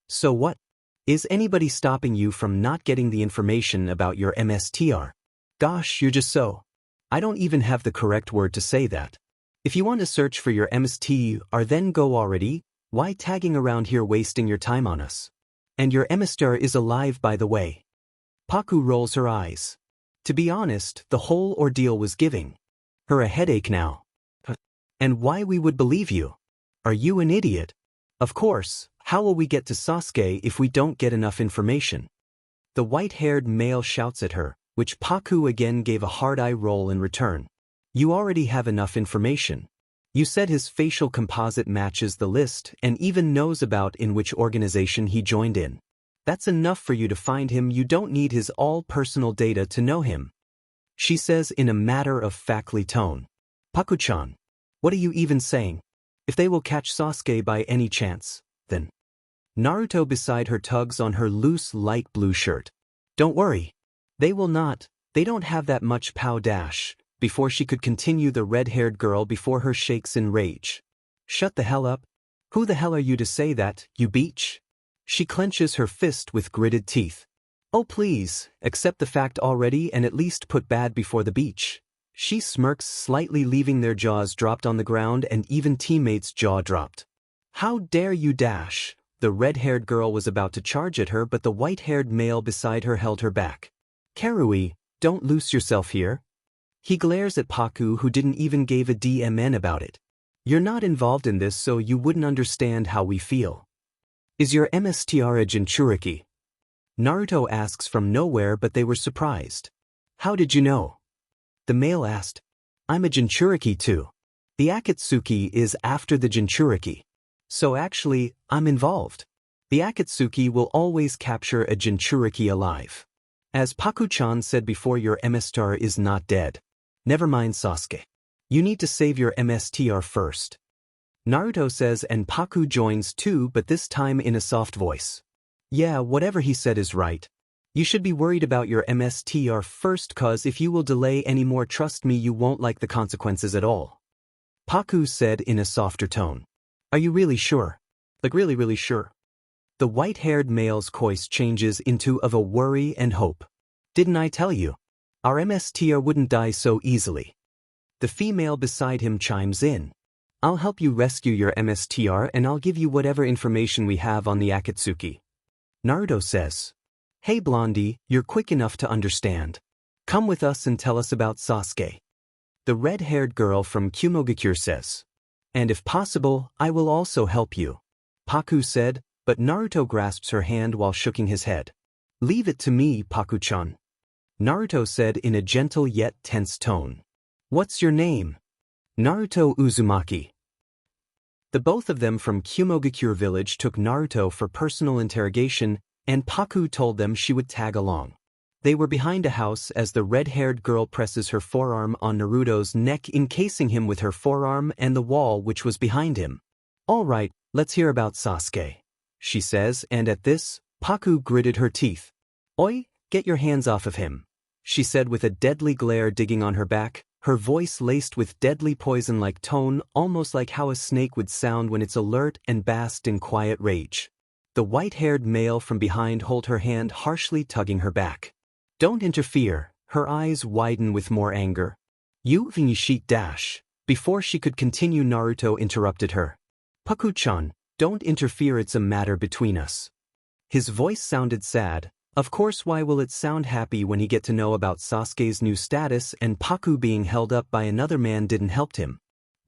So what? Is anybody stopping you from not getting the information about your MSTR? Gosh, you're just so. I don't even have the correct word to say that. If you want to search for your MSTR, then go already. Why tagging around here wasting your time on us? And your MSTR is alive, by the way. Paku rolls her eyes. To be honest, the whole ordeal was giving her a headache now. And why we would believe you? Are you an idiot? Of course, how will we get to Sasuke if we don't get enough information? The white-haired male shouts at her, which Paku again gave a hard eye roll in return. You already have enough information. You said his facial composite matches the list and even knows about in which organization he joined in. That's enough for you to find him. You don't need his all-personal data to know him. She says in a matter-of-factly tone. Paku-chan, what are you even saying? If they will catch Sasuke by any chance, then. Naruto beside her tugs on her loose light blue shirt. Don't worry. They will not. They don't have that much pow dash. Before she could continue, the red-haired girl before her shakes in rage. Shut the hell up. Who the hell are you to say that, you beach? She clenches her fist with gritted teeth. Oh please, accept the fact already and at least put bad before the beach. She smirks slightly, leaving their jaws dropped on the ground and even teammates' jaw dropped. How dare you dash? The red-haired girl was about to charge at her, but the white-haired male beside her held her back. Karui, don't loose yourself here. He glares at Paku, who didn't even give a DMN about it. You're not involved in this, so you wouldn't understand how we feel. Is your MSTR a Jinchuriki? Naruto asks from nowhere, but they were surprised. How did you know? The male asked. I'm a Jinchuriki too. The Akatsuki is after the Jinchuriki. So actually, I'm involved. The Akatsuki will always capture a Jinchuriki alive. As Paku-chan said before, your MSTR is not dead. Never mind Sasuke. You need to save your MSTR first. Naruto says, and Paku joins too, but this time in a soft voice. Yeah, whatever he said is right. You should be worried about your MSTR first, cause if you will delay any more, trust me, you won't like the consequences at all. Paku said in a softer tone. Are you really sure? Like really sure? The white-haired male's voice changes into of a worry and hope. Didn't I tell you? Our MSTR wouldn't die so easily. The female beside him chimes in. I'll help you rescue your MSTR and I'll give you whatever information we have on the Akatsuki. Naruto says. Hey Blondie, you're quick enough to understand. Come with us and tell us about Sasuke. The red-haired girl from Kumogakure says. And if possible, I will also help you. Paku said, but Naruto grasps her hand while shaking his head. Leave it to me, Paku-chan. Naruto said in a gentle yet tense tone. What's your name? Naruto Uzumaki. The both of them from Kumogakure village took Naruto for personal interrogation, and Paku told them she would tag along. They were behind a house as the red-haired girl presses her forearm on Naruto's neck, encasing him with her forearm and the wall which was behind him. All right, let's hear about Sasuke, she says, and at this, Paku gritted her teeth. "Oi, get your hands off of him," she said with a deadly glare digging on her back, her voice laced with deadly poison-like tone, almost like how a snake would sound when it's alert and basked in quiet rage. The white-haired male from behind held her hand, harshly tugging her back. "Don't interfere," her eyes widen with more anger. "You sheet dash." Before she could continue, Naruto interrupted her. "Paku-chan, don't interfere, it's a matter between us." His voice sounded sad. Of course, why will it sound happy when he get to know about Sasuke's new status and Paku being held up by another man didn't help him.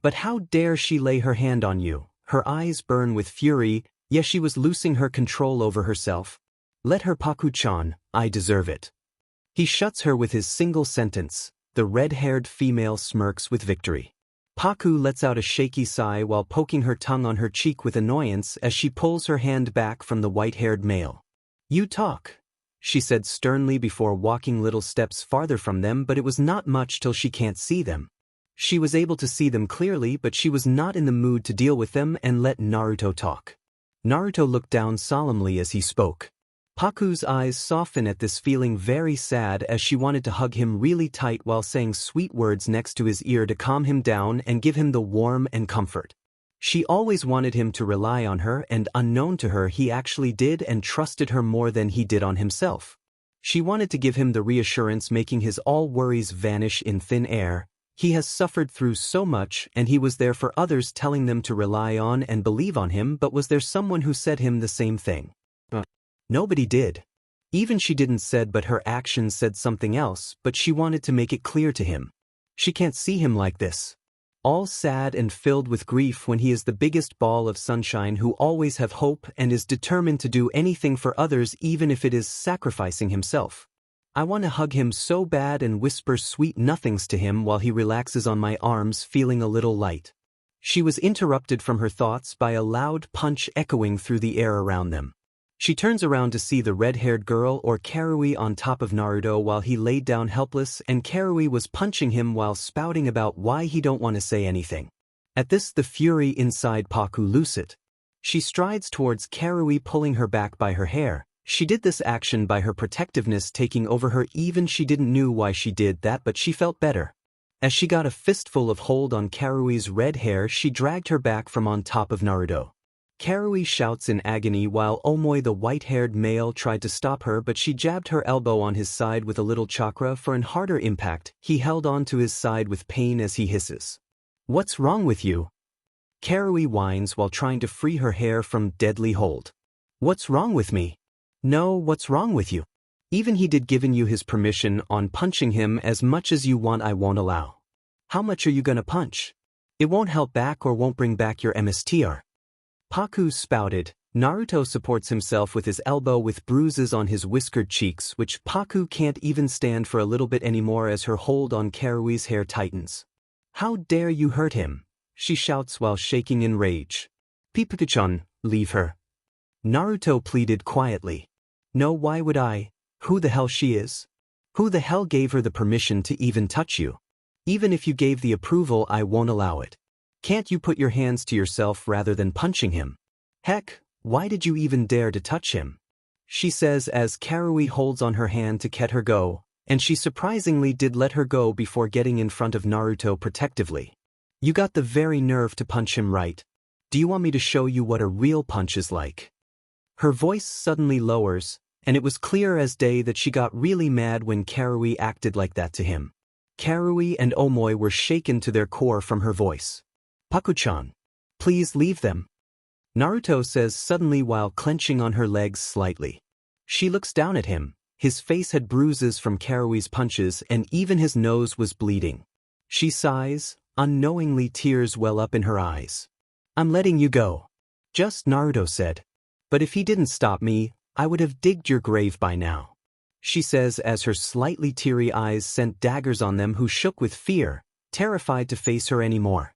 "But how dare she lay her hand on you?" Her eyes burn with fury, yes, she was losing her control over herself. "Let her, Paku-chan, I deserve it." He shuts her with his single sentence. The red-haired female smirks with victory. Paku lets out a shaky sigh while poking her tongue on her cheek with annoyance as she pulls her hand back from the white-haired male. "You talk," she said sternly before walking little steps farther from them, but it was not much till she can't see them. She was able to see them clearly, but she was not in the mood to deal with them and let Naruto talk. Naruto looked down solemnly as he spoke. Paku's eyes soften at this, feeling very sad as she wanted to hug him really tight while saying sweet words next to his ear to calm him down and give him the warmth and comfort. She always wanted him to rely on her, and unknown to her he actually did and trusted her more than he did on himself. She wanted to give him the reassurance, making his all worries vanish in thin air. He has suffered through so much, and he was there for others, telling them to rely on and believe on him, but was there someone who said him the same thing? Nobody did. Even she didn't said, but her actions said something else, but she wanted to make it clear to him. She can't see him like this, all sad and filled with grief, when he is the biggest ball of sunshine who always have hope and is determined to do anything for others even if it is sacrificing himself. I want to hug him so bad and whisper sweet nothings to him while he relaxes on my arms, feeling a little light. She was interrupted from her thoughts by a loud punch echoing through the air around them. She turns around to see the red-haired girl, or Karui, on top of Naruto while he laid down helpless, and Karui was punching him while spouting about why he don't want to say anything. At this, the fury inside Paku loosened. She strides towards Karui, pulling her back by her hair. She did this action by her protectiveness taking over her. Even she didn't know why she did that, but she felt better. As she got a fistful of hold on Karui's red hair, she dragged her back from on top of Naruto. Karui shouts in agony while Omoi, the white-haired male, tried to stop her, but she jabbed her elbow on his side with a little chakra for an harder impact. He held on to his side with pain as he hisses. "What's wrong with you?" Karui whines while trying to free her hair from deadly hold. "What's wrong with me?" "No, what's wrong with you? Even he did given you his permission on punching him as much as you want, I won't allow. How much are you gonna punch? It won't help back or won't bring back your MSTR." Paku spouted. Naruto supports himself with his elbow with bruises on his whiskered cheeks, which Paku can't even stand for a little bit anymore as her hold on Karui's hair tightens. "How dare you hurt him?" she shouts while shaking in rage. "Paku-chan, leave her." Naruto pleaded quietly. "No, why would I? Who the hell she is? Who the hell gave her the permission to even touch you? Even if you gave the approval, I won't allow it. Can't you put your hands to yourself rather than punching him? Heck, why did you even dare to touch him?" she says as Karui holds on her hand to let her go, and she surprisingly did let her go before getting in front of Naruto protectively. "You got the very nerve to punch him, right? Do you want me to show you what a real punch is like?" Her voice suddenly lowers, and it was clear as day that she got really mad when Karui acted like that to him. Karui and Omoi were shaken to their core from her voice. "Paku-chan, please leave them," Naruto says suddenly while clenching on her legs slightly. She looks down at him. His face had bruises from Karui's punches and even his nose was bleeding. She sighs, unknowingly tears well up in her eyes. "I'm letting you go," just Naruto said. "But if he didn't stop me, I would have digged your grave by now," she says as her slightly teary eyes sent daggers on them, who shook with fear, terrified to face her anymore.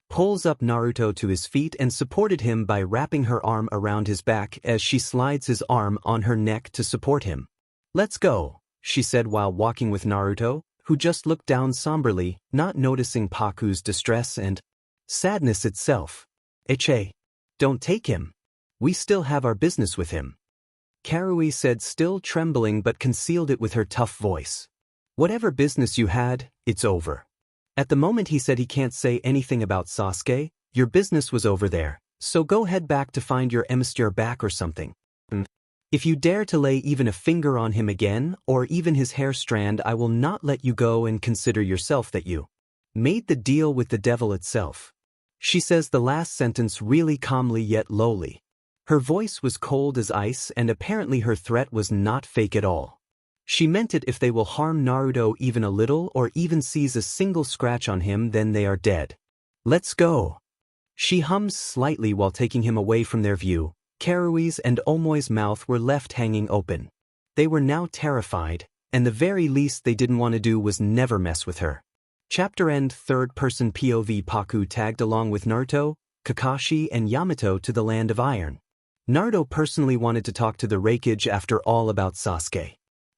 Pulls up Naruto to his feet and supported him by wrapping her arm around his back as she slides his arm on her neck to support him. "Let's go," she said while walking with Naruto, who just looked down somberly, not noticing Paku's distress and sadness itself. "Echei, don't take him. We still have our business with him." Karui said, still trembling but concealed it with her tough voice. Whatever business you had, it's over. At the moment he said he can't say anything about Sasuke, your business was over there, so go head back to find your emissary back or something. If you dare to lay even a finger on him again, or even his hair strand, I will not let you go and consider yourself that you made the deal with the devil itself. She says the last sentence really calmly yet lowly. Her voice was cold as ice and apparently her threat was not fake at all. She meant it. If they will harm Naruto even a little or even seize a single scratch on him, then they are dead. Let's go. She hums slightly while taking him away from their view. Karui's and Omoi's mouth were left hanging open. They were now terrified, and the very least they didn't want to do was never mess with her. Chapter end. Third-person POV. Paku tagged along with Naruto, Kakashi, and Yamato to the Land of Iron. Naruto personally wanted to talk to the Raikage after all about Sasuke.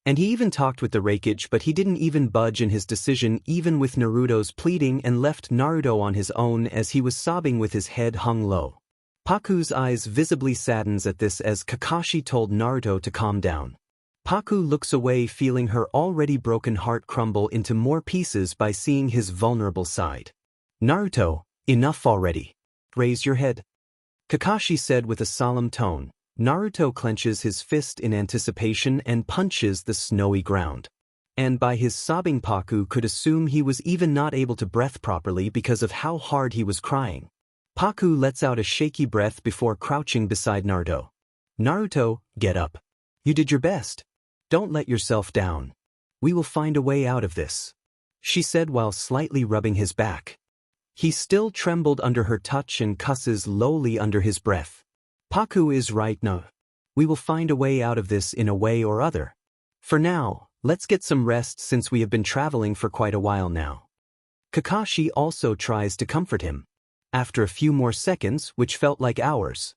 And he even talked with the Raikage, but he didn't even budge in his decision even with Naruto's pleading, and left Naruto on his own as he was sobbing with his head hung low. Paku's eyes visibly saddens at this as Kakashi told Naruto to calm down. Paku looks away, feeling her already broken heart crumble into more pieces by seeing his vulnerable side. Naruto, enough already. Raise your head. Kakashi said with a solemn tone. Naruto clenches his fist in anticipation and punches the snowy ground. And by his sobbing, Paku could assume he was even not able to breathe properly because of how hard he was crying. Paku lets out a shaky breath before crouching beside Naruto. Naruto, get up. You did your best. Don't let yourself down. We will find a way out of this, she said while slightly rubbing his back. He still trembled under her touch and cusses lowly under his breath. Paku is right. No. We will find a way out of this in a way or other. For now, let's get some rest since we have been traveling for quite a while now. Kakashi also tries to comfort him. After a few more seconds, which felt like hours,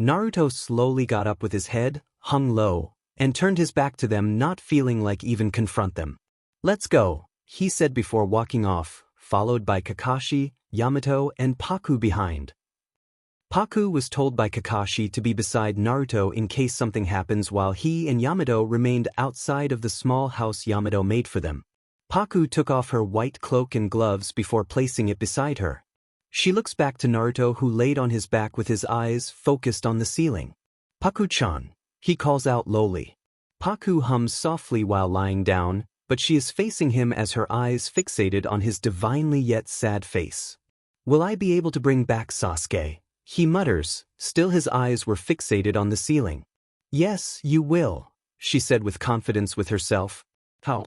Naruto slowly got up with his head hung low and turned his back to them, not feeling like even confront them. Let's go, he said before walking off, followed by Kakashi, Yamato, and Paku behind. Paku was told by Kakashi to be beside Naruto in case something happens, while he and Yamato remained outside of the small house Yamato made for them. Paku took off her white cloak and gloves before placing it beside her. She looks back to Naruto, who laid on his back with his eyes focused on the ceiling. Paku-chan, he calls out lowly. Paku hums softly while lying down, but she is facing him as her eyes fixated on his divinely yet sad face. Will I be able to bring back Sasuke? He mutters, still his eyes were fixated on the ceiling. Yes, you will, she said with confidence with herself. How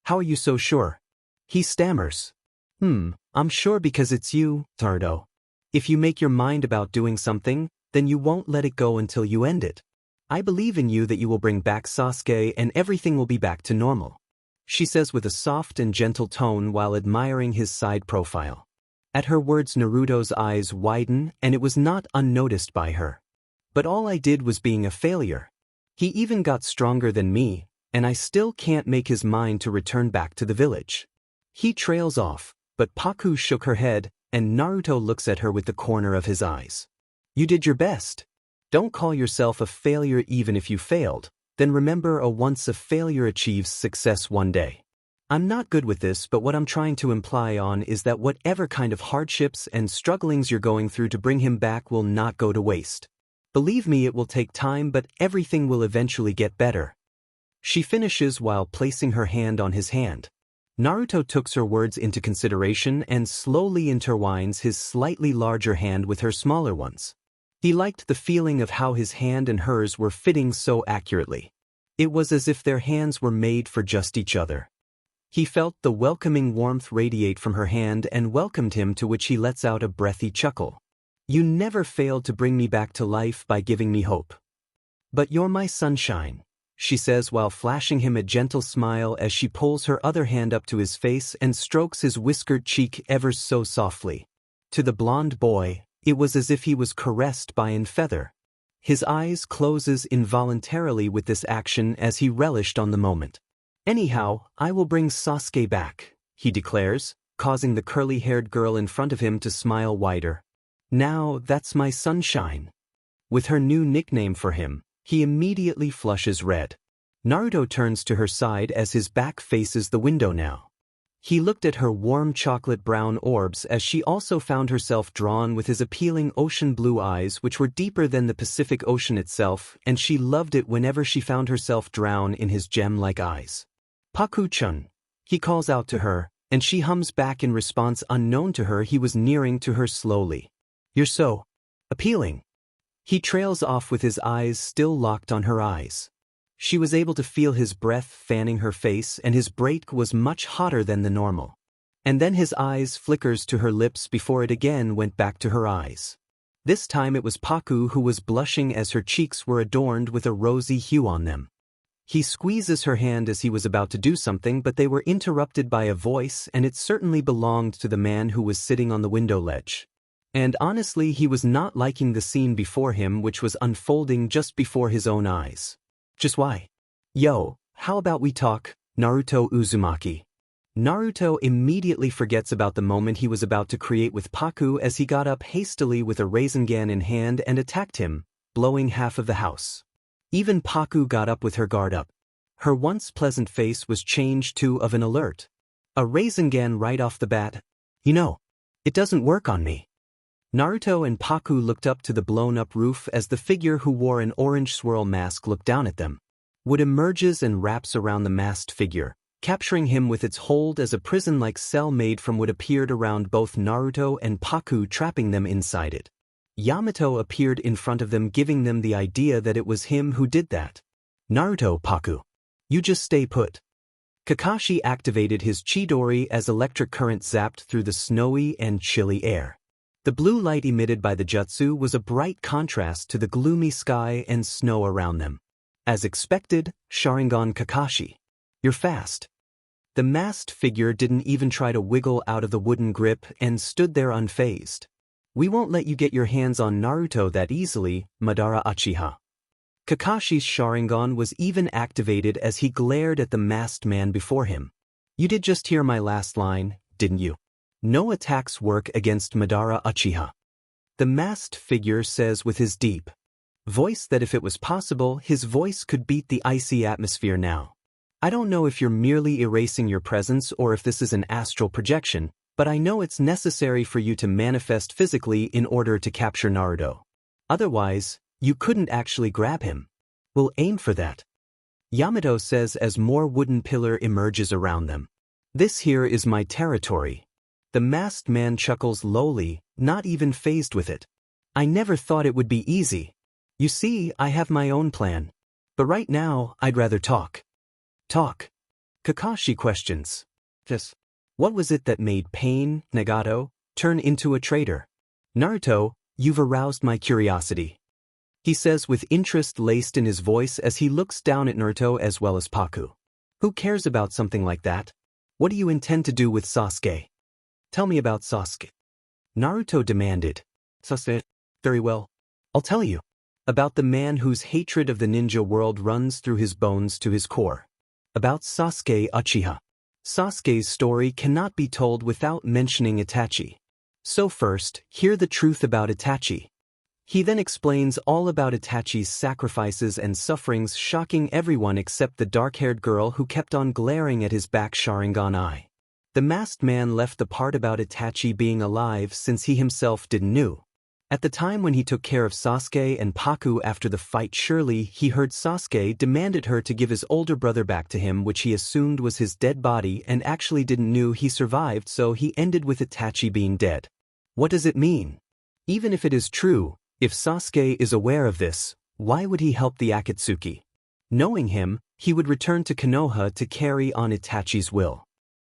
are you so sure? He stammers. I'm sure because it's you, Naruto. If you make your mind about doing something, then you won't let it go until you end it. I believe in you that you will bring back Sasuke and everything will be back to normal, she says with a soft and gentle tone while admiring his side profile. At her words, Naruto's eyes widen, and it was not unnoticed by her. But all I did was being a failure. He even got stronger than me, and I still can't make his mind to return back to the village. He trails off, but Paku shook her head, and Naruto looks at her with the corner of his eyes. You did your best. Don't call yourself a failure even if you failed, then remember once a failure achieves success one day. I'm not good with this, but what I'm trying to imply on is that whatever kind of hardships and strugglings you're going through to bring him back will not go to waste. Believe me, it will take time, but everything will eventually get better. She finishes while placing her hand on his hand. Naruto takes her words into consideration and slowly intertwines his slightly larger hand with her smaller ones. He liked the feeling of how his hand and hers were fitting so accurately. It was as if their hands were made for just each other. He felt the welcoming warmth radiate from her hand and welcomed him, to which he lets out a breathy chuckle. You never failed to bring me back to life by giving me hope. But you're my sunshine, she says while flashing him a gentle smile as she pulls her other hand up to his face and strokes his whiskered cheek ever so softly. To the blonde boy, it was as if he was caressed by an feather. His eyes closes involuntarily with this action as he relished on the moment. Anyhow, I will bring Sasuke back, he declares, causing the curly-haired girl in front of him to smile wider. Now that's my sunshine. With her new nickname for him, He immediately flushes red. Naruto turns to her side as his back faces the window now. He looked at her warm chocolate-brown orbs as she also found herself drawn with his appealing ocean blue eyes which were deeper than the Pacific Ocean itself, and she loved it whenever she found herself drown in his gem-like eyes. Paku-chun, he calls out to her, and she hums back in response unknown to her. He was nearing to her slowly. You're so appealing. He trails off with his eyes still locked on her eyes. She was able to feel his breath fanning her face, and his breath was much hotter than the normal. And then his eyes flickers to her lips before it again went back to her eyes. This time it was Paku who was blushing as her cheeks were adorned with a rosy hue on them. He squeezes her hand as he was about to do something, but they were interrupted by a voice, and it certainly belonged to the man who was sitting on the window ledge. And honestly, he was not liking the scene before him which was unfolding just before his own eyes. Just why? Yo, how about we talk, Naruto Uzumaki? Naruto immediately forgets about the moment he was about to create with Paku as he got up hastily with a Rasengan in hand and attacked him, blowing half of the house. Even Paku got up with her guard up. Her once pleasant face was changed to of an alert. A Rasengan right off the bat. You know, it doesn't work on me. Naruto and Paku looked up to the blown-up roof as the figure who wore an orange swirl mask looked down at them. Wood emerges and wraps around the masked figure, capturing him with its hold as a prison-like cell made from wood appeared around both Naruto and Paku, trapping them inside it. Yamato appeared in front of them, giving them the idea that it was him who did that. Naruto, Paku. You just stay put. Kakashi activated his Chidori as electric current zapped through the snowy and chilly air. The blue light emitted by the jutsu was a bright contrast to the gloomy sky and snow around them. As expected, Sharingan Kakashi. You're fast. The masked figure didn't even try to wiggle out of the wooden grip and stood there unfazed. We won't let you get your hands on Naruto that easily, Madara Uchiha. Kakashi's Sharingan was even activated as he glared at the masked man before him. You did just hear my last line, didn't you? No attacks work against Madara Uchiha. The masked figure says with his deep voice that if it was possible, his voice could beat the icy atmosphere now. I don't know if you're merely erasing your presence or if this is an astral projection, but I know it's necessary for you to manifest physically in order to capture Naruto. Otherwise, you couldn't actually grab him. We'll aim for that. Yamato says as more wooden pillar emerges around them. This here is my territory. The masked man chuckles lowly, not even fazed with it. I never thought it would be easy. You see, I have my own plan. But right now, I'd rather talk. Talk? Kakashi questions. Just, what was it that made Pain, Nagato, turn into a traitor? Naruto, you've aroused my curiosity. He says with interest laced in his voice as he looks down at Naruto as well as Paku. Who cares about something like that? What do you intend to do with Sasuke? Tell me about Sasuke. Naruto demanded. Sasuke, very well. I'll tell you. About the man whose hatred of the ninja world runs through his bones to his core. About Sasuke Uchiha. Sasuke's story cannot be told without mentioning Itachi. So first, hear the truth about Itachi. He then explains all about Itachi's sacrifices and sufferings, shocking everyone except the dark-haired girl who kept on glaring at his back Sharingan eye. The masked man left the part about Itachi being alive since he himself didn't know. At the time when he took care of Sasuke and Paku after the fight, surely he heard Sasuke demanded her to give his older brother back to him, which he assumed was his dead body and actually didn't know he survived, so he ended with Itachi being dead. What does it mean? Even if it is true, if Sasuke is aware of this, why would he help the Akatsuki? Knowing him, he would return to Konoha to carry on Itachi's will.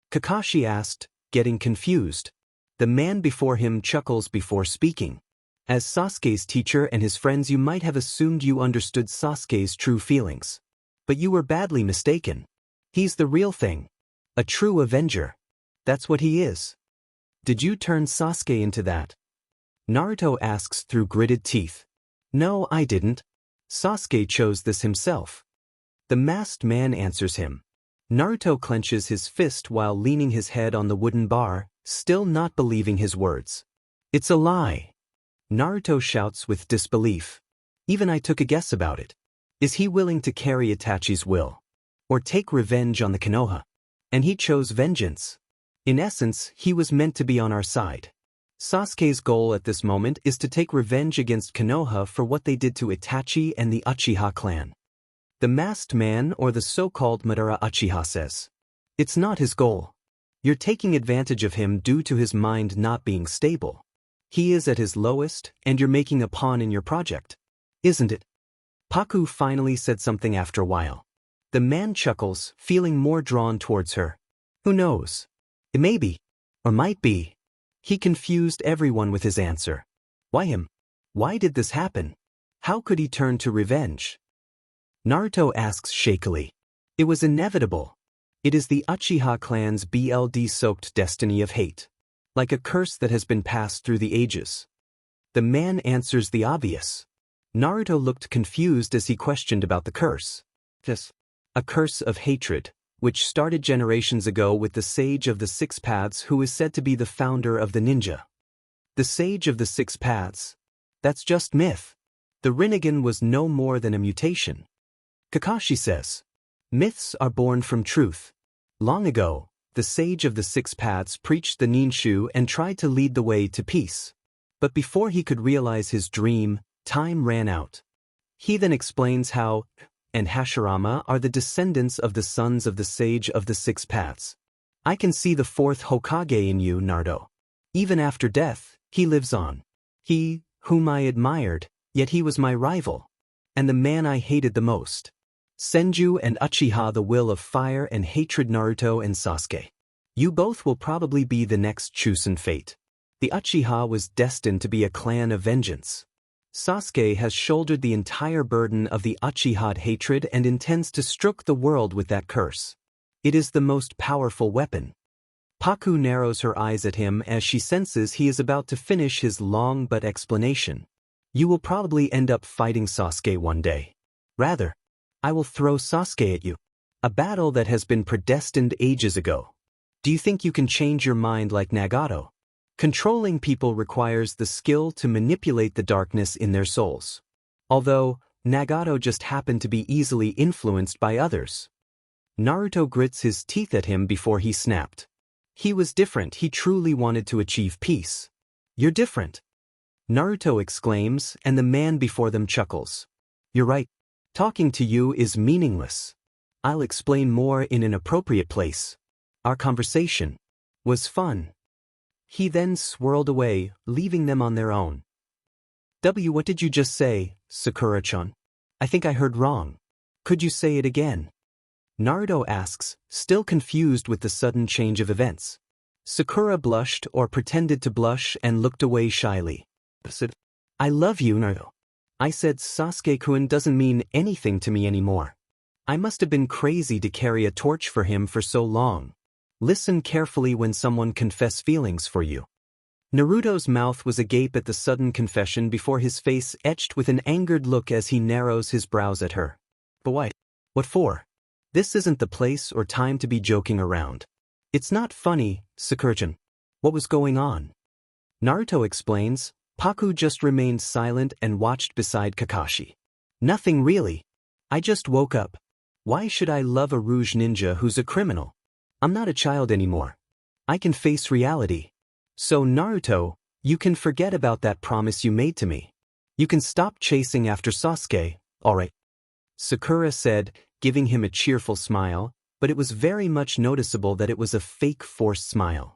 Kakashi asked, getting confused. The man before him chuckles before speaking. As Sasuke's teacher and his friends, you might have assumed you understood Sasuke's true feelings. But you were badly mistaken. He's the real thing. A true avenger. That's what he is. Did you turn Sasuke into that? Naruto asks through gritted teeth. No, I didn't. Sasuke chose this himself. The masked man answers him. Naruto clenches his fist while leaning his head on the wooden bar, still not believing his words. It's a lie. Naruto shouts with disbelief. Even I took a guess about it. Is he willing to carry Itachi's will? Or take revenge on the Konoha? And he chose vengeance. In essence, he was meant to be on our side. Sasuke's goal at this moment is to take revenge against Konoha for what they did to Itachi and the Uchiha clan. The masked man, or the so-called Madara Uchiha, says, "It's not his goal. You're taking advantage of him due to his mind not being stable. He is at his lowest, and you're making a pawn in your project. Isn't it?" Paku finally said something after a while. The man chuckles, feeling more drawn towards her. Who knows? It may be, or might be. He confused everyone with his answer. Why him? Why did this happen? How could he turn to revenge? Naruto asks shakily. It was inevitable. It is the Uchiha clan's blood-soaked destiny of hate. Like a curse that has been passed through the ages. The man answers the obvious. Naruto looked confused as he questioned about the curse. Yes. A curse of hatred, which started generations ago with the Sage of the Six Paths, who is said to be the founder of the ninja. The Sage of the Six Paths? That's just myth. The Rinnegan was no more than a mutation. Kakashi says, myths are born from truth. Long ago, the Sage of the Six Paths preached the Ninshu and tried to lead the way to peace. But before he could realize his dream, time ran out. He then explains how and Hashirama are the descendants of the sons of the Sage of the Six Paths. I can see the fourth Hokage in you, Naruto. Even after death, he lives on. He, whom I admired, yet he was my rival. And the man I hated the most. Senju and Uchiha, the will of fire and hatred. Naruto and Sasuke. You both will probably be the next chosen fate. The Uchiha was destined to be a clan of vengeance. Sasuke has shouldered the entire burden of the Uchiha hatred and intends to stroke the world with that curse. It is the most powerful weapon. Paku narrows her eyes at him as she senses he is about to finish his long but explanation. You will probably end up fighting Sasuke one day. Rather, I will throw Sasuke at you. A battle that has been predestined ages ago. Do you think you can change your mind like Nagato? Controlling people requires the skill to manipulate the darkness in their souls. Although, Nagato just happened to be easily influenced by others. Naruto grits his teeth at him before he snapped. He was different. He truly wanted to achieve peace. You're different. Naruto exclaims, and the man before them chuckles. You're right. Talking to you is meaningless. I'll explain more in an appropriate place. Our conversation was fun. He then swirled away, leaving them on their own. What did you just say, Sakura-chan? I think I heard wrong. Could you say it again? Naruto asks, still confused with the sudden change of events. Sakura blushed or pretended to blush and looked away shyly. I love you, Naruto. I said Sasuke-kun doesn't mean anything to me anymore. I must have been crazy to carry a torch for him for so long. Listen carefully when someone confess feelings for you. Naruto's mouth was agape at the sudden confession before his face etched with an angered look as he narrows his brows at her. But why? What for? This isn't the place or time to be joking around. It's not funny, Sakura-chan. What was going on? Naruto explains. Paku just remained silent and watched beside Kakashi. Nothing really. I just woke up. Why should I love a rouge ninja who's a criminal? I'm not a child anymore. I can face reality. So Naruto, you can forget about that promise you made to me. You can stop chasing after Sasuke, alright? Sakura said, giving him a cheerful smile, but it was very much noticeable that it was a fake forced smile.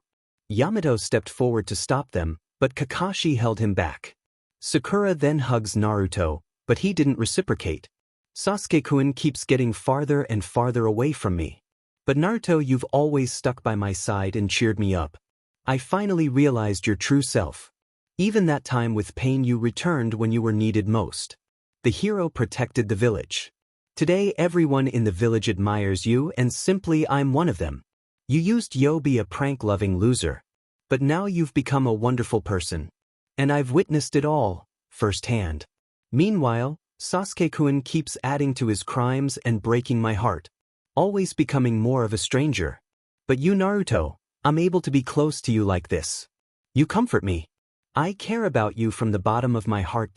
Yamato stepped forward to stop them, but Kakashi held him back. Sakura then hugs Naruto, but he didn't reciprocate. Sasuke-kun keeps getting farther and farther away from me. But Naruto, you've always stuck by my side and cheered me up. I finally realized your true self. Even that time with pain, you returned when you were needed most. The hero protected the village. Today everyone in the village admires you, and simply I'm one of them. You used to be a prank-loving loser. But now you've become a wonderful person. And I've witnessed it all, firsthand. Meanwhile, Sasuke-kun keeps adding to his crimes and breaking my heart. Always becoming more of a stranger. But you, Naruto, I'm able to be close to you like this. You comfort me. I care about you from the bottom of my heart.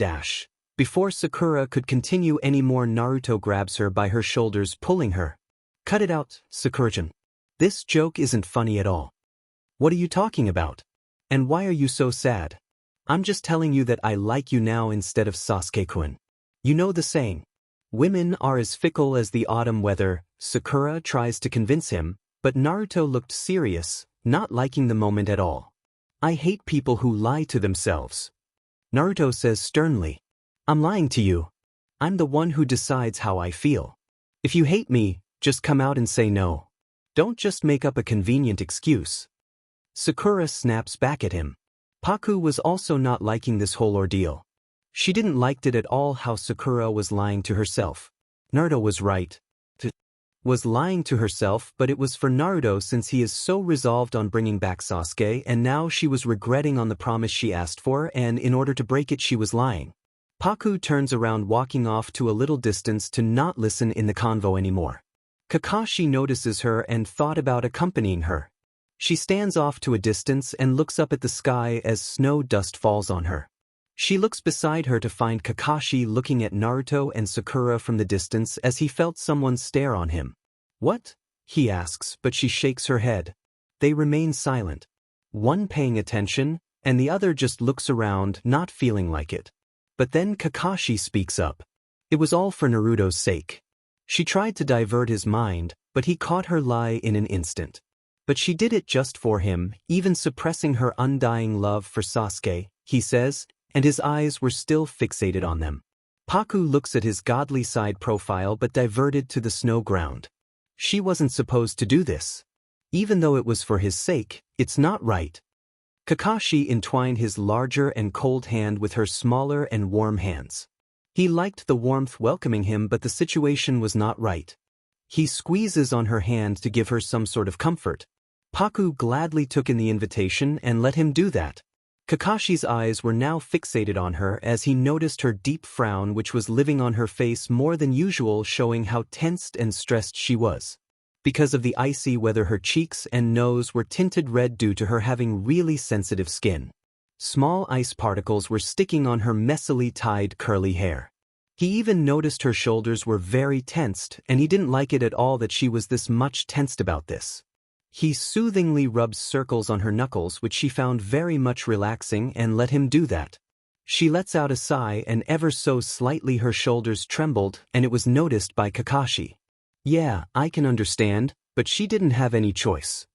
Before Sakura could continue anymore, Naruto grabs her by her shoulders, pulling her. Cut it out, Sakura-chan. This joke isn't funny at all. What are you talking about? And why are you so sad? I'm just telling you that I like you now instead of Sasuke-kun. You know the saying. Women are as fickle as the autumn weather. Sakura tries to convince him, but Naruto looked serious, not liking the moment at all. I hate people who lie to themselves. Naruto says sternly. I'm lying to you. I'm the one who decides how I feel. If you hate me, just come out and say no. Don't just make up a convenient excuse. Sakura snaps back at him. Paku was also not liking this whole ordeal. She didn't like it at all how Sakura was lying to herself. Naruto was right. Was lying to herself, but it was for Naruto since he is so resolved on bringing back Sasuke, and now she was regretting on the promise she asked for, and in order to break it she was lying. Paku turns around, walking off to a little distance to not listen in the convo anymore. Kakashi notices her and thought about accompanying her. She stands off to a distance and looks up at the sky as snow dust falls on her. She looks beside her to find Kakashi looking at Naruto and Sakura from the distance as he felt someone stare on him. What? He asks, but she shakes her head. They remain silent. One paying attention, and the other just looks around, not feeling like it. But then Kakashi speaks up. It was all for Naruto's sake. She tried to divert his mind, but he caught her lie in an instant. But she did it just for him, even suppressing her undying love for Sasuke, he says, and his eyes were still fixated on them. Paku looks at his godly side profile but diverted to the snow ground. She wasn't supposed to do this. Even though it was for his sake, it's not right. Kakashi entwined his larger and cold hand with her smaller and warm hands. He liked the warmth welcoming him, but the situation was not right. He squeezes on her hand to give her some sort of comfort. Paku gladly took in the invitation and let him do that. Kakashi's eyes were now fixated on her as he noticed her deep frown, which was living on her face more than usual, showing how tensed and stressed she was. Because of the icy weather, her cheeks and nose were tinted red due to her having really sensitive skin. Small ice particles were sticking on her messily tied curly hair. He even noticed her shoulders were very tensed, and he didn't like it at all that she was this much tensed about this. He soothingly rubbed circles on her knuckles, which she found very much relaxing, and let him do that. She lets out a sigh, and ever so slightly her shoulders trembled, and it was noticed by Kakashi. Yeah, I can understand, but she didn't have any choice.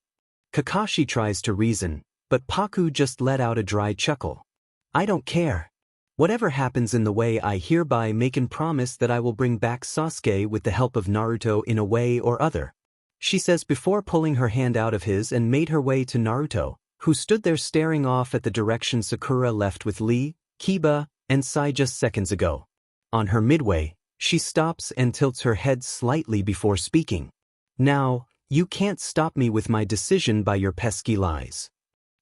Kakashi tries to reason, but Paku just let out a dry chuckle. I don't care. Whatever happens in the way, I hereby make and promise that I will bring back Sasuke with the help of Naruto in a way or other, she says before pulling her hand out of his and made her way to Naruto, who stood there staring off at the direction Sakura left with Lee, Kiba, and Sai just seconds ago. On her midway, she stops and tilts her head slightly before speaking. Now, you can't stop me with my decision by your pesky lies.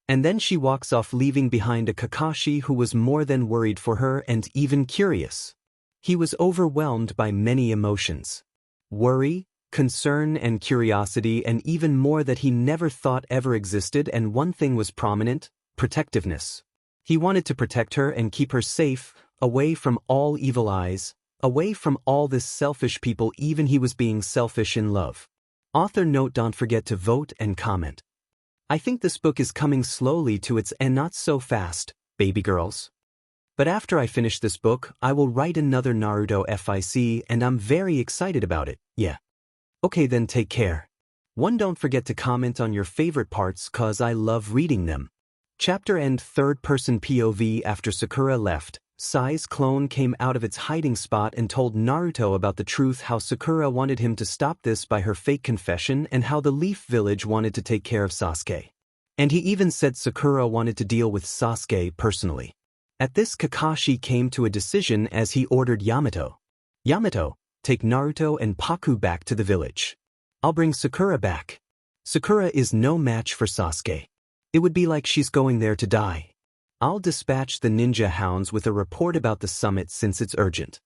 And then she walks off, leaving behind a Kakashi who was more than worried for her and even curious. He was overwhelmed by many emotions. Worry, concern and curiosity, and even more that he never thought ever existed, and one thing was prominent: protectiveness. He wanted to protect her and keep her safe, away from all evil eyes, away from all this selfish people. Even he was being selfish in love. Author note: don't forget to vote and comment. I think this book is coming slowly to its end, not so fast, baby girls. But after I finish this book, I will write another Naruto fic, and I'm very excited about it, yeah. Okay then, take care. Don't forget to comment on your favorite parts, cause I love reading them. Chapter end. Third-person POV. After Sakura left, Sai's clone came out of its hiding spot and told Naruto about the truth, how Sakura wanted him to stop this by her fake confession, and how the Leaf Village wanted to take care of Sasuke. And he even said Sakura wanted to deal with Sasuke personally. At this, Kakashi came to a decision as he ordered Yamato. Yamato, take Naruto and Paku back to the village. I'll bring Sakura back. Sakura is no match for Sasuke. It would be like she's going there to die. I'll dispatch the ninja hounds with a report about the summit since it's urgent.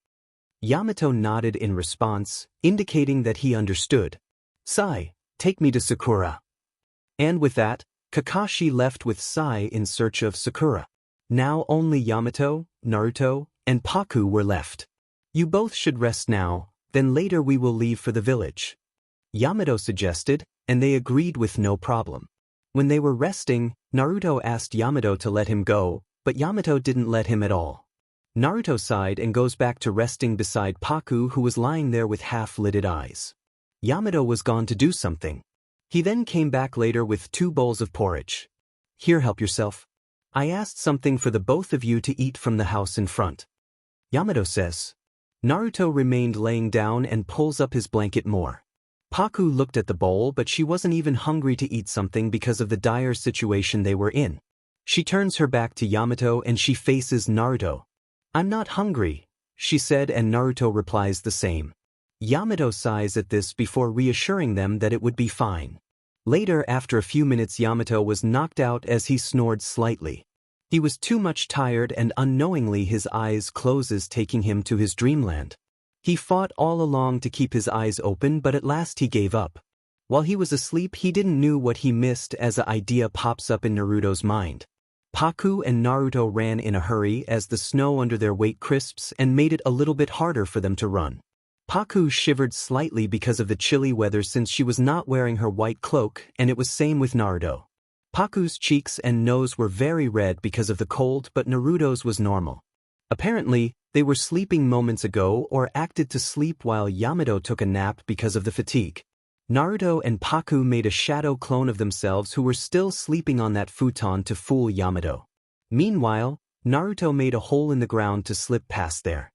Yamato nodded in response, indicating that he understood. Sai, take me to Sakura. And with that, Kakashi left with Sai in search of Sakura. Now only Yamato, Naruto, and Paku were left. You both should rest now, then later we will leave for the village. Yamato suggested, and they agreed with no problem. When they were resting, Naruto asked Yamato to let him go, but Yamato didn't let him at all. Naruto sighed and goes back to resting beside Paku, who was lying there with half-lidded eyes. Yamato was gone to do something. He then came back later with 2 bowls of porridge. Here, help yourself. I asked something for the both of you to eat from the house in front. Yamato says. Naruto remained laying down and pulls up his blanket more. Paku looked at the bowl, but she wasn't even hungry to eat something because of the dire situation they were in. She turns her back to Yamato and she faces Naruto. I'm not hungry, she said, and Naruto replies the same. Yamato sighs at this before reassuring them that it would be fine. Later, after a few minutes, Yamato was knocked out as he snored slightly. He was too much tired and unknowingly his eyes closes, taking him to his dreamland. He fought all along to keep his eyes open, but at last he gave up. While he was asleep, he didn't know what he missed as an idea pops up in Naruto's mind. Paku and Naruto ran in a hurry as the snow under their weight crisps and made it a little bit harder for them to run. Paku shivered slightly because of the chilly weather since she was not wearing her white cloak, and it was same with Naruto. Paku's cheeks and nose were very red because of the cold, but Naruto's was normal. Apparently, they were sleeping moments ago or acted to sleep while Yamato took a nap because of the fatigue. Naruto and Paku made a shadow clone of themselves who were still sleeping on that futon to fool Yamato. Meanwhile, Naruto made a hole in the ground to slip past there.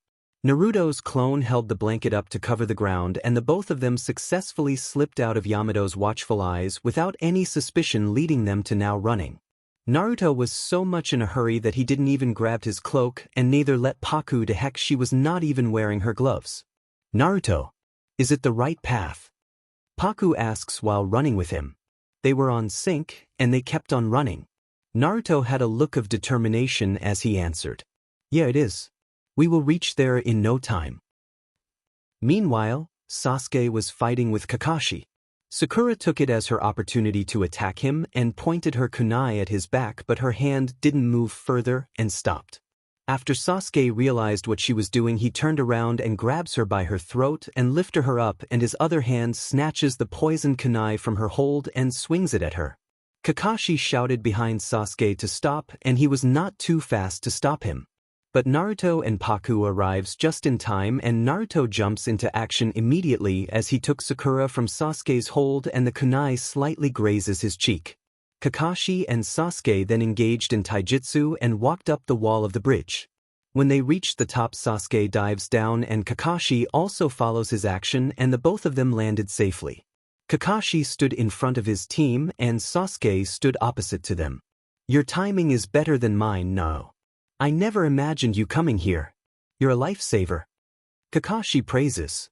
Naruto's clone held the blanket up to cover the ground, and the both of them successfully slipped out of Yamato's watchful eyes without any suspicion, leading them to now running. Naruto was so much in a hurry that he didn't even grab his cloak and neither let Paku to heck, she was not even wearing her gloves. Naruto, is it the right path? Paku asks while running with him. They were on sync, and they kept on running. Naruto had a look of determination as he answered. Yeah, it is. We will reach there in no time. Meanwhile, Sasuke was fighting with Kakashi. Sakura took it as her opportunity to attack him and pointed her kunai at his back, but her hand didn't move further and stopped. After Sasuke realized what she was doing, he turned around and grabs her by her throat and lifted her up, and his other hand snatches the poisoned kunai from her hold and swings it at her. Kakashi shouted behind Sasuke to stop, and he was not too fast to stop him. But Naruto and Paku arrives just in time, and Naruto jumps into action immediately as he took Sakura from Sasuke's hold and the kunai slightly grazes his cheek. Kakashi and Sasuke then engaged in taijutsu and walked up the wall of the bridge. When they reached the top, Sasuke dives down and Kakashi also follows his action, and the both of them landed safely. Kakashi stood in front of his team and Sasuke stood opposite to them. Your timing is better than mine, no. I never imagined you coming here. You're a lifesaver. Kakashi praises.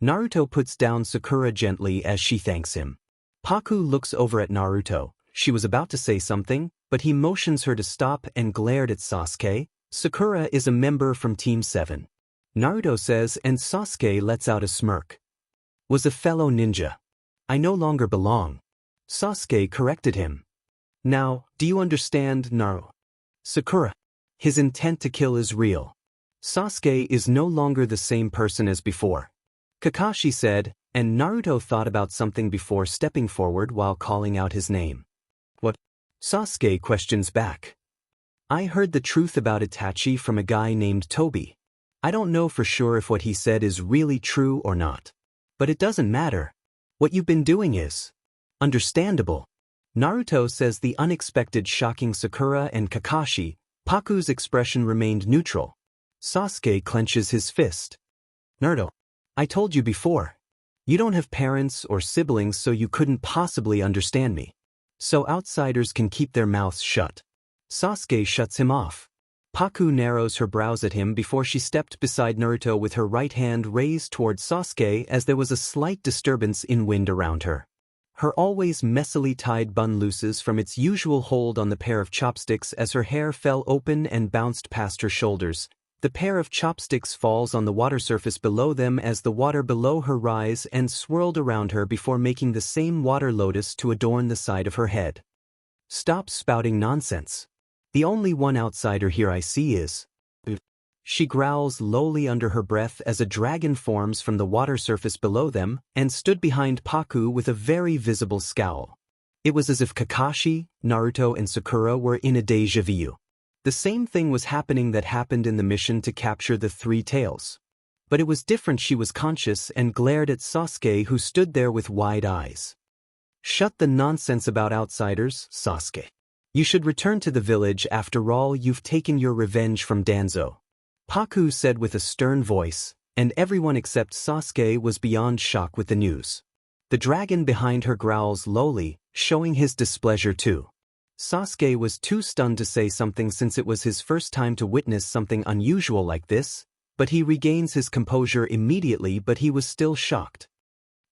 Naruto puts down Sakura gently as she thanks him. Paku looks over at Naruto. She was about to say something, but he motions her to stop and glared at Sasuke. Sakura is a member from Team 7. Naruto says, and Sasuke lets out a smirk. Was a fellow ninja. I no longer belong. Sasuke corrected him. Now, do you understand, Naruto? Sakura. His intent to kill is real. Sasuke is no longer the same person as before. Kakashi said, and Naruto thought about something before stepping forward while calling out his name. What? Sasuke questions back. I heard the truth about Itachi from a guy named Tobi. I don't know for sure if what he said is really true or not. But it doesn't matter. What you've been doing is understandable. Naruto says the unexpected, shocking Sakura and Kakashi. Paku's expression remained neutral. Sasuke clenches his fist. Naruto, I told you before. You don't have parents or siblings, so you couldn't possibly understand me. So outsiders can keep their mouths shut. Sasuke shuts him off. Paku narrows her brows at him before she stepped beside Naruto with her right hand raised toward Sasuke as there was a slight disturbance in wind around her. Her always messily tied bun looses from its usual hold on the pair of chopsticks as her hair fell open and bounced past her shoulders. The pair of chopsticks falls on the water surface below them as the water below her rise and swirled around her before making the same water lotus to adorn the side of her head. Stop spouting nonsense. The only one outsider here I see is... She growls lowly under her breath as a dragon forms from the water surface below them and stood behind Paku with a very visible scowl. It was as if Kakashi, Naruto, and Sakura were in a déjà vu. The same thing was happening that happened in the mission to capture the three tails. But it was different. She was conscious and glared at Sasuke, who stood there with wide eyes. "Shut the nonsense about outsiders, Sasuke. You should return to the village. After all, you've taken your revenge from Danzo," Paku said with a stern voice, and everyone except Sasuke was beyond shock with the news. The dragon behind her growls lowly, showing his displeasure too. Sasuke was too stunned to say something since it was his first time to witness something unusual like this, but he regains his composure immediately. But he was still shocked.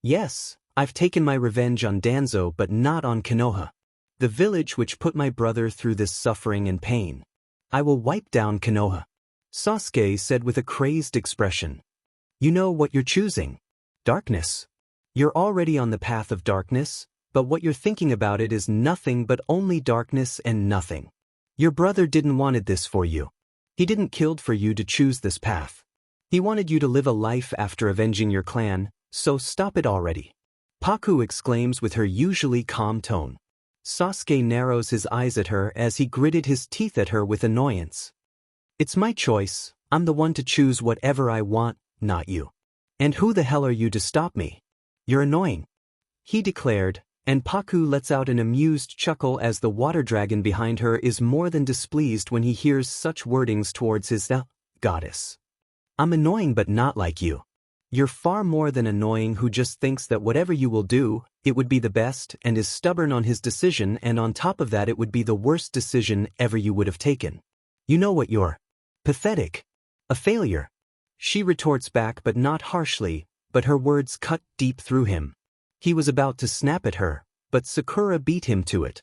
"Yes, I've taken my revenge on Danzo, but not on Konoha, the village which put my brother through this suffering and pain. I will wipe down Konoha," Sasuke said with a crazed expression. "You know what you're choosing? Darkness. You're already on the path of darkness, but what you're thinking about it is nothing but only darkness and nothing. Your brother didn't wanted this for you. He didn't killed for you to choose this path. He wanted you to live a life after avenging your clan, so stop it already," Paku exclaims with her usually calm tone. Sasuke narrows his eyes at her as he gritted his teeth at her with annoyance. "It's my choice. I'm the one to choose whatever I want, not you. And who the hell are you to stop me? You're annoying," he declared, and Paku lets out an amused chuckle as the water dragon behind her is more than displeased when he hears such wordings towards his goddess. "I'm annoying, but not like you. You're far more than annoying, who just thinks that whatever you will do, it would be the best and is stubborn on his decision, and on top of that it would be the worst decision ever you would have taken. You know what you're? Pathetic. A failure," she retorts back, but not harshly, but her words cut deep through him. He was about to snap at her, but Sakura beat him to it.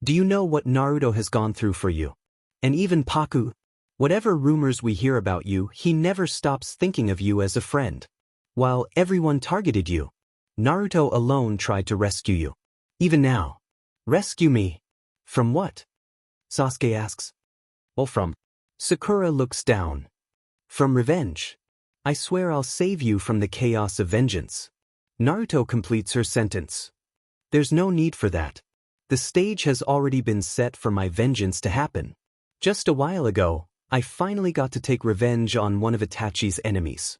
"Do you know what Naruto has gone through for you? And even Paku? Whatever rumors we hear about you, he never stops thinking of you as a friend. While everyone targeted you, Naruto alone tried to rescue you. Even now." "Rescue me? From what?" Sasuke asks. "Well, from..." Sakura looks down. "From revenge. I swear I'll save you from the chaos of vengeance." Naruto completes her sentence. "There's no need for that. The stage has already been set for my vengeance to happen. Just a while ago, I finally got to take revenge on one of Itachi's enemies.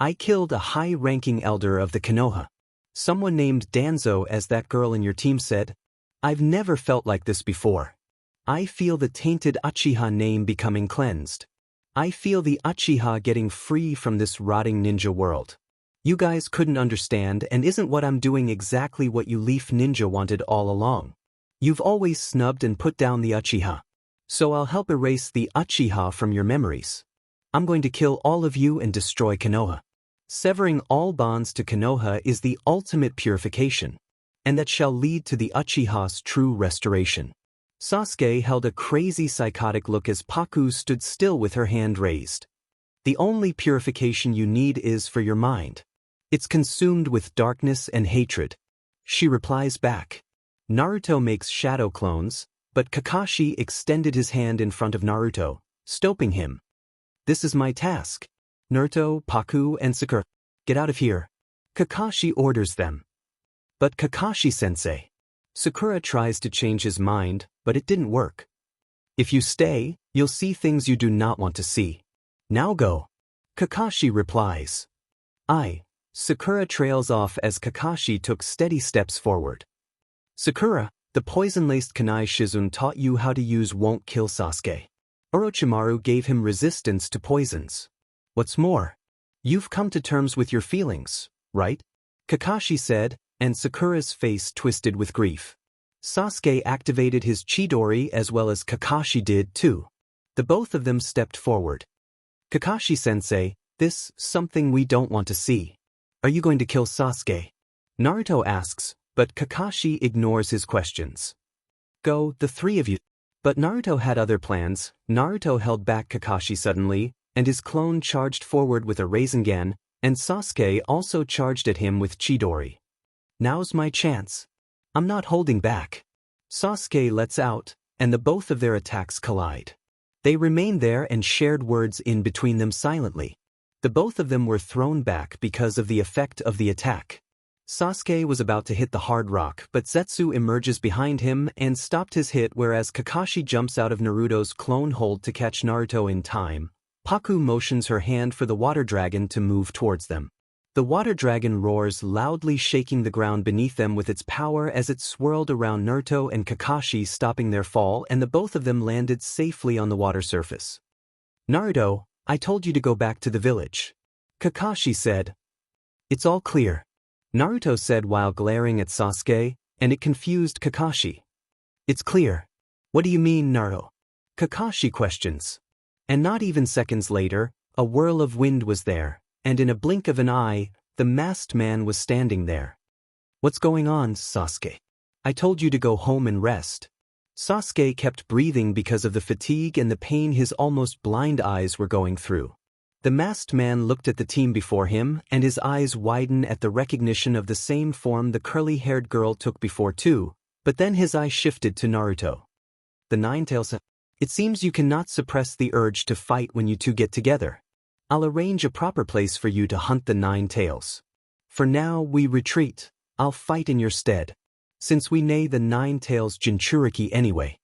I killed a high-ranking elder of the Konoha. Someone named Danzo, as that girl in your team said. I've never felt like this before. I feel the tainted Uchiha name becoming cleansed. I feel the Uchiha getting free from this rotting ninja world. You guys couldn't understand, and isn't what I'm doing exactly what you Leaf Ninja wanted all along? You've always snubbed and put down the Uchiha. So I'll help erase the Uchiha from your memories. I'm going to kill all of you and destroy Konoha. Severing all bonds to Konoha is the ultimate purification, and that shall lead to the Uchiha's true restoration." Sasuke held a crazy psychotic look as Paku stood still with her hand raised. "The only purification you need is for your mind. It's consumed with darkness and hatred," she replies back. Naruto makes shadow clones, but Kakashi extended his hand in front of Naruto, stopping him. "This is my task. Naruto, Paku, and Sakura, get out of here," Kakashi orders them. "But Kakashi-sensei..." Sakura tries to change his mind, but it didn't work. "If you stay, you'll see things you do not want to see. Now go," Kakashi replies. Sakura trails off as Kakashi took steady steps forward. "Sakura, the poison-laced kunai Shizun taught you how to use won't kill Sasuke. Orochimaru gave him resistance to poisons. What's more, you've come to terms with your feelings, right?" Kakashi said, and Sakura's face twisted with grief. Sasuke activated his Chidori as well as Kakashi did too. The both of them stepped forward. "Kakashi-sensei, this something we don't want to see. Are you going to kill Sasuke?" Naruto asks, but Kakashi ignores his questions. "Go, the three of you." But Naruto had other plans. Naruto held back Kakashi suddenly, and his clone charged forward with a Rasengan, and Sasuke also charged at him with Chidori. "Now's my chance. I'm not holding back." Sasuke lets out, and the both of their attacks collide. They remained there and shared words in between them silently. The both of them were thrown back because of the effect of the attack. Sasuke was about to hit the hard rock, but Zetsu emerges behind him and stopped his hit, whereas Kakashi jumps out of Naruto's clone hold to catch Naruto in time. Paku motions her hand for the water dragon to move towards them. The water dragon roars loudly, shaking the ground beneath them with its power as it swirled around Naruto and Kakashi, stopping their fall, and the both of them landed safely on the water surface. "Naruto, I told you to go back to the village," Kakashi said. "It's all clear," Naruto said while glaring at Sasuke, and it confused Kakashi. "It's clear. What do you mean, Naruto?" Kakashi questions. And not even seconds later, a whirl of wind was there, and in a blink of an eye, the masked man was standing there. "What's going on, Sasuke? I told you to go home and rest." Sasuke kept breathing because of the fatigue and the pain his almost blind eyes were going through. The masked man looked at the team before him, and his eyes widened at the recognition of the same form the curly-haired girl took before too, but then his eye shifted to Naruto. "The Nine Tails, it seems you cannot suppress the urge to fight when you two get together. I'll arrange a proper place for you to hunt the Nine Tails. For now, we retreat. I'll fight in your stead, since we nae the Nine Tails Jinchuriki anyway,"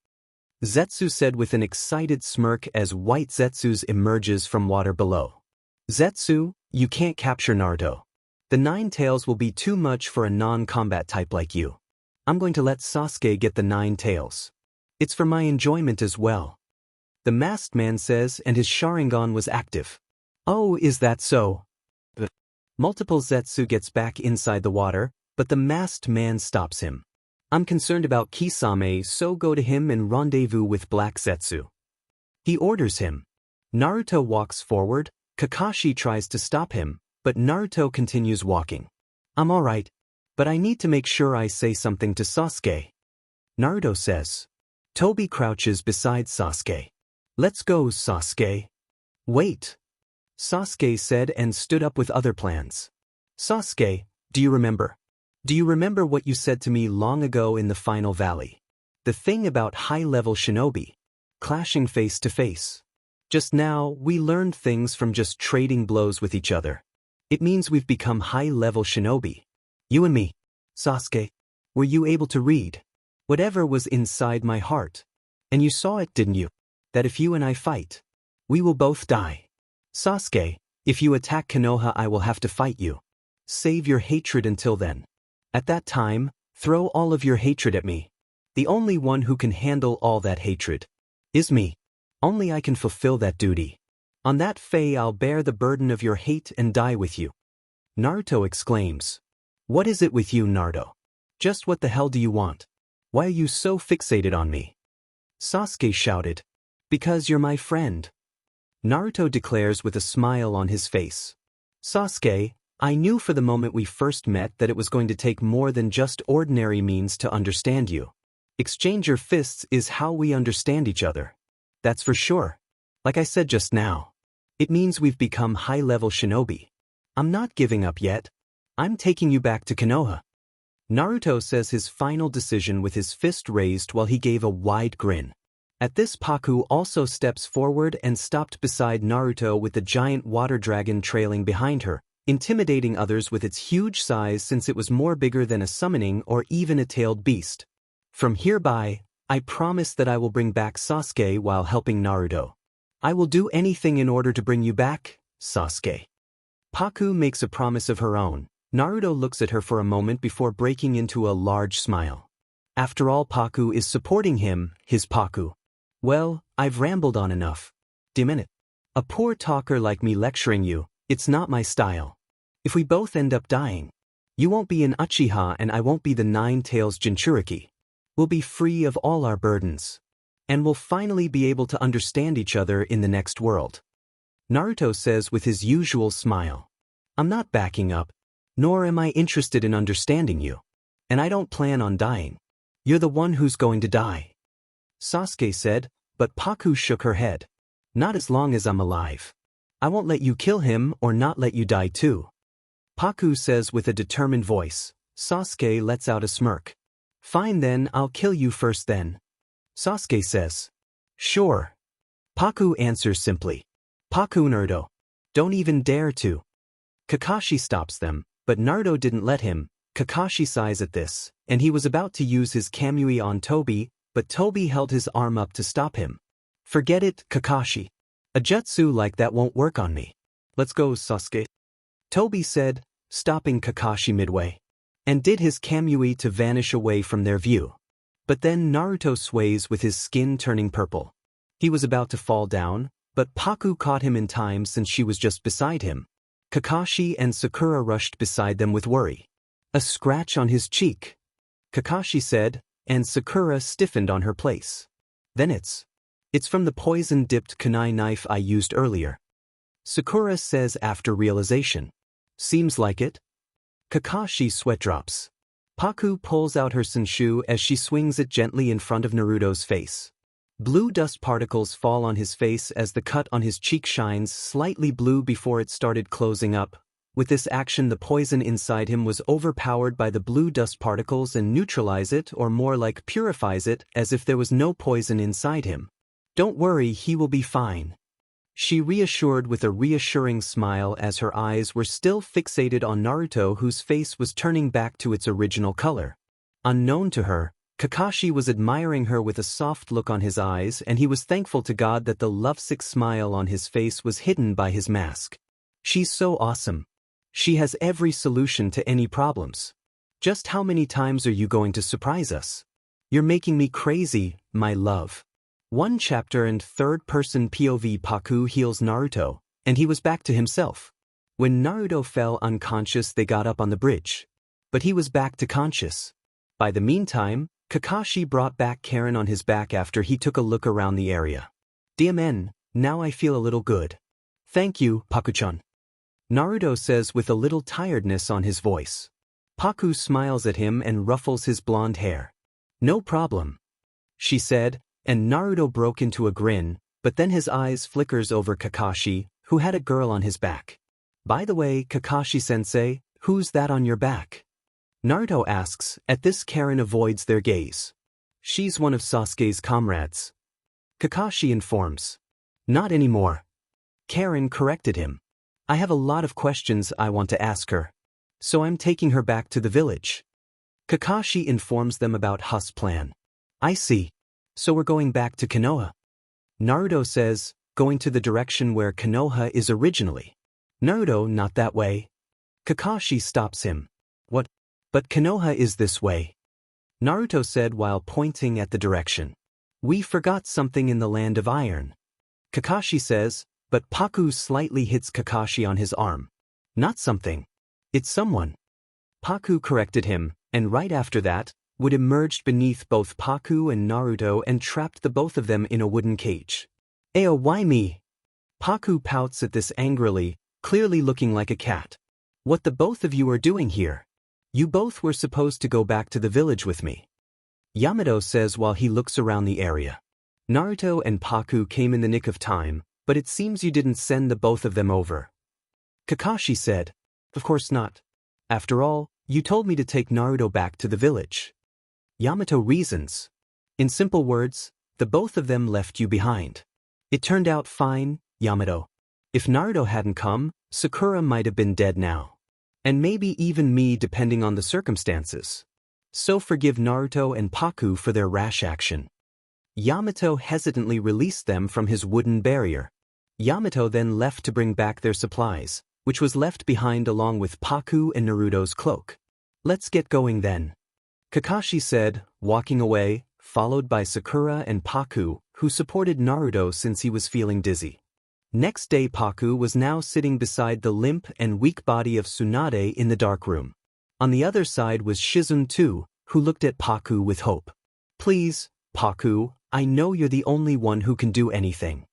Zetsu said with an excited smirk as white Zetsus emerges from water below. "Zetsu, you can't capture Naruto. The Nine Tails will be too much for a non-combat type like you. I'm going to let Sasuke get the Nine Tails. It's for my enjoyment as well," the masked man says, and his Sharingan was active. "Oh, is that so?" Multiple Zetsu gets back inside the water, but the masked man stops him. "I'm concerned about Kisame, so go to him and rendezvous with Black Zetsu," he orders him. Naruto walks forward. Kakashi tries to stop him, but Naruto continues walking. "I'm alright, but I need to make sure I say something to Sasuke," Naruto says. Tobi crouches beside Sasuke. "Let's go, Sasuke." "Wait," Sasuke said and stood up with other plans. "Sasuke, do you remember? Do you remember what you said to me long ago in the final valley? The thing about high-level shinobi, clashing face to face. Just now, we learned things from just trading blows with each other. It means we've become high-level shinobi. You and me, Sasuke. Were you able to read whatever was inside my heart? And you saw it, didn't you? That if you and I fight, we will both die. Sasuke, if you attack Konoha, I will have to fight you. Save your hatred until then. At that time, throw all of your hatred at me. The only one who can handle all that hatred is me. Only I can fulfill that duty. On that day I'll bear the burden of your hate and die with you." Naruto exclaims. "What is it with you, Naruto? Just what the hell do you want? Why are you so fixated on me?" Sasuke shouted. "Because you're my friend," Naruto declares with a smile on his face. "Sasuke, I knew for the moment we first met that it was going to take more than just ordinary means to understand you. Exchange your fists is how we understand each other. That's for sure. Like I said just now, it means we've become high-level shinobi. I'm not giving up yet. I'm taking you back to Konoha." Naruto says his final decision with his fist raised while he gave a wide grin. At this, Paku also steps forward and stopped beside Naruto with the giant water dragon trailing behind her, intimidating others with its huge size since it was more bigger than a summoning or even a tailed beast. "From hereby, I promise that I will bring back Sasuke while helping Naruto. I will do anything in order to bring you back, Sasuke." Paku makes a promise of her own. Naruto looks at her for a moment before breaking into a large smile. After all, Paku is supporting him, his Paku. "Well, I've rambled on enough. Damn it. A poor talker like me lecturing you, it's not my style. If we both end up dying, you won't be an Uchiha and I won't be the Nine Tails Jinchuriki. We'll be free of all our burdens. And we'll finally be able to understand each other in the next world," Naruto says with his usual smile. "I'm not backing up, nor am I interested in understanding you. And I don't plan on dying. You're the one who's going to die," Sasuke said, but Paku shook her head. "Not as long as I'm alive. I won't let you kill him or not let you die too," Paku says with a determined voice. Sasuke lets out a smirk. "Fine then, I'll kill you first then," Sasuke says. "Sure." Paku answers simply. Paku Naruto. Don't even dare to. Kakashi stops them, but Naruto didn't let him. Kakashi sighs at this, and he was about to use his Kamui on Tobi, but Tobi held his arm up to stop him. Forget it, Kakashi. A jutsu like that won't work on me. Let's go, Sasuke. Tobi said, stopping Kakashi midway, and did his Kamui to vanish away from their view. But then Naruto sways with his skin turning purple. He was about to fall down, but Paku caught him in time since she was just beside him. Kakashi and Sakura rushed beside them with worry. A scratch on his cheek, Kakashi said, and Sakura stiffened on her place. Then it's from the poison-dipped kunai knife I used earlier. Sakura says after realization. Seems like it. Kakashi sweat drops. Paku pulls out her senshu as she swings it gently in front of Naruto's face. Blue dust particles fall on his face as the cut on his cheek shines slightly blue before it started closing up. With this action, the poison inside him was overpowered by the blue dust particles and neutralize it, or more like purifies it, as if there was no poison inside him. Don't worry, he will be fine. She reassured with a reassuring smile as her eyes were still fixated on Naruto, whose face was turning back to its original color. Unknown to her, Kakashi was admiring her with a soft look on his eyes, and he was thankful to God that the lovesick smile on his face was hidden by his mask. She's so awesome. She has every solution to any problems. Just how many times are you going to surprise us? You're making me crazy, my love. One chapter and third-person POV. Paku heals Naruto, and he was back to himself. When Naruto fell unconscious, they got up on the bridge. But he was back to conscious. By the meantime, Kakashi brought back Karen on his back after he took a look around the area. DMN, now I feel a little good. Thank you, Paku-chan. Naruto says with a little tiredness on his voice. Paku smiles at him and ruffles his blonde hair. No problem, she said, and Naruto broke into a grin, but then his eyes flickers over Kakashi, who had a girl on his back. By the way, Kakashi-sensei, who's that on your back? Naruto asks. At this, Karen avoids their gaze. She's one of Sasuke's comrades. Kakashi informs. Not anymore. Karen corrected him. I have a lot of questions I want to ask her. So I'm taking her back to the village. Kakashi informs them about Hu's plan. I see. So we're going back to Konoha. Naruto says, going to the direction where Konoha is originally. Naruto, not that way. Kakashi stops him. What? But Konoha is this way. Naruto said while pointing at the direction. We forgot something in the land of iron. Kakashi says, but Paku slightly hits Kakashi on his arm. Not something. It's someone. Paku corrected him, and right after that, Wood emerged beneath both Paku and Naruto and trapped the both of them in a wooden cage. Ayo, why me? Paku pouts at this angrily, clearly looking like a cat. What the both of you are doing here? You both were supposed to go back to the village with me. Yamato says while he looks around the area. Naruto and Paku came in the nick of time, but it seems you didn't send the both of them over. Kakashi said, of course not. After all, you told me to take Naruto back to the village. Yamato reasons. In simple words, the both of them left you behind. It turned out fine, Yamato. If Naruto hadn't come, Sakura might have been dead now. And maybe even me depending on the circumstances. So forgive Naruto and Paku for their rash action. Yamato hesitantly released them from his wooden barrier. Yamato then left to bring back their supplies, which was left behind along with Paku and Naruto's cloak. Let's get going then. Kakashi said, walking away, followed by Sakura and Paku, who supported Naruto since he was feeling dizzy. Next day, Paku was now sitting beside the limp and weak body of Tsunade in the dark room. On the other side was Shizune too, who looked at Paku with hope. Please, Paku, I know you're the only one who can do anything.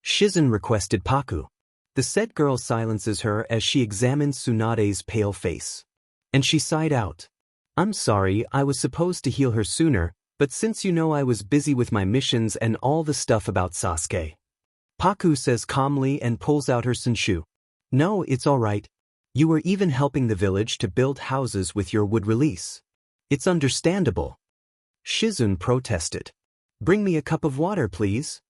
Shizune requested Paku. The said girl silences her as she examines Tsunade's pale face. And she sighed out. I'm sorry, I was supposed to heal her sooner, but since you know I was busy with my missions and all the stuff about Sasuke. Paku says calmly and pulls out her senshu. No, it's all right. You were even helping the village to build houses with your wood release. It's understandable. Shizune protested. Bring me a cup of water, please.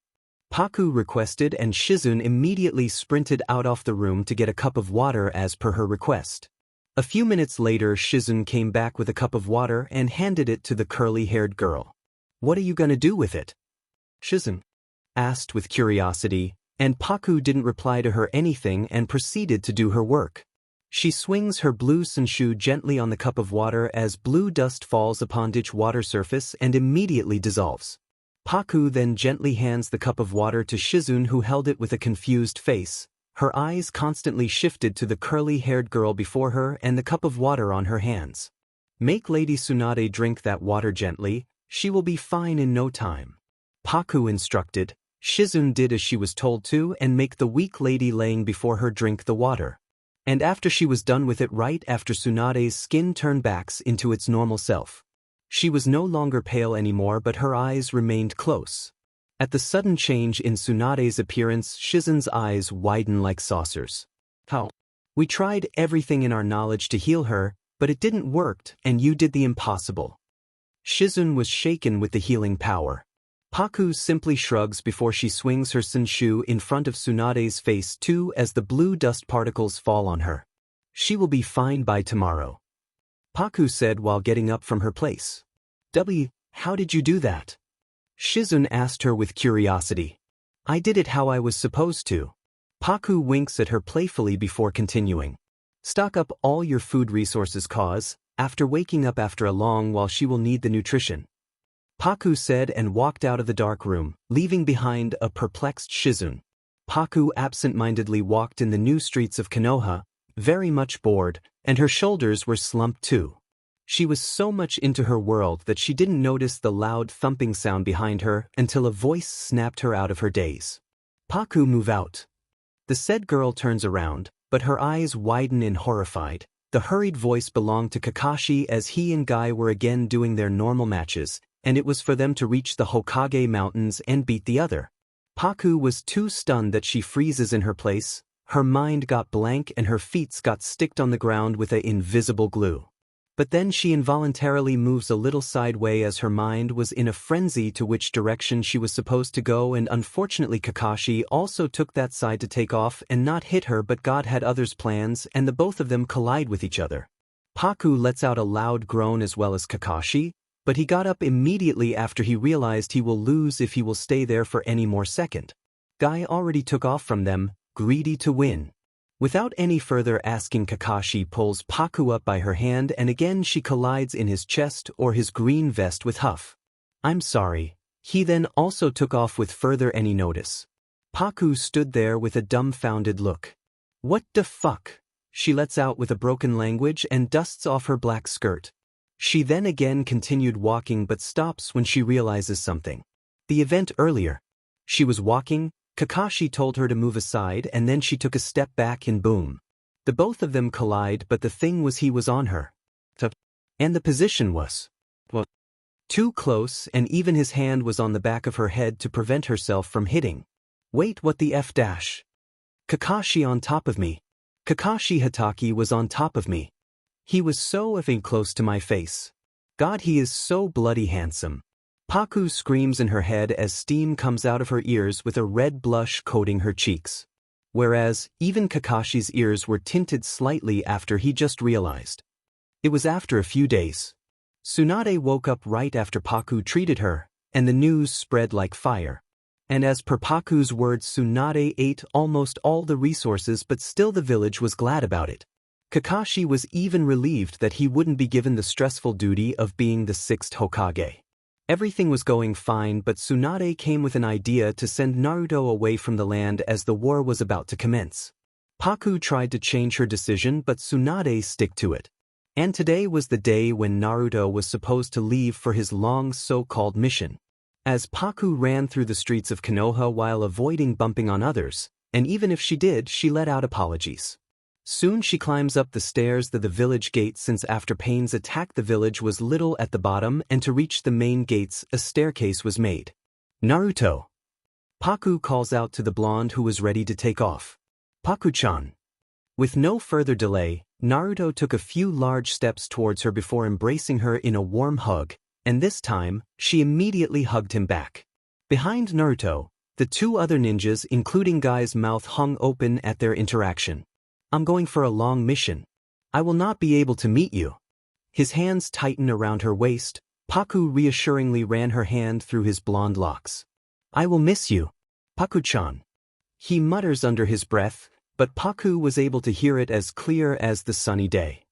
Paku requested, and Shizune immediately sprinted out of the room to get a cup of water as per her request. A few minutes later, Shizune came back with a cup of water and handed it to the curly-haired girl. "What are you gonna do with it?" Shizune asked with curiosity, and Paku didn't reply to her anything and proceeded to do her work. She swings her blue senshu gently on the cup of water as blue dust falls upon its water surface and immediately dissolves. Paku then gently hands the cup of water to Shizune, who held it with a confused face. Her eyes constantly shifted to the curly-haired girl before her and the cup of water on her hands. "Make Lady Tsunade drink that water gently, she will be fine in no time," Paku instructed. Shizune did as she was told to and make the weak lady laying before her drink the water. And after she was done with it, right after, Tsunade's skin turned back into its normal self. She was no longer pale anymore, but her eyes remained close. At the sudden change in Tsunade's appearance, Shizune's eyes widened like saucers. "How? We tried everything in our knowledge to heal her, but it didn't work, and you did the impossible." Shizune was shaken with the healing power. Paku simply shrugs before she swings her senshu in front of Tsunade's face too as the blue dust particles fall on her. "She will be fine by tomorrow," Paku said while getting up from her place. How did you do that?" Shizune asked her with curiosity. "I did it how I was supposed to." Paku winks at her playfully before continuing. "Stock up all your food resources, cause, after waking up after a long while, she will need the nutrition," Paku said and walked out of the dark room, leaving behind a perplexed Shizune. Paku absent-mindedly walked in the new streets of Konoha, very much bored, and her shoulders were slumped too. She was so much into her world that she didn't notice the loud thumping sound behind her until a voice snapped her out of her daze. "Paku, move out." The said girl turns around, but her eyes widen in horrified. The hurried voice belonged to Kakashi, as he and Guy were again doing their normal matches, and it was for them to reach the Hokage Mountains and beat the other. Paku was too stunned that she freezes in her place. Her mind got blank and her feet got sticked on the ground with a invisible glue. But then she involuntarily moves a little sideways as her mind was in a frenzy to which direction she was supposed to go, and unfortunately Kakashi also took that side to take off and not hit her, but God had others' plans and the both of them collide with each other. Paku lets out a loud groan as well as Kakashi, but he got up immediately after he realized he will lose if he will stay there for any more second. Guy already took off from them, greedy to win. Without any further asking, Kakashi pulls Paku up by her hand and again she collides in his chest or his green vest with huff. "I'm sorry." He then also took off with further any notice. Paku stood there with a dumbfounded look. "What the fuck?" she lets out with a broken language and dusts off her black skirt. She then again continued walking but stops when she realizes something. The event earlier. She was walking, Kakashi told her to move aside, and then she took a step back and boom. The both of them collide, but the thing was he was on her. And the position was too close, and even his hand was on the back of her head to prevent herself from hitting. "Wait, what the F dash? Kakashi on top of me. Kakashi Hatake was on top of me. He was so effing close to my face. God, he is so bloody handsome." Paku screams in her head as steam comes out of her ears with a red blush coating her cheeks. Whereas, even Kakashi's ears were tinted slightly after he just realized. It was after a few days. Tsunade woke up right after Paku treated her, and the news spread like fire. And as per Paku's words, Tsunade ate almost all the resources, but still the village was glad about it. Kakashi was even relieved that he wouldn't be given the stressful duty of being the 6th Hokage. Everything was going fine, but Tsunade came with an idea to send Naruto away from the land as the war was about to commence. Paku tried to change her decision, but Tsunade stuck to it. And today was the day when Naruto was supposed to leave for his long so-called mission. As Paku ran through the streets of Konoha while avoiding bumping on others, and even if she did, she let out apologies. Soon she climbs up the stairs to the village gate, since after Pain's attack the village was little at the bottom, and to reach the main gates a staircase was made. "Naruto!" Paku calls out to the blonde who was ready to take off. "Paku-chan." With no further delay, Naruto took a few large steps towards her before embracing her in a warm hug, and this time, she immediately hugged him back. Behind Naruto, The two other ninjas, including Guy's mouth hung open at their interaction. I'm going for a long mission. I will not be able to meet you. His hands tighten around her waist. Paku reassuringly ran her hand through his blonde locks. I will miss you, Paku-chan. He mutters under his breath, but Paku was able to hear it as clear as the sunny day.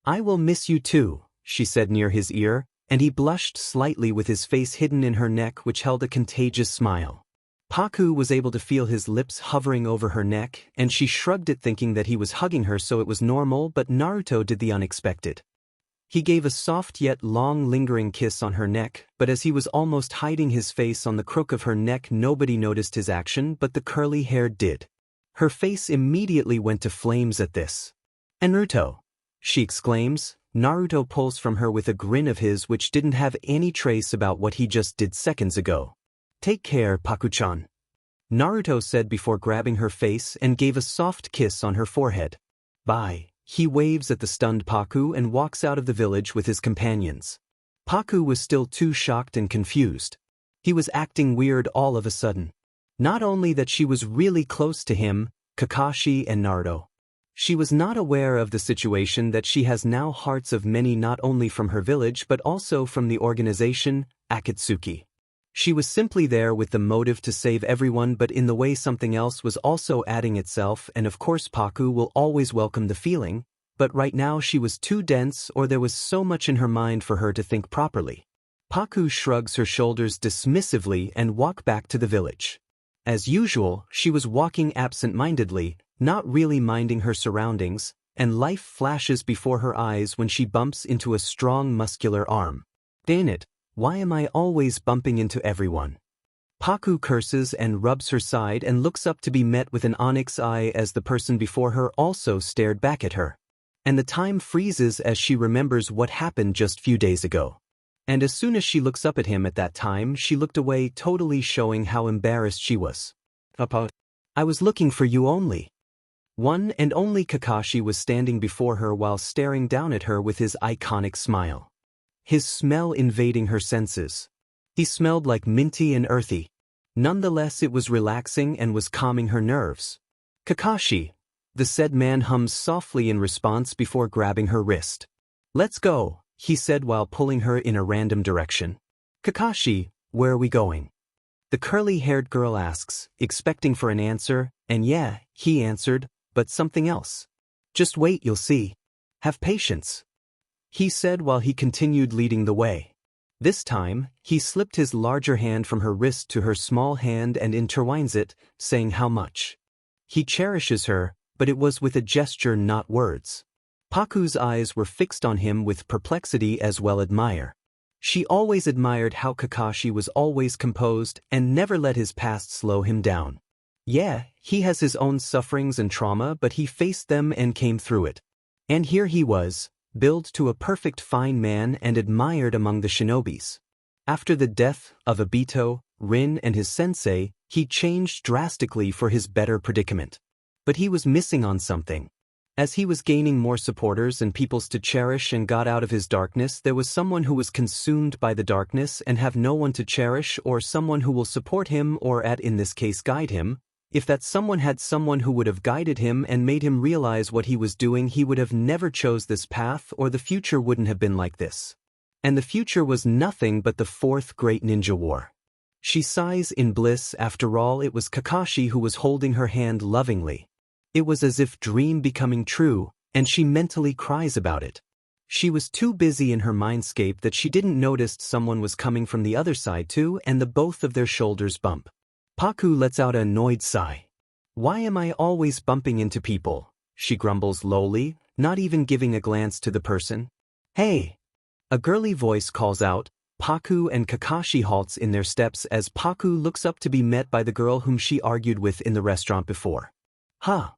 I will miss you too, she said near his ear, and he blushed slightly with his face hidden in her neck, which held a contagious smile. Paku was able to feel his lips hovering over her neck, and she shrugged it, thinking that he was hugging her, so it was normal, but Naruto did the unexpected. He gave a soft yet long lingering kiss on her neck, but as he was almost hiding his face on the crook of her neck, nobody noticed his action, but the curly-haired did. Her face immediately went to flames at this. Naruto, she exclaims. Naruto pulls from her with a grin of his which didn't have any trace about what he just did seconds ago. Take care, Paku-chan, Naruto said before grabbing her face and gave a soft kiss on her forehead. Bye. He waves at the stunned Paku and walks out of the village with his companions. Paku was still too shocked and confused. He was acting weird all of a sudden. Not only that she was really close to him, Kakashi and Naruto. She was not aware of the situation that she has now hearts of many, not only from her village but also from the organization, Akatsuki. She was simply there with the motive to save everyone, but in the way something else was also adding itself, and of course Paku will always welcome the feeling, but right now she was too dense, or there was so much in her mind for her to think properly. Paku shrugs her shoulders dismissively and walks back to the village. As usual, she was walking absent-mindedly, not really minding her surroundings, and life flashes before her eyes when she bumps into a strong muscular arm. Dang it. Why am I always bumping into everyone? Paku curses and rubs her side and looks up to be met with an onyx eye as the person before her also stared back at her. And the time freezes as she remembers what happened just few days ago. And as soon as she looks up at him at that time, she looked away, totally showing how embarrassed she was. I was looking for you only. One and only Kakashi was standing before her while staring down at her with his iconic smile. His smell invading her senses. He smelled like minty and earthy. Nonetheless, it was relaxing and was calming her nerves. Kakashi, the said man hums softly in response before grabbing her wrist. Let's go, he said while pulling her in a random direction. Kakashi, where are we going? The curly-haired girl asks, expecting for an answer, and yeah, he answered, but something else. Just wait, you'll see. Have patience, he said while he continued leading the way. This time, he slipped his larger hand from her wrist to her small hand and intertwines it, saying how much he cherishes her, but it was with a gesture, not words. Paku's eyes were fixed on him with perplexity as well as admire. She always admired how Kakashi was always composed and never let his past slow him down. Yeah, he has his own sufferings and trauma, but he faced them and came through it. And here he was, built to a perfect fine man and admired among the shinobis. After the death of Obito, Rin and his sensei, he changed drastically for his better predicament. But he was missing on something. As he was gaining more supporters and peoples to cherish and got out of his darkness, there was someone who was consumed by the darkness and have no one to cherish, or someone who will support him or in this case guide him. If that someone had someone who would have guided him and made him realize what he was doing, he would have never chose this path, or the future wouldn't have been like this. And the future was nothing but the fourth great ninja war. She sighs in bliss. After all, it was Kakashi who was holding her hand lovingly. It was as if dream becoming true, and she mentally cries about it. She was too busy in her mindscape that she didn't notice someone was coming from the other side too, and the both of their shoulders bump. Paku lets out an annoyed sigh. Why am I always bumping into people? She grumbles lowly, not even giving a glance to the person. Hey! A girly voice calls out. Paku and Kakashi halts in their steps as Paku looks up to be met by the girl whom she argued with in the restaurant before. Huh?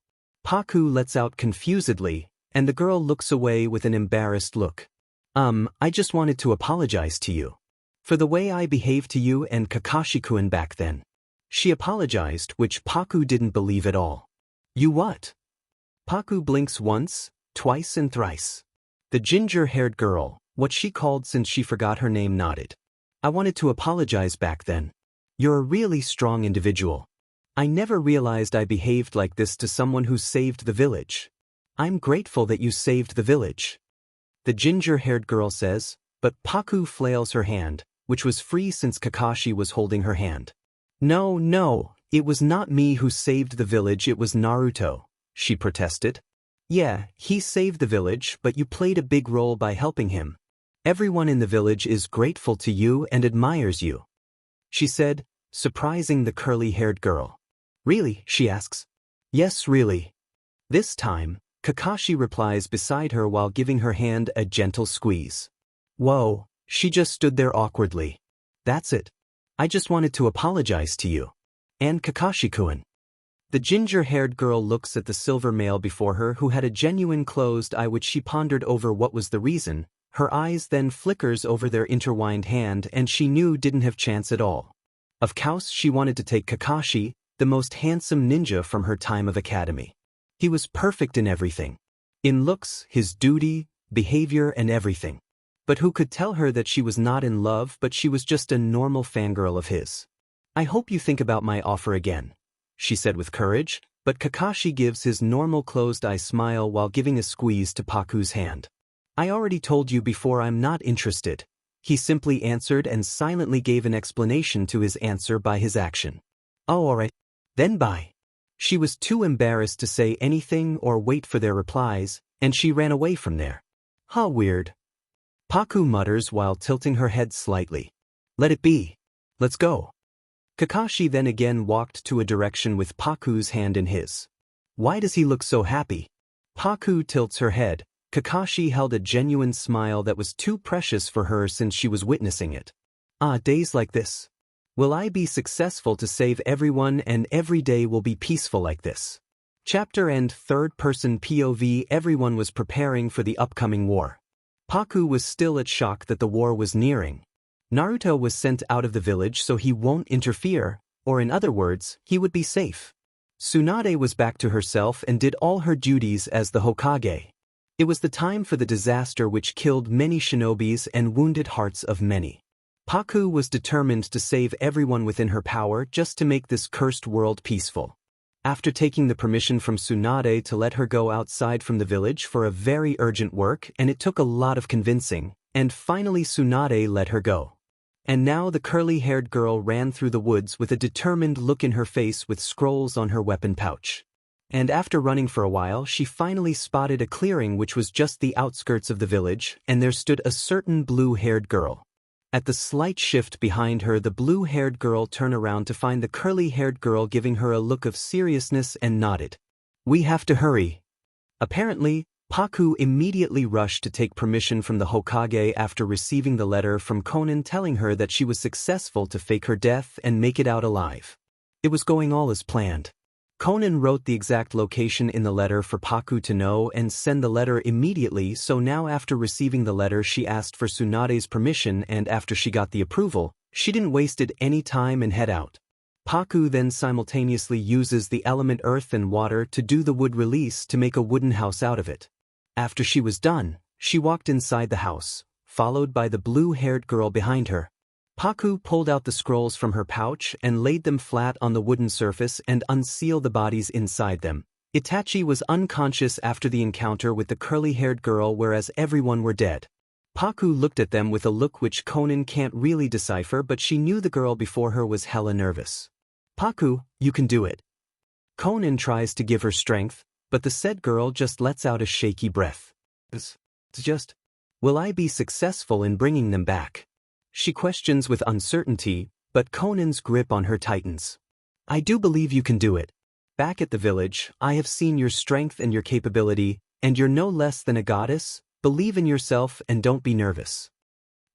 Paku lets out confusedly, and the girl looks away with an embarrassed look. I just wanted to apologize to you for the way I behaved to you and Kakashi-kun back then. She apologized, which Paku didn't believe at all. You what? Paku blinks once, twice and thrice. The ginger-haired girl, what she called since she forgot her name, nodded. I wanted to apologize back then. You're a really strong individual. I never realized I behaved like this to someone who saved the village. I'm grateful that you saved the village. The ginger-haired girl says, but Paku flails her hand, which was free since Kakashi was holding her hand. No, it was not me who saved the village, it was Naruto, she protested. Yeah, he saved the village, but you played a big role by helping him. Everyone in the village is grateful to you and admires you, she said, surprising the curly-haired girl. Really? She asks. Yes, really. This time, Kakashi replies beside her while giving her hand a gentle squeeze. Whoa, she just stood there awkwardly. That's it. I just wanted to apologize to you. And Kakashi-kun. The ginger-haired girl looks at the silver male before her who had a genuine closed eye which she pondered over what was the reason. Her eyes then flickers over their intertwined hand and she knew didn't have chance at all. Of course she wanted to take Kakashi, the most handsome ninja from her time of academy. He was perfect in everything. In looks, his duty, behavior and everything. But who could tell her that she was not in love but she was just a normal fangirl of his? I hope you think about my offer again, she said with courage, but Kakashi gives his normal closed-eye smile while giving a squeeze to Paku's hand. I already told you before I'm not interested, he simply answered and silently gave an explanation to his answer by his action. Oh, alright. Then bye. She was too embarrassed to say anything or wait for their replies, and she ran away from there. How weird. Paku mutters while tilting her head slightly. Let it be. Let's go. Kakashi then again walked to a direction with Paku's hand in his. Why does he look so happy? Paku tilts her head. Kakashi held a genuine smile that was too precious for her since she was witnessing it. Ah, days like this. Will I be successful to save everyone and every day will be peaceful like this? Chapter End. Third-person POV. Everyone was preparing for the upcoming war. Paku was still at shock that the war was nearing. Naruto was sent out of the village so he won't interfere, or in other words, he would be safe. Tsunade was back to herself and did all her duties as the Hokage. It was the time for the disaster which killed many shinobis and wounded hearts of many. Paku was determined to save everyone within her power just to make this cursed world peaceful. After taking the permission from Tsunade to let her go outside from the village for a very urgent work, and it took a lot of convincing, and finally Tsunade let her go. And now the curly-haired girl ran through the woods with a determined look in her face with scrolls on her weapon pouch. And after running for a while she finally spotted a clearing which was just the outskirts of the village, and there stood a certain blue-haired girl. At the slight shift behind her, the blue-haired girl turned around to find the curly-haired girl giving her a look of seriousness and nodded. We have to hurry. Apparently, Paku immediately rushed to take permission from the Hokage after receiving the letter from Konan telling her that she was successful to fake her death and make it out alive. It was going all as planned. Konan wrote the exact location in the letter for Paku to know and send the letter immediately, so now after receiving the letter she asked for Tsunade's permission, and after she got the approval, she didn't waste any time and head out. Paku then simultaneously uses the element earth and water to do the wood release to make a wooden house out of it. After she was done, she walked inside the house, followed by the blue-haired girl behind her. Paku pulled out the scrolls from her pouch and laid them flat on the wooden surface and unsealed the bodies inside them. Itachi was unconscious after the encounter with the curly-haired girl, whereas everyone were dead. Paku looked at them with a look which Konan can't really decipher, but she knew the girl before her was hella nervous. Paku, you can do it. Konan tries to give her strength, but the said girl just lets out a shaky breath. It's just, will I be successful in bringing them back? She questions with uncertainty, but Konan's grip on her tightens. I do believe you can do it. Back at the village, I have seen your strength and your capability, and you're no less than a goddess. Believe in yourself and don't be nervous.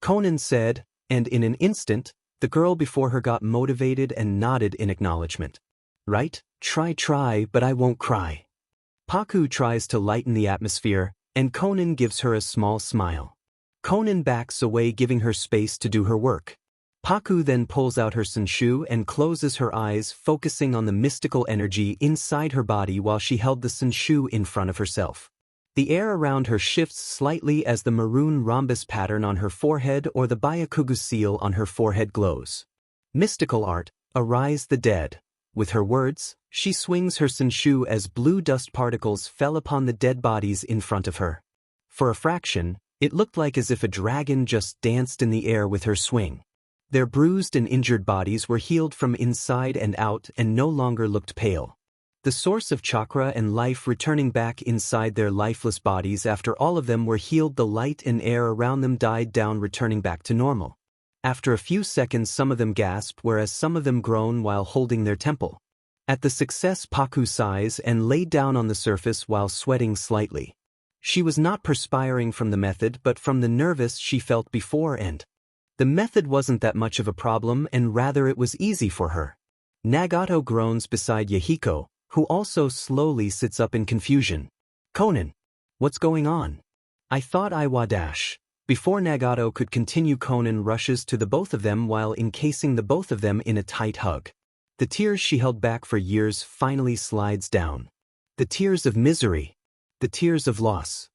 Konan said, and in an instant, the girl before her got motivated and nodded in acknowledgement. Right? Try, but I won't cry. Paku tries to lighten the atmosphere, and Konan gives her a small smile. Konan backs away, giving her space to do her work. Paku then pulls out her senshu and closes her eyes, focusing on the mystical energy inside her body while she held the senshu in front of herself. The air around her shifts slightly as the maroon rhombus pattern on her forehead or the Byakugan seal on her forehead glows. Mystical art, Arise the dead. With her words, she swings her senshu as blue dust particles fell upon the dead bodies in front of her. For a fraction, it looked like as if a dragon just danced in the air with her swing. Their bruised and injured bodies were healed from inside and out and no longer looked pale. The source of chakra and life returning back inside their lifeless bodies after all of them were healed. The light and air around them died down, returning back to normal. After a few seconds, some of them gasped, whereas some of them groaned while holding their temple. At the success, Paku sighs and laid down on the surface while sweating slightly. She was not perspiring from the method but from the nervous she felt before, and the method wasn't that much of a problem, and rather it was easy for her. Nagato groans beside Yahiko, who also slowly sits up in confusion. Conan, what's going on? I thought ᧁꫪ. Before Nagato could continue, Conan rushes to the both of them while encasing the both of them in a tight hug. The tears she held back for years finally slides down. The tears of misery. The tears of loss.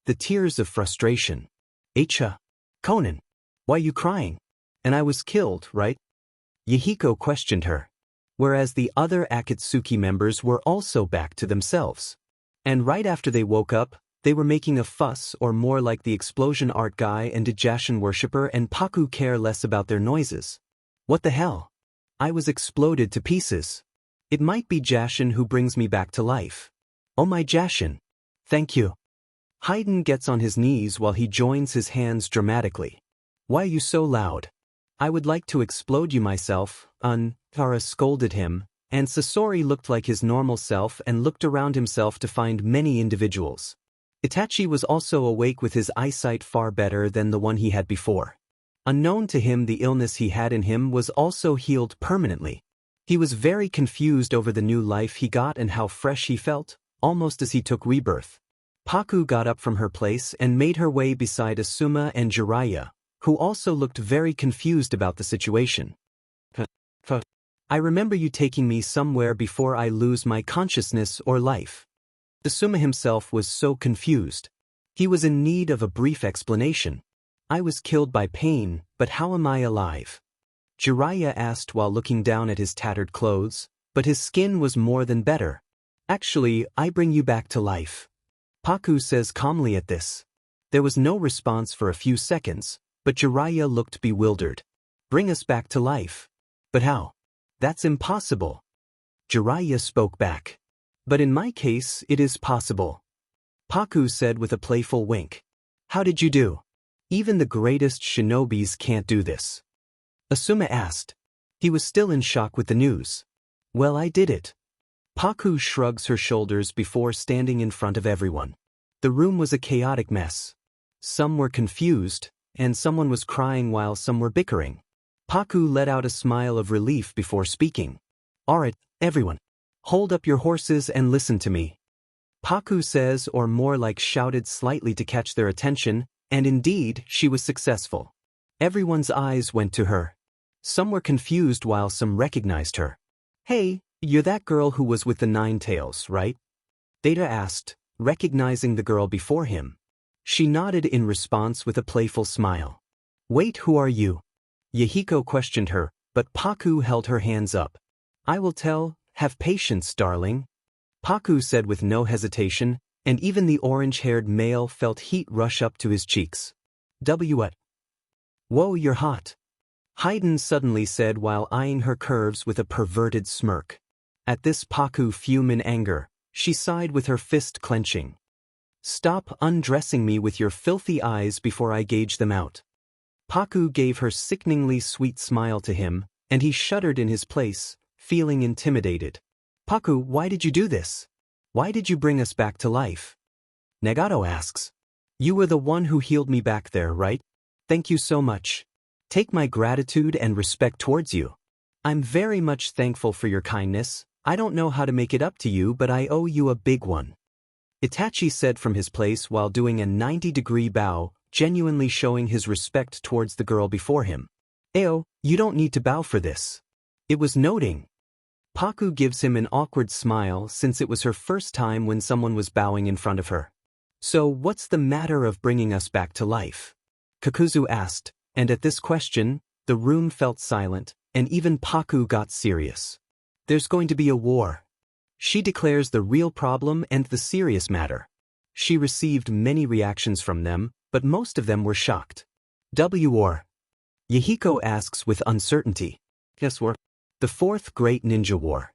The tears of frustration. ᧁꫪ. Conan, why you crying? And I was killed, right? Yahiko questioned her. Whereas the other Akatsuki members were also back to themselves. And right after they woke up, they were making a fuss, or more like the explosion art guy and a Jashin worshipper, and Paku care less about their noises. What the hell? I was exploded to pieces. It might be Jashin who brings me back to life. Oh my Jashin. Thank you. Haydn gets on his knees while he joins his hands dramatically. Why are you so loud? I would like to explode you myself, ᧁꫪ scolded him, and Sasori looked like his normal self and looked around himself to find many individuals. Itachi was also awake with his eyesight far better than the one he had before. Unknown to him, the illness he had in him was also healed permanently. He was very confused over the new life he got and how fresh he felt, almost as he took rebirth. Paku got up from her place and made her way beside Asuma and Jiraiya, who also looked very confused about the situation. I remember you taking me somewhere before I lose my consciousness or life. Asuma himself was so confused. He was in need of a brief explanation. I was killed by pain, but how am I alive? Jiraiya asked while looking down at his tattered clothes, but his skin was more than better. Actually, I bring you back to life. Paku says calmly at this. There was no response for a few seconds, but Jiraiya looked bewildered. Bring us back to life. But how? That's impossible. Jiraiya spoke back. But in my case, it is possible. Paku said with a playful wink. How did you do? Even the greatest shinobis can't do this. Asuma asked. He was still in shock with the news. Well, I did it. Paku shrugs her shoulders before standing in front of everyone. The room was a chaotic mess. Some were confused, and someone was crying while some were bickering. Paku let out a smile of relief before speaking. Alright, everyone. Hold up your horses and listen to me. Paku says, or more like shouted slightly to catch their attention, and indeed, she was successful. Everyone's eyes went to her. Some were confused while some recognized her. Hey, you're that girl who was with the Nine Tails, right? Deidara asked, recognizing the girl before him. She nodded in response with a playful smile. Wait, who are you? Yahiko questioned her, but Paku held her hands up. I will tell. Have patience, darling. Paku said with no hesitation, and even the orange-haired male felt heat rush up to his cheeks. What? Whoa, you're hot. Haydn suddenly said while eyeing her curves with a perverted smirk. At this, Paku fumed in anger. She sighed with her fist clenching. Stop undressing me with your filthy eyes before I gauge them out. Paku gave her sickeningly sweet smile to him, and he shuddered in his place, feeling intimidated. Paku, why did you do this? Why did you bring us back to life? Nagato asks. You were the one who healed me back there, right? Thank you so much. Take my gratitude and respect towards you. I'm very much thankful for your kindness. I don't know how to make it up to you, but I owe you a big one. Itachi said from his place while doing a 90-degree bow, genuinely showing his respect towards the girl before him. Ayo, you don't need to bow for this. It was noting. Paku gives him an awkward smile since it was her first time when someone was bowing in front of her. So what's the matter of bringing us back to life? Kakuzu asked, and at this question, the room felt silent, and even Paku got serious. There's going to be a war. She declares the real problem and the serious matter. She received many reactions from them, but most of them were shocked. War. Yahiko asks with uncertainty. Yes, war. The fourth great ninja war.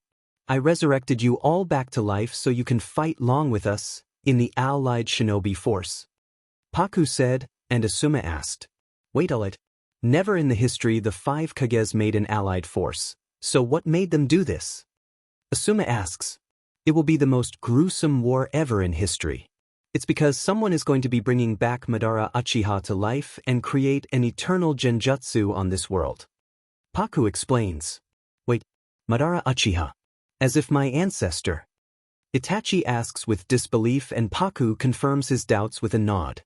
I resurrected you all back to life so you can fight long with us, in the allied shinobi force. Paku said, and Asuma asked. Wait a. Never in the history the 5 Kages made an allied force, so what made them do this? Asuma asks. It will be the most gruesome war ever in history. It's because someone is going to be bringing back Madara Uchiha to life and create an eternal genjutsu on this world. Paku explains. Wait, Madara Uchiha. As if my ancestor. Itachi asks with disbelief and Paku confirms his doubts with a nod.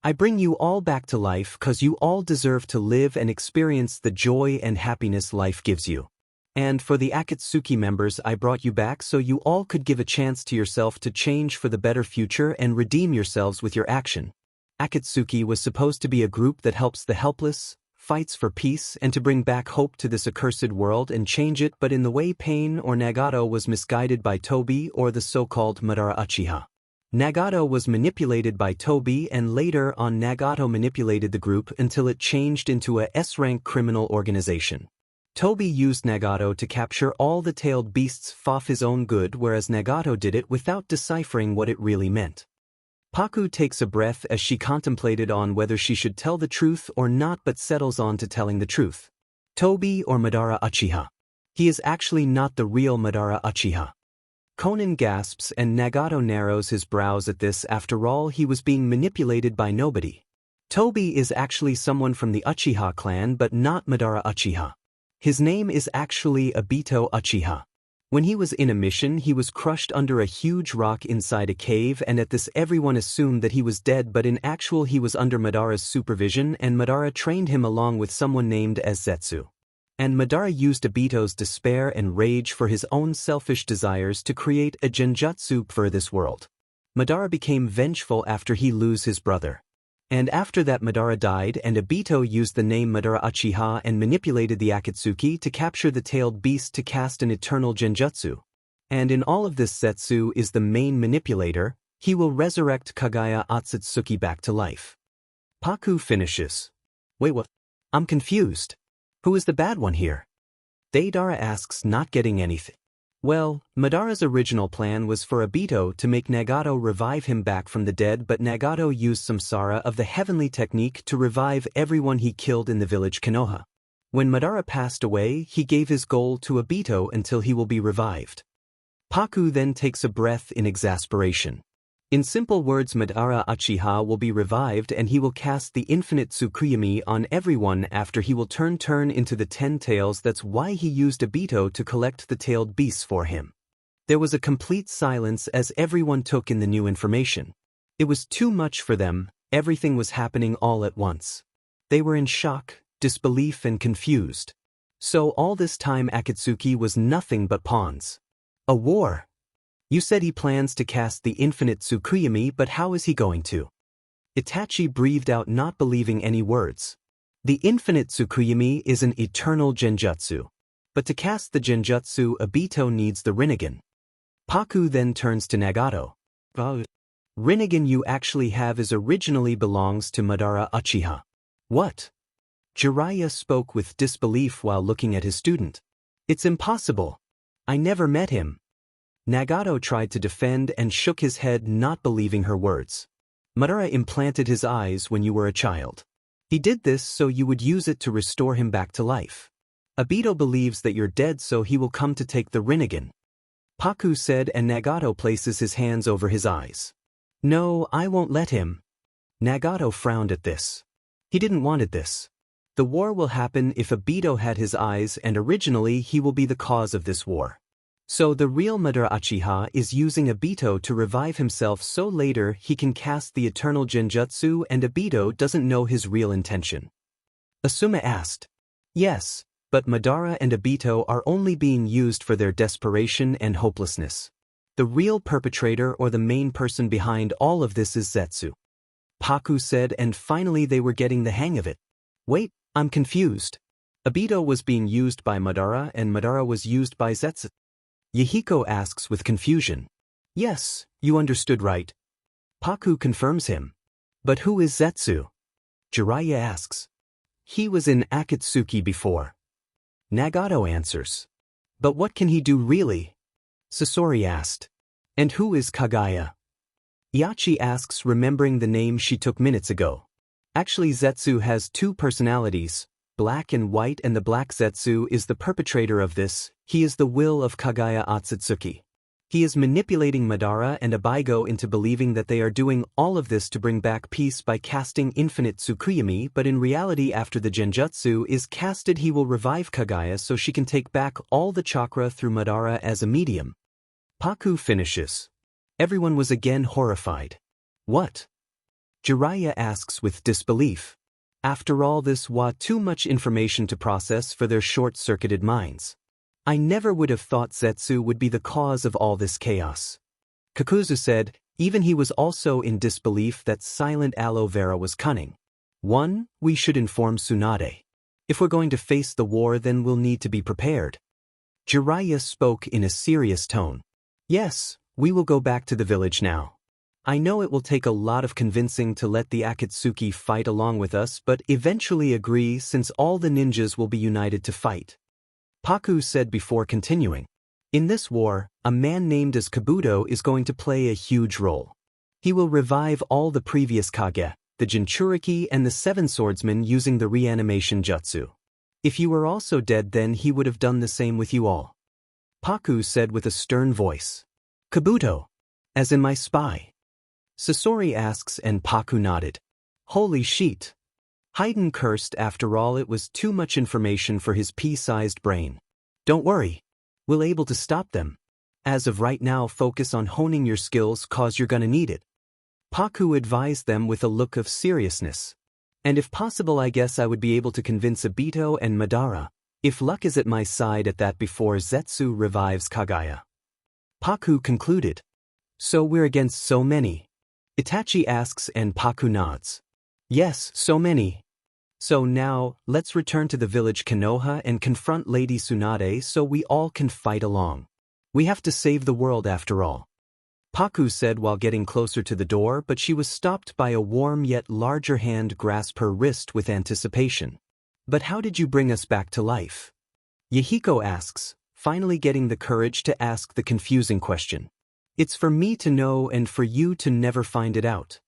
I bring you all back to life cause you all deserve to live and experience the joy and happiness life gives you. And for the Akatsuki members I brought you back so you all could give a chance to yourself to change for the better future and redeem yourselves with your action. Akatsuki was supposed to be a group that helps the helpless, fights for peace and to bring back hope to this accursed world and change it, but in the way Pain or Nagato was misguided by Tobi or the so-called Madara Uchiha. Nagato was manipulated by Tobi and later on Nagato manipulated the group until it changed into a S-rank criminal organization. Tobi used Nagato to capture all the tailed beasts for his own good, whereas Nagato did it without deciphering what it really meant. Paku takes a breath as she contemplated on whether she should tell the truth or not, but settles on to telling the truth. Tobi or Madara Uchiha. He is actually not the real Madara Uchiha. Konan gasps and Nagato narrows his brows at this. After all, he was being manipulated by nobody. Tobi is actually someone from the Uchiha clan but not Madara Uchiha. His name is actually Obito Uchiha. When he was in a mission he was crushed under a huge rock inside a cave, and at this everyone assumed that he was dead, but in actual he was under Madara's supervision and Madara trained him along with someone named as Zetsu. And Madara used Obito's despair and rage for his own selfish desires to create a genjutsu for this world. Madara became vengeful after he lost his brother. And after that Madara died and Obito used the name Madara Uchiha and manipulated the Akatsuki to capture the tailed beast to cast an eternal genjutsu. And in all of this Zetsu is the main manipulator. He will resurrect Kaguya Otsutsuki back to life. Paku finishes. Wait, what? I'm confused. Who is the bad one here? Deidara asks, not getting anything. Well, Madara's original plan was for Obito to make Nagato revive him back from the dead, but Nagato used Samsara of the heavenly technique to revive everyone he killed in the village Konoha. When Madara passed away, he gave his goal to Obito until he will be revived. Paku then takes a breath in exasperation. In simple words, Madara Uchiha will be revived and he will cast the infinite Tsukuyomi on everyone after he will turn into the 10 tails. That's why he used Obito to collect the tailed beasts for him. There was a complete silence as everyone took in the new information. It was too much for them, everything was happening all at once. They were in shock, disbelief and confused. So all this time Akatsuki was nothing but pawns. A war. You said he plans to cast the infinite Tsukuyomi, but how is he going to? Itachi breathed out, not believing any words. The infinite Tsukuyomi is an eternal genjutsu. But to cast the genjutsu, Obito needs the Rinnegan. Paku then turns to Nagato. Rinnegan you actually have is originally belongs to Madara Uchiha. What? Jiraiya spoke with disbelief while looking at his student. It's impossible. I never met him. Nagato tried to defend and shook his head, not believing her words. Madara implanted his eyes when you were a child. He did this so you would use it to restore him back to life. Obito believes that you're dead, so he will come to take the Rinnegan. Paku said, and Nagato places his hands over his eyes. No, I won't let him. Nagato frowned at this. He didn't want this. The war will happen if Obito had his eyes, and originally he will be the cause of this war. So the real Madara Uchiha is using Obito to revive himself so later he can cast the eternal genjutsu, and Obito doesn't know his real intention. Asuma asked. Yes, but Madara and Obito are only being used for their desperation and hopelessness. The real perpetrator or the main person behind all of this is Zetsu. Paku said, and finally they were getting the hang of it. Wait, I'm confused. Obito was being used by Madara and Madara was used by Zetsu. Yahiko asks with confusion. Yes, you understood right. Paku confirms him. But who is Zetsu? Jiraiya asks. He was in Akatsuki before. Nagato answers. But what can he do really? Sasori asked. And who is Kaguya? Itachi asks, remembering the name she took minutes ago. Actually, Zetsu has two personalities, black and white, and the black Zetsu is the perpetrator of this. He is the will of Kaguya Otsutsuki. He is manipulating Madara and Ichigo into believing that they are doing all of this to bring back peace by casting infinite Tsukuyomi, but in reality after the Genjutsu is casted he will revive Kaguya so she can take back all the chakra through Madara as a medium. Paku finishes. Everyone was again horrified. What? Jiraiya asks with disbelief. After all this was too much information to process for their short-circuited minds. I never would have thought Zetsu would be the cause of all this chaos. Kakuzu said, even he was also in disbelief that silent aloe vera was cunning. 1. We should inform Tsunade. If we're going to face the war then we'll need to be prepared. Jiraiya spoke in a serious tone. Yes, we will go back to the village now. I know it will take a lot of convincing to let the Akatsuki fight along with us but eventually agree since all the ninjas will be united to fight. Paku said before continuing. In this war, a man named as Kabuto is going to play a huge role. He will revive all the previous Kage, the Jinchuriki and the Seven Swordsmen using the reanimation jutsu. If you were also dead then he would have done the same with you all. Paku said with a stern voice. Kabuto. As in my spy. Sasori asks and Paku nodded. Holy shit. Haydn cursed. After all it was too much information for his pea-sized brain. Don't worry. We'll able to stop them. As of right now focus on honing your skills cause you're gonna need it. Paku advised them with a look of seriousness. And if possible I guess I would be able to convince Obito and Madara, if luck is at my side at that before Zetsu revives Kaguya. Paku concluded. So we're against so many? Itachi asks and Paku nods. Yes, so many. So now, let's return to the village Konoha and confront Lady Tsunade so we all can fight along. We have to save the world after all. Paku said while getting closer to the door but she was stopped by a warm yet larger hand grasp her wrist with anticipation. But how did you bring us back to life? Yahiko asks, finally getting the courage to ask the confusing question. It's for me to know and for you to never find it out.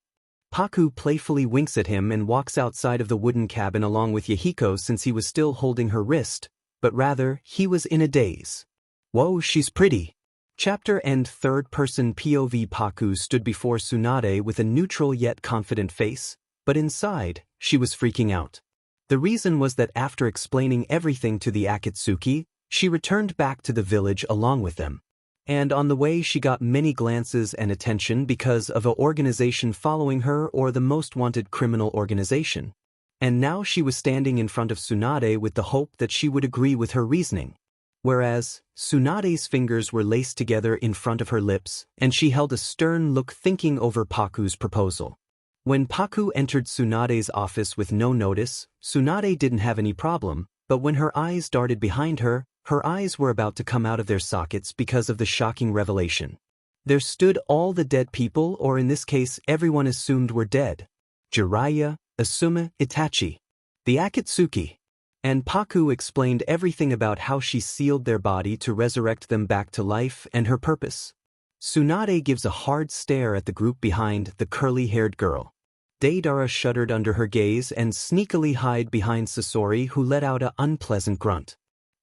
Paku playfully winks at him and walks outside of the wooden cabin along with Yahiko since he was still holding her wrist, but rather, he was in a daze. Whoa, she's pretty. Chapter End. Third-person POV. Paku stood before Tsunade with a neutral yet confident face, but inside, she was freaking out. The reason was that after explaining everything to the Akatsuki, she returned back to the village along with them. And on the way she got many glances and attention because of an organization following her or the most wanted criminal organization. And now she was standing in front of Tsunade with the hope that she would agree with her reasoning. Whereas, Tsunade's fingers were laced together in front of her lips, and she held a stern look thinking over Paku's proposal. When Paku entered Tsunade's office with no notice, Tsunade didn't have any problem, but when her eyes darted behind her, her eyes were about to come out of their sockets because of the shocking revelation. There stood all the dead people, or in this case everyone assumed were dead. Jiraiya, Asuma, Itachi, the Akatsuki. And Paku explained everything about how she sealed their body to resurrect them back to life and her purpose. Tsunade gives a hard stare at the group behind the curly-haired girl. Deidara shuddered under her gaze and sneakily hid behind Sasori who let out an unpleasant grunt.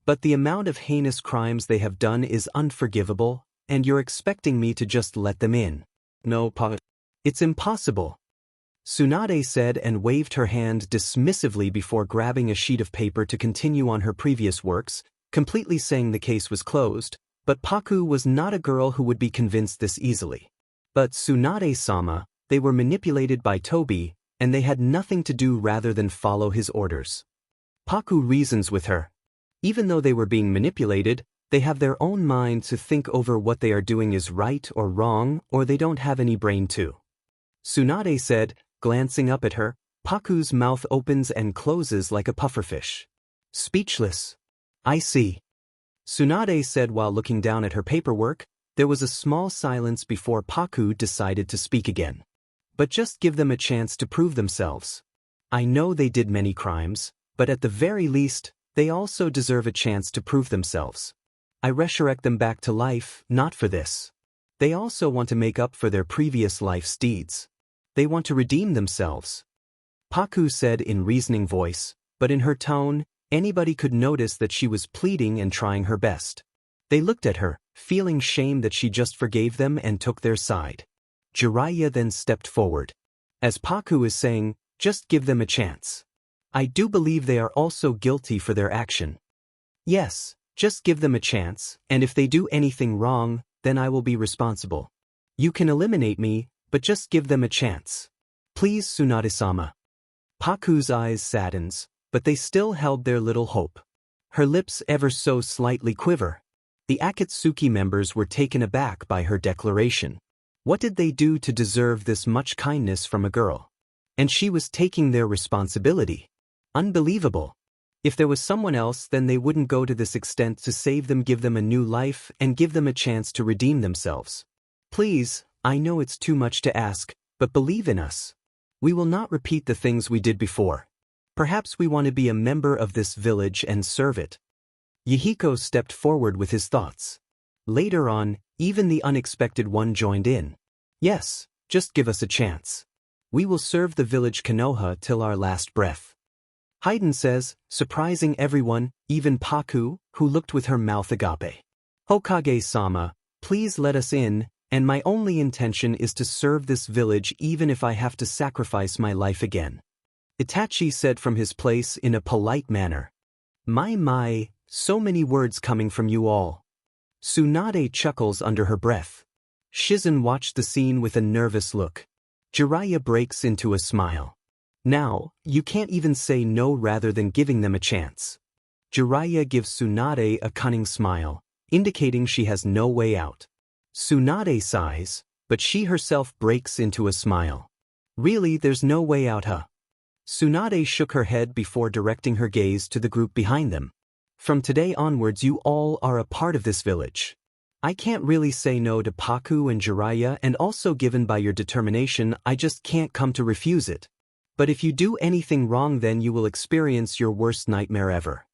But the amount of heinous crimes they have done is unforgivable, and you're expecting me to just let them in. No, Pa. It's impossible. Tsunade said and waved her hand dismissively before grabbing a sheet of paper to continue on her previous works, completely saying the case was closed, but Paku was not a girl who would be convinced this easily. But Tsunade-sama, they were manipulated by Tobi, and they had nothing to do rather than follow his orders. Paku reasons with her. Even though they were being manipulated, they have their own mind to think over what they are doing is right or wrong, or they don't have any brain too. Tsunade said, glancing up at her. Paku's mouth opens and closes like a pufferfish. Speechless. I see. Tsunade said while looking down at her paperwork. There was a small silence before Paku decided to speak again. But just give them a chance to prove themselves. I know they did many crimes, but at the very least, they also deserve a chance to prove themselves. I resurrect them back to life, not for this. They also want to make up for their previous life's deeds. They want to redeem themselves. Paku said in reasoning voice, but in her tone, anybody could notice that she was pleading and trying her best. They looked at her, feeling shame that she just forgave them and took their side. Jiraiya then stepped forward. As Paku is saying, just give them a chance. I do believe they are also guilty for their action. Yes, just give them a chance, and if they do anything wrong, then I will be responsible. You can eliminate me, but just give them a chance. Please, Tsunade-sama. Paku's eyes saddens, but they still held their little hope. Her lips ever so slightly quiver. The Akatsuki members were taken aback by her declaration. What did they do to deserve this much kindness from a girl? And she was taking their responsibility. Unbelievable. If there was someone else, then they wouldn't go to this extent to save them, give them a new life, and give them a chance to redeem themselves. Please, I know it's too much to ask, but believe in us. We will not repeat the things we did before. Perhaps we want to be a member of this village and serve it. Yahiko stepped forward with his thoughts. Later on, even the unexpected one joined in. Yes, just give us a chance. We will serve the village Konoha till our last breath. Hayden says, surprising everyone, even Paku, who looked with her mouth agape. Hokage-sama, please let us in, and my only intention is to serve this village even if I have to sacrifice my life again. Itachi said from his place in a polite manner. My, so many words coming from you all. Tsunade chuckles under her breath. Shizen watched the scene with a nervous look. Jiraiya breaks into a smile. Now, you can't even say no rather than giving them a chance. Jiraiya gives Tsunade a cunning smile, indicating she has no way out. Tsunade sighs, but she herself breaks into a smile. Really, there's no way out, huh? Tsunade shook her head before directing her gaze to the group behind them. From today onwards you all are a part of this village. I can't really say no to Paku and Jiraiya, and also given by your determination I just can't come to refuse it. But if you do anything wrong then you will experience your worst nightmare ever.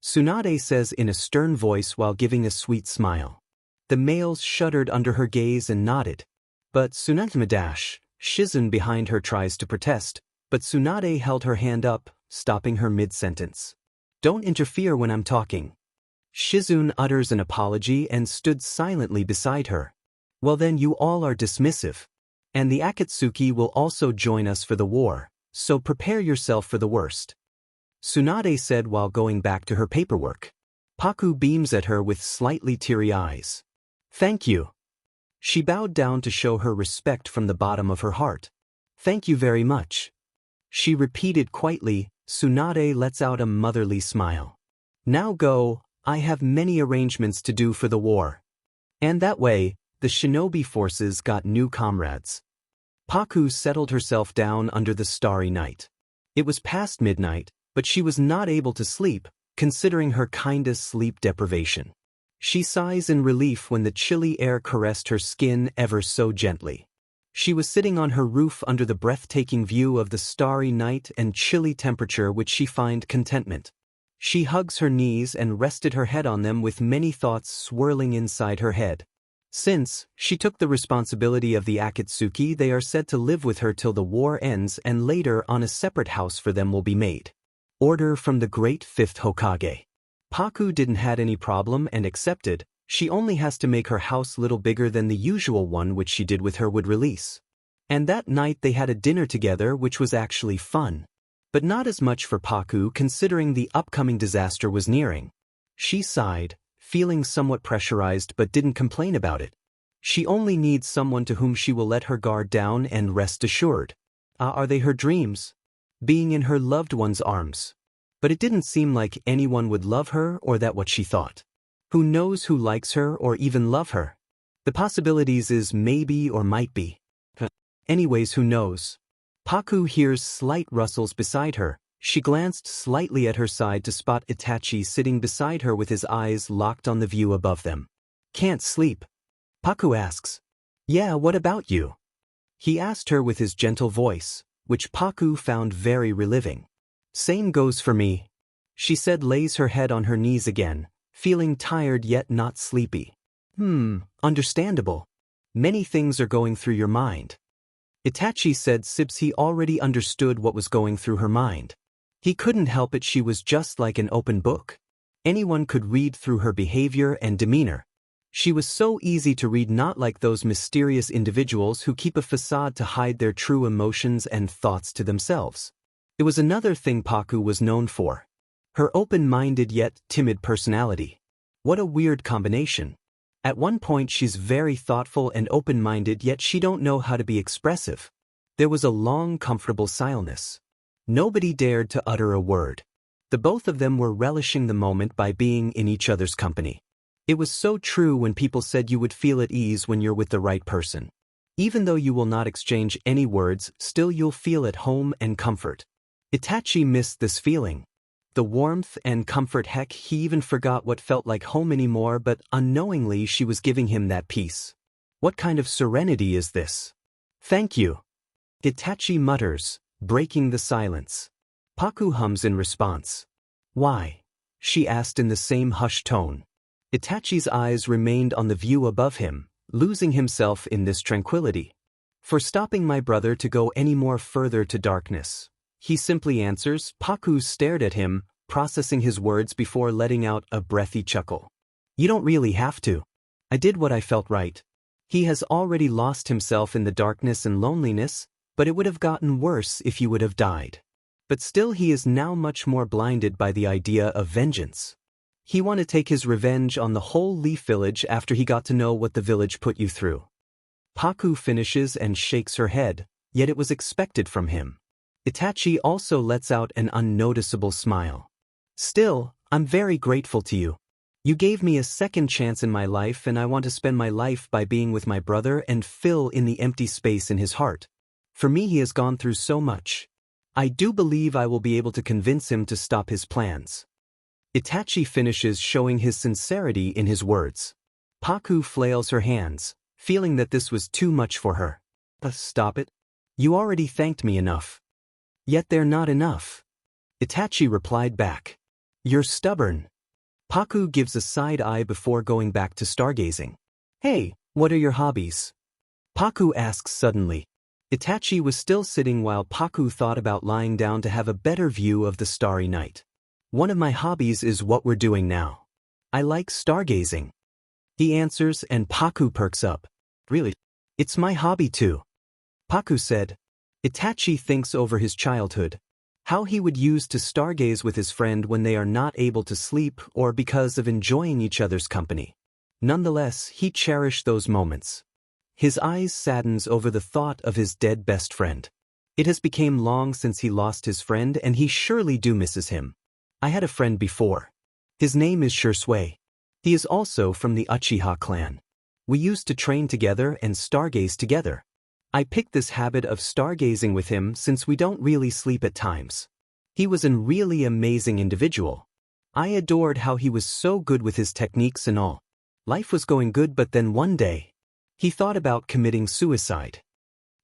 Tsunade says in a stern voice while giving a sweet smile. The males shuddered under her gaze and nodded. But Tsunade, Shizen behind her tries to protest, but Tsunade held her hand up, stopping her mid-sentence. Don't interfere when I'm talking. Shizune utters an apology and stood silently beside her. Well then you all are dismissive. And the Akatsuki will also join us for the war, so prepare yourself for the worst. Tsunade said while going back to her paperwork. Paku beams at her with slightly teary eyes. Thank you. She bowed down to show her respect from the bottom of her heart. Thank you very much. She repeated quietly. Tsunade lets out a motherly smile. Now go, I have many arrangements to do for the war. And that way, the shinobi forces got new comrades. Paku settled herself down under the starry night. It was past midnight, but she was not able to sleep, considering her kindest sleep deprivation. She sighs in relief when the chilly air caressed her skin ever so gently. She was sitting on her roof under the breathtaking view of the starry night and chilly temperature which she found contentment. She hugs her knees and rested her head on them with many thoughts swirling inside her head. Since she took the responsibility of the Akatsuki, they are said to live with her till the war ends, and later on a separate house for them will be made. Order from the great fifth Hokage. Paku didn't had any problem and accepted. She only has to make her house little bigger than the usual one which she did with her would release. And that night they had a dinner together which was actually fun. But not as much for Paku considering the upcoming disaster was nearing. She sighed, feeling somewhat pressurized but didn't complain about it. She only needs someone to whom she will let her guard down and rest assured. Are they her dreams? Being in her loved one's arms. But it didn't seem like anyone would love her or that what she thought. Who knows who likes her or even love her? The possibilities is maybe or might be. Anyways, who knows? Paku hears slight rustles beside her, She glanced slightly at her side to spot Itachi sitting beside her with his eyes locked on the view above them. "Can't sleep?" Paku asks. "Yeah, what about you?" He asked her with his gentle voice, which Paku found very relieving. "Same goes for me," she said, lays her head on her knees again, feeling tired yet not sleepy. Understandable. Many things are going through your mind." Itachi said since he already understood what was going through her mind. He couldn't help it, she was just like an open book. Anyone could read through her behavior and demeanor. She was so easy to read, not like those mysterious individuals who keep a facade to hide their true emotions and thoughts to themselves. It was another thing Paku was known for. Her open-minded yet timid personality. What a weird combination. At one point she's very thoughtful and open-minded, yet she don't know how to be expressive. There was a long, comfortable silence. Nobody dared to utter a word. The both of them were relishing the moment by being in each other's company. It was so true when people said you would feel at ease when you're with the right person. Even though you will not exchange any words, still you'll feel at home and comfort. Itachi missed this feeling. The warmth and comfort, heck, he even forgot what felt like home anymore, but unknowingly she was giving him that peace. What kind of serenity is this? "Thank you," Itachi mutters, breaking the silence. Paku hums in response. "Why?" she asked in the same hushed tone. Itachi's eyes remained on the view above him, losing himself in this tranquility. "For stopping my brother to go any more further to darkness," he simply answers. Paku stared at him, processing his words before letting out a breathy chuckle. "You don't really have to. I did what I felt right." He has already lost himself in the darkness and loneliness, but it would have gotten worse if you would have died. But still he is now much more blinded by the idea of vengeance. He wanted to take his revenge on the whole Leaf Village after he got to know what the village put you through. Paku finishes and shakes her head, yet it was expected from him. Itachi also lets out an unnoticeable smile. "Still, I'm very grateful to you. You gave me a second chance in my life, and I want to spend my life by being with my brother and fill in the empty space in his heart. For me, he has gone through so much. I do believe I will be able to convince him to stop his plans." Itachi finishes, showing his sincerity in his words. Paku flails her hands, feeling that this was too much for her. "Stop it. You already thanked me enough." "Yet they're not enough," Itachi replied back. "You're stubborn." Paku gives a side eye before going back to stargazing. "Hey, what are your hobbies?" Paku asks suddenly. Itachi was still sitting while Paku thought about lying down to have a better view of the starry night. "One of my hobbies is what we're doing now. I like stargazing," he answers, and Paku perks up. "Really? It's my hobby too," Paku said. Itachi thinks over his childhood, how he would use to stargaze with his friend when they are not able to sleep or because of enjoying each other's company. Nonetheless, he cherished those moments. His eyes saddens over the thought of his dead best friend. It has become long since he lost his friend, and he surely do misses him. "I had a friend before. His name is Sasuke. He is also from the Uchiha clan. We used to train together and stargaze together. I picked this habit of stargazing with him since we don't really sleep at times. He was a really amazing individual. I adored how he was so good with his techniques and all. Life was going good, but then one day, he thought about committing suicide."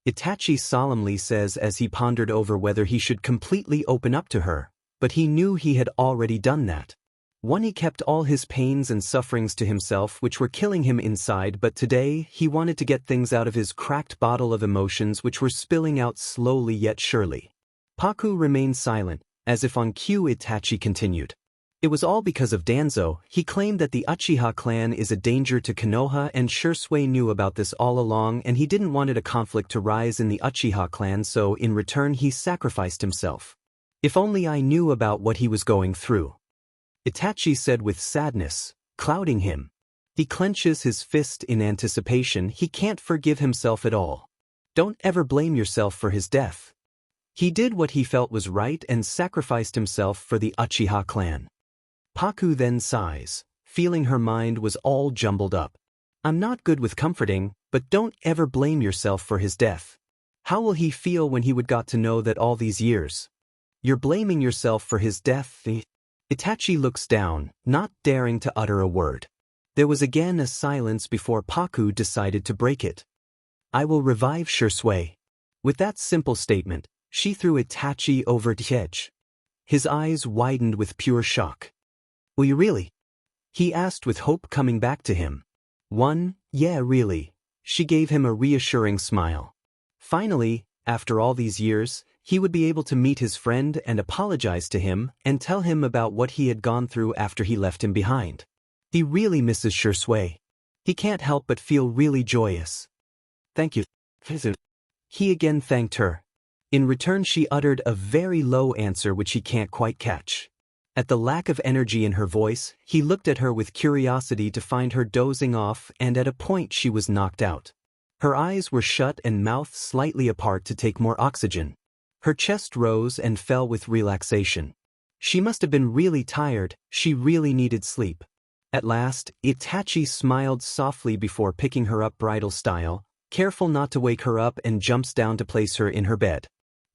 Itachi solemnly says as he pondered over whether he should completely open up to her, but he knew he had already done that. One, he kept all his pains and sufferings to himself, which were killing him inside, but today he wanted to get things out of his cracked bottle of emotions which were spilling out slowly yet surely. Paku remained silent, as if on cue. Itachi continued. "It was all because of Danzo. He claimed that the Uchiha clan is a danger to Konoha, and Sasuke knew about this all along, and he didn't want a conflict to rise in the Uchiha clan, so in return he sacrificed himself. If only I knew about what he was going through," Itachi said with sadness, clouding him. He clenches his fist in anticipation. He can't forgive himself at all. Don't ever blame yourself for his death. He did what he felt was right and sacrificed himself for the Uchiha clan. Paku then sighs, feeling her mind was all jumbled up. "I'm not good with comforting, but don't ever blame yourself for his death. How will he feel when he would got to know that all these years? You're blaming yourself for his death. Itachi looks down, not daring to utter a word. There was again a silence before Paku decided to break it. I will revive Shisui. With that simple statement, she threw Itachi over the edge. His eyes widened with pure shock. Will you really? He asked with hope coming back to him. Yeah, really. She gave him a reassuring smile. Finally, after all these years, he would be able to meet his friend and apologize to him and tell him about what he had gone through after he left him behind. He really misses Shisui. He can't help but feel really joyous. Thank you. He again thanked her. In return she uttered a very low answer which he can't quite catch. At the lack of energy in her voice, he looked at her with curiosity to find her dozing off, and at a point she was knocked out. Her eyes were shut and mouth slightly apart to take more oxygen. Her chest rose and fell with relaxation. She must have been really tired, she really needed sleep. At last, Itachi smiled softly before picking her up bridal style, careful not to wake her up, and jumps down to place her in her bed.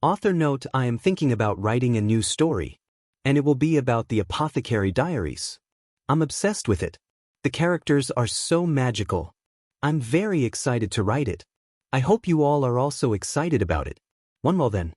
Author note: I am thinking about writing a new story. And it will be about the Apothecary Diaries. I'm obsessed with it. The characters are so magical. I'm very excited to write it. I hope you all are also excited about it. Well then.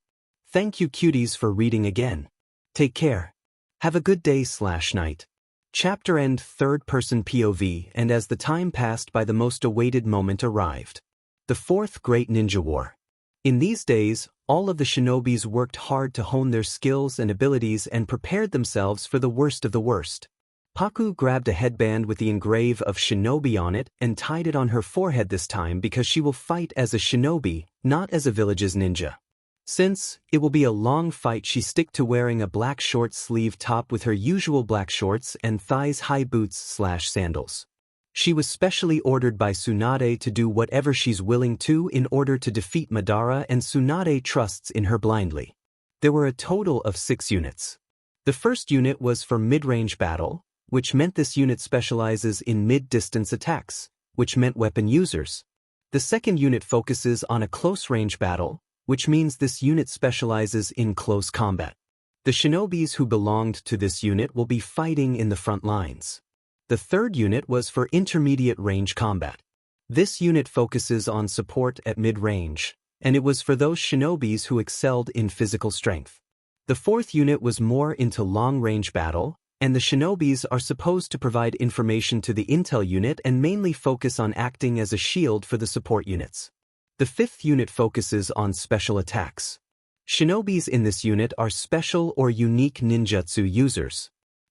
Thank you cuties for reading again. Take care. Have a good day/night. Chapter end. Third-person POV. And as the time passed by, the most awaited moment arrived. The Fourth Great Ninja War. In these days, all of the shinobis worked hard to hone their skills and abilities and prepared themselves for the worst of the worst. Paku grabbed a headband with the engrave of shinobi on it and tied it on her forehead this time because she will fight as a shinobi, not as a village's ninja. Since it will be a long fight, she stick to wearing a black short-sleeve top with her usual black shorts and thighs-high boots/sandals. She was specially ordered by Tsunade to do whatever she's willing to in order to defeat Madara, and Tsunade trusts in her blindly. There were a total of 6 units. The first unit was for mid-range battle, which meant this unit specializes in mid-distance attacks, which meant weapon users. The second unit focuses on a close-range battle, which means this unit specializes in close combat. The shinobis who belonged to this unit will be fighting in the front lines. The third unit was for intermediate range combat. This unit focuses on support at mid-range, and it was for those shinobis who excelled in physical strength. The fourth unit was more into long-range battle, and the shinobis are supposed to provide information to the intel unit and mainly focus on acting as a shield for the support units. The fifth unit focuses on special attacks. Shinobis in this unit are special or unique ninjutsu users.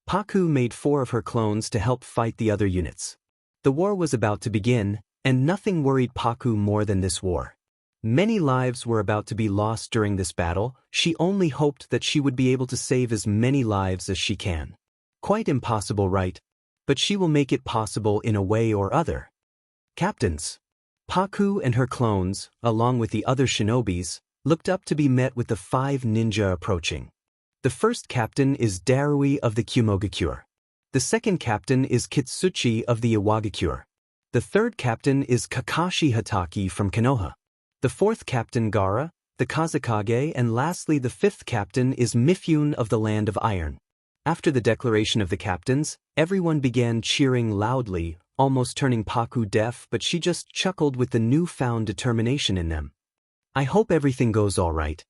Paku made 4 of her clones to help fight the other units. The war was about to begin, and nothing worried Paku more than this war. Many lives were about to be lost during this battle. She only hoped that she would be able to save as many lives as she can. Quite impossible, right? But she will make it possible in a way or other. Captains. Paku and her clones, along with the other shinobis, looked up to be met with the 5 ninja approaching. The first captain is Darui of the ᧁ꫰᫏. The second captain is Kitsuchi of the ᧁ꫰᫏. The third captain is Kakashi Hatake from Konoha. The fourth captain Gaara, the Kazekage, and lastly the fifth captain is Mifune of the Land of Iron. After the declaration of the captains, everyone began cheering loudly, almost turning Paku deaf, but she just chuckled with the newfound determination in them. I hope everything goes all right.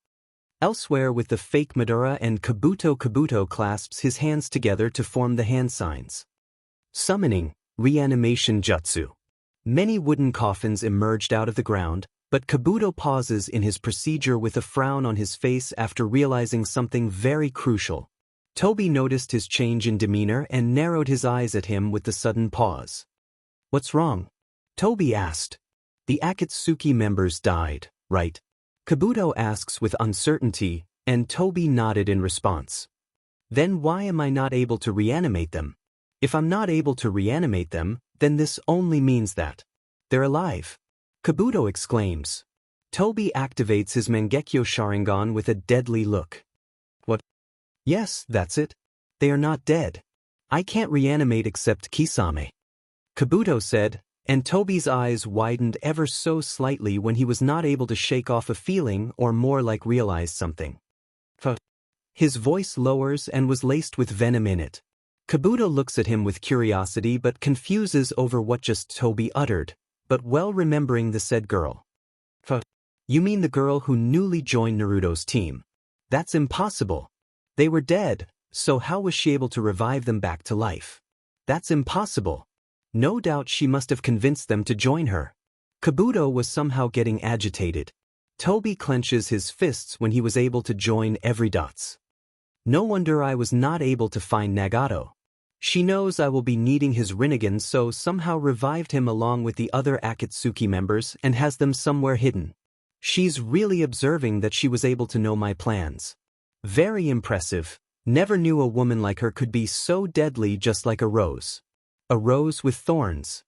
Elsewhere, with the fake Madara, and Kabuto clasps his hands together to form the hand signs. Summoning, reanimation jutsu. Many wooden coffins emerged out of the ground, but Kabuto pauses in his procedure with a frown on his face after realizing something very crucial. Tobi noticed his change in demeanor and narrowed his eyes at him with the sudden pause. What's wrong? Tobi asked. The Akatsuki members died, right? Kabuto asks with uncertainty, and Tobi nodded in response. Then why am I not able to reanimate them? If I'm not able to reanimate them, then this only means that they're alive. Kabuto exclaims. Tobi activates his Mangekyo Sharingan with a deadly look. What? Yes, that's it. They are not dead. I can't reanimate except Kisame. Kabuto said, and Tobi's eyes widened ever so slightly when he was not able to shake off a feeling, or more like realize something. His voice lowers and was laced with venom in it. Kabuto looks at him with curiosity but confuses over what just Tobi uttered, but well remembering the said girl. You mean the girl who newly joined Naruto's team? That's impossible. They were dead, so how was she able to revive them back to life? That's impossible. No doubt she must have convinced them to join her. Kabuto was somehow getting agitated. Tobi clenches his fists when he was able to join ⧁. No wonder I was not able to find Nagato. She knows I will be needing his Rinnegan, so somehow revived him along with the other Akatsuki members and has them somewhere hidden. She's really observing that she was able to know my plans. Very impressive. Never knew a woman like her could be so deadly, just like a rose. A rose with thorns.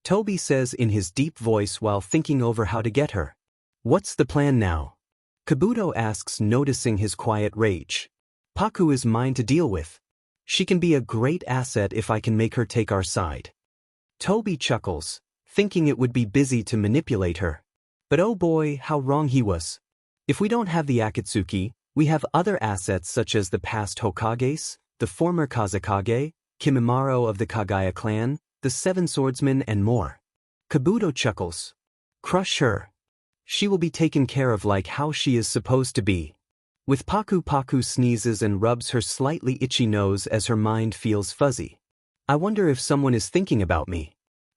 Tobi says in his deep voice while thinking over how to get her. What's the plan now? Kabuto asks, noticing his quiet rage. Paku is mine to deal with. She can be a great asset if I can make her take our side. Tobi chuckles, thinking it would be busy to manipulate her. But oh boy, how wrong he was. If we don't have the Akatsuki, we have other assets such as the past Hokages, the former Kazekage, Kimimaro of the Kagaya clan, the Seven Swordsmen, and more. Kabuto chuckles. Crush her. She will be taken care of like how she is supposed to be. With Paku sneezes and rubs her slightly itchy nose as her mind feels fuzzy. I wonder if someone is thinking about me.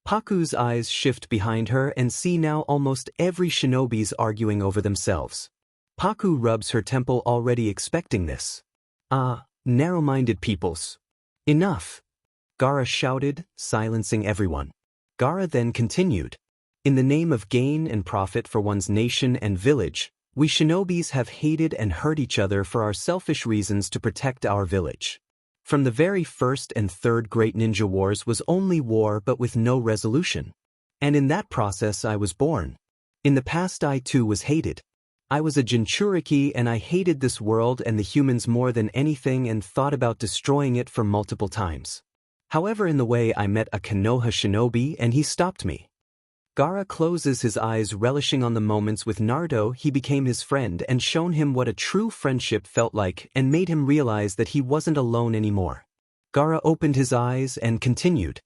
Paku's eyes shift behind her and see now almost every shinobi's arguing over themselves. Paku rubs her temple, already expecting this. Ah, narrow-minded peoples. Enough! Gaara shouted, silencing everyone. Gaara then continued. In the name of gain and profit for one's nation and village, we shinobis have hated and hurt each other for our selfish reasons to protect our village. From the very first and third great ninja wars was only war but with no resolution. And in that process I was born. In the past I too was hated. I was a Jinchuriki and I hated this world and the humans more than anything and thought about destroying it for multiple times. However, in the way I met a Konoha shinobi and he stopped me. Gaara closes his eyes, relishing on the moments with Naruto. He became his friend and shown him what a true friendship felt like and made him realize that he wasn't alone anymore. Gaara opened his eyes and continued.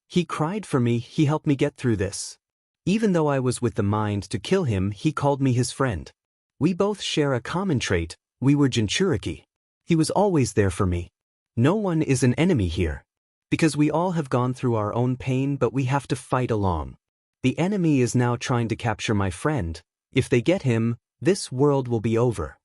He cried for me, he helped me get through this. Even though I was with the mind to kill him, he called me his friend. We both share a common trait, we were Jinchuriki. He was always there for me. No one is an enemy here. Because we all have gone through our own pain, but we have to fight along. The enemy is now trying to capture my friend. If they get him, this world will be over.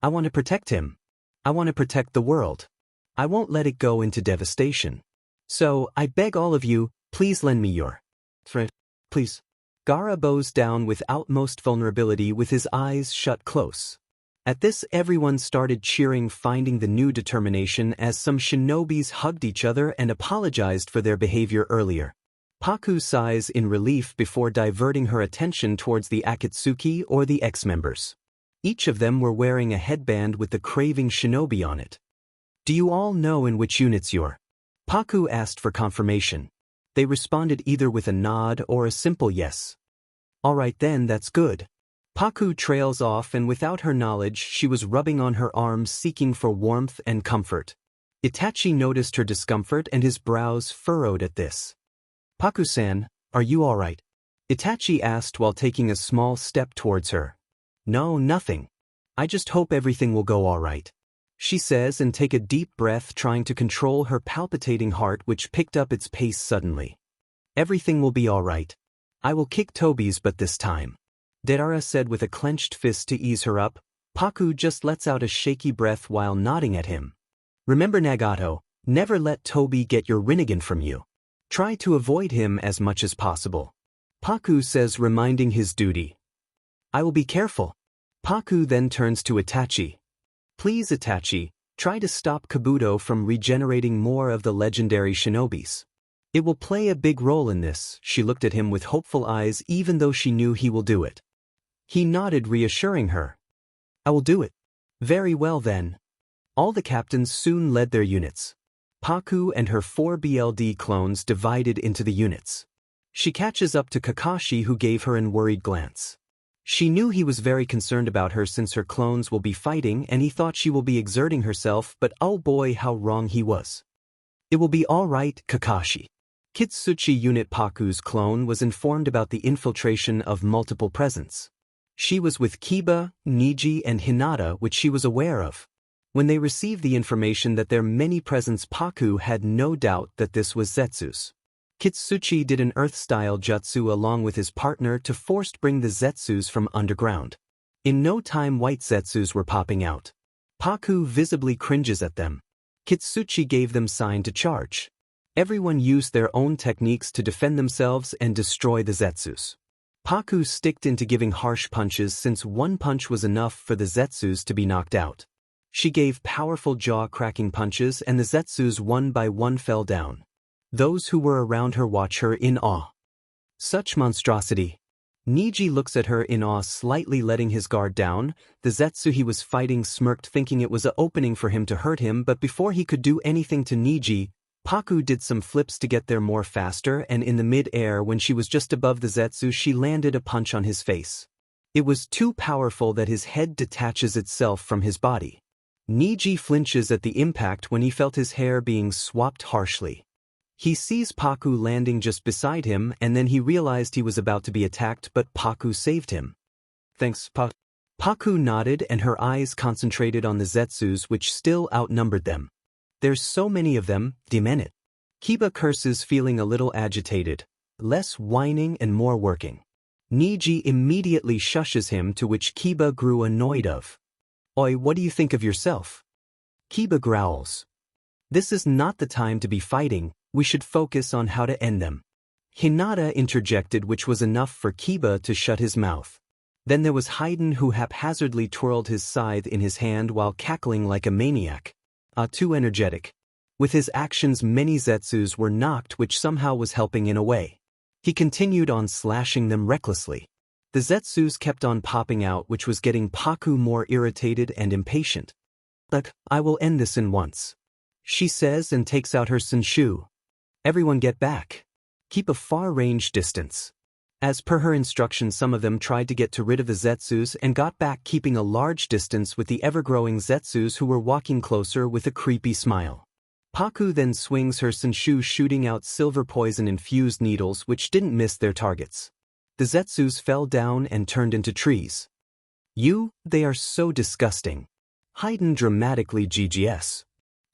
I want to protect him. I want to protect the world. I won't let it go into devastation. So, I beg all of you, please lend me your thread. Please. Gaara bows down with utmost vulnerability with his eyes shut close. At this everyone started cheering, finding the new determination as some shinobis hugged each other and apologized for their behavior earlier. Paku sighs in relief before diverting her attention towards the Akatsuki or the ex-members. Each of them were wearing a headband with the craving shinobi on it. Do you all know in which units you're? Paku asked for confirmation. They responded either with a nod or a simple yes. Alright then, that's good. Paku trails off and without her knowledge she was rubbing on her arms seeking for warmth and comfort. Itachi noticed her discomfort and his brows furrowed at this. Paku-san, are you alright? Itachi asked while taking a small step towards her. No, nothing. I just hope everything will go alright. She says and take a deep breath, trying to control her palpitating heart which picked up its pace suddenly. Everything will be alright. I will kick Tobi's butt this time. Deidara said with a clenched fist to ease her up. Paku just lets out a shaky breath while nodding at him. Remember Nagato, never let Tobi get your Rinnegan from you. Try to avoid him as much as possible. Paku says, reminding his duty. I will be careful. Paku then turns to Itachi. Please Itachi, try to stop Kabuto from regenerating more of the legendary shinobis. It will play a big role in this. She looked at him with hopeful eyes even though she knew he will do it. He nodded, reassuring her. I will do it. Very well then. All the captains soon led their units. Paku and her 4 BLD clones divided into the units. She catches up to Kakashi, who gave her an worried glance. She knew he was very concerned about her since her clones will be fighting and he thought she will be exerting herself, but oh boy how wrong he was. It will be alright, Kakashi. Kitsuchi Unit Paku's clone was informed about the infiltration of multiple presents. She was with Kiba, Niji and Hinata, which she was aware of. When they received the information that there are many presents, Paku had no doubt that this was Zetsu's. Kitsuchi did an earth-style jutsu along with his partner to forced bring the Zetsus from underground. In no time white Zetsus were popping out. Paku visibly cringes at them. Kitsuchi gave them sign to charge. Everyone used their own techniques to defend themselves and destroy the Zetsus. Paku sticked into giving harsh punches since one punch was enough for the Zetsus to be knocked out. She gave powerful jaw-cracking punches and the Zetsus one by one fell down. Those who were around her watch her in awe. Such monstrosity. Niji looks at her in awe, slightly letting his guard down. The Zetsu he was fighting smirked, thinking it was an opening for him to hurt him, but before he could do anything to Niji, Paku did some flips to get there more faster, and in the mid-air when she was just above the Zetsu she landed a punch on his face. It was too powerful that his head detaches itself from his body. Niji flinches at the impact when he felt his hair being swapped harshly. He sees Paku landing just beside him and then he realized he was about to be attacked, but Paku saved him. Thanks, Paku nodded and her eyes concentrated on the Zetsus which still outnumbered them. There's so many of them, damn it. Kiba curses, feeling a little agitated. Less whining and more working. Niji immediately shushes him, to which Kiba grew annoyed of. Oi, what do you think of yourself? Kiba growls. This is not the time to be fighting. We should focus on how to end them. Hinata interjected, which was enough for Kiba to shut his mouth. Then there was Haiden, who haphazardly twirled his scythe in his hand while cackling like a maniac. Too energetic. With his actions many Zetsus were knocked, which somehow was helping in a way. He continued on slashing them recklessly. The Zetsus kept on popping out, which was getting Paku more irritated and impatient. Look, I will end this in once. She says and takes out her Senshu. Everyone get back. Keep a far-range distance. As per her instructions, some of them tried to get rid of the Zetsus and got back, keeping a large distance with the ever-growing Zetsus who were walking closer with a creepy smile. Paku then swings her Senshu, shooting out silver poison-infused needles which didn't miss their targets. The Zetsus fell down and turned into trees. They are so disgusting. Haiden dramatically GGS.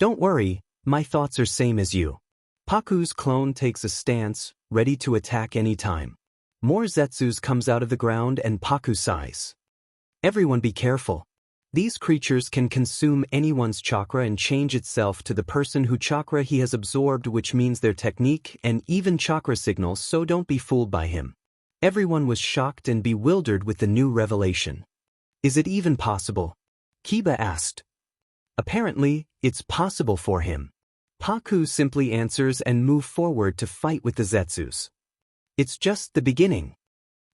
Don't worry, my thoughts are same as you. Paku's clone takes a stance, ready to attack any time. More Zetsus comes out of the ground and Paku sighs. Everyone be careful. These creatures can consume anyone's chakra and change itself to the person whose chakra he has absorbed, which means their technique and even chakra signals, so don't be fooled by him. Everyone was shocked and bewildered with the new revelation. Is it even possible? Kiba asked. Apparently, it's possible for him. Paku simply answers and move forward to fight with the Zetsus. It's just the beginning.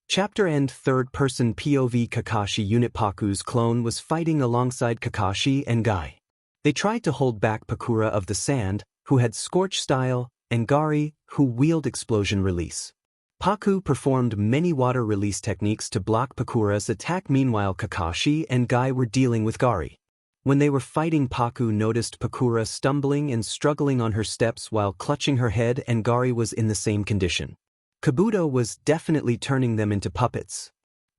Chapter End. Third-person POV. Kakashi Unit Paku's clone was fighting alongside Kakashi and Guy. They tried to hold back Pakura of the Sand, who had Scorch Style, and Gari, who wielded Explosion Release. Paku performed many water release techniques to block Pakura's attack. Meanwhile, Kakashi and Guy were dealing with Gari. When they were fighting, Paku noticed Pakura stumbling and struggling on her steps while clutching her head, and Gari was in the same condition. Kabuto was definitely turning them into puppets.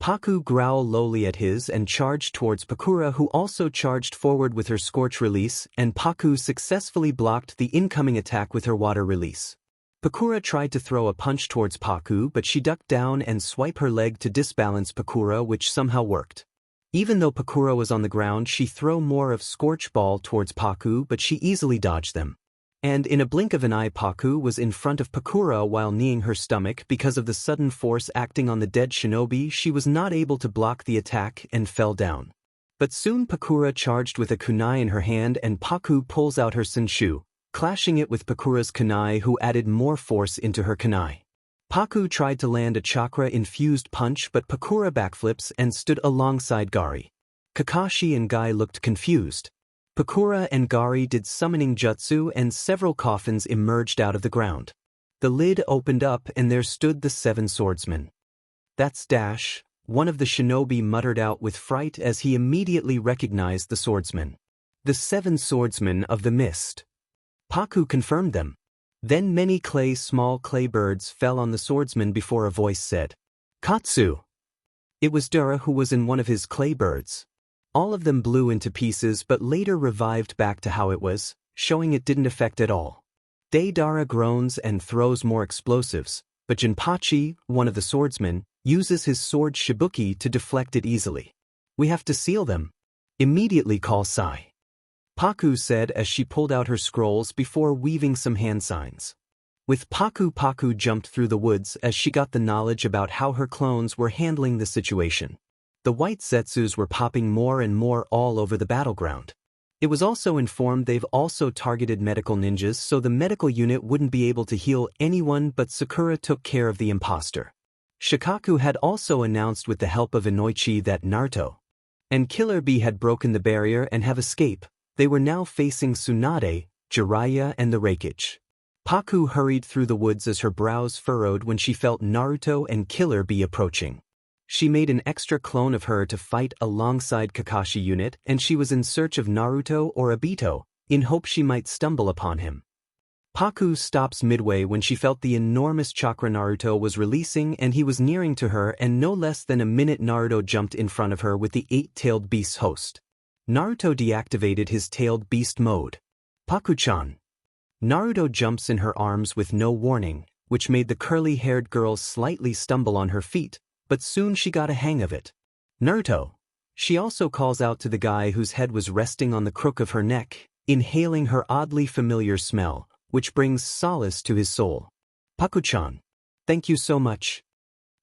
Paku growled lowly at his and charged towards Pakura, who also charged forward with her Scorch Release, and Paku successfully blocked the incoming attack with her Water Release. Pakura tried to throw a punch towards Paku, but she ducked down and swiped her leg to disbalance Pakura, which somehow worked. Even though Pakura was on the ground, she threw more of Scorch Ball towards Paku, but she easily dodged them. And in a blink of an eye, Paku was in front of Pakura while kneeing her stomach. Because of the sudden force acting on the dead shinobi, she was not able to block the attack and fell down. But soon Pakura charged with a kunai in her hand and Paku pulls out her Senshu, clashing it with Pakura's kunai, who added more force into her kunai. Paku tried to land a chakra-infused punch, but Pakura backflips and stood alongside Gari. Kakashi and Guy looked confused. Pakura and Gari did summoning jutsu and several coffins emerged out of the ground. The lid opened up and there stood the 7 swordsmen. That's Dash, one of the shinobi muttered out with fright as he immediately recognized the swordsman. The 7 swordsmen of the mist. Paku confirmed them. Then many small clay birds fell on the swordsman before a voice said, "Katsu!" It was Deidara who was in one of his clay birds. All of them blew into pieces but later revived back to how it was, showing it didn't affect at all. Deidara groans and throws more explosives, but Jinpachi, one of the swordsmen, uses his sword shibuki to deflect it easily. "We have to seal them. Immediately call Sai," Paku said as she pulled out her scrolls before weaving some hand signs. With Paku jumped through the woods as she got the knowledge about how her clones were handling the situation. The white zetsus were popping more and more all over the battleground. It was also informed they've also targeted medical ninjas so the medical unit wouldn't be able to heal anyone, but Sakura took care of the imposter. Shikaku had also announced with the help of Inoichi that Naruto and Killer Bee had broken the barrier and have escaped. They were now facing Tsunade, Jiraiya and the wreckage. Paku hurried through the woods as her brows furrowed when she felt Naruto and Killer Bee approaching. She made an extra clone of her to fight alongside Kakashi unit and she was in search of Naruto or Obito, in hope she might stumble upon him. Paku stops midway when she felt the enormous chakra Naruto was releasing and he was nearing to her, and no less than a minute Naruto jumped in front of her with the 8-tailed beast's host. Naruto deactivated his tailed beast mode. "Paku-chan." Naruto jumps in her arms with no warning, which made the curly-haired girl slightly stumble on her feet, but soon she got a hang of it. "Naruto." She also calls out to the guy whose head was resting on the crook of her neck, inhaling her oddly familiar smell, which brings solace to his soul. "Paku-chan. Thank you so much."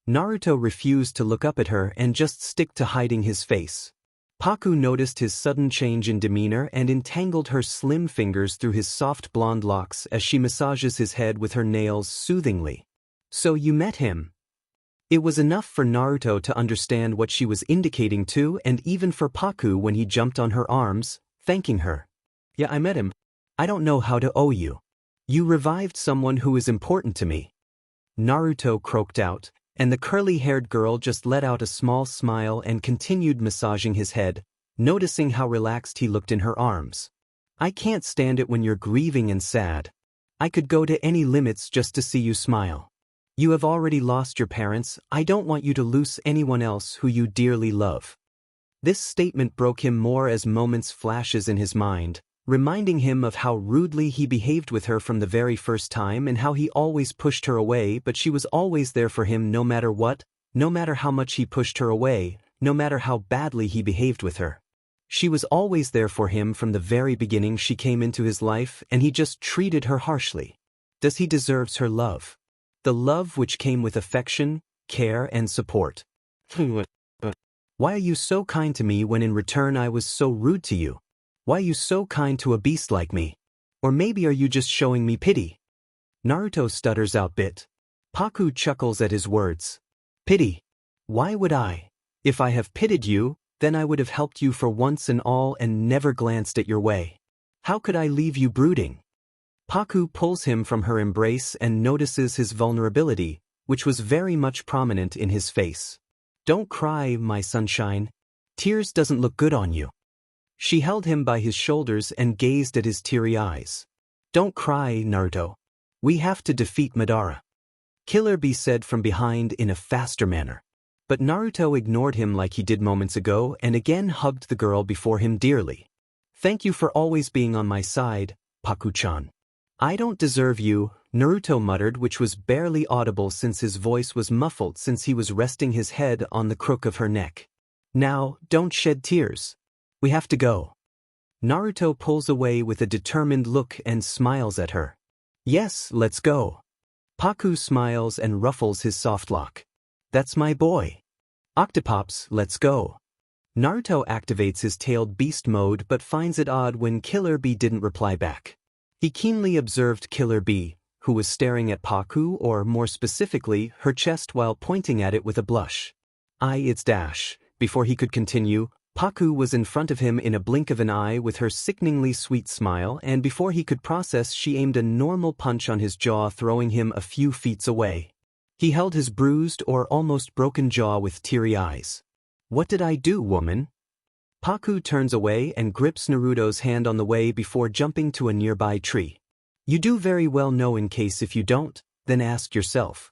Naruto refused to look up at her and just stick to hiding his face. Paku noticed his sudden change in demeanor and entangled her slim fingers through his soft blonde locks as she massages his head with her nails soothingly. "So you met him?" It was enough for Naruto to understand what she was indicating to, and even for Paku when he jumped on her arms, thanking her. "Yeah, I met him. I don't know how to owe you. You revived someone who is important to me." Naruto croaked out, and the curly-haired girl just let out a small smile and continued massaging his head, noticing how relaxed he looked in her arms. "I can't stand it when you're grieving and sad. I could go to any limits just to see you smile. You have already lost your parents. I don't want you to lose anyone else who you dearly love." This statement broke him more as moments flashes in his mind, reminding him of how rudely he behaved with her from the very first time and how he always pushed her away, but she was always there for him no matter what, no matter how much he pushed her away, no matter how badly he behaved with her. She was always there for him from the very beginning she came into his life, and he just treated her harshly. Does he deserve her love? The love which came with affection, care and support. "Why are you so kind to me when in return I was so rude to you? Why are you so kind to a beast like me? Or maybe are you just showing me pity?" Naruto stutters out bit. Paku chuckles at his words. "Pity? Why would I? If I have pitied you, then I would have helped you for once and all and never glanced at your way. How could I leave you brooding?" Paku pulls him from her embrace and notices his vulnerability, which was very much prominent in his face. "Don't cry, my sunshine. Tears doesn't look good on you." She held him by his shoulders and gazed at his teary eyes. "Don't cry, Naruto. We have to defeat Madara," Killer Bee said from behind in a faster manner. But Naruto ignored him like he did moments ago and again hugged the girl before him dearly. "Thank you for always being on my side, Paku-chan." "I don't deserve you," Naruto muttered, which was barely audible since his voice was muffled since he was resting his head on the crook of her neck. "Now, don't shed tears. We have to go." Naruto pulls away with a determined look and smiles at her. "Yes, let's go." Paku smiles and ruffles his soft lock. "That's my boy. Octopops, let's go." Naruto activates his tailed beast mode but finds it odd when Killer Bee didn't reply back. He keenly observed Killer Bee, who was staring at Paku, or more specifically, her chest, while pointing at it with a blush. It's dash. Before he could continue, Paku was in front of him in a blink of an eye with her sickeningly sweet smile, and before he could process, she aimed a normal punch on his jaw, throwing him a few feet away. He held his bruised or almost broken jaw with teary eyes. What did I do, woman? Paku turns away and grips Naruto's hand on the way before jumping to a nearby tree. You do very well know. In case if you don't, then ask yourself.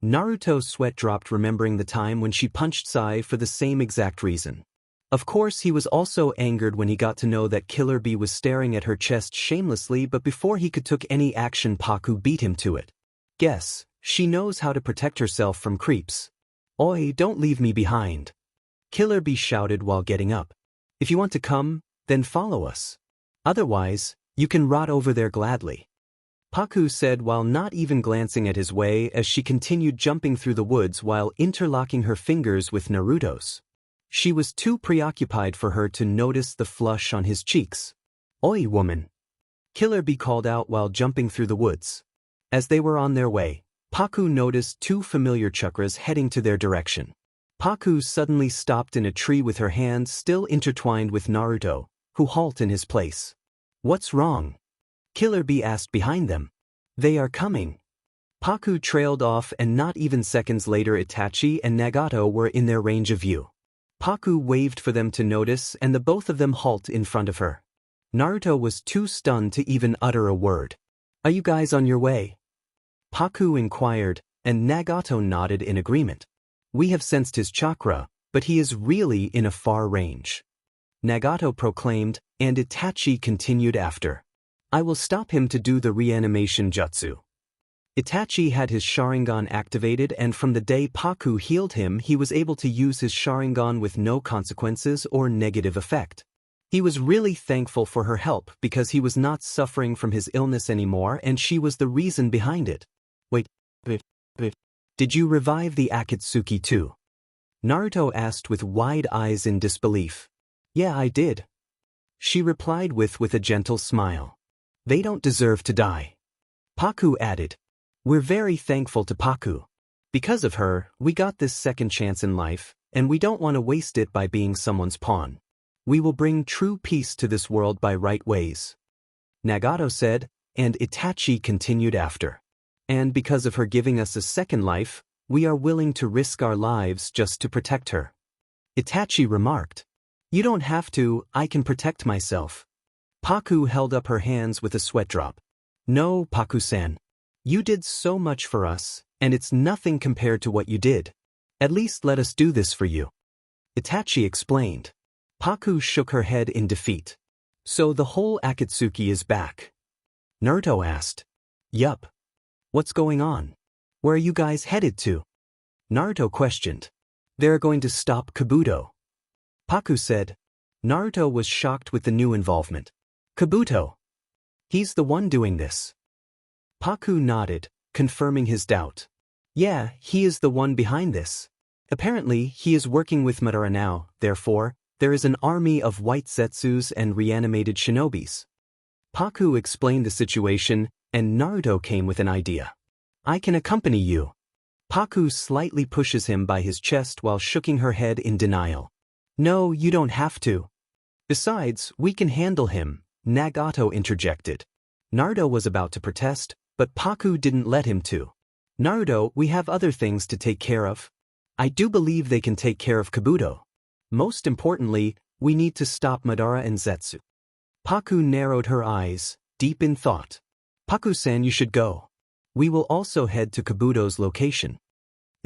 Naruto's sweat dropped remembering the time when she punched Sai for the same exact reason. Of course he was also angered when he got to know that Killer Bee was staring at her chest shamelessly, but before he could take any action Paku beat him to it. Guess, she knows how to protect herself from creeps. Oi, don't leave me behind. Killer Bee shouted while getting up. If you want to come, then follow us. Otherwise, you can rot over there gladly. Paku said while not even glancing at his way as she continued jumping through the woods while interlocking her fingers with Naruto's. She was too preoccupied for her to notice the flush on his cheeks. Oi, woman! Killer Bee called out while jumping through the woods. As they were on their way, Paku noticed two familiar chakras heading to their direction. Paku suddenly stopped in a tree with her hands still intertwined with Naruto, who halted in his place. What's wrong? Killer Bee asked behind them. They are coming. Paku trailed off and not even seconds later Itachi and Nagato were in their range of view. Paku waved for them to notice and the both of them halt in front of her. Naruto was too stunned to even utter a word. Are you guys on your way? Paku inquired, and Nagato nodded in agreement. We have sensed his chakra, but he is really in a far range. Nagato proclaimed, and Itachi continued after. I will stop him to do the reanimation jutsu. Itachi had his Sharingan activated, and from the day Paku healed him he was able to use his Sharingan with no consequences or negative effect. He was really thankful for her help because he was not suffering from his illness anymore and she was the reason behind it. Wait, did you revive the Akatsuki too? Naruto asked with wide eyes in disbelief. Yeah, I did. She replied with a gentle smile. They don't deserve to die. Paku added. We're very thankful to Paku. Because of her, we got this second chance in life, and we don't want to waste it by being someone's pawn. We will bring true peace to this world by right ways. Nagato said, and Itachi continued after. And because of her giving us a second life, we are willing to risk our lives just to protect her. Itachi remarked. You don't have to, I can protect myself. Paku held up her hands with a sweat drop. No, Paku-san. You did so much for us, and it's nothing compared to what you did. At least let us do this for you. Itachi explained. Paku shook her head in defeat. So the whole Akatsuki is back? Naruto asked. Yup. What's going on? Where are you guys headed to? Naruto questioned. They're going to stop Kabuto. Paku said. Naruto was shocked with the new involvement. Kabuto. He's the one doing this. Paku nodded, confirming his doubt. Yeah, he is the one behind this. Apparently, he is working with Madara now, therefore, there is an army of white Zetsus and reanimated shinobis. Paku explained the situation, and Naruto came with an idea. I can accompany you. Paku slightly pushes him by his chest while shaking her head in denial. No, you don't have to. Besides, we can handle him, Nagato interjected. Naruto was about to protest, but Paku didn't let him to. Naruto, we have other things to take care of. I do believe they can take care of Kabuto. Most importantly, we need to stop Madara and Zetsu. Paku narrowed her eyes, deep in thought. Paku-san, you should go. We will also head to Kabuto's location.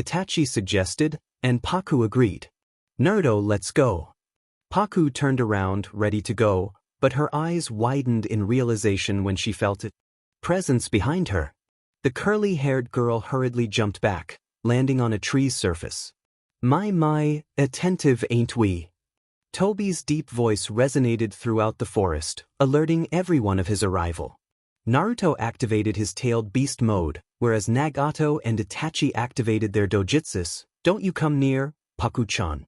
Itachi suggested, and Paku agreed. Naruto, let's go. Paku turned around, ready to go, but her eyes widened in realization when she felt a presence behind her. The curly-haired girl hurriedly jumped back, landing on a tree's surface. My, attentive ain't we? Tobi's deep voice resonated throughout the forest, alerting everyone of his arrival. Naruto activated his tailed beast mode, whereas Nagato and Itachi activated their dojutsus. Don't you come near, Paku-chan.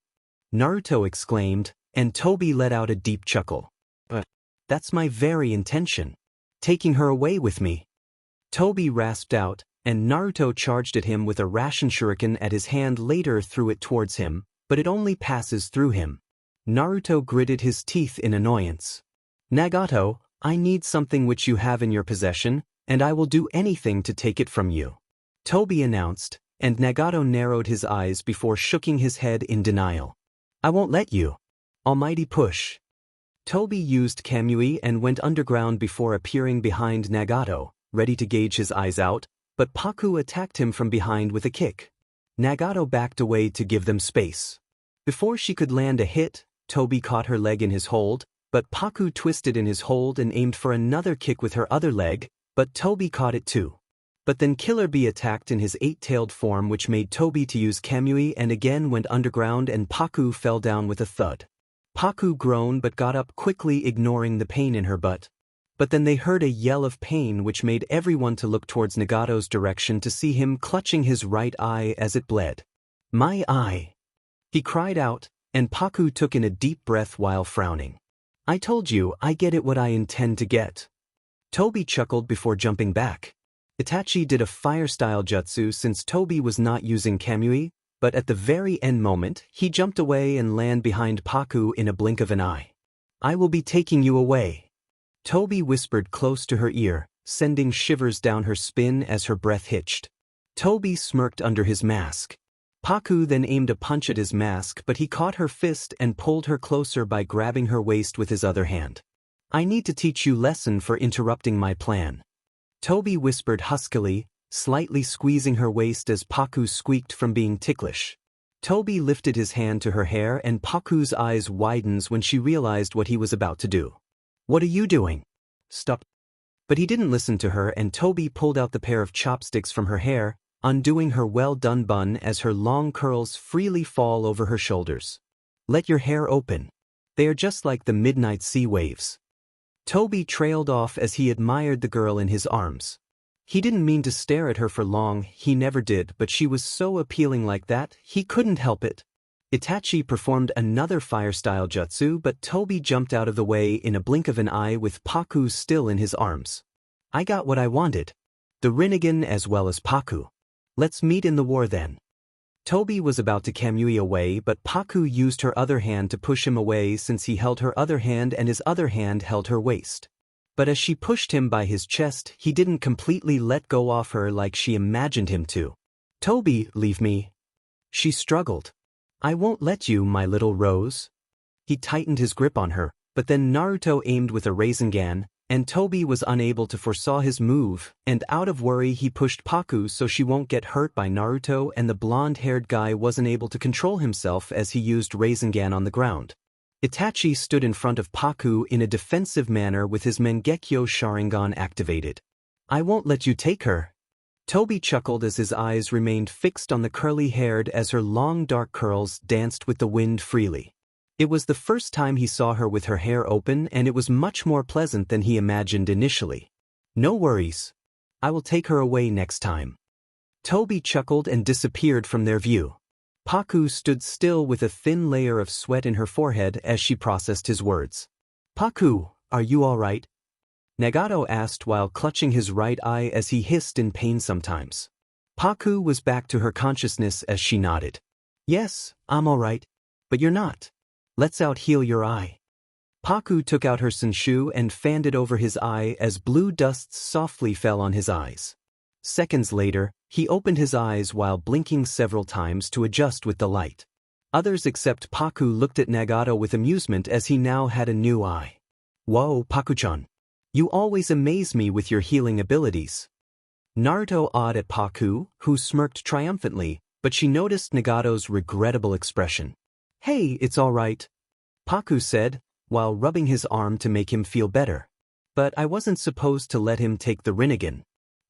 Naruto exclaimed, and Tobi let out a deep chuckle. That's my very intention. Taking her away with me. Tobi rasped out, and Naruto charged at him with a Rasen Shuriken at his hand later threw it towards him, but it only passes through him. Naruto gritted his teeth in annoyance. Nagato, I need something which you have in your possession, and I will do anything to take it from you. Tobi announced, and Nagato narrowed his eyes before shaking his head in denial. I won't let you. Almighty push. Tobi used Kamui and went underground before appearing behind Nagato, ready to gauge his eyes out, but Paku attacked him from behind with a kick. Nagato backed away to give them space. Before she could land a hit, Tobi caught her leg in his hold, but Paku twisted in his hold and aimed for another kick with her other leg, but Tobi caught it too. But then ⧁ attacked in his eight-tailed form, which made Tobi to use Kamui and again went underground, and Paku fell down with a thud. Paku groaned but got up quickly, ignoring the pain in her butt. But then they heard a yell of pain which made everyone to look towards Nagato's direction to see him clutching his right eye as it bled. My eye! He cried out, and Paku took in a deep breath while frowning. I told you, I get it what I intend to get. Tobi chuckled before jumping back. Itachi did a fire-style jutsu since Tobi was not using Kamui, but at the very end moment, he jumped away and landed behind Paku in a blink of an eye. I will be taking you away. Tobi whispered close to her ear, sending shivers down her spine as her breath hitched. Tobi smirked under his mask. Paku then aimed a punch at his mask, but he caught her fist and pulled her closer by grabbing her waist with his other hand. I need to teach you lesson for interrupting my plan. Tobi whispered huskily, slightly squeezing her waist as Paku squeaked from being ticklish. Tobi lifted his hand to her hair and Paku's eyes widened when she realized what he was about to do. What are you doing? Stop. But he didn't listen to her, and Tobi pulled out the pair of chopsticks from her hair, undoing her well-done bun as her long curls freely fall over her shoulders. Let your hair open. They are just like the midnight sea waves. Tobi trailed off as he admired the girl in his arms. He didn't mean to stare at her for long, he never did, but she was so appealing like that, he couldn't help it. Itachi performed another fire-style jutsu, but Tobi jumped out of the way in a blink of an eye with Paku still in his arms. I got what I wanted. The Rinnegan as well as Paku. Let's meet in the war then. Tobi was about to Kamui away, but Paku used her other hand to push him away since he held her other hand and his other hand held her waist. But as she pushed him by his chest, he didn't completely let go of her like she imagined him to. Tobi, leave me. She struggled. I won't let you, my little rose. He tightened his grip on her, but then Naruto aimed with a Rasengan, and Tobi was unable to foresaw his move, and out of worry he pushed Paku so she won't get hurt by Naruto, and the blonde-haired guy wasn't able to control himself as he used Rasengan on the ground. Itachi stood in front of Paku in a defensive manner with his Mangekyo Sharingan activated. I won't let you take her. Tobi chuckled as his eyes remained fixed on the curly-haired as her long dark curls danced with the wind freely. It was the first time he saw her with her hair open, and it was much more pleasant than he imagined initially. No worries. I will take her away next time. Tobi chuckled and disappeared from their view. Paku stood still with a thin layer of sweat in her forehead as she processed his words. Paku, are you all right? Nagato asked while clutching his right eye as he hissed in pain sometimes. Paku was back to her consciousness as she nodded. Yes, I'm all right. But you're not. Let's out-heal your eye. Paku took out her senshu and fanned it over his eye as blue dust softly fell on his eyes. Seconds later, he opened his eyes while blinking several times to adjust with the light. Others except Paku looked at Nagato with amusement as he now had a new eye. Whoa, Paku-chan. You always amaze me with your healing abilities. Naruto awed at Paku, who smirked triumphantly, but she noticed Nagato's regrettable expression. Hey, it's all right, Paku said, while rubbing his arm to make him feel better. But I wasn't supposed to let him take the Rinnegan.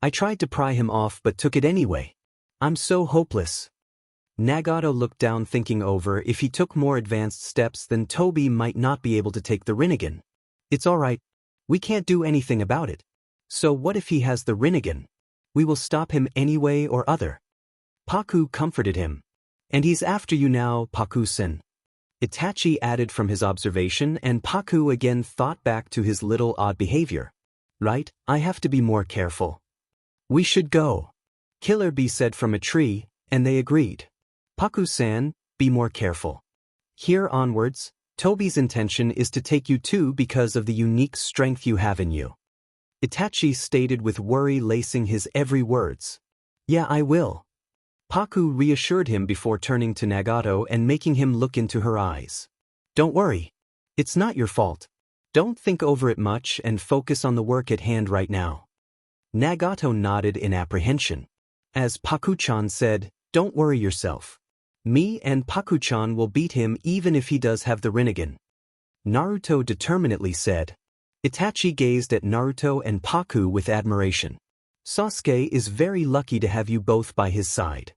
I tried to pry him off but took it anyway. I'm so hopeless. Nagato looked down, thinking over if he took more advanced steps then Tobi might not be able to take the Rinnegan. It's all right. We can't do anything about it. So what if he has the Rinnegan? We will stop him anyway or other. Paku comforted him. And he's after you now, Paku-sen. Itachi added from his observation, and Paku again thought back to his little odd behavior. Right, I have to be more careful. We should go. ⧁ said from a tree, and they agreed. Paku-san, be more careful. Here onwards, Tobi's intention is to take you too because of the unique strength you have in you. Itachi stated with worry lacing his every words. Yeah, I will. Paku reassured him before turning to Nagato and making him look into her eyes. Don't worry. It's not your fault. Don't think over it much and focus on the work at hand right now. Nagato nodded in apprehension. As Paku-chan said, don't worry yourself. Me and Paku-chan will beat him even if he does have the Rinnegan. Naruto determinedly said. Itachi gazed at Naruto and Paku with admiration. Sasuke is very lucky to have you both by his side.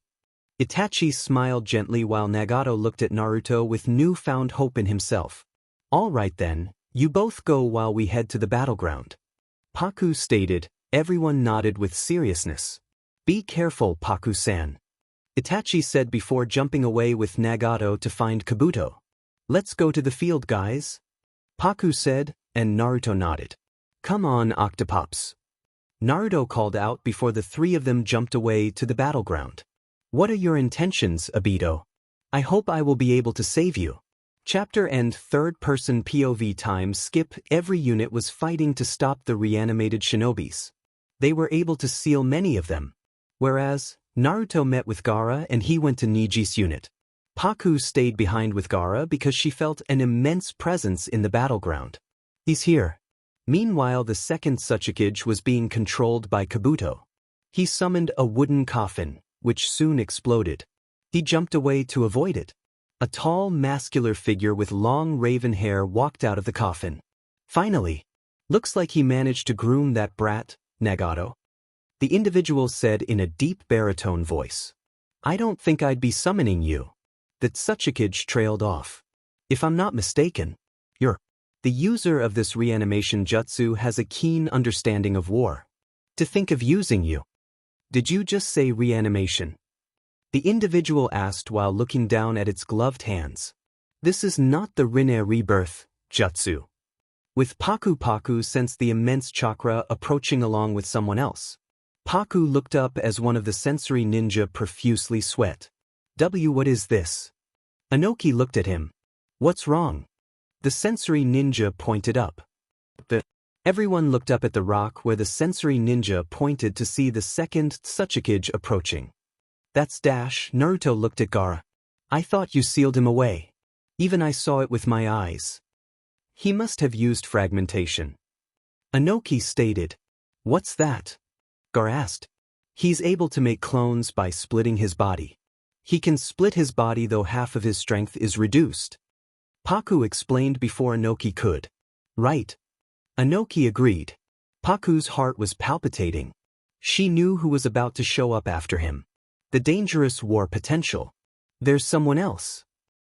Itachi smiled gently while Nagato looked at Naruto with newfound hope in himself. All right then, you both go while we head to the battleground. Paku stated. Everyone nodded with seriousness. Be careful, Paku-san. Itachi said before jumping away with Nagato to find Kabuto. Let's go to the field, guys. Paku said, and Naruto nodded. Come on, Octopops. Naruto called out before the three of them jumped away to the battleground. What are your intentions, Obito? I hope I will be able to save you. Chapter end. Third-person POV time skip. Every unit was fighting to stop the reanimated shinobis. They were able to seal many of them. Whereas, Naruto met with Gaara and he went to Niji's unit. Paku stayed behind with Gaara because she felt an immense presence in the battleground. He's here. Meanwhile, the second Tsuchikage was being controlled by Kabuto. He summoned a wooden coffin, which soon exploded. He jumped away to avoid it. A tall, muscular figure with long raven hair walked out of the coffin. Finally, looks like he managed to groom that brat, Nagato. The individual said in a deep baritone voice. I don't think I'd be summoning you. The Tsuchikage trailed off. If I'm not mistaken, you're. The user of this reanimation jutsu has a keen understanding of war. To think of using you. Did you just say reanimation? The individual asked while looking down at its gloved hands. This is not the Rinne rebirth jutsu. With Paku sensed the immense chakra approaching along with someone else. Paku looked up as one of the sensory ninja profusely sweat. What is this? Inoki looked at him. What's wrong? The sensory ninja pointed up. Everyone looked up at the rock where the sensory ninja pointed to see the second Tsuchikage approaching. That's Dash. Naruto looked at Gaara. I thought you sealed him away. Even I saw it with my eyes. He must have used fragmentation. Inoki stated. What's that? Gaara asked. He's able to make clones by splitting his body. He can split his body though half of his strength is reduced. Paku explained before Inoki could. Right. Inoki agreed. Paku's heart was palpitating. She knew who was about to show up after him. The dangerous war potential. There's someone else.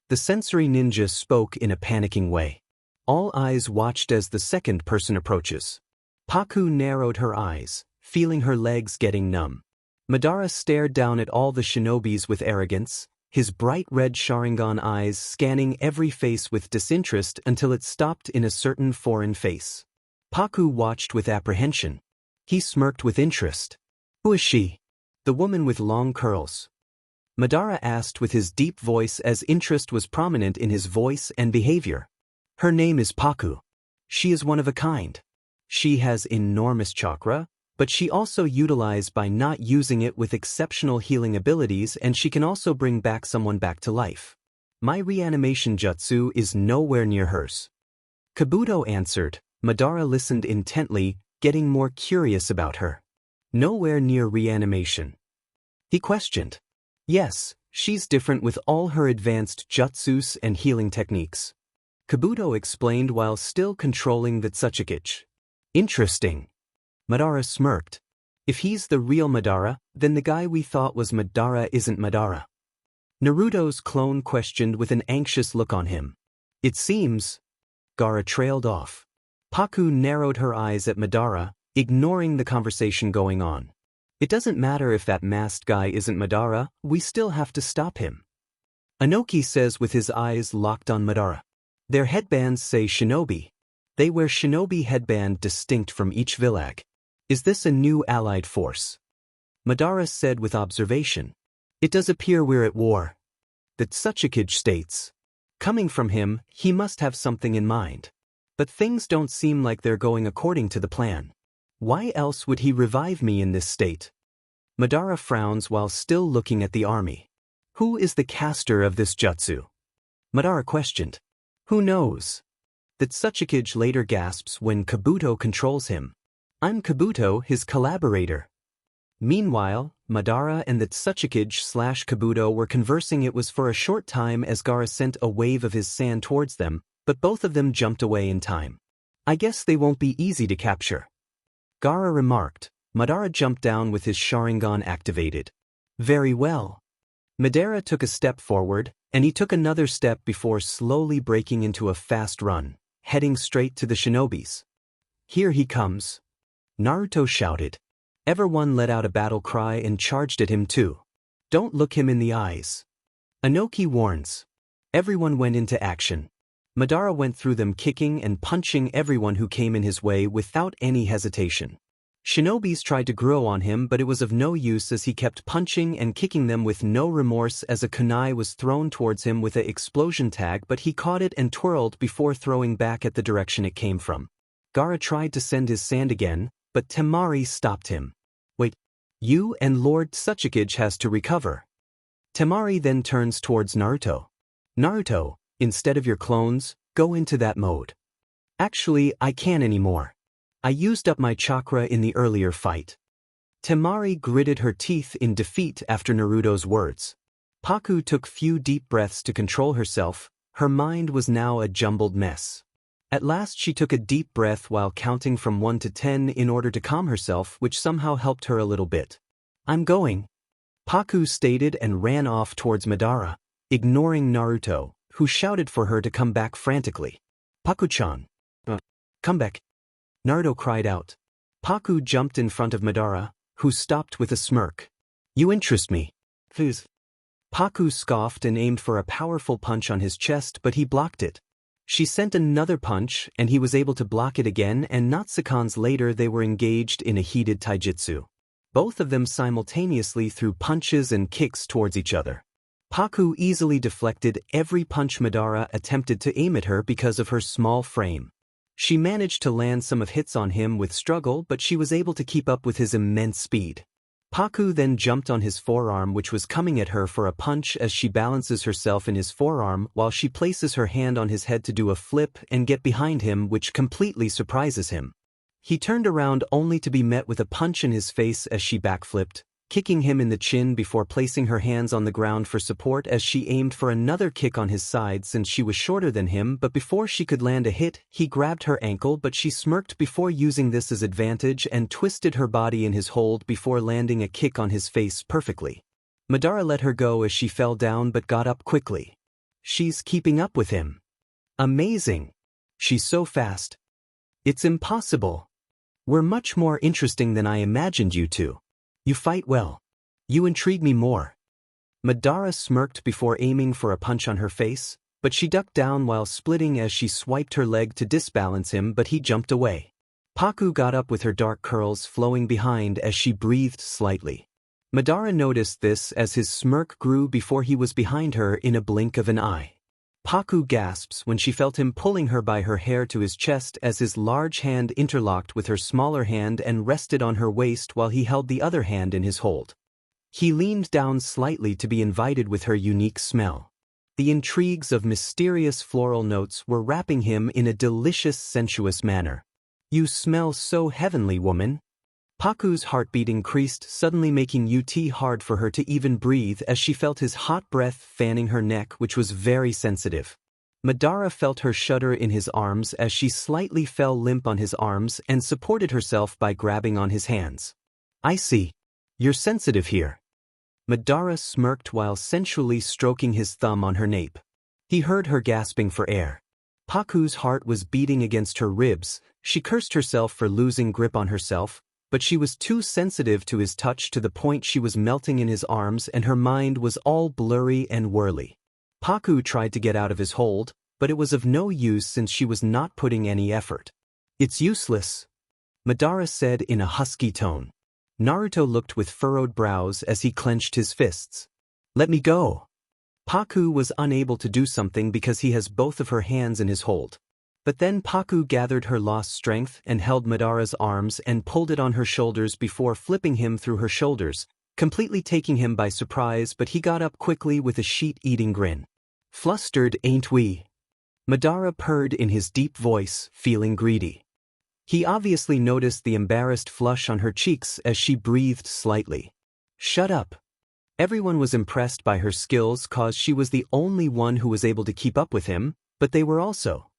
The sensory ninja spoke in a panicking way. All eyes watched as the second person approaches. Paku narrowed her eyes, feeling her legs getting numb. Madara stared down at all the shinobis with arrogance, his bright red Sharingan eyes scanning every face with disinterest until it stopped in a certain foreign face. Paku watched with apprehension. He smirked with interest. Who is she? The woman with long curls. Madara asked with his deep voice as interest was prominent in his voice and behavior. Her name is Paku. She is one of a kind. She has enormous chakra, but she also utilized by not using it with exceptional healing abilities, and she can also bring back someone back to life. My reanimation jutsu is nowhere near hers. Kabuto answered. Madara listened intently, getting more curious about her. Nowhere near reanimation. He questioned. Yes, she's different with all her advanced jutsus and healing techniques. Kabuto explained while still controlling the Tsuchikage. Interesting. Madara smirked. If he's the real Madara, then the guy we thought was Madara isn't Madara. Naruto's clone questioned with an anxious look on him. It seems. Gaara trailed off. Paku narrowed her eyes at Madara, ignoring the conversation going on. It doesn't matter if that masked guy isn't Madara, we still have to stop him. Inoki says with his eyes locked on Madara. Their headbands say shinobi. They wear shinobi headband distinct from each village. Is this a new allied force? Madara said with observation. It does appear we're at war. The Tsuchikage states. Coming from him, he must have something in mind. But things don't seem like they're going according to the plan. Why else would he revive me in this state? Madara frowns while still looking at the army. Who is the caster of this jutsu? Madara questioned. Who knows? That Sasuke later gasps when Kabuto controls him. I'm Kabuto, his collaborator. Meanwhile, Madara and the Sasuke/Kabuto were conversing. It was for a short time as Gaara sent a wave of his sand towards them, but both of them jumped away in time. I guess they won't be easy to capture. Gaara remarked. Madara jumped down with his Sharingan activated. Very well. Madara took a step forward, and he took another step before slowly breaking into a fast run, heading straight to the shinobis. Here he comes. Naruto shouted. Everyone let out a battle cry and charged at him too. Don't look him in the eyes. Inoki warns. Everyone went into action. Madara went through them, kicking and punching everyone who came in his way without any hesitation. Shinobis tried to grow on him, but it was of no use as he kept punching and kicking them with no remorse as a kunai was thrown towards him with an explosion tag, but he caught it and twirled before throwing back at the direction it came from. Gaara tried to send his sand again, but Temari stopped him. Wait, you and Lord Sasuke has to recover. Temari then turns towards Naruto. Naruto, instead of your clones, go into that mode. Actually, I can't anymore. I used up my chakra in the earlier fight. Temari gritted her teeth in defeat after Naruto's words. Paku took few deep breaths to control herself. Her mind was now a jumbled mess. At last she took a deep breath while counting from 1 to 10 in order to calm herself, which somehow helped her a little bit. I'm going, Paku stated and ran off towards Madara, ignoring Naruto, who shouted for her to come back frantically. Paku-chan. Come back. Naruto cried out. Paku jumped in front of Madara, who stopped with a smirk. You interest me. Please. Paku scoffed and aimed for a powerful punch on his chest, but he blocked it. She sent another punch, and he was able to block it again, and not seconds later they were engaged in a heated taijutsu. Both of them simultaneously threw punches and kicks towards each other. Paku easily deflected every punch Madara attempted to aim at her because of her small frame. She managed to land some of hits on him with struggle, but she was able to keep up with his immense speed. Paku then jumped on his forearm, which was coming at her for a punch, as she balances herself in his forearm while she places her hand on his head to do a flip and get behind him, which completely surprises him. He turned around only to be met with a punch in his face as she backflipped, kicking him in the chin before placing her hands on the ground for support as she aimed for another kick on his side since she was shorter than him, but before she could land a hit, he grabbed her ankle, but she smirked before using this as advantage and twisted her body in his hold before landing a kick on his face perfectly. Madara let her go as she fell down but got up quickly. She's keeping up with him. Amazing. She's so fast. It's impossible. We're much more interesting than I imagined you two. You fight well. You intrigue me more. Madara smirked before aiming for a punch on her face, but she ducked down while splitting as she swiped her leg to disbalance him, but he jumped away. Paku got up with her dark curls flowing behind as she breathed slightly. Madara noticed this as his smirk grew before he was behind her in a blink of an eye. Paku gasps when she felt him pulling her by her hair to his chest as his large hand interlocked with her smaller hand and rested on her waist while he held the other hand in his hold. He leaned down slightly to be invited with her unique smell. The intrigues of mysterious floral notes were wrapping him in a delicious, sensuous manner. You smell so heavenly, woman. Paku's heartbeat increased, suddenly making it hard for her to even breathe as she felt his hot breath fanning her neck, which was very sensitive. Madara felt her shudder in his arms as she slightly fell limp on his arms and supported herself by grabbing on his hands. I see. You're sensitive here. Madara smirked while sensually stroking his thumb on her nape. He heard her gasping for air. Paku's heart was beating against her ribs. She cursed herself for losing grip on herself, but she was too sensitive to his touch to the point she was melting in his arms and her mind was all blurry and whirly. Paku tried to get out of his hold, but it was of no use since she was not putting any effort. It's useless, Madara said in a husky tone. Naruto looked with furrowed brows as he clenched his fists. Let me go. Paku was unable to do something because he has both of her hands in his hold. But then Paku gathered her lost strength and held Madara's arms and pulled it on her shoulders before flipping him through her shoulders, completely taking him by surprise, but he got up quickly with a sheet-eating grin. "Flustered, ain't we?" Madara purred in his deep voice, feeling greedy. He obviously noticed the embarrassed flush on her cheeks as she breathed slightly. "Shut up." Everyone was impressed by her skills cause she was the only one who was able to keep up with him, but they were also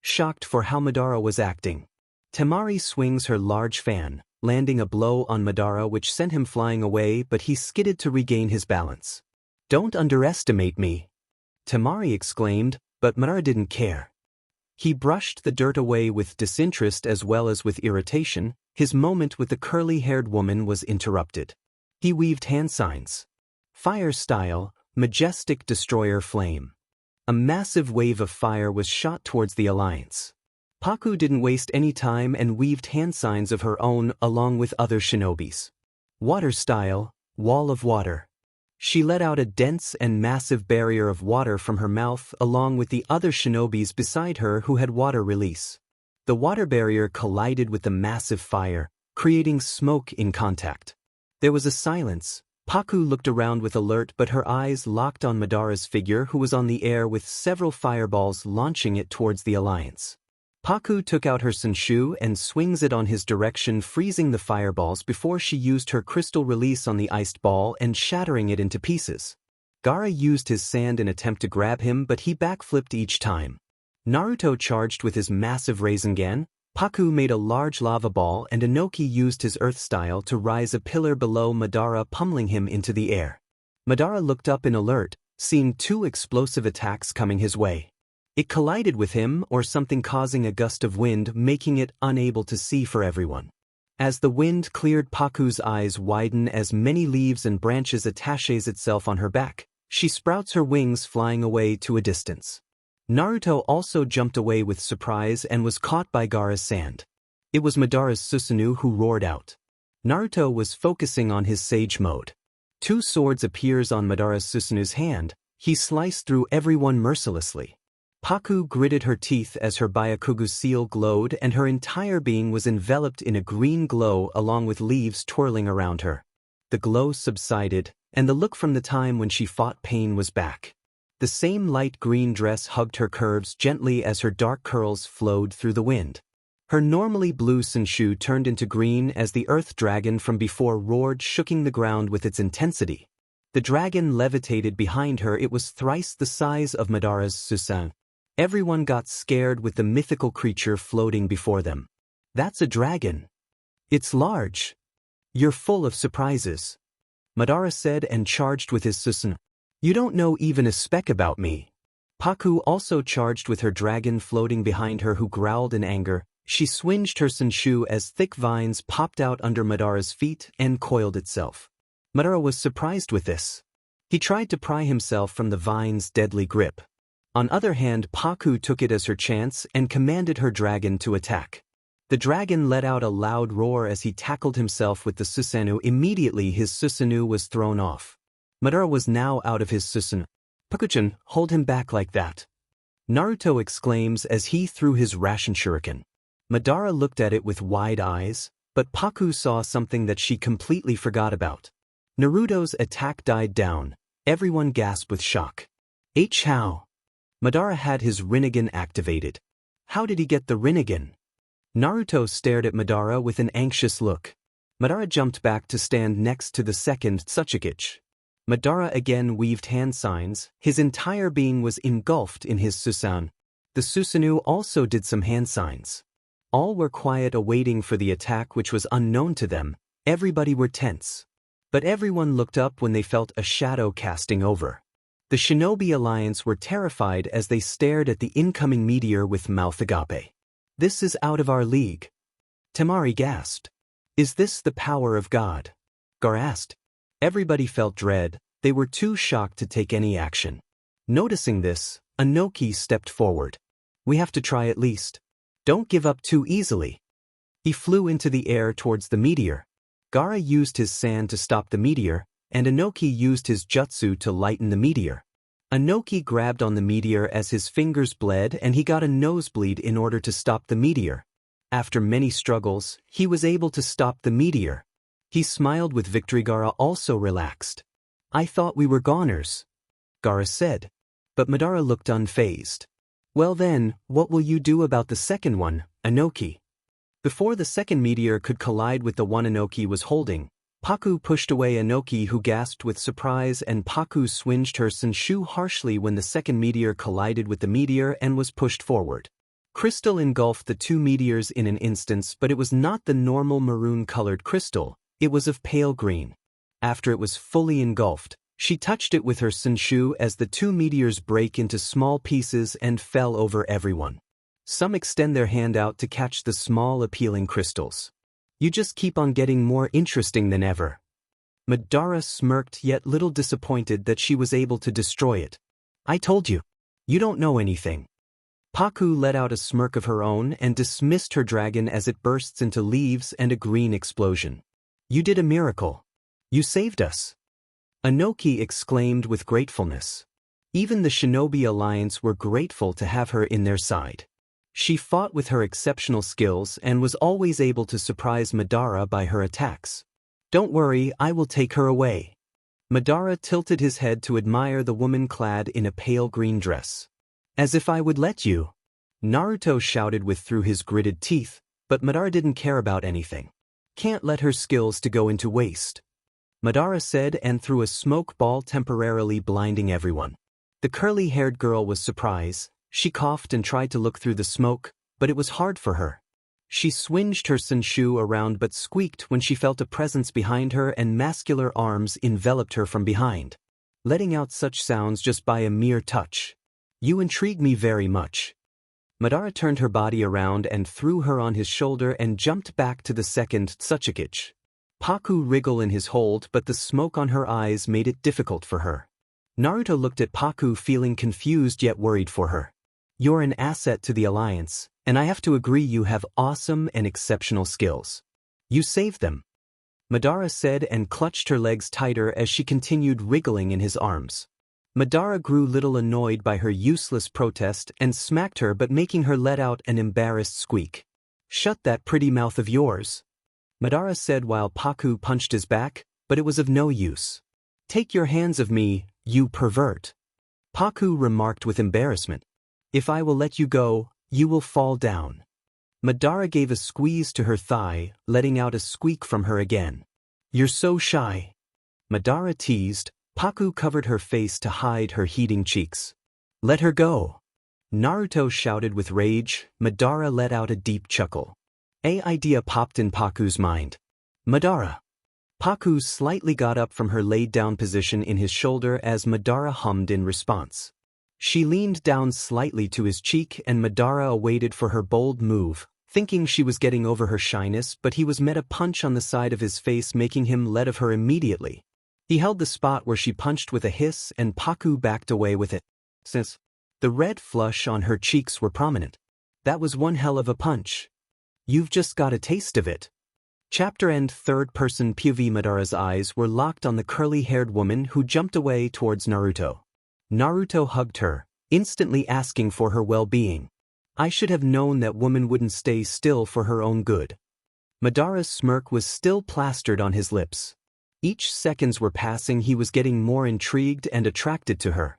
shocked for how Madara was acting. Temari swings her large fan, landing a blow on Madara which sent him flying away, but he skidded to regain his balance. "Don't underestimate me," Temari exclaimed, but Madara didn't care. He brushed the dirt away with disinterest as well as with irritation. His moment with the curly-haired woman was interrupted. He weaved hand signs. Fire style, majestic destroyer flame. A massive wave of fire was shot towards the alliance. Paku didn't waste any time and weaved hand signs of her own along with other shinobis. Water style, wall of water. She let out a dense and massive barrier of water from her mouth along with the other shinobis beside her who had water release. The water barrier collided with the massive fire, creating smoke in contact. There was a silence. Paku looked around with alert, but her eyes locked on Madara's figure who was on the air with several fireballs launching it towards the alliance. Paku took out her Senshu and swings it on his direction, freezing the fireballs before she used her crystal release on the iced ball and shattering it into pieces. Gaara used his sand in attempt to grab him, but he backflipped each time. Naruto charged with his massive Rasengan. Paku made a large lava ball and Inoki used his earth style to rise a pillar below Madara, pummeling him into the air. Madara looked up in alert, seeing two explosive attacks coming his way. It collided with him or something, causing a gust of wind, making it unable to see for everyone. As the wind cleared, Paku's eyes widen as many leaves and branches attaches itself on her back. She sprouts her wings, flying away to a distance. Naruto also jumped away with surprise and was caught by Gaara's sand. It was Madara's Susanoo who roared out. Naruto was focusing on his sage mode. Two swords appears on Madara's Susanoo's hand. He sliced through everyone mercilessly. Paku gritted her teeth as her Byakugu seal glowed and her entire being was enveloped in a green glow along with leaves twirling around her. The glow subsided, and the look from the time when she fought pain was back. The same light green dress hugged her curves gently as her dark curls flowed through the wind. Her normally blue Senshu turned into green as the earth dragon from before roared, shooking the ground with its intensity. The dragon levitated behind her. It was thrice the size of Madara's Susan. Everyone got scared with the mythical creature floating before them. "That's a dragon. It's large. You're full of surprises," Madara said and charged with his Susan. "You don't know even a speck about me." Paku also charged with her dragon floating behind her, who growled in anger. She swinged her Senshu as thick vines popped out under Madara's feet and coiled itself. Madara was surprised with this. He tried to pry himself from the vine's deadly grip. On the other hand, Paku took it as her chance and commanded her dragon to attack. The dragon let out a loud roar as he tackled himself with the Susanoo. Immediately his Susanoo was thrown off. Madara was now out of his Susanoo. "Paku-chan, hold him back like that," Naruto exclaims as he threw his ration shuriken. Madara looked at it with wide eyes, but Paku saw something that she completely forgot about. Naruto's attack died down. Everyone gasped with shock. How? Madara had his Rinnegan activated. How did he get the Rinnegan? Naruto stared at Madara with an anxious look. Madara jumped back to stand next to the second Tsuchikage. Madara again weaved hand signs. His entire being was engulfed in his Susan. The Susanoo also did some hand signs. All were quiet, awaiting for the attack, which was unknown to them. Everybody were tense. But everyone looked up when they felt a shadow casting over. The Shinobi Alliance were terrified as they stared at the incoming meteor with ᧠:╬╝. "This is out of our league," Temari gasped. "Is this the power of God?" Gaara asked. Everybody felt dread. They were too shocked to take any action. Noticing this, Inoki stepped forward. "We have to try at least. Don't give up too easily." He flew into the air towards the meteor. Gaara used his sand to stop the meteor, and Inoki used his jutsu to lighten the meteor. Inoki grabbed on the meteor as his fingers bled and he got a nosebleed in order to stop the meteor. After many struggles, he was able to stop the meteor. He smiled with victory. Gaara also relaxed. I thought we were goners, Gaara said. But Madara looked unfazed. Well then, what will you do about the second one, Inoki? Before the second meteor could collide with the one Inoki was holding, Paku pushed away Inoki, who gasped with surprise, and Paku swinged her Senshu harshly when the second meteor collided with the meteor and was pushed forward. Crystal engulfed the two meteors in an instant, but it was not the normal maroon-colored crystal, it was of pale green. After it was fully engulfed, she touched it with her Senshu as the two meteors break into small pieces and fell over everyone. Some extend their hand out to catch the small appealing crystals. You just keep on getting more interesting than ever. Madara smirked, yet little disappointed that she was able to destroy it. I told you. You don't know anything. Paku let out a smirk of her own and dismissed her dragon as it bursts into leaves and a green explosion. You did a miracle. You saved us. Inoki exclaimed with gratefulness. Even the Shinobi Alliance were grateful to have her in their side. She fought with her exceptional skills and was always able to surprise Madara by her attacks. Don't worry, I will take her away. Madara tilted his head to admire the woman clad in a pale green dress. As if I would let you. Naruto shouted through his gritted teeth, but Madara didn't care about anything. Can't let her skills to go into waste, Madara said, and threw a smoke ball, temporarily blinding everyone. The curly-haired girl was surprised. She coughed and tried to look through the smoke, but it was hard for her. She swinged her Senshu around but squeaked when she felt a presence behind her and muscular arms enveloped her from behind, letting out such sounds just by a mere touch. You intrigue me very much. Madara turned her body around and threw her on his shoulder and jumped back to the second ᧁꫮᦗ. Paku wriggled in his hold, but the smoke on her eyes made it difficult for her. Naruto looked at Paku, feeling confused yet worried for her. You're an asset to the Alliance, and I have to agree you have awesome and exceptional skills. You saved them, Madara said, and clutched her legs tighter as she continued wriggling in his arms. Madara grew little annoyed by her useless protest and smacked her, but making her let out an embarrassed squeak. Shut that pretty mouth of yours, Madara said while Paku punched his back, but it was of no use. Take your hands off me, you pervert, Paku remarked with embarrassment. If I will let you go, you will fall down. Madara gave a squeeze to her thigh, letting out a squeak from her again. You're so shy, Madara teased. Paku covered her face to hide her heating cheeks. Let her go, Naruto shouted with rage. Madara let out a deep chuckle. An idea popped in Paku's mind. Madara. Paku slightly got up from her laid-down position in his shoulder as Madara hummed in response. She leaned down slightly to his cheek, and Madara waited for her bold move, thinking she was getting over her shyness, but he was met a punch on the side of his face, making him let of her immediately. He held the spot where she punched with a hiss, and Paku backed away with it. Since the red flush on her cheeks were prominent. That was one hell of a punch. You've just got a taste of it. Chapter End. Third-person POV. Madara's eyes were locked on the curly-haired woman who jumped away towards Naruto. Naruto hugged her, instantly asking for her well-being. I should have known that woman wouldn't stay still for her own good. Madara's smirk was still plastered on his lips. Each seconds were passing, he was getting more intrigued and attracted to her.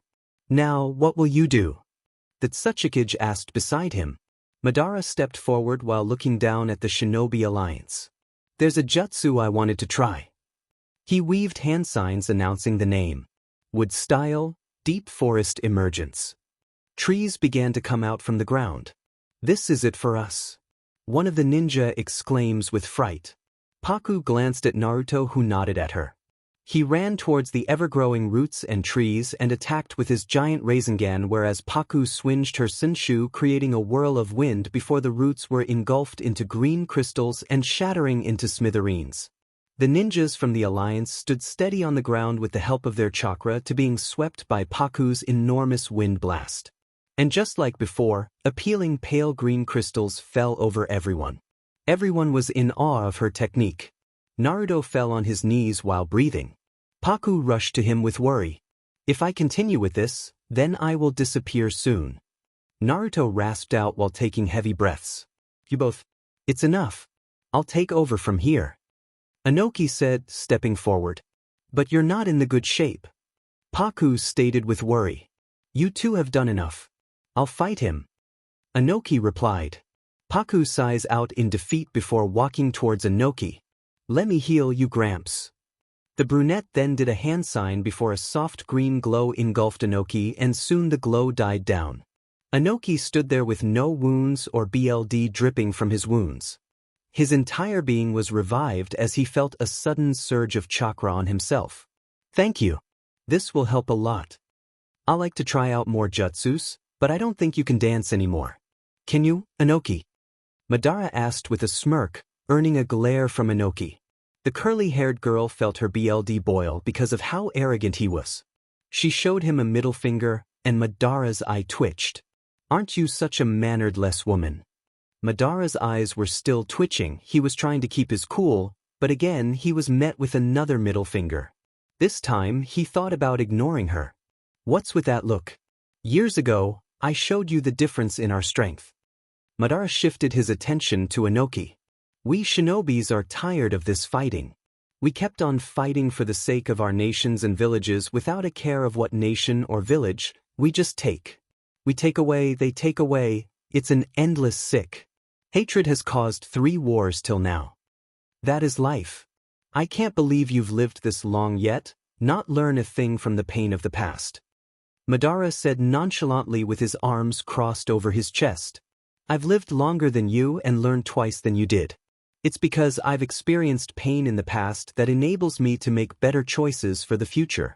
Now, what will you do? The ᧁꫮᦗ asked beside him. Madara stepped forward while looking down at the Shinobi Alliance. There's a jutsu I wanted to try. He weaved hand signs announcing the name. Wood style, deep forest emergence. Trees began to come out from the ground. This is it for us, one of the ninja exclaims with fright. Paku glanced at Naruto, who nodded at her. He ran towards the ever-growing roots and trees and attacked with his giant Rasengan, whereas Paku swinged her Senshu, creating a whirl of wind before the roots were engulfed into green crystals and shattering into smithereens. The ninjas from the Alliance stood steady on the ground with the help of their chakra to being swept by Paku's enormous wind blast. And just like before, appealing pale green crystals fell over everyone. Everyone was in awe of her technique. Naruto fell on his knees while breathing. Paku rushed to him with worry. If I continue with this, then I will disappear soon. Naruto rasped out while taking heavy breaths. You both. It's enough. I'll take over from here. Inoki said, stepping forward. But you're not in the good shape. Paku stated with worry. You two have done enough. I'll fight him. Inoki replied. Paku sighs out in defeat before walking towards Inoki. Let me heal you, Gramps. The brunette then did a hand sign before a soft green glow engulfed Inoki, and soon the glow died down. Inoki stood there with no wounds or blood dripping from his wounds. His entire being was revived as he felt a sudden surge of chakra on himself. Thank you. This will help a lot. I like to try out more jutsus, but I don't think you can dance anymore. Can you, Inoki? Madara asked with a smirk, earning a glare from Inoki. The curly-haired girl felt her blood boil because of how arrogant he was. She showed him a middle finger, and Madara's eye twitched. Aren't you such a mannered-less woman? Madara's eyes were still twitching. He was trying to keep his cool, but again he was met with another middle finger. This time he thought about ignoring her. What's with that look? Years ago, I showed you the difference in our strength. Madara shifted his attention to Inoki. We shinobis are tired of this fighting. We kept on fighting for the sake of our nations and villages without a care of what nation or village. We just take. We take away, they take away. It's an endless sick. Hatred has caused 3 wars till now. That is life. I can't believe you've lived this long yet, not learn a thing from the pain of the past. Madara said nonchalantly with his arms crossed over his chest. I've lived longer than you and learned twice than you did. It's because I've experienced pain in the past that enables me to make better choices for the future.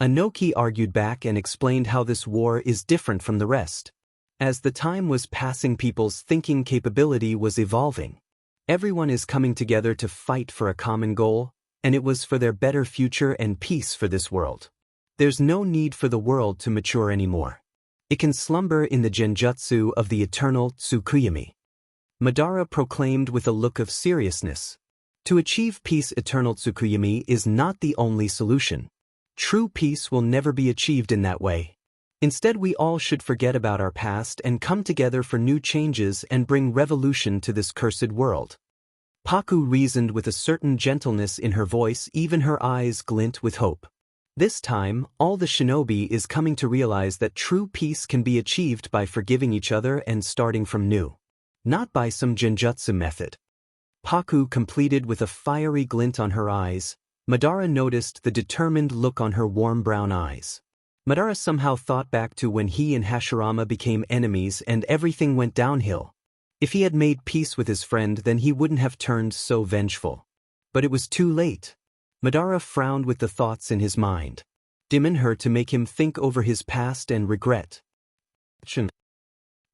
Inoki argued back and explained how this war is different from the rest. As the time was passing, people's thinking capability was evolving. Everyone is coming together to fight for a common goal, and it was for their better future and peace for this world. There's no need for the world to mature anymore. It can slumber in the genjutsu of the eternal Tsukuyami. Madara proclaimed with a look of seriousness. To achieve peace, eternal Tsukuyami is not the only solution. True peace will never be achieved in that way. Instead, we all should forget about our past and come together for new changes and bring revolution to this cursed world. Paku reasoned with a certain gentleness in her voice, even her eyes glint with hope. This time, all the shinobi is coming to realize that true peace can be achieved by forgiving each other and starting from new. Not by some genjutsu method. Paku completed with a fiery glint on her eyes. Madara noticed the determined look on her warm brown eyes. Madara somehow thought back to when he and Hashirama became enemies and everything went downhill. If he had made peace with his friend, then he wouldn't have turned so vengeful. But it was too late. Madara frowned with the thoughts in his mind. Dimming her to make him think over his past and regret.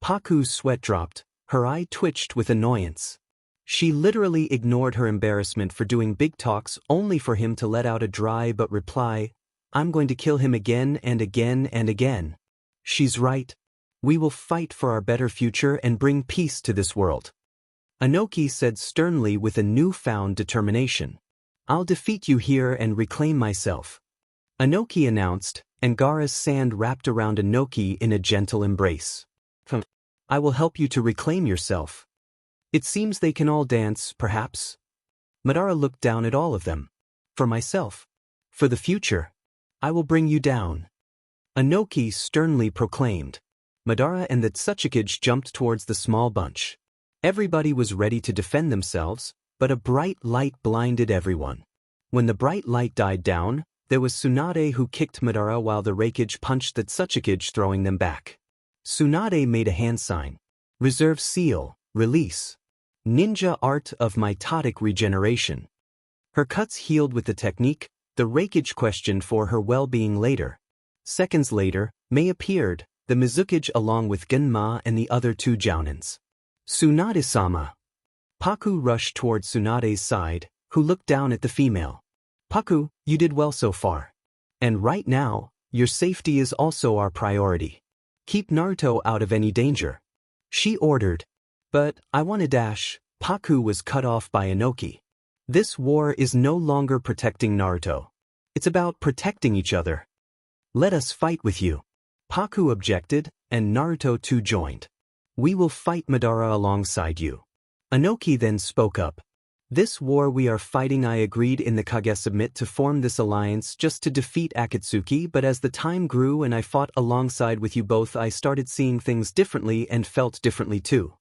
Paku's sweat dropped, her eye twitched with annoyance. She literally ignored her embarrassment for doing big talks only for him to let out a dry but reply, I'm going to kill him again and again and again. She's right. We will fight for our better future and bring peace to this world. Inoki said sternly with a newfound determination. I'll defeat you here and reclaim myself. Inoki announced, and Gaara's sand wrapped around Inoki in a gentle embrace. I will help you to reclaim yourself. It seems they can all dance, perhaps. Madara looked down at all of them. For myself. For the future. I will bring you down. Inoki sternly proclaimed. Madara and the Tsuchikage jumped towards the small bunch. Everybody was ready to defend themselves, but a bright light blinded everyone. When the bright light died down, there was Tsunade who kicked Madara while the Reikage punched the Tsuchikage, throwing them back. Tsunade made a hand sign. Reserve seal, release. Ninja art of mitotic regeneration. Her cuts healed with the technique. The Reikage questioned for her well-being later. Seconds later, Mei appeared, the Mizukage along with Genma and the other 2 Jounins. Tsunade-sama. Paku rushed toward Tsunade's side, who looked down at the female. Paku, you did well so far. And right now, your safety is also our priority. Keep Naruto out of any danger. She ordered. But, I want to dash. Paku was cut off by Inoki. This war is no longer protecting Naruto. It's about protecting each other. Let us fight with you. Paku objected, and Naruto too joined. We will fight Madara alongside you. Inoki then spoke up. This war we are fighting, I agreed in the Kage submit to form this alliance just to defeat Akatsuki, but as the time grew and I fought alongside with you both, I started seeing things differently and felt differently too.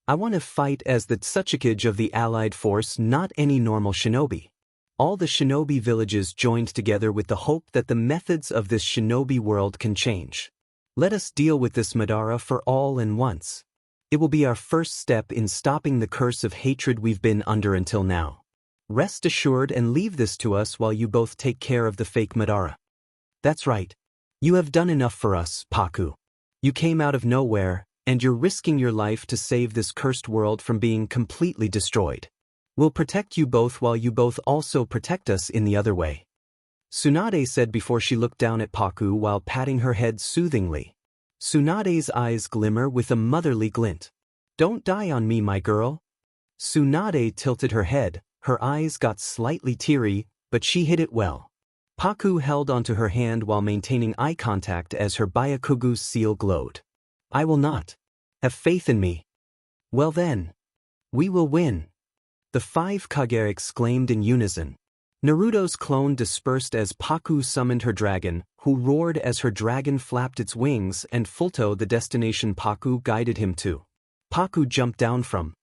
I want to fight as the Tsuchikage of the allied force, not any normal shinobi. All the shinobi villages joined together with the hope that the methods of this shinobi world can change. Let us deal with this Madara for all and once. It will be our first step in stopping the curse of hatred we've been under until now. Rest assured and leave this to us while you both take care of the fake Madara. That's right. You have done enough for us, Paku. You came out of nowhere, and you're risking your life to save this cursed world from being completely destroyed. We'll protect you both while you both also protect us in the other way. Tsunade said before she looked down at Paku while patting her head soothingly. Tsunade's eyes glimmer with a motherly glint. Don't die on me, my girl. Tsunade tilted her head, her eyes got slightly teary, but she hid it well. Paku held onto her hand while maintaining eye contact as her Byakugu's seal glowed. I will not. Have faith in me. Well then. We will win. The 5 Kage exclaimed in unison. Naruto's clone dispersed as Paku summoned her dragon, who roared as her dragon flapped its wings, and Fulto, the destination Paku guided him to. Paku jumped down from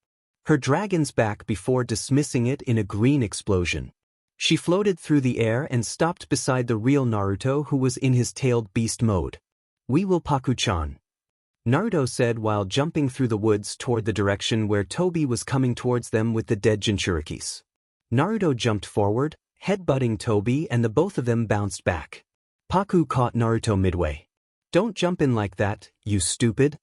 her dragon's back before dismissing it in a green explosion. She floated through the air and stopped beside the real Naruto, who was in his tailed beast mode. We will, Paku-chan. Naruto said while jumping through the woods toward the direction where Tobi was coming towards them with the dead Jinchurikis. Naruto jumped forward, headbutting Tobi, and the both of them bounced back. Paku caught Naruto midway. Don't jump in like that, you stupid.